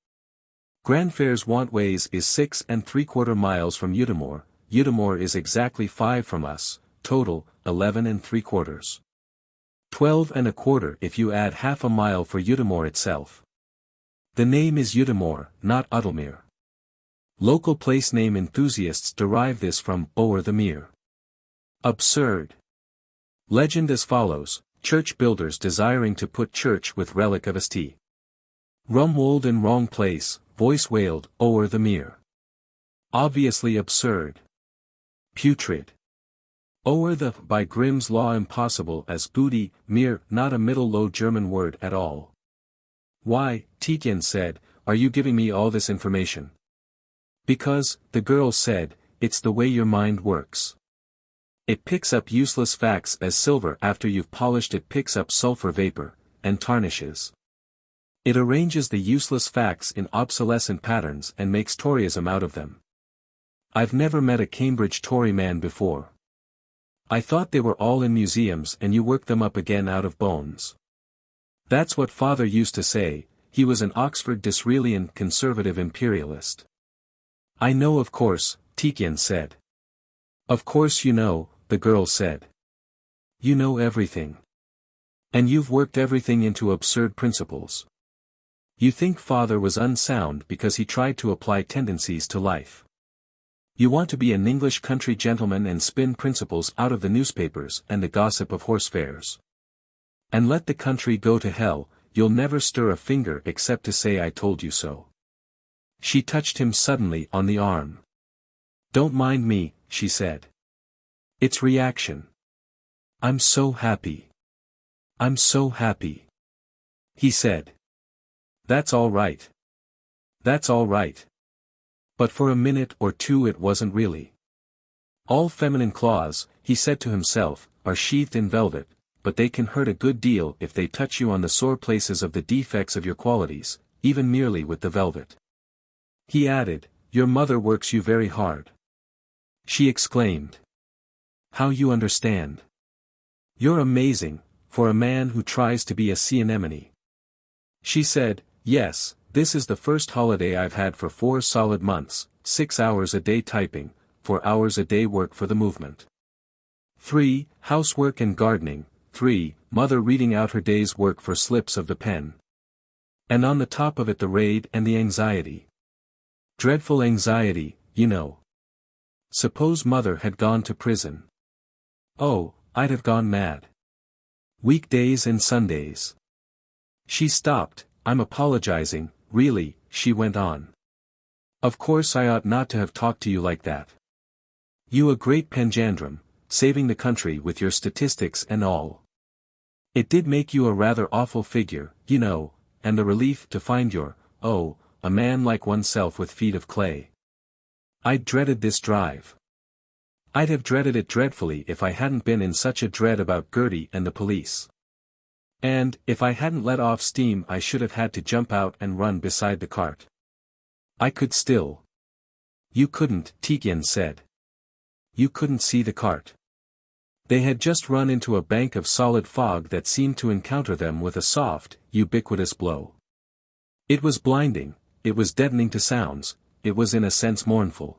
Grandfair's Wantways is 6¾ miles from Udimore. Udimore is exactly 5 from us, total, 11¾ 12¼ if you add half a mile for Udimore itself. The name is Udimore, not Udalmere. Local place name enthusiasts derive this from O'er the Mere. Absurd. Legend as follows: church builders desiring to put church with relic of st. Rumwold in wrong place, voice wailed, O'er the Mere. Obviously absurd. Putrid. O'er the by Grimm's law impossible as booty, mere, not a Middle Low German word at all. Why, Tietjens said, are you giving me all this information? Because, the girl said, it's the way your mind works. It picks up useless facts as silver after you've polished it picks up sulfur vapor, and tarnishes. It arranges the useless facts in obsolescent patterns and makes Toryism out of them. I've never met a Cambridge Tory man before. I thought they were all in museums and you work them up again out of bones. That's what father used to say. He was an Oxford Disraelian conservative imperialist. I know, of course, Tietjens said. Of course you know, the girl said. You know everything. And you've worked everything into absurd principles. You think father was unsound because he tried to apply tendencies to life. You want to be an English country gentleman and spin principles out of the newspapers and the gossip of horse fairs. And let the country go to hell, you'll never stir a finger except to say I told you so. She touched him suddenly on the arm. Don't mind me, she said. It's reaction. I'm so happy. I'm so happy. He said. That's all right. That's all right. But for a minute or two it wasn't really. All feminine claws, he said to himself, are sheathed in velvet, but they can hurt a good deal if they touch you on the sore places of the defects of your qualities, even merely with the velvet. He added, your mother works you very hard. She exclaimed. How you understand. You're amazing, for a man who tries to be a sea anemone. She said, yes. This is the first holiday I've had for 4 solid months, 6 hours a day typing, 4 hours a day work for the movement. 3. Housework and gardening, 3. Mother reading out her day's work for slips of the pen. And on the top of it the raid and the anxiety. Dreadful anxiety, you know. Suppose mother had gone to prison. Oh, I'd have gone mad. Weekdays and Sundays. She stopped. I'm apologizing. Really, she went on. Of course I ought not to have talked to you like that. You a great panjandrum, saving the country with your statistics and all. It did make you a rather awful figure, you know, and the relief to find you're, oh, a man like oneself with feet of clay. I'd dreaded this drive. I'd have dreaded it dreadfully if I hadn't been in such a dread about Gertie and the police. And, if I hadn't let off steam I should have had to jump out and run beside the cart. I could still. You couldn't, Tietjens said. You couldn't see the cart. They had just run into a bank of solid fog that seemed to encounter them with a soft, ubiquitous blow. It was blinding, it was deadening to sounds, it was in a sense mournful.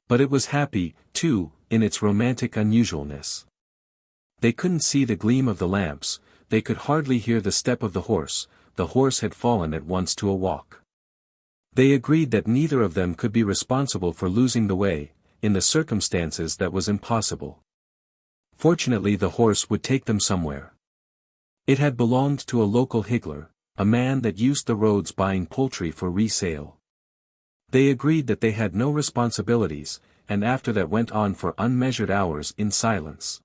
But it was happy, too, in its romantic unusualness. They couldn't see the gleam of the lamps. They could hardly hear the step of the horse had fallen at once to a walk. They agreed that neither of them could be responsible for losing the way, in the circumstances that was impossible. Fortunately the horse would take them somewhere. It had belonged to a local higgler, a man that used the roads buying poultry for resale. They agreed that they had no responsibilities, and after that went on for unmeasured hours in silence.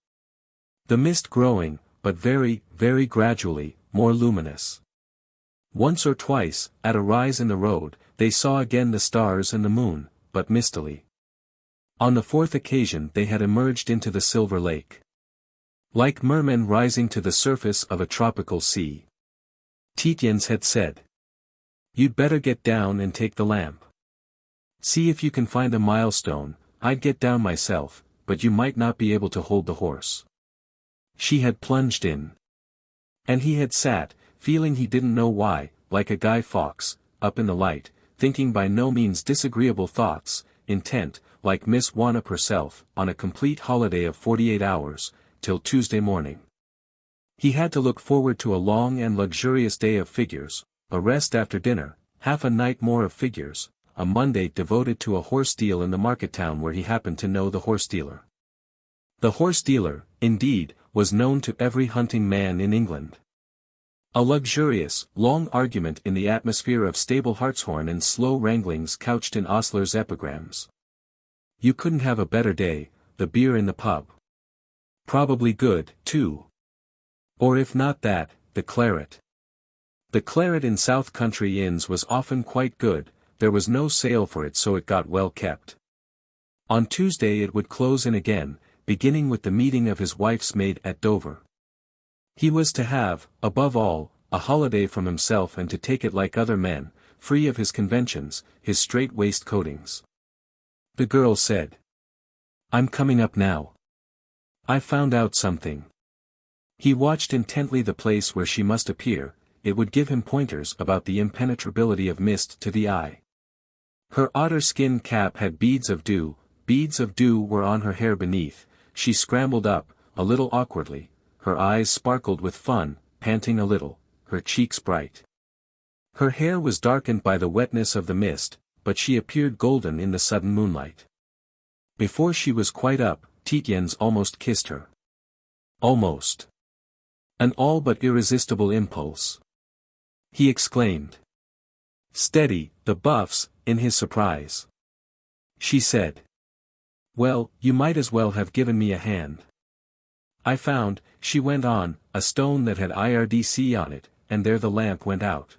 The mist growing, but very, very gradually, more luminous. Once or twice, at a rise in the road, they saw again the stars and the moon, but mistily. On the 4th occasion they had emerged into the silver lake. Like mermen rising to the surface of a tropical sea. Tietjens had said. You'd better get down and take the lamp. See if you can find a milestone. I'd get down myself, but you might not be able to hold the horse. She had plunged in. And he had sat, feeling he didn't know why, like a Guy Fawkes, up in the light, thinking by no means disagreeable thoughts, intent, like Miss Wannop herself, on a complete holiday of 48 hours, till Tuesday morning. He had to look forward to a long and luxurious day of figures, a rest after dinner, half a night more of figures, a Monday devoted to a horse deal in the market town where he happened to know the horse dealer. The horse dealer, indeed, was known to every hunting man in England. A luxurious, long argument in the atmosphere of stable hartshorn and slow wranglings couched in Ostler's epigrams. You couldn't have a better day, the beer in the pub. Probably good, too. Or if not that, the claret. The claret in South Country inns was often quite good, there was no sale for it so it got well kept. On Tuesday it would close in again, beginning with the meeting of his wife's maid at Dover. He was to have, above all, a holiday from himself and to take it like other men, free of his conventions, his strait waistcoatings. The girl said, "I'm coming up now. I've found out something." He watched intently the place where she must appear, it would give him pointers about the impenetrability of mist to the eye. Her otter-skin cap had beads of dew were on her hair beneath, she scrambled up, a little awkwardly, her eyes sparkled with fun, panting a little, her cheeks bright. Her hair was darkened by the wetness of the mist, but she appeared golden in the sudden moonlight. Before she was quite up, Tietjens almost kissed her. Almost. An all but irresistible impulse. He exclaimed. "Steady, the Buffs," in his surprise. She said. "Well, you might as well have given me a hand. I found," she went on, "a stone that had IRDC on it, and there the lamp went out.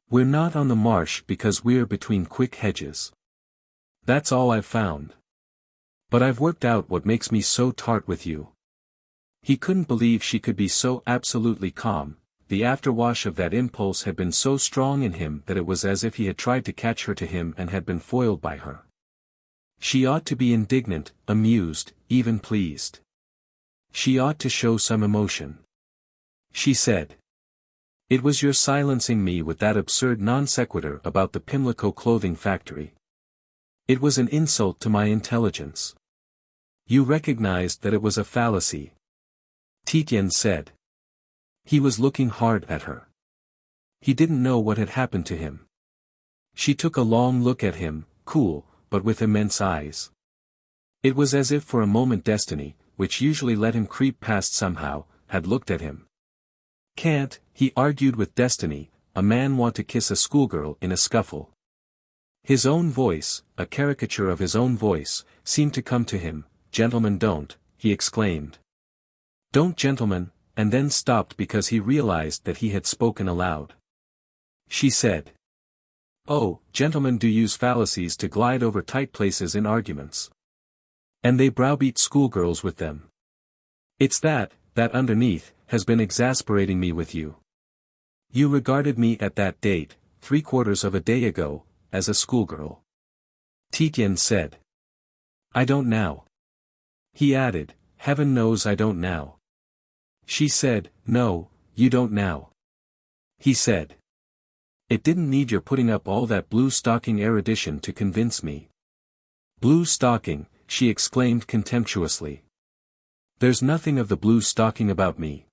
We're not on the marsh because we're between quick hedges. That's all I've found. But I've worked out what makes me so tart with you." He couldn't believe she could be so absolutely calm, the afterwash of that impulse had been so strong in him that it was as if he had tried to catch her to him and had been foiled by her. She ought to be indignant, amused, even pleased. She ought to show some emotion. She said. "It was your silencing me with that absurd non sequitur about the Pimlico clothing factory. It was an insult to my intelligence. You recognized that it was a fallacy." Tietjens said. He was looking hard at her. He didn't know what had happened to him. She took a long look at him, cool, but with immense eyes. It was as if for a moment destiny, which usually let him creep past somehow, had looked at him. Can't, he argued with destiny, a man want to kiss a schoolgirl in a scuffle? His own voice, a caricature of his own voice, seemed to come to him. "Gentlemen don't," he exclaimed. "Don't gentlemen," and then stopped because he realized that he had spoken aloud. She said. "Oh, gentlemen do use fallacies to glide over tight places in arguments. And they browbeat schoolgirls with them. It's that underneath, has been exasperating me with you. You regarded me at that date, 3/4 of a day ago, as a schoolgirl." Tietjens said. "I don't now." He added, "Heaven knows I don't now." She said, "No, you don't now." He said. "It didn't need your putting up all that blue stocking erudition to convince me." "Blue stocking," she exclaimed contemptuously. "There's nothing of the blue stocking about me.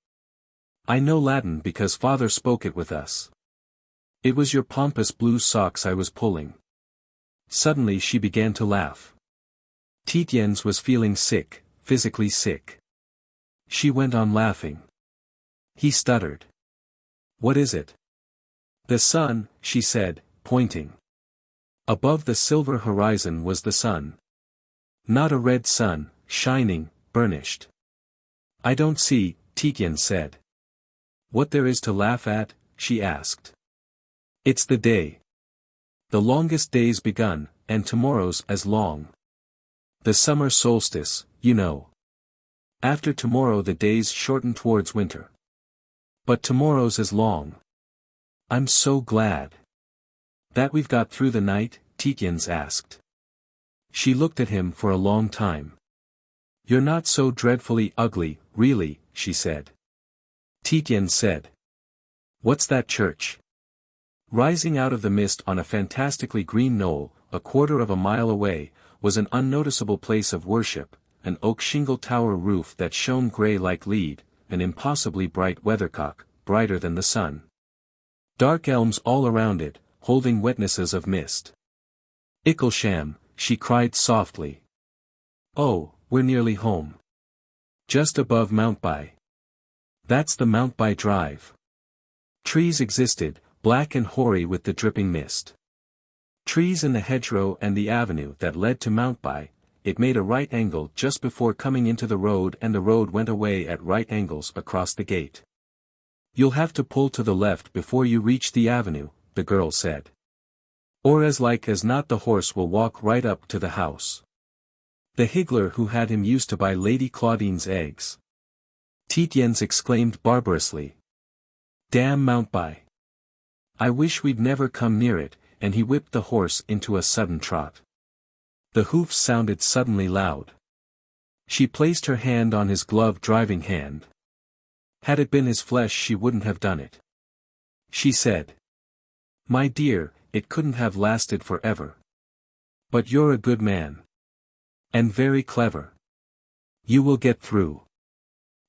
I know Latin because father spoke it with us. It was your pompous blue socks I was pulling." Suddenly she began to laugh. Tietjens was feeling sick, physically sick. She went on laughing. He stuttered. "What is it?" "The sun," she said, pointing. Above the silver horizon was the sun. Not a red sun, shining, burnished. "I don't see," Tietjens said. "What there is to laugh at?" she asked. "It's the day. The longest day's begun, and tomorrow's as long. The summer solstice, you know. After tomorrow the days shorten towards winter. But tomorrow's as long. I'm so glad." "That we've got through the night?" Tietjens asked. She looked at him for a long time. "You're not so dreadfully ugly, really," she said. Tietjens said. "What's that church?" Rising out of the mist on a fantastically green knoll, a quarter of a mile away, was an unnoticeable place of worship, an oak shingle tower roof that shone grey like lead, an impossibly bright weathercock, brighter than the sun. Dark elms all around it, holding wetnesses of mist. Icklesham, she cried softly. Oh, we're nearly home. Just above Mountby. That's the Mountby Drive. Trees existed, black and hoary with the dripping mist. Trees in the hedgerow and the avenue that led to Mountby. It made a right angle just before coming into the road, and the road went away at right angles across the gate. You'll have to pull to the left before you reach the avenue, the girl said. Or as like as not the horse will walk right up to the house. The higgler who had him used to buy Lady Claudine's eggs. Tietjens exclaimed barbarously. Damn Mountby. I wish we'd never come near it, and he whipped the horse into a sudden trot. The hoofs sounded suddenly loud. She placed her hand on his gloved driving hand. Had it been his flesh she wouldn't have done it. She said. My dear, it couldn't have lasted forever. But you're a good man. And very clever. You will get through.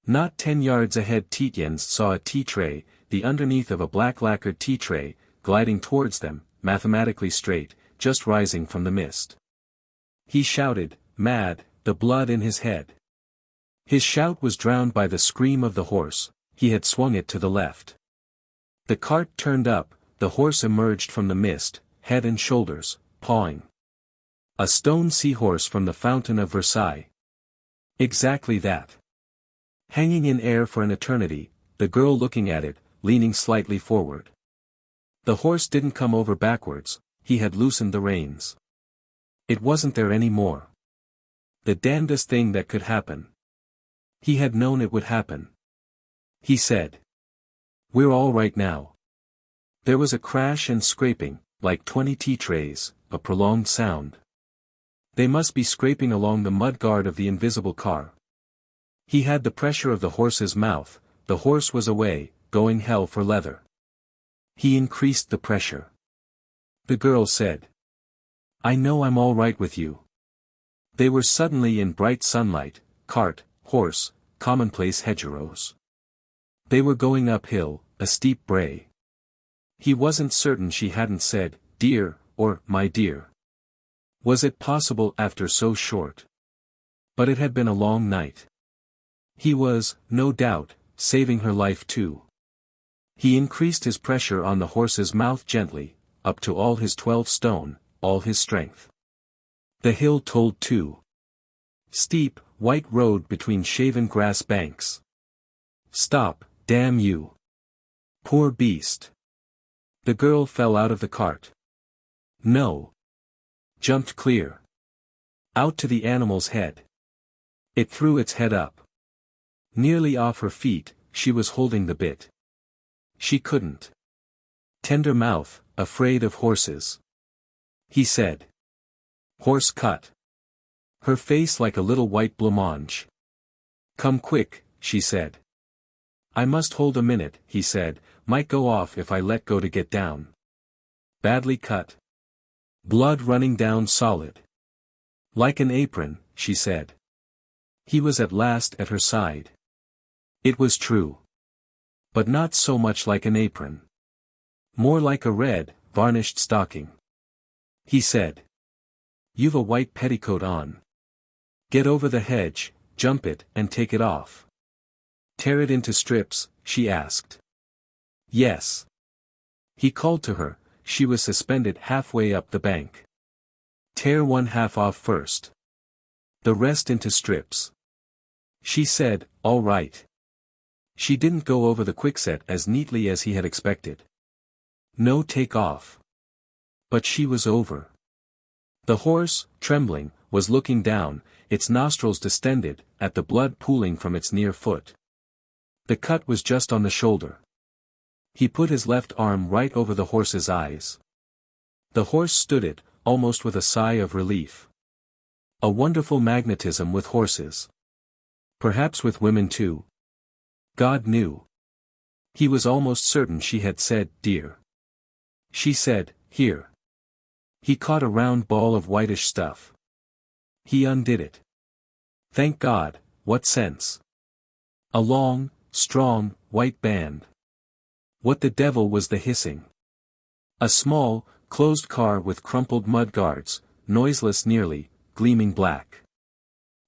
Not 10 yards ahead Tietjens saw a tea tray, the underneath of a black lacquered tea tray, gliding towards them, mathematically straight, just rising from the mist. He shouted, mad, the blood in his head. His shout was drowned by the scream of the horse. He had swung it to the left. The cart turned up, the horse emerged from the mist, head and shoulders, pawing. A stone seahorse from the fountain of Versailles. Exactly that. Hanging in air for an eternity, the girl looking at it, leaning slightly forward. The horse didn't come over backwards, he had loosened the reins. It wasn't there any more. The damnedest thing that could happen. He had known it would happen. He said. We're all right now. There was a crash and scraping, like 20 tea trays, a prolonged sound. They must be scraping along the mud guard of the invisible car. He had the pressure of the horse's mouth, the horse was away, going hell for leather. He increased the pressure. The girl said. I know I'm all right with you. They were suddenly in bright sunlight, cart, horse, commonplace hedgerows. They were going uphill, a steep brae. He wasn't certain she hadn't said, dear, or my dear. Was it possible after so short? But it had been a long night. He was, no doubt, saving her life too. He increased his pressure on the horse's mouth gently, up to all his 12 stone, all his strength. The hill told too. Steep, white road between shaven grass banks. Stop, damn you. Poor beast. The girl fell out of the cart. No. Jumped clear. Out to the animal's head. It threw its head up. Nearly off her feet, she was holding the bit. She couldn't. Tender mouth, afraid of horses. He said. Horse cut. Her face like a little white blancmange. Come quick, she said. I must hold a minute, he said, might go off if I let go to get down. Badly cut. Blood running down solid. Like an apron, she said. He was at last at her side. It was true. But not so much like an apron. More like a red, varnished stocking. He said. You've a white petticoat on. Get over the hedge, jump it, and take it off. Tear it into strips, she asked. Yes. He called to her, she was suspended halfway up the bank. Tear one half off first. The rest into strips. She said, all right. She didn't go over the quickset as neatly as he had expected. No take off. But she was over. The horse, trembling, was looking down, its nostrils distended, at the blood pooling from its near foot. The cut was just on the shoulder. He put his left arm right over the horse's eyes. The horse stood it, almost with a sigh of relief. A wonderful magnetism with horses. Perhaps with women too. God knew. He was almost certain she had said, dear. She said, "Here." He caught a round ball of whitish stuff. He undid it. Thank God, what sense. A long, strong, white band. What the devil was the hissing? A small, closed car with crumpled mudguards, noiseless nearly, gleaming black.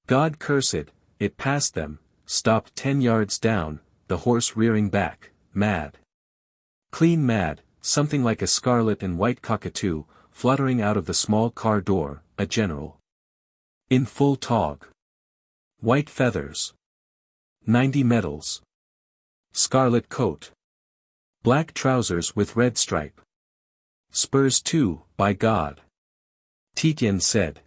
God curse it, it passed them, stopped 10 yards down, the horse rearing back, mad. Clean mad, something like a scarlet and white cockatoo, fluttering out of the small car door, a general. In full tog. White feathers. 90 medals. Scarlet coat. Black trousers with red stripe. Spurs too, by God. Tietjens said.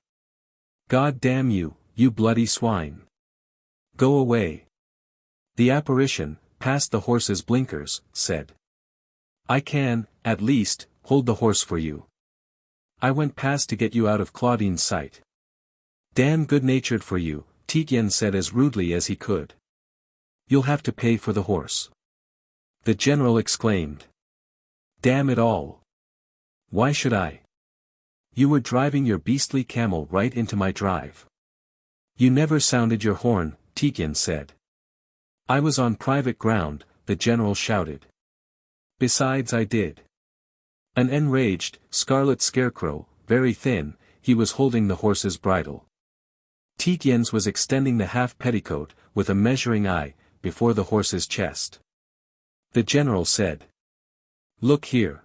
God damn you, you bloody swine. Go away. The apparition, past the horse's blinkers, said. I can, at least, hold the horse for you. I went past to get you out of Claudine's sight. Damn good-natured for you, Tietjens said as rudely as he could. You'll have to pay for the horse. The general exclaimed. Damn it all. Why should I? You were driving your beastly camel right into my drive. You never sounded your horn, Tietjens said. I was on private ground, the general shouted. Besides I did. An enraged, scarlet scarecrow, very thin, he was holding the horse's bridle. Tietjens was extending the half-petticoat, with a measuring eye, before the horse's chest. The general said. Look here.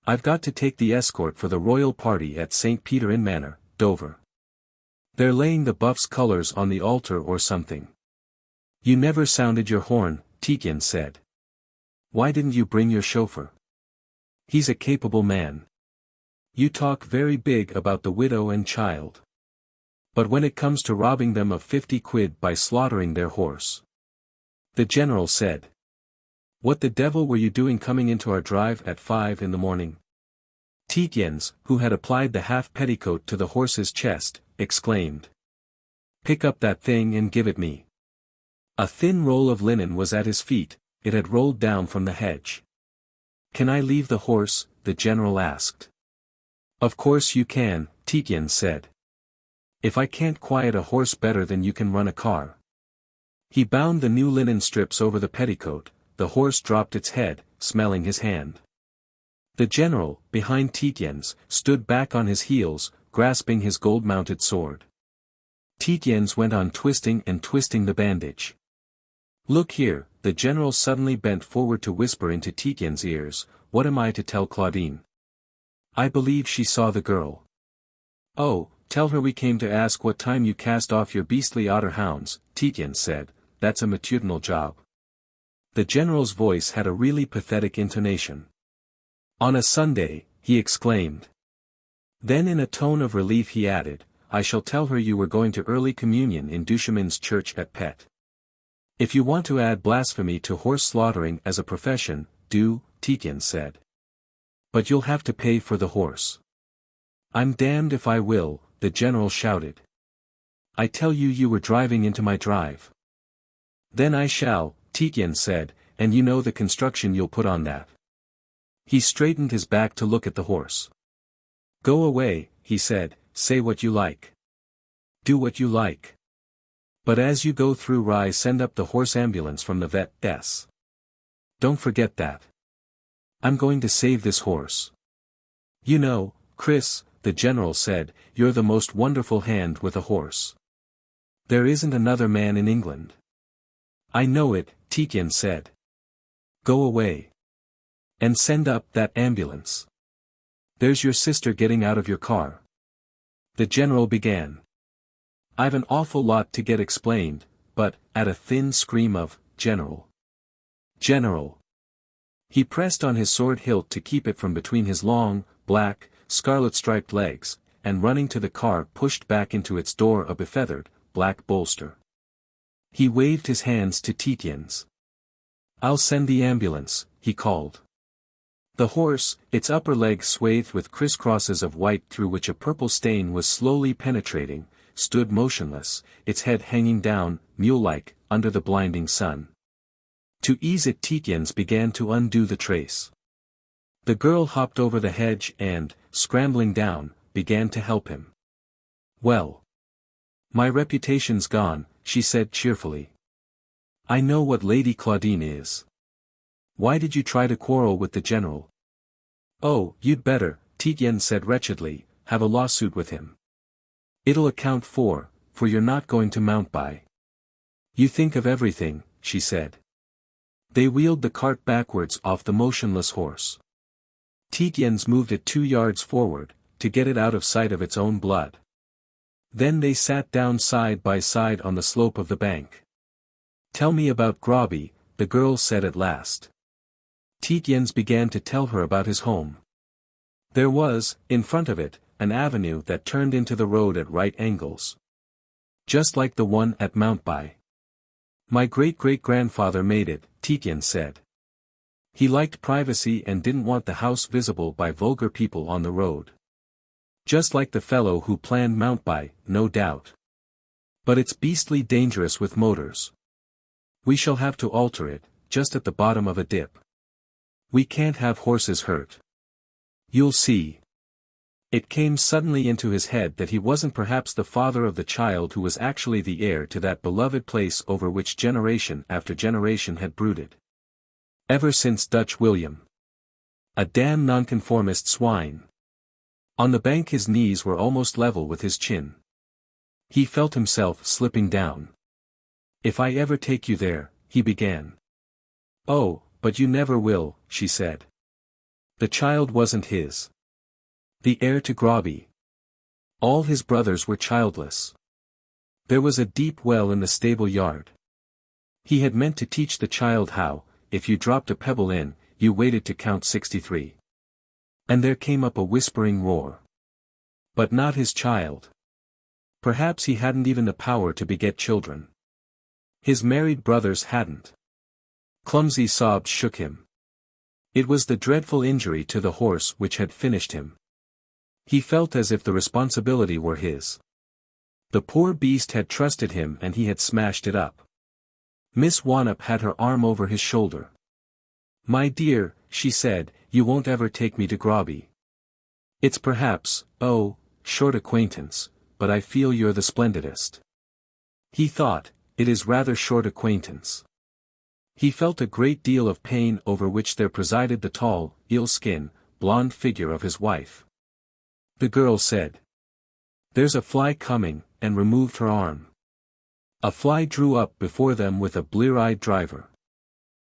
I've got to take the escort for the royal party at St. Peter Inn Manor, Dover. They're laying the buff's colors on the altar or something. You never sounded your horn, Tietjens said. Why didn't you bring your chauffeur? He's a capable man. You talk very big about the widow and child. But when it comes to robbing them of 50 quid by slaughtering their horse. The general said. What the devil were you doing coming into our drive at 5 in the morning? Tietjens, who had applied the half-petticoat to the horse's chest, exclaimed. Pick up that thing and give it me. A thin roll of linen was at his feet, it had rolled down from the hedge. Can I leave the horse? The general asked. Of course you can, Tietjens said. If I can't quiet a horse better than you can run a car. He bound the new linen strips over the petticoat, the horse dropped its head, smelling his hand. The general, behind Tietjens, stood back on his heels, grasping his gold-mounted sword. Tietjens went on twisting and twisting the bandage. Look here, the general suddenly bent forward to whisper into Tietjens' ears, what am I to tell Claudine? I believe she saw the girl. Oh, tell her we came to ask what time you cast off your beastly otter hounds, Tietjens said, that's a matutinal job. The general's voice had a really pathetic intonation. On a Sunday, he exclaimed. Then in a tone of relief he added, I shall tell her you were going to early communion in Duchemin's church at Pet. If you want to add blasphemy to horse slaughtering as a profession, do, Tietjens said. But you'll have to pay for the horse. I'm damned if I will, the general shouted. I tell you you were driving into my drive. Then I shall, Tietjens said, and you know the construction you'll put on that. He straightened his back to look at the horse. Go away, he said, say what you like. Do what you like. But as you go through Rye send up the horse ambulance from the vet s. Don't forget that. I'm going to save this horse. You know, Chris, the general said, you're the most wonderful hand with a horse. There isn't another man in England. I know it, Tietjens said. Go away. And send up that ambulance. There's your sister getting out of your car. The general began. I've an awful lot to get explained, but, at a thin scream of, General. General. He pressed on his sword hilt to keep it from between his long, black, scarlet-striped legs, and running to the car pushed back into its door a befeathered, black bolster. He waved his hands to Tietjens. I'll send the ambulance, he called. The horse, its upper legs swathed with crisscrosses of white through which a purple stain was slowly penetrating, stood motionless, its head hanging down, mule-like, under the blinding sun. To ease it Tietjens began to undo the trace. The girl hopped over the hedge and, scrambling down, began to help him. "Well. My reputation's gone," she said cheerfully. "I know what Lady Claudine is. Why did you try to quarrel with the general?" "Oh, you'd better," Tietjens said wretchedly, "have a lawsuit with him. It'll account for you're not going to mount by." "You think of everything," she said. They wheeled the cart backwards off the motionless horse. Tietjens moved it 2 yards forward, to get it out of sight of its own blood. Then they sat down side by side on the slope of the bank. "Tell me about Groby," the girl said at last. Tietjens began to tell her about his home. There was, in front of it, an avenue that turned into the road at right angles. Just like the one at Mountby. "My great-great-grandfather made it," Tietjens said. "He liked privacy and didn't want the house visible by vulgar people on the road. Just like the fellow who planned Mountby, no doubt. But it's beastly dangerous with motors. We shall have to alter it, just at the bottom of a dip. We can't have horses hurt. You'll see." It came suddenly into his head that he wasn't perhaps the father of the child who was actually the heir to that beloved place over which generation after generation had brooded. Ever since Dutch William. A damn nonconformist swine. On the bank his knees were almost level with his chin. He felt himself slipping down. "If I ever take you there," he began. "Oh, but you never will," she said. The child wasn't his. The heir to Groby. All his brothers were childless. There was a deep well in the stable yard. He had meant to teach the child how, if you dropped a pebble in, you waited to count 63. And there came up a whispering roar. But not his child. Perhaps he hadn't even the power to beget children. His married brothers hadn't. Clumsy sobs shook him. It was the dreadful injury to the horse which had finished him. He felt as if the responsibility were his. The poor beast had trusted him and he had smashed it up. Miss Wannop had her arm over his shoulder. "My dear," she said, "you won't ever take me to Groby. It's perhaps, short acquaintance, but I feel you're the splendidest." He thought, it is rather short acquaintance. He felt a great deal of pain over which there presided the tall, ill-skinned, blonde figure of his wife. The girl said, "There's a fly coming," and removed her arm. A fly drew up before them with a blear-eyed driver.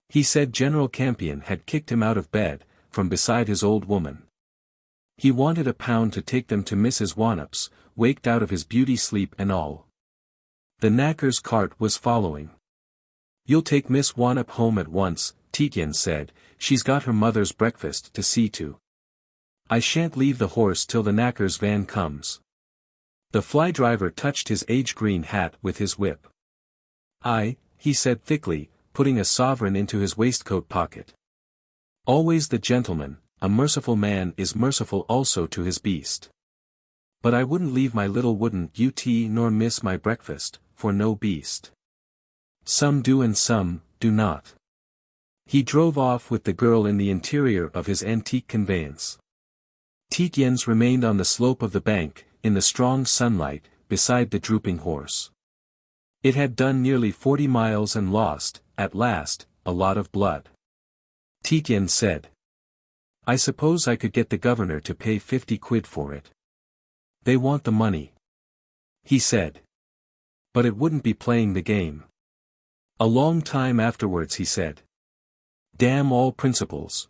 He said General Campion had kicked him out of bed, from beside his old woman. He wanted £1 to take them to Mrs. Wannop's, waked out of his beauty sleep and all. The knacker's cart was following. "You'll take Miss Wannop home at once," Tietjens said, "she's got her mother's breakfast to see to. I shan't leave the horse till the knacker's van comes." The fly driver touched his age-green hat with his whip. He said thickly, putting a sovereign into his waistcoat pocket. Always the gentleman, a merciful man is merciful also to his beast. But I wouldn't leave my little wooden UT nor miss my breakfast, for no beast. Some do and some do not. He drove off with the girl in the interior of his antique conveyance. Tietjens remained on the slope of the bank, in the strong sunlight, beside the drooping horse. It had done nearly 40 miles and lost, at last, a lot of blood. Tietjens said, "I suppose I could get the governor to pay 50 quid for it. They want the money," he said. "But it wouldn't be playing the game." A long time afterwards he said, "Damn all principles."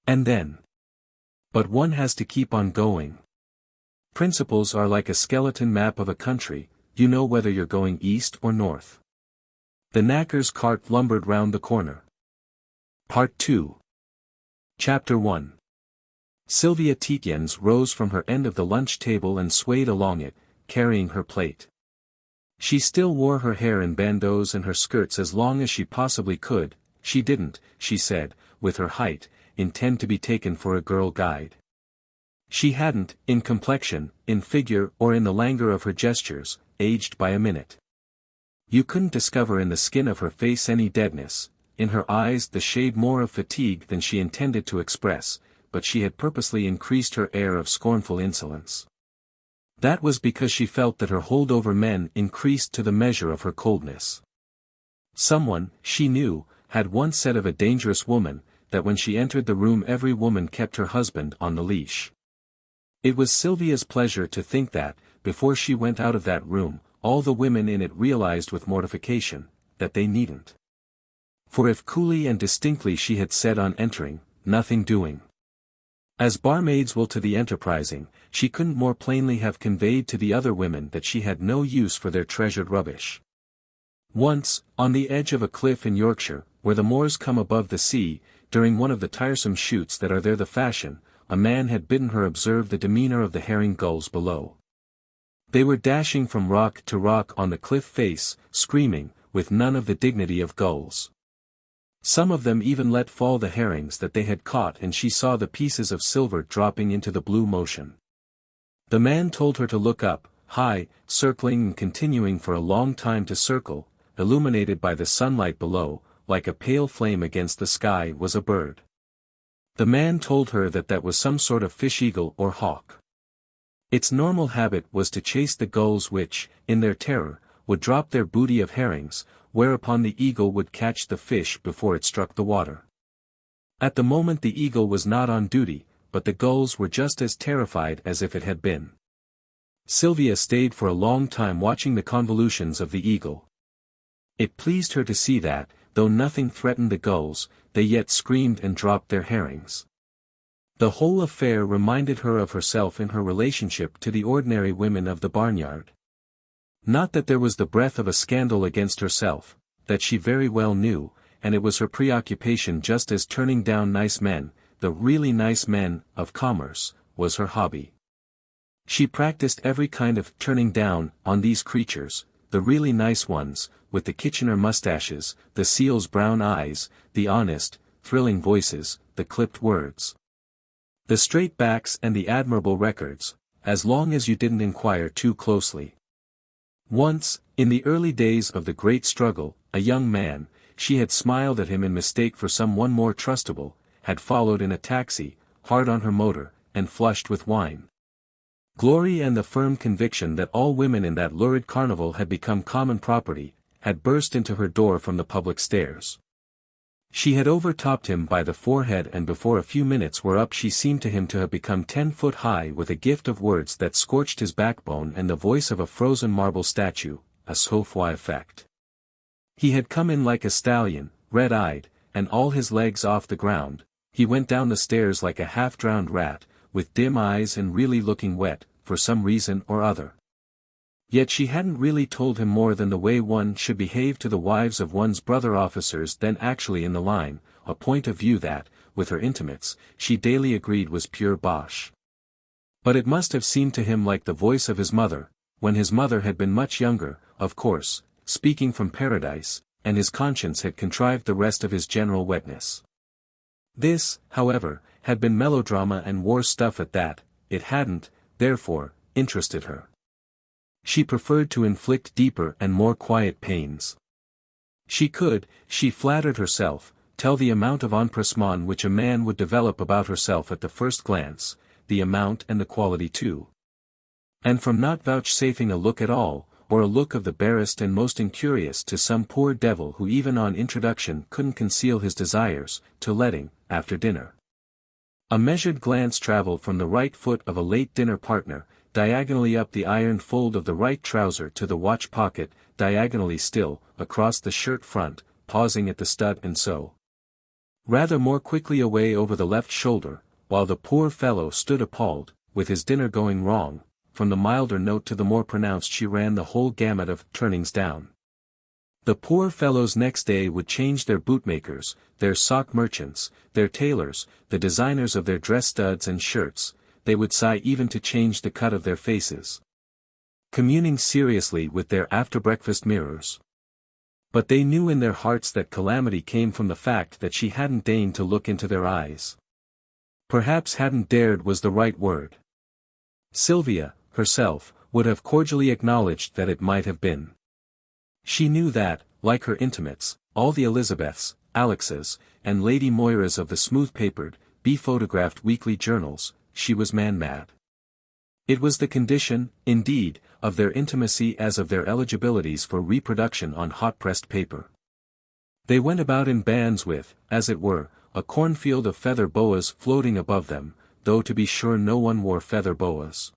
And then, "But one has to keep on going. Principles are like a skeleton map of a country, you know whether you're going east or north." The knacker's cart lumbered round the corner. Part 2. Chapter 1. Sylvia Tietjens rose from her end of the lunch table and swayed along it, carrying her plate. She still wore her hair in bandeaus and her skirts as long as she possibly could. She didn't, she said, with her height, intend to be taken for a girl guide. She hadn't, in complexion, in figure or in the languor of her gestures, aged by a minute. You couldn't discover in the skin of her face any deadness, in her eyes the shade more of fatigue than she intended to express, but she had purposely increased her air of scornful insolence. That was because she felt that her hold over men increased to the measure of her coldness. Someone, she knew, had once said of a dangerous woman, that when she entered the room every woman kept her husband on the leash. It was Sylvia's pleasure to think that, before she went out of that room, all the women in it realized with mortification, that they needn't. For if coolly and distinctly she had said on entering, "Nothing doing," as barmaids will to the enterprising, she couldn't more plainly have conveyed to the other women that she had no use for their treasured rubbish. Once, on the edge of a cliff in Yorkshire, where the moors come above the sea, during one of the tiresome shoots that are there the fashion, a man had bidden her observe the demeanor of the herring gulls below. They were dashing from rock to rock on the cliff face, screaming, with none of the dignity of gulls. Some of them even let fall the herrings that they had caught, and she saw the pieces of silver dropping into the blue motion. The man told her to look up, high, circling and continuing for a long time to circle, illuminated by the sunlight below, like a pale flame against the sky, was a bird. The man told her that that was some sort of fish-eagle or hawk. Its normal habit was to chase the gulls which, in their terror, would drop their booty of herrings, whereupon the eagle would catch the fish before it struck the water. At the moment the eagle was not on duty, but the gulls were just as terrified as if it had been. Sylvia stayed for a long time watching the convolutions of the eagle. It pleased her to see that, though nothing threatened the gulls, they yet screamed and dropped their herrings. The whole affair reminded her of herself in her relationship to the ordinary women of the barnyard. Not that there was the breath of a scandal against herself, that she very well knew, and it was her preoccupation just as turning down nice men, the really nice men, of commerce, was her hobby. She practiced every kind of turning down on these creatures, the really nice ones, with the Kitchener mustaches, the seal's brown eyes, the honest, thrilling voices, the clipped words, the straight backs and the admirable records, as long as you didn't inquire too closely. Once, in the early days of the great struggle, a young man, she had smiled at him in mistake for some one more trustable, had followed in a taxi, hard on her motor, and flushed with wine. Glory and the firm conviction that all women in that lurid carnival had become common property, had burst into her door from the public stairs. She had overtopped him by the forehead, and before a few minutes were up she seemed to him to have become 10 foot high, with a gift of words that scorched his backbone and the voice of a frozen marble statue, a Sophois effect. He had come in like a stallion, red-eyed, and all his legs off the ground. He went down the stairs like a half-drowned rat, with dim eyes and really looking wet, for some reason or other. Yet she hadn't really told him more than the way one should behave to the wives of one's brother officers then actually in the line, a point of view that, with her intimates, she daily agreed was pure bosh. But it must have seemed to him like the voice of his mother, when his mother had been much younger, of course, speaking from paradise, and his conscience had contrived the rest of his general wetness. This, however, had been melodrama and war stuff at that. It hadn't, therefore, interested her. She preferred to inflict deeper and more quiet pains. She could, she flattered herself, tell the amount of empressement which a man would develop about herself at the first glance, the amount and the quality too. And from not vouchsafing a look at all, or a look of the barest and most incurious to some poor devil who even on introduction couldn't conceal his desires, to letting, after dinner, a measured glance travel from the right foot of a late dinner partner, diagonally up the iron fold of the right trouser to the watch pocket, diagonally still, across the shirt front, pausing at the stud and so rather more quickly away over the left shoulder, while the poor fellow stood appalled, with his dinner going wrong. From the milder note to the more pronounced she ran the whole gamut of turnings down. The poor fellows next day would change their bootmakers, their sock merchants, their tailors, the designers of their dress studs and shirts. They would sigh even to change the cut of their faces, communing seriously with their after-breakfast mirrors. But they knew in their hearts that calamity came from the fact that she hadn't deigned to look into their eyes. Perhaps hadn't dared was the right word. Sylvia, herself, would have cordially acknowledged that it might have been. She knew that, like her intimates, all the Elizabeths, Alex's, and Lady Moira's of the smooth-papered, be-photographed weekly journals, she was man-mad. It was the condition, indeed, of their intimacy as of their eligibilities for reproduction on hot-pressed paper. They went about in bands with, as it were, a cornfield of feather boas floating above them, though to be sure no one wore feather boas.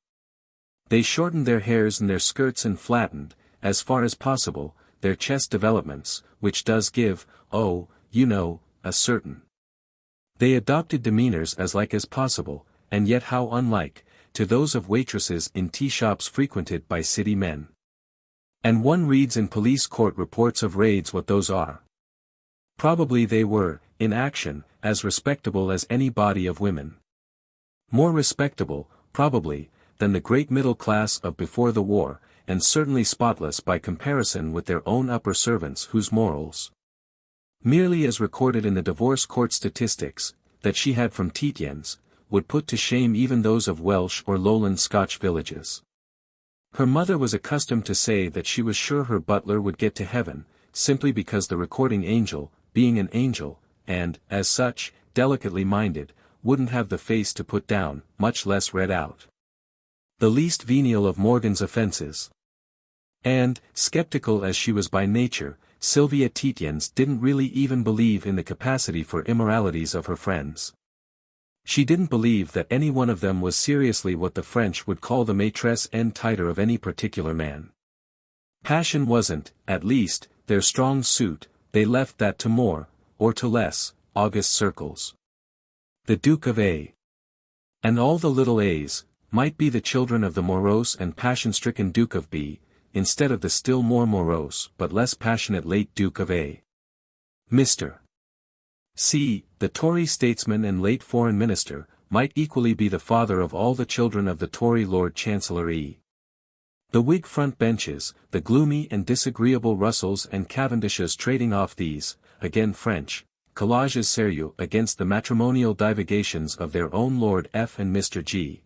They shortened their hairs and their skirts and flattened, as far as possible, their chest developments, which does give, oh, you know, a certain. They adopted demeanors as like as possible, and yet how unlike, to those of waitresses in tea-shops frequented by city men. And one reads in police court reports of raids what those are. Probably they were, in action, as respectable as any body of women. More respectable, probably, than the great middle class of before the war, and certainly spotless by comparison with their own upper servants whose morals, merely as recorded in the divorce court statistics, that she had from Tietjens, would put to shame even those of Welsh or lowland Scotch villages. Her mother was accustomed to say that she was sure her butler would get to heaven, simply because the recording angel, being an angel, and, as such, delicately minded, wouldn't have the face to put down, much less read out, the least venial of Morgan's offences. And, skeptical as she was by nature, Sylvia Tietjens didn't really even believe in the capacity for immoralities of her friends. She didn't believe that any one of them was seriously what the French would call the maîtresse en titre of any particular man. Passion wasn't, at least, their strong suit, they left that to more, or to less, august circles. The Duke of A. and all the little A's, might be the children of the morose and passion-stricken Duke of B, instead of the still more morose but less passionate late Duke of A. Mr. C., the Tory statesman and late foreign minister, might equally be the father of all the children of the Tory Lord Chancellor E. The Whig front benches, the gloomy and disagreeable Russells and Cavendishes trading off these, again French, collages sérieux against the matrimonial divagations of their own Lord F. and Mr. G.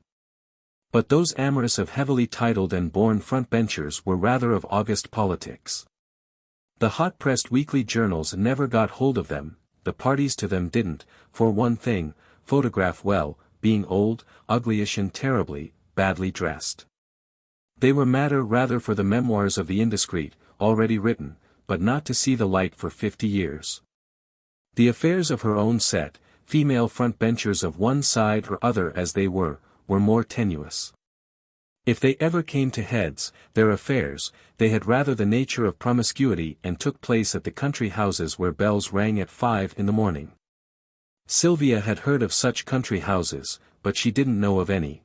But those amorous of heavily titled and born front-benchers were rather of august politics. The hot-pressed weekly journals never got hold of them, the parties to them didn't, for one thing, photograph well, being old, uglyish and terribly, badly dressed. They were matter rather for the memoirs of the indiscreet, already written, but not to see the light for 50 years. The affairs of her own set, female front-benchers of one side or other as they were more tenuous. If they ever came to heads, their affairs, they had rather the nature of promiscuity and took place at the country houses where bells rang at 5 in the morning. Sylvia had heard of such country houses, but she didn't know of any.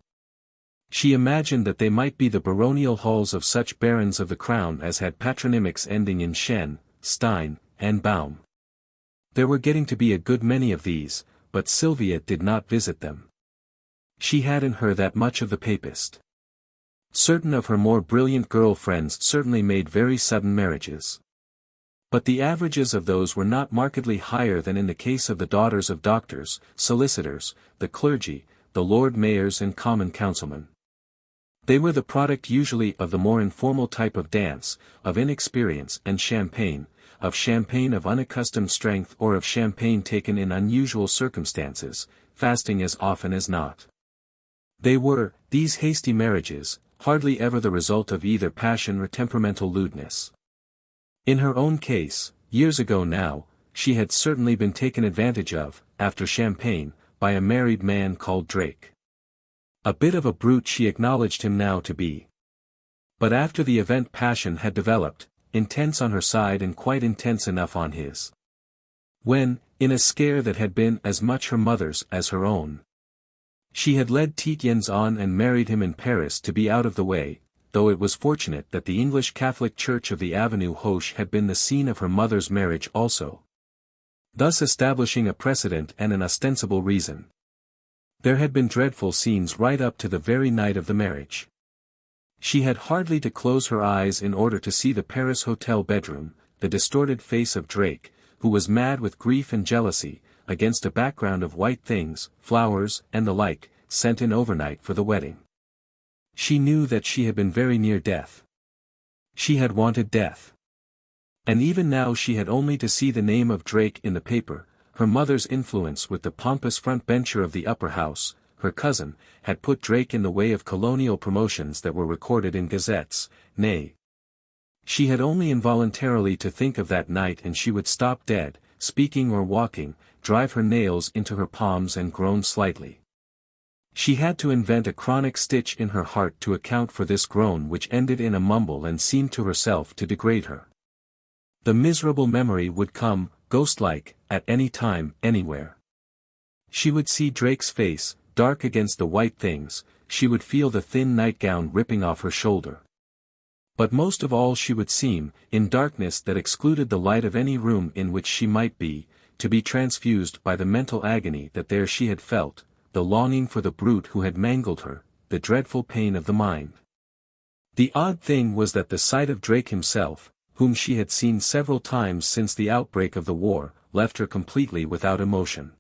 She imagined that they might be the baronial halls of such barons of the crown as had patronymics ending in Shen, Stein, and Baum. There were getting to be a good many of these, but Sylvia did not visit them. She had in her that much of the papist. Certain of her more brilliant girl friends certainly made very sudden marriages. But the averages of those were not markedly higher than in the case of the daughters of doctors, solicitors, the clergy, the lord mayors and common councilmen. They were the product usually of the more informal type of dance, of inexperience and champagne of unaccustomed strength or of champagne taken in unusual circumstances, fasting as often as not. They were, these hasty marriages, hardly ever the result of either passion or temperamental lewdness. In her own case, years ago now, she had certainly been taken advantage of, after champagne, by a married man called Drake. A bit of a brute she acknowledged him now to be. But after the event passion had developed, intense on her side and quite intense enough on his. When, in a scare that had been as much her mother's as her own, she had led Tietjens on and married him in Paris to be out of the way, though it was fortunate that the English Catholic Church of the Avenue Hoche had been the scene of her mother's marriage also, thus establishing a precedent and an ostensible reason. There had been dreadful scenes right up to the very night of the marriage. She had hardly to close her eyes in order to see the Paris hotel bedroom, the distorted face of Drake, who was mad with grief and jealousy, against a background of white things, flowers, and the like, sent in overnight for the wedding. She knew that she had been very near death. She had wanted death. And even now she had only to see the name of Drake in the paper. Her mother's influence with the pompous front bencher of the upper house, her cousin, had put Drake in the way of colonial promotions that were recorded in gazettes, nay. She had only involuntarily to think of that night and she would stop dead, speaking or walking, drive her nails into her palms and groan slightly. She had to invent a chronic stitch in her heart to account for this groan which ended in a mumble and seemed to herself to degrade her. The miserable memory would come, ghost-like, at any time, anywhere. She would see Drake's face, dark against the white things, she would feel the thin nightgown ripping off her shoulder. But most of all she would seem, in darkness that excluded the light of any room in which she might be, to be transfused by the mental agony that there she had felt, the longing for the brute who had mangled her, the dreadful pain of the mind. The odd thing was that the sight of Drake himself, whom she had seen several times since the outbreak of the war, left her completely without emotion.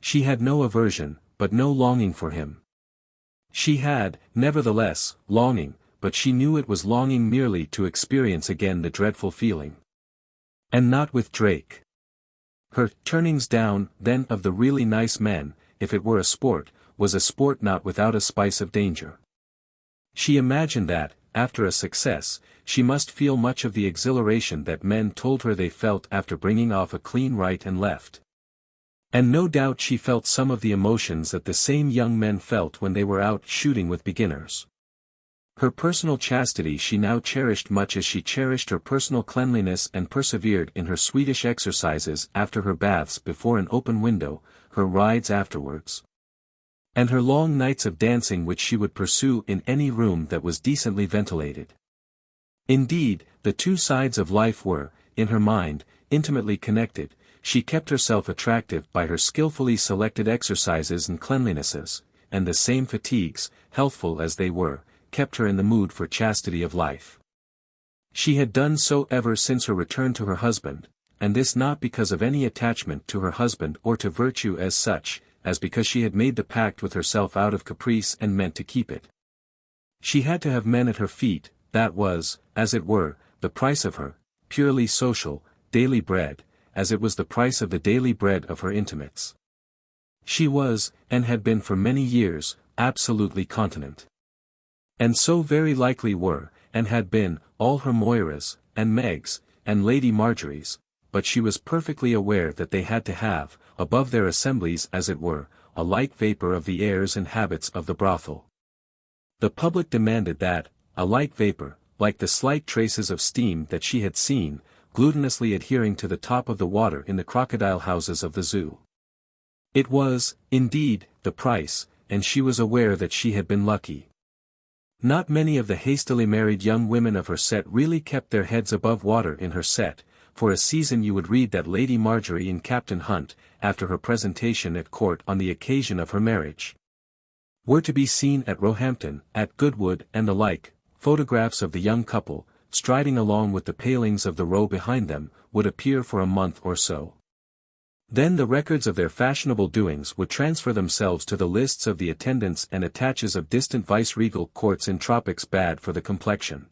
She had no aversion, but no longing for him. She had, nevertheless, longing, but she knew it was longing merely to experience again the dreadful feeling. And not with Drake. Her turnings down, then, of the really nice men, if it were a sport, was a sport not without a spice of danger. She imagined that, after a success, she must feel much of the exhilaration that men told her they felt after bringing off a clean right and left. And no doubt she felt some of the emotions that the same young men felt when they were out shooting with beginners. Her personal chastity she now cherished much as she cherished her personal cleanliness and persevered in her Swedish exercises after her baths before an open window, her rides afterwards. And her long nights of dancing which she would pursue in any room that was decently ventilated. Indeed, the two sides of life were, in her mind, intimately connected. She kept herself attractive by her skillfully selected exercises and cleanlinesses, and the same fatigues, healthful as they were, kept her in the mood for chastity of life. She had done so ever since her return to her husband, and this not because of any attachment to her husband or to virtue as such, as because she had made the pact with herself out of caprice and meant to keep it. She had to have men at her feet, that was, as it were, the price of her, purely social, daily bread, as it was the price of the daily bread of her intimates. She was, and had been for many years, absolutely continent. And so very likely were, and had been, all her Moiras, and Megs, and Lady Marjories, but she was perfectly aware that they had to have, above their assemblies as it were, a light vapor of the airs and habits of the brothel. The public demanded that, a light vapor, like the slight traces of steam that she had seen, glutinously adhering to the top of the water in the crocodile houses of the zoo. It was, indeed, the price, and she was aware that she had been lucky. Not many of the hastily married young women of her set really kept their heads above water in her set. For a season you would read that Lady Marjorie and Captain Hunt, after her presentation at court on the occasion of her marriage, were to be seen at Roehampton, at Goodwood and the like. Photographs of the young couple, striding along with the palings of the Row behind them, would appear for a month or so. Then the records of their fashionable doings would transfer themselves to the lists of the attendants and attaches of distant viceregal courts in tropics bad for the complexion.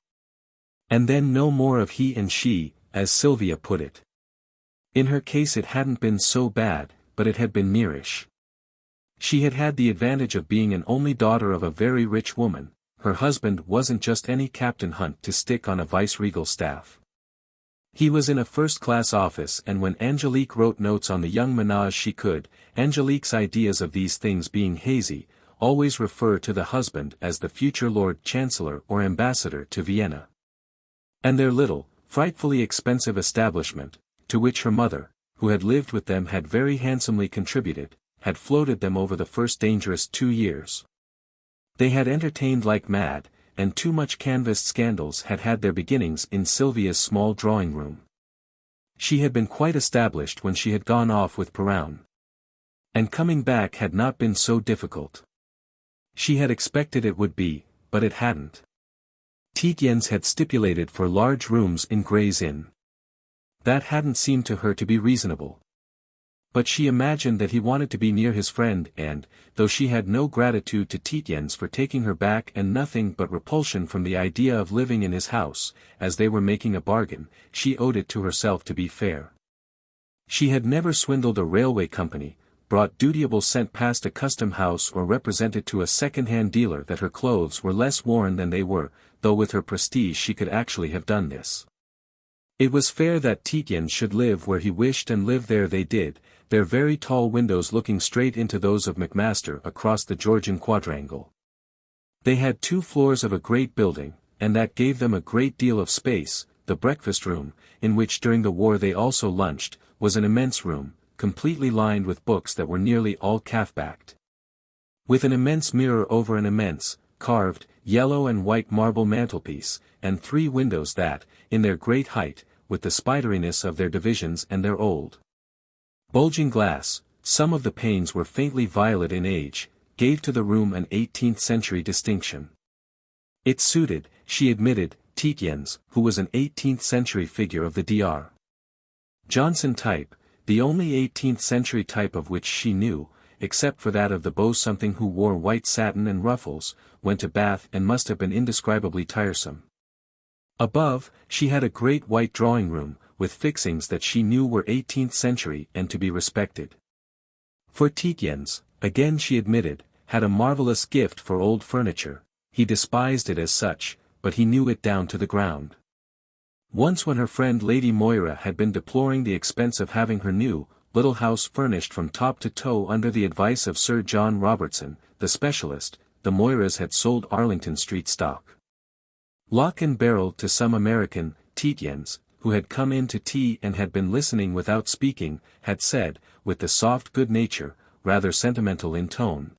And then no more of he and she, as Sylvia put it. In her case it hadn't been so bad, but it had been nearish. She had had the advantage of being an only daughter of a very rich woman. Her husband wasn't just any Captain Hunt to stick on a viceregal staff. He was in a first-class office, and when Angelique wrote notes on the young menage she could, Angelique's ideas of these things being hazy, always refer to the husband as the future Lord Chancellor or Ambassador to Vienna. And their little, frightfully expensive establishment, to which her mother, who had lived with them had very handsomely contributed, had floated them over the first dangerous 2 years. They had entertained like mad, and too much canvassed scandals had had their beginnings in Sylvia's small drawing-room. She had been quite established when she had gone off with Perrown. And coming back had not been so difficult. She had expected it would be, but it hadn't. Tietjens had stipulated for large rooms in Gray's Inn. That hadn't seemed to her to be reasonable. But she imagined that he wanted to be near his friend and, though she had no gratitude to Tietjens for taking her back and nothing but repulsion from the idea of living in his house, as they were making a bargain, she owed it to herself to be fair. She had never swindled a railway company, brought dutiable scent past a custom house or represented to a second-hand dealer that her clothes were less worn than they were, though with her prestige she could actually have done this. It was fair that Tietjens should live where he wished and live there they did, their very tall windows looking straight into those of Macmaster across the Georgian quadrangle. They had 2 floors of a great building, and that gave them a great deal of space. The breakfast room, in which during the war they also lunched, was an immense room, completely lined with books that were nearly all calf-backed. With an immense mirror over an immense, carved, yellow and white marble mantelpiece, and 3 windows that, in their great height, with the spideriness of their divisions and their old bulging glass, some of the panes were faintly violet in age, gave to the room an 18th-century distinction. It suited, she admitted, Tietjens, who was an 18th-century figure of the Dr. Johnson type, the only 18th-century type of which she knew, except for that of the beau-something who wore white satin and ruffles, went to Bath and must have been indescribably tiresome. Above, she had a great white drawing-room, with fixings that she knew were 18th century and to be respected. For Tietjens, again she admitted, had a marvellous gift for old furniture. He despised it as such, but he knew it down to the ground. Once when her friend Lady Moira had been deploring the expense of having her new, little house furnished from top to toe under the advice of Sir John Robertson, the specialist, the Moiras had sold Arlington Street stock, lock and barrel to some American. Tietjens, who had come in to tea and had been listening without speaking, had said, with the soft good nature, rather sentimental in tone,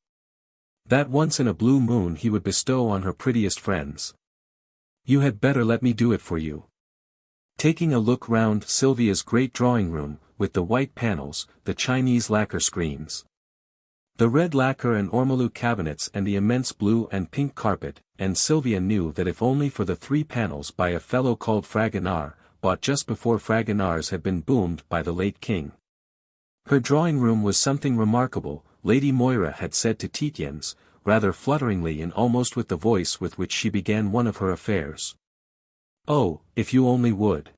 that once in a blue moon he would bestow on her prettiest friends. "You had better let me do it for you." Taking a look round Sylvia's great drawing-room, with the white panels, the Chinese lacquer screens, the red lacquer and ormolu cabinets and the immense blue and pink carpet, and Sylvia knew that if only for the 3 panels by a fellow called Fragonard, bought just before Fragonards had been boomed by the late king. Her drawing-room was something remarkable, Lady Moira had said to Tietjens, rather flutteringly and almost with the voice with which she began one of her affairs. "Oh, if you only would."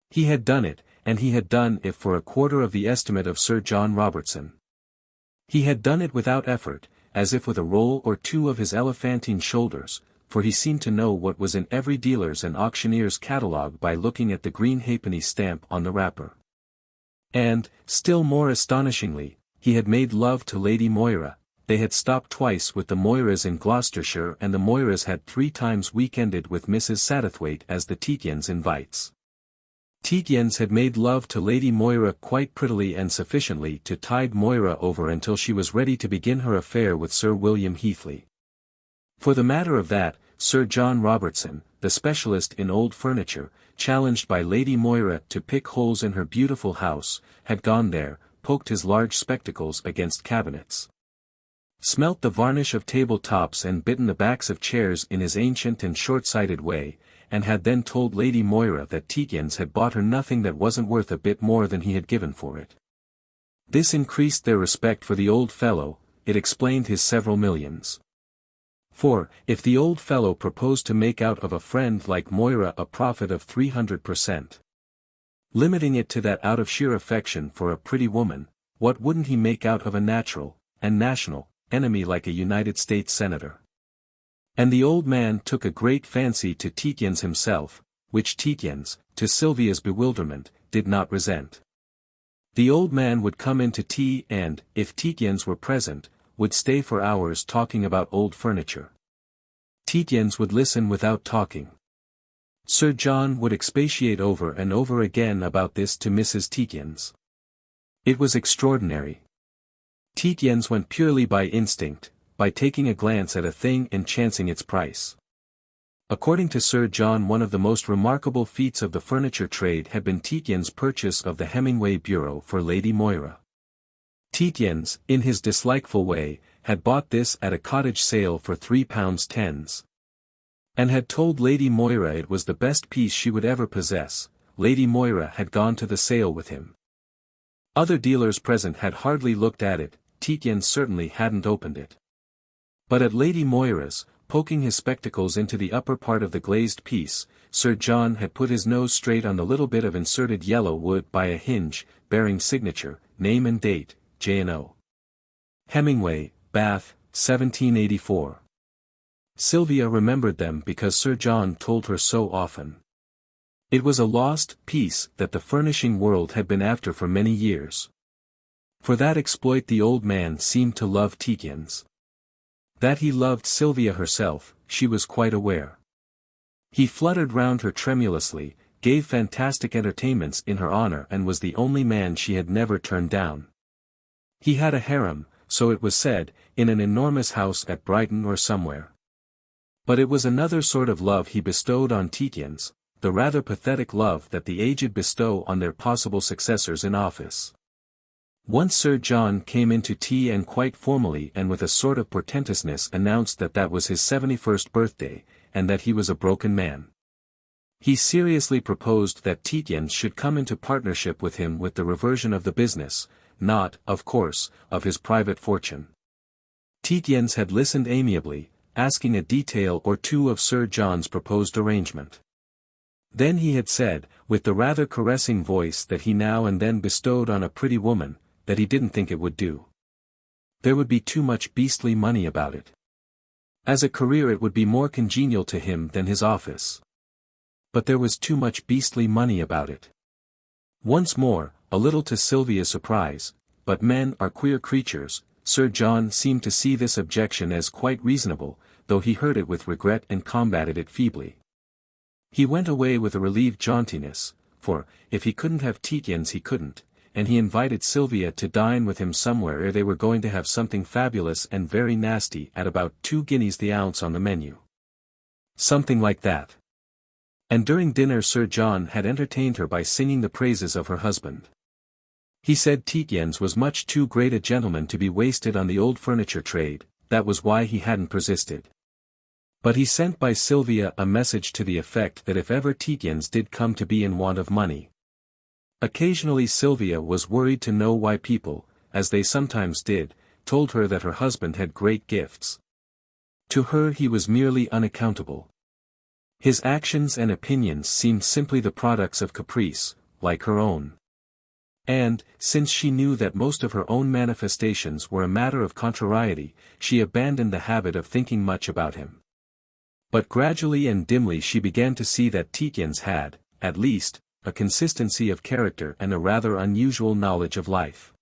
He had done it, and he had done it for a quarter of the estimate of Sir John Robertson. He had done it without effort, as if with a roll or 2 of his elephantine shoulders, for he seemed to know what was in every dealer's and auctioneer's catalogue by looking at the green halfpenny stamp on the wrapper. And, still more astonishingly, he had made love to Lady Moira. They had stopped twice with the Moiras in Gloucestershire and the Moiras had 3 times week-ended with Mrs. Satterthwaite as the Tietjens invites. Tietjens had made love to Lady Moira quite prettily and sufficiently to tide Moira over until she was ready to begin her affair with Sir William Heathley. For the matter of that, Sir John Robertson, the specialist in old furniture, challenged by Lady Moira to pick holes in her beautiful house, had gone there, poked his large spectacles against cabinets, smelt the varnish of table tops and bitten the backs of chairs in his ancient and short-sighted way, and had then told Lady Moira that Tietjens had bought her nothing that wasn't worth a bit more than he had given for it. This increased their respect for the old fellow, it explained his several millions. For, if the old fellow proposed to make out of a friend like Moira a profit of 300%, limiting it to that out of sheer affection for a pretty woman, what wouldn't he make out of a natural, and national, enemy like a United States senator? And the old man took a great fancy to Tietjens himself, which Tietjens, to Sylvia's bewilderment, did not resent. The old man would come in to tea and, if Tietjens were present, would stay for hours talking about old furniture. Tietjens would listen without talking. Sir John would expatiate over and over again about this to Mrs. Tietjens. It was extraordinary. Tietjens went purely by instinct, by taking a glance at a thing and chancing its price. According to Sir John, one of the most remarkable feats of the furniture trade had been Tietjens' purchase of the Hemingway bureau for Lady Moira. Tietjens, in his dislikeful way, had bought this at a cottage sale for £3.10. And had told Lady Moira it was the best piece she would ever possess. Lady Moira had gone to the sale with him. Other dealers present had hardly looked at it, Tietjens certainly hadn't opened it. But at Lady Moira's, poking his spectacles into the upper part of the glazed piece, Sir John had put his nose straight on the little bit of inserted yellow wood by a hinge, bearing signature, name and date, J&O. Hemingway, Bath, 1784. Sylvia remembered them because Sir John told her so often. It was a lost piece that the furnishing world had been after for many years. For that exploit the old man seemed to love Tietjens. That he loved Sylvia herself, she was quite aware. He fluttered round her tremulously, gave fantastic entertainments in her honor and was the only man she had never turned down. He had a harem, so it was said, in an enormous house at Brighton or somewhere. But it was another sort of love he bestowed on Tietjens, the rather pathetic love that the aged bestow on their possible successors in office. Once Sir John came in to tea and quite formally and with a sort of portentousness announced that that was his 71st birthday, and that he was a broken man. He seriously proposed that Tietjens should come into partnership with him with the reversion of the business, not, of course, of his private fortune. Tietjens had listened amiably, asking a detail or two of Sir John's proposed arrangement. Then he had said, with the rather caressing voice that he now and then bestowed on a pretty woman, that he didn't think it would do. There would be too much beastly money about it. As a career it would be more congenial to him than his office. But there was too much beastly money about it. Once more, a little to Sylvia's surprise, but men are queer creatures, Sir John seemed to see this objection as quite reasonable, though he heard it with regret and combated it feebly. He went away with a relieved jauntiness, for, if he couldn't have Tietjens he couldn't, and he invited Sylvia to dine with him somewhere ere they were going to have something fabulous and very nasty at about 2 guineas the ounce on the menu. Something like that. And during dinner Sir John had entertained her by singing the praises of her husband. He said Tietjens was much too great a gentleman to be wasted on the old furniture trade, that was why he hadn't persisted. But he sent by Sylvia a message to the effect that if ever Tietjens did come to be in want of money. Occasionally Sylvia was worried to know why people, as they sometimes did, told her that her husband had great gifts. To her he was merely unaccountable. His actions and opinions seemed simply the products of caprice, like her own. And, since she knew that most of her own manifestations were a matter of contrariety, she abandoned the habit of thinking much about him. But gradually and dimly she began to see that Tietjens had, at least, a consistency of character and a rather unusual knowledge of life.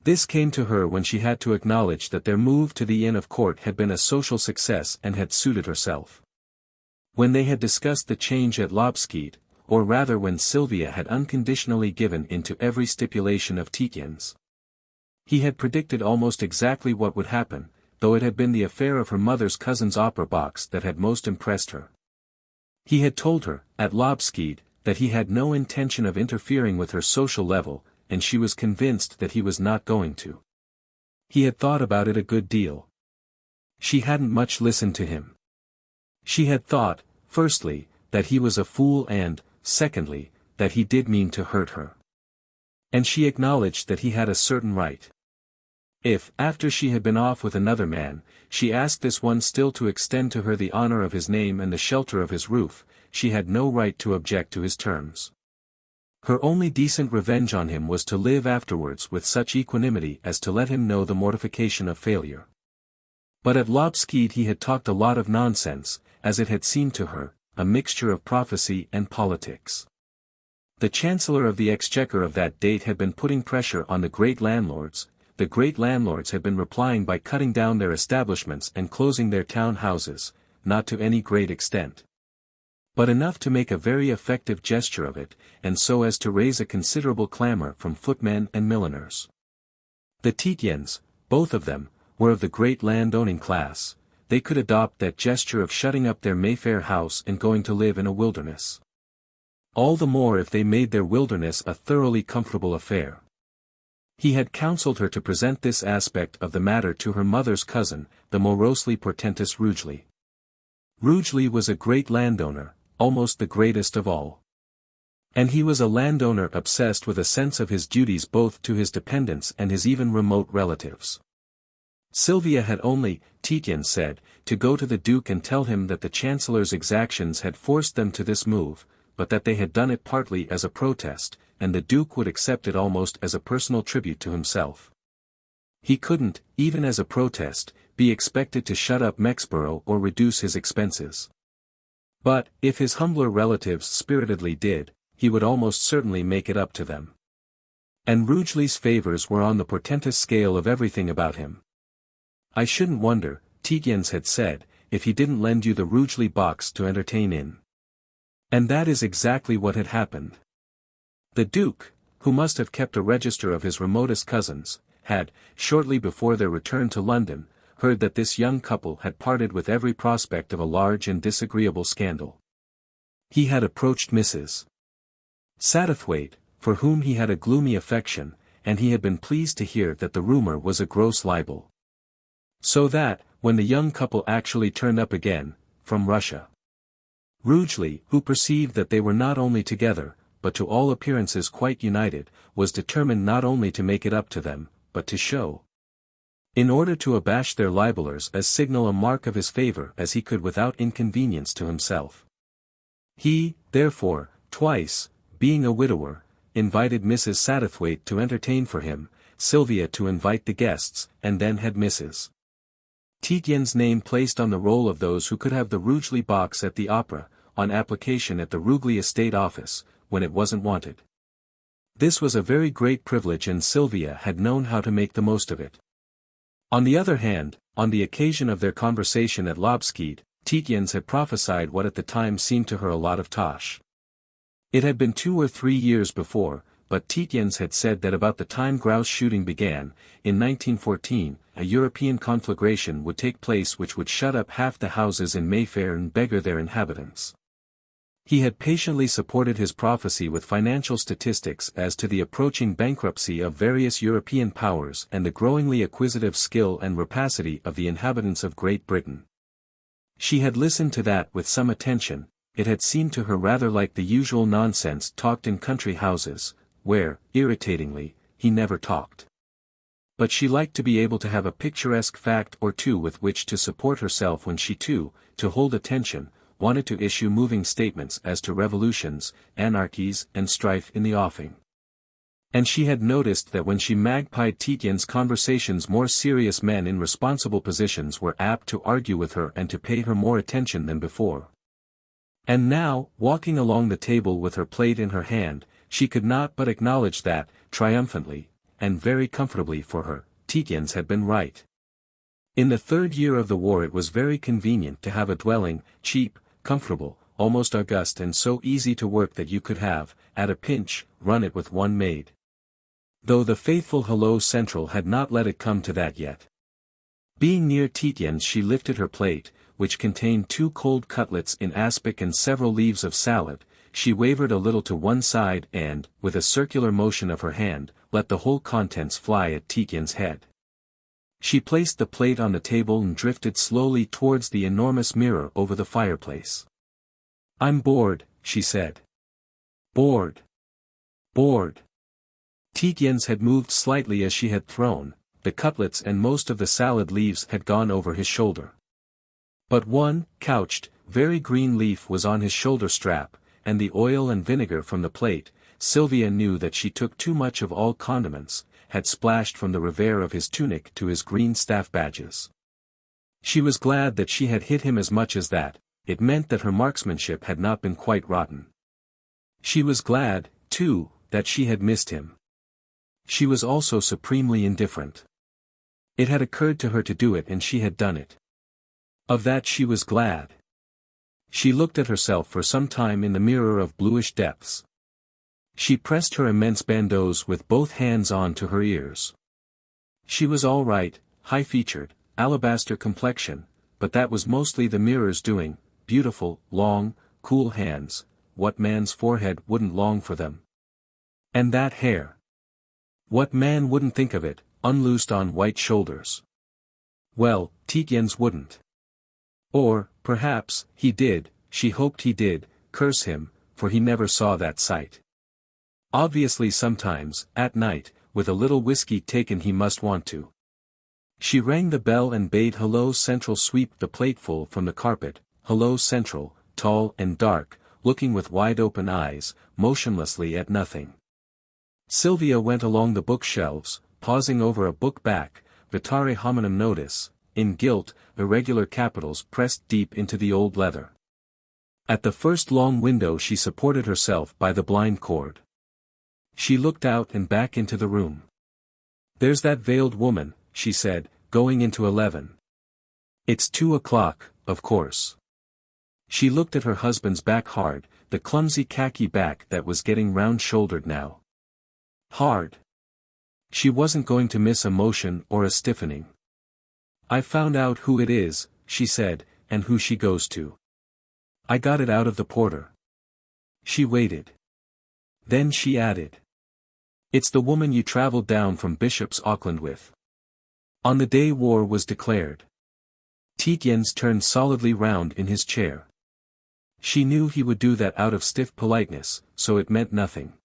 This came to her when she had to acknowledge that their move to the Inn of Court had been a social success and had suited herself. When they had discussed the change at Lobskeid, or rather when Sylvia had unconditionally given in to every stipulation of Tietjens. He had predicted almost exactly what would happen, though it had been the affair of her mother's cousin's opera box that had most impressed her. He had told her, at Lobskeid, that he had no intention of interfering with her social level, and she was convinced that he was not going to. He had thought about it a good deal. She hadn't much listened to him. She had thought, firstly, that he was a fool and, secondly, that he did mean to hurt her. And she acknowledged that he had a certain right. If, after she had been off with another man, she asked this one still to extend to her the honor of his name and the shelter of his roof, she had no right to object to his terms. Her only decent revenge on him was to live afterwards with such equanimity as to let him know the mortification of failure. But at Lobskeid he had talked a lot of nonsense, as it had seemed to her, a mixture of prophecy and politics. The Chancellor of the Exchequer of that date had been putting pressure on the great landlords had been replying by cutting down their establishments and closing their town houses, not to any great extent, but enough to make a very effective gesture of it, and so as to raise a considerable clamor from footmen and milliners. The Tietjens, both of them, were of the great landowning class. They could adopt that gesture of shutting up their Mayfair house and going to live in a wilderness. All the more if they made their wilderness a thoroughly comfortable affair. He had counselled her to present this aspect of the matter to her mother's cousin, the morosely portentous Rugeley. Rugeley was a great landowner, almost the greatest of all. And he was a landowner obsessed with a sense of his duties both to his dependents and his even remote relatives. Sylvia had only, Tietjens said, to go to the Duke and tell him that the Chancellor's exactions had forced them to this move, but that they had done it partly as a protest, and the Duke would accept it almost as a personal tribute to himself. He couldn't, even as a protest, be expected to shut up Mexborough or reduce his expenses. But, if his humbler relatives spiritedly did, he would almost certainly make it up to them. And Rugeley's favors were on the portentous scale of everything about him. "I shouldn't wonder," Tietjens had said, "if he didn't lend you the Rugeley box to entertain in." And that is exactly what had happened. The Duke, who must have kept a register of his remotest cousins, had, shortly before their return to London, heard that this young couple had parted with every prospect of a large and disagreeable scandal. He had approached Mrs. Satterthwaite, for whom he had a gloomy affection, and he had been pleased to hear that the rumor was a gross libel. So that, when the young couple actually turned up again, from Russia, Rugeley, who perceived that they were not only together, but to all appearances quite united, was determined not only to make it up to them, but to show, in order to abash their libelers, as signal a mark of his favor as he could without inconvenience to himself. He, therefore, twice, being a widower, invited Mrs. Satterthwaite to entertain for him, Sylvia to invite the guests, and then had Mrs. Tietjens' name placed on the roll of those who could have the Rugeley box at the opera, on application at the Rugeley estate office, when it wasn't wanted. This was a very great privilege and Sylvia had known how to make the most of it. On the other hand, on the occasion of their conversation at Lobskeid, Tietjens had prophesied what at the time seemed to her a lot of tosh. It had been 2 or 3 years before, but Tietjens had said that about the time grouse shooting began, in 1914, a European conflagration would take place which would shut up half the houses in Mayfair and beggar their inhabitants. He had patiently supported his prophecy with financial statistics as to the approaching bankruptcy of various European powers and the growingly acquisitive skill and rapacity of the inhabitants of Great Britain. She had listened to that with some attention. It had seemed to her rather like the usual nonsense talked in country houses, where, irritatingly, he never talked. But she liked to be able to have a picturesque fact or two with which to support herself when she too, to hold attention, wanted to issue moving statements as to revolutions, anarchies and strife in the offing. And she had noticed that when she magpied Tietjens' conversations more serious men in responsible positions were apt to argue with her and to pay her more attention than before. And now, walking along the table with her plate in her hand, she could not but acknowledge that, triumphantly, and very comfortably for her, Tietjens had been right. In the 3rd year of the war it was very convenient to have a dwelling, cheap, comfortable, almost august and so easy to work that you could have, at a pinch, run it with one maid. Though the faithful Hello Central had not let it come to that yet. Being near Tietjens she lifted her plate, which contained 2 cold cutlets in aspic and several leaves of salad. She wavered a little to one side and, with a circular motion of her hand, let the whole contents fly at Tietjens' head. She placed the plate on the table and drifted slowly towards the enormous mirror over the fireplace. "I'm bored," she said. "Bored. Bored." Tietjens had moved slightly as she had thrown, the cutlets and most of the salad leaves had gone over his shoulder. But one, couched, very green leaf was on his shoulder strap, and the oil and vinegar from the plate. Sylvia knew that she took too much of all condiments, had splashed from the revers of his tunic to his green staff badges. She was glad that she had hit him as much as that, it meant that her marksmanship had not been quite rotten. She was glad, too, that she had missed him. She was also supremely indifferent. It had occurred to her to do it and she had done it. Of that she was glad. She looked at herself for some time in the mirror of bluish depths. She pressed her immense bandeaus with both hands on to her ears. She was all right, high-featured, alabaster complexion, but that was mostly the mirror's doing, beautiful, long, cool hands, what man's forehead wouldn't long for them? And that hair. What man wouldn't think of it, unloosed on white shoulders? Well, Tietjens wouldn't. Or, perhaps, he did, she hoped he did, curse him, for he never saw that sight. Obviously sometimes, at night, with a little whiskey taken he must want to. She rang the bell and bade Hello Central sweep the plateful from the carpet. Hello Central, tall and dark, looking with wide-open eyes, motionlessly at nothing. Sylvia went along the bookshelves, pausing over a book back, Vitare hominum notice, in gilt, irregular capitals pressed deep into the old leather. At the first long window she supported herself by the blind cord. She looked out and back into the room. "There's that veiled woman," she said, going into 11. "It's 2 o'clock, of course." She looked at her husband's back hard, the clumsy khaki back that was getting round-shouldered now. Hard. She wasn't going to miss a motion or a stiffening. "I found out who it is," she said, "and who she goes to. I got it out of the porter." She waited. Then she added. "It's the woman you travelled down from Bishop's Auckland with. On the day war was declared." Tietjens turned solidly round in his chair. She knew he would do that out of stiff politeness, so it meant nothing.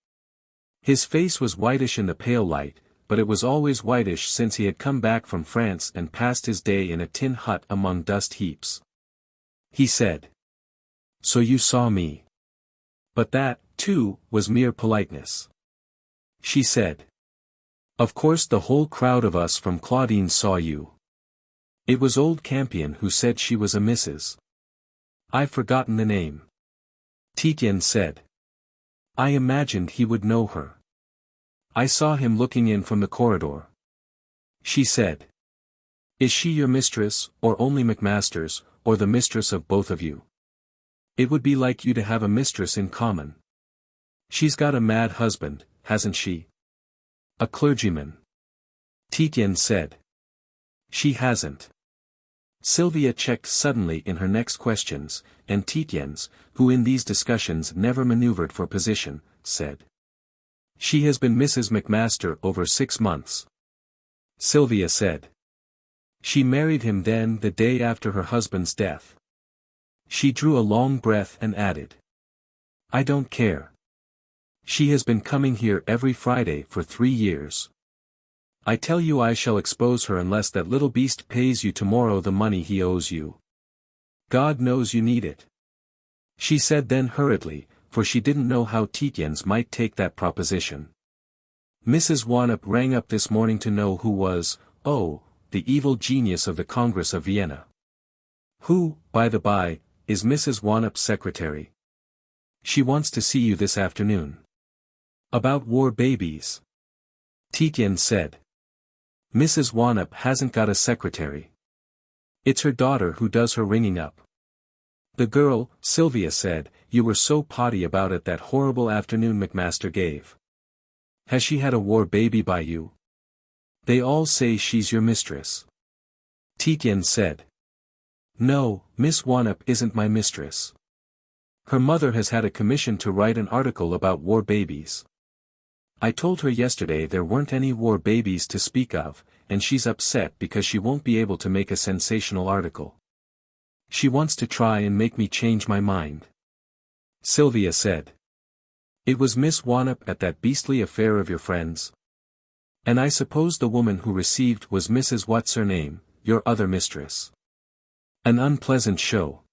His face was whitish in the pale light, but it was always whitish since he had come back from France and passed his day in a tin hut among dust heaps. He said. "So you saw me." But that, too, was mere politeness. She said. "Of course the whole crowd of us from Claudine saw you. It was old Campion who said she was a Mrs. I've forgotten the name." Tietjens said. "I imagined he would know her. I saw him looking in from the corridor." She said. "Is she your mistress, or only Macmaster's, or the mistress of both of you? It would be like you to have a mistress in common. She's got a mad husband, hasn't she? A clergyman." Tietjens said. "She hasn't." Sylvia checked suddenly in her next questions, and Tietjens, who in these discussions never maneuvered for position, said. "She has been Mrs. Macmaster over 6 months." Sylvia said. "She married him then the day after her husband's death." She drew a long breath and added. "I don't care. She has been coming here every Friday for 3 years. I tell you I shall expose her unless that little beast pays you tomorrow the money he owes you. God knows you need it." She said then hurriedly, for she didn't know how Tietjens might take that proposition. "Mrs. Wanop rang up this morning to know who was, the evil genius of the Congress of Vienna. Who, by the by, is Mrs. Wanop's secretary. She wants to see you this afternoon. About war babies." Tietjens said. "Mrs. Wanop hasn't got a secretary. It's her daughter who does her ringing up. The girl," Sylvia said, "you were so potty about it that horrible afternoon Macmaster gave. Has she had a war baby by you? They all say she's your mistress." Tietjens said. "No, Miss Wanop isn't my mistress. Her mother has had a commission to write an article about war babies. I told her yesterday there weren't any war babies to speak of, and she's upset because she won't be able to make a sensational article. She wants to try and make me change my mind." Sylvia said. "It was Miss Wanop at that beastly affair of your friend's? And I suppose the woman who received was Mrs. What's-her-name, your other mistress. An unpleasant show.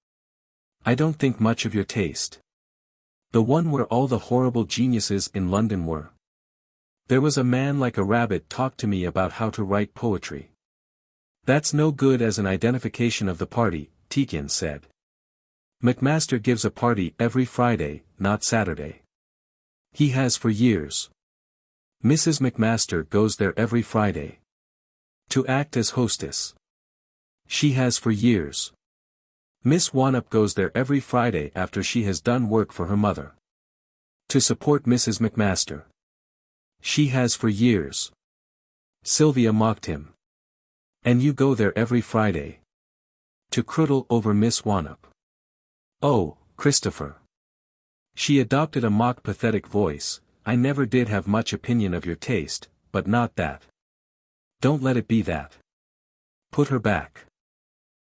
I don't think much of your taste. The one where all the horrible geniuses in London were. There was a man like a rabbit talked to me about how to write poetry. That's no good as an identification of the party," Tietjens said. "Macmaster gives a party every Friday, not Saturday. He has for years. Mrs. Macmaster goes there every Friday. To act as hostess. She has for years. Miss Wanop goes there every Friday after she has done work for her mother. To support Mrs. Macmaster. She has for years." Sylvia mocked him. "And you go there every Friday. To croodle over Miss Wanop. Oh, Christopher." She adopted a mock pathetic voice. "I never did have much opinion of your taste, but not that. Don't let it be that. Put her back.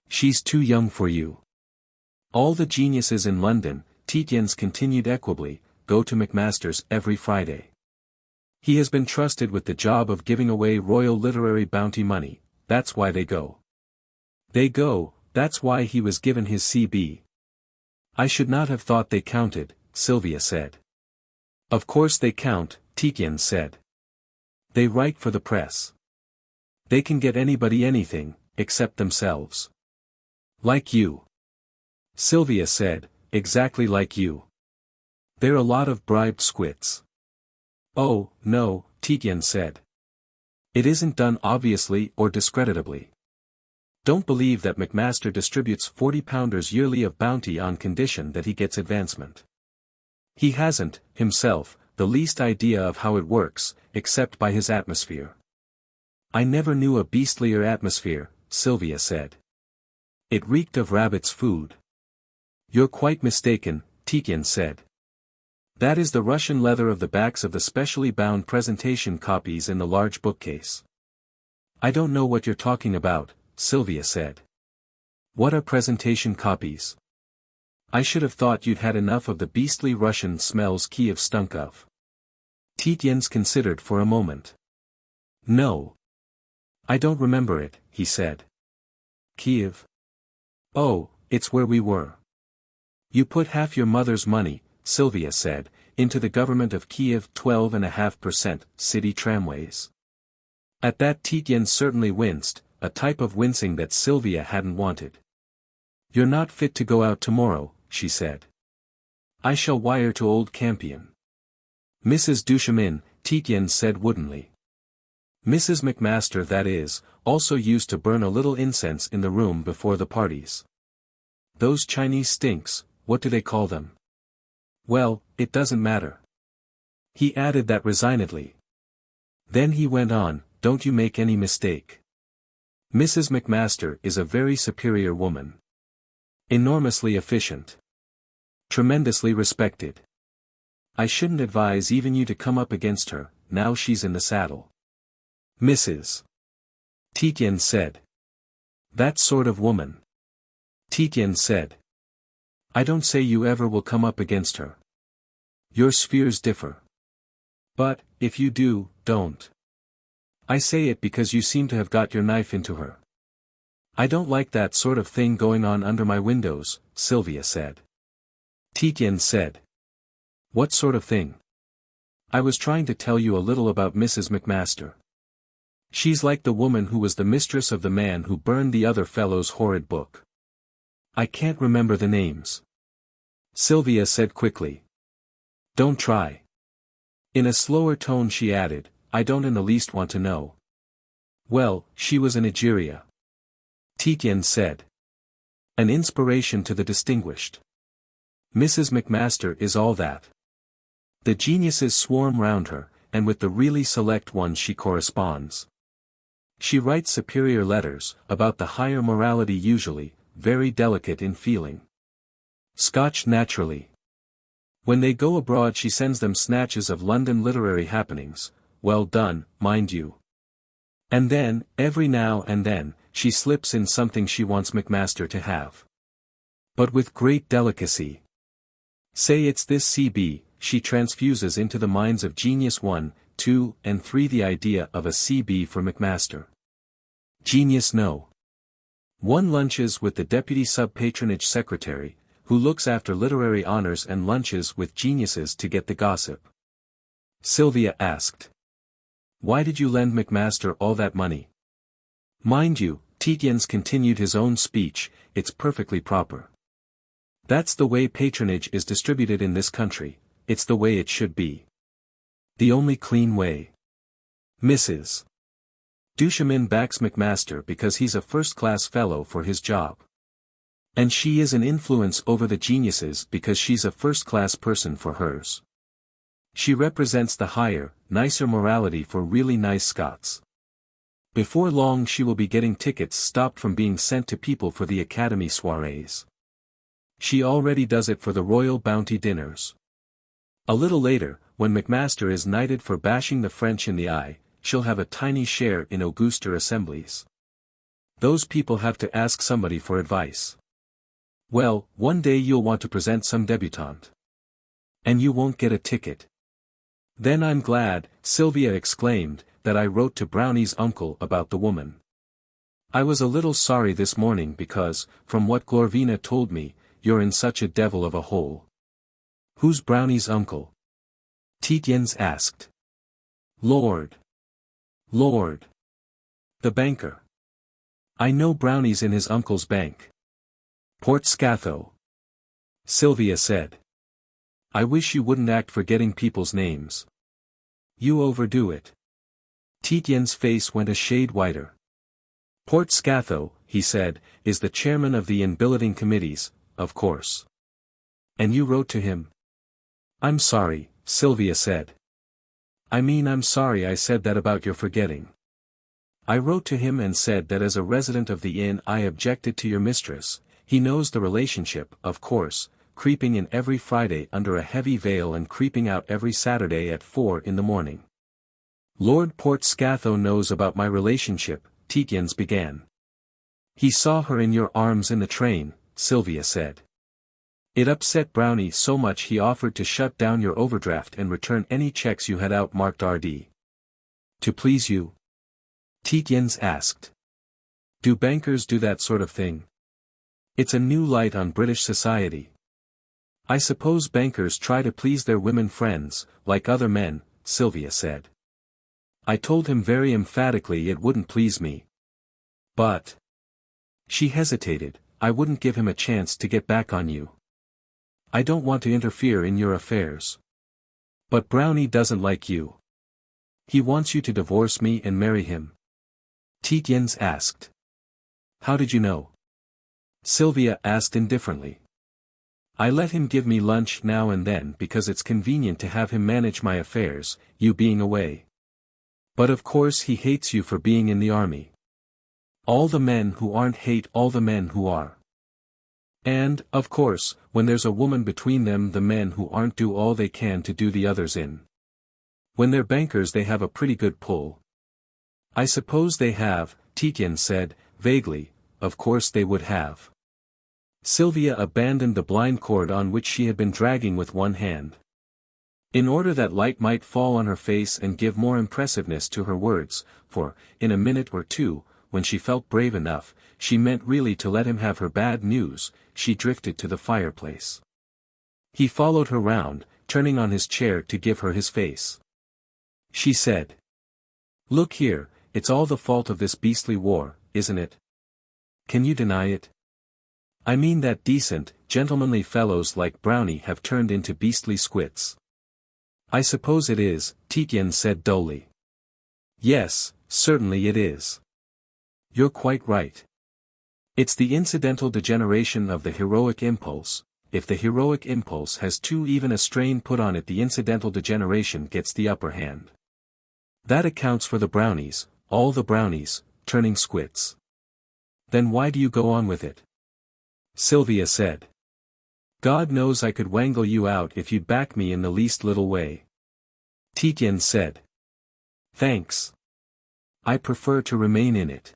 She's too young for you. All the geniuses in London, Tietjens continued equably, go to Macmaster's every Friday. He has been trusted with the job of giving away royal literary bounty money, that's why they go. They go, that's why he was given his CB. I should not have thought they counted, Sylvia said. Of course they count, Tietjens said. They write for the press. They can get anybody anything, except themselves. Like you. Sylvia said, exactly like you. They're a lot of bribed squits. Oh, no, Tietjens said. It isn't done obviously or discreditably. Don't believe that Macmaster distributes £40 yearly of bounty on condition that he gets advancement. He hasn't, himself, the least idea of how it works, except by his atmosphere. I never knew a beastlier atmosphere, Sylvia said. It reeked of rabbit's food. You're quite mistaken, Tietjens said. That is the Russian leather of the backs of the specially bound presentation copies in the large bookcase. I don't know what you're talking about, Sylvia said. What are presentation copies? I should have thought you'd had enough of the beastly Russian smells Kiev stunk of. Tietjens considered for a moment. No. I don't remember it, he said. Kiev? Oh, it's where we were. You put half your mother's money, Sylvia said, into the government of Kiev 12.5% city tramways. At that Tietjens certainly winced, a type of wincing that Sylvia hadn't wanted. You're not fit to go out tomorrow, she said. I shall wire to old Campion. Mrs. Duchemin, Tietjens said woodenly. Mrs. Macmaster, that is, also used to burn a little incense in the room before the parties. Those Chinese stinks, what do they call them? Well, it doesn't matter. He added that resignedly. Then he went on, don't you make any mistake. Mrs. Macmaster is a very superior woman. Enormously efficient. Tremendously respected. I shouldn't advise even you to come up against her, now she's in the saddle. Mrs. Tietjens said. That sort of woman. Tietjens said. I don't say you ever will come up against her. Your spheres differ. But, if you do, don't. I say it because you seem to have got your knife into her. I don't like that sort of thing going on under my windows, Sylvia said. Tietjens said. What sort of thing? I was trying to tell you a little about Mrs. Macmaster. She's like the woman who was the mistress of the man who burned the other fellow's horrid book. I can't remember the names. Sylvia said quickly. Don't try. In a slower tone she added, I don't in the least want to know. Well, she was in Egeria. Tietjens said. An inspiration to the distinguished. Mrs. Macmaster is all that. The geniuses swarm round her, and with the really select ones she corresponds. She writes superior letters, about the higher morality usually, very delicate in feeling. Scotch naturally. When they go abroad she sends them snatches of London literary happenings, well done, mind you. And then, every now and then, she slips in something she wants Macmaster to have. But with great delicacy. Say it's this CB, she transfuses into the minds of Genius 1, 2, and 3 the idea of a CB for Macmaster. Genius no. 1 lunches with the deputy sub-patronage secretary, who looks after literary honors and lunches with geniuses to get the gossip. Sylvia asked. Why did you lend Macmaster all that money? Mind you, Tietjens continued his own speech, it's perfectly proper. That's the way patronage is distributed in this country, it's the way it should be. The only clean way. Mrs. Duchemin backs Macmaster because he's a first-class fellow for his job. And she is an influence over the geniuses because she's a first-class person for hers. She represents the higher, nicer morality for really nice Scots. Before long she will be getting tickets stopped from being sent to people for the Academy soirees. She already does it for the Royal Bounty dinners. A little later, when Macmaster is knighted for bashing the French in the eye, she'll have a tiny share in Auguster assemblies. Those people have to ask somebody for advice. Well, one day you'll want to present some debutante. And you won't get a ticket. Then I'm glad, Sylvia exclaimed, that I wrote to Brownie's uncle about the woman. I was a little sorry this morning because, from what Glorvina told me, you're in such a devil of a hole. Who's Brownie's uncle? Tietjens asked. Lord. The banker. I know Brownie's in his uncle's bank. Port Scatho. Sylvia said. I wish you wouldn't act forgetting people's names. You overdo it. Tietjens' face went a shade whiter. Port Scatho, he said, is the chairman of the in-billeting committees, of course. And you wrote to him? I'm sorry, Sylvia said. I mean, I'm sorry I said that about your forgetting. I wrote to him and said that as a resident of the inn I objected to your mistress. He knows the relationship, of course, creeping in every Friday under a heavy veil and creeping out every Saturday at 4 in the morning. Lord Port Scatho knows about my relationship, Tietjens began. He saw her in your arms in the train, Sylvia said. It upset Brownie so much he offered to shut down your overdraft and return any checks you had out marked RD. To please you? Tietjens asked. Do bankers do that sort of thing? It's a new light on British society. I suppose bankers try to please their women friends, like other men, Sylvia said. I told him very emphatically it wouldn't please me. But. She hesitated, I wouldn't give him a chance to get back on you. I don't want to interfere in your affairs. But Brownie doesn't like you. He wants you to divorce me and marry him. Tietjens asked. How did you know? Sylvia asked indifferently. I let him give me lunch now and then because it's convenient to have him manage my affairs, you being away. But of course he hates you for being in the army. All the men who aren't hate all the men who are. And, of course, when there's a woman between them the men who aren't do all they can to do the others in. When they're bankers they have a pretty good pull. I suppose they have, Tietjens said, vaguely, of course they would have. Sylvia abandoned the blind cord on which she had been dragging with one hand. In order that light might fall on her face and give more impressiveness to her words, for, in a minute or two, when she felt brave enough, she meant really to let him have her bad news, she drifted to the fireplace. He followed her round, turning on his chair to give her his face. She said. Look here, it's all the fault of this beastly war, isn't it? Can you deny it? I mean that decent, gentlemanly fellows like Brownie have turned into beastly squits. I suppose it is, Tietjens said dully. Yes, certainly it is. You're quite right. It's the incidental degeneration of the heroic impulse. If the heroic impulse has too even a strain put on it the incidental degeneration gets the upper hand. That accounts for the Brownies, all the Brownies, turning squits. Then why do you go on with it? Sylvia said. God knows I could wangle you out if you'd back me in the least little way. Tietjens said. Thanks. I prefer to remain in it.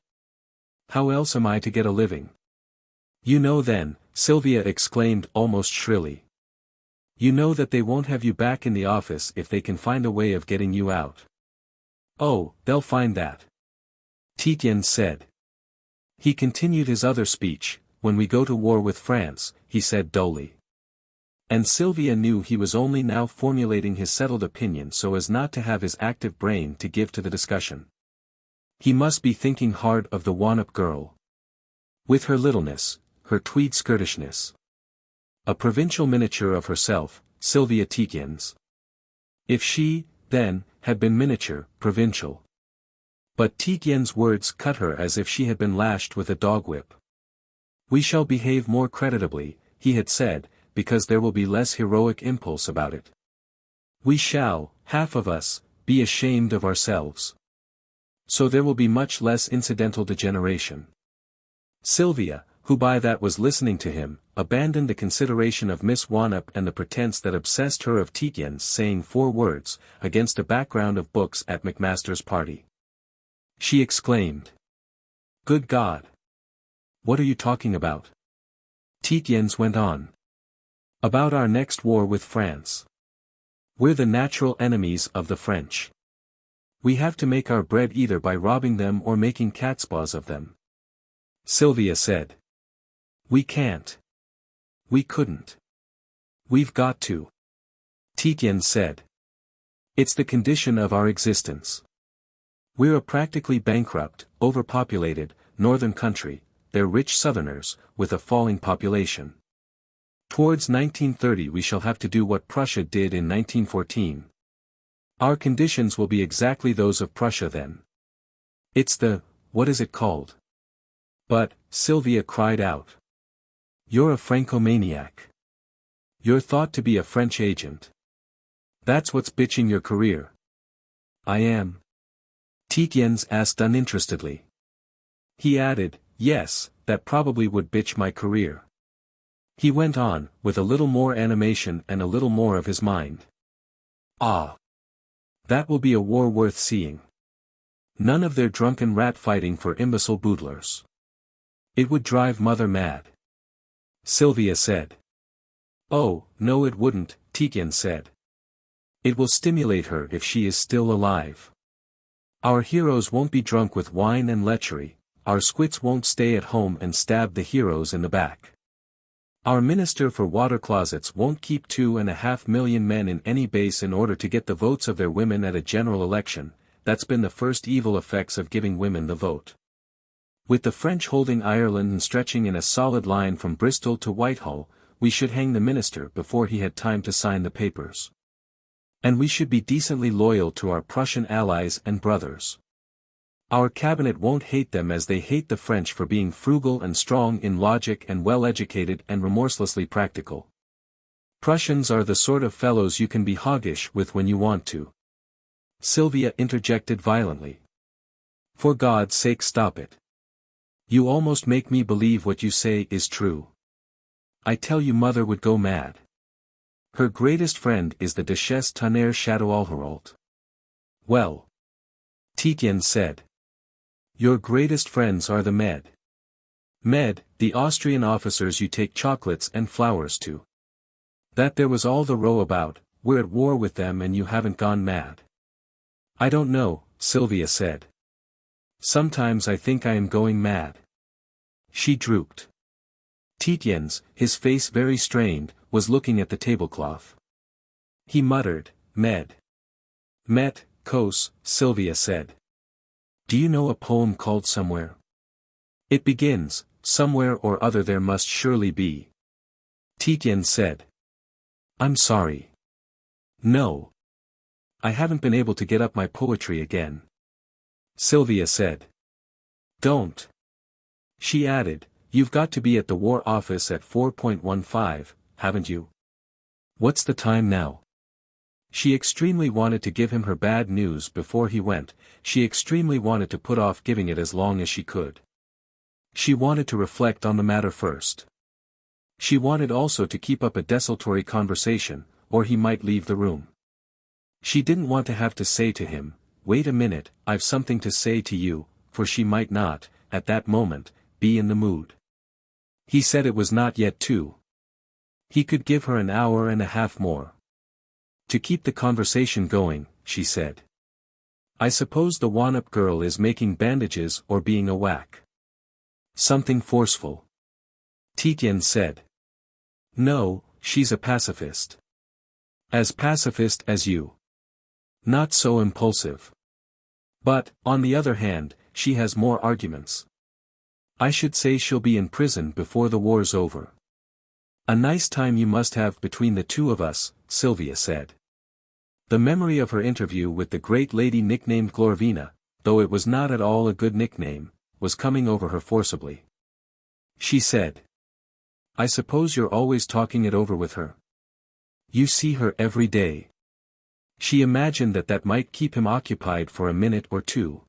How else am I to get a living? You know then, Sylvia exclaimed almost shrilly. You know that they won't have you back in the office if they can find a way of getting you out. Oh, they'll find that. Tietjens said. He continued his other speech. When we go to war with France, he said dully. And Sylvia knew he was only now formulating his settled opinion so as not to have his active brain to give to the discussion. He must be thinking hard of the Wannop girl. With her littleness, her tweed skirtishness. A provincial miniature of herself, Sylvia Tietjens. If she, then, had been miniature, provincial. But Tietjens' words cut her as if she had been lashed with a dog whip. We shall behave more creditably, he had said, because there will be less heroic impulse about it. We shall, half of us, be ashamed of ourselves. So there will be much less incidental degeneration. Sylvia, who by that was listening to him, abandoned the consideration of Miss Wannop and the pretense that obsessed her of Tietjens saying 4 words, against a background of books at Macmaster's party. She exclaimed. Good God! What are you talking about? Tietjens went on. About our next war with France. We're the natural enemies of the French. We have to make our bread either by robbing them or making catspaws of them. Sylvia said. We can't. We couldn't. We've got to. Tietjens said. It's the condition of our existence. We're a practically bankrupt, overpopulated, northern country, they're rich southerners, with a falling population. Towards 1930 we shall have to do what Prussia did in 1914. Our conditions will be exactly those of Prussia then. It's the, what is it called? But, Sylvia cried out. You're a Francomaniac. You're thought to be a French agent. That's what's bitching your career. I am. Tietjens asked uninterestedly. He added, yes, that probably would bitch my career. He went on, with a little more animation and a little more of his mind. Ah! That will be a war worth seeing. None of their drunken rat fighting for imbecile boodlers. It would drive mother mad. Sylvia said. Oh, no it wouldn't, Tietjens said. It will stimulate her if she is still alive. Our heroes won't be drunk with wine and lechery, our squits won't stay at home and stab the heroes in the back. Our minister for water closets won't keep 2.5 million men in any base in order to get the votes of their women at a general election. That's been the first evil effects of giving women the vote. With the French holding Ireland and stretching in a solid line from Bristol to Whitehall, we should hang the minister before he had time to sign the papers. And we should be decently loyal to our Prussian allies and brothers. Our cabinet won't hate them as they hate the French for being frugal and strong in logic and well-educated and remorselessly practical. Prussians are the sort of fellows you can be hoggish with when you want to. Sylvia interjected violently. For God's sake stop it. You almost make me believe what you say is true. I tell you mother would go mad. Her greatest friend is the Duchesse Tonnerre Château-Alheralt. Well. Tietjens said. Your greatest friends are the Med, the Austrian officers you take chocolates and flowers to. That there was all the row about, we're at war with them and you haven't gone mad. I don't know, Sylvia said. Sometimes I think I am going mad. She drooped. Tietjens, his face very strained, was looking at the tablecloth. He muttered, Met, Kos, Sylvia said. Do you know a poem called Somewhere? It begins, somewhere or other there must surely be. Tietjens said. I'm sorry. No. I haven't been able to get up my poetry again. Sylvia said. Don't. She added, you've got to be at the War Office at 4:15, haven't you? What's the time now? She extremely wanted to give him her bad news before he went, she extremely wanted to put off giving it as long as she could. She wanted to reflect on the matter first. She wanted also to keep up a desultory conversation, or he might leave the room. She didn't want to have to say to him, wait a minute, I've something to say to you, for she might not, at that moment, be in the mood. He said it was not yet 2. He could give her an hour and a half more. To keep the conversation going, she said. I suppose the Wanop girl is making bandages or being a whack. Something forceful. Tietjens said. No, she's a pacifist. As pacifist as you. Not so impulsive. But, on the other hand, she has more arguments. I should say she'll be in prison before the war's over. A nice time you must have between the two of us, Sylvia said. The memory of her interview with the great lady nicknamed Glorvina, though it was not at all a good nickname, was coming over her forcibly. She said. I suppose you're always talking it over with her. You see her every day. She imagined that might keep him occupied for a minute or two.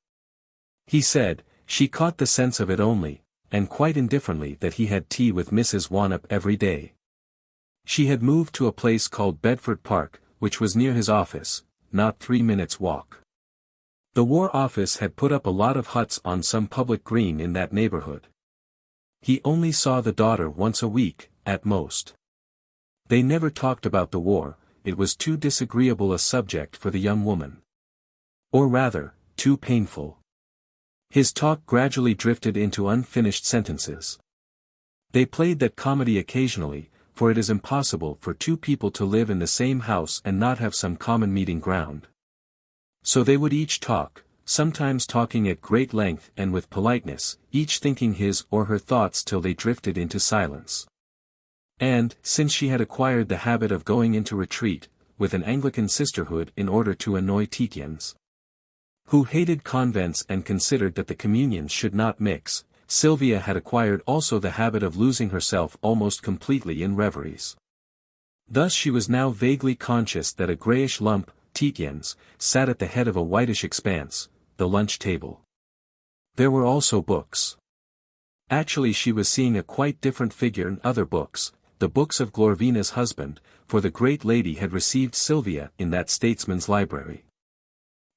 He said, she caught the sense of it only, and quite indifferently that he had tea with Mrs. Wanop every day. She had moved to a place called Bedford Park, which was near his office, not 3 minutes' walk. The War Office had put up a lot of huts on some public green in that neighborhood. He only saw the daughter once a week, at most. They never talked about the war, it was too disagreeable a subject for the young woman. Or rather, too painful. His talk gradually drifted into unfinished sentences. They played that comedy occasionally, for it is impossible for two people to live in the same house and not have some common meeting ground. So they would each talk, sometimes talking at great length and with politeness, each thinking his or her thoughts till they drifted into silence. And, since she had acquired the habit of going into retreat, with an Anglican sisterhood in order to annoy Tietjens, who hated convents and considered that the communions should not mix, Sylvia had acquired also the habit of losing herself almost completely in reveries. Thus she was now vaguely conscious that a greyish lump, Tietjens, sat at the head of a whitish expanse, the lunch table. There were also books. Actually she was seeing a quite different figure in other books, the books of Glorvina's husband, for the great lady had received Sylvia in that statesman's library.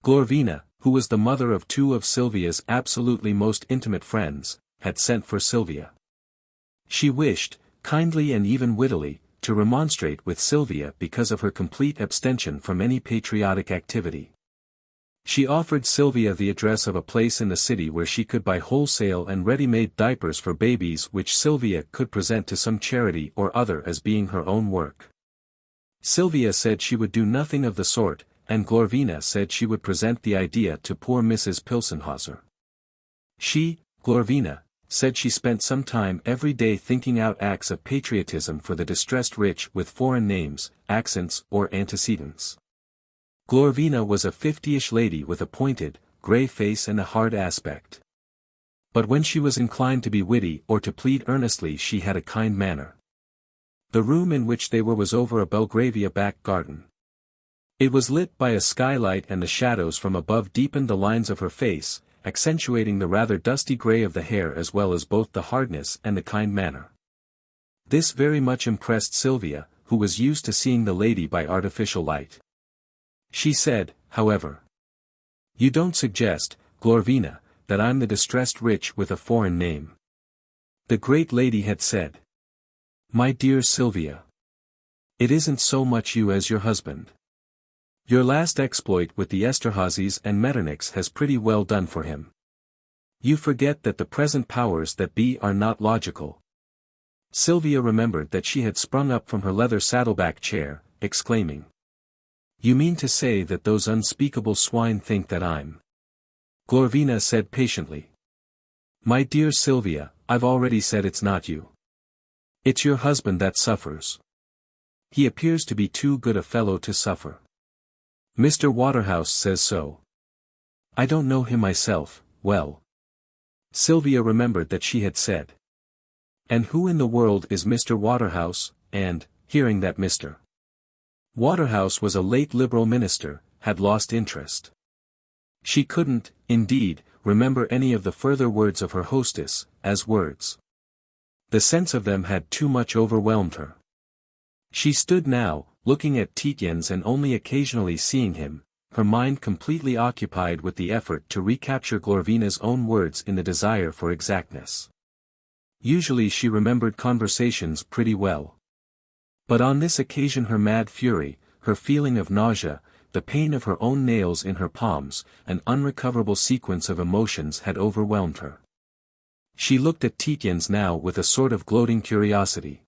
Glorvina, who was the mother of two of Sylvia's absolutely most intimate friends, had sent for Sylvia. She wished, kindly and even wittily, to remonstrate with Sylvia because of her complete abstention from any patriotic activity. She offered Sylvia the address of a place in the city where she could buy wholesale and ready-made diapers for babies which Sylvia could present to some charity or other as being her own work. Sylvia said she would do nothing of the sort, and Glorvina said she would present the idea to poor Mrs. Pilsenhauser. She, Glorvina, said she spent some time every day thinking out acts of patriotism for the distressed rich with foreign names, accents or antecedents. Glorvina was a 50-ish lady with a pointed, grey face and a hard aspect. But when she was inclined to be witty or to plead earnestly she had a kind manner. The room in which they were was over a Belgravia back garden. It was lit by a skylight and the shadows from above deepened the lines of her face, accentuating the rather dusty grey of the hair as well as both the hardness and the kind manner. This very much impressed Sylvia, who was used to seeing the lady by artificial light. She said, however, "You don't suggest, Glorvina, that I'm the distressed rich with a foreign name?" The great lady had said. "My dear Sylvia, it isn't so much you as your husband. Your last exploit with the Esterházys and Metternichs has pretty well done for him. You forget that the present powers that be are not logical." Sylvia remembered that she had sprung up from her leather saddleback chair, exclaiming, "You mean to say that those unspeakable swine think that I'm—" Glorvina said patiently, "My dear Sylvia, I've already said it's not you. It's your husband that suffers. He appears to be too good a fellow to suffer. Mr. Waterhouse says so. I don't know him myself, well." Sylvia remembered that she had said, "And who in the world is Mr. Waterhouse?" and, hearing that Mr. Waterhouse was a late Liberal minister, had lost interest. She couldn't, indeed, remember any of the further words of her hostess, as words. The sense of them had too much overwhelmed her. She stood now, looking at Tietjens and only occasionally seeing him, her mind completely occupied with the effort to recapture Glorvina's own words in the desire for exactness. Usually she remembered conversations pretty well. But on this occasion her mad fury, her feeling of nausea, the pain of her own nails in her palms, an unrecoverable sequence of emotions had overwhelmed her. She looked at Tietjens now with a sort of gloating curiosity.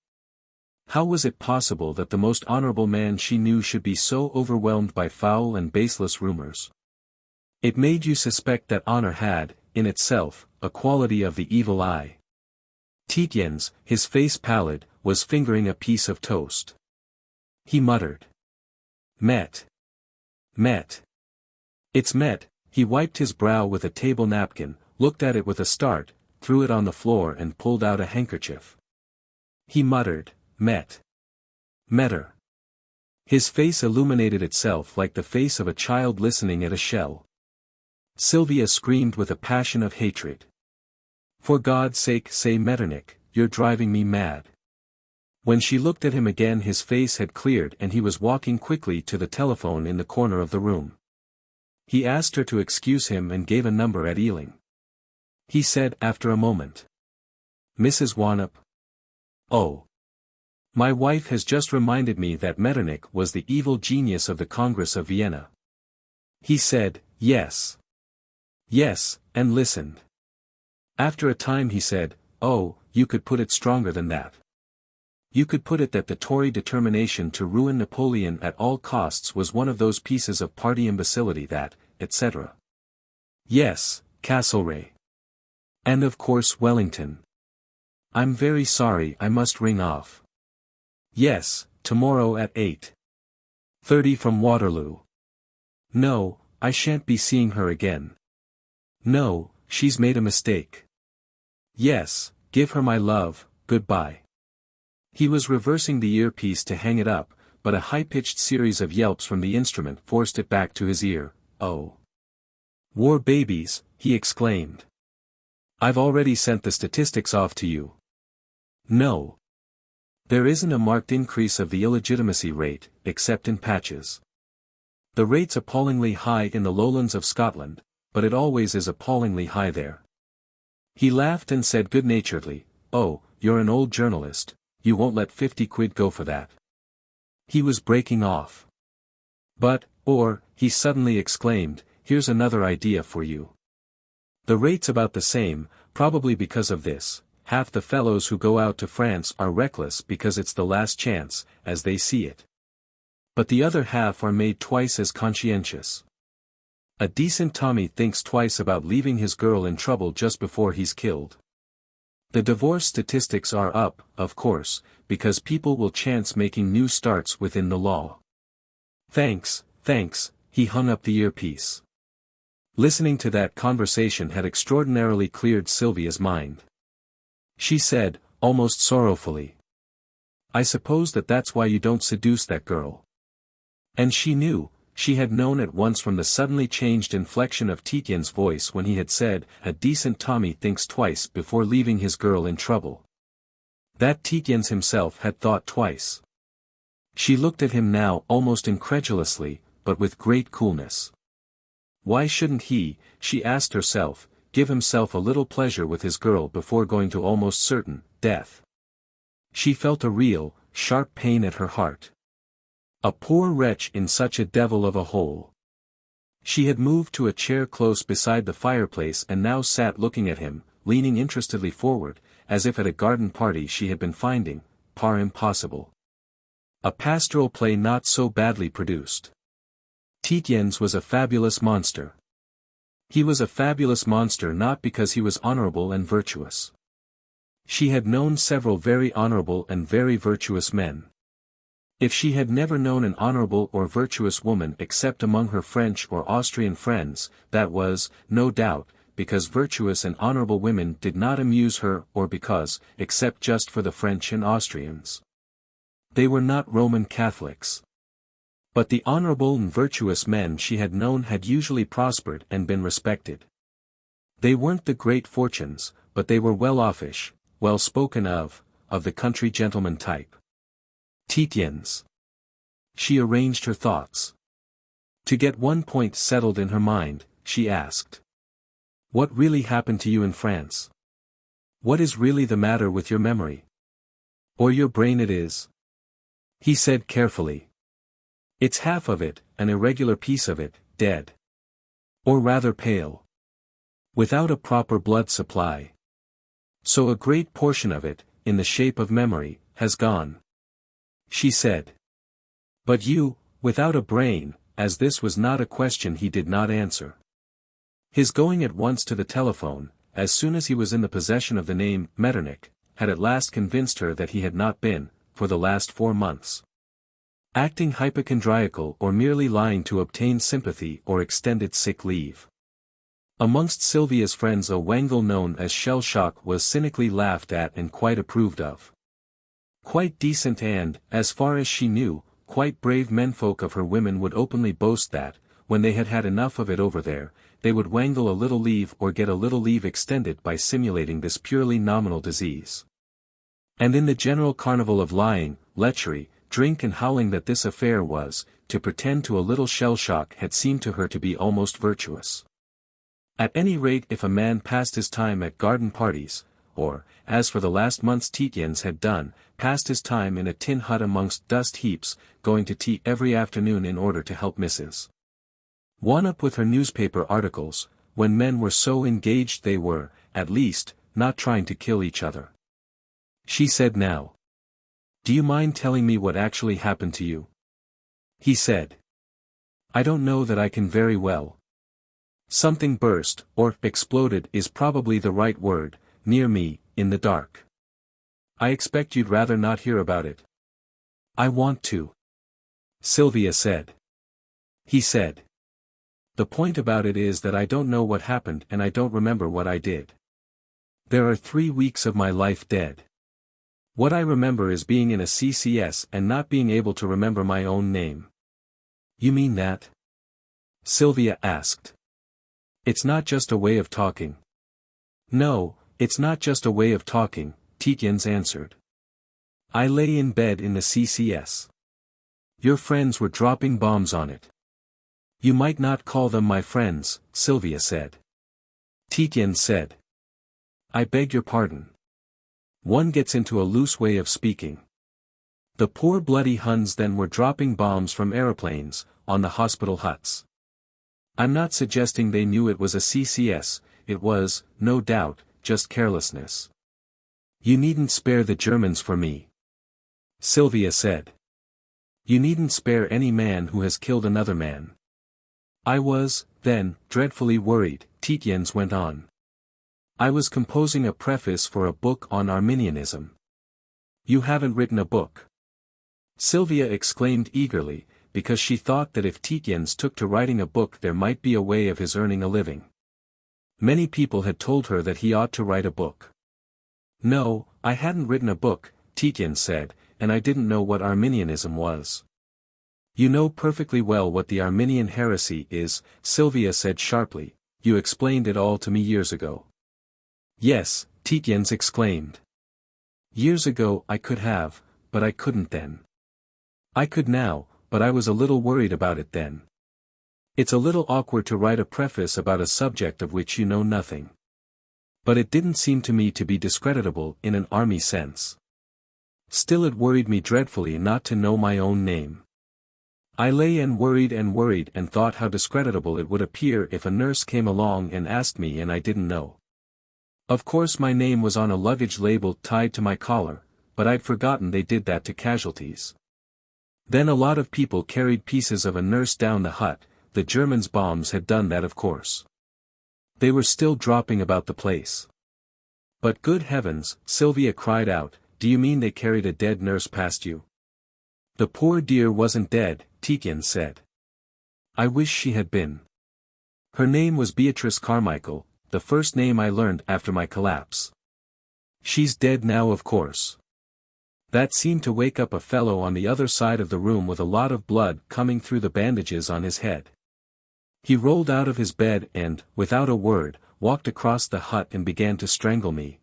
How was it possible that the most honorable man she knew should be so overwhelmed by foul and baseless rumors? It made you suspect that honor had, in itself, a quality of the evil eye. Tietjens, his face pallid, was fingering a piece of toast. He muttered, Met. It's met." He wiped his brow with a table napkin, looked at it with a start, threw it on the floor and pulled out a handkerchief. He muttered, Metter. His face illuminated itself like the face of a child listening at a shell. Sylvia screamed with a passion of hatred. "For God's sake say Metternich, you're driving me mad." When she looked at him again his face had cleared and he was walking quickly to the telephone in the corner of the room. He asked her to excuse him and gave a number at Ealing. He said after a moment, Mrs. Warnup. Oh. My wife has just reminded me that Metternich was the evil genius of the Congress of Vienna. He said, yes. Yes, and listened. After a time he said, oh, you could put it stronger than that. You could put it that the Tory determination to ruin Napoleon at all costs was one of those pieces of party imbecility that, etc. Yes, Castlereagh. And of course Wellington. I'm very sorry I must ring off. Yes, tomorrow at 8:30 from Waterloo. No, I shan't be seeing her again. No, she's made a mistake. Yes, give her my love, goodbye. He was reversing the earpiece to hang it up, but a high-pitched series of yelps from the instrument forced it back to his ear. Oh. War babies, he exclaimed. I've already sent the statistics off to you. No. There isn't a marked increase of the illegitimacy rate, except in patches. The rate's appallingly high in the lowlands of Scotland, but it always is appallingly high there. He laughed and said good-naturedly, oh, you're an old journalist, you won't let 50 quid go for that. He was breaking off. But, he suddenly exclaimed, here's another idea for you. The rate's about the same, probably because of this. Half the fellows who go out to France are reckless because it's the last chance, as they see it. But the other half are made twice as conscientious. A decent Tommy thinks twice about leaving his girl in trouble just before he's killed. The divorce statistics are up, of course, because people will chance making new starts within the law. Thanks, he hung up the earpiece. Listening to that conversation had extraordinarily cleared Sylvia's mind. She said, almost sorrowfully. I suppose that's why you don't seduce that girl. And she knew, she had known at once from the suddenly changed inflection of Tietjens' voice when he had said, a decent Tommy thinks twice before leaving his girl in trouble. That Tietjens himself had thought twice. She looked at him now almost incredulously, but with great coolness. Why shouldn't he, she asked herself, give himself a little pleasure with his girl before going to almost certain death? She felt a real, sharp pain at her heart. A poor wretch in such a devil of a hole. She had moved to a chair close beside the fireplace and now sat looking at him, leaning interestedly forward, as if at a garden party she had been finding, par impossible. A pastoral play not so badly produced. Tietjens was a fabulous monster. He was a fabulous monster not because he was honorable and virtuous. She had known several very honorable and very virtuous men. If she had never known an honorable or virtuous woman except among her French or Austrian friends, that was, no doubt, because virtuous and honorable women did not amuse her or because, except just for the French and Austrians, they were not Roman Catholics. But the honorable and virtuous men she had known had usually prospered and been respected. They weren't the great fortunes, but they were well-offish, well spoken of the country gentleman type. Tietjens. She arranged her thoughts. To get one point settled in her mind, she asked. What really happened to you in France? What is really the matter with your memory? Or your brain it is? He said carefully. It's half of it, an irregular piece of it, dead. Or rather pale. Without a proper blood supply. So a great portion of it, in the shape of memory, has gone. She said. But you, without a brain, as this was not a question he did not answer. His going at once to the telephone, as soon as he was in the possession of the name, Metternich, had at last convinced her that he had not been, for the last 4 months, acting hypochondriacal or merely lying to obtain sympathy or extended sick leave. Amongst Sylvia's friends a wangle known as shell shock was cynically laughed at and quite approved of. Quite decent and, as far as she knew, quite brave menfolk of her women would openly boast that, when they had had enough of it over there, they would wangle a little leave or get a little leave extended by simulating this purely nominal disease. And in the general carnival of lying, lechery, drink and howling that this affair was, to pretend to a little shell shock had seemed to her to be almost virtuous. At any rate if a man passed his time at garden parties, or, as for the last months Tietjens had done, passed his time in a tin hut amongst dust heaps, going to tea every afternoon in order to help Mrs. One up with her newspaper articles, when men were so engaged they were, at least, not trying to kill each other. She said now. Do you mind telling me what actually happened to you? He said. I don't know that I can very well. Something burst, or exploded is probably the right word, near me, in the dark. I expect you'd rather not hear about it. I want to. Sylvia said. He said. The point about it is that I don't know what happened and I don't remember what I did. There are 3 weeks of my life dead. What I remember is being in a CCS and not being able to remember my own name. You mean that? Sylvia asked. It's not just a way of talking. No, it's not just a way of talking, Tietjens answered. I lay in bed in the CCS. Your friends were dropping bombs on it. You might not call them my friends, Sylvia said. Tietjens said. I beg your pardon. One gets into a loose way of speaking. The poor bloody Huns then were dropping bombs from aeroplanes, on the hospital huts. I'm not suggesting they knew it was a CCS, it was, no doubt, just carelessness. You needn't spare the Germans for me. Sylvia said. You needn't spare any man who has killed another man. I was, then, dreadfully worried, Tietjens went on. I was composing a preface for a book on Arminianism. You haven't written a book? Sylvia exclaimed eagerly, because she thought that if Tietjens took to writing a book there might be a way of his earning a living. Many people had told her that he ought to write a book. No, I hadn't written a book, Tietjens said, and I didn't know what Arminianism was. You know perfectly well what the Arminian heresy is, Sylvia said sharply, you explained it all to me years ago. Yes, Tietjens exclaimed. Years ago I could have, but I couldn't then. I could now, but I was a little worried about it then. It's a little awkward to write a preface about a subject of which you know nothing. But it didn't seem to me to be discreditable in an army sense. Still it worried me dreadfully not to know my own name. I lay and worried and thought how discreditable it would appear if a nurse came along and asked me and I didn't know. Of course my name was on a luggage label tied to my collar, but I'd forgotten they did that to casualties. Then a lot of people carried pieces of a nurse down the hut, the Germans' bombs had done that of course. They were still dropping about the place. But good heavens, Sylvia cried out, do you mean they carried a dead nurse past you? The poor dear wasn't dead, Tietjens said. I wish she had been. Her name was Beatrice Carmichael, the first name I learned after my collapse. She's dead now of course. That seemed to wake up a fellow on the other side of the room with a lot of blood coming through the bandages on his head. He rolled out of his bed and, without a word, walked across the hut and began to strangle me.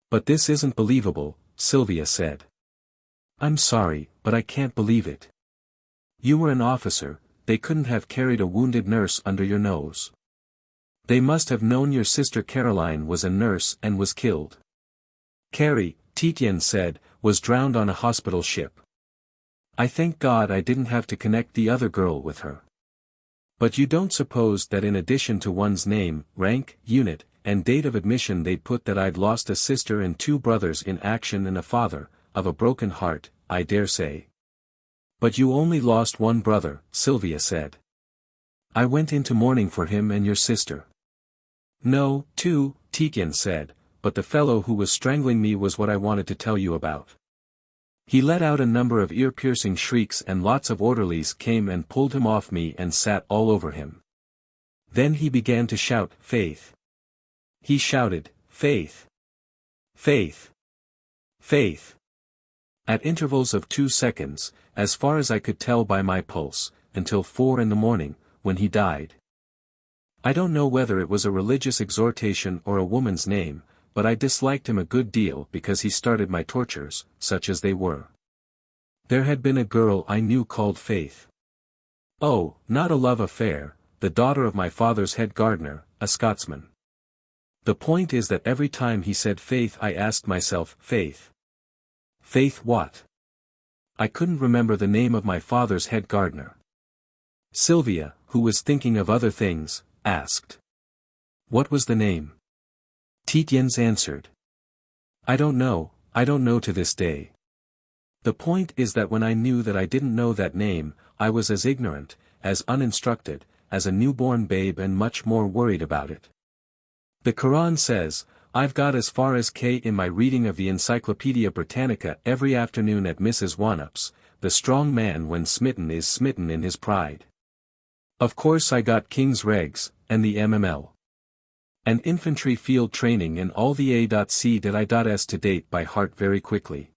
But this isn't believable, Sylvia said. I'm sorry, but I can't believe it. You were an officer, they couldn't have carried a wounded nurse under your nose. They must have known your sister Caroline was a nurse and was killed. Carrie, Tietjens said, was drowned on a hospital ship. I thank God I didn't have to connect the other girl with her. But you don't suppose that in addition to one's name, rank, unit, and date of admission they'd put that I'd lost a sister and 2 brothers in action and a father, of a broken heart, I dare say. But you only lost 1 brother, Sylvia said. I went into mourning for him and your sister. No, 2, Tietjens said, but the fellow who was strangling me was what I wanted to tell you about. He let out a number of ear-piercing shrieks and lots of orderlies came and pulled him off me and sat all over him. Then he began to shout, Faith. He shouted, Faith. Faith. Faith. At intervals of 2 seconds, as far as I could tell by my pulse, until 4 in the morning, when he died. I don't know whether it was a religious exhortation or a woman's name, but I disliked him a good deal because he started my tortures, such as they were. There had been a girl I knew called Faith. Oh, not a love affair, the daughter of my father's head gardener, a Scotsman. The point is that every time he said faith I asked myself, faith? Faith what? I couldn't remember the name of my father's head gardener. Sylvia, who was thinking of other things, asked. What was the name? Tietjens answered. I don't know to this day. The point is that when I knew that I didn't know that name, I was as ignorant, as uninstructed, as a newborn babe and much more worried about it. The Quran says, I've got as far as K in my reading of the Encyclopedia Britannica every afternoon at Mrs. Wanup's, the strong man when smitten is smitten in his pride. Of course I got King's Regs, and the MML. And infantry field training and all the A.C.I.S to date by heart very quickly.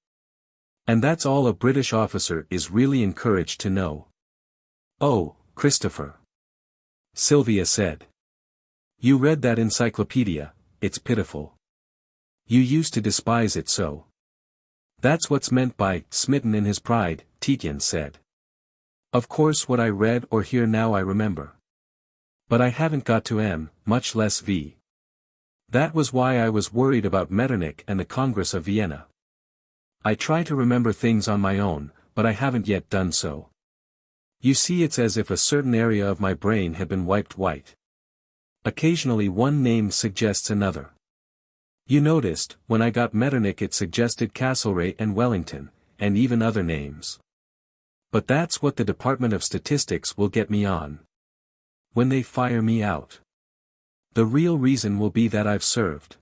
And that's all a British officer is really encouraged to know. Oh, Christopher. Sylvia said. You read that encyclopedia, it's pitiful. You used to despise it so. That's what's meant by smitten in his pride, Tietjens said. Of course what I read or hear now I remember. But I haven't got to M, much less V. That was why I was worried about Metternich and the Congress of Vienna. I try to remember things on my own, but I haven't yet done so. You see, it's as if a certain area of my brain had been wiped white. Occasionally one name suggests another. You noticed, when I got Metternich it suggested Castlereagh and Wellington, and even other names. But that's what the Department of Statistics will get me on. When they fire me out. The real reason will be that I've served.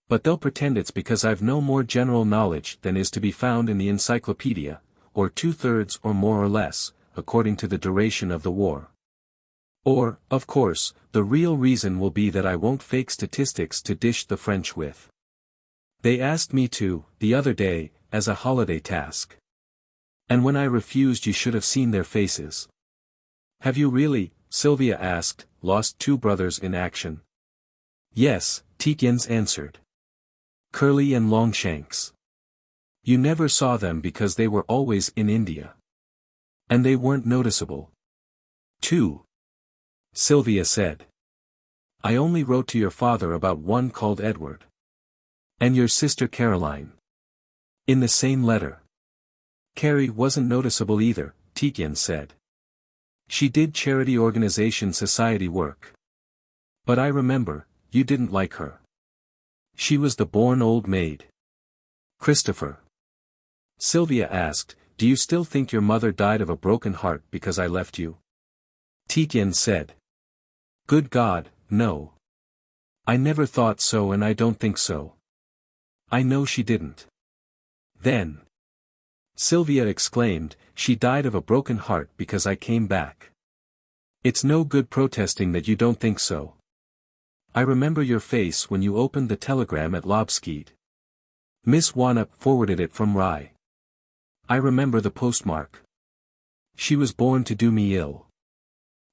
But they'll pretend it's because I've no more general knowledge than is to be found in the encyclopedia, or 2/3 or more or less, according to the duration of the war. Or, of course, the real reason will be that I won't fake statistics to dish the French with. They asked me to, the other day, as a holiday task. And when I refused you should have seen their faces. Have you really, Sylvia asked, lost 2 brothers in action? Yes, Tietjens answered. Curly and Longshanks. You never saw them because they were always in India. And they weren't noticeable. 2. Sylvia said. I only wrote to your father about one called Edward. And your sister Caroline. In the same letter. Carrie wasn't noticeable either, Tietjens said. She did charity organization society work. But I remember, you didn't like her. She was the born old maid. Christopher. Sylvia asked, do you still think your mother died of a broken heart because I left you? Tietjens said. Good God, no. I never thought so and I don't think so. I know she didn't. Then. Sylvia exclaimed, she died of a broken heart because I came back. It's no good protesting that you don't think so. I remember your face when you opened the telegram at Lobskeid. Miss Wanup forwarded it from Rye. I remember the postmark. She was born to do me ill.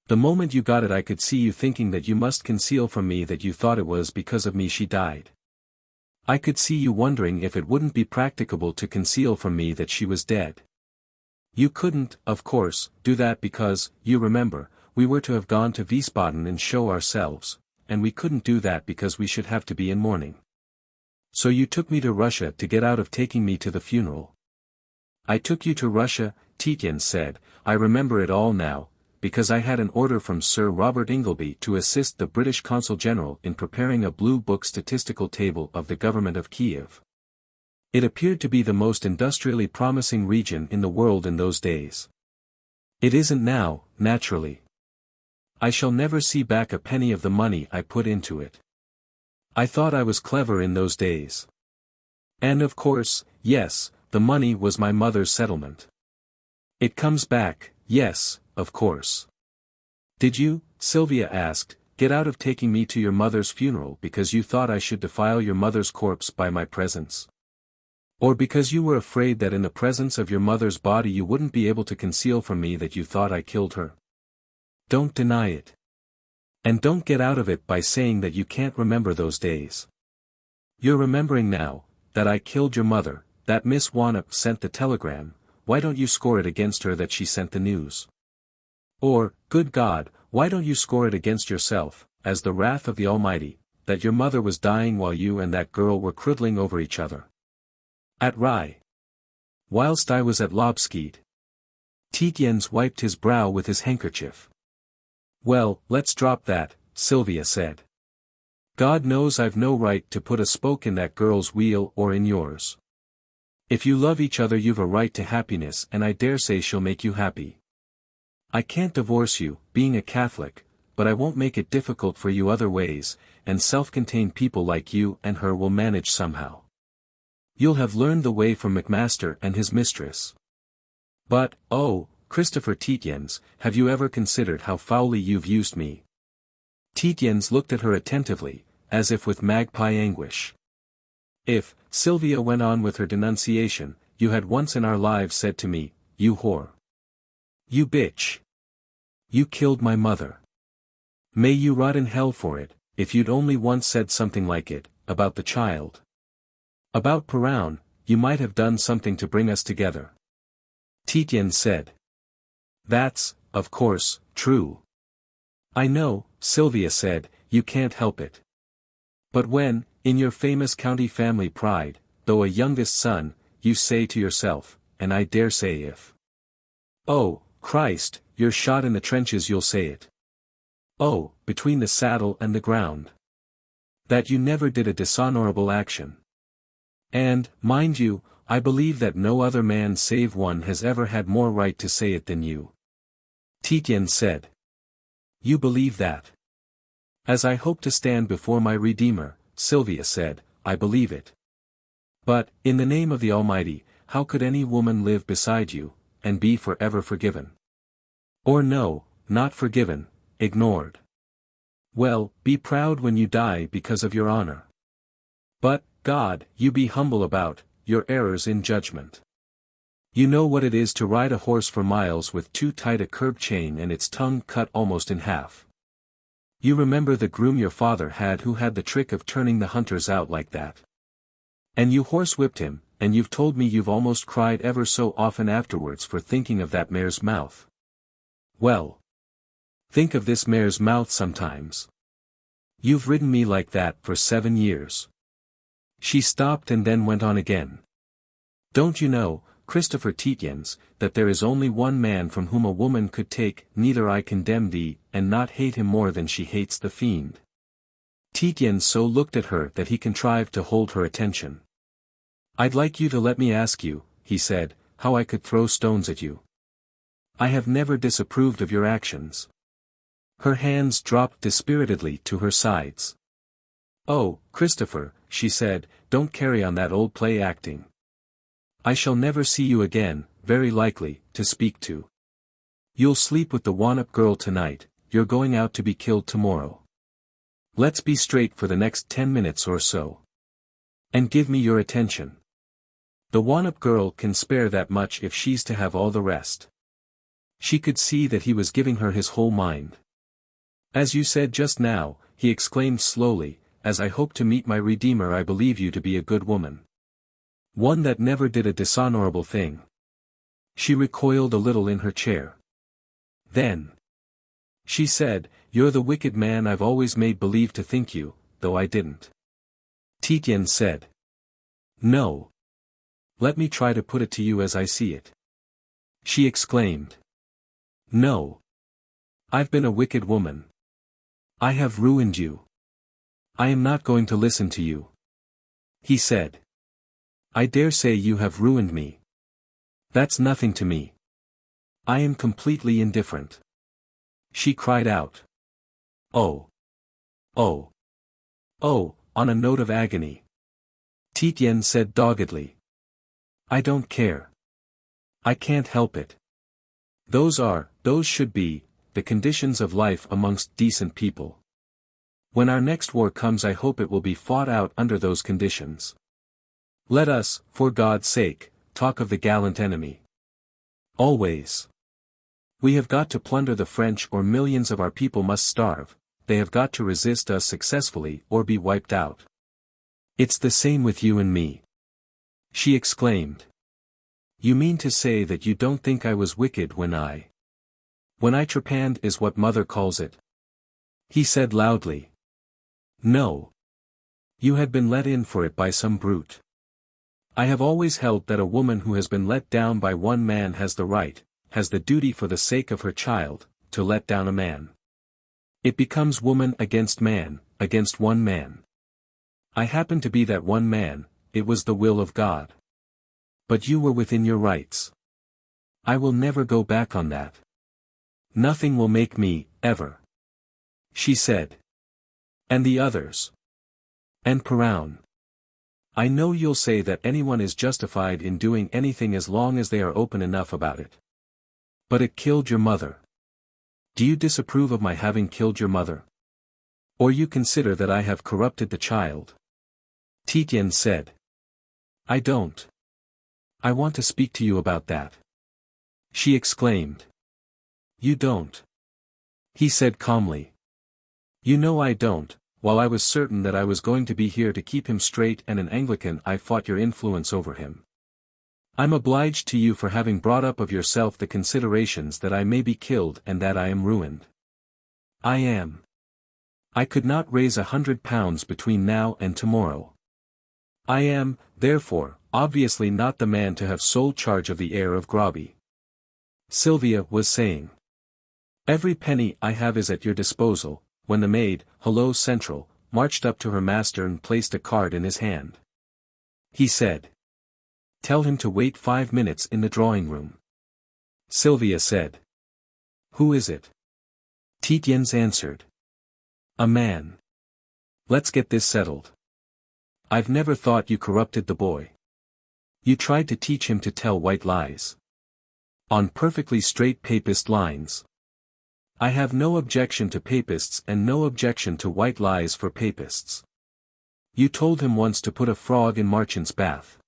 The moment you got it I could see you thinking that you must conceal from me that you thought it was because of me she died. I could see you wondering if it wouldn't be practicable to conceal from me that she was dead. You couldn't, of course, do that because, you remember, we were to have gone to Wiesbaden and show ourselves, and we couldn't do that because we should have to be in mourning. So you took me to Russia to get out of taking me to the funeral. I took you to Russia, Tietjens said, I remember it all now, because I had an order from Sir Robert Ingleby to assist the British Consul General in preparing a Blue Book statistical table of the government of Kiev. It appeared to be the most industrially promising region in the world in those days. It isn't now, naturally. I shall never see back a penny of the money I put into it. I thought I was clever in those days. And of course, yes, the money was my mother's settlement. It comes back, yes, of course. Did you, Sylvia asked, get out of taking me to your mother's funeral because you thought I should defile your mother's corpse by my presence? Or because you were afraid that in the presence of your mother's body you wouldn't be able to conceal from me that you thought I killed her? Don't deny it. And don't get out of it by saying that you can't remember those days. You're remembering now, that I killed your mother, that Miss Wanup sent the telegram. Why don't you score it against her that she sent the news? Or, good God, why don't you score it against yourself, as the wrath of the Almighty, that your mother was dying while you and that girl were cruddling over each other. At Rye. Whilst I was at Lobskeid. Tietjens wiped his brow with his handkerchief. Well, let's drop that, Sylvia said. God knows I've no right to put a spoke in that girl's wheel or in yours. If you love each other you've a right to happiness, and I dare say she'll make you happy. I can't divorce you, being a Catholic, but I won't make it difficult for you other ways, and self-contained people like you and her will manage somehow. You'll have learned the way from Macmaster and his mistress. But, oh, Christopher Tietjens, have you ever considered how foully you've used me? Tietjens looked at her attentively, as if with magpie anguish. If, Sylvia went on with her denunciation, you had once in our lives said to me, you whore. You bitch. You killed my mother. May you rot in hell for it, if you'd only once said something like it, about the child. About Perrown, you might have done something to bring us together. Tietjens said. That's, of course, true. I know, Sylvia said, you can't help it. But when, in your famous county family pride, though a youngest son, you say to yourself, and I dare say if. Oh, Christ, you're shot in the trenches you'll say it. Oh, between the saddle and the ground. That you never did a dishonorable action. And, mind you, I believe that no other man save one has ever had more right to say it than you. Tietjens said. You believe that? As I hope to stand before my Redeemer, Sylvia said, I believe it. But, in the name of the Almighty, how could any woman live beside you, and be forever forgiven? Or no, not forgiven, ignored. Well, be proud when you die because of your honor. But, God, you be humble about your errors in judgment. You know what it is to ride a horse for miles with too tight a curb chain and its tongue cut almost in half. You remember the groom your father had who had the trick of turning the hunters out like that. And you horsewhipped him, and you've told me you've almost cried ever so often afterwards for thinking of that mare's mouth. Well. Think of this mare's mouth sometimes. You've ridden me like that for 7 years. She stopped and then went on again. Don't you know, Christopher Tietjens, that there is only one man from whom a woman could take, neither I condemn thee, and not hate him more than she hates the fiend. Tietjens so looked at her that he contrived to hold her attention. I'd like you to let me ask you, he said, how I could throw stones at you. I have never disapproved of your actions. Her hands dropped dispiritedly to her sides. Oh, Christopher, she said, don't carry on that old play acting. I shall never see you again, very likely, to speak to. You'll sleep with the Wannop girl tonight, you're going out to be killed tomorrow. Let's be straight for the next 10 minutes or so. And give me your attention. The Wannop girl can spare that much if she's to have all the rest. She could see that he was giving her his whole mind. As you said just now, he exclaimed slowly, as I hope to meet my Redeemer I believe you to be a good woman. One that never did a dishonorable thing. She recoiled a little in her chair. Then. She said, you're the wicked man I've always made believe to think you, though I didn't. Tietjens said. No. Let me try to put it to you as I see it. She exclaimed. No. I've been a wicked woman. I have ruined you. I am not going to listen to you. He said. I dare say you have ruined me. That's nothing to me. I am completely indifferent. She cried out. Oh. Oh. Oh, on a note of agony. Tietjens said doggedly. I don't care. I can't help it. Those should be, the conditions of life amongst decent people. When our next war comes I hope it will be fought out under those conditions. Let us, for God's sake, talk of the gallant enemy. Always. We have got to plunder the French or millions of our people must starve, they have got to resist us successfully or be wiped out. It's the same with you and me. She exclaimed. You mean to say that you don't think I was wicked when I trepanned is what mother calls it? He said loudly. No. You had been let in for it by some brute. I have always held that a woman who has been let down by one man has the right, has the duty for the sake of her child, to let down a man. It becomes woman against man, against one man. I happen to be that one man, it was the will of God. But you were within your rights. I will never go back on that. Nothing will make me, ever. She said. And the others. And Perrown. I know you'll say that anyone is justified in doing anything as long as they are open enough about it. But it killed your mother. Do you disapprove of my having killed your mother? Or you consider that I have corrupted the child? Tietjens said. I don't. I want to speak to you about that. She exclaimed. You don't. He said calmly. You know I don't. While I was certain that I was going to be here to keep him straight and an Anglican, I fought your influence over him. I'm obliged to you for having brought up of yourself the considerations that I may be killed and that I am ruined. I am. I could not raise £100 between now and tomorrow. I am, therefore, obviously not the man to have sole charge of the heir of Groby. Sylvia was saying. Every penny I have is at your disposal, when the maid, Hello Central, marched up to her master and placed a card in his hand. He said. Tell him to wait 5 minutes in the drawing-room. Sylvia said. Who is it? Tietjens answered. A man. Let's get this settled. I've never thought you corrupted the boy. You tried to teach him to tell white lies. On perfectly straight papist lines. I have no objection to papists and no objection to white lies for papists. You told him once to put a frog in Marchant's bath.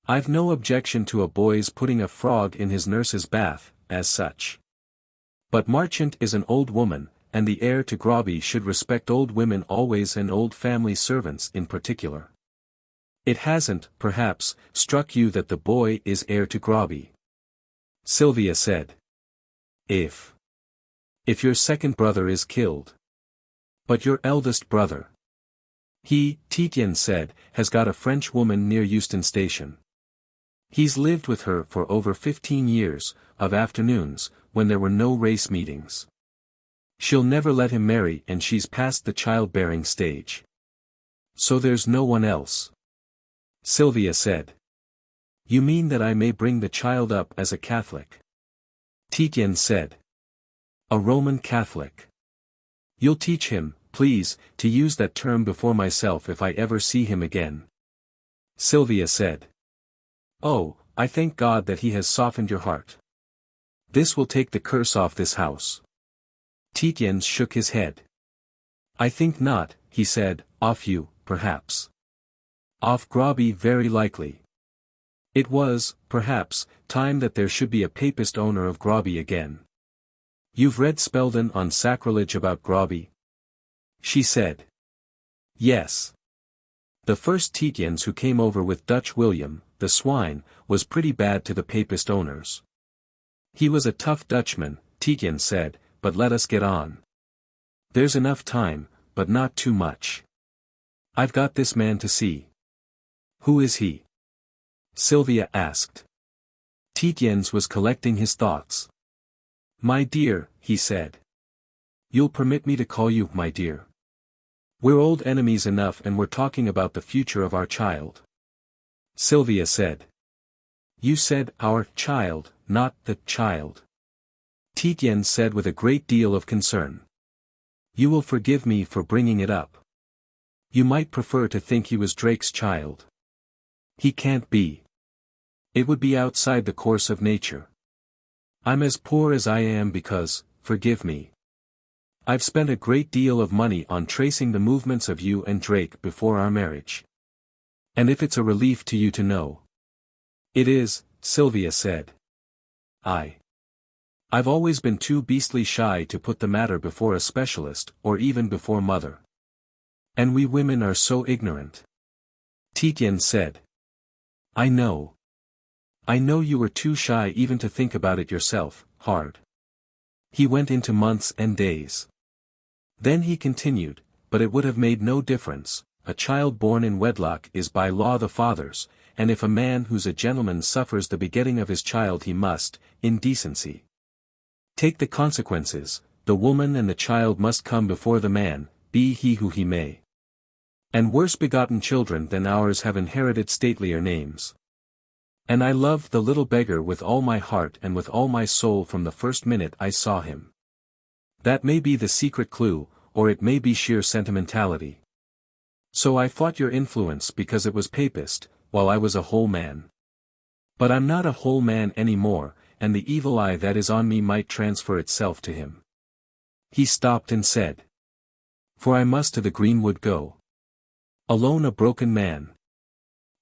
I've no objection to a boy's putting a frog in his nurse's bath, as such. But Marchant is an old woman, and the heir to Groby should respect old women always and old family servants in particular. It hasn't, perhaps, struck you that the boy is heir to Groby. Sylvia said. If your second brother is killed. But your eldest brother. He, Tietjens said, has got a French woman near Euston Station. He's lived with her for over 15 years, of afternoons, when there were no race meetings. She'll never let him marry and she's past the childbearing stage. So there's no one else. Sylvia said. You mean that I may bring the child up as a Catholic? Tietjens said. A Roman Catholic. You'll teach him, please, to use that term before myself if I ever see him again. Sylvia said. Oh, I thank God that he has softened your heart. This will take the curse off this house. Tietjens shook his head. I think not, he said, off you, perhaps. Off Groby very likely. It was, perhaps, time that there should be a papist owner of Groby again. You've read Spelden on sacrilege about Groby? She said. Yes. The first Tietjens who came over with Dutch William, the swine, was pretty bad to the papist owners. He was a tough Dutchman, Tietjens said, but let us get on. There's enough time, but not too much. I've got this man to see. Who is he? Sylvia asked. Tietjens was collecting his thoughts. My dear, he said. You'll permit me to call you my dear. We're old enemies enough and we're talking about the future of our child. Sylvia said. You said our child, not the child. Tietjens said with a great deal of concern. You will forgive me for bringing it up. You might prefer to think he was Drake's child. He can't be. It would be outside the course of nature. I'm as poor as I am because, forgive me. I've spent a great deal of money on tracing the movements of you and Drake before our marriage. And if it's a relief to you to know. It is, Sylvia said. I've always been too beastly shy to put the matter before a specialist or even before mother. And we women are so ignorant. Tietjens said. I know. I know you were too shy even to think about it yourself, hard. He went into months and days. Then he continued, but it would have made no difference, a child born in wedlock is by law the father's, and if a man who's a gentleman suffers the begetting of his child he must, in decency, take the consequences. The woman and the child must come before the man, be he who he may. And worse begotten children than ours have inherited statelier names. And I loved the little beggar with all my heart and with all my soul from the first minute I saw him. That may be the secret clue, or it may be sheer sentimentality. So I fought your influence because it was papist, while I was a whole man. But I'm not a whole man any more, and the evil eye that is on me might transfer itself to him. He stopped and said, for I must to the greenwood go. Alone a broken man.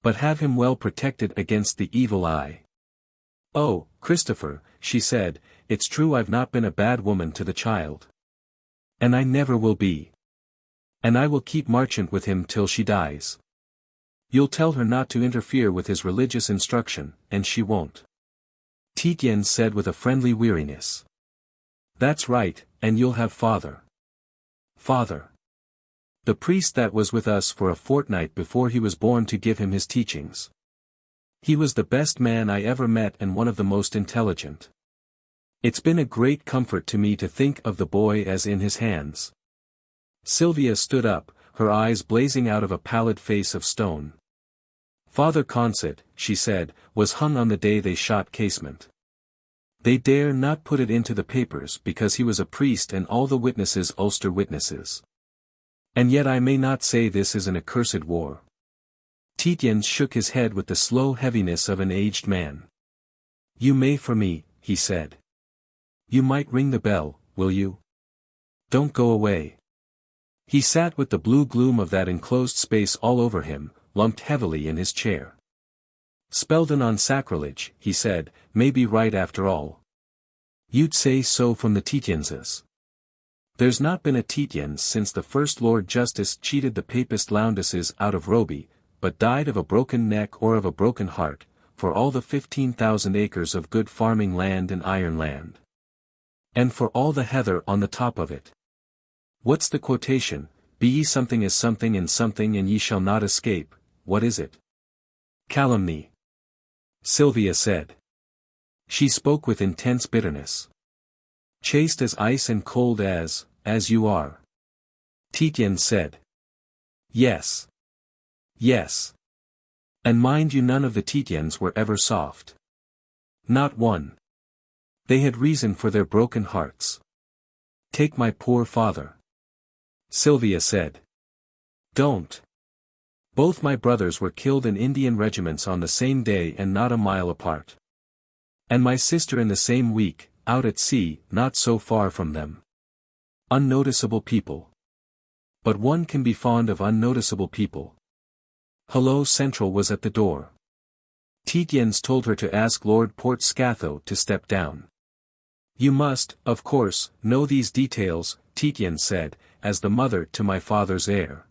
But have him well protected against the evil eye. Oh, Christopher, she said, it's true I've not been a bad woman to the child. And I never will be. And I will keep marchant with him till she dies. You'll tell her not to interfere with his religious instruction, and she won't. Tietjens said with a friendly weariness. That's right, and you'll have father. Father. The priest that was with us for a fortnight before he was born to give him his teachings. He was the best man I ever met and one of the most intelligent. It's been a great comfort to me to think of the boy as in his hands. Sylvia stood up, her eyes blazing out of a pallid face of stone. Father Consett, she said, was hung on the day they shot Casement. They dare not put it into the papers because he was a priest and all the witnesses Ulster witnesses. And yet I may not say this is an accursed war. Tietjens shook his head with the slow heaviness of an aged man. You may for me, he said. You might ring the bell, will you? Don't go away. He sat with the blue gloom of that enclosed space all over him, lumped heavily in his chair. Spelden on sacrilege, he said, may be right after all. You'd say so from the Tietjenses. There's not been a Tietjens since the first Lord Justice cheated the papist Lounduses out of Roby, but died of a broken neck or of a broken heart, for all the 15,000 acres of good farming land and iron land. And for all the heather on the top of it. What's the quotation? Be ye something as something and something and ye shall not escape. What is it? Calumny. Sylvia said. She spoke with intense bitterness. Chaste as ice and cold as you are. Tietjens said. Yes. Yes. And mind you, none of the Tietjens were ever soft. Not one. They had reason for their broken hearts. Take my poor father. Sylvia said. Don't. Both my brothers were killed in Indian regiments on the same day and not a mile apart. And my sister in the same week, out at sea, not so far from them. Unnoticeable people. But one can be fond of unnoticeable people. Hello, Central was at the door. Tietjens told her to ask Lord Portscatho to step down. You must, of course, know these details, Tietjens said, as the mother to my father's heir.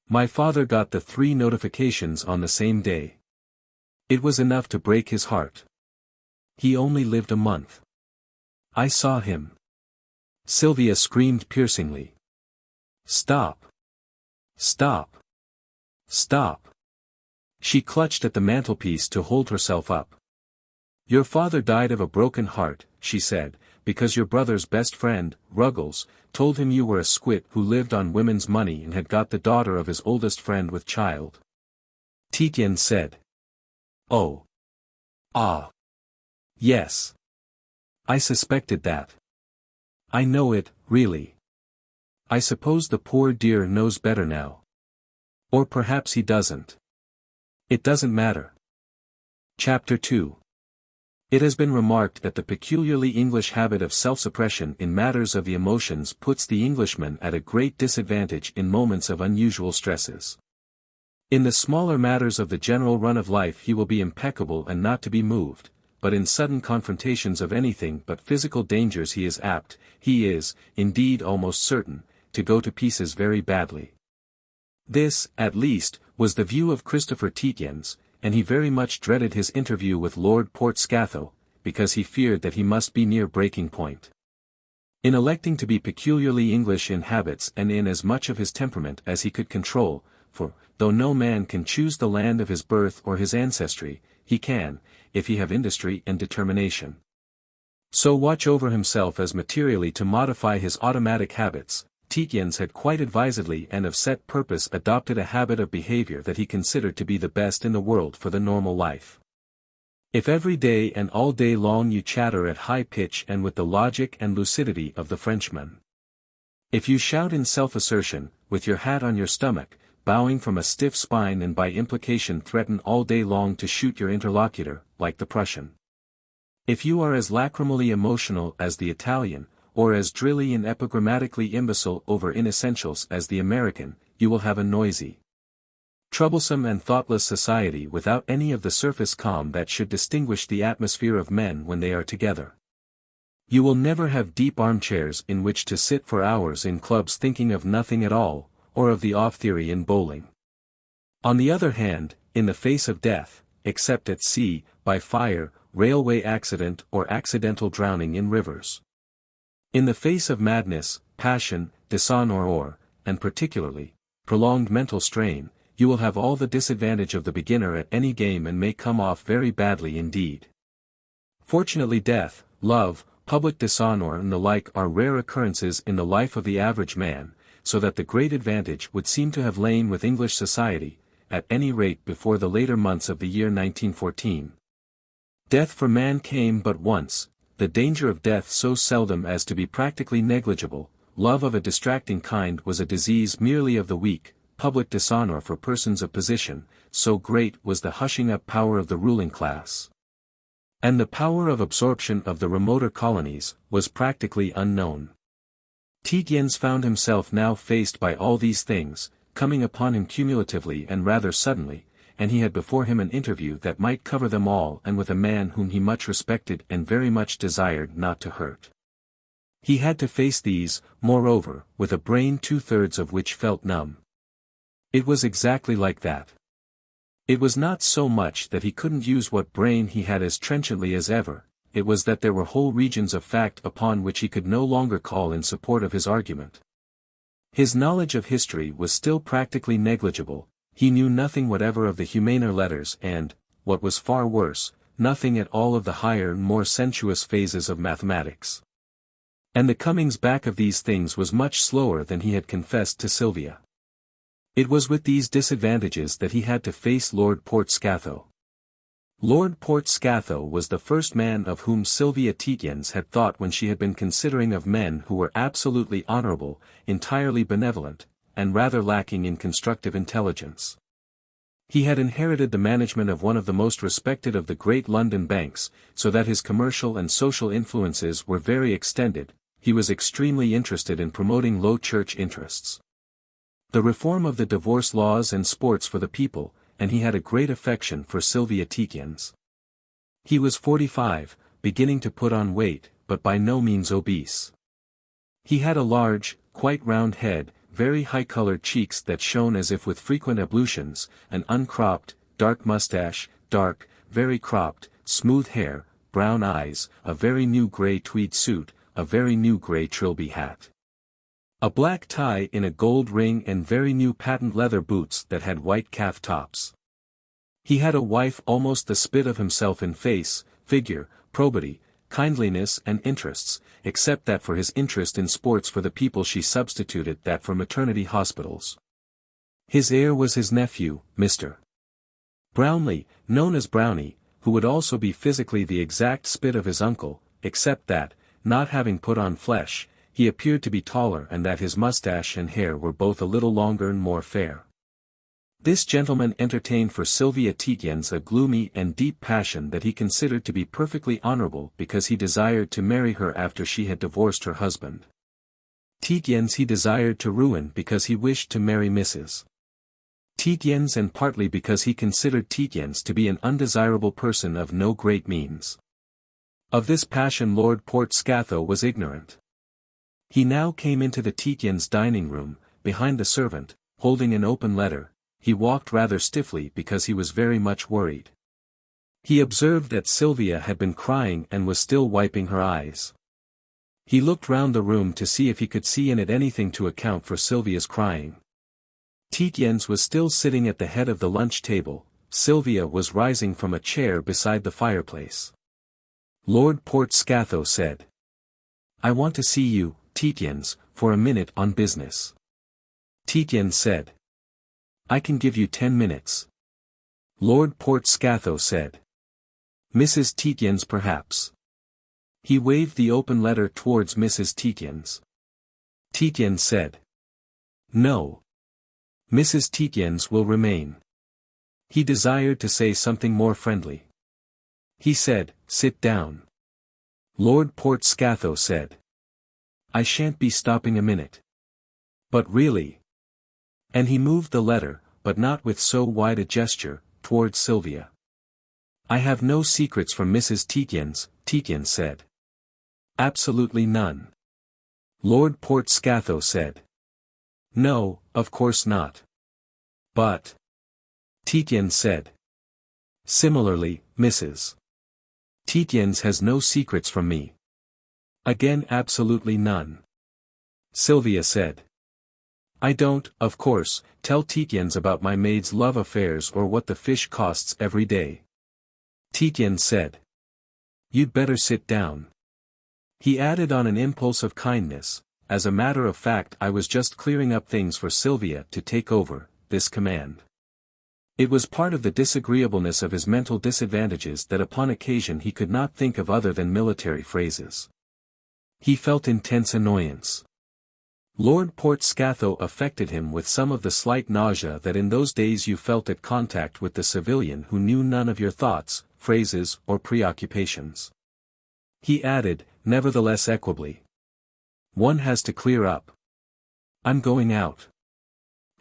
My father got the 3 notifications on the same day. It was enough to break his heart. He only lived a month. I saw him. Sylvia screamed piercingly. Stop. Stop. Stop. She clutched at the mantelpiece to hold herself up. Your father died of a broken heart, she said, because your brother's best friend, Ruggles, told him you were a squit who lived on women's money and had got the daughter of his oldest friend with child. Tietjens said. Oh. Ah. Yes. I suspected that. I know it, really. I suppose the poor dear knows better now. Or perhaps he doesn't. It doesn't matter. Chapter 2. It has been remarked that the peculiarly English habit of self-suppression in matters of the emotions puts the Englishman at a great disadvantage in moments of unusual stresses. In the smaller matters of the general run of life he will be impeccable and not to be moved, but in sudden confrontations of anything but physical dangers he is apt, he is, indeed almost certain, to go to pieces very badly. This, at least, was the view of Christopher Tietjens, and he very much dreaded his interview with Lord Portscatho, because he feared that he must be near breaking point. In electing to be peculiarly English in habits and in as much of his temperament as he could control, for, though no man can choose the land of his birth or his ancestry, he can, if he have industry and determination. So watch over himself as materially to modify his automatic habits. Tietjens had quite advisedly and of set purpose adopted a habit of behavior that he considered to be the best in the world for the normal life. If every day and all day long you chatter at high pitch and with the logic and lucidity of the Frenchman. If you shout in self-assertion, with your hat on your stomach, bowing from a stiff spine and by implication threaten all day long to shoot your interlocutor, like the Prussian. If you are as lachrymally emotional as the Italian, or as drilly and epigrammatically imbecile over inessentials as the American, you will have a noisy, troublesome and thoughtless society without any of the surface calm that should distinguish the atmosphere of men when they are together. You will never have deep armchairs in which to sit for hours in clubs thinking of nothing at all, or of the off-theory in bowling. On the other hand, in the face of death, except at sea, by fire, railway accident or accidental drowning in rivers. In the face of madness, passion, dishonor or, and particularly, prolonged mental strain, you will have all the disadvantage of the beginner at any game and may come off very badly indeed. Fortunately death, love, public dishonor and the like are rare occurrences in the life of the average man, so that the great advantage would seem to have lain with English society, at any rate before the later months of the year 1914. Death for man came but once, the danger of death so seldom as to be practically negligible, love of a distracting kind was a disease merely of the weak, public dishonor for persons of position, so great was the hushing-up power of the ruling class. And the power of absorption of the remoter colonies was practically unknown. Tietjens found himself now faced by all these things, coming upon him cumulatively and rather suddenly, and he had before him an interview that might cover them all and with a man whom he much respected and very much desired not to hurt. He had to face these, moreover, with a brain 2/3 of which felt numb. It was exactly like that. It was not so much that he couldn't use what brain he had as trenchantly as ever, it was that there were whole regions of fact upon which he could no longer call in support of his argument. His knowledge of history was still practically negligible. He knew nothing whatever of the humaner letters and, what was far worse, nothing at all of the higher and more sensuous phases of mathematics. And the comings back of these things was much slower than he had confessed to Sylvia. It was with these disadvantages that he had to face Lord Portskatho. Lord Portskatho was the first man of whom Sylvia Tietjens had thought when she had been considering of men who were absolutely honorable, entirely benevolent, and rather lacking in constructive intelligence. He had inherited the management of one of the most respected of the great London banks, so that his commercial and social influences were very extended. He was extremely interested in promoting low church interests, the reform of the divorce laws and sports for the people, and he had a great affection for Sylvia Tietjens. He was 45, beginning to put on weight, but by no means obese. He had a large, quite round head, very high-colored cheeks that shone as if with frequent ablutions, an uncropped, dark mustache, dark, very cropped, smooth hair, brown eyes, a very new grey tweed suit, a very new grey Trilby hat, a black tie in a gold ring and very new patent leather boots that had white calf tops. He had a wife almost the spit of himself in face, figure, probity, kindliness and interests, except that for his interest in sports for the people she substituted that for maternity hospitals. His heir was his nephew, Mr. Brownlee, known as Brownie, who would also be physically the exact spit of his uncle, except that, not having put on flesh, he appeared to be taller and that his mustache and hair were both a little longer and more fair. This gentleman entertained for Sylvia Tietjens a gloomy and deep passion that he considered to be perfectly honorable because he desired to marry her after she had divorced her husband. Tietjens he desired to ruin because he wished to marry Mrs. Tietjens and partly because he considered Tietjens to be an undesirable person of no great means. Of this passion Lord Portskatho was ignorant. He now came into the Tietjens dining room, behind the servant, holding an open letter. He walked rather stiffly because he was very much worried. He observed that Sylvia had been crying and was still wiping her eyes. He looked round the room to see if he could see in it anything to account for Sylvia's crying. Tietjens was still sitting at the head of the lunch table. Sylvia was rising from a chair beside the fireplace. Lord Portskatho said. "I want to see you, Tietjens, for a minute on business." Tietjens said. "I can give you 10 minutes. Lord Portskatho said. "Mrs. Tietjens perhaps." He waved the open letter towards Mrs. Tietjens. Tietjens said. "No. Mrs. Tietjens will remain." He desired to say something more friendly. He said, "Sit down." Lord Portskatho said. "I shan't be stopping a minute." "But really." And he moved the letter, but not with so wide a gesture, towards Sylvia. "I have no secrets from Mrs. Tietjens," Tietjens said. "Absolutely none." Lord Portskatho said. "No, of course not. But," Tietjens said. "Similarly, Mrs. Tietjens has no secrets from me." Again absolutely none. Sylvia said. "I don't, of course, tell Tietjens about my maid's love affairs or what the fish costs every day." Tietjens said. "You'd better sit down." He added on an impulse of kindness, "As a matter of fact I was just clearing up things for Sylvia to take over this command." It was part of the disagreeableness of his mental disadvantages that upon occasion he could not think of other than military phrases. He felt intense annoyance. Lord Portskatho affected him with some of the slight nausea that in those days you felt at contact with the civilian who knew none of your thoughts, phrases, or preoccupations. He added, nevertheless equably. "One has to clear up. I'm going out."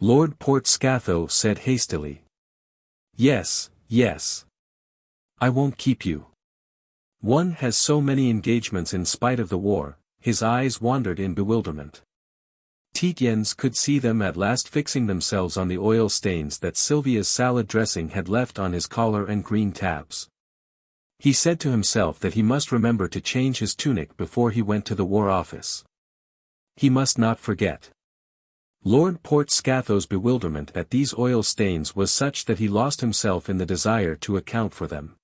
Lord Portskatho said hastily. "Yes, yes. I won't keep you. One has so many engagements in spite of the war." His eyes wandered in bewilderment. Tietjens could see them at last fixing themselves on the oil stains that Sylvia's salad dressing had left on his collar and green tabs. He said to himself that he must remember to change his tunic before he went to the War Office. He must not forget. Lord Portskatho's bewilderment at these oil stains was such that he lost himself in the desire to account for them.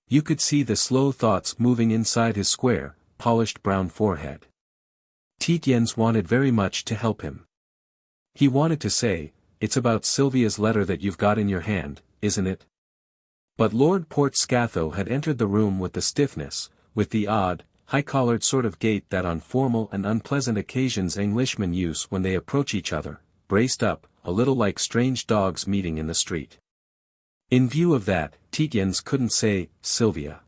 You could see the slow thoughts moving inside his square, polished brown forehead. Tietjens wanted very much to help him. He wanted to say, "It's about Sylvia's letter that you've got in your hand, isn't it?" But Lord Portskatho had entered the room with the stiffness, with the odd, high-collared sort of gait that on formal and unpleasant occasions Englishmen use when they approach each other, braced up, a little like strange dogs meeting in the street. In view of that, Tietjens couldn't say, "Sylvia."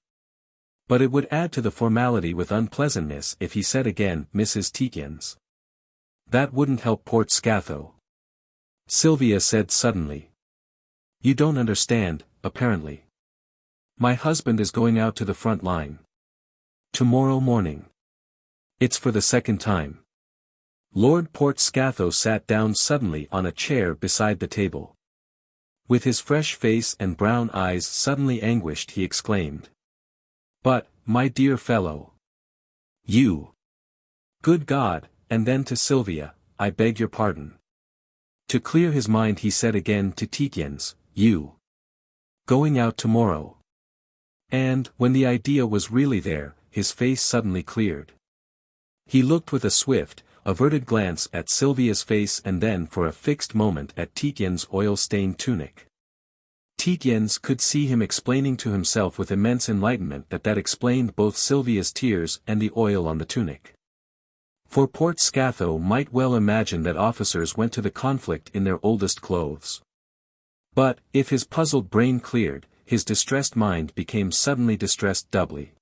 But it would add to the formality with unpleasantness if he said again, "Mrs. Tietjens." That wouldn't help Portskatho. Sylvia said suddenly. "You don't understand, apparently. My husband is going out to the front line. Tomorrow morning. It's for the second time." Lord Portskatho sat down suddenly on a chair beside the table. With his fresh face and brown eyes suddenly anguished he exclaimed. "But, my dear fellow. You. Good God," and then to Sylvia, "I beg your pardon." To clear his mind he said again to Tietjens, "You. Going out tomorrow." And, when the idea was really there, his face suddenly cleared. He looked with a swift, averted glance at Sylvia's face and then for a fixed moment at Tietjens' oil-stained tunic. Tietjens could see him explaining to himself with immense enlightenment that explained both Sylvia's tears and the oil on the tunic. For Portskatho might well imagine that officers went to the conflict in their oldest clothes. But, if his puzzled brain cleared, his distressed mind became suddenly distressed doubly.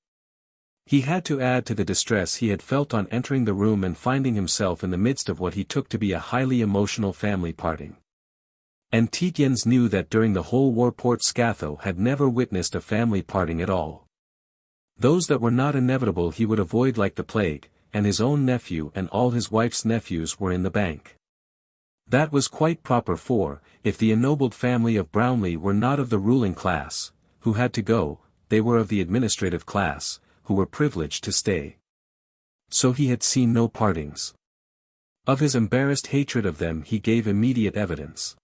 He had to add to the distress he had felt on entering the room and finding himself in the midst of what he took to be a highly emotional family parting. And Tietjens knew that during the whole war Portskatho had never witnessed a family parting at all. Those that were not inevitable he would avoid like the plague, and his own nephew and all his wife's nephews were in the bank. That was quite proper for, if the ennobled family of Brownlee were not of the ruling class, who had to go, they were of the administrative class, who were privileged to stay. So he had seen no partings. Of his embarrassed hatred of them he gave immediate evidence.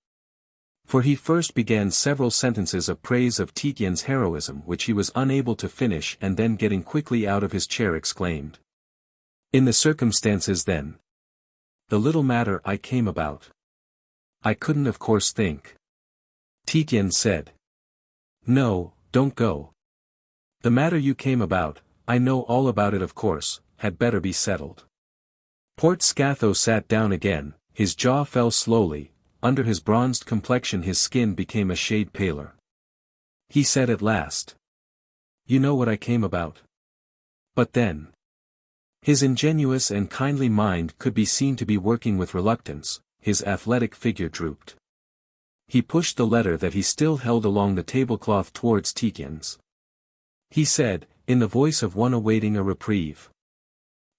For he first began several sentences of praise of Tietjens' heroism which he was unable to finish, and then getting quickly out of his chair exclaimed. "In the circumstances then. The little matter I came about. I couldn't of course think." Tietjens said. "No, don't go. The matter you came about, I know all about it of course, had better be settled." Port Scatho sat down again, his jaw fell slowly, under his bronzed complexion his skin became a shade paler. He said at last. "You know what I came about. But then." His ingenuous and kindly mind could be seen to be working with reluctance, his athletic figure drooped. He pushed the letter that he still held along the tablecloth towards Tietjens. He said, in the voice of one awaiting a reprieve.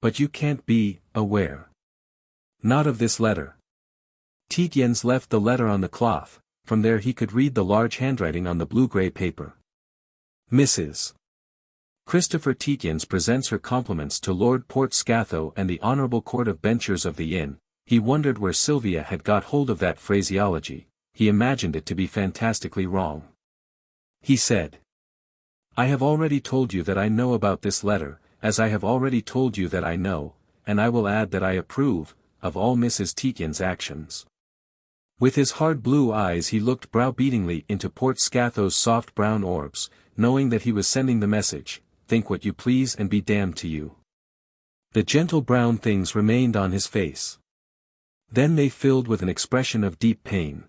"But you can't be aware. Not of this letter." Tietjens left the letter on the cloth, from there he could read the large handwriting on the blue-grey paper. Mrs. Christopher Tietjens presents her compliments to Lord Port Scatho and the Honourable Court of Benchers of the Inn. He wondered where Sylvia had got hold of that phraseology, he imagined it to be fantastically wrong. He said. "I have already told you that I know about this letter, as I have already told you that I know, and I will add that I approve, of all Mrs. Tietjens' actions." With his hard blue eyes he looked browbeatingly into Port Scatho's soft brown orbs, knowing that he was sending the message, "Think what you please and be damned to you." The gentle brown things remained on his face. Then they filled with an expression of deep pain.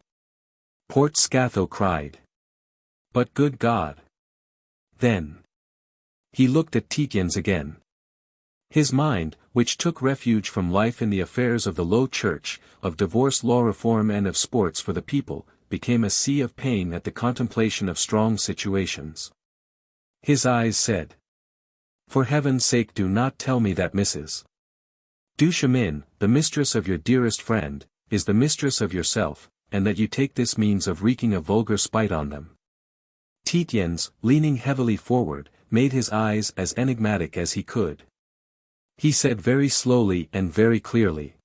Port Scatho cried. "But good God!" Then he looked at Tietjens again. His mind, which took refuge from life in the affairs of the Low Church, of divorce law reform and of sports for the people, became a sea of pain at the contemplation of strong situations. His eyes said. "For heaven's sake do not tell me that Mrs. Duchemin, the mistress of your dearest friend, is the mistress of yourself, and that you take this means of wreaking a vulgar spite on them." Tietjens, leaning heavily forward, made his eyes as enigmatic as he could. He said very slowly and very clearly.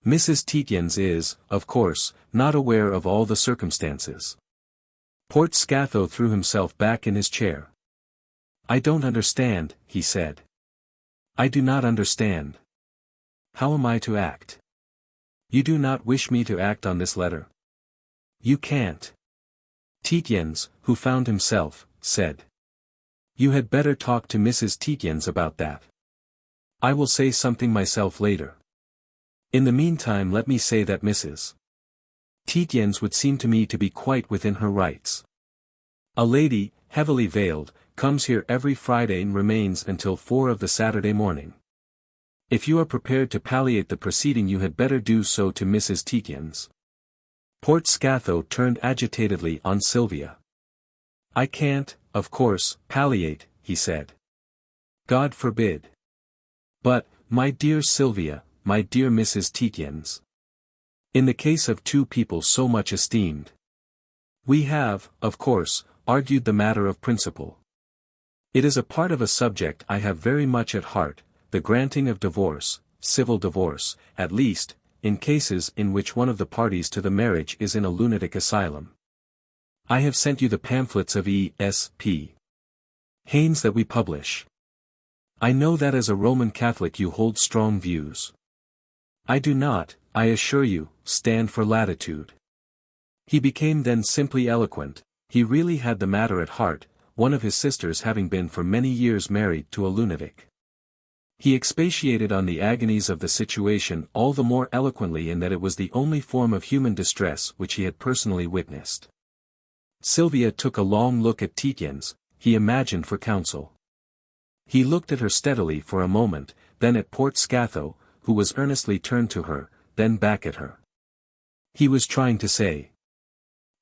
"Mrs. Tietjens is, of course, not aware of all the circumstances." Port Scatho threw himself back in his chair. "I don't understand," he said. "I do not understand. How am I to act? You do not wish me to act on this letter? You can't." Tietjens, who found himself, said. "You had better talk to Mrs. Tietjens about that. I will say something myself later. In the meantime let me say that Mrs. Tietjens would seem to me to be quite within her rights. A lady, heavily veiled, comes here every Friday and remains until 4 of the Saturday morning. If you are prepared to palliate the proceeding you had better do so to Mrs. Tietjens." Port Scatho turned agitatedly on Sylvia. "I can't, of course, palliate," he said. "God forbid. But, my dear Sylvia, my dear Mrs. Tietjens. In the case of two people so much esteemed. We have, of course, argued the matter of principle. It is a part of a subject I have very much at heart, the granting of divorce, civil divorce, at least, in cases in which one of the parties to the marriage is in a lunatic asylum. I have sent you the pamphlets of E.S.P. Haynes that we publish. I know that as a Roman Catholic you hold strong views. I do not, I assure you, stand for latitude." He became then simply eloquent. He really had the matter at heart, one of his sisters having been for many years married to a lunatic. He expatiated on the agonies of the situation all the more eloquently in that it was the only form of human distress which he had personally witnessed. Sylvia took a long look at Tietjens, he imagined for counsel. He looked at her steadily for a moment, then at Port Scatho, who was earnestly turned to her, then back at her. He was trying to say.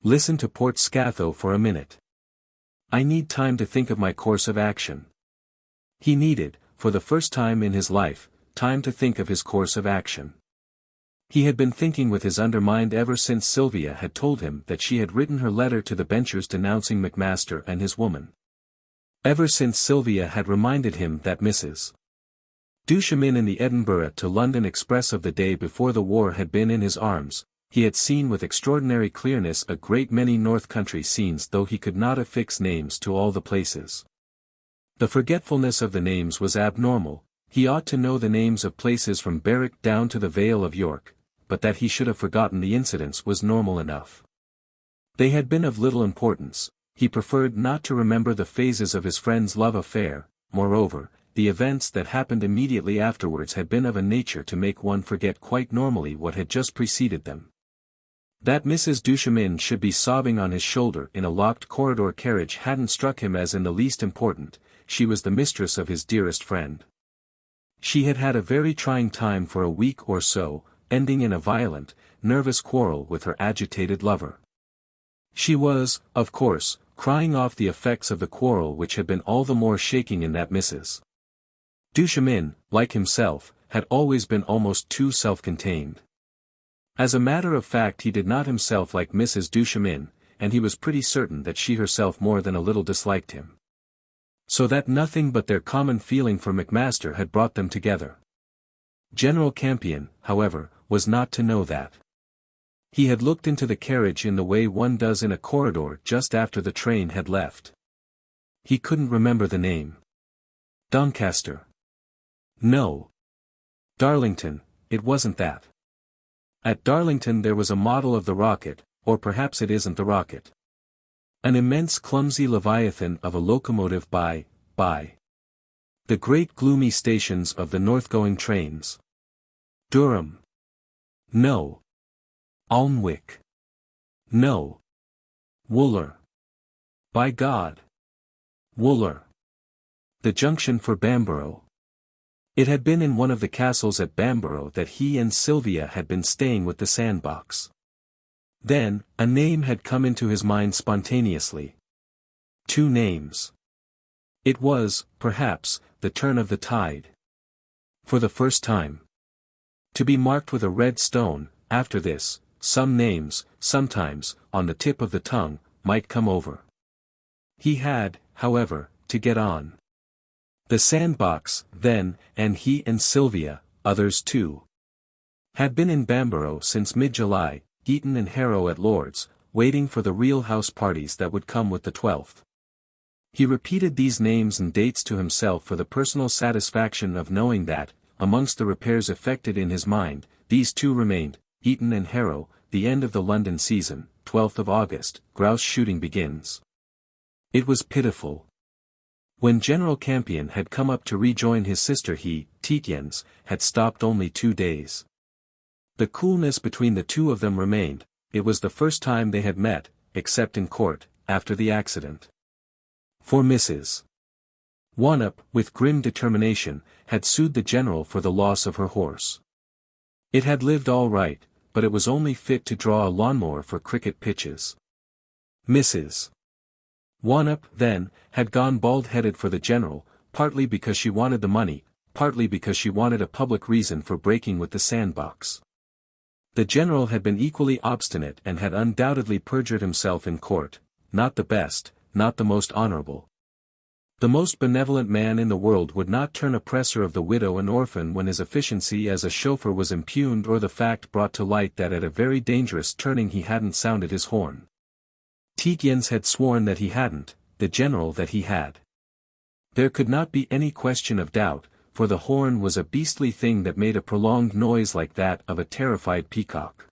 "Listen to Port Scatho for a minute. I need time to think of my course of action." He needed, for the first time in his life, time to think of his course of action. He had been thinking with his undermind ever since Sylvia had told him that she had written her letter to the Benchers denouncing Macmaster and his woman. Ever since Sylvia had reminded him that Mrs. Duchemin in the Edinburgh to London express of the day before the war had been in his arms. He had seen with extraordinary clearness a great many North Country scenes, though he could not affix names to all the places. The forgetfulness of the names was abnormal. He ought to know the names of places from Berwick down to the Vale of York, but that he should have forgotten the incidents was normal enough. They had been of little importance. He preferred not to remember the phases of his friend's love affair. Moreover, the events that happened immediately afterwards had been of a nature to make one forget quite normally what had just preceded them. That Mrs. Duchemin should be sobbing on his shoulder in a locked corridor carriage hadn't struck him as in the least important. She was the mistress of his dearest friend. She had had a very trying time for a week or so, ending in a violent, nervous quarrel with her agitated lover. She was, of course, crying off the effects of the quarrel, which had been all the more shaking in that Mrs. Duchemin, like himself, had always been almost too self-contained. As a matter of fact, he did not himself like Mrs. Duchemin, and he was pretty certain that she herself more than a little disliked him. So that nothing but their common feeling for Macmaster had brought them together. General Campion, however, was not to know that. He had looked into the carriage in the way one does in a corridor just after the train had left. He couldn't remember the name. Doncaster. No. Darlington, it wasn't that. At Darlington there was a model of the rocket, or perhaps it isn't the rocket. An immense clumsy leviathan of a locomotive by the great gloomy stations of the north-going trains. Durham. No. Alnwick. No. Wooler. By God. Wooler. The junction for Bamborough. It had been in one of the castles at Bamborough that he and Sylvia had been staying with the sandbox. Then, a name had come into his mind spontaneously. Two names. It was, perhaps, the turn of the tide. For the first time. To be marked with a red stone, after this, some names, sometimes, on the tip of the tongue, might come over. He had, however, to get on. The sandbox, then, and he and Sylvia, others too, had been in Bamborough since mid-July, Eton and Harrow at Lord's, waiting for the real house parties that would come with the 12th. He repeated these names and dates to himself for the personal satisfaction of knowing that, amongst the repairs effected in his mind, these two remained, Eton and Harrow. The end of the London season, 12th of August, grouse shooting begins. It was pitiful. When General Campion had come up to rejoin his sister, he, Tietjens, had stopped only 2 days. The coolness between the two of them remained. It was the first time they had met, except in court, after the accident. For Mrs. Wannop, with grim determination, had sued the general for the loss of her horse. It had lived all right, but it was only fit to draw a lawnmower for cricket pitches. Mrs. Wannop, then, had gone bald-headed for the general, partly because she wanted the money, partly because she wanted a public reason for breaking with the sandbox. The general had been equally obstinate and had undoubtedly perjured himself in court, not the best, not the most honorable. The most benevolent man in the world would not turn oppressor of the widow and orphan when his efficiency as a chauffeur was impugned or the fact brought to light that at a very dangerous turning he hadn't sounded his horn. Tietjens had sworn that he hadn't, the general that he had. There could not be any question of doubt, for the horn was a beastly thing that made a prolonged noise like that of a terrified peacock.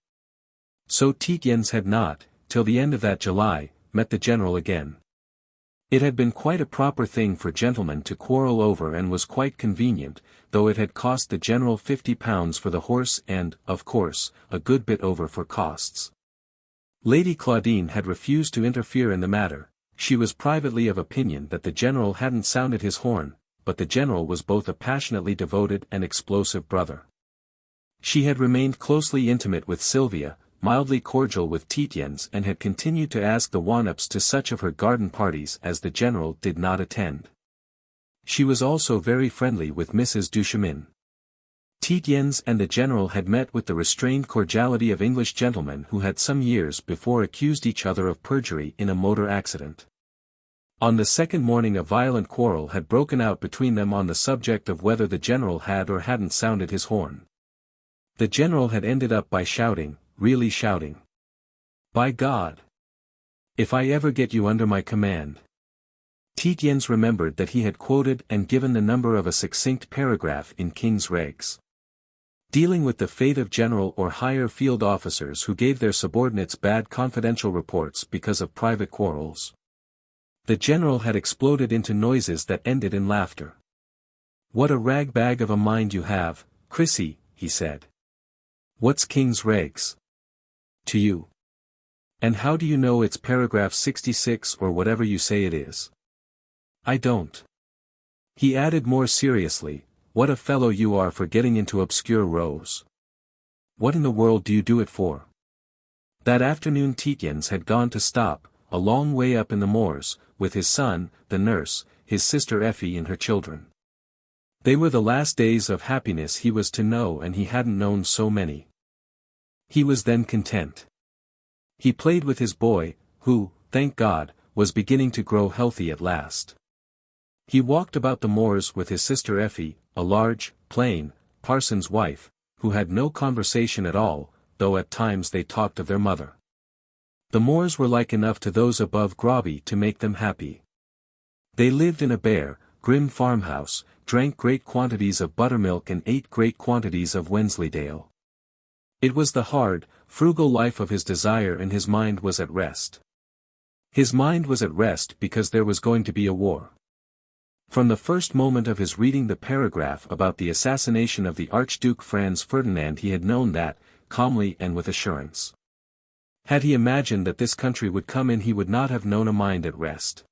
So Tietjens had not, till the end of that July, met the general again. It had been quite a proper thing for gentlemen to quarrel over and was quite convenient, though it had cost the general £50 for the horse and, of course, a good bit over for costs. Lady Claudine had refused to interfere in the matter. She was privately of opinion that the general hadn't sounded his horn, but the general was both a passionately devoted and explosive brother. She had remained closely intimate with Sylvia, mildly cordial with Tietjens, and had continued to ask the Wannops to such of her garden parties as the general did not attend. She was also very friendly with Mrs. Duchemin. Tietjens and the general had met with the restrained cordiality of English gentlemen who had some years before accused each other of perjury in a motor accident. On the second morning a violent quarrel had broken out between them on the subject of whether the general had or hadn't sounded his horn. The general had ended up by shouting, really shouting. "By God! If I ever get you under my command." Tietjens remembered that he had quoted and given the number of a succinct paragraph in King's Regs, dealing with the fate of general or higher field officers who gave their subordinates bad confidential reports because of private quarrels. The general had exploded into noises that ended in laughter. "What a ragbag of a mind you have, Chrissy," he said. "What's King's Regs to you? And how do you know it's paragraph 66 or whatever you say it is?" "I don't." He added more seriously, "What a fellow you are for getting into obscure rows. What in the world do you do it for?" That afternoon Tietjens had gone to stop, a long way up in the moors, with his son, the nurse, his sister Effie and her children. They were the last days of happiness he was to know, and he hadn't known so many. He was then content. He played with his boy, who, thank God, was beginning to grow healthy at last. He walked about the moors with his sister Effie, a large, plain, parson's wife, who had no conversation at all, though at times they talked of their mother. The moors were like enough to those above Groby to make them happy. They lived in a bare, grim farmhouse, drank great quantities of buttermilk and ate great quantities of Wensleydale. It was the hard, frugal life of his desire, and his mind was at rest. His mind was at rest because there was going to be a war. From the first moment of his reading the paragraph about the assassination of the Archduke Franz Ferdinand he had known that, calmly and with assurance. Had he imagined that this country would come in, he would not have known a mind at rest.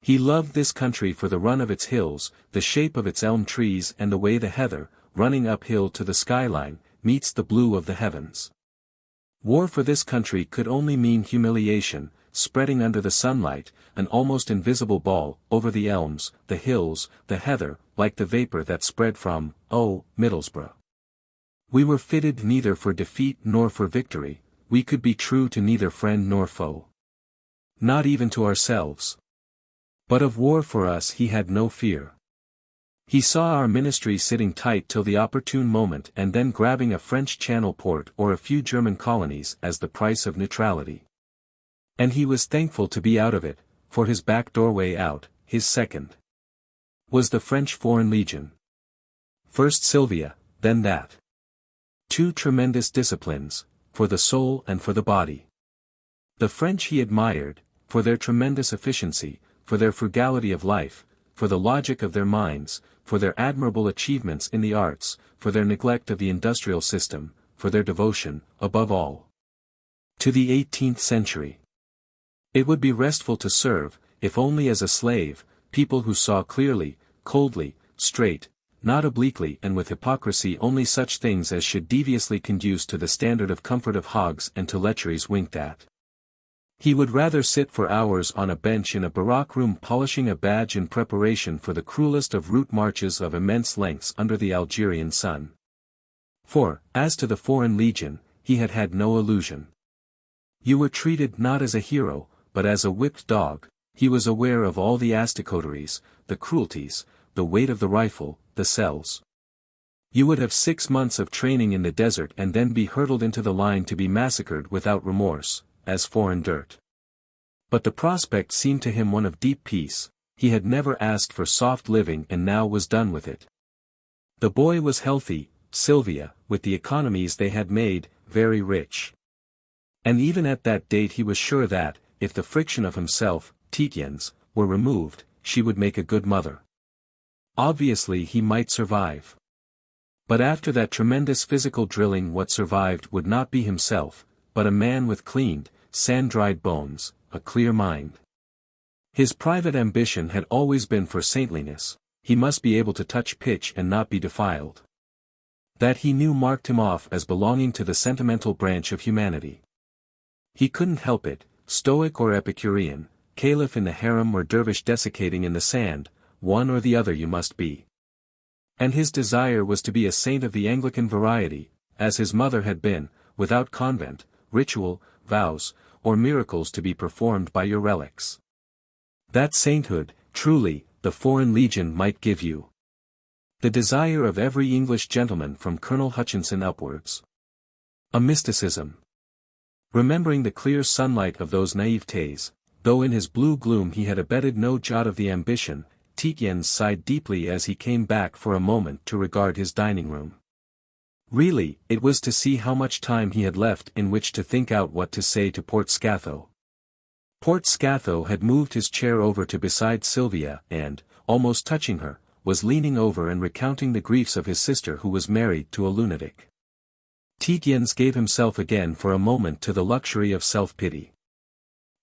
He loved this country for the run of its hills, the shape of its elm trees, and the way the heather, running uphill to the skyline, meets the blue of the heavens. War for this country could only mean humiliation, spreading under the sunlight, an almost invisible ball, over the elms, the hills, the heather, like the vapor that spread from, Middlesbrough. We were fitted neither for defeat nor for victory, we could be true to neither friend nor foe. Not even to ourselves. But of war for us he had no fear. He saw our ministry sitting tight till the opportune moment, and then grabbing a French Channel port or a few German colonies as the price of neutrality. And he was thankful to be out of it, for his back doorway out, his second, was the French Foreign Legion. First Sylvia, then that. Two tremendous disciplines, for the soul and for the body. The French he admired, for their tremendous efficiency, for their frugality of life, for the logic of their minds, for their admirable achievements in the arts, for their neglect of the industrial system, for their devotion, above all, to the 18th century. It would be restful to serve, if only as a slave, people who saw clearly, coldly, straight, not obliquely and with hypocrisy only such things as should deviously conduce to the standard of comfort of hogs and to lecheries winked at. He would rather sit for hours on a bench in a barrack room polishing a badge in preparation for the cruelest of route marches of immense lengths under the Algerian sun. For, as to the Foreign Legion, he had had no illusion. You were treated not as a hero, but as a whipped dog. He was aware of all the asticoteries, the cruelties, the weight of the rifle, the cells. You would have 6 months of training in the desert and then be hurtled into the line to be massacred without remorse, as foreign dirt. But the prospect seemed to him one of deep peace. He had never asked for soft living and now was done with it. The boy was healthy, Sylvia, with the economies they had made, very rich. And even at that date he was sure that, if the friction of himself, Tietjens, were removed, she would make a good mother. Obviously he might survive. But after that tremendous physical drilling what survived would not be himself, but a man with cleaned, sand-dried bones, a clear mind. His private ambition had always been for saintliness. He must be able to touch pitch and not be defiled. That he knew marked him off as belonging to the sentimental branch of humanity. He couldn't help it, Stoic or Epicurean, caliph in the harem or dervish desiccating in the sand, one or the other you must be. And his desire was to be a saint of the Anglican variety, as his mother had been, without convent, ritual, vows, or miracles to be performed by your relics. That sainthood, truly, the Foreign Legion might give you. The desire of every English gentleman from Colonel Hutchinson upwards. A mysticism. Remembering the clear sunlight of those naïvetés, though in his blue gloom he had abetted no jot of the ambition, Tietjens sighed deeply as he came back for a moment to regard his dining room. Really, it was to see how much time he had left in which to think out what to say to Port Scatho. Port Scatho had moved his chair over to beside Sylvia and, almost touching her, was leaning over and recounting the griefs of his sister who was married to a lunatic. Tietjens gave himself again for a moment to the luxury of self-pity.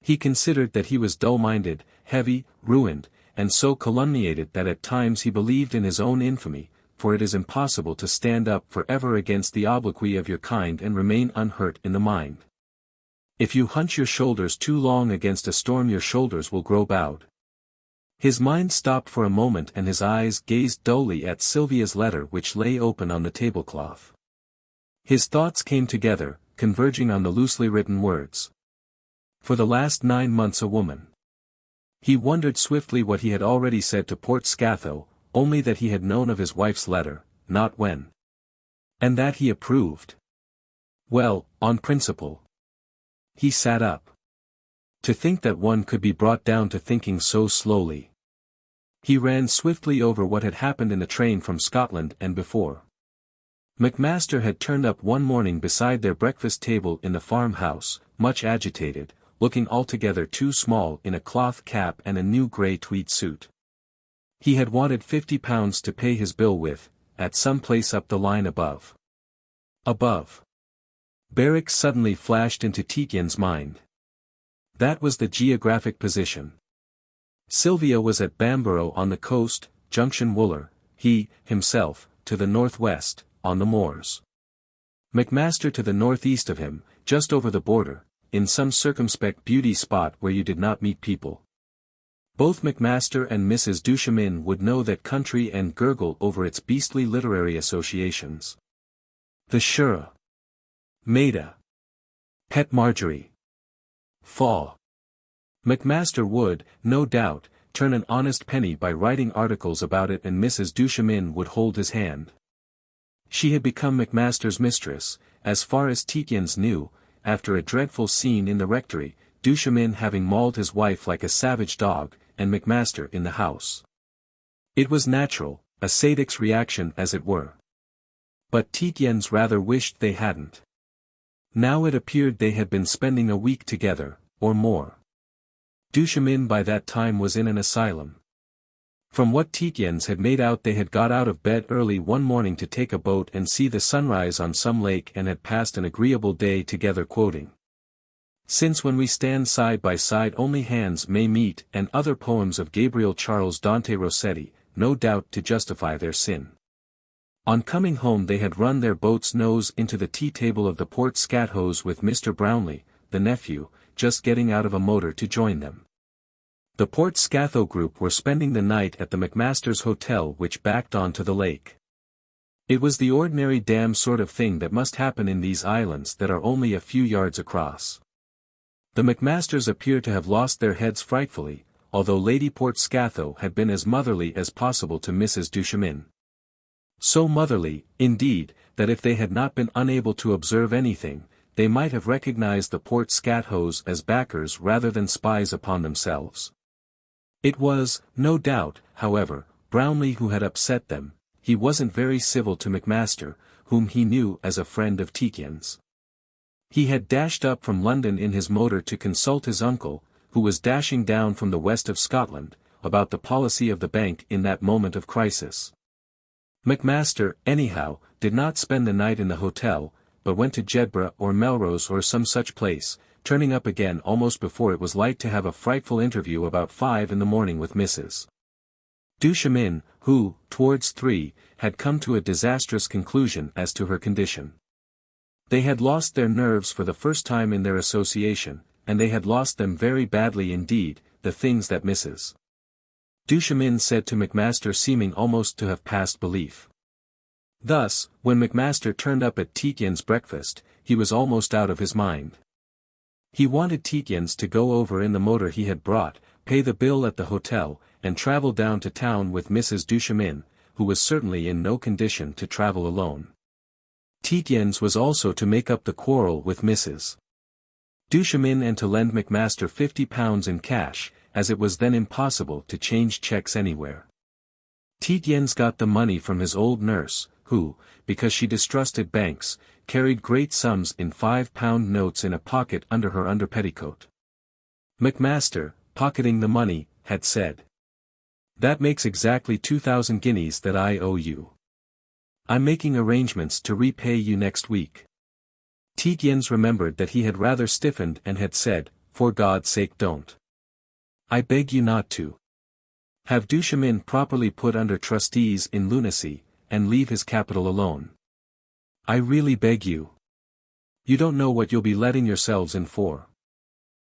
He considered that he was dull-minded, heavy, ruined, and so calumniated that at times he believed in his own infamy, for it is impossible to stand up for ever against the obloquy of your kind and remain unhurt in the mind. If you hunch your shoulders too long against a storm your shoulders will grow bowed. His mind stopped for a moment and his eyes gazed dully at Sylvia's letter which lay open on the tablecloth. His thoughts came together, converging on the loosely written words. For the last 9 months a woman. He wondered swiftly what he had already said to Port Scatho, only that he had known of his wife's letter, not when. And that he approved. Well, on principle. He sat up. To think that one could be brought down to thinking so slowly. He ran swiftly over what had happened in the train from Scotland and before. Macmaster had turned up one morning beside their breakfast table in the farmhouse, much agitated, looking altogether too small in a cloth cap and a new grey tweed suit. He had wanted £50 to pay his bill with, at some place up the line above. Above. Barracks suddenly flashed into Tietjens' mind. That was the geographic position. Sylvia was at Bamborough on the coast, Junction Wooler, he, himself, to the northwest, on the moors. Macmaster to the northeast of him, just over the border, in some circumspect beauty spot where you did not meet people. Both Macmaster and Mrs. Duchemin would know that country and gurgle over its beastly literary associations. The Shura. Maida. Pet Marjorie. Faw. Macmaster would, no doubt, turn an honest penny by writing articles about it and Mrs. Duchemin would hold his hand. She had become Macmaster's mistress, as far as Tietjens knew, after a dreadful scene in the rectory, Duchemin having mauled his wife like a savage dog, and Macmaster in the house. It was natural, a sadic's reaction as it were. But Tietjens rather wished they hadn't. Now it appeared they had been spending a week together, or more. Duchemin by that time was in an asylum. From what Tietjens had made out they had got out of bed early one morning to take a boat and see the sunrise on some lake and had passed an agreeable day together quoting. Since when we stand side by side only hands may meet and other poems of Gabriel Charles Dante Rossetti, no doubt to justify their sin. On coming home they had run their boat's nose into the tea-table of the Port Scathos with Mr. Brownlee, the nephew, just getting out of a motor to join them. The Port Scatho group were spending the night at the Macmaster's hotel which backed onto the lake. It was the ordinary damn sort of thing that must happen in these islands that are only a few yards across. The Macmasters appear to have lost their heads frightfully, although Lady Port Scatho had been as motherly as possible to Mrs. Duchemin. So motherly, indeed, that if they had not been unable to observe anything, they might have recognized the Port Scathos as backers rather than spies upon themselves. It was, no doubt, however, Brownlee who had upset them. He wasn't very civil to Macmaster, whom he knew as a friend of Tietjens. He had dashed up from London in his motor to consult his uncle, who was dashing down from the west of Scotland, about the policy of the bank in that moment of crisis. Macmaster, anyhow, did not spend the night in the hotel, but went to Jedburgh or Melrose or some such place, turning up again almost before it was light to have a frightful interview about 5 in the morning with Mrs. Duchemin, who, towards 3, had come to a disastrous conclusion as to her condition. They had lost their nerves for the first time in their association, and they had lost them very badly indeed, the things that Mrs. Duchemin said to Macmaster seeming almost to have passed belief. Thus, when Macmaster turned up at Tietjens' breakfast, he was almost out of his mind. He wanted Tietjens to go over in the motor he had brought, pay the bill at the hotel, and travel down to town with Mrs. Duchemin, who was certainly in no condition to travel alone. Tietjens was also to make up the quarrel with Mrs. Duchemin and to lend Macmaster £50 in cash, as it was then impossible to change cheques anywhere. Tietjens got the money from his old nurse, who, because she distrusted banks, carried great sums in £5 notes in a pocket under her underpetticoat. Macmaster, pocketing the money, had said, "That makes exactly 2,000 guineas that I owe you. I'm making arrangements to repay you next week." Tietjens remembered that he had rather stiffened and had said, "For God's sake don't. I beg you not to. Have Duchemin properly put under trustees in lunacy, and leave his capital alone. I really beg you. You don't know what you'll be letting yourselves in for.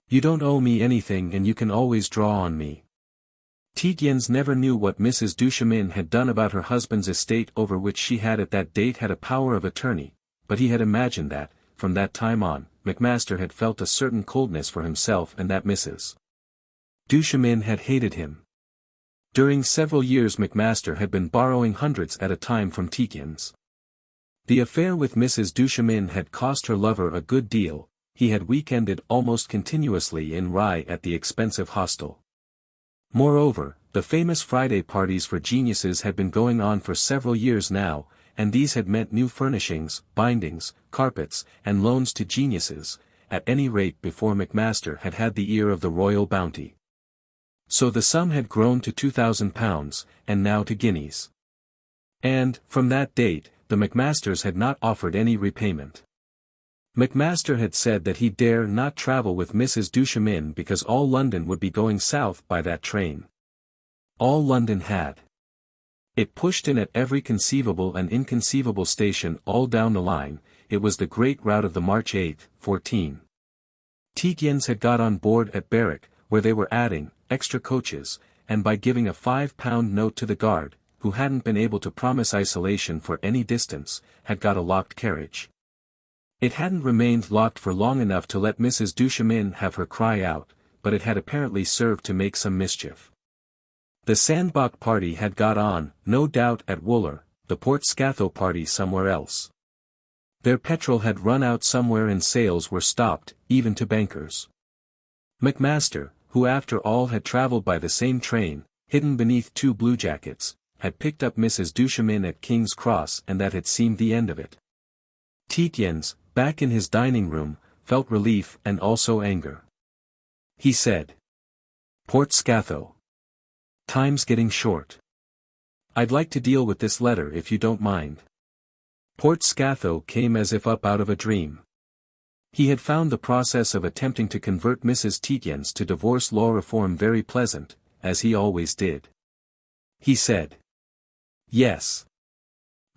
You don't owe me anything and you can always draw on me." Tietjens never knew what Mrs. Duchemin had done about her husband's estate, over which she had at that date had a power of attorney, but he had imagined that, from that time on, Macmaster had felt a certain coldness for himself and that Mrs. Duchemin had hated him. During several years Macmaster had been borrowing hundreds at a time from Tietjens. The affair with Mrs. Duchemin had cost her lover a good deal. He had weekended almost continuously in Rye at the expensive hostel. Moreover, the famous Friday parties for geniuses had been going on for several years now, and these had meant new furnishings, bindings, carpets, and loans to geniuses, at any rate before Macmaster had had the ear of the royal bounty. So the sum had grown to £2,000, and now to guineas. And, from that date, the Macmasters had not offered any repayment. Macmaster had said that he dare not travel with Mrs. Duchemin because all London would be going south by that train. All London had. It pushed in at every conceivable and inconceivable station all down the line. It was the great route of the March 8, 14. Tietjens had got on board at Berwick, where they were adding extra coaches, and by giving a £5 note to the guard, who hadn't been able to promise isolation for any distance, had got a locked carriage. It hadn't remained locked for long enough to let Mrs. Duchemin have her cry out, but it had apparently served to make some mischief. The Sandbach party had got on, no doubt at Wooler, the Port Scatho party somewhere else. Their petrol had run out somewhere and sales were stopped, even to bankers. Macmaster, who after all had travelled by the same train, hidden beneath two bluejackets, had picked up Mrs. Duchemin at King's Cross, and that had seemed the end of it. Tietjens, back in his dining room, felt relief and also anger. He said, "Port Scatho. Time's getting short. I'd like to deal with this letter if you don't mind." Port Scatho came as if up out of a dream. He had found the process of attempting to convert Mrs. Tietjens to divorce law reform very pleasant, as he always did. He said, "Yes.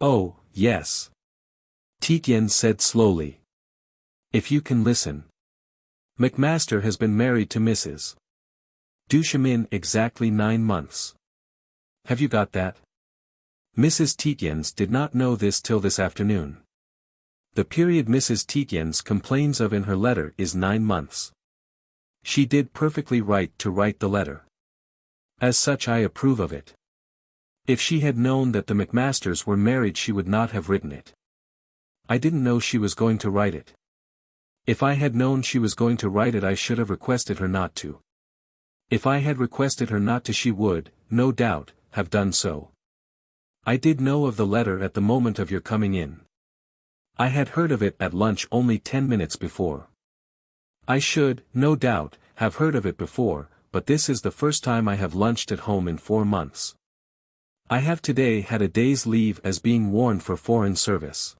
Oh, yes." Tietjens said slowly, "If you can listen. Macmaster has been married to Mrs. Duchemin exactly 9 months. Have you got that?" Mrs. Tietjens did not know this till this afternoon. The period Mrs. Tietjens complains of in her letter is 9 months. She did perfectly right to write the letter. As such I approve of it. If she had known that the Macmasters were married she would not have written it. I didn't know she was going to write it. If I had known she was going to write it I should have requested her not to. If I had requested her not to she would, no doubt, have done so. I did know of the letter at the moment of your coming in. I had heard of it at lunch only 10 minutes before. I should, no doubt, have heard of it before, but this is the first time I have lunched at home in 4 months. I have today had a day's leave as being warned for foreign service.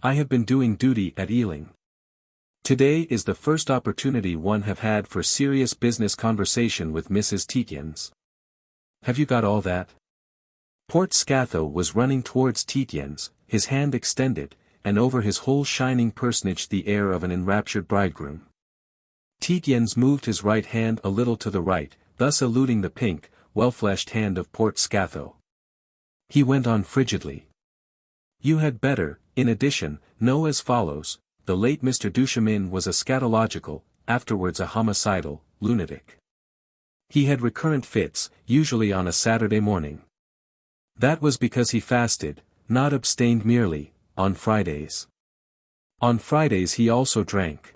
I have been doing duty at Ealing. Today is the first opportunity one have had for serious business conversation with Mrs. Tietjens. Have you got all that? Port Scatho was running towards Tietjens, his hand extended, and over his whole shining personage the air of an enraptured bridegroom. Tietjens moved his right hand a little to the right, thus eluding the pink, well-fleshed hand of Port Scatho. He went on frigidly. You had better, in addition, know as follows: the late Mr. Duchemin was a scatological, afterwards a homicidal, lunatic. He had recurrent fits, usually on a Saturday morning. That was because he fasted, not abstained merely, on Fridays. On Fridays he also drank.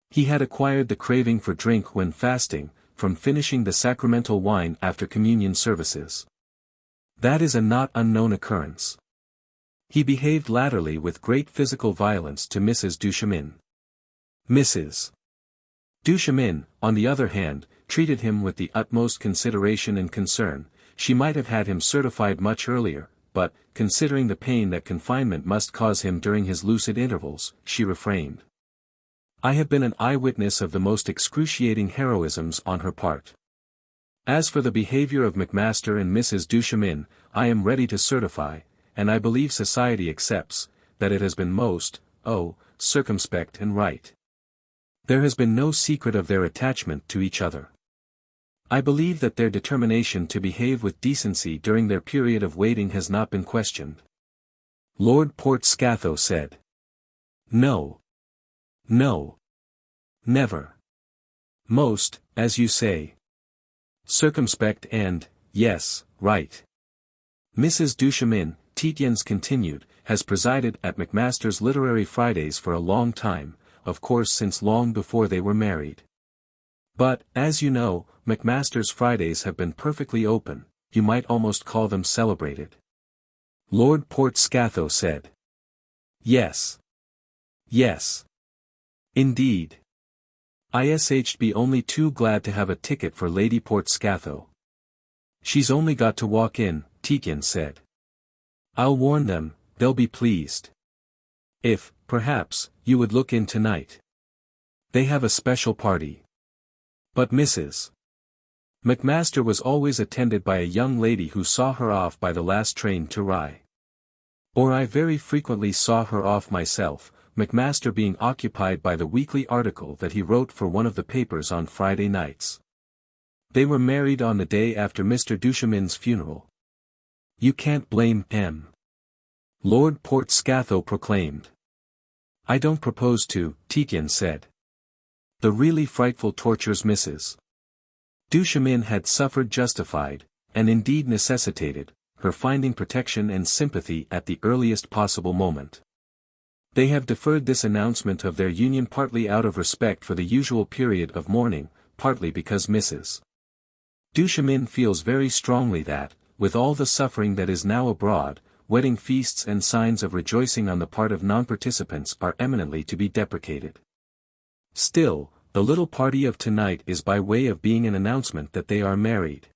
He had acquired the craving for drink when fasting, from finishing the sacramental wine after communion services. That is a not unknown occurrence. He behaved latterly with great physical violence to Mrs. Duchemin. Mrs. Duchemin, on the other hand, treated him with the utmost consideration and concern. She might have had him certified much earlier, but, considering the pain that confinement must cause him during his lucid intervals, she refrained. I have been an eyewitness of the most excruciating heroisms on her part. As for the behavior of Macmaster and Mrs. Duchemin, I am ready to certify, and I believe society accepts, that it has been most, circumspect and right. There has been no secret of their attachment to each other. I believe that their determination to behave with decency during their period of waiting has not been questioned. Lord Portskatho said. No. No. Never. Most, as you say. Circumspect and, yes, right. Mrs. Duchemin, Tietjens continued, has presided at Macmaster's Literary Fridays for a long time, of course since long before they were married. But, as you know, Macmaster's Fridays have been perfectly open, you might almost call them celebrated. Lord Portskatho said. Yes. Yes. Indeed. Ish'd be only too glad to have a ticket for Lady Portskatho. She's only got to walk in, Tietjens said. I'll warn them, they'll be pleased. If, perhaps, you would look in tonight. They have a special party. But Mrs. Macmaster was always attended by a young lady who saw her off by the last train to Rye. Or I very frequently saw her off myself, Macmaster being occupied by the weekly article that he wrote for one of the papers on Friday nights. They were married on the day after Mr. Duchemin's funeral. You can't blame M. Lord Portskatho proclaimed. I don't propose to, Tietjens said. The really frightful tortures Mrs. Duchemin had suffered justified, and indeed necessitated, her finding protection and sympathy at the earliest possible moment. They have deferred this announcement of their union partly out of respect for the usual period of mourning, partly because Mrs. Duchemin feels very strongly that, with all the suffering that is now abroad, wedding feasts and signs of rejoicing on the part of non-participants are eminently to be deprecated. Still, the little party of tonight is by way of being an announcement that they are married.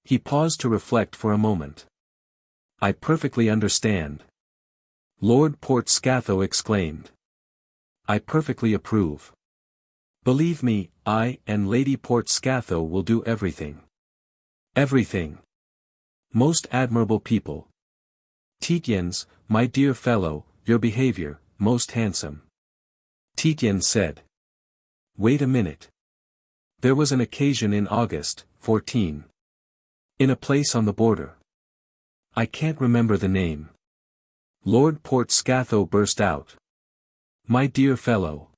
He paused to reflect for a moment. I perfectly understand. Lord Portskatho exclaimed. I perfectly approve. Believe me, I and Lady Portskatho will do everything. Everything. Most admirable people. Tietjens, my dear fellow, your behavior, most handsome. Tietjens said. Wait a minute. There was an occasion in August, 14. In a place on the border. I can't remember the name. Lord Portskatho burst out. My dear fellow.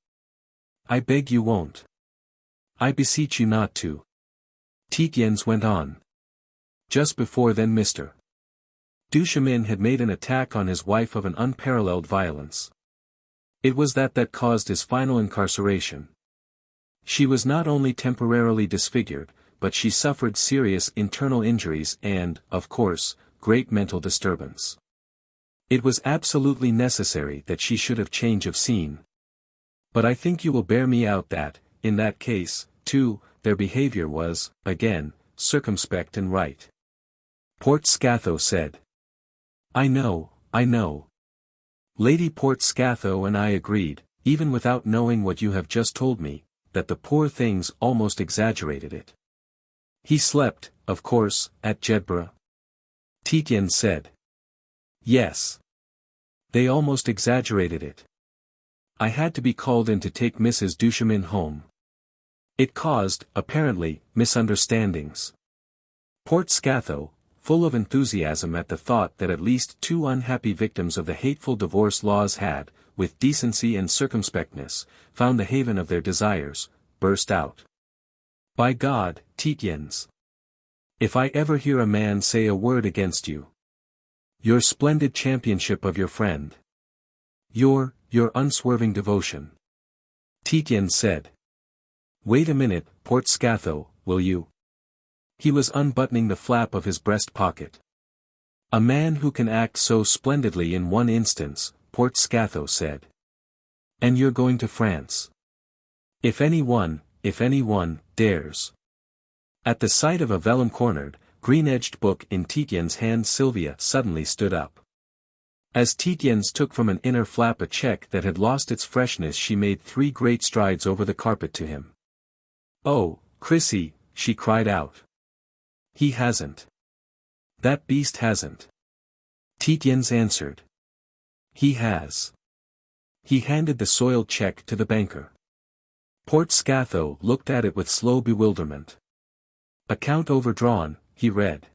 I beg you won't. I beseech you not to. Tietjens went on. Just before then Mr. Duchemin had made an attack on his wife of an unparalleled violence. It was that caused his final incarceration. She was not only temporarily disfigured, but she suffered serious internal injuries and, of course, great mental disturbance. It was absolutely necessary that she should have change of scene. But I think you will bear me out that, in that case, too, their behavior was, again, circumspect and right. Portskatho said. I know. Lady Portskatho and I agreed, even without knowing what you have just told me, that the poor things almost exaggerated it. He slept, of course, at Jedburgh. Tietjens said. Yes. They almost exaggerated it. I had to be called in to take Mrs. Duchemin home. It caused, apparently, misunderstandings. Portskatho, full of enthusiasm at the thought that at least 2 unhappy victims of the hateful divorce laws had, with decency and circumspectness, found the haven of their desires, burst out. By God, Tietjens. If I ever hear a man say a word against you. Your splendid championship of your friend. Your unswerving devotion. Tietjens said. Wait a minute, Port Scatho, will you? He was unbuttoning the flap of his breast pocket. A man who can act so splendidly in one instance, Port Scatho said. And you're going to France. If anyone dares. At the sight of a vellum-cornered, green-edged book in Tietjens' hand, Sylvia suddenly stood up. As Tietjens took from an inner flap a check that had lost its freshness, she made 3 great strides over the carpet to him. Oh, Chrissy, she cried out. He hasn't. That beast hasn't. Tietjens answered. He has. He handed the soiled check to the banker. Port Scatho looked at it with slow bewilderment. Account overdrawn, he read.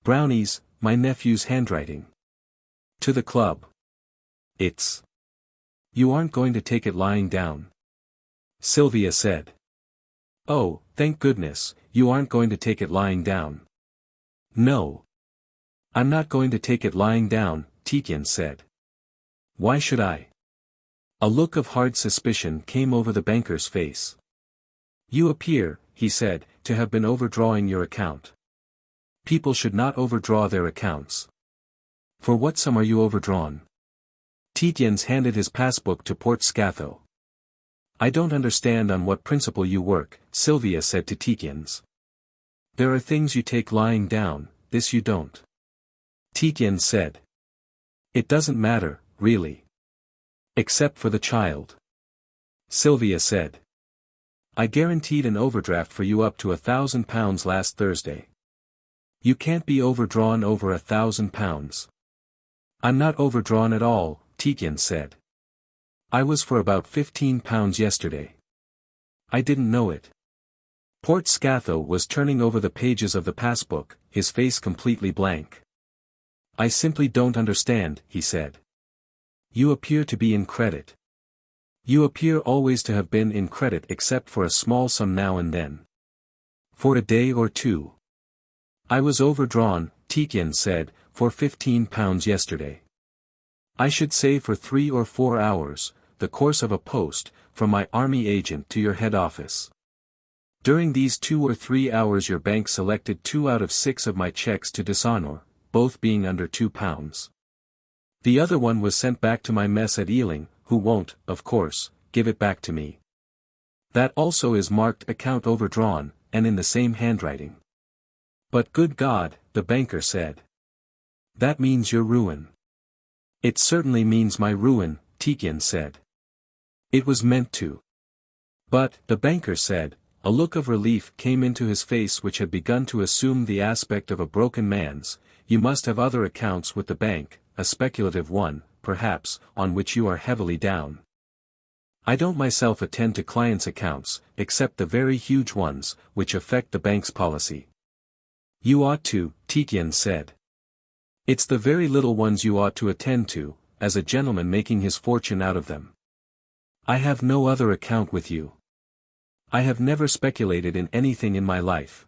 Brownies, my nephew's handwriting. To the club. It's. You aren't going to take it lying down? Sylvia said. Oh, thank goodness, you aren't going to take it lying down. No. I'm not going to take it lying down, Tietjens said. Why should I? A look of hard suspicion came over the banker's face. You appear, he said, to have been overdrawing your account. People should not overdraw their accounts. For what sum are you overdrawn? Tietjens handed his passbook to Port Scatho. I don't understand on what principle you work, Sylvia said to Tietjens. There are things you take lying down, this you don't. Tietjens said. It doesn't matter, really. Except for the child. Sylvia said. I guaranteed an overdraft for you up to £1,000 last Thursday. You can't be overdrawn over £1,000. I'm not overdrawn at all, Tietjens said. I was for about £15 yesterday. I didn't know it. Port Scatho was turning over the pages of the passbook, his face completely blank. I simply don't understand, he said. You appear to be in credit. You appear always to have been in credit except for a small sum now and then. For a day or two. I was overdrawn, Tietjens said, for £15 yesterday. I should say for 3 or 4 hours, the course of a post, from my army agent to your head office. During these 2 or 3 hours your bank selected 2 out of 6 of my checks to dishonor, both being under £2. The other one was sent back to my mess at Ealing, who won't, of course, give it back to me. That also is marked account overdrawn, and in the same handwriting. But good God, the banker said. That means your ruin. It certainly means my ruin, Tietjens said. It was meant to. But, the banker said, a look of relief came into his face which had begun to assume the aspect of a broken man's. You must have other accounts with the bank, a speculative one, perhaps, on which you are heavily down. I don't myself attend to clients' accounts, except the very huge ones, which affect the bank's policy. You ought to, Tietjens said. It's the very little ones you ought to attend to, as a gentleman making his fortune out of them. I have no other account with you. I have never speculated in anything in my life.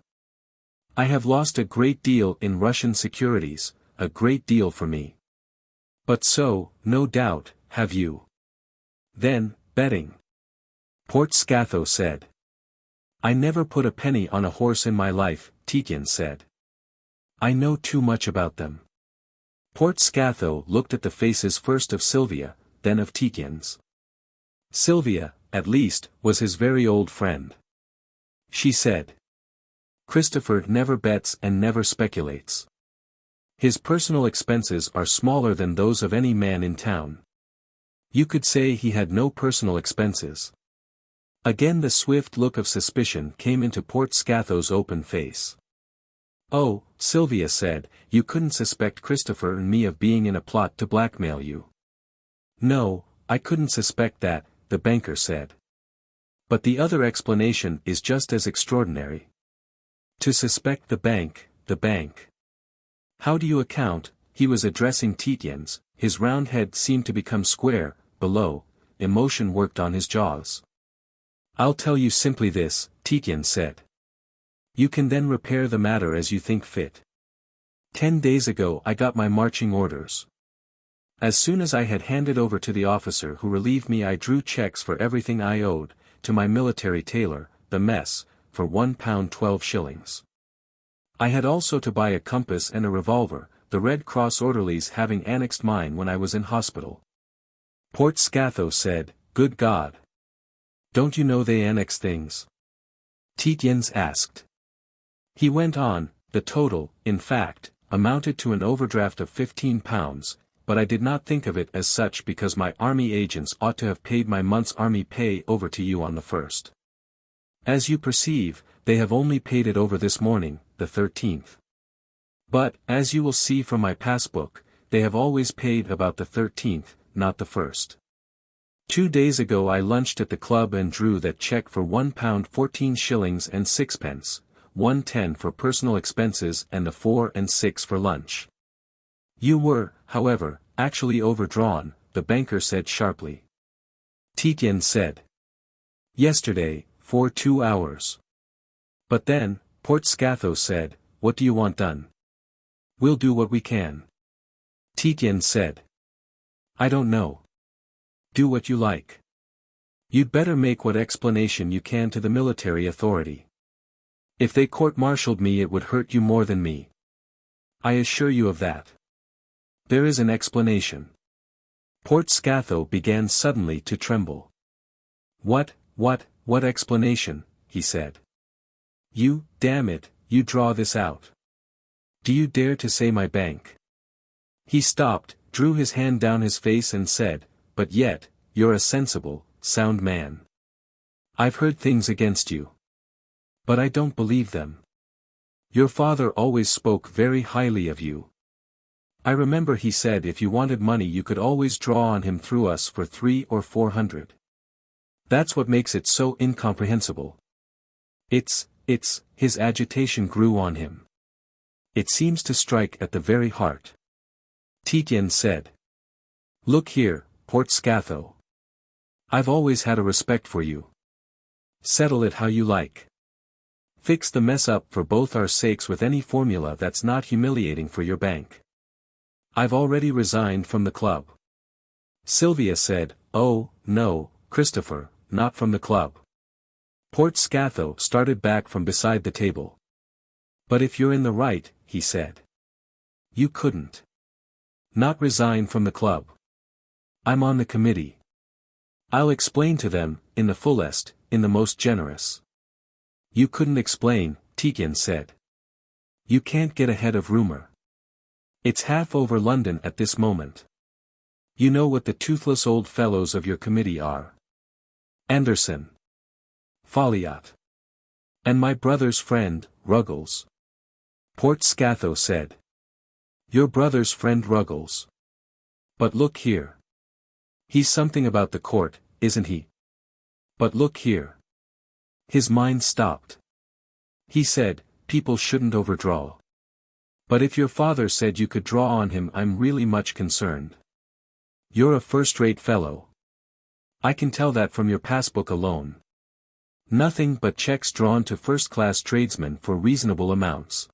I have lost a great deal in Russian securities, a great deal for me. But so, no doubt, have you. Then, betting. Port Scatho said. I never put a penny on a horse in my life, Tietjens said. I know too much about them. Port Scatho looked at the faces first of Sylvia, then of Tietjens. Sylvia, at least, was his very old friend. She said. Christopher never bets and never speculates. His personal expenses are smaller than those of any man in town. You could say he had no personal expenses. Again the swift look of suspicion came into Port Scatho's open face. Oh, Sylvia said, you couldn't suspect Christopher and me of being in a plot to blackmail you. No, I couldn't suspect that, the banker said. But the other explanation is just as extraordinary. To suspect the bank. How do you account? He was addressing Tietjens, his round head seemed to become square, below, emotion worked on his jaws. I'll tell you simply this, Tietjens said. You can then repair the matter as you think fit. 10 days ago I got my marching orders. As soon as I had handed over to the officer who relieved me, I drew checks for everything I owed, to my military tailor, the mess, for £1.12. I had also to buy a compass and a revolver, the Red Cross orderlies having annexed mine when I was in hospital. Port Scatho said, "Good God! Don't you know they annex things?" Tietjens asked. He went on, the total, in fact, amounted to an overdraft of £15, but I did not think of it as such because my army agents ought to have paid my month's army pay over to you on the 1st. As you perceive, they have only paid it over this morning, the 13th. But, as you will see from my passbook, they have always paid about the 13th, not the 1st. 2 days ago I lunched at the club and drew that cheque for £1.14 and sixpence, £1.10 for personal expenses and the 4 and 6 for lunch. You were, however, actually overdrawn, the banker said sharply. Tietjens said. Yesterday, for 2 hours. But then, Port Scatho said, what do you want done? We'll do what we can. Tietjens said. I don't know. Do what you like. You'd better make what explanation you can to the military authority. If they court-martialed me it would hurt you more than me. I assure you of that. There is an explanation. Port Scatho began suddenly to tremble. What explanation, he said. You, damn it, you draw this out. Do you dare to say my bank? He stopped, drew his hand down his face and said, but yet, you're a sensible, sound man. I've heard things against you. But I don't believe them. Your father always spoke very highly of you. I remember he said if you wanted money you could always draw on him through us for 300 or 400. That's what makes it so incomprehensible. It's, his agitation grew on him. It seems to strike at the very heart. Tietjens said. Look here, Port Scatho. I've always had a respect for you. Settle it how you like. Fix the mess up for both our sakes with any formula that's not humiliating for your bank. I've already resigned from the club. Sylvia said, oh, no, Christopher, not from the club. Port Scatho started back from beside the table. But if you're in the right, he said. You couldn't. Not resign from the club. I'm on the committee. I'll explain to them, in the fullest, in the most generous. You couldn't explain, Tietjens said. You can't get ahead of rumor. It's half over London at this moment. You know what the toothless old fellows of your committee are. Anderson. Folliot. And my brother's friend, Ruggles. Port Scatho said. Your brother's friend Ruggles. But look here. He's something about the court, isn't he? But look here. His mind stopped. He said, people shouldn't overdraw. But if your father said you could draw on him I'm really much concerned. You're a first-rate fellow. I can tell that from your passbook alone. Nothing but checks drawn to first-class tradesmen for reasonable amounts.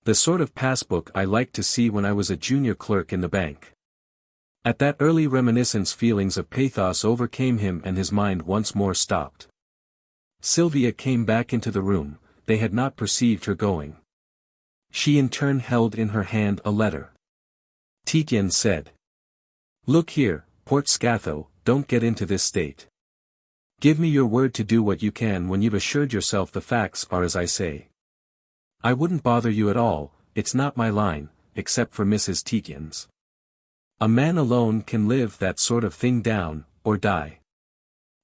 The sort of passbook I liked to see when I was a junior clerk in the bank. At that early reminiscence feelings of pathos overcame him and his mind once more stopped. Sylvia came back into the room, they had not perceived her going. She in turn held in her hand a letter. Tietjens said. Look here, Port Scatho, don't get into this state. Give me your word to do what you can when you've assured yourself the facts are as I say. I wouldn't bother you at all, it's not my line, except for Mrs. Tietjens. A man alone can live that sort of thing down, or die.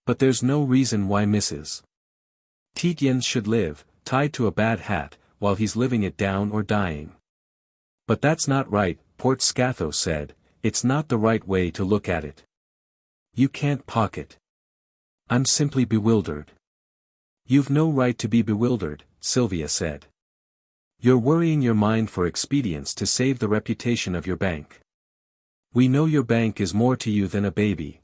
But there's no reason why Mrs. Tietjens should live, tied to a bad hat, while he's living it down or dying. But that's not right, Port Scatho said, it's not the right way to look at it. You can't pocket. I'm simply bewildered. You've no right to be bewildered, Sylvia said. You're worrying your mind for expedients to save the reputation of your bank. We know your bank is more to you than a baby.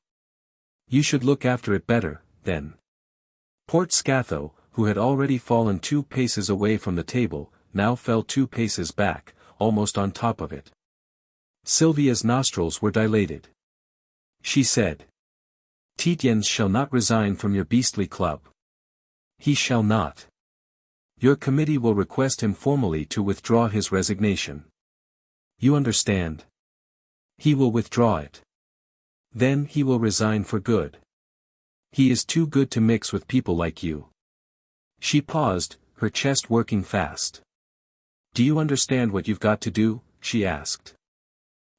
You should look after it better, then. Port Scatho, who had already fallen 2 paces away from the table, now fell 2 paces back, almost on top of it. Sylvia's nostrils were dilated. She said, "Tietjens shall not resign from your beastly club. He shall not. Your committee will request him formally to withdraw his resignation. You understand? He will withdraw it. Then he will resign for good. He is too good to mix with people like you." She paused, her chest working fast. "Do you understand what you've got to do?" she asked.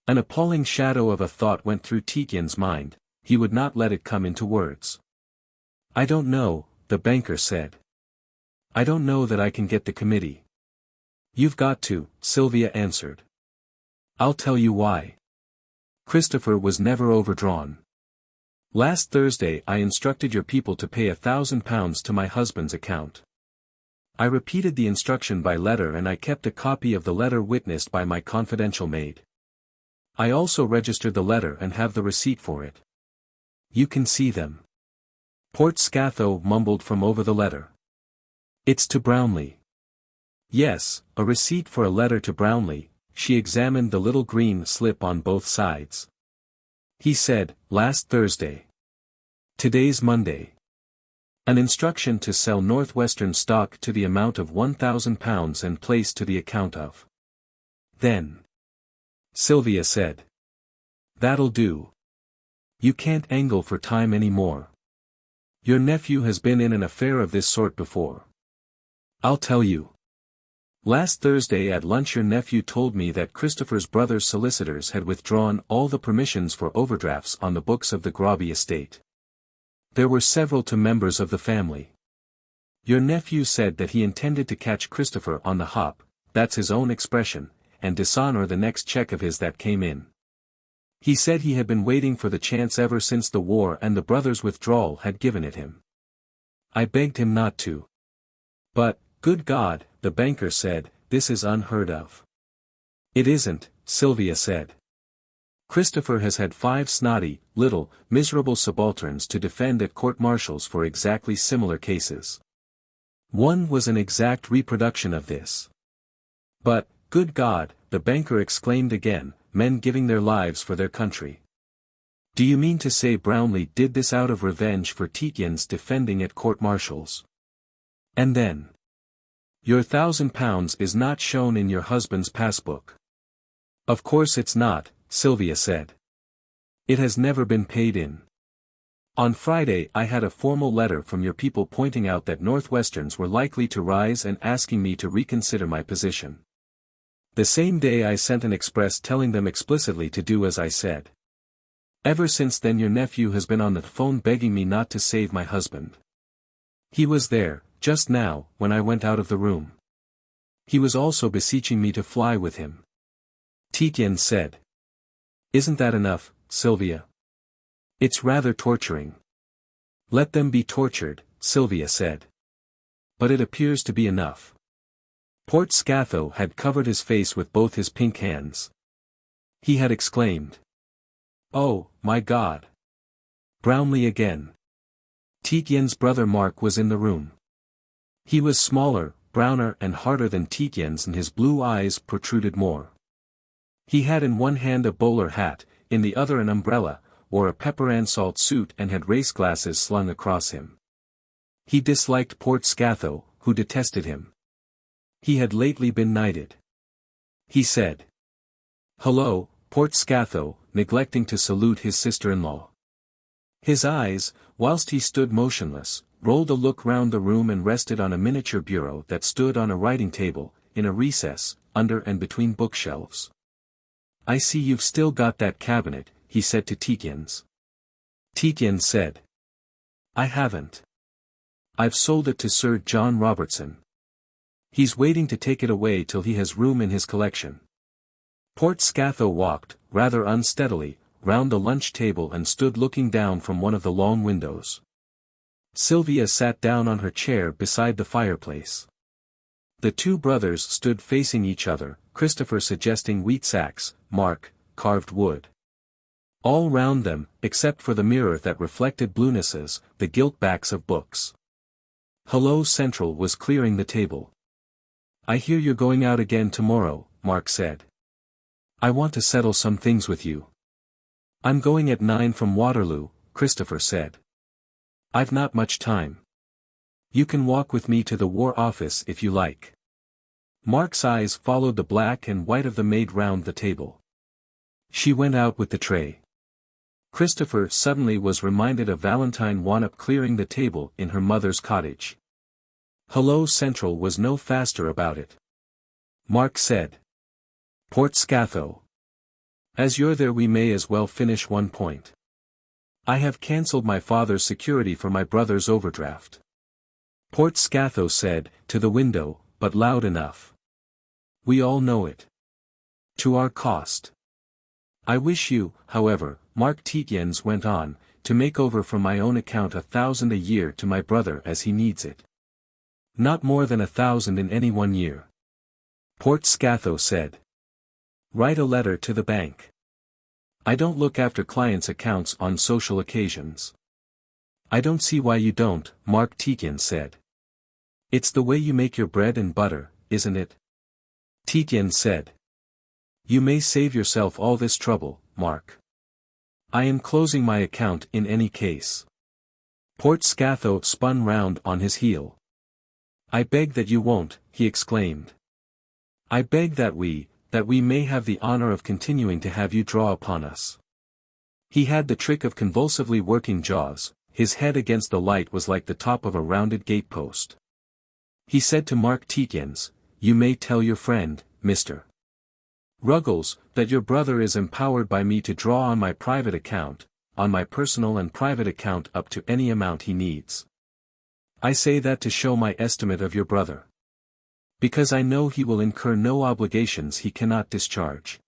An appalling shadow of a thought went through Tietjens' mind. He would not let it come into words. "I don't know," the banker said. "I don't know that I can get the committee." "You've got to," Sylvia answered. "I'll tell you why. Christopher was never overdrawn. Last Thursday I instructed your people to pay £1,000 to my husband's account. I repeated the instruction by letter and I kept a copy of the letter witnessed by my confidential maid. I also registered the letter and have the receipt for it. You can see them." Port Scatho mumbled from over the letter. "It's to Brownlee." Yes, a receipt for a letter to Brownlee. She examined the little green slip on both sides. He said, "Last Thursday. Today's Monday. An instruction to sell Northwestern stock to the amount of £1,000 and place to the account of." "Then," Sylvia said. "That'll do. You can't angle for time any more. Your nephew has been in an affair of this sort before. I'll tell you. Last Thursday at lunch your nephew told me that Christopher's brother's solicitors had withdrawn all the permissions for overdrafts on the books of the Groby estate. There were several to members of the family. Your nephew said that he intended to catch Christopher on the hop, that's his own expression, and dishonor the next check of his that came in. He said he had been waiting for the chance ever since the war and the brothers' withdrawal had given it him. I begged him not to. But, good God, the banker said, this is unheard of. It isn't, Sylvia said. Christopher has had 5 snotty, little, miserable subalterns to defend at court-martials for exactly similar cases. One was an exact reproduction of this. But, good God, the banker exclaimed again, men giving their lives for their country. Do you mean to say Brownlee did this out of revenge for Tietjens defending at court-martials? And then, your £1,000 is not shown in your husband's passbook. Of course it's not, Sylvia said. It has never been paid in. On Friday I had a formal letter from your people pointing out that Northwesterns were likely to rise and asking me to reconsider my position. The same day I sent an express telling them explicitly to do as I said. Ever since then your nephew has been on the phone begging me not to save my husband. He was there, just now, when I went out of the room. He was also beseeching me to fly with him. Tietjens said. Isn't that enough, Sylvia? It's rather torturing. Let them be tortured, Sylvia said. But it appears to be enough. Port Scatho had covered his face with both his pink hands. He had exclaimed. Oh, my God! Brownlee again. Tietjens' brother Mark was in the room. He was smaller, browner and harder than Tietjens and his blue eyes protruded more. He had in one hand a bowler hat, in the other an umbrella, wore a pepper and salt suit and had race glasses slung across him. He disliked Port Scatho, who detested him. He had lately been knighted. He said. Hello, Port Scatho, neglecting to salute his sister-in-law. His eyes, whilst he stood motionless, rolled a look round the room and rested on a miniature bureau that stood on a writing table, in a recess, under and between bookshelves. I see you've still got that cabinet, he said to Tietjens. Tietjens said. I haven't. I've sold it to Sir John Robertson. He's waiting to take it away till he has room in his collection. Port Scatho walked, rather unsteadily, round the lunch table and stood looking down from one of the long windows. Sylvia sat down on her chair beside the fireplace. The two brothers stood facing each other, Christopher suggesting wheat sacks, Mark, carved wood. All round them, except for the mirror that reflected bluenesses, the gilt backs of books. Hello Central was clearing the table. I hear you're going out again tomorrow, Mark said. I want to settle some things with you. I'm going at 9 from Waterloo, Christopher said. I've not much time. You can walk with me to the War Office if you like. Mark's eyes followed the black and white of the maid round the table. She went out with the tray. Christopher suddenly was reminded of Valentine Wannop clearing the table in her mother's cottage. Hello Central was no faster about it. Mark said. Port Scatho. As you're there we may as well finish one point. I have cancelled my father's security for my brother's overdraft. Port Scatho said, to the window, but loud enough. We all know it. To our cost. I wish you, however, Mark Tietjens went on, to make over from my own account 1,000 a year to my brother as he needs it. Not more than 1,000 in any 1 year. Port Scatho said. Write a letter to the bank. I don't look after clients' accounts on social occasions. I don't see why you don't, Mark Tietjens said. It's the way you make your bread and butter, isn't it? Tietjens said. You may save yourself all this trouble, Mark. I am closing my account in any case. Port Scatho spun round on his heel. I beg that you won't, he exclaimed. I beg that we may have the honor of continuing to have you draw upon us. He had the trick of convulsively working jaws, his head against the light was like the top of a rounded gatepost. He said to Mark Tietjens, You may tell your friend, Mr. Ruggles, that your brother is empowered by me to draw on my private account, on my personal and private account up to any amount he needs. I say that to show my estimate of your brother. Because I know he will incur no obligations he cannot discharge.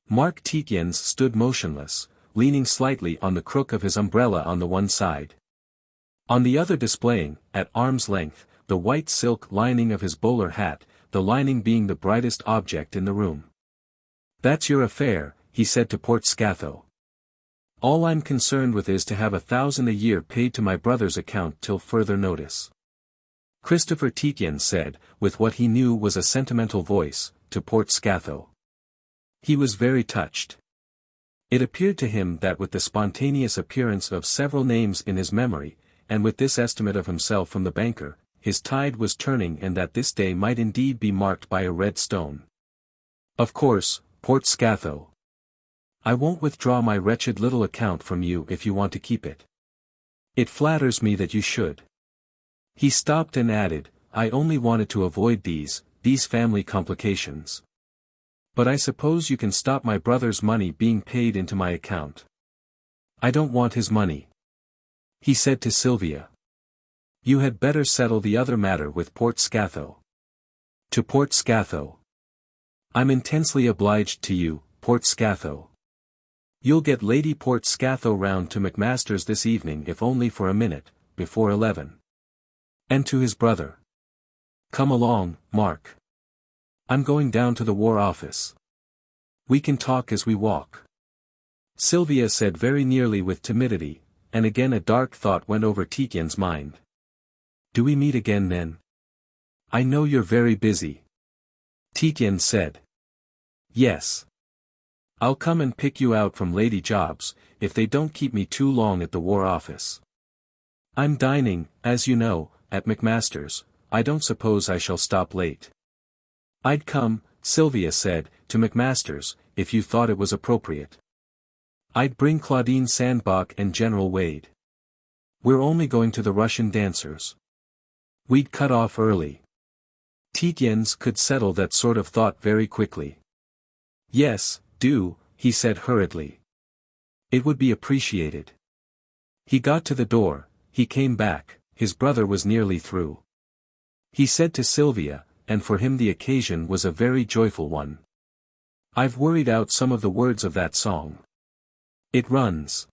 Mark Tietjens stood motionless, leaning slightly on the crook of his umbrella on the one side. On the other displaying, at arm's length, the white silk lining of his bowler hat, the lining being the brightest object in the room. That's your affair, he said to Port Scatho. All I'm concerned with is to have 1,000 a year paid to my brother's account till further notice. Christopher Tietjens said, with what he knew was a sentimental voice, to Port Scatho. He was very touched. It appeared to him that with the spontaneous appearance of several names in his memory, and with this estimate of himself from the banker, his tide was turning and that this day might indeed be marked by a red stone. Of course, Port Scatho. I won't withdraw my wretched little account from you if you want to keep it. It flatters me that you should. He stopped and added, I only wanted to avoid these family complications. But I suppose you can stop my brother's money being paid into my account. I don't want his money. He said to Sylvia. You had better settle the other matter with Port Scatho. To Port Scatho. I'm intensely obliged to you, Port Scatho. You'll get Lady Port Scatho round to Macmaster's this evening if only for a minute, before 11. And to his brother. Come along, Mark. I'm going down to the War Office. We can talk as we walk. Sylvia said very nearly with timidity, and again a dark thought went over Tietjens' mind. Do we meet again then? I know you're very busy. Tietjens said. Yes. I'll come and pick you out from Lady Jobs, if they don't keep me too long at the War Office. I'm dining, as you know, at Macmaster's. I don't suppose I shall stop late. I'd come, Sylvia said, to Macmaster's, if you thought it was appropriate. I'd bring Claudine Sandbach and General Wade. We're only going to the Russian dancers. We'd cut off early. Tietjens could settle that sort of thought very quickly. Yes, do, he said hurriedly. It would be appreciated. He got to the door, he came back, his brother was nearly through. He said to Sylvia, and for him the occasion was a very joyful one. I've worried out some of the words of that song. It runs.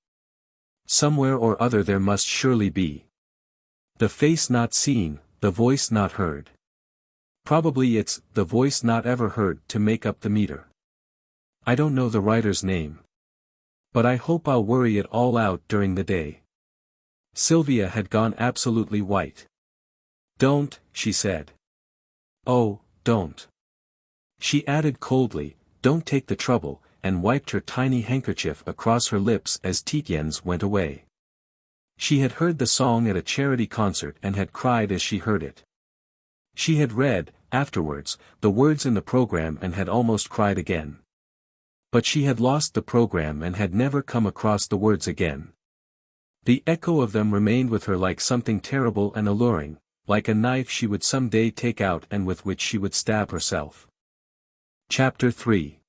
Somewhere or other there must surely be. The face not seen, the voice not heard. Probably it's the voice not ever heard to make up the meter. I don't know the writer's name. But I hope I'll worry it all out during the day. Sylvia had gone absolutely white. Don't, she said. Oh, don't. She added coldly, don't take the trouble, and wiped her tiny handkerchief across her lips as Tietjens went away. She had heard the song at a charity concert and had cried as she heard it. She had read, afterwards, the words in the program and had almost cried again. But she had lost the program and had never come across the words again. The echo of them remained with her like something terrible and alluring, like a knife she would some day take out and with which she would stab herself. Chapter 3.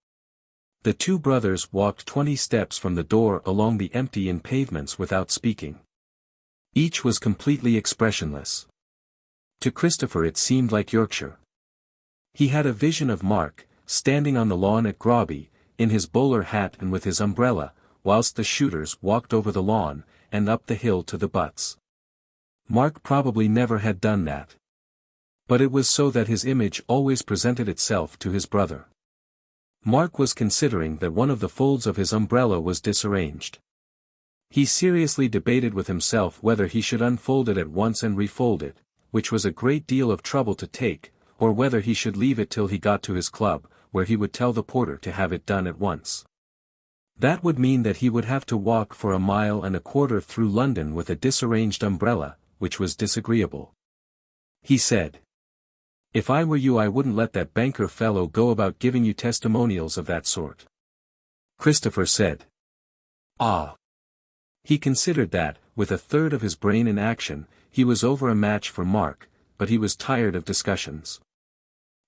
The two brothers walked 20 steps from the door along the empty pavements without speaking. Each was completely expressionless. To Christopher it seemed like Yorkshire. He had a vision of Mark, standing on the lawn at Groby, in his bowler hat and with his umbrella, whilst the shooters walked over the lawn, and up the hill to the butts. Mark probably never had done that. But it was so that his image always presented itself to his brother. Mark was considering that one of the folds of his umbrella was disarranged. He seriously debated with himself whether he should unfold it at once and refold it, which was a great deal of trouble to take, or whether he should leave it till he got to his club, where he would tell the porter to have it done at once. That would mean that he would have to walk for 1.25 miles through London with a disarranged umbrella, which was disagreeable. He said, "If I were you I wouldn't let that banker fellow go about giving you testimonials of that sort." Christopher said, "Ah." He considered that, with 1/3 of his brain in action, he was over a match for Mark, but he was tired of discussions.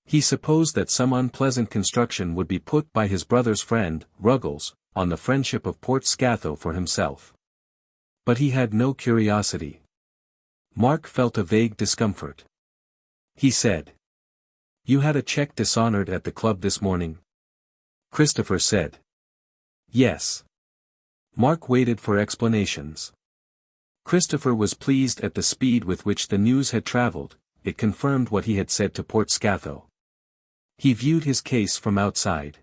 He supposed that some unpleasant construction would be put by his brother's friend, Ruggles, on the friendship of Port Scatho for himself. But he had no curiosity. Mark felt a vague discomfort. He said, "You had a cheque dishonoured at the club this morning?" Christopher said, "Yes." Mark waited for explanations. Christopher was pleased at the speed with which the news had travelled. It confirmed what he had said to Port Scatho. He viewed his case from outside.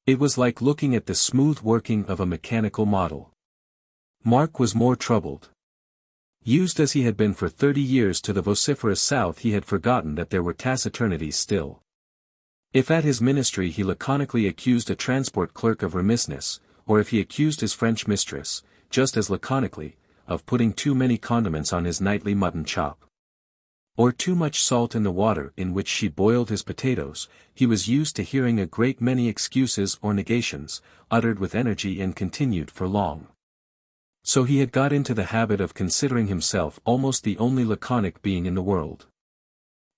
It was like looking at the smooth working of a mechanical model. Mark was more troubled. Used as he had been for 30 years to the vociferous South, he had forgotten that there were taciturnities still. If at his ministry he laconically accused a transport clerk of remissness, or if he accused his French mistress, just as laconically, of putting too many condiments on his nightly mutton chop, or too much salt in the water in which she boiled his potatoes, he was used to hearing a great many excuses or negations, uttered with energy and continued for long. So he had got into the habit of considering himself almost the only laconic being in the world.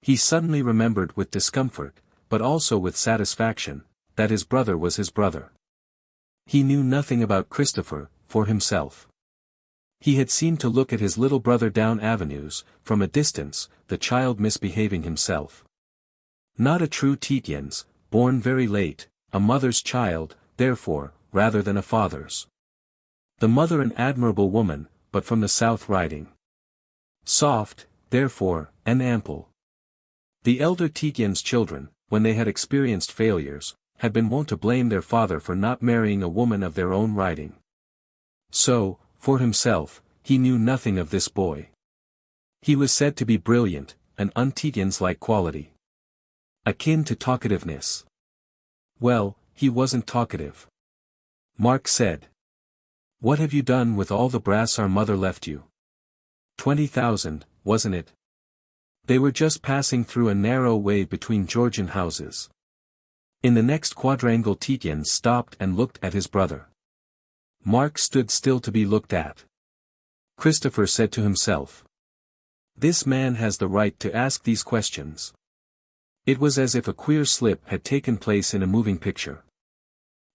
He suddenly remembered with discomfort, but also with satisfaction, that his brother was his brother. He knew nothing about Christopher, for himself. He had seemed to look at his little brother down avenues, from a distance, the child misbehaving himself. Not a true Tietjens, born very late, a mother's child, therefore, rather than a father's. The mother an admirable woman, but from the South Riding. Soft, therefore, and ample. The elder Tietjens children, when they had experienced failures, had been wont to blame their father for not marrying a woman of their own riding. So, for himself, he knew nothing of this boy. He was said to be brilliant, an un-Tietjens-like quality. Akin to talkativeness. Well, he wasn't talkative. Mark said, "What have you done with all the brass our mother left you?" 20,000, wasn't it? They were just passing through a narrow way between Georgian houses. In the next quadrangle Tietjens stopped and looked at his brother. Mark stood still to be looked at. Christopher said to himself, "This man has the right to ask these questions." It was as if a queer slip had taken place in a moving picture.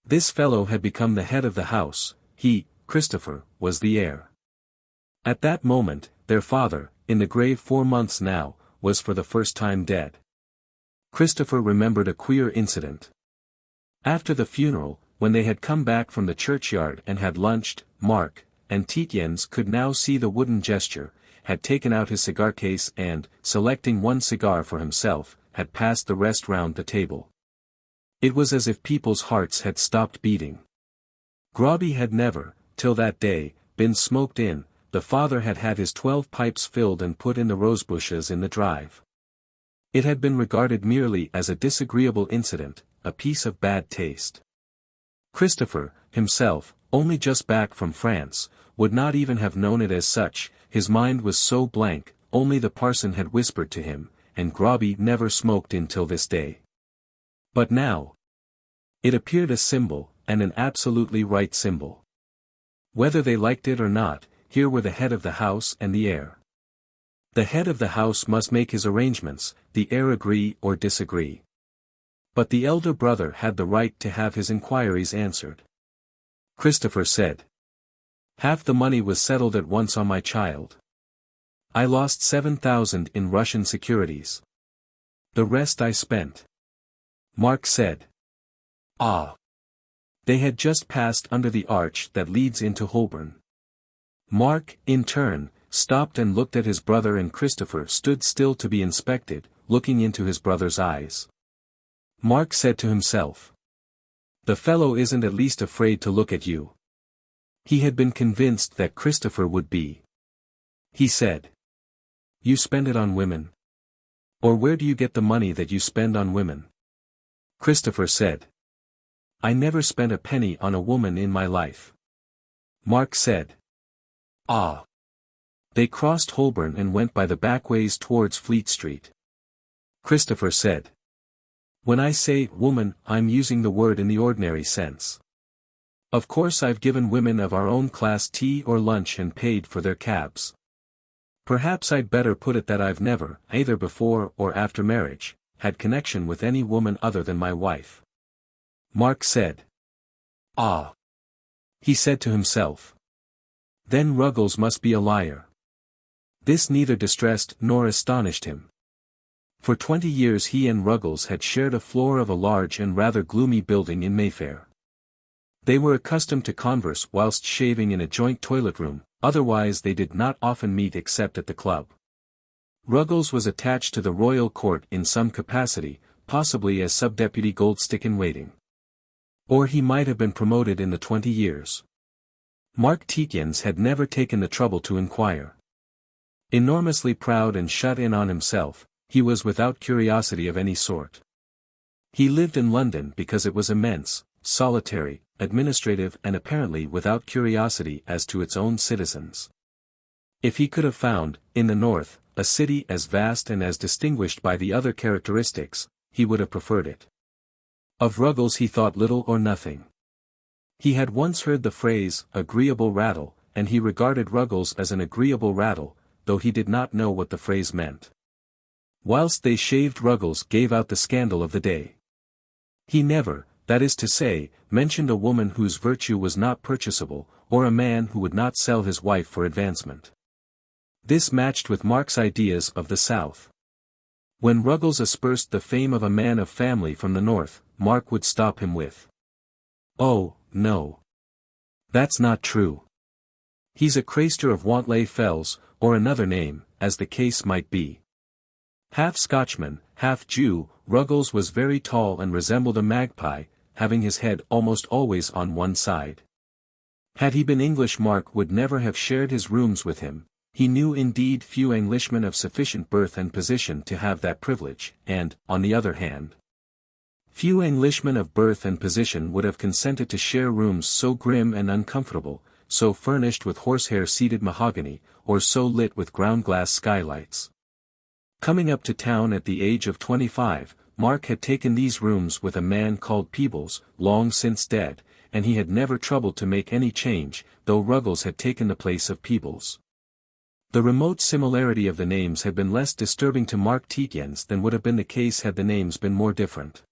This fellow had become the head of the house, he, Christopher, was the heir. At that moment, their father, in the grave 4 months now, was for the first time dead. Christopher remembered a queer incident. After the funeral, when they had come back from the churchyard and had lunched, Mark, and Tietjens could now see the wooden gesture, had taken out his cigar case and, selecting one cigar for himself, had passed the rest round the table. It was as if people's hearts had stopped beating. Groby had never, till that day, been smoked in, the father had had his 12 pipes filled and put in the rosebushes in the drive. It had been regarded merely as a disagreeable incident, a piece of bad taste. Christopher, himself, only just back from France, would not even have known it as such, his mind was so blank, only the parson had whispered to him, and Grobby never smoked until this day. But now, it appeared a symbol, and an absolutely right symbol. Whether they liked it or not, here were the head of the house and the heir. The head of the house must make his arrangements, the heir agree or disagree. But the elder brother had the right to have his inquiries answered. Christopher said. Half the money was settled at once on my child. I lost 7,000 in Russian securities. The rest I spent. Mark said. Ah. They had just passed under the arch that leads into Holborn. Mark, in turn, stopped and looked at his brother, and Christopher stood still to be inspected, looking into his brother's eyes. Mark said to himself. The fellow isn't at least afraid to look at you. He had been convinced that Christopher would be. He said. You spend it on women? Or where do you get the money that you spend on women? Christopher said. I never spent a penny on a woman in my life. Mark said. Ah. They crossed Holborn and went by the back ways towards Fleet Street. Christopher said. When I say woman, I'm using the word in the ordinary sense. Of course I've given women of our own class tea or lunch and paid for their cabs. Perhaps I'd better put it that I've never, either before or after marriage, had connection with any woman other than my wife. Mark said. Ah. He said to himself. Then Ruggles must be a liar. This neither distressed nor astonished him. For 20 years he and Ruggles had shared a floor of a large and rather gloomy building in Mayfair. They were accustomed to converse whilst shaving in a joint toilet room, otherwise they did not often meet except at the club. Ruggles was attached to the Royal Court in some capacity, possibly as sub-deputy goldstick-in-waiting. Or he might have been promoted in the 20 years. Mark Tietjens had never taken the trouble to inquire. Enormously proud and shut in on himself, he was without curiosity of any sort. He lived in London because it was immense, solitary, administrative, and apparently without curiosity as to its own citizens. If he could have found, in the north, a city as vast and as distinguished by the other characteristics, he would have preferred it. Of Ruggles he thought little or nothing. He had once heard the phrase, agreeable rattle, and he regarded Ruggles as an agreeable rattle, though he did not know what the phrase meant. Whilst they shaved, Ruggles gave out the scandal of the day. He never, that is to say, mentioned a woman whose virtue was not purchasable, or a man who would not sell his wife for advancement. This matched with Mark's ideas of the South. When Ruggles aspersed the fame of a man of family from the north, Mark would stop him with. Oh, no. That's not true. He's a craister of Wantley Fells, or another name, as the case might be. Half Scotchman, half Jew, Ruggles was very tall and resembled a magpie, having his head almost always on one side. Had he been English, Mark would never have shared his rooms with him. He knew indeed few Englishmen of sufficient birth and position to have that privilege, and, on the other hand, few Englishmen of birth and position would have consented to share rooms so grim and uncomfortable, so furnished with horsehair-seated mahogany, or so lit with ground-glass skylights. Coming up to town at the age of 25, Mark had taken these rooms with a man called Peebles, long since dead, and he had never troubled to make any change, though Ruggles had taken the place of Peebles. The remote similarity of the names had been less disturbing to Mark Tietjens than would have been the case had the names been more different.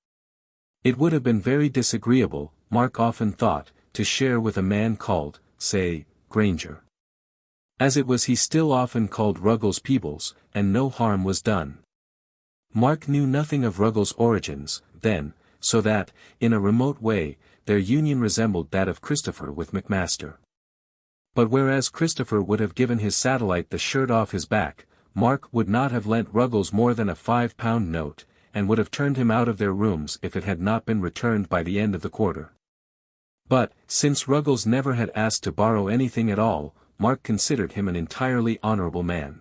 It would have been very disagreeable, Mark often thought, to share with a man called, say, Granger. As it was, he still often called Ruggles Peebles, and no harm was done. Mark knew nothing of Ruggles' origins, then, so that, in a remote way, their union resembled that of Christopher with Macmaster. But whereas Christopher would have given his satellite the shirt off his back, Mark would not have lent Ruggles more than a £5 note, and would have turned him out of their rooms if it had not been returned by the end of the quarter. But, since Ruggles never had asked to borrow anything at all, Mark considered him an entirely honorable man.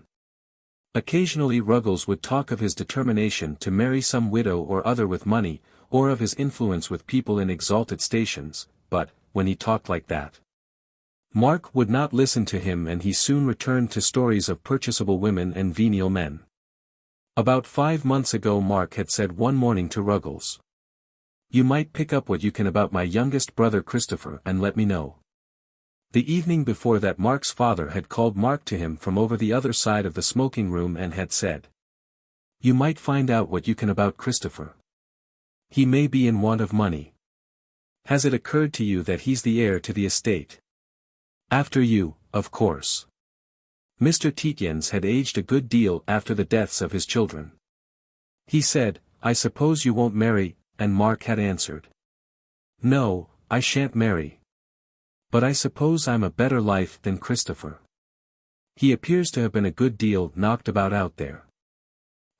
Occasionally Ruggles would talk of his determination to marry some widow or other with money, or of his influence with people in exalted stations, but, when he talked like that, Mark would not listen to him, and he soon returned to stories of purchasable women and venial men. About 5 months ago Mark had said one morning to Ruggles, "You might pick up what you can about my youngest brother Christopher and let me know." The evening before that Mark's father had called Mark to him from over the other side of the smoking room and had said, "You might find out what you can about Christopher. He may be in want of money. Has it occurred to you that he's the heir to the estate? After you, of course." Mr. Tietjens had aged a good deal after the deaths of his children. He said, "I suppose you won't marry," and Mark had answered, "No, I shan't marry. But I suppose I'm a better life than Christopher. He appears to have been a good deal knocked about out there."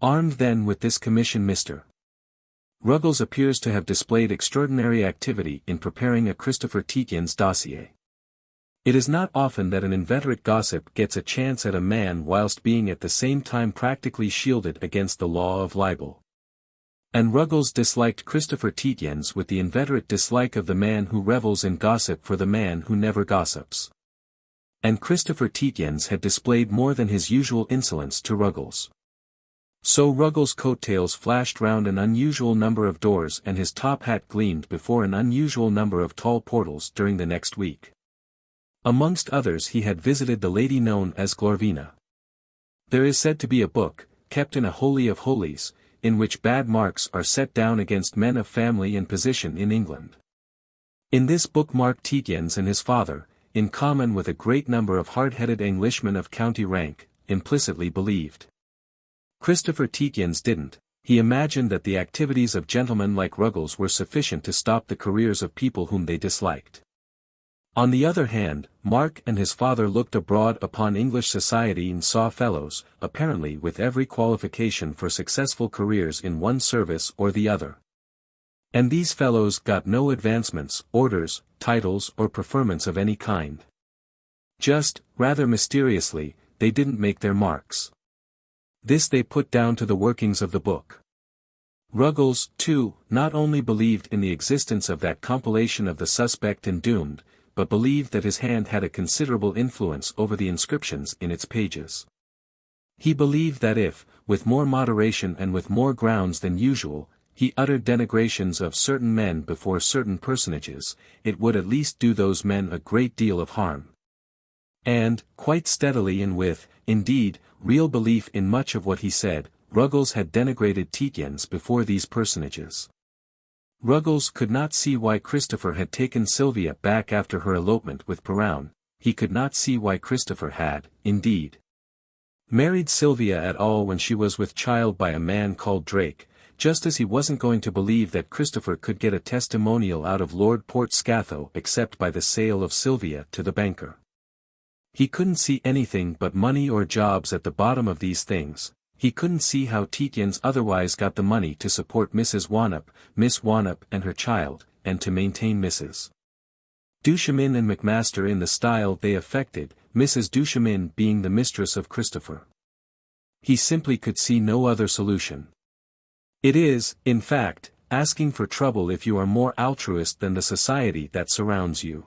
Armed then with this commission, Mr. Ruggles appears to have displayed extraordinary activity in preparing a Christopher Tietjens dossier. It is not often that an inveterate gossip gets a chance at a man whilst being at the same time practically shielded against the law of libel. And Ruggles disliked Christopher Tietjens with the inveterate dislike of the man who revels in gossip for the man who never gossips. And Christopher Tietjens had displayed more than his usual insolence to Ruggles. So Ruggles' coattails flashed round an unusual number of doors and his top hat gleamed before an unusual number of tall portals during the next week. Amongst others he had visited the lady known as Glorvina. There is said to be a book, kept in a holy of holies, in which bad marks are set down against men of family and position in England. In this book Mark Tietjens and his father, in common with a great number of hard-headed Englishmen of county rank, implicitly believed. Christopher Tietjens didn't. He imagined that the activities of gentlemen like Ruggles were sufficient to stop the careers of people whom they disliked. On the other hand, Mark and his father looked abroad upon English society and saw fellows, apparently with every qualification for successful careers in one service or the other. And these fellows got no advancements, orders, titles or preferments of any kind. Just, rather mysteriously, they didn't make their marks. This they put down to the workings of the book. Ruggles, too, not only believed in the existence of that compilation of the suspect and doomed, but believed that his hand had a considerable influence over the inscriptions in its pages. He believed that if, with more moderation and with more grounds than usual, he uttered denegrations of certain men before certain personages, it would at least do those men a great deal of harm. And, quite steadily and with, indeed, real belief in much of what he said, Ruggles had denigrated Tietjens before these personages. Ruggles could not see why Christopher had taken Sylvia back after her elopement with Perrown. He could not see why Christopher had, indeed, married Sylvia at all when she was with child by a man called Drake, just as he wasn't going to believe that Christopher could get a testimonial out of Lord Portscatho except by the sale of Sylvia to the banker. He couldn't see anything but money or jobs at the bottom of these things. He couldn't see how Tietjens otherwise got the money to support Mrs. Wannop, Miss Wannop and her child, and to maintain Mrs. Duchemin and Macmaster in the style they affected, Mrs. Duchemin being the mistress of Christopher. He simply could see no other solution. It is, in fact, asking for trouble if you are more altruist than the society that surrounds you.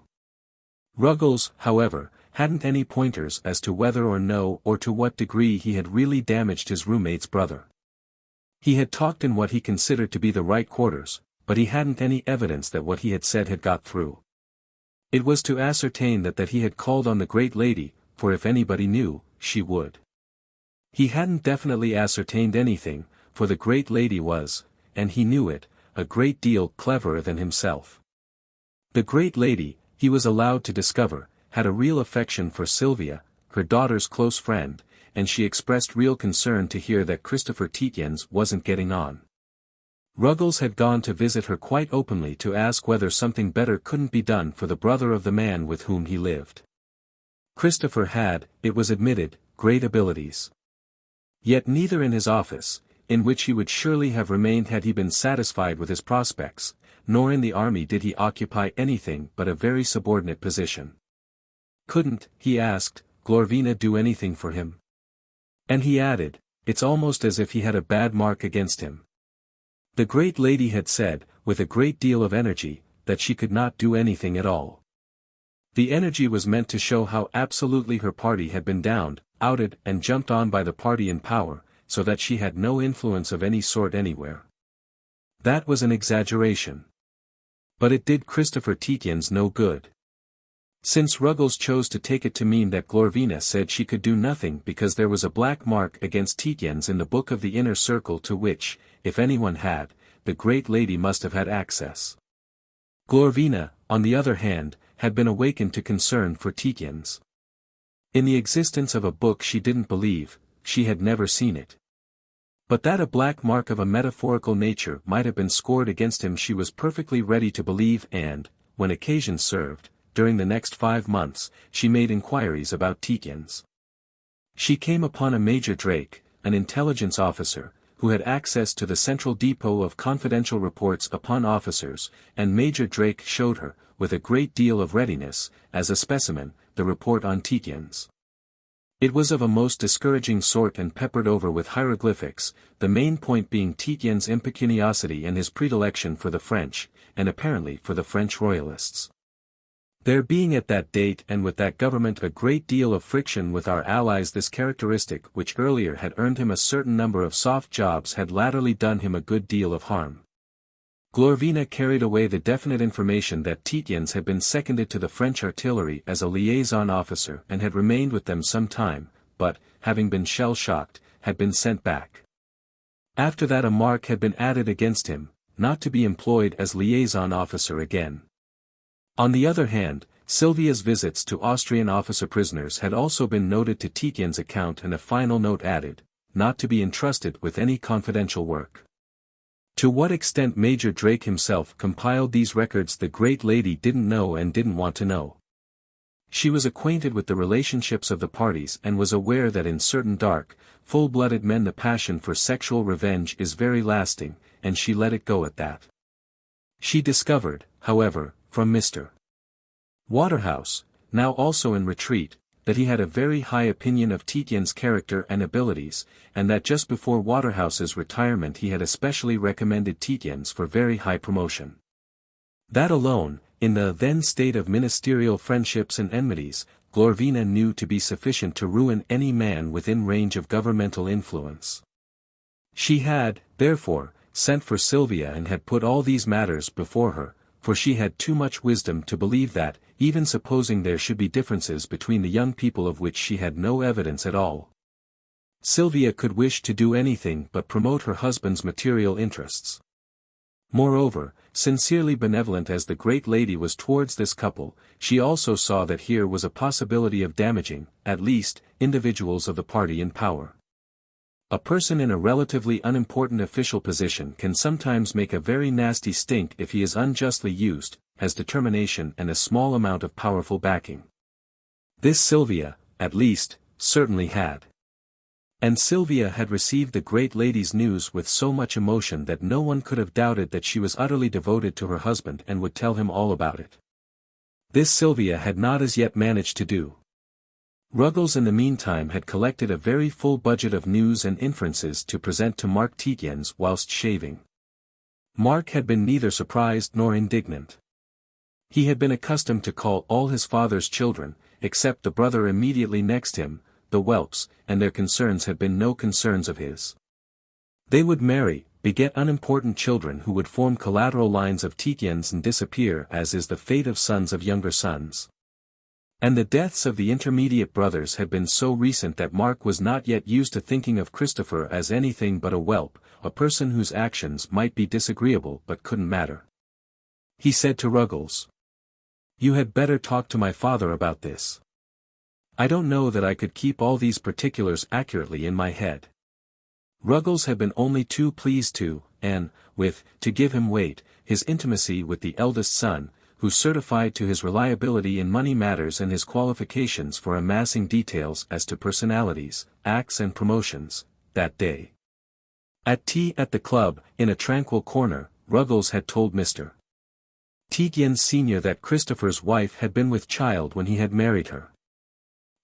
Ruggles, however, hadn't any pointers as to whether or no or to what degree he had really damaged his roommate's brother. He had talked in what he considered to be the right quarters, but he hadn't any evidence that what he had said had got through. It was to ascertain that he had called on the great lady, for if anybody knew, she would. He hadn't definitely ascertained anything, for the great lady was, and he knew it, a great deal cleverer than himself. The great lady, he was allowed to discover, had a real affection for Sylvia, her daughter's close friend, and she expressed real concern to hear that Christopher Tietjens wasn't getting on. Ruggles had gone to visit her quite openly to ask whether something better couldn't be done for the brother of the man with whom he lived. Christopher had, it was admitted, great abilities. Yet neither in his office, in which he would surely have remained had he been satisfied with his prospects, nor in the army did he occupy anything but a very subordinate position. Couldn't, he asked, Glorvina do anything for him? And he added, it's almost as if he had a bad mark against him. The great lady had said, with a great deal of energy, that she could not do anything at all. The energy was meant to show how absolutely her party had been downed, outed and jumped on by the party in power, so that she had no influence of any sort anywhere. That was an exaggeration. But it did Christopher Tietjens no good. Since Ruggles chose to take it to mean that Glorvina said she could do nothing because there was a black mark against Tietjens in the book of the inner circle to which, if anyone had, the great lady must have had access. Glorvina, on the other hand, had been awakened to concern for Tietjens. In the existence of a book she didn't believe, she had never seen it. But that a black mark of a metaphorical nature might have been scored against him she was perfectly ready to believe and, when occasion served, during the next 5 months, she made inquiries about Tietjens. She came upon a Major Drake, an intelligence officer, who had access to the central depot of confidential reports upon officers, and Major Drake showed her, with a great deal of readiness, as a specimen, the report on Tietjens. It was of a most discouraging sort and peppered over with hieroglyphics, the main point being Tietjens' impecuniosity and his predilection for the French, and apparently for the French royalists. There being at that date and with that government a great deal of friction with our allies, this characteristic which earlier had earned him a certain number of soft jobs had latterly done him a good deal of harm. Glorvina carried away the definite information that Tietjens had been seconded to the French artillery as a liaison officer and had remained with them some time, but, having been shell-shocked, had been sent back. After that a mark had been added against him, not to be employed as liaison officer again. On the other hand, Sylvia's visits to Austrian officer prisoners had also been noted to Tietjens' account and a final note added, not to be entrusted with any confidential work. To what extent Major Drake himself compiled these records the great lady didn't know and didn't want to know. She was acquainted with the relationships of the parties and was aware that in certain dark, full-blooded men the passion for sexual revenge is very lasting, and she let it go at that. She discovered, however, from Mr. Waterhouse, now also in retreat, that he had a very high opinion of Tietjens' character and abilities, and that just before Waterhouse's retirement he had especially recommended Tietjens for very high promotion. That alone, in the then state of ministerial friendships and enmities, Glorvina knew to be sufficient to ruin any man within range of governmental influence. She had, therefore, sent for Sylvia and had put all these matters before her, for she had too much wisdom to believe that, even supposing there should be differences between the young people of which she had no evidence at all, Sylvia could wish to do anything but promote her husband's material interests. Moreover, sincerely benevolent as the great lady was towards this couple, she also saw that here was a possibility of damaging, at least, individuals of the party in power. A person in a relatively unimportant official position can sometimes make a very nasty stink if he is unjustly used, has determination and a small amount of powerful backing. This Sylvia, at least, certainly had. And Sylvia had received the great lady's news with so much emotion that no one could have doubted that she was utterly devoted to her husband and would tell him all about it. This Sylvia had not as yet managed to do. Ruggles in the meantime had collected a very full budget of news and inferences to present to Mark Tietjens whilst shaving. Mark had been neither surprised nor indignant. He had been accustomed to call all his father's children, except the brother immediately next him, the whelps, and their concerns had been no concerns of his. They would marry, beget unimportant children who would form collateral lines of Tietjens and disappear as is the fate of sons of younger sons. And the deaths of the intermediate brothers had been so recent that Mark was not yet used to thinking of Christopher as anything but a whelp, a person whose actions might be disagreeable but couldn't matter. He said to Ruggles, "You had better talk to my father about this. I don't know that I could keep all these particulars accurately in my head." Ruggles had been only too pleased to, and, to give him weight, his intimacy with the eldest son, who certified to his reliability in money matters and his qualifications for amassing details as to personalities, acts and promotions, that day. At tea at the club, in a tranquil corner, Ruggles had told Mr. Tietjens Sr. that Christopher's wife had been with child when he had married her.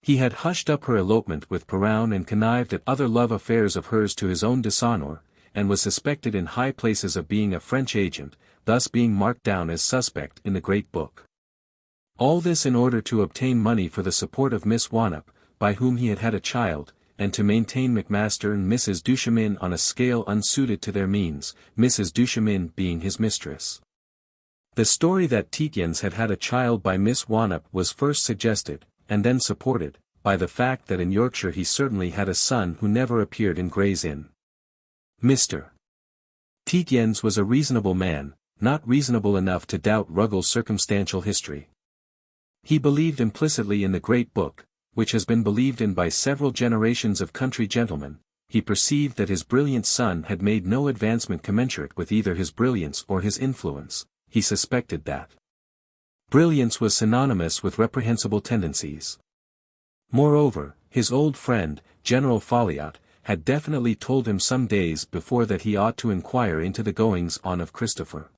He had hushed up her elopement with Perrown and connived at other love affairs of hers to his own dishonor, and was suspected in high places of being a French agent, thus being marked down as suspect in the Great Book. All this in order to obtain money for the support of Miss Wannop, by whom he had had a child, and to maintain Macmaster and Mrs. Duchemin on a scale unsuited to their means, Mrs. Duchemin being his mistress. The story that Tietjens had had a child by Miss Wannop was first suggested, and then supported, by the fact that in Yorkshire he certainly had a son who never appeared in Gray's Inn. Mr. Tietjens was a reasonable man, not reasonable enough to doubt Ruggles' circumstantial history. He believed implicitly in the Great Book, which has been believed in by several generations of country gentlemen. He perceived that his brilliant son had made no advancement commensurate with either his brilliance or his influence. He suspected that brilliance was synonymous with reprehensible tendencies. Moreover, his old friend, General Folliot, had definitely told him some days before that he ought to inquire into the goings-on of Christopher.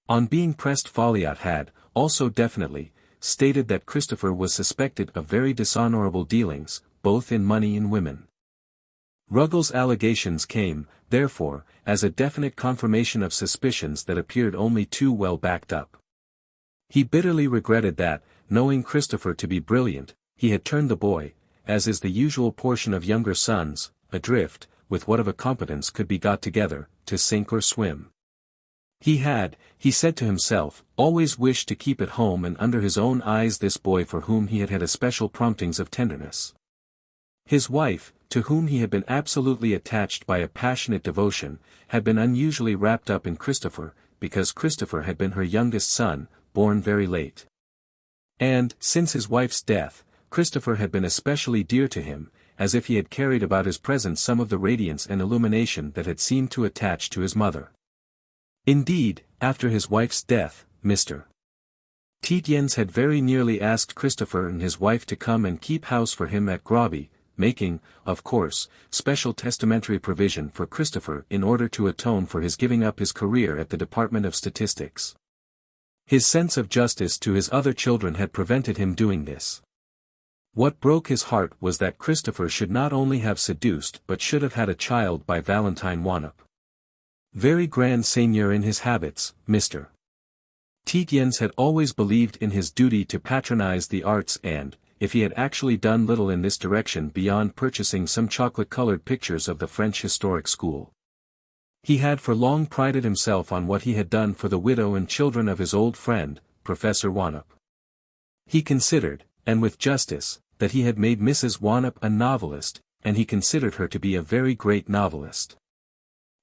On being pressed, Folliot had, also definitely, stated that Christopher was suspected of very dishonorable dealings, both in money and women. Ruggles' allegations came, therefore, as a definite confirmation of suspicions that appeared only too well backed up. He bitterly regretted that, knowing Christopher to be brilliant, he had turned the boy, as is the usual portion of younger sons, adrift, with what of a competence could be got together, to sink or swim. He had, he said to himself, always wished to keep at home and under his own eyes this boy for whom he had had especial promptings of tenderness. His wife, to whom he had been absolutely attached by a passionate devotion, had been unusually wrapped up in Christopher, because Christopher had been her youngest son, born very late. And, since his wife's death, Christopher had been especially dear to him, as if he had carried about his presence some of the radiance and illumination that had seemed to attach to his mother. Indeed, after his wife's death, Mr. Tietjens had very nearly asked Christopher and his wife to come and keep house for him at Groby, making, of course, special testamentary provision for Christopher in order to atone for his giving up his career at the Department of Statistics. His sense of justice to his other children had prevented him doing this. What broke his heart was that Christopher should not only have seduced but should have had a child by Valentine Wannop. Very grand seigneur in his habits, Mr. Tietjens had always believed in his duty to patronize the arts and, if he had actually done little in this direction beyond purchasing some chocolate-colored pictures of the French historic school, he had for long prided himself on what he had done for the widow and children of his old friend, Professor Wannop. He considered, and with justice, that he had made Mrs. Wannop a novelist, and he considered her to be a very great novelist.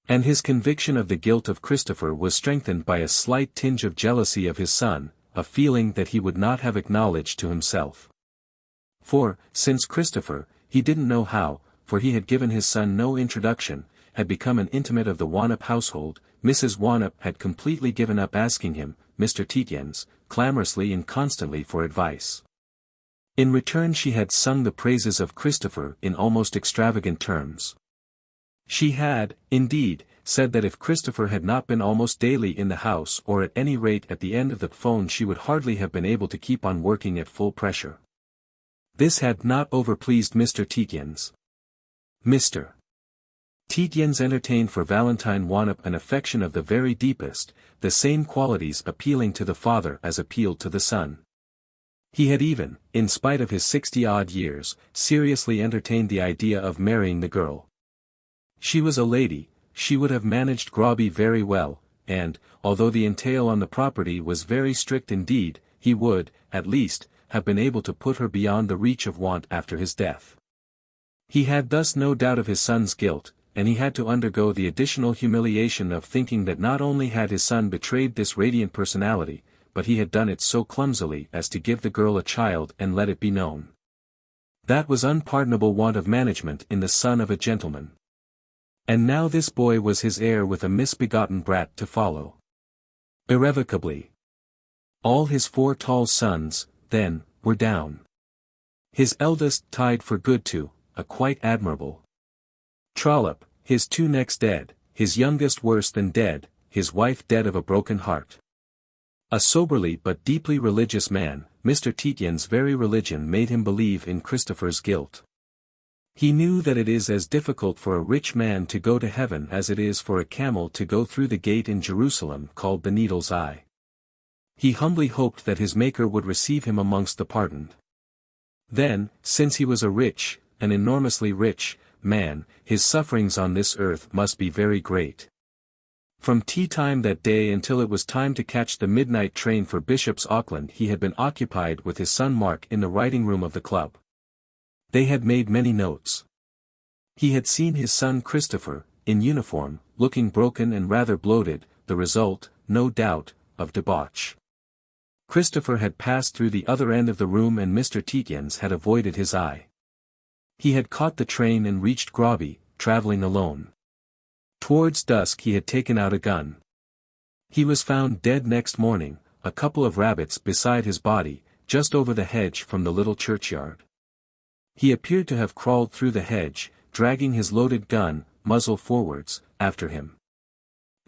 And his conviction of the guilt of Christopher was strengthened by a slight tinge of jealousy of his son, a feeling that he would not have acknowledged to himself. For, since Christopher, he didn't know how, for he had given his son no introduction, had become an intimate of the Wannop household, Mrs. Wannop had completely given up asking him, Mr. Tietjens, clamorously and constantly for advice. In return she had sung the praises of Christopher in almost extravagant terms. She had, indeed, said that if Christopher had not been almost daily in the house or at any rate at the end of the phone she would hardly have been able to keep on working at full pressure. This had not overpleased Mr. Tietjens. Mr. Tietjens entertained for Valentine Wannop an affection of the very deepest, the same qualities appealing to the father as appealed to the son. He had even, in spite of his 60-odd years, seriously entertained the idea of marrying the girl. She was a lady, she would have managed Groby very well, and, although the entail on the property was very strict indeed, he would, at least, have been able to put her beyond the reach of want after his death. He had thus no doubt of his son's guilt, and he had to undergo the additional humiliation of thinking that not only had his son betrayed this radiant personality, but he had done it so clumsily as to give the girl a child and let it be known. That was unpardonable want of management in the son of a gentleman. And now this boy was his heir with a misbegotten brat to follow. Irrevocably. All his 4 tall sons, then, were down. His eldest tied for good to, a quite admirable Trollope, his 2 next dead, his youngest worse than dead, his wife dead of a broken heart. A soberly but deeply religious man, Mr. Tietjens' very religion made him believe in Christopher's guilt. He knew that it is as difficult for a rich man to go to heaven as it is for a camel to go through the gate in Jerusalem called the Needle's Eye. He humbly hoped that his Maker would receive him amongst the pardoned. Then, since he was a rich, an enormously rich, man, his sufferings on this earth must be very great. From tea time that day until it was time to catch the midnight train for Bishop's Auckland he had been occupied with his son Mark in the writing room of the club. They had made many notes. He had seen his son Christopher, in uniform, looking broken and rather bloated, the result, no doubt, of debauch. Christopher had passed through the other end of the room and Mr. Tietjens had avoided his eye. He had caught the train and reached Grobby, travelling alone. Towards dusk he had taken out a gun. He was found dead next morning, a couple of rabbits beside his body, just over the hedge from the little churchyard. He appeared to have crawled through the hedge, dragging his loaded gun, muzzle forwards, after him.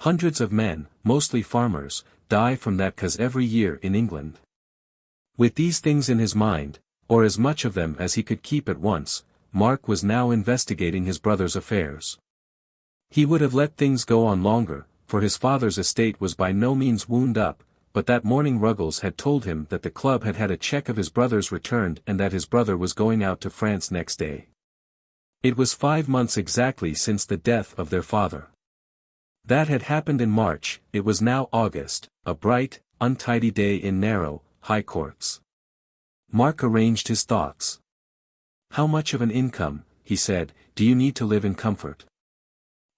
Hundreds of men, mostly farmers, die from that cause every year in England. With these things in his mind, or as much of them as he could keep at once, Mark was now investigating his brother's affairs. He would have let things go on longer, for his father's estate was by no means wound up, but that morning Ruggles had told him that the club had had a cheque of his brother's returned and that his brother was going out to France next day. It was 5 months exactly since the death of their father. That had happened in March, it was now August, a bright, untidy day in narrow, high courts. Mark arranged his thoughts. "How much of an income," he said, "do you need to live in comfort?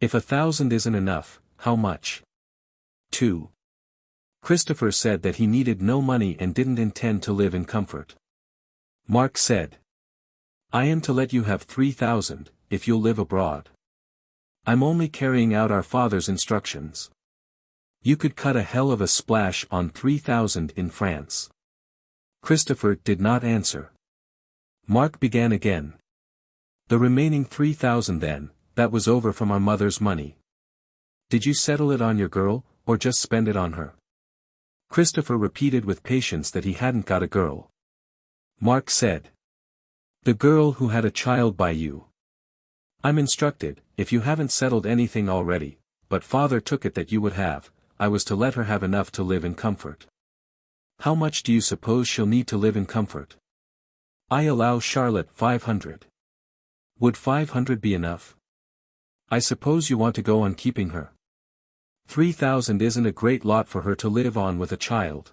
If 1,000 isn't enough, how much?" 2. Christopher said that he needed no money and didn't intend to live in comfort. Mark said, "I am to let you have 3,000, if you'll live abroad. I'm only carrying out our father's instructions. You could cut a hell of a splash on 3,000 in France." Christopher did not answer. Mark began again. "The remaining 3,000 then, that was over from our mother's money. Did you settle it on your girl, or just spend it on her?" Christopher repeated with patience that he hadn't got a girl. Mark said, "The girl who had a child by you. I'm instructed, if you haven't settled anything already, but father took it that you would have, I was to let her have enough to live in comfort. How much do you suppose she'll need to live in comfort?" "I allow Charlotte 500. Would 500 be enough? I suppose you want to go on keeping her. 3,000 isn't a great lot for her to live on with a child."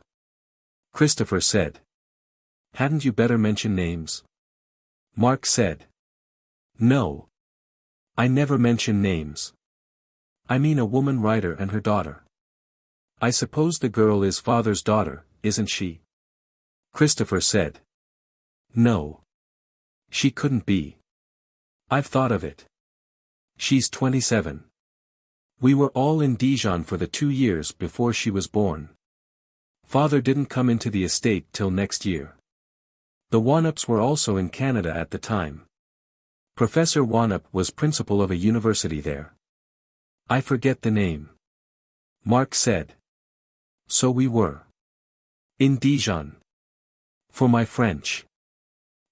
Christopher said, "Hadn't you better mention names?" Mark said, "No. I never mention names. I mean a woman writer and her daughter. I suppose the girl is father's daughter, isn't she?" Christopher said, "No. She couldn't be. I've thought of it. She's 27. We were all in Dijon for the 2 years before she was born. Father didn't come into the estate till next year. The Wanups were also in Canada at the time. Professor Wanup was principal of a university there. I forget the name." Mark said, "So we were. In Dijon. For my French."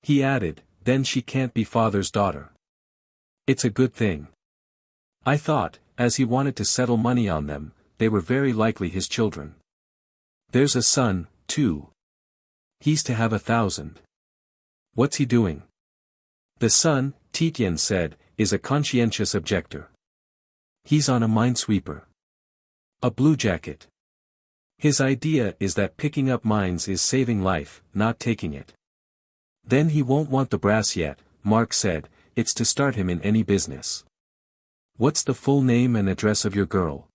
He added, "Then she can't be father's daughter. It's a good thing. I thought, as he wanted to settle money on them, they were very likely his children. There's a son, too. He's to have 1,000. What's he doing?" "The son," Tietjens said, "is a conscientious objector. He's on a minesweeper. A bluejacket. His idea is that picking up mines is saving life, not taking it. Then he won't want the brass yet," Mark said, "it's to start him in any business. What's the full name and address of your girl?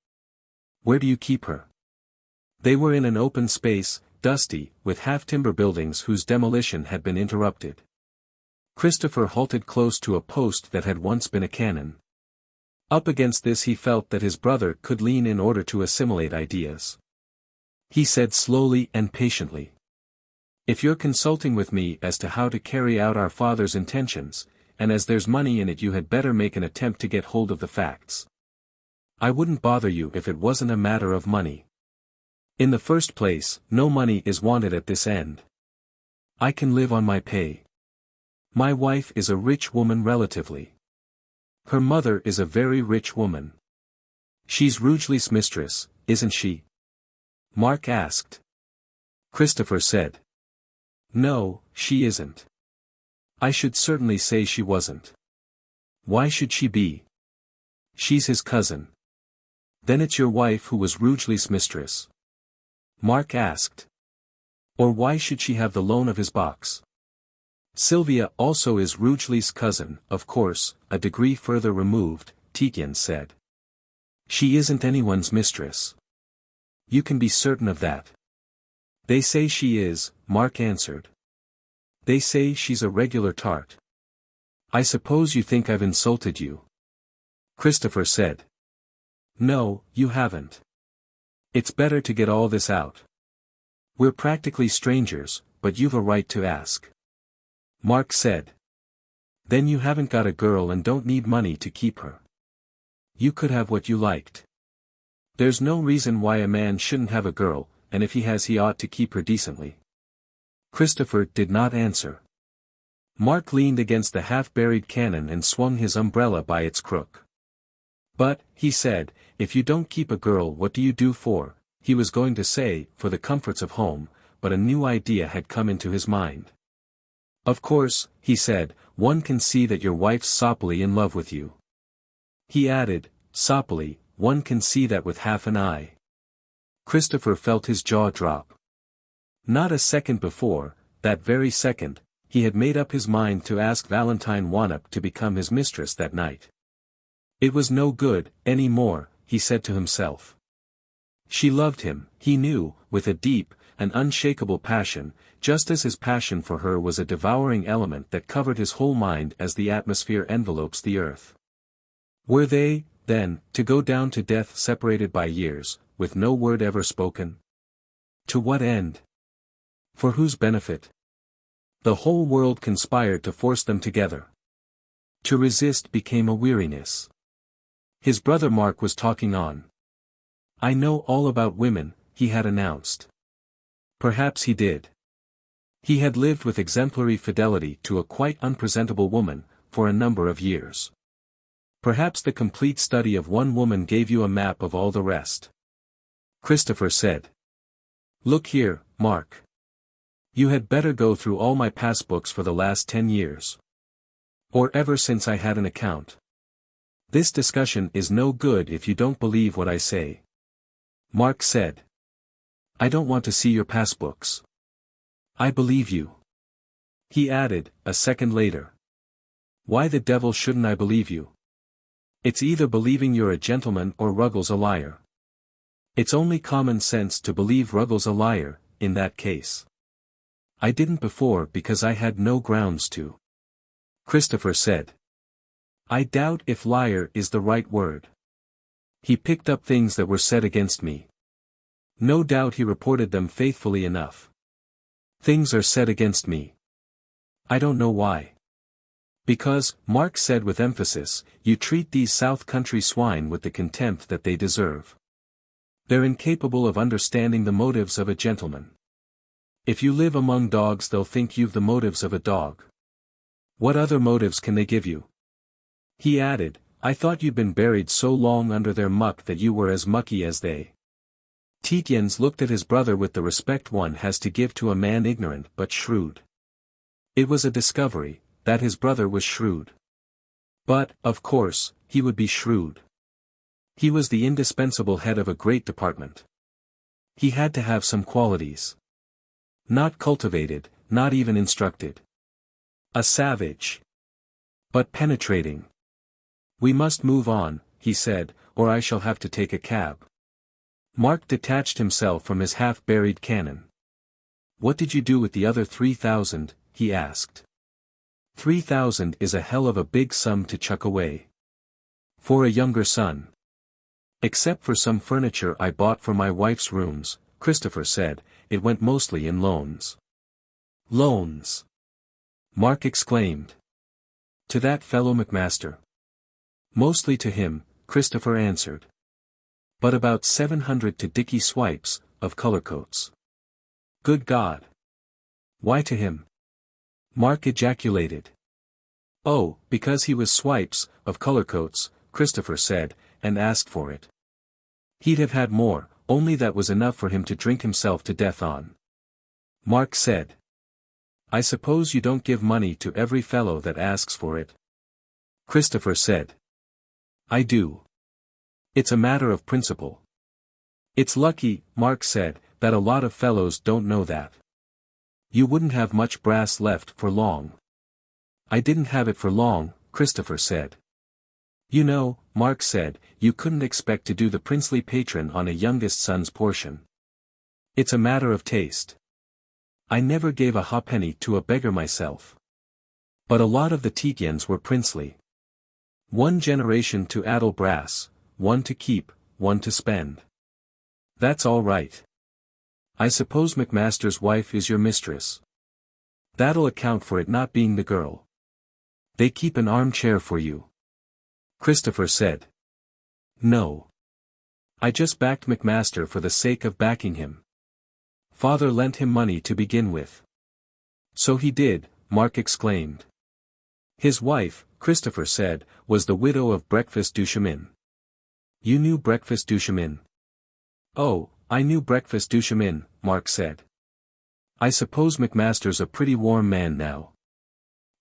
Where do you keep her?" They were in an open space, dusty, with half-timber buildings whose demolition had been interrupted. Christopher halted close to a post that had once been a cannon. Up against this he felt that his brother could lean in order to assimilate ideas. He said slowly and patiently, "If you're consulting with me as to how to carry out our father's intentions, and as there's money in it, you had better make an attempt to get hold of the facts. I wouldn't bother you if it wasn't a matter of money. In the first place, no money is wanted at this end. I can live on my pay. My wife is a rich woman relatively. Her mother is a very rich woman. She's Rugeley's mistress, isn't she? Mark asked. Christopher said. No, she isn't. I should certainly say she wasn't. Why should she be? She's his cousin. Then it's your wife who was Rugeley's mistress? Mark asked. Or why should she have the loan of his box? Sylvia also is Rugeley's cousin, of course, a degree further removed, Tietjens said. She isn't anyone's mistress. You can be certain of that. They say she is, Mark answered. They say she's a regular tart. I suppose you think I've insulted you? Christopher said. No, you haven't. It's better to get all this out. We're practically strangers, but you've a right to ask. Mark said. Then you haven't got a girl and don't need money to keep her. You could have what you liked. There's no reason why a man shouldn't have a girl, and if he has he ought to keep her decently. Christopher did not answer. Mark leaned against the half-buried cannon and swung his umbrella by its crook. But, he said, if you don't keep a girl what do you do for, he was going to say, for the comforts of home, but a new idea had come into his mind. Of course, he said, one can see that your wife's soppily in love with you. He added, soppily, one can see that with half an eye. Christopher felt his jaw drop. Not a second before, that very second, he had made up his mind to ask Valentine Wannock to become his mistress that night. It was no good, any more, he said to himself. She loved him, he knew, with a deep, an unshakable passion, just as his passion for her was a devouring element that covered his whole mind as the atmosphere envelopes the earth. Were they, then, to go down to death separated by years, with no word ever spoken? To what end? For whose benefit? The whole world conspired to force them together. To resist became a weariness. His brother Mark was talking on. I know all about women, he had announced. Perhaps he did. He had lived with exemplary fidelity to a quite unpresentable woman, for a number of years. Perhaps the complete study of one woman gave you a map of all the rest. Christopher said. Look here, Mark. You had better go through all my passbooks for the last 10 years. Or ever since I had an account. This discussion is no good if you don't believe what I say. Mark said. I don't want to see your passbooks. I believe you. He added, a second later. Why the devil shouldn't I believe you? It's either believing you're a gentleman or Ruggles a liar. It's only common sense to believe Ruggles a liar, in that case. I didn't before because I had no grounds to. Christopher said. I doubt if liar is the right word. He picked up things that were said against me. No doubt he reported them faithfully enough. Things are said against me. I don't know why. Because, Mark said with emphasis, you treat these South Country swine with the contempt that they deserve. They're incapable of understanding the motives of a gentleman. If you live among dogs they'll think you've the motives of a dog. What other motives can they give you? He added, I thought you'd been buried so long under their muck that you were as mucky as they. Tietjens looked at his brother with the respect one has to give to a man ignorant but shrewd. It was a discovery, that his brother was shrewd. But, of course, he would be shrewd. He was the indispensable head of a great department. He had to have some qualities. Not cultivated, not even instructed. A savage. But penetrating. We must move on, he said, or I shall have to take a cab. Mark detached himself from his half-buried cannon. What did you do with the other 3,000, he asked. 3,000 is a hell of a big sum to chuck away. For a younger son. Except for some furniture I bought for my wife's rooms, Christopher said, it went mostly in loans. Loans! Mark exclaimed. To that fellow Macmaster. Mostly to him, Christopher answered. But about 700 to Dicky Swipes, of color coats. Good God! Why to him? Mark ejaculated. Oh, because he was Swipes, of color coats, Christopher said, and asked for it. He'd have had more, only that was enough for him to drink himself to death on. Mark said. I suppose you don't give money to every fellow that asks for it? Christopher said. I do. It's a matter of principle. It's lucky, Mark said, that a lot of fellows don't know that. You wouldn't have much brass left for long. I didn't have it for long, Christopher said. You know, Mark said, you couldn't expect to do the princely patron on a youngest son's portion. It's a matter of taste. I never gave a ha'penny to a beggar myself. But a lot of the Tietjens were princely. One generation to addle brass, one to keep, one to spend. That's all right. I suppose Macmaster's wife is your mistress. That'll account for it not being the girl. They keep an armchair for you. Christopher said. No. I just backed Macmaster for the sake of backing him. Father lent him money to begin with. So he did, Mark exclaimed. His wife, Christopher said, was the widow of Breakfast du Chemin. You knew Breakfast du Chemin? Oh, I knew Breakfast du Chemin, Mark said. I suppose Macmaster's a pretty warm man now.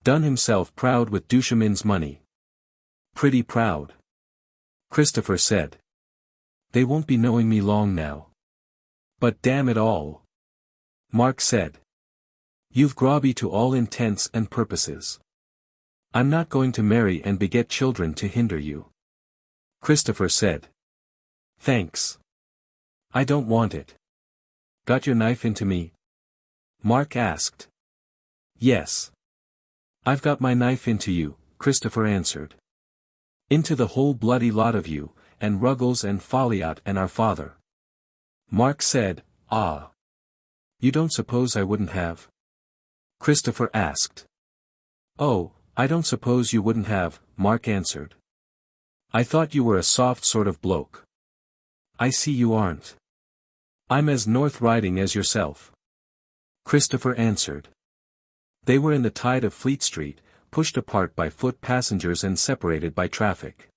Done himself proud with du Chemin's money. Pretty proud. Christopher said. They won't be knowing me long now. But damn it all. Mark said. You've grobby to all intents and purposes. I'm not going to marry and beget children to hinder you. Christopher said. Thanks. I don't want it. Got your knife into me? Mark asked. Yes. I've got my knife into you, Christopher answered. Into the whole bloody lot of you, and Ruggles and Folliot and our father. Mark said, Ah. You don't suppose I wouldn't have? Christopher asked. Oh, I don't suppose you wouldn't have, Mark answered. I thought you were a soft sort of bloke. I see you aren't. I'm as north riding as yourself. Christopher answered. They were in the tide of Fleet Street, pushed apart by foot passengers and separated by traffic.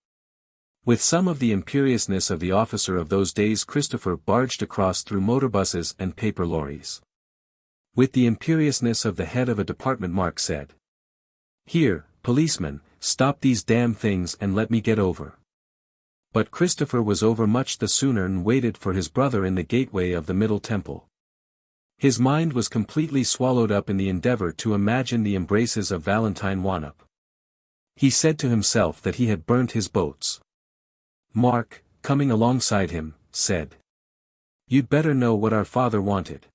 With some of the imperiousness of the officer of those days, Christopher barged across through motorbuses and paper lorries. With the imperiousness of the head of a department, Mark said. Here, policeman, stop these damn things and let me get over. But Christopher was over much the sooner and waited for his brother in the gateway of the Middle Temple. His mind was completely swallowed up in the endeavor to imagine the embraces of Valentine Wannop. He said to himself that he had burnt his boats. Mark, coming alongside him, said. You'd better know what our father wanted.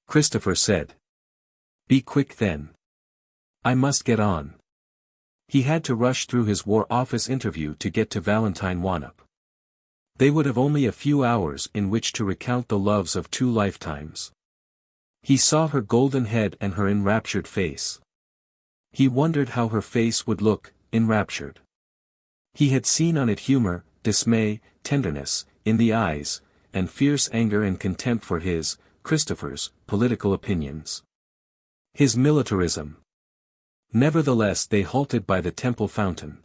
Christopher said. Be quick then. I must get on. He had to rush through his War Office interview to get to Valentine Wannop. They would have only a few hours in which to recount the loves of 2 lifetimes. He saw her golden head and her enraptured face. He wondered how her face would look, enraptured. He had seen on it humor, dismay, tenderness, in the eyes, and fierce anger and contempt for his, Christopher's, political opinions. His militarism. Nevertheless they halted by the temple fountain.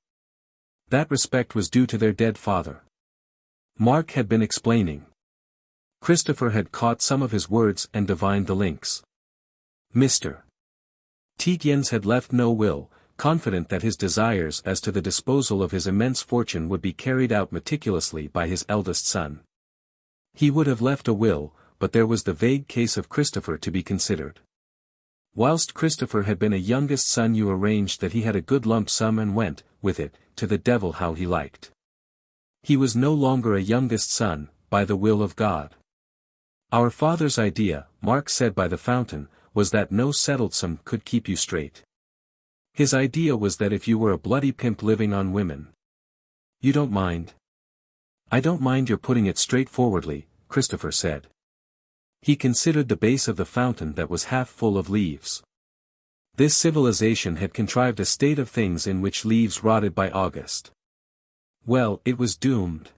That respect was due to their dead father. Mark had been explaining. Christopher had caught some of his words and divined the links. Mr. Tietjens had left no will, confident that his desires as to the disposal of his immense fortune would be carried out meticulously by his eldest son. He would have left a will, but there was the vague case of Christopher to be considered. Whilst Christopher had been a youngest son, you arranged that he had a good lump sum and went, with it, to the devil how he liked. He was no longer a youngest son, by the will of God. Our father's idea, Mark said by the fountain, was that no settled sum could keep you straight. His idea was that if you were a bloody pimp living on women. You don't mind? I don't mind your putting it straightforwardly, Christopher said. He considered the base of the fountain that was half full of leaves. This civilization had contrived a state of things in which leaves rotted by August. Well, it was doomed.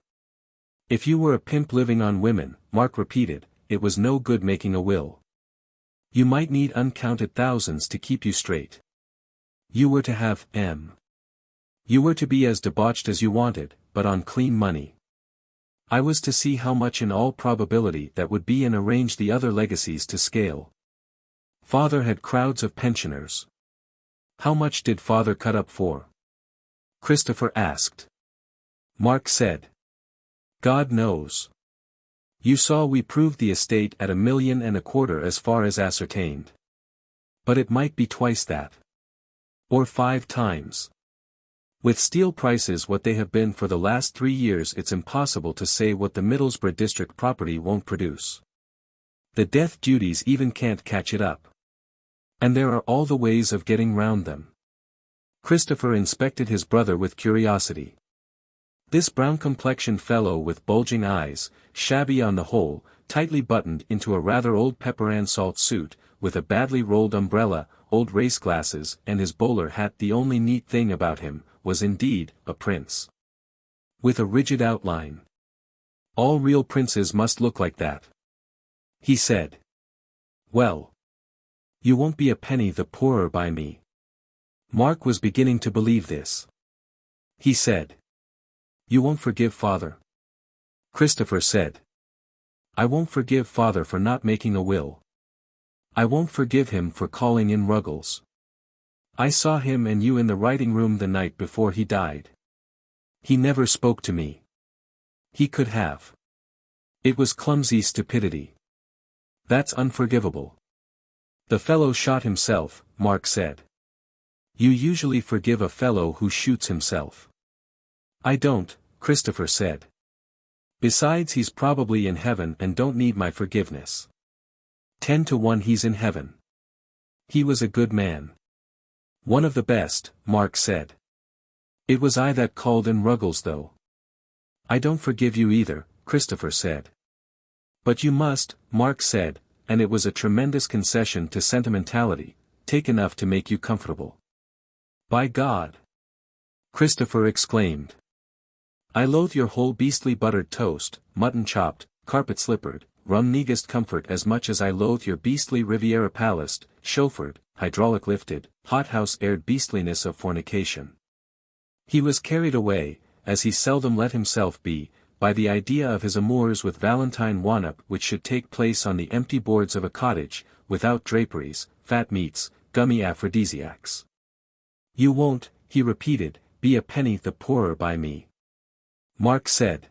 If you were a pimp living on women, Mark repeated, it was no good making a will. You might need uncounted thousands to keep you straight. You were to have You were to be as debauched as you wanted, but on clean money. I was to see how much in all probability that would be and arrange the other legacies to scale. Father had crowds of pensioners. How much did father cut up for? Christopher asked. Mark said. God knows. You saw we proved the estate at 1,250,000 as far as ascertained. But it might be twice that. Or 5 times. With steel prices what they have been for the last 3 years, it's impossible to say what the Middlesbrough district property won't produce. The death duties even can't catch it up. And there are all the ways of getting round them. Christopher inspected his brother with curiosity. This brown-complexioned fellow with bulging eyes, shabby on the whole, tightly buttoned into a rather old pepper-and-salt suit, with a badly rolled umbrella, old race glasses and his bowler hat, the only neat thing about him, was indeed a prince. With a rigid outline. All real princes must look like that. He said. Well. You won't be a penny the poorer by me. Mark was beginning to believe this. He said. You won't forgive father? Christopher said. I won't forgive father for not making a will. I won't forgive him for calling in Ruggles. I saw him and you in the writing room the night before he died. He never spoke to me. He could have. It was clumsy stupidity. That's unforgivable. The fellow shot himself, Mark said. You usually forgive a fellow who shoots himself. I don't, Christopher said. Besides, he's probably in heaven and don't need my forgiveness. 10 to 1 he's in heaven. He was a good man. One of the best, Mark said. It was I that called in Ruggles though. I don't forgive you either, Christopher said. But you must, Mark said, and it was a tremendous concession to sentimentality, take enough to make you comfortable. By God! Christopher exclaimed. I loathe your whole beastly buttered toast, mutton chopped, carpet slippered, rum negast comfort as much as I loathe your beastly Riviera palaced, chauffeured, hydraulic lifted, hothouse aired beastliness of fornication. He was carried away, as he seldom let himself be, by the idea of his amours with Valentine Wannup, which should take place on the empty boards of a cottage, without draperies, fat meats, gummy aphrodisiacs. You won't, he repeated, be a penny the poorer by me. Mark said.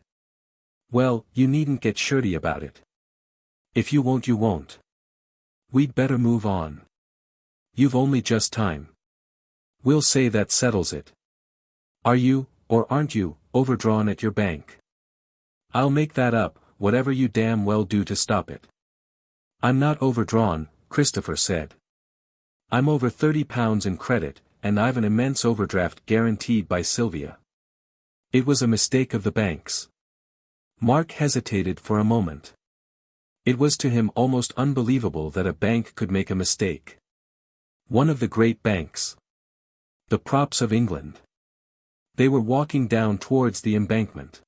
Well, you needn't get shirty about it. If you won't, you won't. We'd better move on. You've only just time. We'll say that settles it. Are you, or aren't you, overdrawn at your bank? I'll make that up, whatever you damn well do to stop it. I'm not overdrawn, Christopher said. I'm over £30 in credit, and I've an immense overdraft guaranteed by Sylvia. It was a mistake of the bank's. Mark hesitated for a moment. It was to him almost unbelievable that a bank could make a mistake. One of the great banks. The props of England. They were walking down towards the embankment.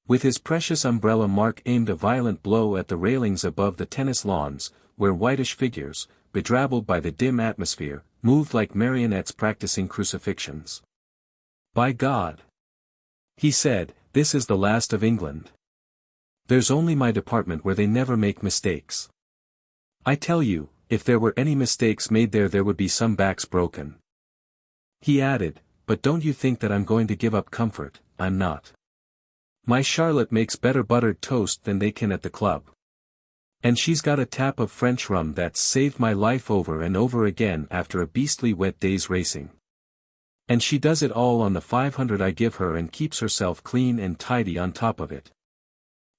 With his precious umbrella Mark aimed a violent blow at the railings above the tennis lawns, where whitish figures, bedrabbled by the dim atmosphere, moved like marionettes practicing crucifixions. By God! He said, this is the last of England. There's only my department where they never make mistakes. I tell you, if there were any mistakes made there would be some backs broken. He added, but don't you think that I'm going to give up comfort? I'm not. My Charlotte makes better buttered toast than they can at the club. And she's got a tap of French rum that's saved my life over and over again after a beastly wet day's racing. And she does it all on the 500 I give her and keeps herself clean and tidy on top of it.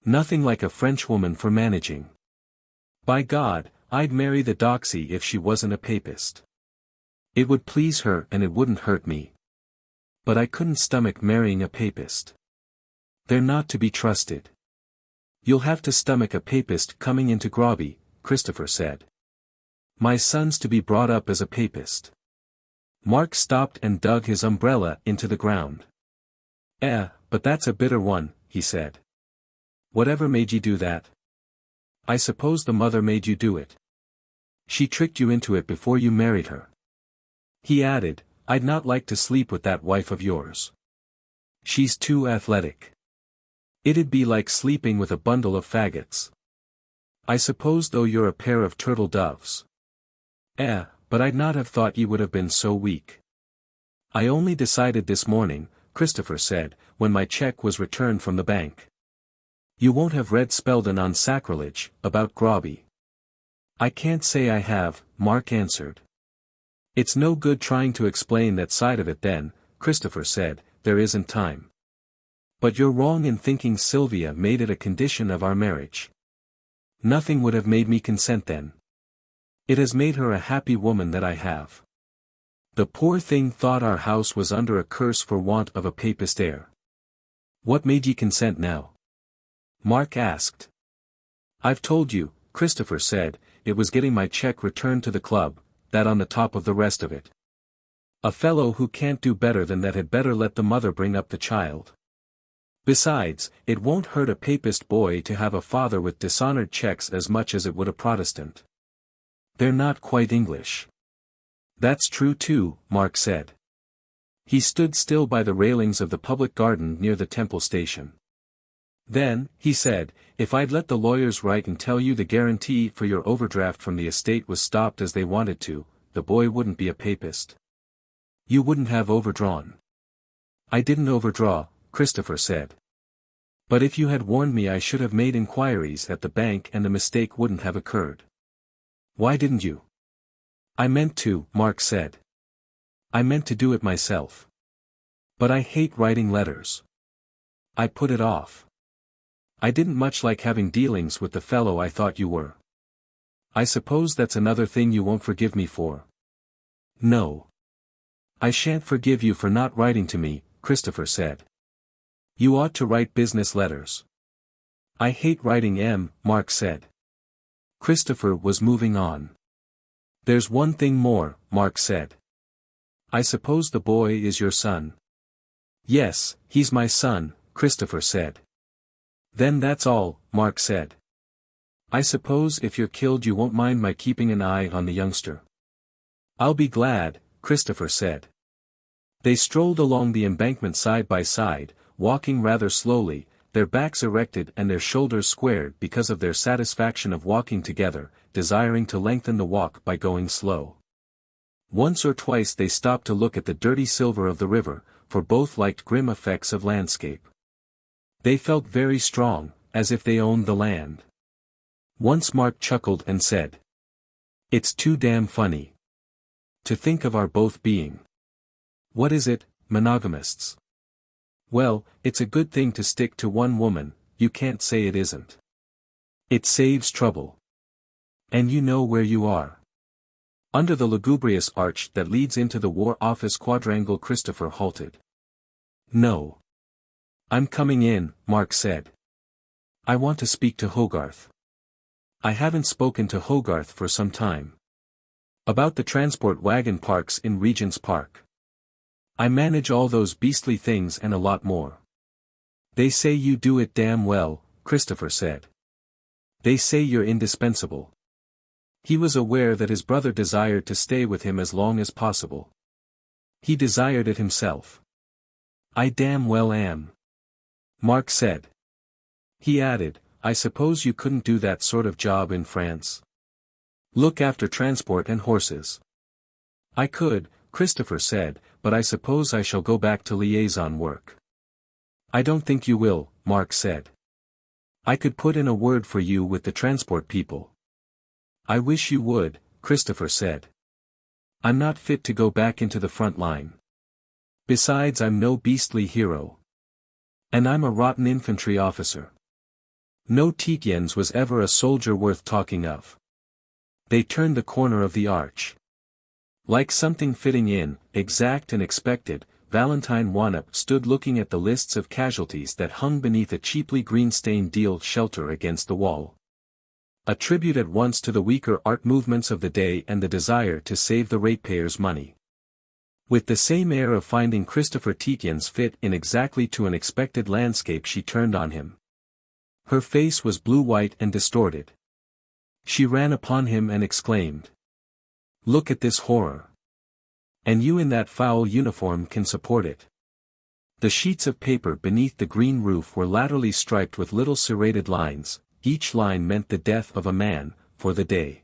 Nothing like a Frenchwoman for managing. By God, I'd marry the doxy if she wasn't a papist. It would please her and it wouldn't hurt me. But I couldn't stomach marrying a papist. They're not to be trusted. You'll have to stomach a papist coming into Groby, Christopher said. My son's to be brought up as a papist. Mark stopped and dug his umbrella into the ground. But that's a bitter one, he said. Whatever made ye do that? I suppose the mother made you do it. She tricked you into it before you married her. He added, I'd not like to sleep with that wife of yours. She's too athletic. It'd be like sleeping with a bundle of faggots. I suppose though you're a pair of turtle doves. But I'd not have thought you would have been so weak. I only decided this morning, Christopher said, when my check was returned from the bank. You won't have read Spelden on sacrilege, about Grobby. I can't say I have, Mark answered. It's no good trying to explain that side of it then, Christopher said, there isn't time. But you're wrong in thinking Sylvia made it a condition of our marriage. Nothing would have made me consent then. It has made her a happy woman that I have. The poor thing thought our house was under a curse for want of a papist heir. What made ye consent now? Mark asked. I've told you, Christopher said, it was getting my check returned to the club, that on the top of the rest of it. A fellow who can't do better than that had better let the mother bring up the child. Besides, it won't hurt a papist boy to have a father with dishonored checks as much as it would a Protestant. They're not quite English. That's true too, Mark said. He stood still by the railings of the public garden near the Temple station. Then, he said, if I'd let the lawyers write and tell you the guarantee for your overdraft from the estate was stopped as they wanted to, the boy wouldn't be a papist. You wouldn't have overdrawn. I didn't overdraw, Christopher said. But if you had warned me I should have made inquiries at the bank and the mistake wouldn't have occurred. Why didn't you? I meant to, Mark said. I meant to do it myself. But I hate writing letters. I put it off. I didn't much like having dealings with the fellow I thought you were. I suppose that's another thing you won't forgive me for. No. I shan't forgive you for not writing to me, Christopher said. You ought to write business letters. I hate writing Mark said. Christopher was moving on. There's one thing more, Mark said. I suppose the boy is your son. Yes, he's my son, Christopher said. Then that's all, Mark said. I suppose if you're killed you won't mind my keeping an eye on the youngster. I'll be glad, Christopher said. They strolled along the embankment side by side, walking rather slowly, their backs erected and their shoulders squared because of their satisfaction of walking together, desiring to lengthen the walk by going slow. Once or twice they stopped to look at the dirty silver of the river, for both liked grim effects of landscape. They felt very strong, as if they owned the land. Once Mark chuckled and said, It's too damn funny. To think of our both being. What is it, monogamists? Well, it's a good thing to stick to one woman, you can't say it isn't. It saves trouble. And you know where you are. Under the lugubrious arch that leads into the War Office quadrangle. Christopher halted. No. I'm coming in, Mark said. I want to speak to Hogarth. I haven't spoken to Hogarth for some time. About the transport wagon parks in Regent's Park. I manage all those beastly things and a lot more. They say you do it damn well, Christopher said. They say you're indispensable. He was aware that his brother desired to stay with him as long as possible. He desired it himself. I damn well am. Mark said. He added, I suppose you couldn't do that sort of job in France. Look after transport and horses. I could, Christopher said, but I suppose I shall go back to liaison work. I don't think you will, Mark said. I could put in a word for you with the transport people. I wish you would, Christopher said. I'm not fit to go back into the front line. Besides, I'm no beastly hero. And I'm a rotten infantry officer. No Tietjens was ever a soldier worth talking of. They turned the corner of the arch. Like something fitting in, exact and expected, Valentine Wanop stood looking at the lists of casualties that hung beneath a cheaply green-stained deal shelter against the wall. A tribute at once to the weaker art movements of the day and the desire to save the ratepayers' money. With the same air of finding Christopher Tietjens fit in exactly to an expected landscape, she turned on him. Her face was blue-white and distorted. She ran upon him and exclaimed. "Look at this horror! And you in that foul uniform can support it." The sheets of paper beneath the green roof were laterally striped with little serrated lines, each line meant the death of a man, for the day.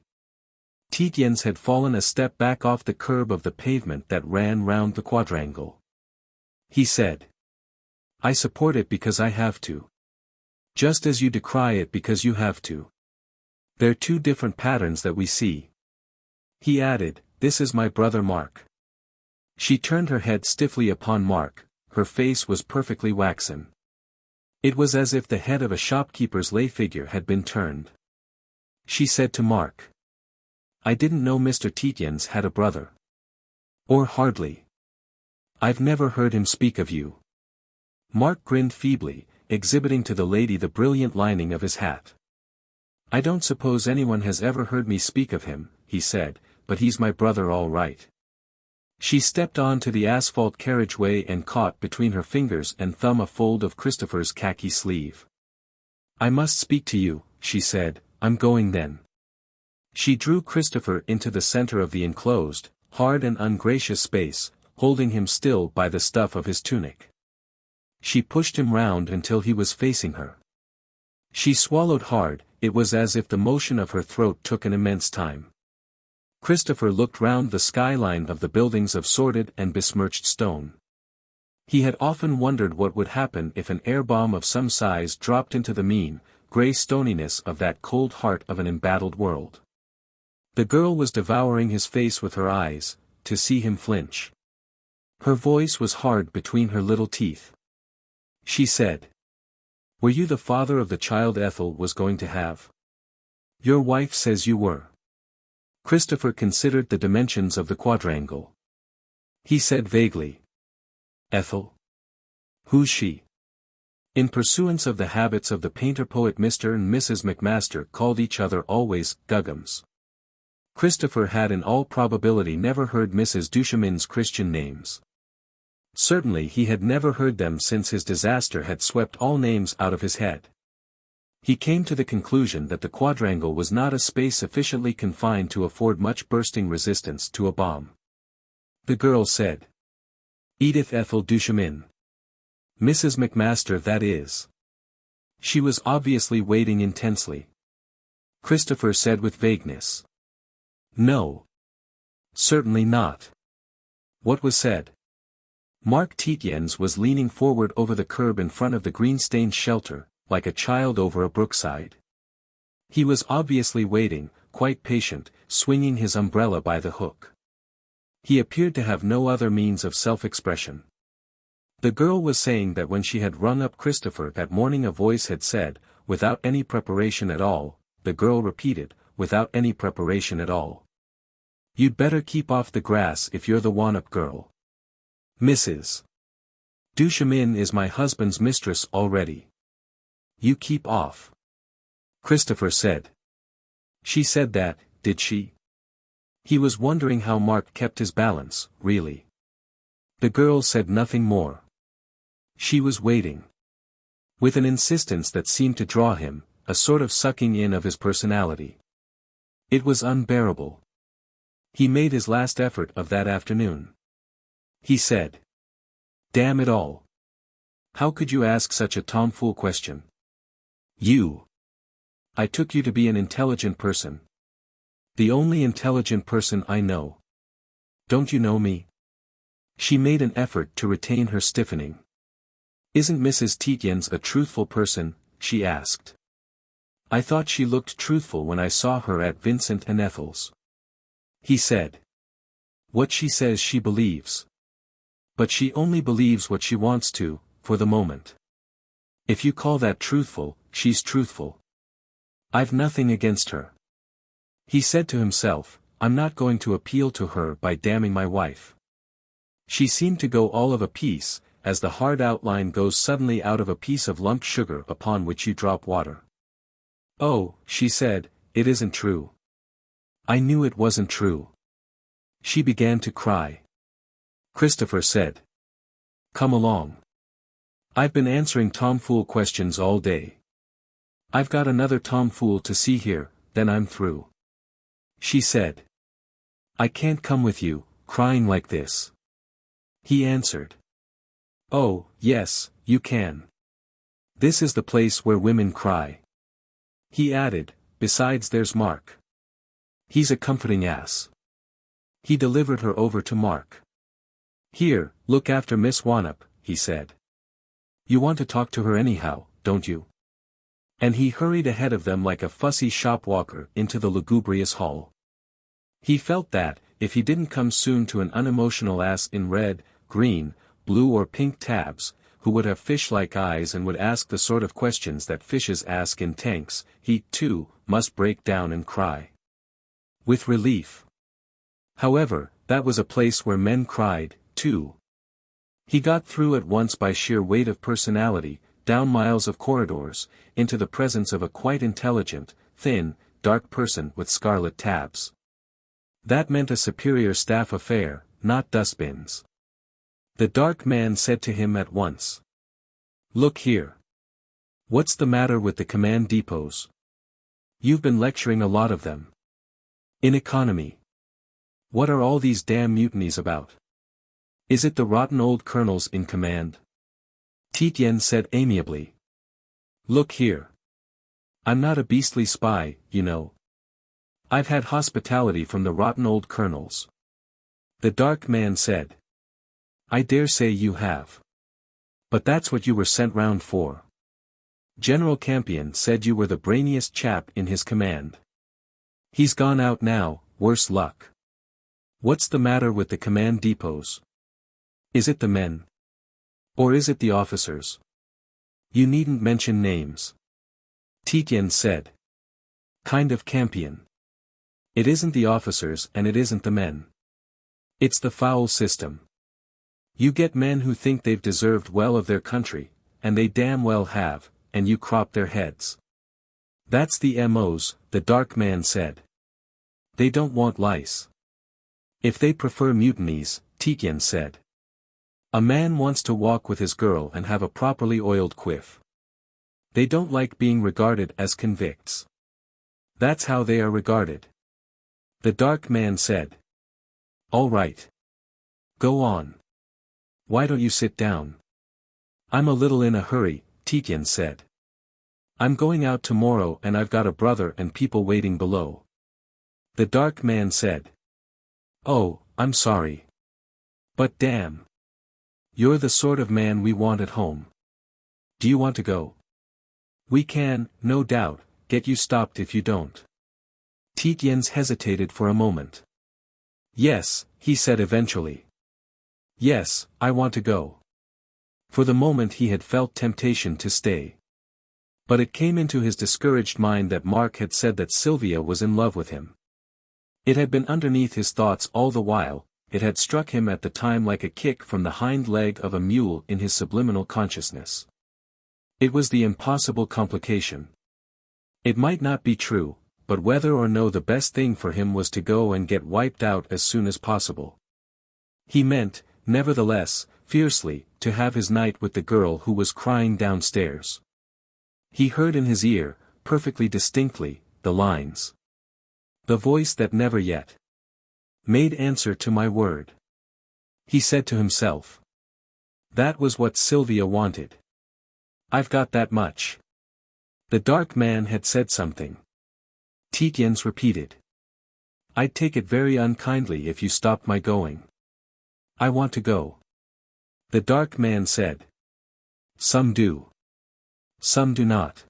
Tietjens had fallen a step back off the curb of the pavement that ran round the quadrangle. He said. "I support it because I have to. Just as you decry it because you have to. They're two different patterns that we see." He added, "This is my brother Mark." She turned her head stiffly upon Mark, her face was perfectly waxen. It was as if the head of a shopkeeper's lay figure had been turned. She said to Mark. "I didn't know Mr. Tietjens had a brother." "Or hardly. I've never heard him speak of you." Mark grinned feebly, exhibiting to the lady the brilliant lining of his hat. "I don't suppose anyone has ever heard me speak of him," he said, "but he's my brother all right." She stepped on to the asphalt carriageway and caught between her fingers and thumb a fold of Christopher's khaki sleeve. "I must speak to you," she said, "I'm going then." She drew Christopher into the center of the enclosed, hard and ungracious space, holding him still by the stuff of his tunic. She pushed him round until he was facing her. She swallowed hard, it was as if the motion of her throat took an immense time. Christopher looked round the skyline of the buildings of sordid and besmirched stone. He had often wondered what would happen if an air bomb of some size dropped into the mean, grey stoniness of that cold heart of an embattled world. The girl was devouring his face with her eyes, to see him flinch. Her voice was hard between her little teeth. She said. "Were you the father of the child Ethel was going to have?" "Your wife says you were." Christopher considered the dimensions of the quadrangle. He said vaguely. "Ethel? Who's she?" In pursuance of the habits of the painter-poet, Mr. and Mrs. Macmaster called each other always Guggums. Christopher had in all probability never heard Mrs. Duchemin's Christian names. Certainly he had never heard them since his disaster had swept all names out of his head. He came to the conclusion that the quadrangle was not a space sufficiently confined to afford much bursting resistance to a bomb. The girl said. "Edith Ethel Duchemin. Mrs. Macmaster, that is." She was obviously waiting intensely. Christopher said with vagueness. "No. Certainly not." What was said? Mark Tietjens was leaning forward over the curb in front of the green-stained shelter, like a child over a brookside. He was obviously waiting, quite patient, swinging his umbrella by the hook. He appeared to have no other means of self-expression. The girl was saying that when she had rung up Christopher that morning a voice had said, "Without any preparation at all," the girl repeated, "Without any preparation at all. You'd better keep off the grass if you're the one-up girl. Mrs. Duchemin is my husband's mistress already. You keep off." Christopher said. She said that, did she? He was wondering how Mark kept his balance, really. The girl said nothing more. She was waiting. With an insistence that seemed to draw him, a sort of sucking in of his personality. It was unbearable. He made his last effort of that afternoon. He said. "Damn it all. How could you ask such a tomfool question? You. I took you to be an intelligent person. The only intelligent person I know. Don't you know me?" She made an effort to retain her stiffening. "Isn't Mrs. Tietjens a truthful person?" she asked. "I thought she looked truthful when I saw her at Vincent and Ethel's." He said. "What she says she believes. But she only believes what she wants to, for the moment. If you call that truthful, she's truthful. I've nothing against her." He said to himself, "I'm not going to appeal to her by damning my wife." She seemed to go all of a piece, as the hard outline goes suddenly out of a piece of lumped sugar upon which you drop water. "Oh," she said, "it isn't true. I knew it wasn't true." She began to cry. Christopher said. "Come along. I've been answering tomfool questions all day. I've got another tomfool to see here," then I'm through. She said. I can't come with you, crying like this. He answered. Oh, yes, you can. This is the place where women cry. He added, besides there's Mark. He's a comforting ass. He delivered her over to Mark. Here, look after Miss Wannop, he said. You want to talk to her anyhow, don't you? And he hurried ahead of them like a fussy shop walker into the lugubrious hall. He felt that, if he didn't come soon to an unemotional ass in red, green, blue or pink tabs, who would have fish-like eyes and would ask the sort of questions that fishes ask in tanks, he, too, must break down and cry. With relief. However, that was a place where men cried, too. He got through at once by sheer weight of personality, down miles of corridors, into the presence of a quite intelligent, thin, dark person with scarlet tabs. That meant a superior staff affair, not dustbins. The dark man said to him at once. Look here. What's the matter with the command depots? You've been lecturing a lot of them. In economy. What are all these damn mutinies about? Is it the rotten old colonels in command? Tietjens said amiably. Look here. I'm not a beastly spy, you know. I've had hospitality from the rotten old colonels. The dark man said. I dare say you have. But that's what you were sent round for. General Campion said you were the brainiest chap in his command. He's gone out now, worse luck. What's the matter with the command depots? Is it the men? Or is it the officers? You needn't mention names. Tietjens said. Kind of Campion. It isn't the officers and it isn't the men. It's the foul system. You get men who think they've deserved well of their country, and they damn well have, and you crop their heads. That's the MOs, the dark man said. They don't want lice. If they prefer mutinies, Tietjens said. A man wants to walk with his girl and have a properly oiled quiff. They don't like being regarded as convicts. That's how they are regarded. The dark man said. All right. Go on. Why don't you sit down? I'm a little in a hurry, Tietjens said. I'm going out tomorrow and I've got a brother and people waiting below. The dark man said. Oh, I'm sorry. But damn. You're the sort of man we want at home. Do you want to go? We can, no doubt, get you stopped if you don't. Tietjens hesitated for a moment. Yes, he said eventually. Yes, I want to go. For the moment he had felt temptation to stay. But it came into his discouraged mind that Mark had said that Sylvia was in love with him. It had been underneath his thoughts all the while, it had struck him at the time like a kick from the hind leg of a mule in his subliminal consciousness. It was the impossible complication. It might not be true, but whether or no the best thing for him was to go and get wiped out as soon as possible. He meant, nevertheless, fiercely, to have his night with the girl who was crying downstairs. He heard in his ear, perfectly distinctly, the lines. The voice that never yet made answer to my word. He said to himself. That was what Sylvia wanted. I've got that much. The dark man had said something. Tietjens repeated. I'd take it very unkindly if you stopped my going. I want to go. The dark man said. Some do. Some do not.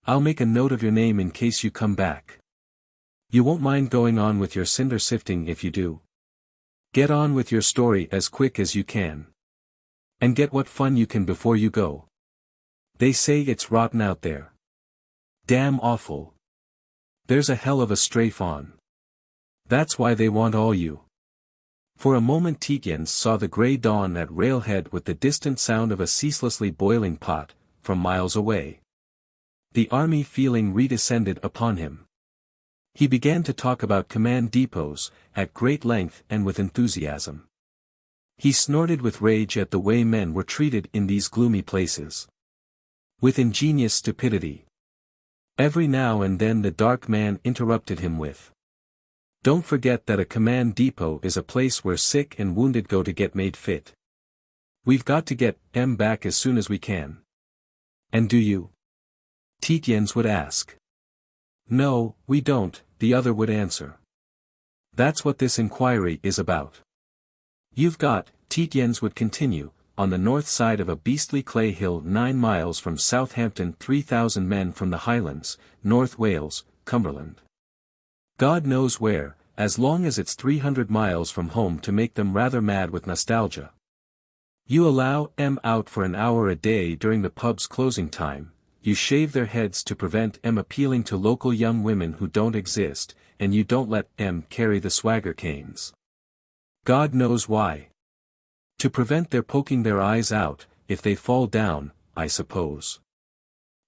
I'll make a note of your name in case you come back. You won't mind going on with your cinder sifting if you do. Get on with your story as quick as you can. And get what fun you can before you go. They say it's rotten out there. Damn awful. There's a hell of a strafe on. That's why they want all you. For a moment Tietjens saw the grey dawn at railhead with the distant sound of a ceaselessly boiling pot, from miles away. The army feeling redescended upon him. He began to talk about command depots, at great length and with enthusiasm. He snorted with rage at the way men were treated in these gloomy places. With ingenious stupidity. Every now and then the dark man interrupted him with, "Don't forget that a command depot is a place where sick and wounded go to get made fit. We've got to get M back as soon as we can." "And do you?" Tietjens would ask. "No, we don't," the other would answer. "That's what this inquiry is about. You've got," Tietjens would continue, "on the north side of a beastly clay hill 9 miles from Southampton 3,000 men from the Highlands, North Wales, Cumberland. God knows where, as long as it's 300 miles from home to make them rather mad with nostalgia. You allow M out for an hour a day during the pub's closing time, you shave their heads to prevent M appealing to local young women who don't exist, and you don't let M carry the swagger canes. God knows why. To prevent their poking their eyes out, if they fall down, I suppose.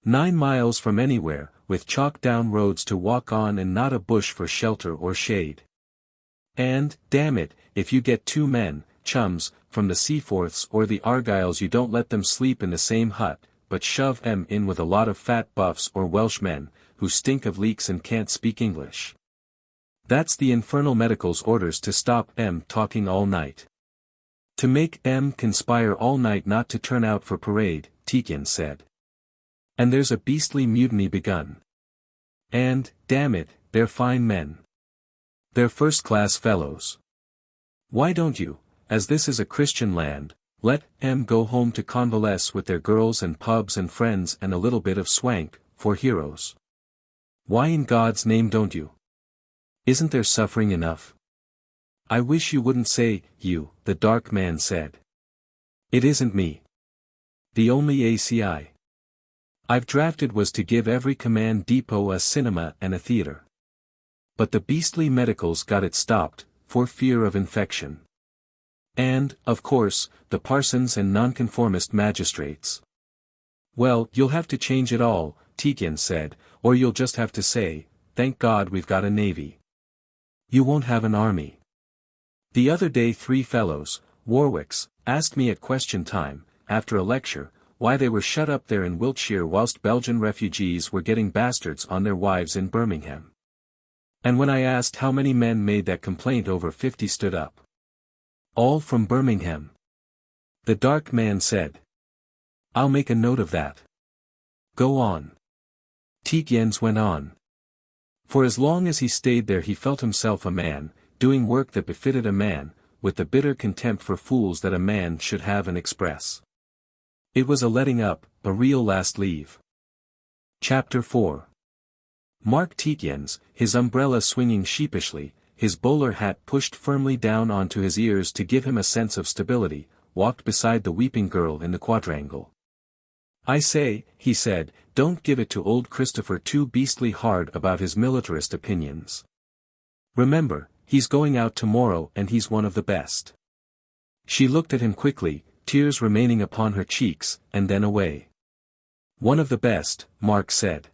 9 miles from anywhere, with chalk-down roads to walk on and not a bush for shelter or shade. And, damn it, if you get 2 men, chums, from the Seaforths or the Argylls, you don't let them sleep in the same hut, but shove M in with a lot of fat buffs or Welshmen, who stink of leeks and can't speak English. That's the infernal medical's orders to stop M talking all night. To make M conspire all night not to turn out for parade," Tietjens said. "And there's a beastly mutiny begun. And, damn it, they're fine men. They're first-class fellows. Why don't you, as this is a Christian land, let M go home to convalesce with their girls and pubs and friends and a little bit of swank, for heroes? Why in God's name don't you? Isn't there suffering enough?" "I wish you wouldn't say, you," the dark man said. "It isn't me. The only ACI I've drafted was to give every command depot a cinema and a theater. But the beastly medicals got it stopped, for fear of infection. And, of course, the parsons and nonconformist magistrates." "Well, you'll have to change it all," Tietjens said, "or you'll just have to say, 'Thank God we've got a navy.' You won't have an army." The other day 3 fellows, Warwicks, asked me at question time, after a lecture, why they were shut up there in Wiltshire whilst Belgian refugees were getting bastards on their wives in Birmingham. And when I asked how many men made that complaint, over 50 stood up. "All from Birmingham." The dark man said. "I'll make a note of that. Go on." Tietjens went on. For as long as he stayed there he felt himself a man, doing work that befitted a man, with the bitter contempt for fools that a man should have and express. It was a letting up, a real last leave. Chapter 4. Mark Tietjens, his umbrella swinging sheepishly, his bowler hat pushed firmly down onto his ears to give him a sense of stability, walked beside the weeping girl in the quadrangle. "I say," he said, "don't give it to old Christopher too beastly hard about his militarist opinions. Remember, he's going out tomorrow and he's one of the best." She looked at him quickly, tears remaining upon her cheeks, and then away. "One of the best," Mark said.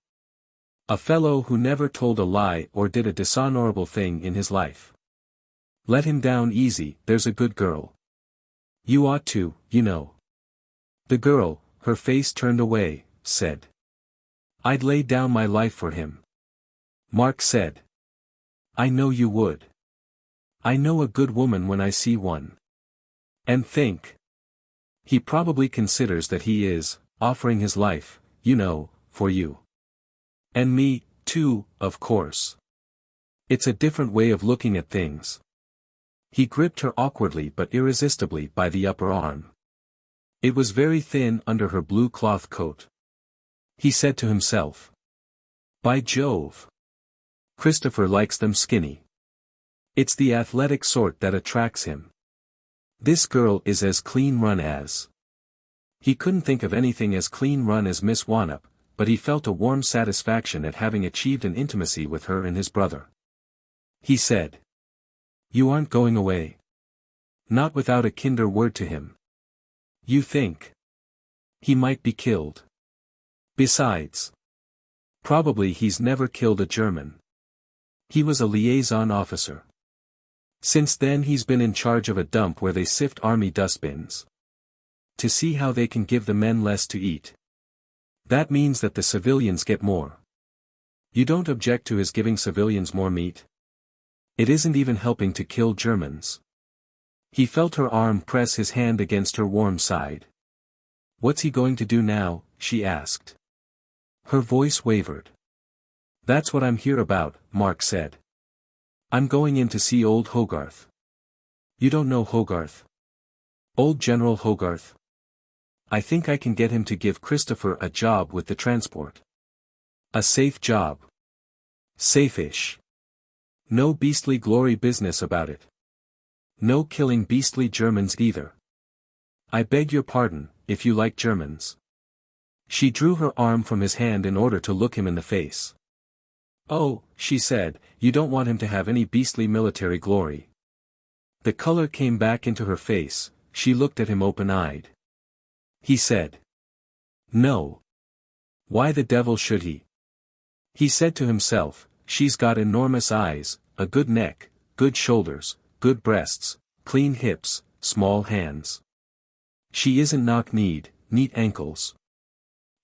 "A fellow who never told a lie or did a dishonorable thing in his life. Let him down easy, there's a good girl. You ought to, you know." The girl, her face turned away, said, "I'd lay down my life for him." Mark said, "I know you would. I know a good woman when I see one. And think. He probably considers that he is, offering his life, you know, for you. And me, too, of course. It's a different way of looking at things." He gripped her awkwardly but irresistibly by the upper arm. It was very thin under her blue cloth coat. He said to himself, "By Jove! Christopher likes them skinny. It's the athletic sort that attracts him. This girl is as clean run as—" He couldn't think of anything as clean run as Miss Wannop, but he felt a warm satisfaction at having achieved an intimacy with her and his brother. He said, "You aren't going away?" Not without a kinder word to him. "You think he might be killed? Besides, probably he's never killed a German. He was a liaison officer. Since then he's been in charge of a dump where they sift army dustbins. To see how they can give the men less to eat. That means that the civilians get more. You don't object to his giving civilians more meat? It isn't even helping to kill Germans. He felt her arm press his hand against her warm side. What's he going to do now? She asked. Her voice wavered. That's what I'm here about, Mark said. I'm going in to see old Hogarth. You don't know Hogarth? Old General Hogarth? I think I can get him to give Christopher a job with the transport. A safe job. Safe-ish. No beastly glory business about it. No killing beastly Germans either. I beg your pardon, if you like Germans. She drew her arm from his hand in order to look him in the face. Oh, she said, you don't want him to have any beastly military glory. The color came back into her face, she looked at him open-eyed. He said. No. Why the devil should he? He said to himself, she's got enormous eyes, a good neck, good shoulders, good breasts, clean hips, small hands. She isn't knock-kneed, neat ankles.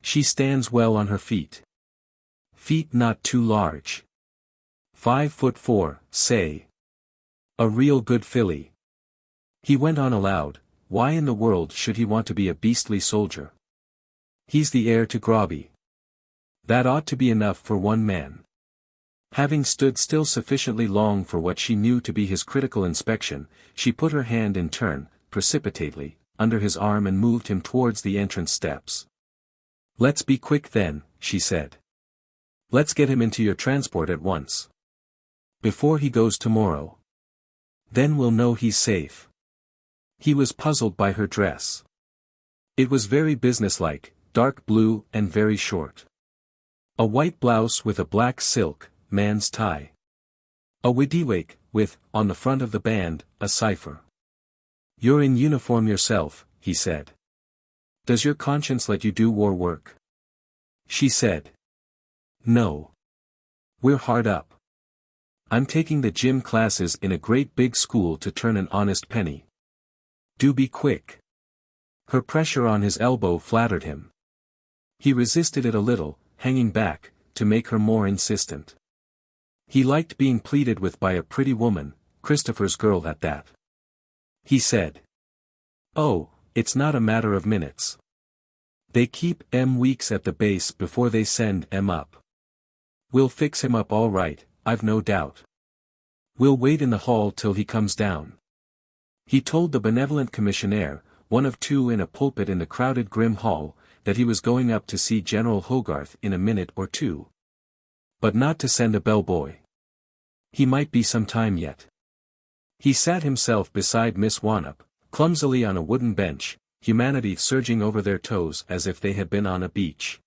She stands well on her feet. Feet not too large. 5'4", say. A real good filly. He went on aloud, why in the world should he want to be a beastly soldier? He's the heir to Grobby. That ought to be enough for one man. Having stood still sufficiently long for what she knew to be his critical inspection, she put her hand in turn, precipitately, under his arm and moved him towards the entrance steps. Let's be quick then, she said. Let's get him into your transport at once. Before he goes tomorrow. Then we'll know he's safe. He was puzzled by her dress. It was very businesslike, dark blue and very short. A white blouse with a black silk, man's tie. A widiwake, with, on the front of the band, a cipher. You're in uniform yourself, he said. Does your conscience let you do war work? She said. No. We're hard up. I'm taking the gym classes in a great big school to turn an honest penny. Do be quick. Her pressure on his elbow flattered him. He resisted it a little, hanging back, to make her more insistent. He liked being pleaded with by a pretty woman, Christopher's girl at that. He said. Oh, it's not a matter of minutes. They keep weeks at the base before they send up. We'll fix him up all right, I've no doubt. We'll wait in the hall till he comes down. He told the benevolent commissionaire, one of two in a pulpit in the crowded grim hall, that he was going up to see General Hogarth in a minute or two. But not to send a bellboy. He might be some time yet. He sat himself beside Miss Wannop, clumsily on a wooden bench, humanity surging over their toes as if they had been on a beach.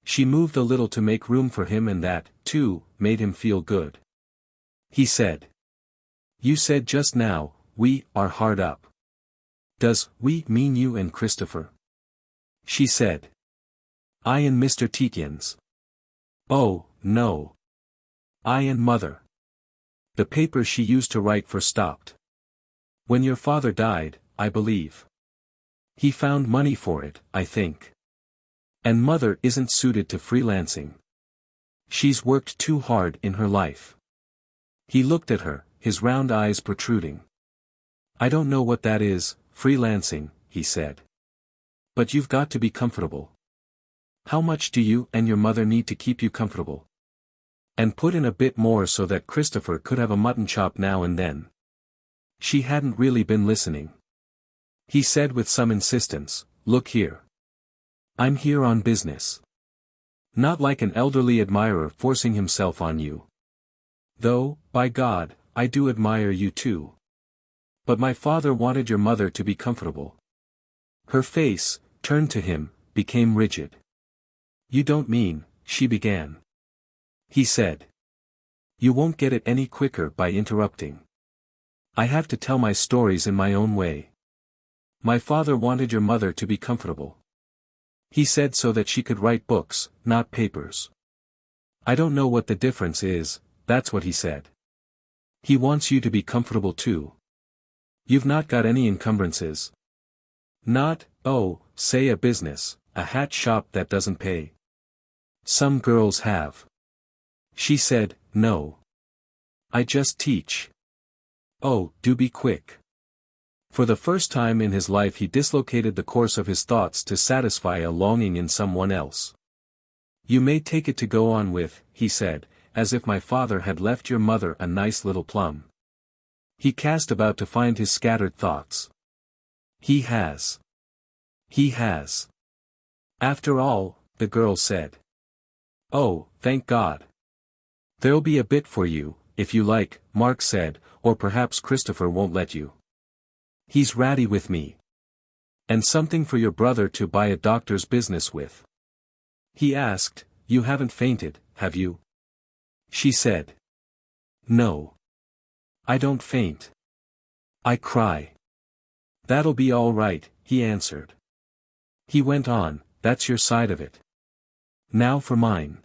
She moved a little to make room for him and that, too, made him feel good. He said. You said just now, we are hard up. Does we mean you and Christopher? She said. I and Mr. Tietjens. Oh, no. I and Mother. The paper she used to write for stopped. When your father died, I believe. He found money for it, I think. And Mother isn't suited to freelancing. She's worked too hard in her life. He looked at her, his round eyes protruding. I don't know what that is, freelancing, he said. But you've got to be comfortable. How much do you and your mother need to keep you comfortable? And put in a bit more so that Christopher could have a mutton chop now and then. She hadn't really been listening. He said with some insistence, look here. I'm here on business. Not like an elderly admirer forcing himself on you. Though, by God, I do admire you too. But my father wanted your mother to be comfortable. Her face, turned to him, became rigid. You don't mean, she began. He said. You won't get it any quicker by interrupting. I have to tell my stories in my own way. My father wanted your mother to be comfortable. He said so that she could write books, not papers. I don't know what the difference is, that's what he said. He wants you to be comfortable too. You've not got any encumbrances. Not, oh, say a business, a hat shop that doesn't pay. Some girls have. She said, "No. I just teach." "Oh, do be quick." For the first time in his life he dislocated the course of his thoughts to satisfy a longing in someone else. "You may take it to go on with," he said, "as if my father had left your mother a nice little plum." He cast about to find his scattered thoughts. He has. After all, the girl said. "Oh, thank God. There'll be a bit for you, if you like," Mark said, "or perhaps Christopher won't let you. He's ratty with me. And something for your brother to buy a doctor's business with." He asked, "You haven't fainted, have you?" She said. "No. I don't faint. I cry." "That'll be all right," he answered. He went on, "That's your side of it. Now for mine.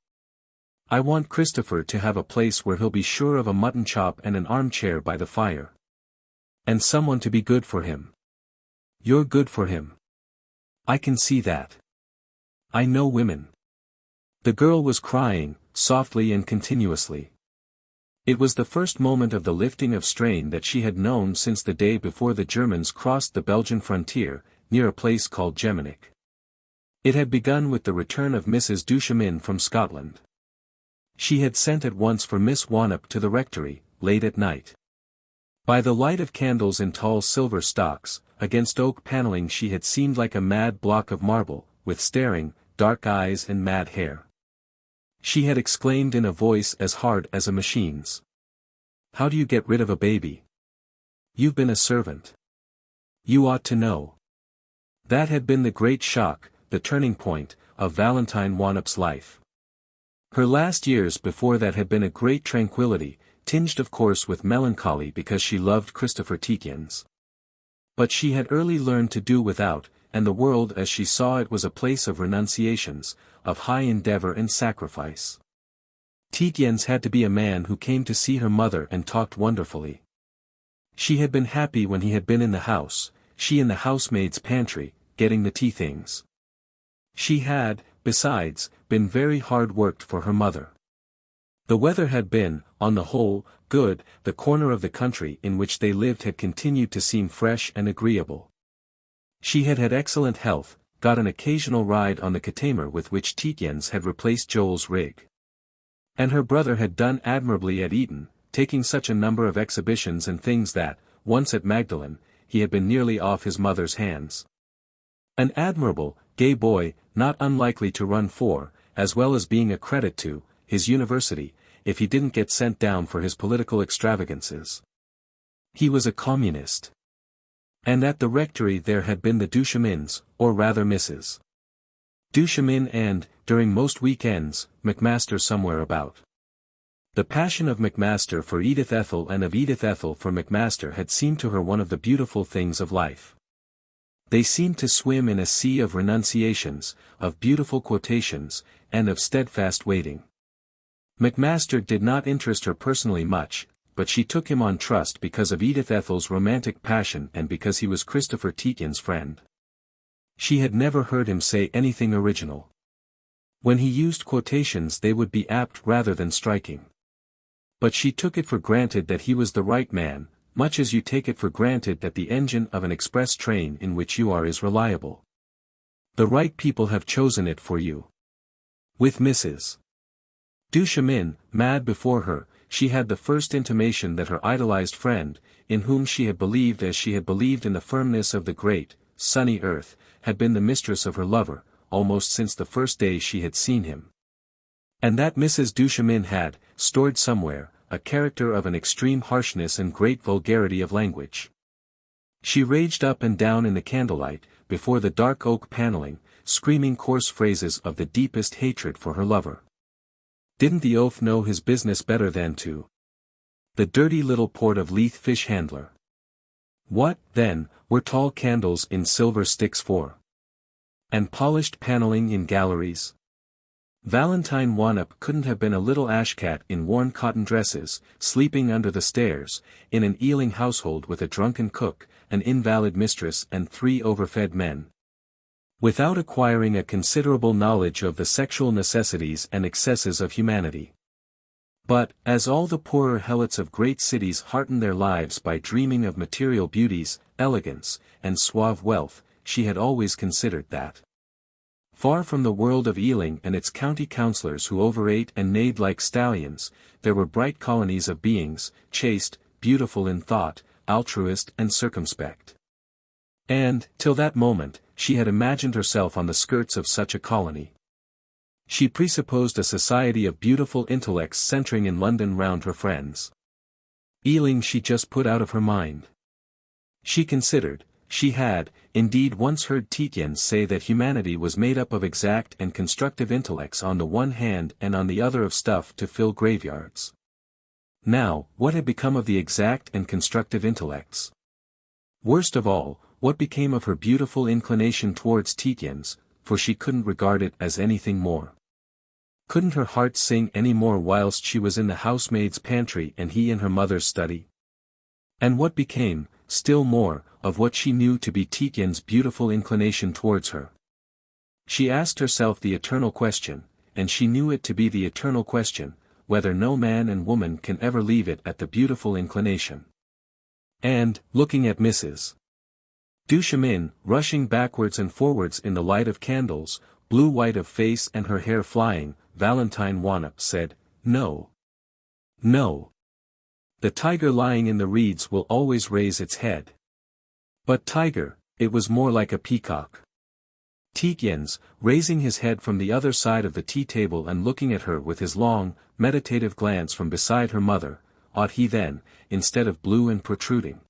I want Christopher to have a place where he'll be sure of a mutton chop and an armchair by the fire. And someone to be good for him. You're good for him. I can see that. I know women." The girl was crying, softly and continuously. It was the first moment of the lifting of strain that she had known since the day before the Germans crossed the Belgian frontier, near a place called Geminic. It had begun with the return of Mrs. Duchemin from Scotland. She had sent at once for Miss Wannop to the rectory, late at night. By the light of candles in tall silver stocks, against oak paneling she had seemed like a mad block of marble, with staring, dark eyes and mad hair. She had exclaimed in a voice as hard as a machine's. "How do you get rid of a baby? You've been a servant. You ought to know." That had been the great shock, the turning point, of Valentine Wannop's life. Her last years before that had been a great tranquility, tinged of course with melancholy because she loved Christopher Tietjens. But she had early learned to do without, and the world as she saw it was a place of renunciations, of high endeavor and sacrifice. Tietjens had to be a man who came to see her mother and talked wonderfully. She had been happy when he had been in the house, she in the housemaid's pantry, getting the tea things. She had, besides, been very hard worked for her mother. The weather had been, on the whole, good, the corner of the country in which they lived had continued to seem fresh and agreeable. She had had excellent health, got an occasional ride on the Katamer with which Tietjens had replaced Joel's rig. And her brother had done admirably at Eton, taking such a number of exhibitions and things that, once at Magdalen, he had been nearly off his mother's hands. An admirable, gay boy, not unlikely to run for, as well as being a credit to, his university, if he didn't get sent down for his political extravagances. He was a communist. And at the rectory there had been the Duchemins, or rather Mrs. Duchemin and, during most weekends, Macmaster somewhere about. The passion of Macmaster for Edith Ethel and of Edith Ethel for Macmaster had seemed to her one of the beautiful things of life. They seemed to swim in a sea of renunciations, of beautiful quotations, and of steadfast waiting. Macmaster did not interest her personally much, but she took him on trust because of Edith Ethel's romantic passion and because he was Christopher Tietjens' friend. She had never heard him say anything original. When he used quotations they would be apt rather than striking. But she took it for granted that he was the right man, much as you take it for granted that the engine of an express train in which you are is reliable. The right people have chosen it for you. With Mrs. Duchemin, mad before her, she had the first intimation that her idolized friend, in whom she had believed as she had believed in the firmness of the great, sunny earth, had been the mistress of her lover, almost since the first day she had seen him. And that Mrs. Duchemin had, stored somewhere, a character of an extreme harshness and great vulgarity of language. She raged up and down in the candlelight, before the dark oak paneling, screaming coarse phrases of the deepest hatred for her lover. Didn't the oaf know his business better than to? The dirty little port of Leith fish handler. What, then, were tall candles in silver sticks for? And polished paneling in galleries? Valentine Wannop couldn't have been a little ashcat in worn cotton dresses, sleeping under the stairs, in an Ealing household with a drunken cook, an invalid mistress and 3 overfed men. Without acquiring a considerable knowledge of the sexual necessities and excesses of humanity. But, as all the poorer helots of great cities hearten their lives by dreaming of material beauties, elegance, and suave wealth, she had always considered that. Far from the world of Ealing and its county councillors who overate and neighed like stallions, there were bright colonies of beings, chaste, beautiful in thought, altruist and circumspect. And, till that moment, she had imagined herself on the skirts of such a colony. She presupposed a society of beautiful intellects centering in London round her friends. Ealing she just put out of her mind. She considered, she had, indeed once heard Tietjens say that humanity was made up of exact and constructive intellects on the one hand and on the other of stuff to fill graveyards. Now, what had become of the exact and constructive intellects? Worst of all, what became of her beautiful inclination towards Tietjens, for she couldn't regard it as anything more. Couldn't her heart sing any more whilst she was in the housemaid's pantry and he in her mother's study? And what became, still more, of what she knew to be Tietjens' beautiful inclination towards her? She asked herself the eternal question, and she knew it to be the eternal question, whether no man and woman can ever leave it at the beautiful inclination. And, looking at Mrs. Duchemin, rushing backwards and forwards in the light of candles, blue-white of face and her hair flying, Valentine Wannop said, "No. No. The tiger lying in the reeds will always raise its head." But tiger, it was more like a peacock. Tietjens, raising his head from the other side of the tea-table and looking at her with his long, meditative glance from beside her mother, ought he then, instead of blue and protruding,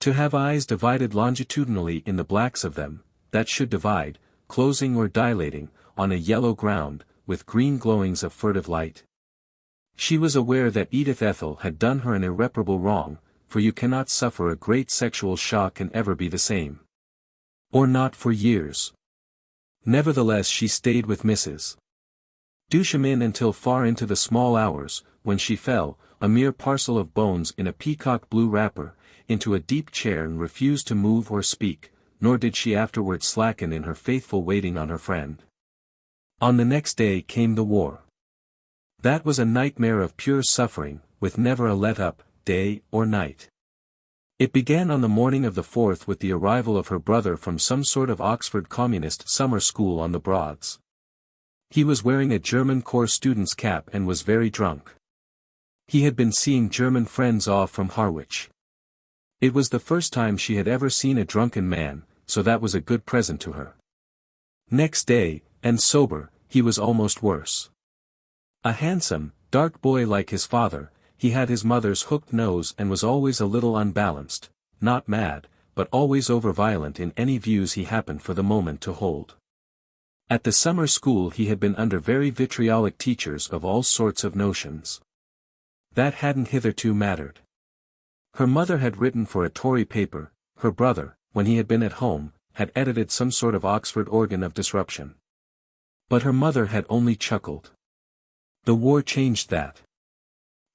to have eyes divided longitudinally in the blacks of them, that should divide, closing or dilating, on a yellow ground, with green glowings of furtive light? She was aware that Edith Ethel had done her an irreparable wrong, for you cannot suffer a great sexual shock and ever be the same. Or not for years. Nevertheless she stayed with Mrs. Duchemin until far into the small hours, when she fell, a mere parcel of bones in a peacock blue wrapper, into a deep chair and refused to move or speak, nor did she afterwards slacken in her faithful waiting on her friend. On the next day came the war. That was a nightmare of pure suffering, with never a let-up, day or night. It began on the morning of the 4th with the arrival of her brother from some sort of Oxford communist summer school on the Broads. He was wearing a German corps student's cap and was very drunk. He had been seeing German friends off from Harwich. It was the first time she had ever seen a drunken man, so that was a good present to her. Next day, and sober, he was almost worse. A handsome, dark boy like his father, he had his mother's hooked nose and was always a little unbalanced, not mad, but always over-violent in any views he happened for the moment to hold. At the summer school he had been under very vitriolic teachers of all sorts of notions. That hadn't hitherto mattered. Her mother had written for a Tory paper, her brother, when he had been at home, had edited some sort of Oxford organ of disruption. But her mother had only chuckled. The war changed that.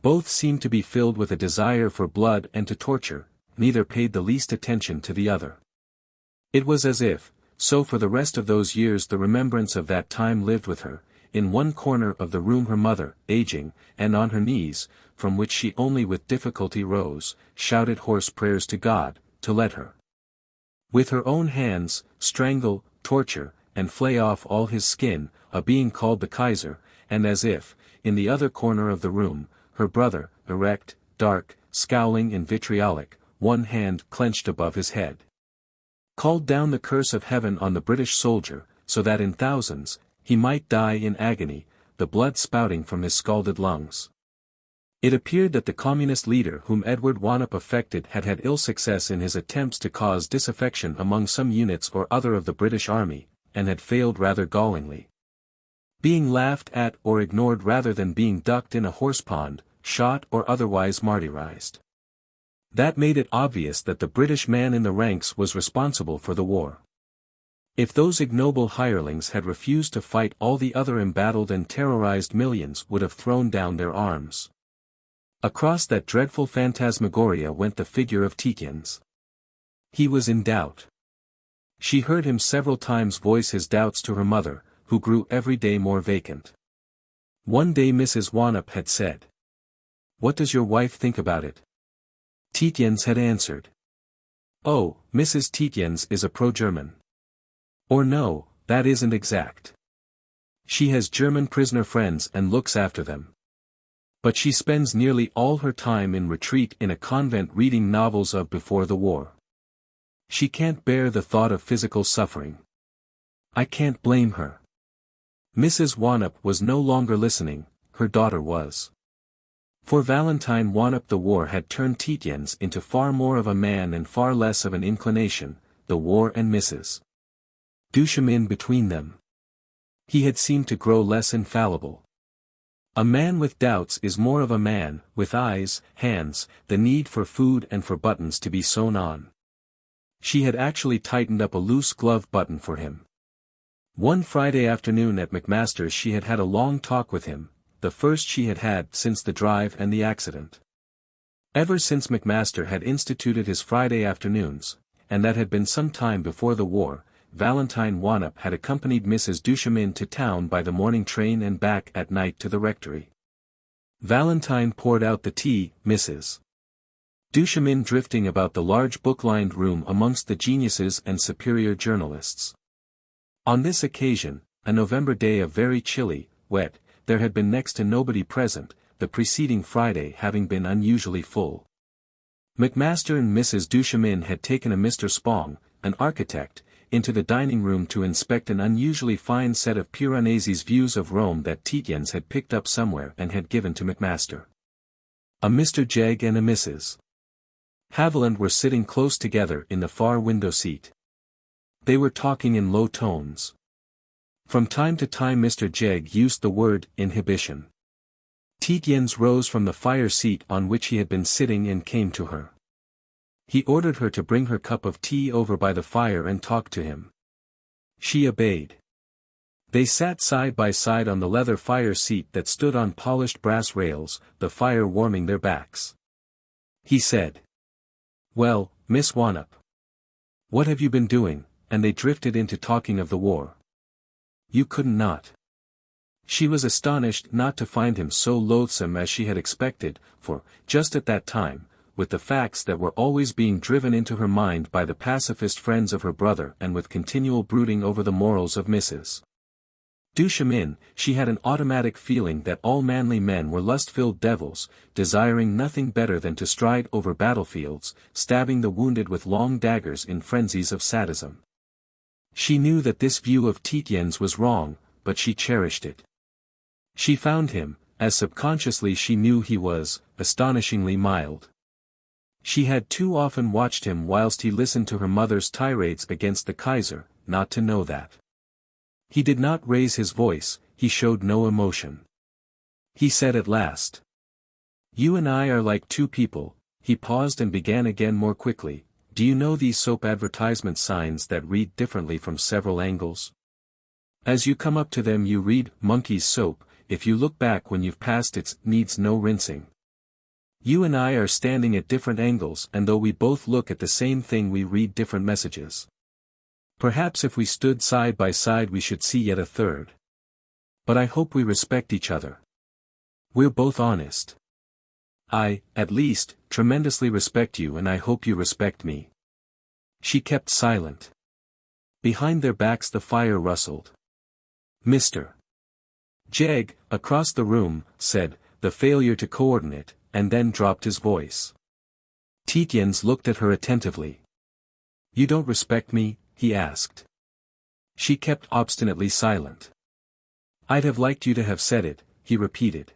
Both seemed to be filled with a desire for blood and to torture, neither paid the least attention to the other. It was as if, so for the rest of those years the remembrance of that time lived with her, in one corner of the room her mother, aging, and on her knees, from which she only with difficulty rose, shouted hoarse prayers to God, to let her, with her own hands, strangle, torture, and flay off all his skin, a being called the Kaiser, and as if, in the other corner of the room, her brother, erect, dark, scowling and vitriolic, one hand clenched above his head, called down the curse of heaven on the British soldier, so that in thousands, he might die in agony, the blood spouting from his scalded lungs. It appeared that the communist leader whom Edward Wannop affected had had ill success in his attempts to cause disaffection among some units or other of the British Army, and had failed rather gallingly. Being laughed at or ignored rather than being ducked in a horsepond, shot or otherwise martyrized. That made it obvious that the British man in the ranks was responsible for the war. If those ignoble hirelings had refused to fight, all the other embattled and terrorized millions would have thrown down their arms. Across that dreadful phantasmagoria went the figure of Tietjens. He was in doubt. She heard him several times voice his doubts to her mother, who grew every day more vacant. One day Mrs. Wanop had said, "What does your wife think about it?" Tietjens had answered, "Oh, Mrs. Tietjens is a pro-German." Or no, that isn't exact. She has German prisoner friends and looks after them. But she spends nearly all her time in retreat in a convent reading novels of before the war. She can't bear the thought of physical suffering. I can't blame her. Mrs. Wanop was no longer listening, her daughter was. For Valentine Wanop the war had turned Tietjens into far more of a man and far less of an inclination, the war and Mrs. Duchemin between them. He had seemed to grow less infallible. A man with doubts is more of a man, with eyes, hands, the need for food and for buttons to be sewn on. She had actually tightened up a loose glove button for him. One Friday afternoon at Macmaster's she had had a long talk with him, the first she had had since the drive and the accident. Ever since Macmaster had instituted his Friday afternoons, and that had been some time before the war, Valentine Wanop had accompanied Mrs. Duchemin to town by the morning train and back at night to the rectory. Valentine poured out the tea, Mrs. Duchemin drifting about the large book-lined room amongst the geniuses and superior journalists. On this occasion, a November day of very chilly, wet, there had been next to nobody present, the preceding Friday having been unusually full. Macmaster and Mrs. Duchemin had taken a Mr. Spong, an architect, into the dining room to inspect an unusually fine set of Piranesi's views of Rome that Tietjens had picked up somewhere and had given to Macmaster. A Mr. Jeg and a Mrs. Haviland were sitting close together in the far window seat. They were talking in low tones. From time to time Mr. Jeg used the word inhibition. Tietjens rose from the fire seat on which he had been sitting and came to her. He ordered her to bring her cup of tea over by the fire and talk to him. She obeyed. They sat side by side on the leather fire seat that stood on polished brass rails, the fire warming their backs. He said, "Well, Miss Wanop. What have you been doing?" and they drifted into talking of the war. You couldn't not. She was astonished not to find him so loathsome as she had expected, for, just at that time, with the facts that were always being driven into her mind by the pacifist friends of her brother and with continual brooding over the morals of Mrs. Duchemin, she had an automatic feeling that all manly men were lust-filled devils, desiring nothing better than to stride over battlefields, stabbing the wounded with long daggers in frenzies of sadism. She knew that this view of Tietjens was wrong, but she cherished it. She found him, as subconsciously she knew he was, astonishingly mild. She had too often watched him whilst he listened to her mother's tirades against the Kaiser, not to know that. He did not raise his voice, he showed no emotion. He said at last, "You and I are like two people." He paused and began again more quickly. "Do you know these soap advertisement signs that read differently from several angles? As you come up to them you read, Monkey's Soap, if you look back when you've passed it needs no rinsing. You and I are standing at different angles and though we both look at the same thing we read different messages. Perhaps if we stood side by side we should see yet a third. But I hope we respect each other. We're both honest. I, at least, tremendously respect you and I hope you respect me." She kept silent. Behind their backs the fire rustled. Mr. Jeg, across the room, said, "The failure to coordinate," and then dropped his voice. Tietjens looked at her attentively. "You don't respect me?" he asked. She kept obstinately silent. "I'd have liked you to have said it," he repeated.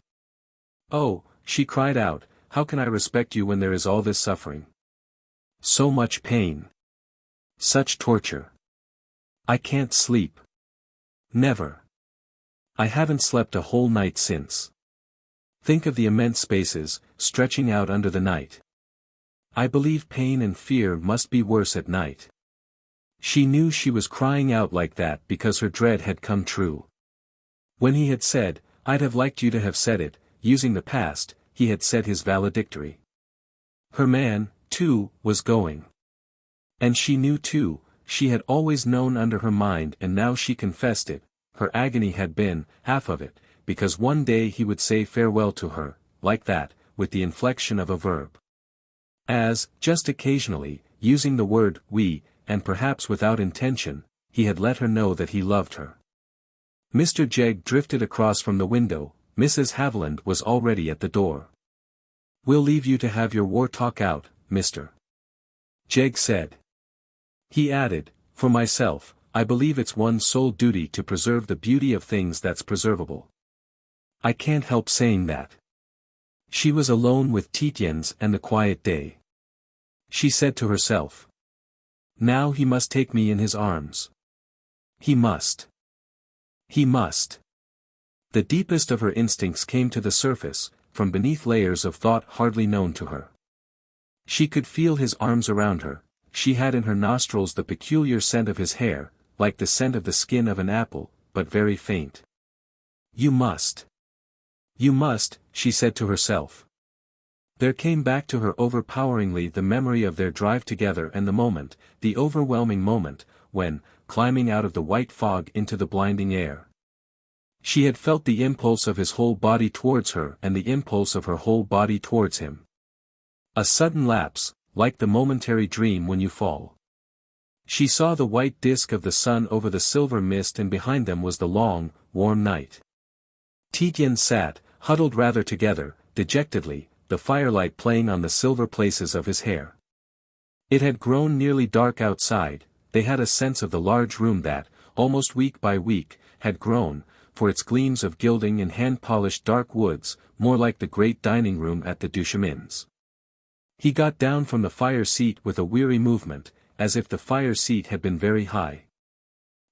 "Oh," she cried out, "how can I respect you when there is all this suffering? So much pain. Such torture. I can't sleep. Never. I haven't slept a whole night since. Think of the immense spaces, stretching out under the night. I believe pain and fear must be worse at night." She knew she was crying out like that because her dread had come true. When he had said, "I'd have liked you to have said it," using the past, he had said his valedictory. Her man, too, was going. And she knew too, she had always known under her mind and now she confessed it, her agony had been, half of it, because one day he would say farewell to her, like that, with the inflection of a verb. As, just occasionally, using the word we, and perhaps without intention, he had let her know that he loved her. Mr. Jegg drifted across from the window. Mrs. Haviland was already at the door. "We'll leave you to have your war talk out, Mr. Jegg said." He added, "For myself, I believe it's one's sole duty to preserve the beauty of things that's preservable. I can't help saying that." She was alone with Tietjens and the quiet day. She said to herself, "Now he must take me in his arms. He must. He must." The deepest of her instincts came to the surface, from beneath layers of thought hardly known to her. She could feel his arms around her, she had in her nostrils the peculiar scent of his hair, like the scent of the skin of an apple, but very faint. "You must. You must," she said to herself. There came back to her overpoweringly the memory of their drive together and the moment, the overwhelming moment, when, climbing out of the white fog into the blinding air, she had felt the impulse of his whole body towards her and the impulse of her whole body towards him. A sudden lapse, like the momentary dream when you fall. She saw the white disk of the sun over the silver mist, and behind them was the long, warm night. Tietjens sat, huddled rather together, dejectedly, the firelight playing on the silver places of his hair. It had grown nearly dark outside. They had a sense of the large room that, almost week by week, had grown, for its gleams of gilding and hand-polished dark woods, more like the great dining room at the Duchemins. He got down from the fire-seat with a weary movement, as if the fire-seat had been very high.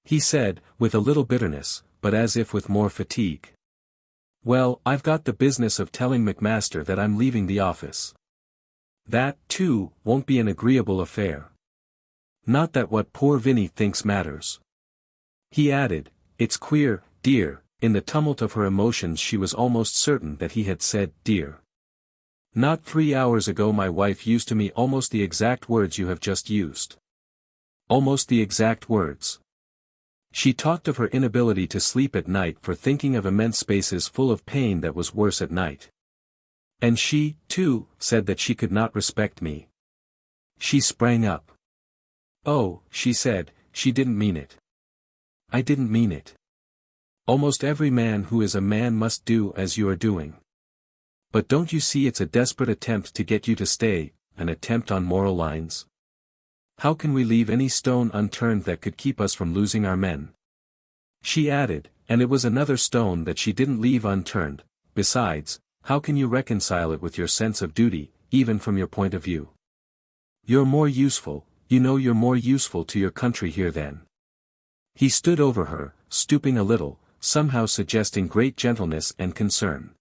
He said, with a little bitterness, but as if with more fatigue, "Well, I've got the business of telling Macmaster that I'm leaving the office. That, too, won't be an agreeable affair. Not that what poor Vinnie thinks matters." He added, "It's queer, dear." In the tumult of her emotions she was almost certain that he had said, "dear." "Not 3 hours ago my wife used to me almost the exact words you have just used. Almost the exact words. She talked of her inability to sleep at night for thinking of immense spaces full of pain that was worse at night. And she, too, said that she could not respect me." She sprang up. "Oh," she said, "she didn't mean it. I didn't mean it. Almost every man who is a man must do as you are doing. But don't you see it's a desperate attempt to get you to stay, an attempt on moral lines? How can we leave any stone unturned that could keep us from losing our men?" She added, "And it was another stone that she didn't leave unturned. Besides, how can you reconcile it with your sense of duty, even from your point of view? You're more useful, you know you're more useful to your country here than." He stood over her, stooping a little, somehow suggesting great gentleness and concern.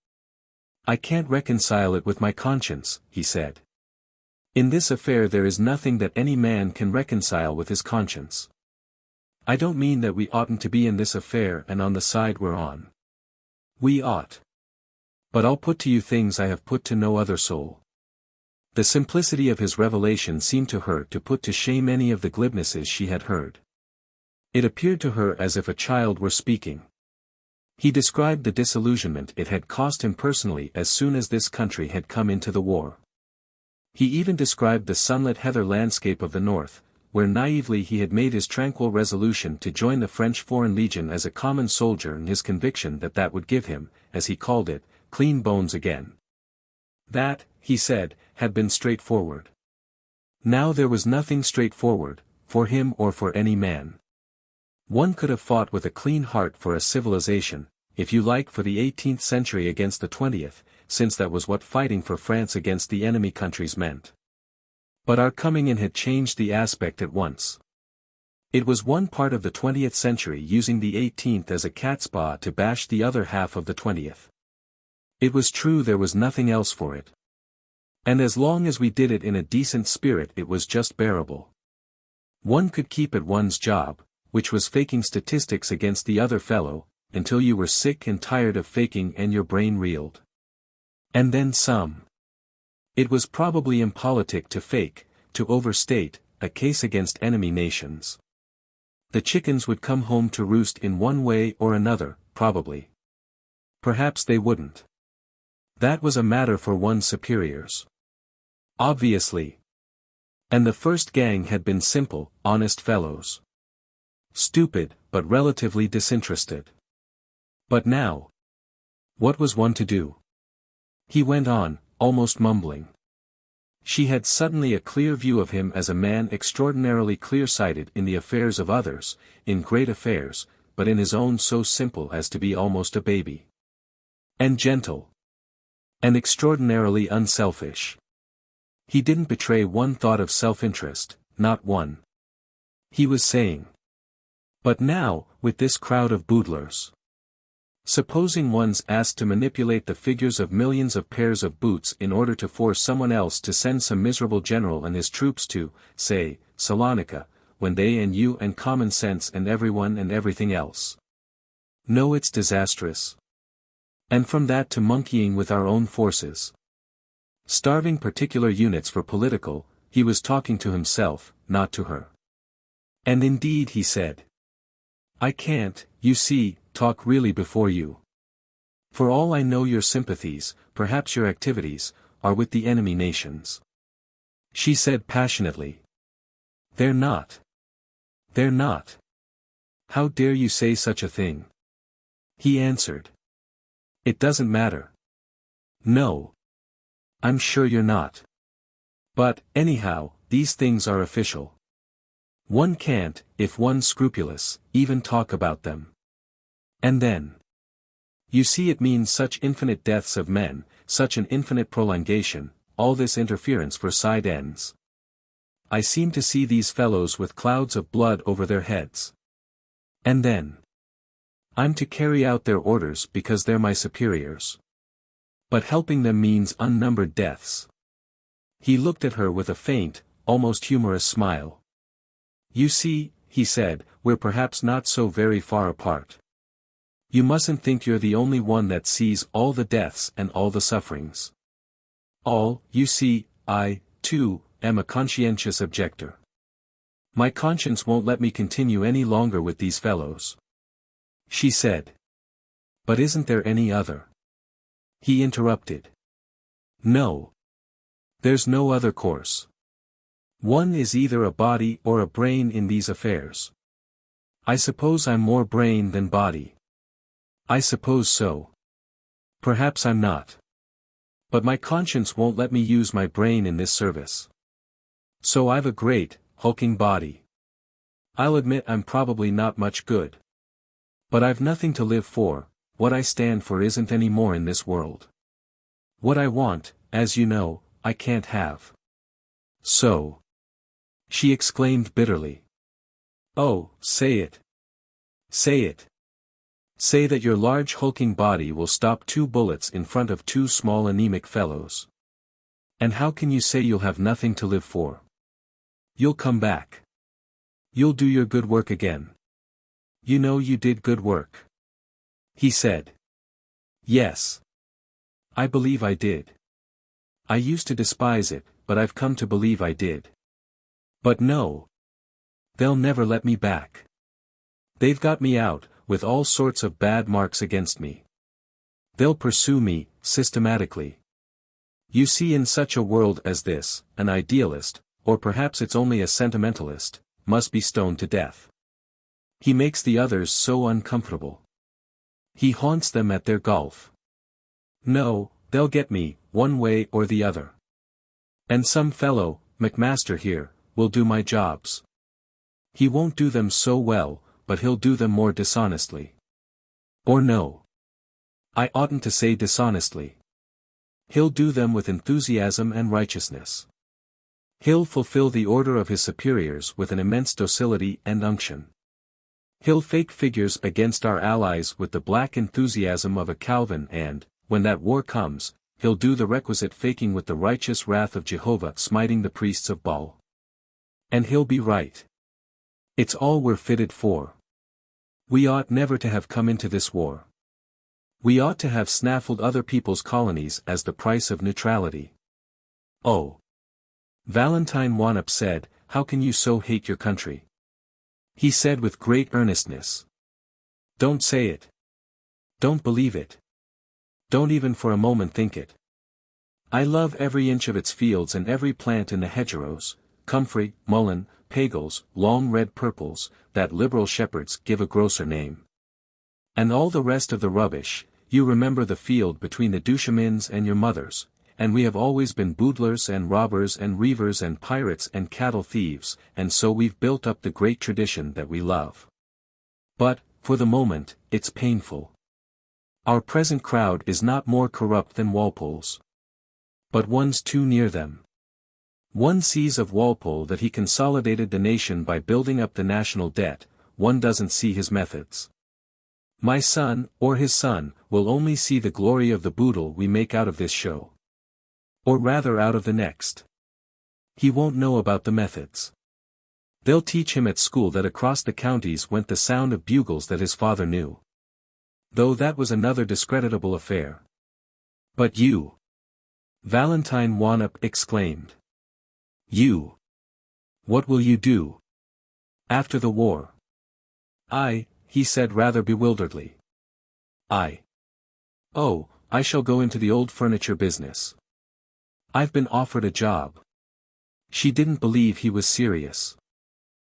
"I can't reconcile it with my conscience," he said. "In this affair there is nothing that any man can reconcile with his conscience. I don't mean that we oughtn't to be in this affair and on the side we're on. We ought. But I'll put to you things I have put to no other soul." The simplicity of his revelation seemed to her to put to shame any of the glibnesses she had heard. It appeared to her as if a child were speaking. He described the disillusionment it had cost him personally as soon as this country had come into the war. He even described the sunlit heather landscape of the north, where naively he had made his tranquil resolution to join the French Foreign Legion as a common soldier, and his conviction that that would give him, as he called it, clean bones again. That, he said, had been straightforward. Now there was nothing straightforward, for him or for any man. One could have fought with a clean heart for a civilization, if you like for the 18th century against the 20th, since that was what fighting for France against the enemy countries meant. But our coming in had changed the aspect at once. It was one part of the 20th century using the 18th as a catspaw to bash the other half of the 20th. It was true there was nothing else for it. And as long as we did it in a decent spirit it was just bearable. One could keep at one's job, which was faking statistics against the other fellow, until you were sick and tired of faking and your brain reeled. And then some. It was probably impolitic to fake, to overstate, a case against enemy nations. The chickens would come home to roost in one way or another, probably. Perhaps they wouldn't. That was a matter for one's superiors. Obviously. And the first gang had been simple, honest fellows. Stupid, but relatively disinterested. But now, what was one to do? He went on, almost mumbling. She had suddenly a clear view of him as a man extraordinarily clear-sighted in the affairs of others, in great affairs, but in his own so simple as to be almost a baby. And gentle. And extraordinarily unselfish. He didn't betray one thought of self-interest, not one. He was saying. But now, with this crowd of boodlers. Supposing one's asked to manipulate the figures of millions of pairs of boots in order to force someone else to send some miserable general and his troops to, say, Salonika, when they and you and common sense and everyone and everything else. No, it's disastrous. And from that to monkeying with our own forces. Starving particular units for political, he was talking to himself, not to her. And indeed he said. I can't, you see, talk really before you. For all I know your sympathies, perhaps your activities, are with the enemy nations. She said passionately. They're not. They're not. How dare you say such a thing? He answered. It doesn't matter. No. I'm sure you're not. But, anyhow, these things are official. One can't, if one's scrupulous, even talk about them. And then. You see, it means such infinite deaths of men, such an infinite prolongation, all this interference for side ends. I seem to see these fellows with clouds of blood over their heads. And then. I'm to carry out their orders because they're my superiors. But helping them means unnumbered deaths. He looked at her with a faint, almost humorous smile. You see, he said, we're perhaps not so very far apart. You mustn't think you're the only one that sees all the deaths and all the sufferings. You see, I, too, am a conscientious objector. My conscience won't let me continue any longer with these fellows. She said. But isn't there any other? He interrupted. No. There's no other course. One is either a body or a brain in these affairs. I suppose I'm more brain than body. I suppose so. Perhaps I'm not. But my conscience won't let me use my brain in this service. So I've a great, hulking body. I'll admit I'm probably not much good. But I've nothing to live for, what I stand for isn't any more in this world. What I want, as you know, I can't have. So. She exclaimed bitterly. Oh, say it. Say it. Say that your large hulking body will stop 2 bullets in front of 2 small anemic fellows. And how can you say you'll have nothing to live for? You'll come back. You'll do your good work again. You know you did good work. He said. Yes. I believe I did. I used to despise it, but I've come to believe I did. But no. They'll never let me back. They've got me out, with all sorts of bad marks against me. They'll pursue me, systematically. You see, in such a world as this, an idealist, or perhaps it's only a sentimentalist, must be stoned to death. He makes the others so uncomfortable. He haunts them at their golf. No, they'll get me, one way or the other. And some fellow, Macmaster here, will do my jobs. He won't do them so well, but he'll do them more dishonestly. Or no. I oughtn't to say dishonestly. He'll do them with enthusiasm and righteousness. He'll fulfill the order of his superiors with an immense docility and unction. He'll fake figures against our allies with the black enthusiasm of a Calvin and, when that war comes, he'll do the requisite faking with the righteous wrath of Jehovah smiting the priests of Baal. And he'll be right. It's all we're fitted for. We ought never to have come into this war. We ought to have snaffled other people's colonies as the price of neutrality. Oh. Valentine Wanop said, how can you so hate your country? He said with great earnestness. Don't say it. Don't believe it. Don't even for a moment think it. I love every inch of its fields and every plant in the hedgerows, comfrey, mullein, pagels, long red purples, that liberal shepherds give a grosser name. And all the rest of the rubbish. You remember the field between the Duchamins and your mother's, and we have always been boodlers and robbers and reivers and pirates and cattle thieves, and so we've built up the great tradition that we love. But, for the moment, it's painful. Our present crowd is not more corrupt than Walpole's. But one's too near them. One sees of Walpole that he consolidated the nation by building up the national debt, one doesn't see his methods. My son, or his son, will only see the glory of the boodle we make out of this show. Or rather out of the next. He won't know about the methods. They'll teach him at school that across the counties went the sound of bugles that his father knew. Though that was another discreditable affair. But you! Valentine Wannop exclaimed. You! What will you do? After the war? He said rather bewilderedly. Oh, I shall go into the old furniture business. I've been offered a job. She didn't believe he was serious.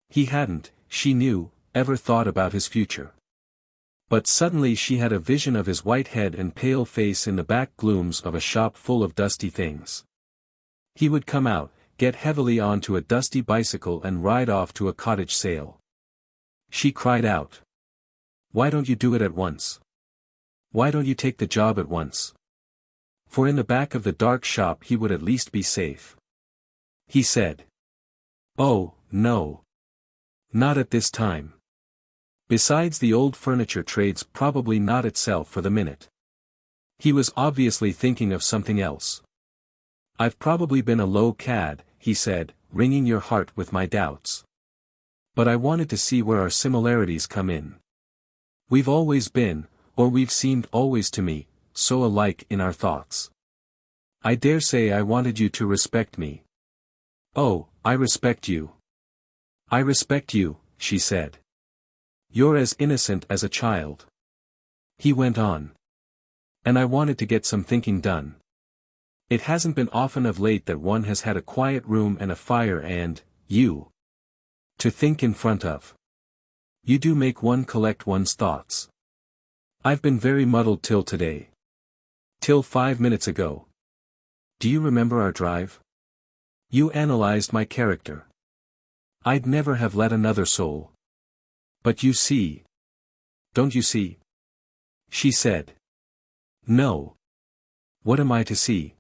He hadn't, she knew, ever thought about his future. But suddenly she had a vision of his white head and pale face in the back glooms of a shop full of dusty things. He would come out, get heavily onto a dusty bicycle and ride off to a cottage sale. She cried out. Why don't you do it at once? Why don't you take the job at once? For in the back of the dark shop he would at least be safe. He said. Oh, no. Not at this time. Besides, the old furniture trade's probably not itself for the minute. He was obviously thinking of something else. I've probably been a low cad, he said, wringing your heart with my doubts. But I wanted to see where our similarities come in. We've always been, or we've seemed always to me, so alike in our thoughts. I dare say I wanted you to respect me. Oh, I respect you. I respect you, she said. You're as innocent as a child. He went on. And I wanted to get some thinking done. It hasn't been often of late that one has had a quiet room and a fire and, you. To think in front of. You do make one collect one's thoughts. I've been very muddled till today. Till 5 minutes ago. Do you remember our drive? You analyzed my character. I'd never have let another soul. But you see. Don't you see? She said. No. What am I to see?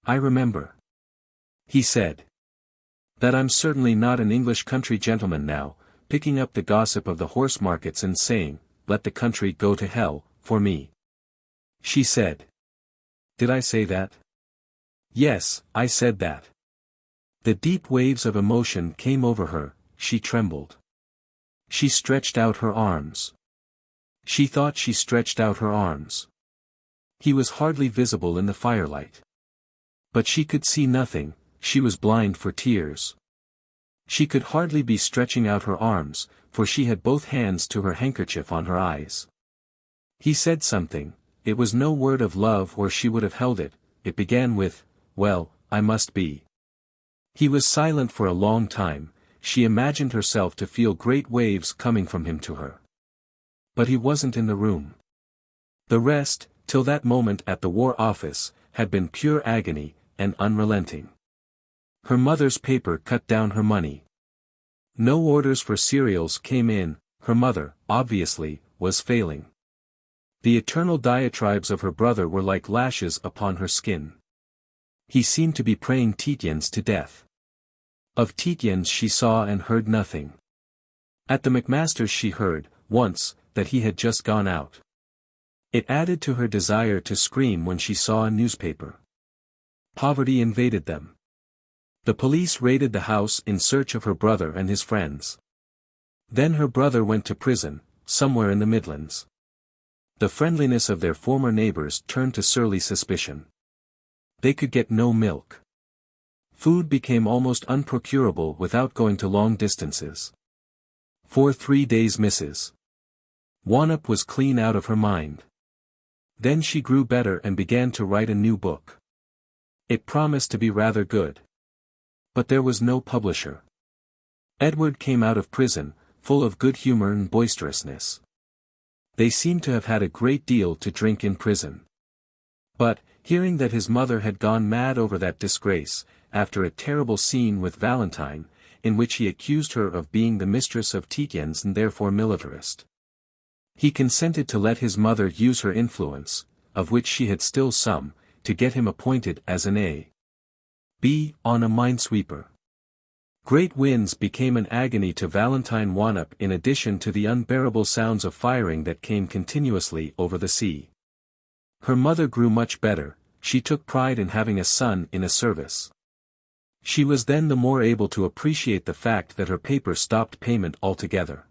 I remember. He said. That I'm certainly not an English country gentleman now, picking up the gossip of the horse markets and saying, let the country go to hell, for me. She said. Did I say that? Yes, I said that. The deep waves of emotion came over her, she trembled. She stretched out her arms. She thought she stretched out her arms. He was hardly visible in the firelight. But she could see nothing, she was blind for tears. She could hardly be stretching out her arms, for she had both hands to her handkerchief on her eyes. He said something, it was no word of love or she would have held it, it began with, well, I must be. He was silent for a long time, she imagined herself to feel great waves coming from him to her. But he wasn't in the room. The rest, till that moment at the War Office, had been pure agony, and unrelenting. Her mother's paper cut down her money. No orders for cereals came in, her mother, obviously, was failing. The eternal diatribes of her brother were like lashes upon her skin. He seemed to be praying Tietjens to death. Of Tietjens she saw and heard nothing. At the Macmasters she heard, once, that he had just gone out. It added to her desire to scream when she saw a newspaper. Poverty invaded them. The police raided the house in search of her brother and his friends. Then her brother went to prison, somewhere in the Midlands. The friendliness of their former neighbors turned to surly suspicion. They could get no milk. Food became almost unprocurable without going to long distances. For 3 days Mrs. Wannop was clean out of her mind. Then she grew better and began to write a new book. It promised to be rather good. But there was no publisher. Edward came out of prison, full of good humor and boisterousness. They seemed to have had a great deal to drink in prison. But, hearing that his mother had gone mad over that disgrace, after a terrible scene with Valentine, in which he accused her of being the mistress of Tietjens and therefore militarist, he consented to let his mother use her influence, of which she had still some, to get him appointed as an A.B. on a minesweeper. Great winds became an agony to Valentine Wanop in addition to the unbearable sounds of firing that came continuously over the sea. Her mother grew much better, she took pride in having a son in a service. She was then the more able to appreciate the fact that her paper stopped payment altogether.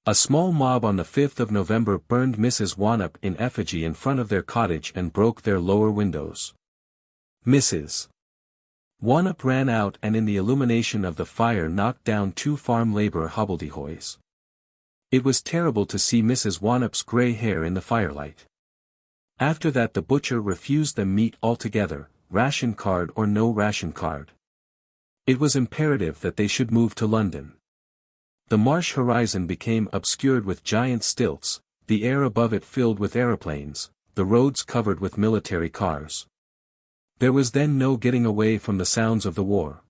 A small mob on the 5th of November burned Mrs. Wanop in effigy in front of their cottage and broke their lower windows. Mrs. Wanop ran out and in the illumination of the fire knocked down 2 farm labor hobbledehoys. It was terrible to see Mrs. Wanop's grey hair in the firelight. After that the butcher refused them meat altogether, ration card or no ration card. It was imperative that they should move to London. The marsh horizon became obscured with giant stilts, the air above it filled with aeroplanes, the roads covered with military cars. There was then no getting away from the sounds of the war.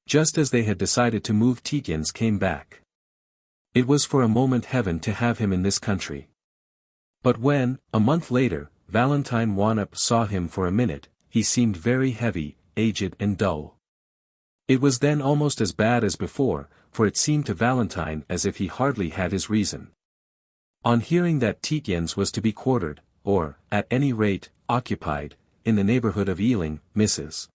Just as they had decided to move, Tietjens came back. It was for a moment heaven to have him in this country. But when, a month later, Valentine Wanop saw him for a minute, he seemed very heavy, aged and dull. It was then almost as bad as before, for it seemed to Valentine as if he hardly had his reason. On hearing that Tietjens was to be quartered, or, at any rate, occupied, in the neighborhood of Ealing, Mrs.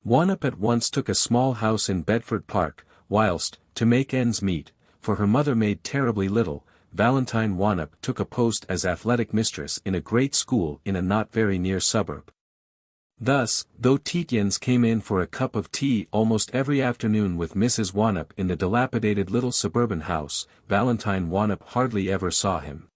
Wanop at once took a small house in Bedford Park, whilst, to make ends meet, for her mother made terribly little, Valentine Wanop took a post as athletic mistress in a great school in a not very near suburb. Thus, though Tietjens came in for a cup of tea almost every afternoon with Mrs. Wanop in the dilapidated little suburban house, Valentine Wanop hardly ever saw him.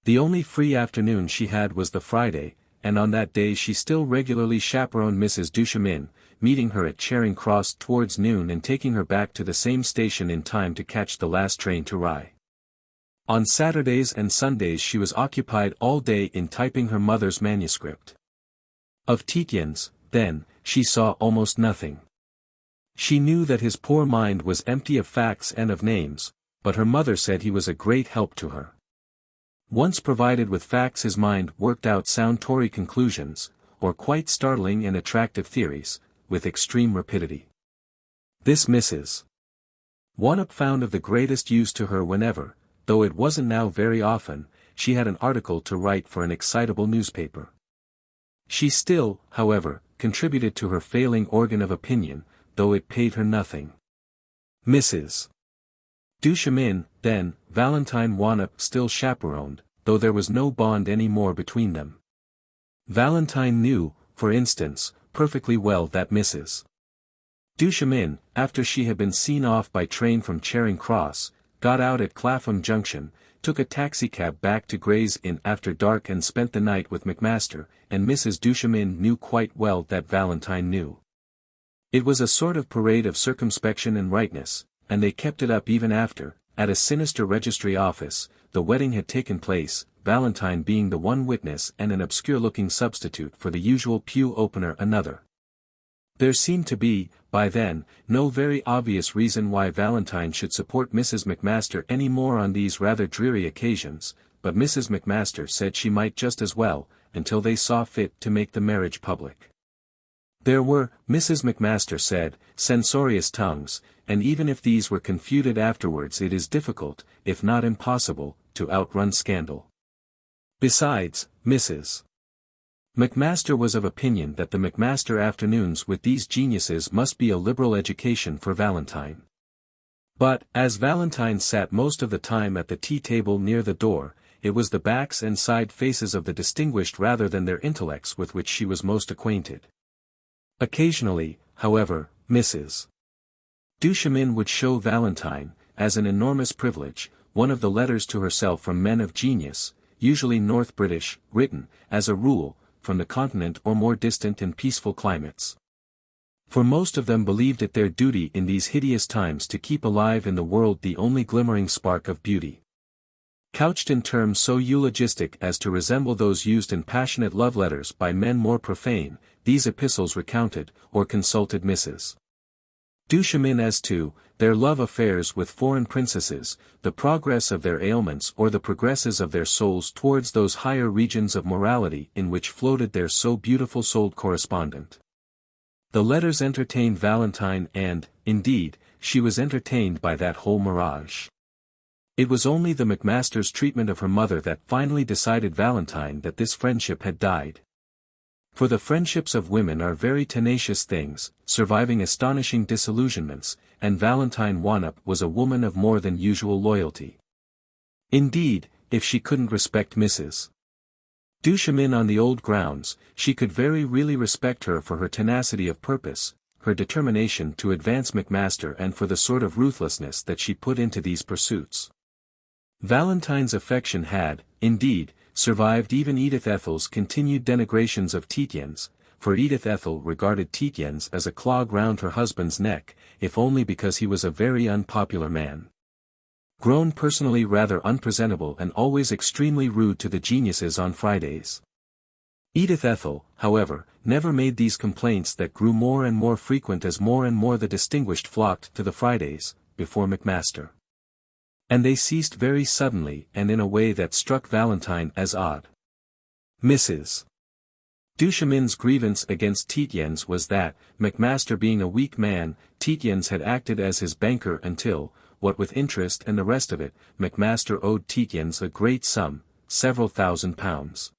The only free afternoon she had was the Friday, and on that day she still regularly chaperoned Mrs. Duchemin, meeting her at Charing Cross towards noon and taking her back to the same station in time to catch the last train to Rye. On Saturdays and Sundays she was occupied all day in typing her mother's manuscript. Of Tietjens, then, she saw almost nothing. She knew that his poor mind was empty of facts and of names, but her mother said he was a great help to her. Once provided with facts his mind worked out sound Tory conclusions, or quite startling and attractive theories, with extreme rapidity. This Mrs. Wanop found of the greatest use to her whenever, though it wasn't now very often, she had an article to write for an excitable newspaper. She still, however, contributed to her failing organ of opinion, though it paid her nothing. Mrs. Duchemin, then, Valentine Wanop still chaperoned, though there was no bond any more between them. Valentine knew, for instance, perfectly well that Mrs. Duchemin, after she had been seen off by train from Charing Cross, got out at Clapham Junction, took a taxicab back to Gray's Inn after dark and spent the night with Macmaster, and Mrs. Duchemin knew quite well that Valentine knew. It was a sort of parade of circumspection and rightness, and they kept it up even after, at a sinister registry office, the wedding had taken place, Valentine being the one witness and an obscure-looking substitute for the usual pew-opener another. There seemed to be, by then, no very obvious reason why Valentine should support Mrs. Macmaster any more on these rather dreary occasions, but Mrs. Macmaster said she might just as well, until they saw fit to make the marriage public. There were, Mrs. Macmaster said, censorious tongues, and even if these were confuted afterwards it is difficult, if not impossible, to outrun scandal. Besides, Mrs. Macmaster was of opinion that the Macmaster afternoons with these geniuses must be a liberal education for Valentine. But, as Valentine sat most of the time at the tea-table near the door, it was the backs and side faces of the distinguished rather than their intellects with which she was most acquainted. Occasionally, however, Mrs. Duchemin would show Valentine, as an enormous privilege, one of the letters to herself from men of genius, usually North British, written, as a rule, from the continent or more distant and peaceful climates. For most of them believed it their duty in these hideous times to keep alive in the world the only glimmering spark of beauty. Couched in terms so eulogistic as to resemble those used in passionate love letters by men more profane, these epistles recounted, or consulted Mrs. Duchemin as to, their love affairs with foreign princesses, the progress of their ailments or the progresses of their souls towards those higher regions of morality in which floated their so beautiful-souled correspondent. The letters entertained Valentine and, indeed, she was entertained by that whole mirage. It was only the Macmasters' treatment of her mother that finally decided Valentine that this friendship had died. For the friendships of women are very tenacious things, surviving astonishing disillusionments, and Valentine Wannup was a woman of more than usual loyalty. Indeed, if she couldn't respect Mrs. Duchemin on the old grounds, she could very really respect her for her tenacity of purpose, her determination to advance Macmaster and for the sort of ruthlessness that she put into these pursuits. Valentine's affection had, indeed, survived even Edith Ethel's continued denegrations of Tietjens, for Edith Ethel regarded Tietjens as a clog round her husband's neck, if only because he was a very unpopular man. Grown personally rather unpresentable and always extremely rude to the geniuses on Fridays. Edith Ethel, however, never made these complaints that grew more and more frequent as more and more the distinguished flocked to the Fridays, before Macmaster. And they ceased very suddenly and in a way that struck Valentine as odd. Mrs. Duchemin's grievance against Tietjens was that, Macmaster being a weak man, Tietjens had acted as his banker until, what with interest and the rest of it, Macmaster owed Tietjens a great sum, several £1,000s.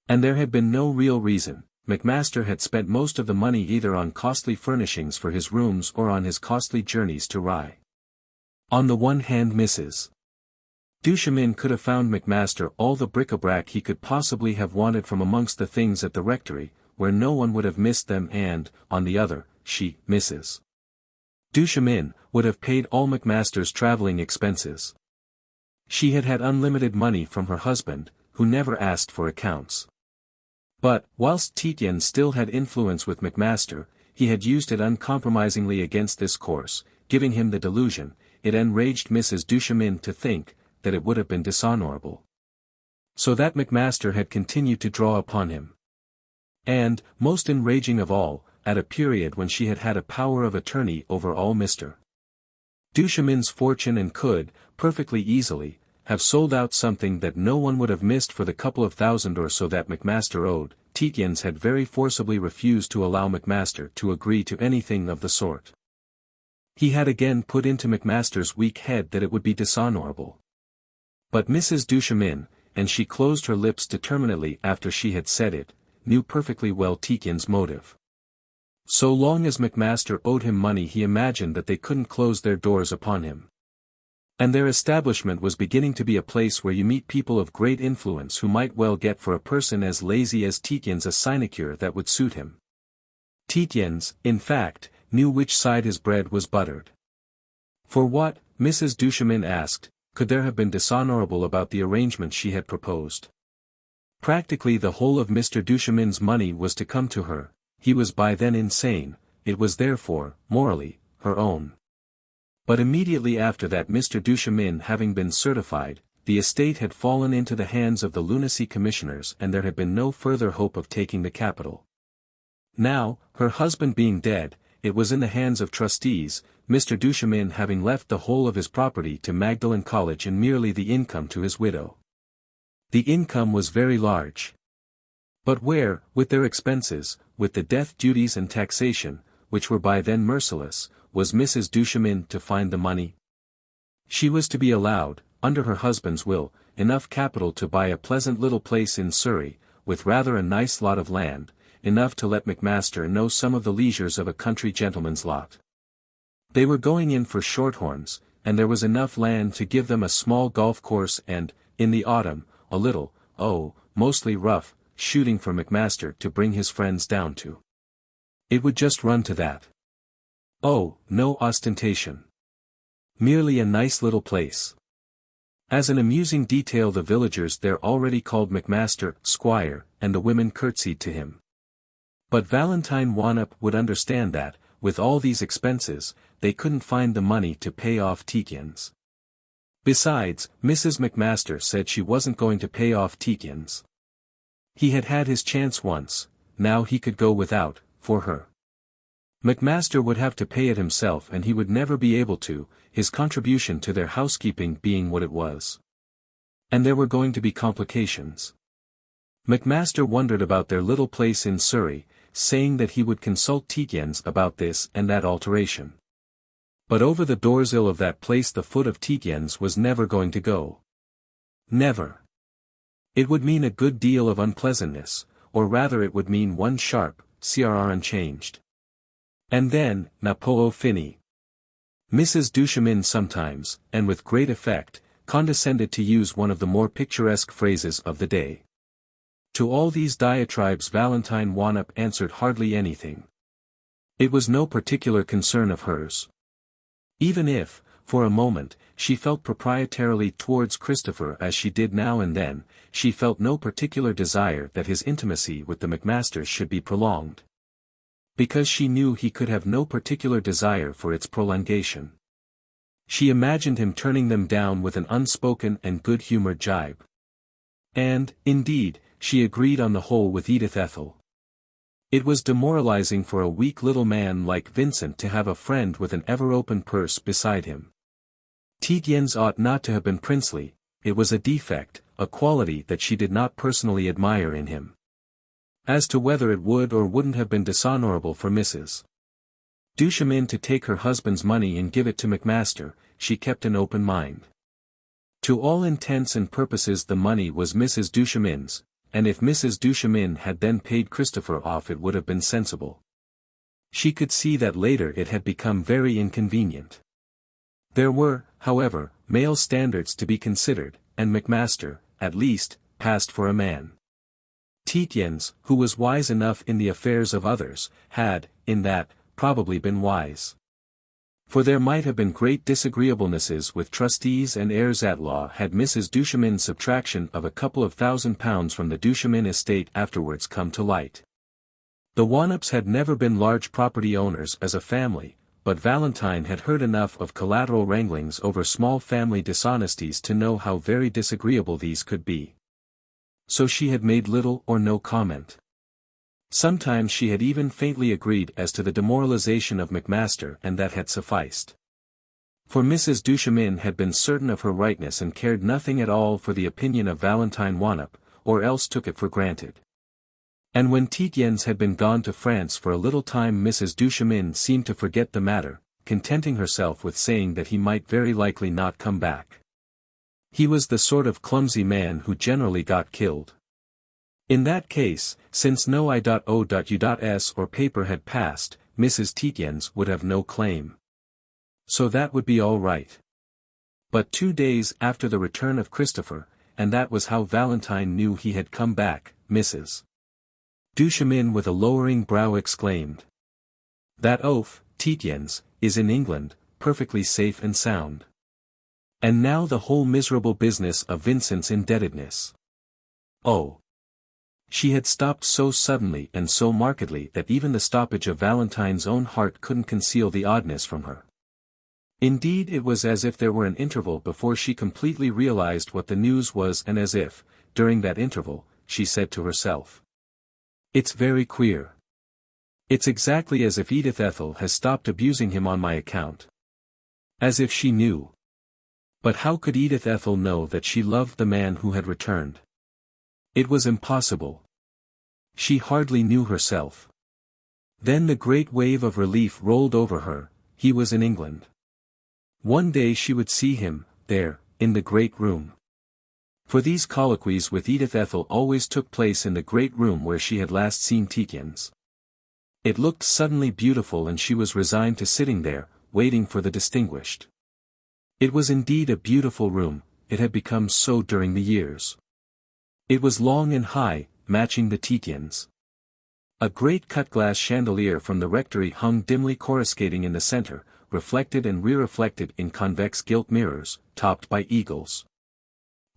And there had been no real reason. Macmaster had spent most of the money either on costly furnishings for his rooms or on his costly journeys to Rye. On the one hand Mrs. Duchemin could have found Macmaster all the bric-a-brac he could possibly have wanted from amongst the things at the rectory, where no one would have missed them and, on the other, she, Mrs. Duchemin, would have paid all Macmaster's travelling expenses. She had had unlimited money from her husband, who never asked for accounts. But, whilst Tietjens still had influence with Macmaster, he had used it uncompromisingly against this course, giving him the delusion. It enraged Mrs. Duchemin to think, that it would have been dishonourable. So that Macmaster had continued to draw upon him. And, most enraging of all, at a period when she had had a power of attorney over all Mr. Duchemin's fortune and could, perfectly easily, have sold out something that no one would have missed for the couple of thousand or so that Macmaster owed. Tietjens had very forcibly refused to allow Macmaster to agree to anything of the sort. He had again put into Macmaster's weak head that it would be dishonourable. But Mrs. Duchemin, and she closed her lips determinedly after she had said it, knew perfectly well Tietjens' motive. So long as Macmaster owed him money he imagined that they couldn't close their doors upon him. And their establishment was beginning to be a place where you meet people of great influence who might well get for a person as lazy as Tietjens a sinecure that would suit him. Tietjens, in fact, knew which side his bread was buttered. For what, Mrs. Duchemin asked, could there have been dishonourable about the arrangement she had proposed? Practically the whole of Mr. Duchemin's money was to come to her, he was by then insane, it was therefore, morally, her own. But immediately after that Mr. Duchemin having been certified, the estate had fallen into the hands of the lunacy commissioners and there had been no further hope of taking the capital. Now, her husband being dead, it was in the hands of trustees, Mr. Duchemin having left the whole of his property to Magdalen College and merely the income to his widow. The income was very large. But where, with their expenses, with the death duties and taxation, which were by then merciless, was Mrs. Duchemin to find the money? She was to be allowed, under her husband's will, enough capital to buy a pleasant little place in Surrey, with rather a nice lot of land, enough to let Macmaster know some of the leisures of a country gentleman's lot. They were going in for shorthorns, and there was enough land to give them a small golf course and, in the autumn, a little, mostly rough, shooting for Macmaster to bring his friends down to. It would just run to that. Oh, no ostentation. Merely a nice little place. As an amusing detail, the villagers there already called Macmaster Squire, and the women curtsied to him. But Valentine Wanop would understand that, with all these expenses, they couldn't find the money to pay off Tietjens. Besides, Mrs. Macmaster said she wasn't going to pay off Tietjens. He had had his chance once, now he could go without, for her. Macmaster would have to pay it himself, and he would never be able to, his contribution to their housekeeping being what it was. And there were going to be complications. Macmaster wondered about their little place in Surrey, saying that he would consult Tietjens about this and that alteration. But over the doorsill of that place the foot of Tietjens was never going to go. Never. It would mean a good deal of unpleasantness, or rather it would mean one sharp, crr unchanged. And then, Napo Fini. Mrs. Duchemin sometimes, and with great effect, condescended to use one of the more picturesque phrases of the day. To all these diatribes Valentine Wanop answered hardly anything. It was no particular concern of hers. Even if, for a moment, she felt proprietarily towards Christopher as she did now and then, she felt no particular desire that his intimacy with the Macmasters should be prolonged. Because she knew he could have no particular desire for its prolongation. She imagined him turning them down with an unspoken and good-humoured jibe. And, indeed, she agreed on the whole with Edith Ethel. It was demoralizing for a weak little man like Vincent to have a friend with an ever-open purse beside him. Tietjens ought not to have been princely, it was a defect, a quality that she did not personally admire in him. As to whether it would or wouldn't have been dishonorable for Mrs. Duchemin to take her husband's money and give it to Macmaster, she kept an open mind. To all intents and purposes the money was Mrs. Duchemin's, and if Mrs. Duchemin had then paid Christopher off it would have been sensible. She could see that later it had become very inconvenient. There were, however, male standards to be considered, and Macmaster, at least, passed for a man. Tietjens, who was wise enough in the affairs of others, had, in that, probably been wise. For there might have been great disagreeablenesses with trustees and heirs-at-law had Mrs. Duchemin's subtraction of a couple of £1,000 from the Duchemin estate afterwards come to light. The Wanops had never been large property owners as a family, but Valentine had heard enough of collateral wranglings over small family dishonesties to know how very disagreeable these could be. So she had made little or no comment. Sometimes she had even faintly agreed as to the demoralization of Macmaster, and that had sufficed. For Mrs. Duchemin had been certain of her rightness and cared nothing at all for the opinion of Valentine Wanop, or else took it for granted. And when Tietjens had been gone to France for a little time Mrs. Duchemin seemed to forget the matter, contenting herself with saying that he might very likely not come back. He was the sort of clumsy man who generally got killed. In that case, since no I.O.U.S. or paper had passed, Mrs. Tietjens would have no claim. So that would be all right. But 2 days after the return of Christopher, and that was how Valentine knew he had come back, Mrs. Duchemin with a lowering brow exclaimed. "That oaf, Tietjens, is in England, perfectly safe and sound. And now the whole miserable business of Vincent's indebtedness. Oh!" She had stopped so suddenly and so markedly that even the stoppage of Valentine's own heart couldn't conceal the oddness from her. Indeed it was as if there were an interval before she completely realized what the news was, and as if, during that interval, she said to herself, "It's very queer. It's exactly as if Edith Ethel has stopped abusing him on my account. As if she knew. But how could Edith Ethel know that she loved the man who had returned? It was impossible. She hardly knew herself. Then the great wave of relief rolled over her, he was in England. One day she would see him, there, in the great room. For these colloquies with Edith Ethel always took place in the great room where she had last seen Tietjens. It looked suddenly beautiful and she was resigned to sitting there, waiting for the distinguished. It was indeed a beautiful room, it had become so during the years. It was long and high, matching the Tietjens. A great cut-glass chandelier from the rectory hung dimly coruscating in the center, reflected and re-reflected in convex gilt mirrors, topped by eagles.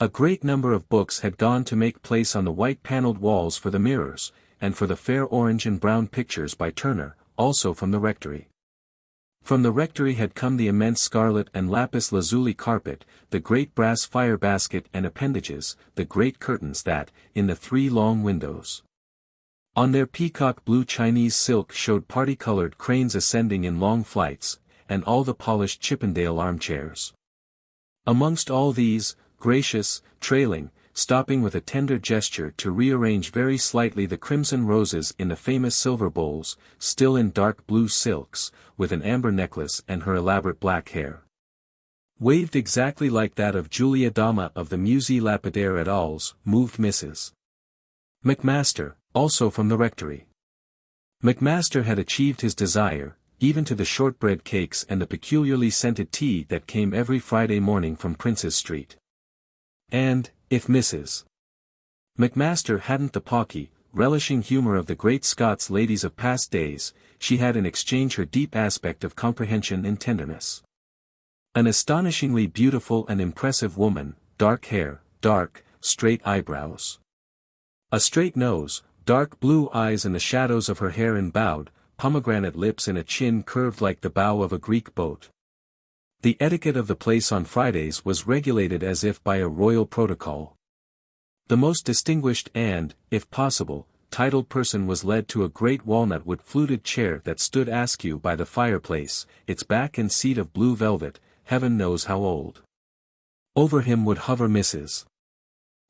A great number of books had gone to make place on the white-paneled walls for the mirrors, and for the fair orange and brown pictures by Turner, also from the rectory. From the rectory had come the immense scarlet and lapis lazuli carpet, the great brass fire basket and appendages, the great curtains that, in the 3 long windows, on their peacock blue Chinese silk showed party-colored cranes ascending in long flights, and all the polished Chippendale armchairs. Amongst all these, gracious, trailing, stopping with a tender gesture to rearrange very slightly the crimson roses in the famous silver bowls, still in dark blue silks, with an amber necklace and her elaborate black hair, waved exactly like that of Julia Dama of the Musée Lapidaire et al.'s, moved Mrs. Macmaster, also from the rectory. Macmaster had achieved his desire, even to the shortbread cakes and the peculiarly scented tea that came every Friday morning from Prince's Street. And, if Mrs. Macmaster hadn't the pawky, relishing humour of the great Scots ladies of past days, she had in exchange her deep aspect of comprehension and tenderness. An astonishingly beautiful and impressive woman, dark hair, dark, straight eyebrows, a straight nose, dark blue eyes in the shadows of her hair and bowed, pomegranate lips and a chin curved like the bow of a Greek boat. The etiquette of the place on Fridays was regulated as if by a royal protocol. The most distinguished and, if possible, titled person was led to a great walnut-wood fluted chair that stood askew by the fireplace, its back and seat of blue velvet, heaven knows how old. Over him would hover Mrs.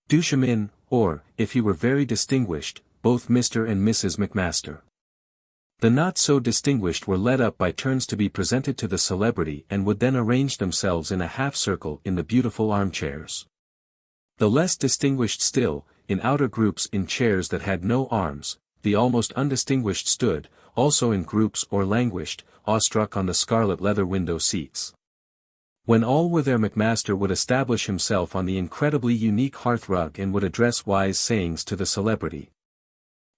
Duchemin, or, if he were very distinguished, both Mr. and Mrs. Macmaster. The not-so-distinguished were led up by turns to be presented to the celebrity and would then arrange themselves in a half-circle in the beautiful armchairs. The less distinguished still, in outer groups in chairs that had no arms, the almost undistinguished stood, also in groups or languished, awestruck on the scarlet leather window seats. When all were there Macmaster would establish himself on the incredibly unique hearth-rug and would address wise sayings to the celebrity.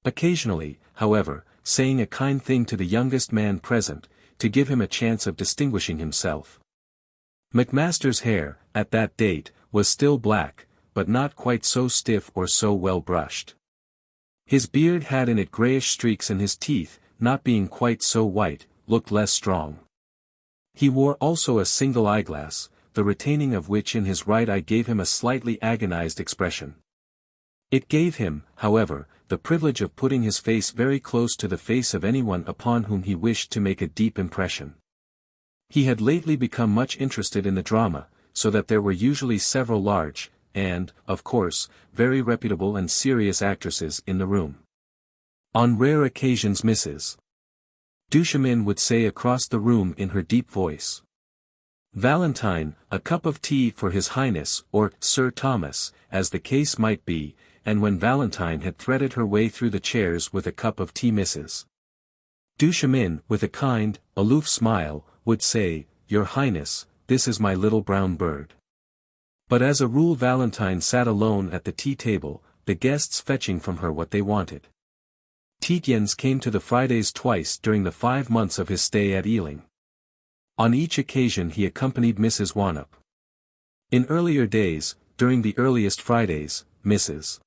Occasionally, however, saying a kind thing to the youngest man present, to give him a chance of distinguishing himself. Macmaster's hair, at that date, was still black, but not quite so stiff or so well brushed. His beard had in it greyish streaks and his teeth, not being quite so white, looked less strong. He wore also a single eyeglass, the retaining of which in his right eye gave him a slightly agonized expression. It gave him, however, the privilege of putting his face very close to the face of anyone upon whom he wished to make a deep impression. He had lately become much interested in the drama, so that there were usually several large, and, of course, very reputable and serious actresses in the room. On rare occasions Mrs. Duchemin would say across the room in her deep voice, "Valentine, a cup of tea for His Highness," or "Sir Thomas," as the case might be, and when Valentine had threaded her way through the chairs with a cup of tea Mrs. Duchemin, with a kind, aloof smile, would say, "Your Highness, this is my little brown bird." But as a rule Valentine sat alone at the tea-table, the guests fetching from her what they wanted. Tietjens came to the Fridays twice during the 5 months of his stay at Ealing. On each occasion he accompanied Mrs. Wannop. In earlier days, during the earliest Fridays, Mrs.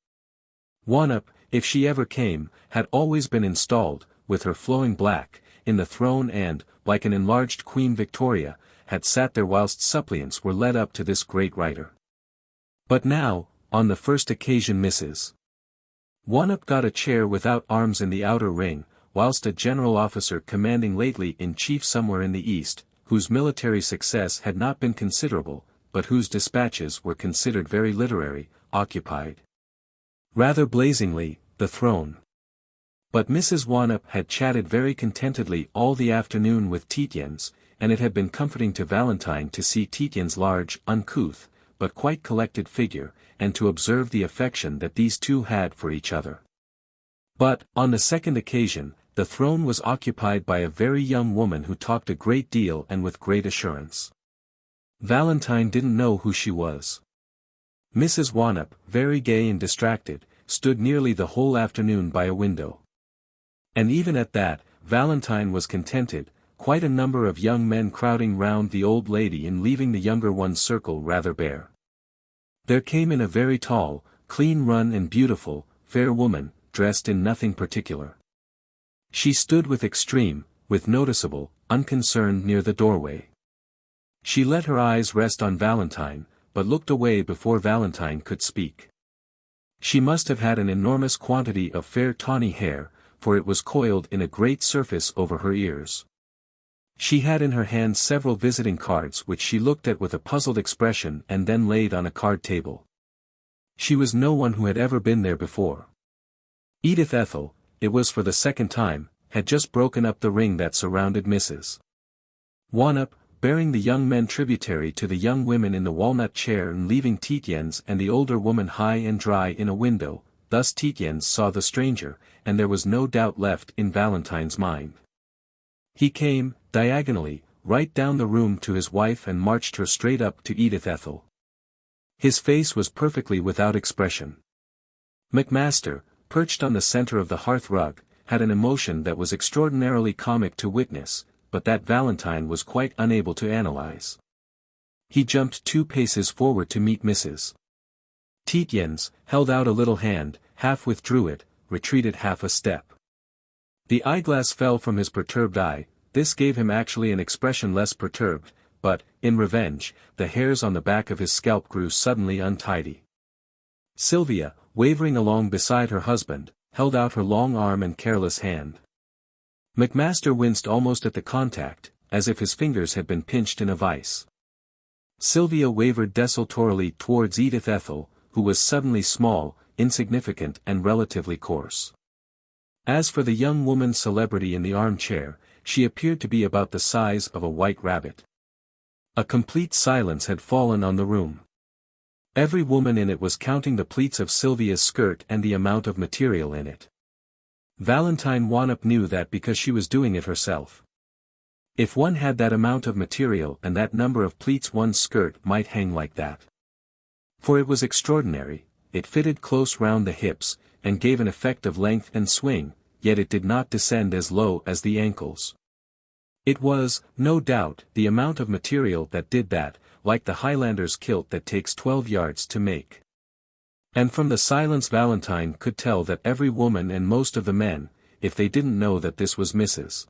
Wannop, if she ever came, had always been installed, with her flowing black, in the throne and, like an enlarged Queen Victoria, had sat there whilst suppliants were led up to this great writer. But now, on the first occasion Mrs. Wannop got a chair without arms in the outer ring, whilst a general officer commanding lately in chief somewhere in the east, whose military success had not been considerable, but whose dispatches were considered very literary, occupied rather blazingly, the throne. But Mrs. Wannop had chatted very contentedly all the afternoon with Tietjens, and it had been comforting to Valentine to see Tietjens' large, uncouth, but quite collected figure, and to observe the affection that these two had for each other. But, on the second occasion, the throne was occupied by a very young woman who talked a great deal and with great assurance. Valentine didn't know who she was. Mrs. Wannop, very gay and distracted, stood nearly the whole afternoon by a window. And even at that, Valentine was contented, quite a number of young men crowding round the old lady and leaving the younger one's circle rather bare. There came in a very tall, clean-run and beautiful, fair woman, dressed in nothing particular. She stood with noticeable, unconcern near the doorway. She let her eyes rest on Valentine, but looked away before Valentine could speak. She must have had an enormous quantity of fair tawny hair, for it was coiled in a great surface over her ears. She had in her hand several visiting cards which she looked at with a puzzled expression and then laid on a card table. She was no one who had ever been there before. Edith Ethel, it was for the second time, had just broken up the ring that surrounded Mrs. Wannop, bearing the young men tributary to the young women in the walnut chair and leaving Tietjens and the older woman high and dry in a window. Thus Tietjens saw the stranger, and there was no doubt left in Valentine's mind. He came, diagonally, right down the room to his wife and marched her straight up to Edith Ethel. His face was perfectly without expression. Macmaster, perched on the center of the hearth rug, had an emotion that was extraordinarily comic to witness, but that Valentine was quite unable to analyze. He jumped 2 paces forward to meet Mrs. Tietjens, held out a little hand, half withdrew it, retreated half a step. The eyeglass fell from his perturbed eye. This gave him actually an expression less perturbed, but, in revenge, the hairs on the back of his scalp grew suddenly untidy. Sylvia, wavering along beside her husband, held out her long arm and careless hand. Macmaster winced almost at the contact, as if his fingers had been pinched in a vice. Sylvia wavered desultorily towards Edith Ethel, who was suddenly small, insignificant and relatively coarse. As for the young woman celebrity in the armchair, she appeared to be about the size of a white rabbit. A complete silence had fallen on the room. Every woman in it was counting the pleats of Sylvia's skirt and the amount of material in it. Valentine Wannop knew that because she was doing it herself. If one had that amount of material and that number of pleats, one's skirt might hang like that. For it was extraordinary, it fitted close round the hips, and gave an effect of length and swing, yet it did not descend as low as the ankles. It was, no doubt, the amount of material that did that, like the Highlander's kilt that takes 12 yards to make. And from the silence Valentine could tell that every woman and most of the men, if they didn't know that this was Mrs.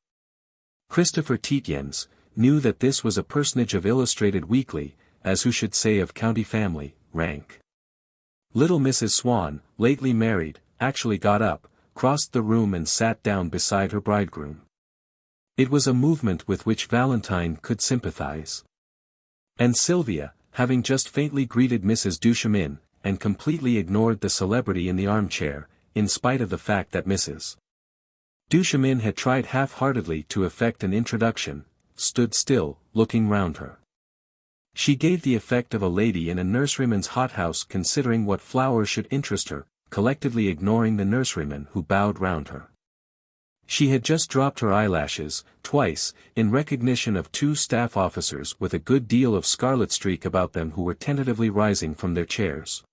Christopher Tietjens, knew that this was a personage of Illustrated Weekly, as who should say of county family, rank. Little Mrs. Swan, lately married, actually got up, crossed the room and sat down beside her bridegroom. It was a movement with which Valentine could sympathize. And Sylvia, having just faintly greeted Mrs. Duchemin, and completely ignored the celebrity in the armchair, in spite of the fact that Mrs. Duchemin had tried half-heartedly to effect an introduction, stood still, looking round her. She gave the effect of a lady in a nurseryman's hothouse considering what flowers should interest her, collectively ignoring the nurserymen who bowed round her. She had just dropped her eyelashes, twice, in recognition of 2 staff officers with a good deal of scarlet streak about them who were tentatively rising from their chairs.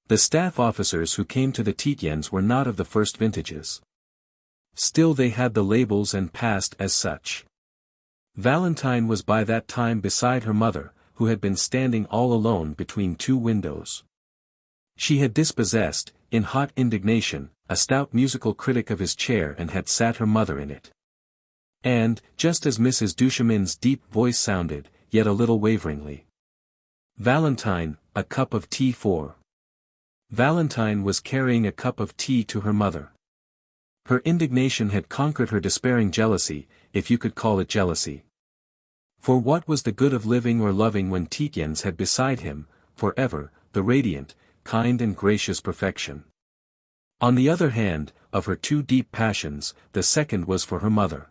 The staff officers who came to the Tietjens were not of the first vintages. Still they had the labels and passed as such. Valentine was by that time beside her mother, who had been standing all alone between 2 windows. She had dispossessed, in hot indignation, a stout musical critic of his chair and had sat her mother in it. And, just as Mrs. Duchemin's deep voice sounded, yet a little waveringly, "Valentine, a cup of tea for." Valentine was carrying a cup of tea to her mother. Her indignation had conquered her despairing jealousy, if you could call it jealousy. For what was the good of living or loving when Tietjens had beside him, for ever, the radiant, kind and gracious perfection? On the other hand, of her 2 deep passions, the second was for her mother.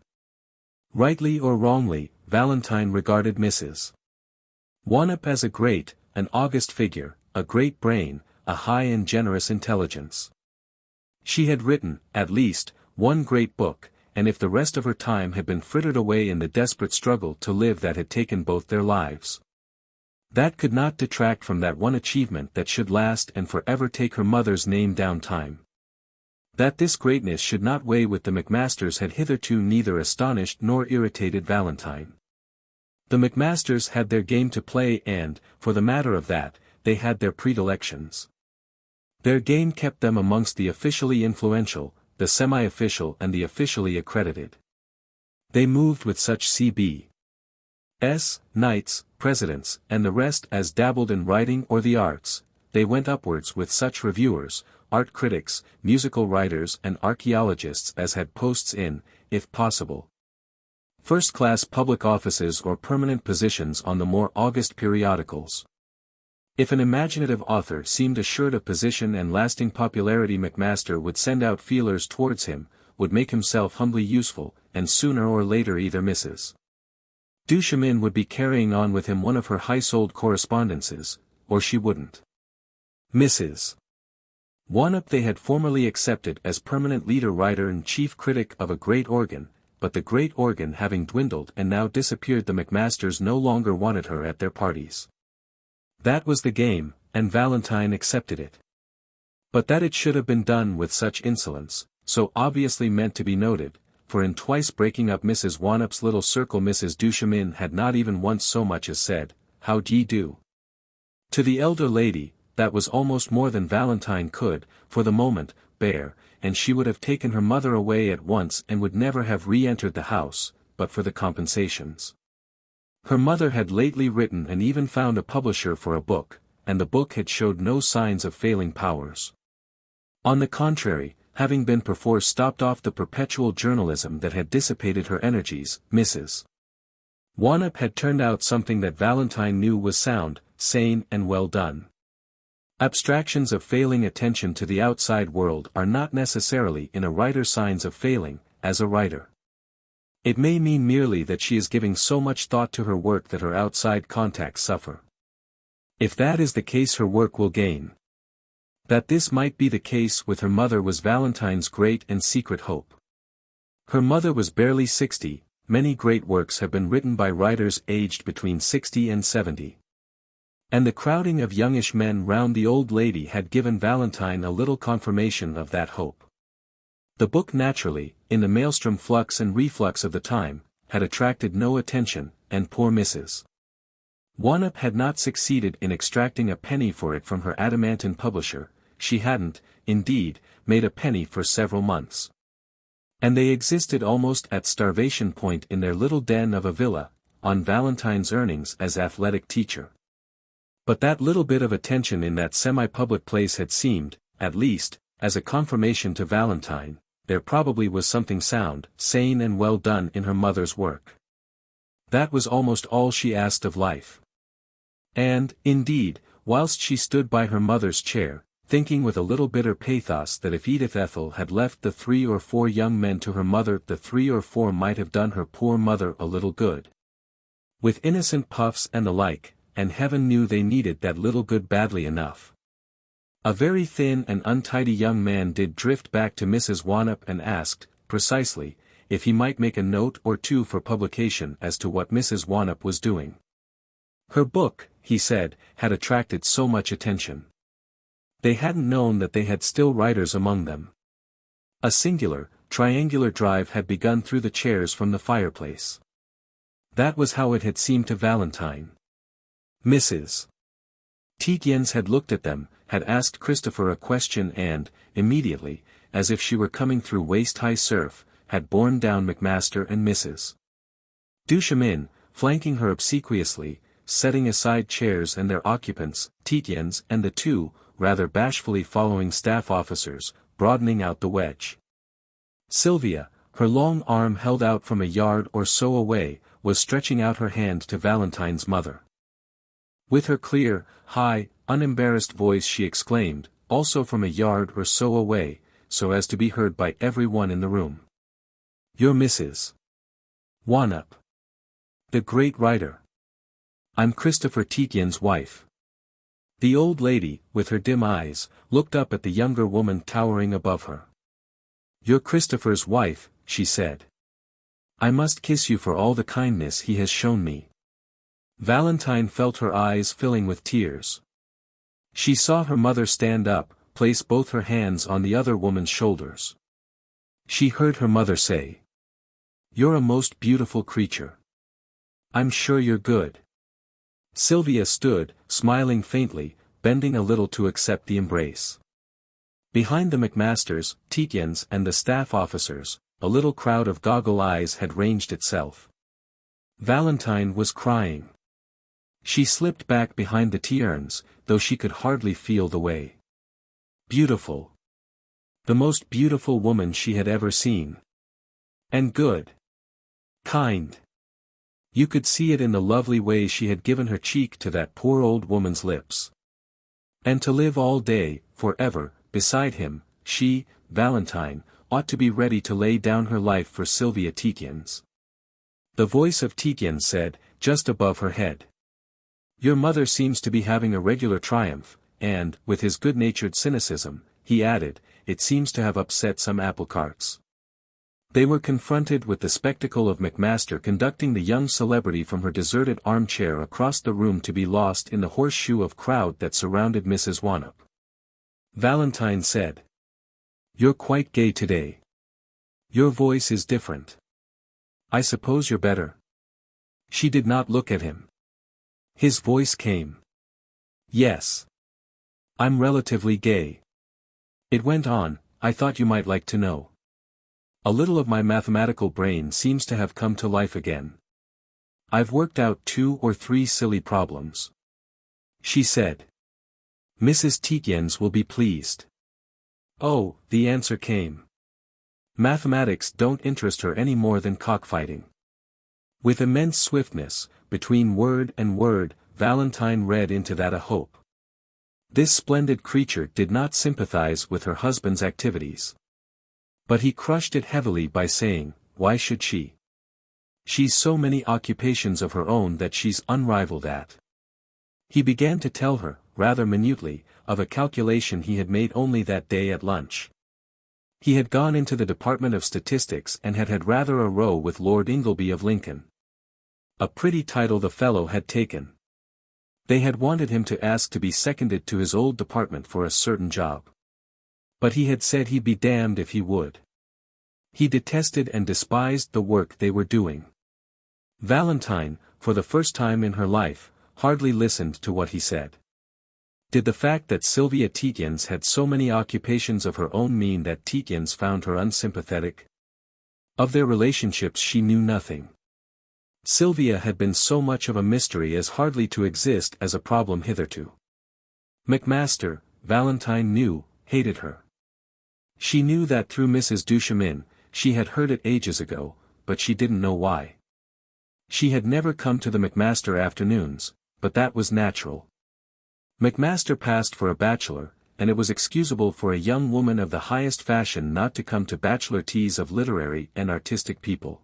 Rightly or wrongly, Valentine regarded Mrs. Wannop as a great, an august figure, a great brain, a high and generous intelligence. She had written, at least, 1 great book, and if the rest of her time had been frittered away in the desperate struggle to live that had taken both their lives, that could not detract from that one achievement that should last and forever take her mother's name down time. That this greatness should not weigh with the Macmasters had hitherto neither astonished nor irritated Valentine. The Macmasters had their game to play and, for the matter of that, they had their predilections. Their game kept them amongst the officially influential, the semi-official and the officially accredited. They moved with such C.B.'s, knights, presidents, and the rest as dabbled in writing or the arts. They went upwards with such reviewers, art critics, musical writers and archaeologists as had posts in, if possible, first-class public offices or permanent positions on the more august periodicals. If an imaginative author seemed assured of position and lasting popularity, Macmaster would send out feelers towards him, would make himself humbly useful, and sooner or later either Mrs. Duchemin would be carrying on with him one of her high-souled correspondences, or she wouldn't. Mrs. Wannop they had formerly accepted as permanent leader writer and chief critic of a great organ, but the great organ having dwindled and now disappeared, the Macmasters no longer wanted her at their parties. That was the game, and Valentine accepted it. But that it should have been done with such insolence, so obviously meant to be noted, for in twice breaking up Mrs. Wannop's little circle Mrs. Duchemin had not even once so much as said, "How d'ye do?" To the elder lady, that was almost more than Valentine could, for the moment, bear, and she would have taken her mother away at once and would never have re-entered the house, but for the compensations. Her mother had lately written and even found a publisher for a book, and the book had showed no signs of failing powers. On the contrary, having been perforce stopped off the perpetual journalism that had dissipated her energies, Mrs. Wannop had turned out something that Valentine knew was sound, sane and well done. Abstractions of failing attention to the outside world are not necessarily in a writer signs of failing, as a writer. It may mean merely that she is giving so much thought to her work that her outside contacts suffer. If that is the case, her work will gain. That this might be the case with her mother was Valentine's great and secret hope. Her mother was barely 60, many great works have been written by writers aged between 60 and 70. And the crowding of youngish men round the old lady had given Valentine a little confirmation of that hope. The book naturally, in the maelstrom flux and reflux of the time, had attracted no attention, and poor Mrs. Wannop had not succeeded in extracting a penny for it from her adamantine publisher. She hadn't, indeed, made a penny for several months. And they existed almost at starvation point in their little den of a villa, on Valentine's earnings as athletic teacher. But that little bit of attention in that semi-public place had seemed, at least, as a confirmation to Valentine, there probably was something sound, sane and well done in her mother's work. That was almost all she asked of life. And, indeed, whilst she stood by her mother's chair, thinking with a little bitter pathos that if Edith Ethel had left the 3 or 4 young men to her mother, the 3 or 4 might have done her poor mother a little good. With innocent puffs and the like, and heaven knew they needed that little good badly enough. A very thin and untidy young man did drift back to Mrs. Wannop and asked, precisely, if he might make a note or two for publication as to what Mrs. Wannop was doing. Her book, he said, had attracted so much attention. They hadn't known that they had still writers among them. A singular, triangular drive had begun through the chairs from the fireplace. That was how it had seemed to Valentine. Mrs. Tietjens had looked at them, had asked Christopher a question and, immediately, as if she were coming through waist-high surf, had borne down Macmaster and Mrs. Duchemin, flanking her obsequiously, setting aside chairs and their occupants, Tietjens and the 2, rather bashfully following staff officers, broadening out the wedge. Sylvia, her long arm held out from a yard or so away, was stretching out her hand to Valentine's mother. With her clear, high, unembarrassed voice she exclaimed, also from a yard or so away, so as to be heard by every one in the room. "You're Mrs. Wannop, the great writer. I'm Christopher Tietjens' wife." The old lady, with her dim eyes, looked up at the younger woman towering above her. "You're Christopher's wife," she said. "I must kiss you for all the kindness he has shown me." Valentine felt her eyes filling with tears. She saw her mother stand up, place both her hands on the other woman's shoulders. She heard her mother say, "You're a most beautiful creature. I'm sure you're good." Sylvia stood, smiling faintly, bending a little to accept the embrace. Behind the Macmasters, Tietjens and the staff officers, a little crowd of goggle eyes had ranged itself. Valentine was crying. She slipped back behind the tea-urns, though she could hardly feel the way. Beautiful. The most beautiful woman she had ever seen. And good. Kind. You could see it in the lovely way she had given her cheek to that poor old woman's lips. And to live all day, forever, beside him, she, Valentine, ought to be ready to lay down her life for Sylvia Tietjens. The voice of Tietjens said, just above her head. Your mother seems to be having a regular triumph, and, with his good-natured cynicism, he added, it seems to have upset some apple carts. They were confronted with the spectacle of Macmaster conducting the young celebrity from her deserted armchair across the room to be lost in the horseshoe of crowd that surrounded Mrs. Wannop. Valentine said. You're quite gay today. Your voice is different. I suppose you're better. She did not look at him. His voice came. Yes. I'm relatively gay. It went on, I thought you might like to know. A little of my mathematical brain seems to have come to life again. I've worked out 2 or 3 silly problems. She said. Mrs. Tietjens will be pleased. Oh, the answer came. Mathematics don't interest her any more than cockfighting. With immense swiftness, between word and word, Valentine read into that a hope. This splendid creature did not sympathize with her husband's activities. But he crushed it heavily by saying, why should she? She's so many occupations of her own that she's unrivaled at. He began to tell her, rather minutely, of a calculation he had made only that day at lunch. He had gone into the Department of Statistics and had had rather a row with Lord Ingleby of Lincoln. A pretty title the fellow had taken. They had wanted him to ask to be seconded to his old department for a certain job. But he had said he'd be damned if he would. He detested and despised the work they were doing. Valentine, for the first time in her life, hardly listened to what he said. Did the fact that Sylvia Tietjens had so many occupations of her own mean that Tietjens found her unsympathetic? Of their relationships she knew nothing. Sylvia had been so much of a mystery as hardly to exist as a problem hitherto. Macmaster, Valentine knew, hated her. She knew that through Mrs. Duchemin, she had heard it ages ago, but she didn't know why. She had never come to the Macmaster afternoons, but that was natural. Macmaster passed for a bachelor, and it was excusable for a young woman of the highest fashion not to come to bachelor teas of literary and artistic people.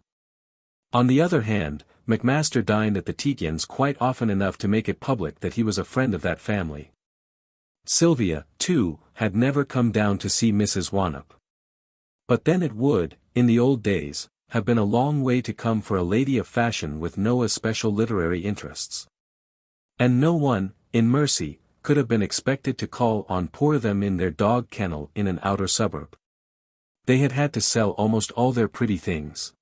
On the other hand, Macmaster dined at the Tietjens quite often enough to make it public that he was a friend of that family. Sylvia, too, had never come down to see Mrs. Wannop. But then it would, in the old days, have been a long way to come for a lady of fashion with no especial literary interests. And no one, in mercy, could have been expected to call on poor them in their dog kennel in an outer suburb. They had had to sell almost all their pretty things.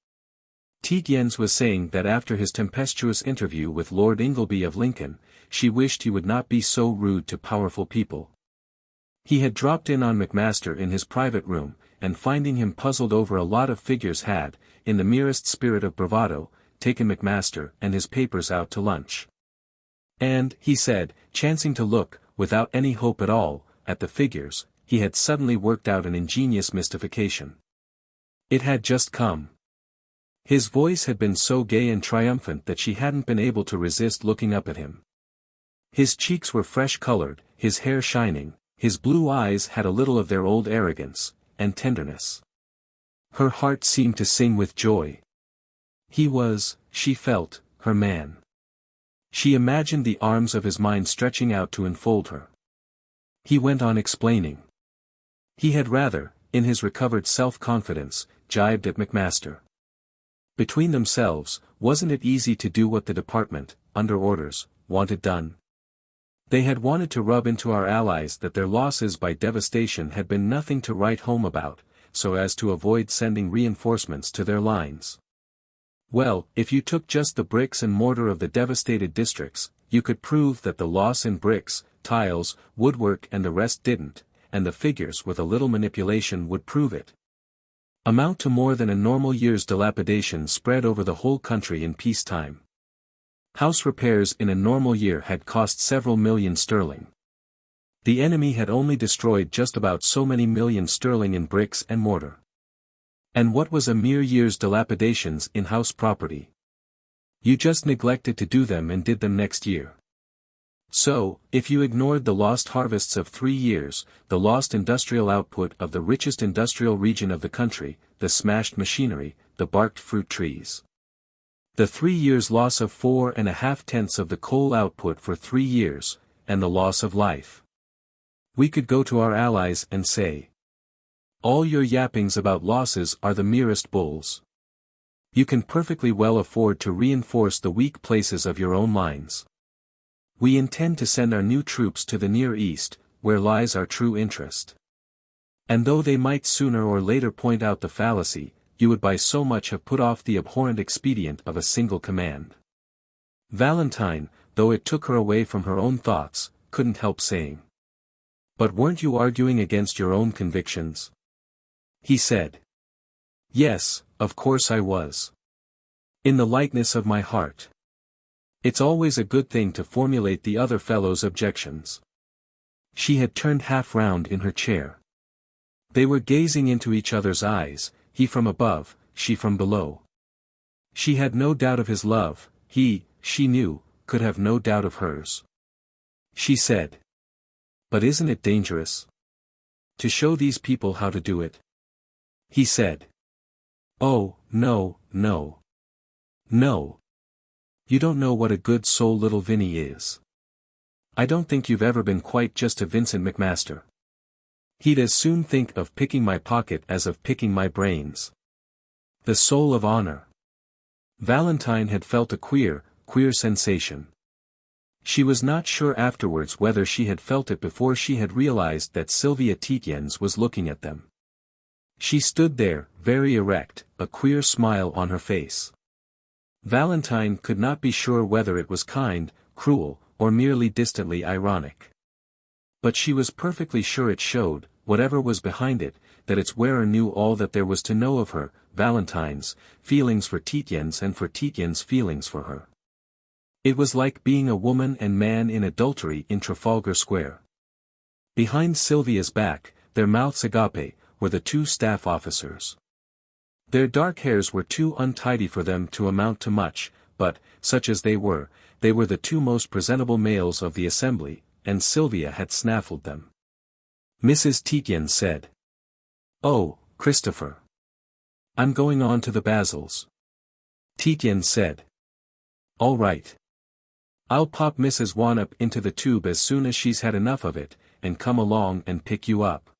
Tietjens was saying that after his tempestuous interview with Lord Ingleby of Lincoln, she wished he would not be so rude to powerful people. He had dropped in on Macmaster in his private room, and finding him puzzled over a lot of figures had, in the merest spirit of bravado, taken Macmaster and his papers out to lunch. And, he said, chancing to look, without any hope at all, at the figures, he had suddenly worked out an ingenious mystification. It had just come. His voice had been so gay and triumphant that she hadn't been able to resist looking up at him. His cheeks were fresh-colored, his hair shining, his blue eyes had a little of their old arrogance and tenderness. Her heart seemed to sing with joy. He was, she felt, her man. She imagined the arms of his mind stretching out to enfold her. He went on explaining. He had rather, in his recovered self-confidence, jibed at Macmaster. Between themselves, wasn't it easy to do what the department, under orders, wanted done? They had wanted to rub into our allies that their losses by devastation had been nothing to write home about, so as to avoid sending reinforcements to their lines. Well, if you took just the bricks and mortar of the devastated districts, you could prove that the loss in bricks, tiles, woodwork and the rest didn't, and the figures with a little manipulation would prove it. Amount to more than a normal year's dilapidation spread over the whole country in peacetime. House repairs in a normal year had cost several million sterling. The enemy had only destroyed just about so many million sterling in bricks and mortar. And what was a mere year's dilapidations in house property? You just neglected to do them and did them next year. So, if you ignored the lost harvests of 3 years, the lost industrial output of the richest industrial region of the country, the smashed machinery, the barked fruit trees. The 3 years' loss of 4.5 of the coal output for 3 years, and the loss of life. We could go to our allies and say, all your yappings about losses are the merest bulls. You can perfectly well afford to reinforce the weak places of your own lines. We intend to send our new troops to the Near East, where lies our true interest. And though they might sooner or later point out the fallacy, you would by so much have put off the abhorrent expedient of a single command. Valentine, though it took her away from her own thoughts, couldn't help saying. But weren't you arguing against your own convictions? He said. Yes, of course I was. In the lightness of my heart. It's always a good thing to formulate the other fellow's objections. She had turned half round in her chair. They were gazing into each other's eyes, he from above, she from below. She had no doubt of his love, he, she knew, could have no doubt of hers. She said. But isn't it dangerous? To show these people how to do it? He said. Oh, no, no. No. You don't know what a good soul little Vinny is. I don't think you've ever been quite just a Vincent Macmaster. He'd as soon think of picking my pocket as of picking my brains. The soul of honor. Valentine had felt a queer sensation. She was not sure afterwards whether she had felt it before she had realized that Sylvia Tietjens was looking at them. She stood there, very erect, a queer smile on her face. Valentine could not be sure whether it was kind, cruel, or merely distantly ironic. But she was perfectly sure it showed, whatever was behind it, that its wearer knew all that there was to know of her, Valentine's, feelings for Tietjens and for Tietjens' feelings for her. It was like being a woman and man in adultery in Trafalgar Square. Behind Sylvia's back, their mouths agape, were the 2 staff officers. Their dark hairs were too untidy for them to amount to much, but, such as they were the 2 most presentable males of the assembly, and Sylvia had snaffled them. Mrs. Tietjens said. Oh, Christopher. I'm going on to the Basils. Tietjens said. All right. I'll pop Mrs. Wannup into the tube as soon as she's had enough of it, and come along and pick you up.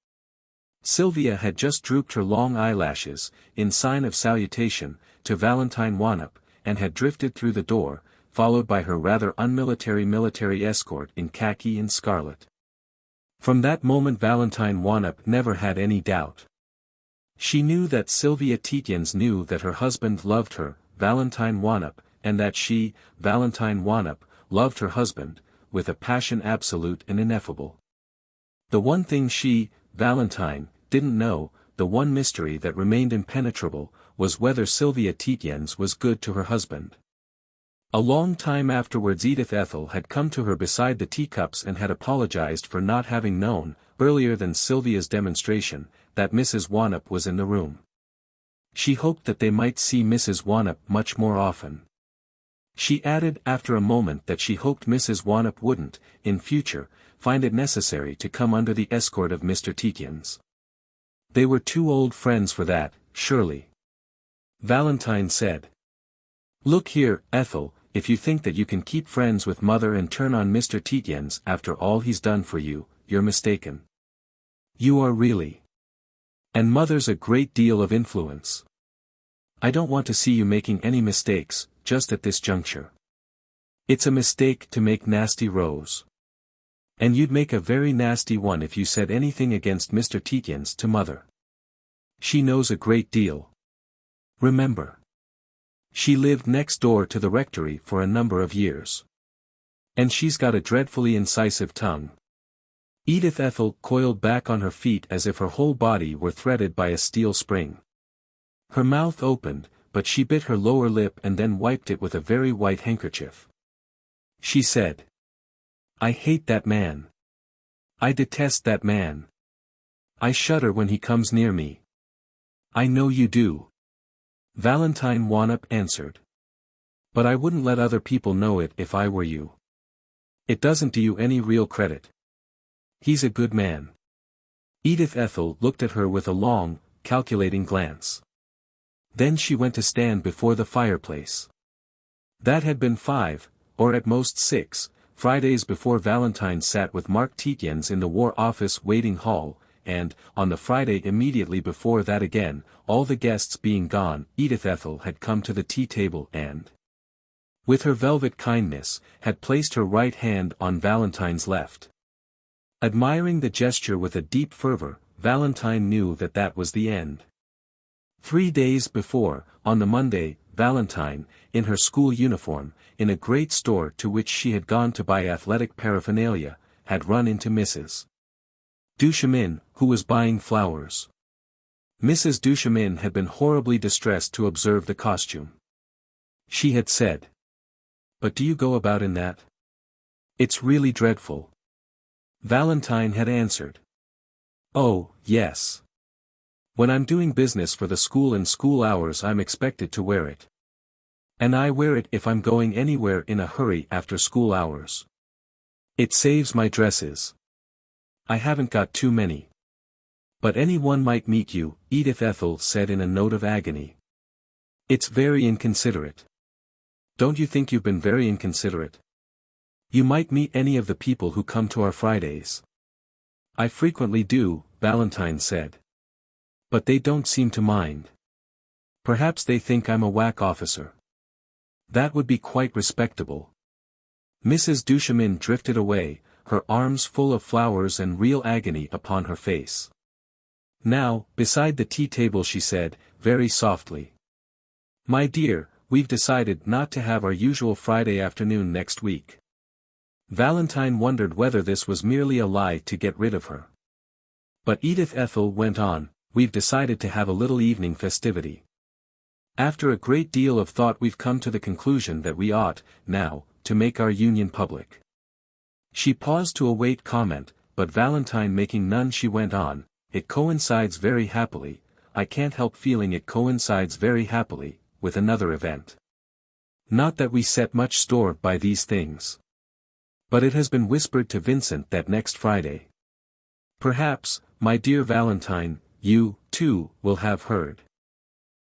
Sylvia had just drooped her long eyelashes, in sign of salutation, to Valentine Wannup, and had drifted through the door, followed by her rather unmilitary military escort in khaki and scarlet. From that moment Valentine Wannup never had any doubt. She knew that Sylvia Tietjens knew that her husband loved her, Valentine Wannup, and that she, Valentine Wannup, loved her husband, with a passion absolute and ineffable. The one thing she, Valentine, didn't know, the one mystery that remained impenetrable, was whether Sylvia Tietjens was good to her husband. A long time afterwards Edith Ethel had come to her beside the teacups and had apologized for not having known, earlier than Sylvia's demonstration, that Mrs. Wannup was in the room. She hoped that they might see Mrs. Wannup much more often. She added after a moment that she hoped Mrs. Wannup wouldn't, in future, find it necessary to come under the escort of Mr. Tietjens. They were too old friends for that, surely. Valentine said. Look here, Ethel, if you think that you can keep friends with Mother and turn on Mr. Tietjens after all he's done for you, you're mistaken. You are really. And Mother's a great deal of influence. I don't want to see you making any mistakes, just at this juncture. It's a mistake to make nasty rows. And you'd make a very nasty one if you said anything against Mr. Tietjens to Mother. She knows a great deal. Remember. She lived next door to the rectory for a number of years. And she's got a dreadfully incisive tongue. Edith Ethel coiled back on her feet as if her whole body were threaded by a steel spring. Her mouth opened, but she bit her lower lip and then wiped it with a very white handkerchief. She said, "I hate that man. I detest that man. I shudder when he comes near me." "I know you do," Valentine Wanop answered. "But I wouldn't let other people know it if I were you. It doesn't do you any real credit. He's a good man." Edith Ethel looked at her with a long, calculating glance. Then she went to stand before the fireplace. That had been 5, or at most 6, Fridays before Valentine sat with Mark Tietjens in the War Office waiting hall, and, on the Friday immediately before that again, all the guests being gone, Edith Ethel had come to the tea table and, with her velvet kindness, had placed her right hand on Valentine's left. Admiring the gesture with a deep fervor, Valentine knew that that was the end. 3 days before, on the Monday, Valentine, in her school uniform, in a great store to which she had gone to buy athletic paraphernalia, had run into Mrs. Duchemin, who was buying flowers. Mrs. Duchemin had been horribly distressed to observe the costume. She had said, "But do you go about in that? It's really dreadful." Valentine had answered, "Oh, yes. When I'm doing business for the school in school hours I'm expected to wear it. And I wear it if I'm going anywhere in a hurry after school hours. It saves my dresses. I haven't got too many. But anyone might meet you," Edith Ethel said in a note of agony. "It's very inconsiderate. Don't you think you've been very inconsiderate? You might meet any of the people who come to our Fridays." "I frequently do," Valentine said. "But they don't seem to mind. Perhaps they think I'm a whack officer. That would be quite respectable." Mrs. Duchemin drifted away, her arms full of flowers and real agony upon her face. Now, beside the tea table she said, very softly, "My dear, we've decided not to have our usual Friday afternoon next week." Valentine wondered whether this was merely a lie to get rid of her. But Edith Ethel went on, "We've decided to have a little evening festivity. After a great deal of thought we've come to the conclusion that we ought, now, to make our union public." She paused to await comment, but Valentine making none she went on, "It coincides very happily, I can't help feeling it coincides very happily, with another event. Not that we set much store by these things. But it has been whispered to Vincent that next Friday. Perhaps, my dear Valentine, you, too, will have heard."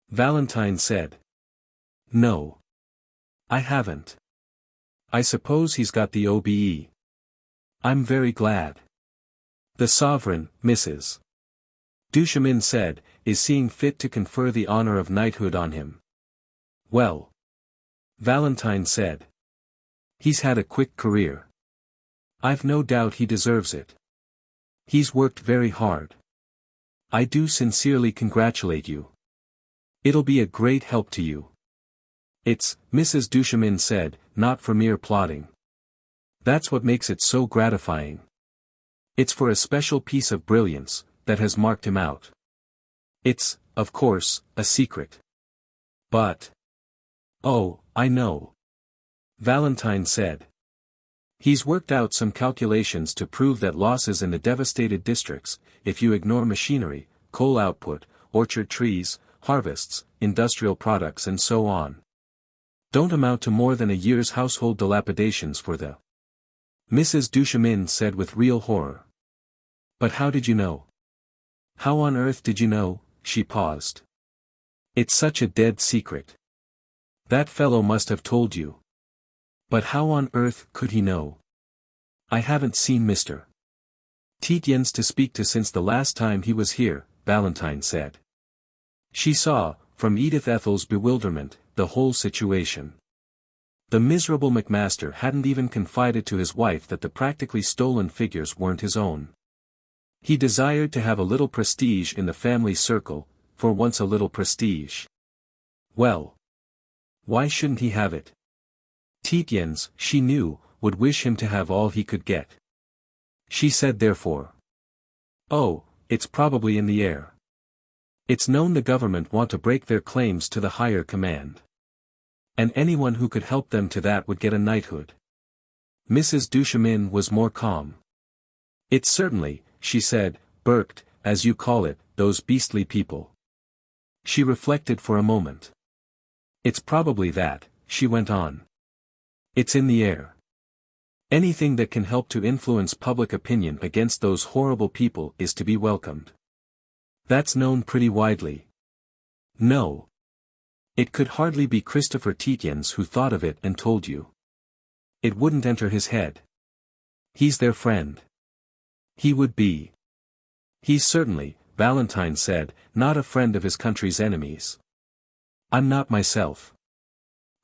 Valentine said, "No. I haven't. I suppose he's got the OBE. I'm very glad. The sovereign, Mrs. Duchemin said, is seeing fit to confer the honor of knighthood on him." "Well," Valentine said, "he's had a quick career. I've no doubt he deserves it. He's worked very hard. I do sincerely congratulate you. It'll be a great help to you. It's," Mrs. Duchemin said, "not for mere plodding. That's what makes it so gratifying. It's for a special piece of brilliance, that has marked him out. It's, of course, a secret. But—" "Oh, I know," Valentine said. "He's worked out some calculations to prove that losses in the devastated districts, if you ignore machinery, coal output, orchard trees, harvests, industrial products and so on, don't amount to more than a year's household dilapidations for the—" Mrs. Duchemin said with real horror. "But how did you know? How on earth did you know?" She paused. "It's such a dead secret. That fellow must have told you. But how on earth could he know? I haven't seen Mr. Tietjens to speak to since the last time he was here," Valentine said. She saw, from Edith Ethel's bewilderment, the whole situation. The miserable Macmaster hadn't even confided to his wife that the practically stolen figures weren't his own. He desired to have a little prestige in the family circle, for once a little prestige. Well, why shouldn't he have it? Tietjens, she knew, would wish him to have all he could get. She said therefore, "Oh, it's probably in the air. It's known the government want to break their claims to the higher command. And anyone who could help them to that would get a knighthood." Mrs. Duchemin was more calm. "It's certainly," she said, "burked, as you call it, those beastly people." She reflected for a moment. "It's probably that," she went on. "It's in the air. Anything that can help to influence public opinion against those horrible people is to be welcomed. That's known pretty widely." "No. It could hardly be Christopher Tietjens who thought of it and told you. It wouldn't enter his head. He's their friend. He would be. He's certainly," Valentine said, "not a friend of his country's enemies." "I'm not myself."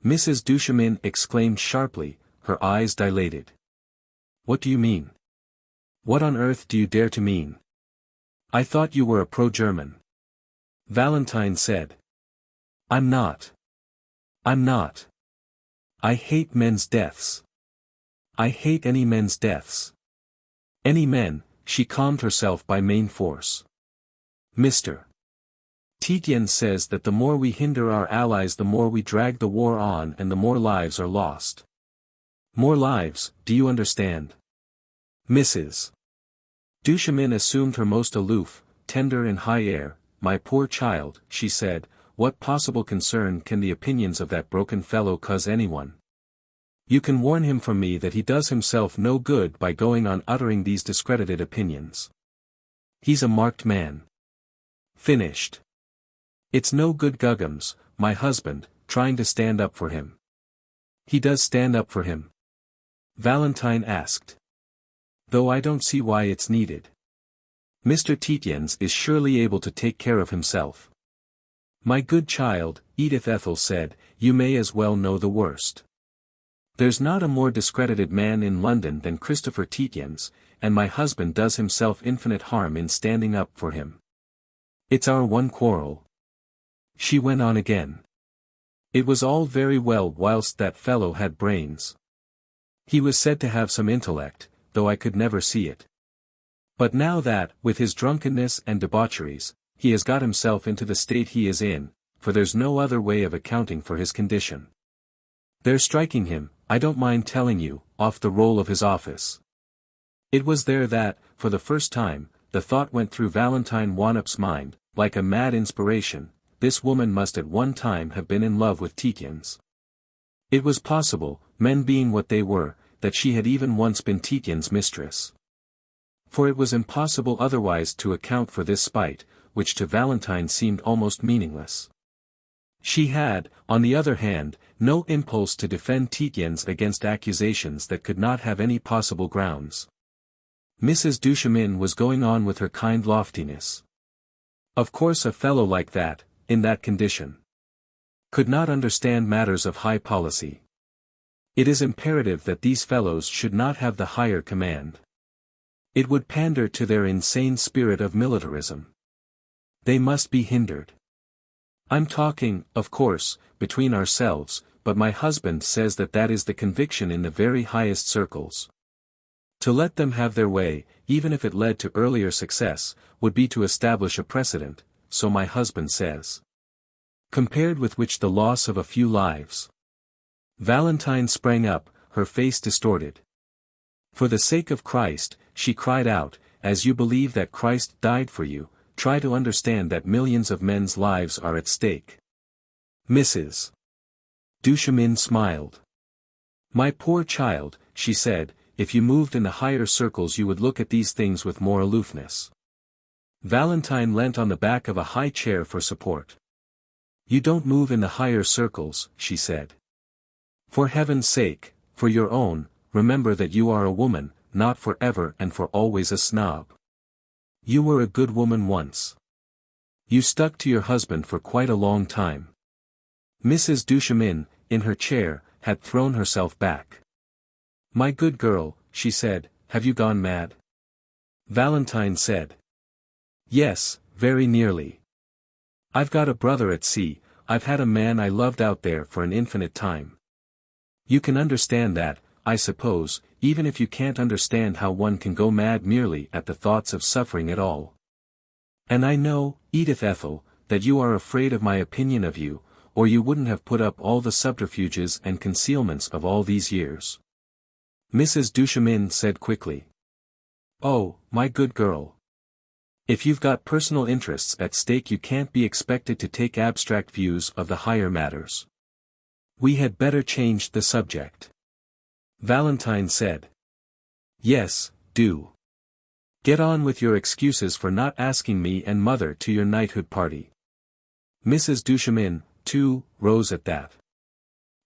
Mrs. Duchemin exclaimed sharply, her eyes dilated. "What do you mean? What on earth do you dare to mean? I thought you were a pro-German." Valentine said. I'm not. I'm not. I hate men's deaths. I hate any men's deaths. Any men," she calmed herself by main force. "Mr. Tietjens says that the more we hinder our allies the more we drag the war on and the more lives are lost. More lives, do you understand?" Mrs. Duchemin assumed her most aloof, tender and high air. "My poor child," she said, "what possible concern can the opinions of that broken fellow cause anyone? You can warn him from me that he does himself no good by going on uttering these discredited opinions. He's a marked man. Finished. It's no good Guggums, my husband, trying to stand up for him." "He does stand up for him?" Valentine asked. "Though I don't see why it's needed. Mr. Tietjens is surely able to take care of himself." "My good child," Edith Ethel said, "you may as well know the worst. There's not a more discredited man in London than Christopher Tietjens, and my husband does himself infinite harm in standing up for him. It's our one quarrel." She went on again. "It was all very well whilst that fellow had brains. He was said to have some intellect, though I could never see it. But now that, with his drunkenness and debaucheries, he has got himself into the state he is in, for there's no other way of accounting for his condition. They're striking him, I don't mind telling you, off the roll of his office." It was there that, for the first time, the thought went through Valentine Wannop's mind, like a mad inspiration, this woman must at one time have been in love with Tietjens. It was possible, men being what they were, that she had even once been Tietjens' mistress. For it was impossible otherwise to account for this spite, which to Valentine seemed almost meaningless. She had, on the other hand, no impulse to defend Tietjens against accusations that could not have any possible grounds. Mrs. Duchemin was going on with her kind loftiness. "Of course a fellow like that, in that condition, could not understand matters of high policy. It is imperative that these fellows should not have the higher command. It would pander to their insane spirit of militarism. They must be hindered. I'm talking, of course, between ourselves, but my husband says that that is the conviction in the very highest circles. To let them have their way, even if it led to earlier success, would be to establish a precedent, so my husband says. Compared with which the loss of a few lives." Valentine sprang up, her face distorted. "For the sake of Christ," she cried out, "as you believe that Christ died for you, try to understand that millions of men's lives are at stake." Mrs. Duchemin smiled. "My poor child," she said, "if you moved in the higher circles you would look at these things with more aloofness." Valentine leant on the back of a high chair for support. "You don't move in the higher circles," she said. "For heaven's sake, for your own, remember that you are a woman, not for ever and for always a snob. You were a good woman once. You stuck to your husband for quite a long time." Mrs. Duchemin, in her chair, had thrown herself back. "My good girl," she said, "have you gone mad?" Valentine said. "Yes, very nearly. I've got a brother at sea, I've had a man I loved out there for an infinite time. You can understand that, I suppose, even if you can't understand how one can go mad merely at the thoughts of suffering at all. And I know, Edith Ethel, that you are afraid of my opinion of you, or you wouldn't have put up all the subterfuges and concealments of all these years. Mrs. Duchemin said quickly. Oh, my good girl. If you've got personal interests at stake, you can't be expected to take abstract views of the higher matters. We had better change the subject. Valentine said. Yes, do. Get on with your excuses for not asking me and mother to your knighthood party. Mrs. Duchemin, too, rose at that.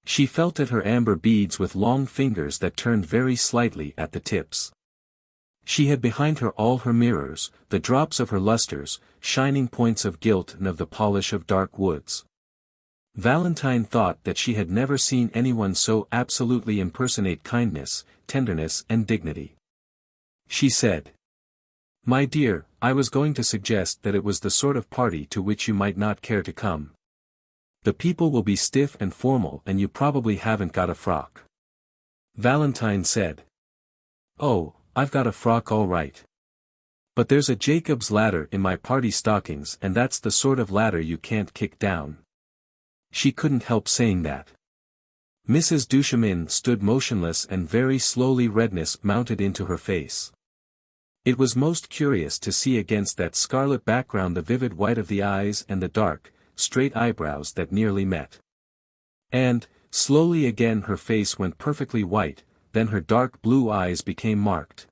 She felt at her amber beads with long fingers that turned very slightly at the tips. She had behind her all her mirrors, the drops of her lustres, shining points of gilt and of the polish of dark woods. Valentine thought that she had never seen anyone so absolutely impersonate kindness, tenderness and dignity. She said. My dear, I was going to suggest that it was the sort of party to which you might not care to come. The people will be stiff and formal and you probably haven't got a frock. Valentine said. Oh, I've got a frock all right. But there's a Jacob's ladder in my party stockings and that's the sort of ladder you can't kick down. She couldn't help saying that. Mrs. Duchemin stood motionless and very slowly redness mounted into her face. It was most curious to see against that scarlet background the vivid white of the eyes and the dark, straight eyebrows that nearly met. And, slowly again her face went perfectly white, then her dark blue eyes became marked.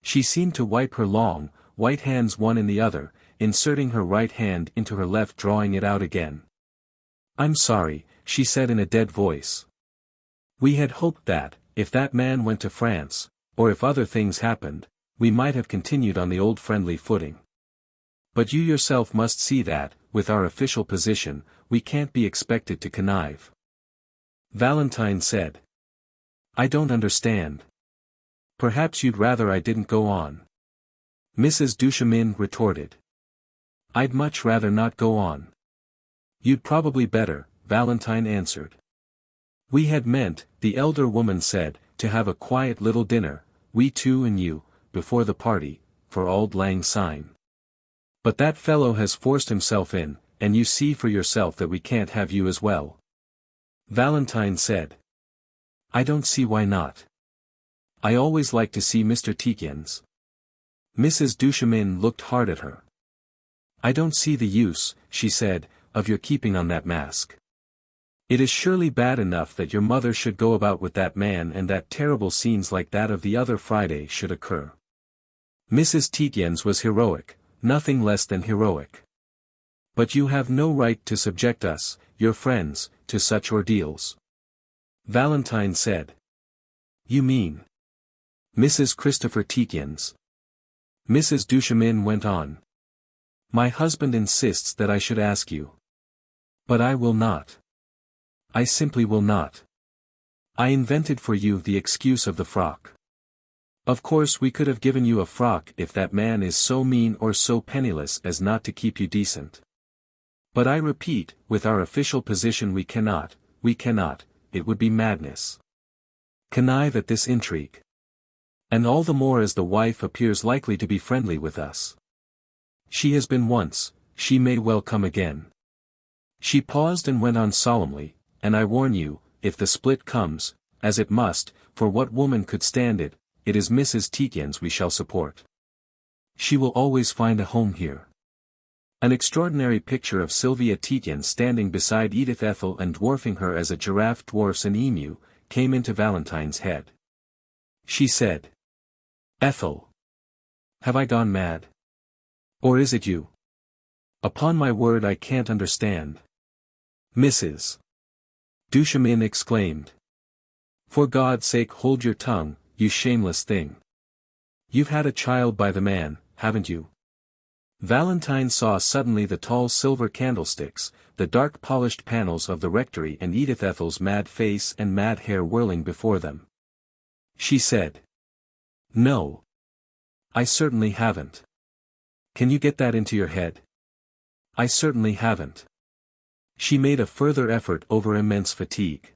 She seemed to wipe her long, white hands one in the other, inserting her right hand into her left, drawing it out again. I'm sorry, she said in a dead voice. We had hoped that, if that man went to France, or if other things happened, we might have continued on the old friendly footing. But you yourself must see that, with our official position, we can't be expected to connive. Valentine said. I don't understand. Perhaps you'd rather I didn't go on. Mrs. Duchemin retorted. I'd much rather not go on. You'd probably better, Valentine answered. We had meant, the elder woman said, to have a quiet little dinner, we two and you, before the party, for auld lang syne. But that fellow has forced himself in, and you see for yourself that we can't have you as well. Valentine said. I don't see why not. I always like to see Mr. Tietjens. Mrs. Duchemin looked hard at her. I don't see the use, she said, of your keeping on that mask. It is surely bad enough that your mother should go about with that man and that terrible scenes like that of the other Friday should occur. Mrs. Tietjens was heroic, nothing less than heroic. But you have no right to subject us, your friends, to such ordeals. Valentine said. You mean? Mrs. Christopher Tietjens. Mrs. Duchemin went on. My husband insists that I should ask you. But I will not. I simply will not. I invented for you the excuse of the frock. Of course we could have given you a frock if that man is so mean or so penniless as not to keep you decent. But I repeat, with our official position we cannot, it would be madness. Connive at this intrigue. And all the more as the wife appears likely to be friendly with us. She has been once, she may well come again. She paused and went on solemnly, and I warn you, if the split comes, as it must, for what woman could stand it, it is Mrs. Tietjens we shall support. She will always find a home here. An extraordinary picture of Sylvia Tietjens standing beside Edith Ethel and dwarfing her as a giraffe dwarfs an emu, came into Valentine's head. She said. Ethel. Have I gone mad? Or is it you? Upon my word I can't understand. Mrs. Duchemin exclaimed. For God's sake hold your tongue, you shameless thing. You've had a child by the man, haven't you? Valentine saw suddenly the tall silver candlesticks, the dark polished panels of the rectory and Edith Ethel's mad face and mad hair whirling before them. She said. No. I certainly haven't. Can you get that into your head? I certainly haven't. She made a further effort over immense fatigue.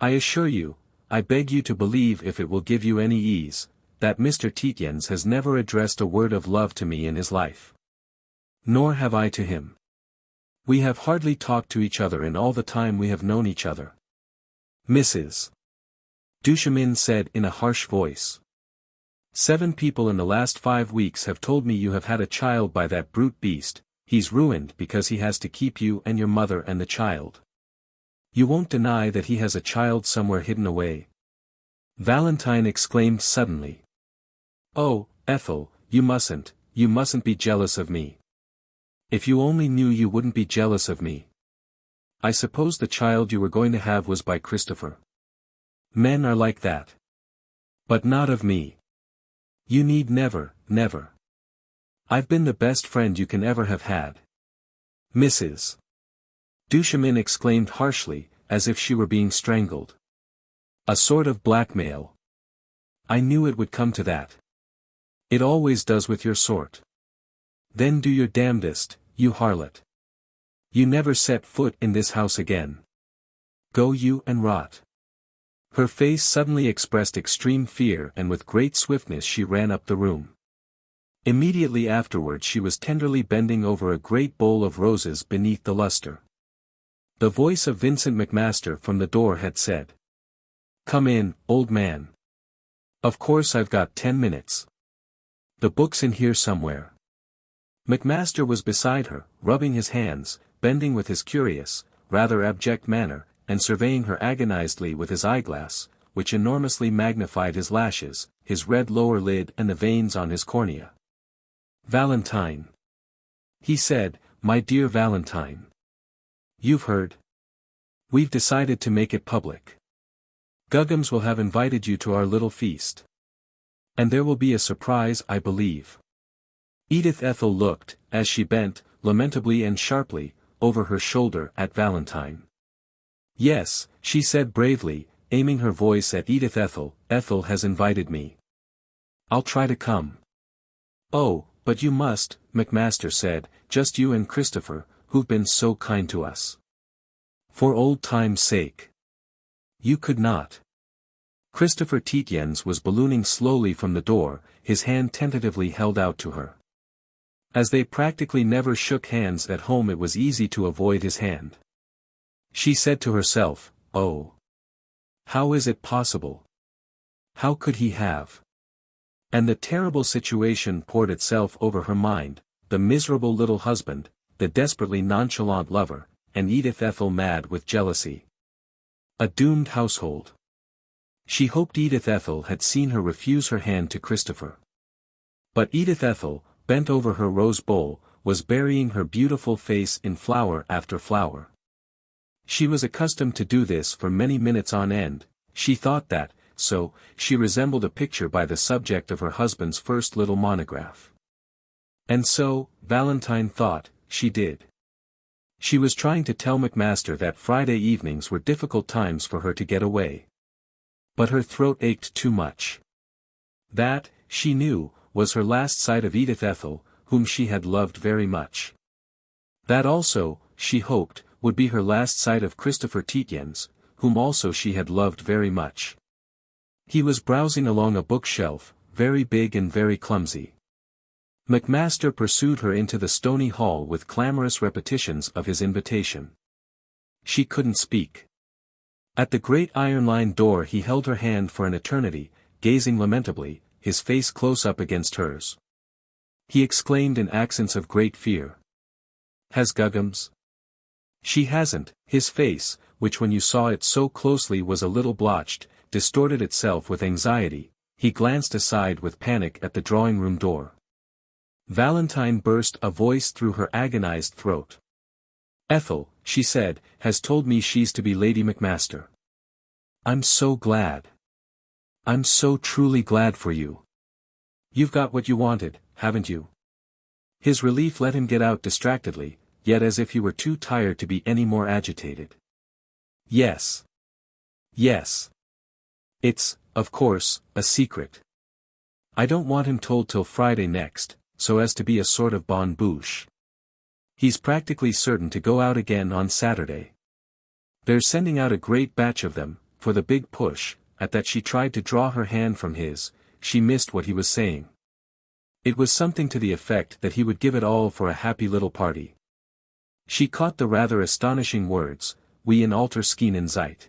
I assure you, I beg you to believe, if it will give you any ease, that Mr. Tietjens has never addressed a word of love to me in his life. Nor have I to him. We have hardly talked to each other in all the time we have known each other. Mrs. Duchemin said in a harsh voice. 7 people in the last 5 weeks have told me you have had a child by that brute beast. He's ruined because he has to keep you and your mother and the child. You won't deny that he has a child somewhere hidden away? Valentine exclaimed suddenly. Oh, Ethel, you mustn't be jealous of me. If you only knew, you wouldn't be jealous of me. I suppose the child you were going to have was by Christopher. Men are like that. But not of me. You need never. I've been the best friend you can ever have had. Mrs. Duchemin exclaimed harshly, as if she were being strangled. A sort of blackmail. I knew it would come to that. It always does with your sort. Then do your damnedest, you harlot. You never set foot in this house again. Go you and rot. Her face suddenly expressed extreme fear, and with great swiftness she ran up the room. Immediately afterward she was tenderly bending over a great bowl of roses beneath the lustre. The voice of Vincent Macmaster from the door had said, "Come in, old man. Of course I've got 10 minutes. The book's in here somewhere." Macmaster was beside her, rubbing his hands, bending with his curious, rather abject manner, and surveying her agonizedly with his eyeglass, which enormously magnified his lashes, his red lower lid and the veins on his cornea. "Valentine," he said, "my dear Valentine. You've heard? We've decided to make it public. Guggums will have invited you to our little feast. And there will be a surprise, I believe." Edith Ethel looked, as she bent, lamentably and sharply, over her shoulder at Valentine. "Yes," she said bravely, aiming her voice at Edith Ethel, "Ethel has invited me. I'll try to come." "Oh, but you must," Macmaster said, "just you and Christopher, who've been so kind to us. For old time's sake. You could not." Christopher Tietjens was ballooning slowly from the door, his hand tentatively held out to her. As they practically never shook hands at home, it was easy to avoid his hand. She said to herself, "Oh! How is it possible? How could he have?" And the terrible situation poured itself over her mind, the miserable little husband, the desperately nonchalant lover, and Edith Ethel mad with jealousy. A doomed household. She hoped Edith Ethel had seen her refuse her hand to Christopher. But Edith Ethel, bent over her rose bowl, was burying her beautiful face in flower after flower. She was accustomed to do this for many minutes on end. She thought that, so, she resembled a picture by the subject of her husband's first little monograph. And so, Valentine thought, she did. She was trying to tell Macmaster that Friday evenings were difficult times for her to get away. But her throat ached too much. That, she knew, was her last sight of Edith Ethel, whom she had loved very much. That also, she hoped, would be her last sight of Christopher Tietjens, whom also she had loved very much. He was browsing along a bookshelf, very big and very clumsy. Macmaster pursued her into the stony hall with clamorous repetitions of his invitation. She couldn't speak. At the great iron-lined door he held her hand for an eternity, gazing lamentably, his face close up against hers. He exclaimed in accents of great fear. "Has Guggums?" "She hasn't." His face, which when you saw it so closely was a little blotched, distorted itself with anxiety. He glanced aside with panic at the drawing-room door. Valentine burst a voice through her agonized throat. "Ethel," she said, "has told me she's to be Lady Macmaster. I'm so glad. I'm so truly glad for you. You've got what you wanted, haven't you?" His relief let him get out distractedly, yet as if he were too tired to be any more agitated. "Yes. Yes. It's, of course, a secret. I don't want him told till Friday next, so as to be a sort of bonne bouche. He's practically certain to go out again on Saturday. They're sending out a great batch of them, for the big push, at that she tried to draw her hand from his, she missed what he was saying. It was something to the effect that he would give it all for a happy little party. She caught the rather astonishing words, wie in alter schenen Zeit.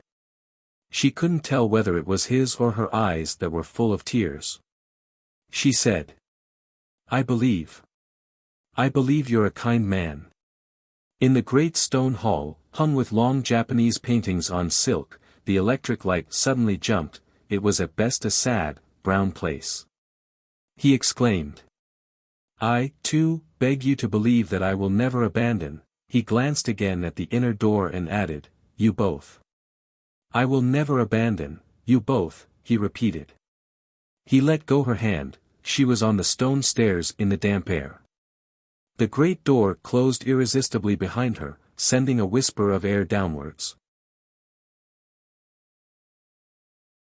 She couldn't tell whether it was his or her eyes that were full of tears. She said, I believe you're a kind man. In the great stone hall, hung with long Japanese paintings on silk, the electric light suddenly jumped. It was at best a sad, brown place. He exclaimed, I, too, beg you to believe that I will never abandon. He glanced again at the inner door and added, you both. I will never abandon, you both, he repeated. He let go her hand. She was on the stone stairs in the damp air. The great door closed irresistibly behind her, sending a whisper of air downwards.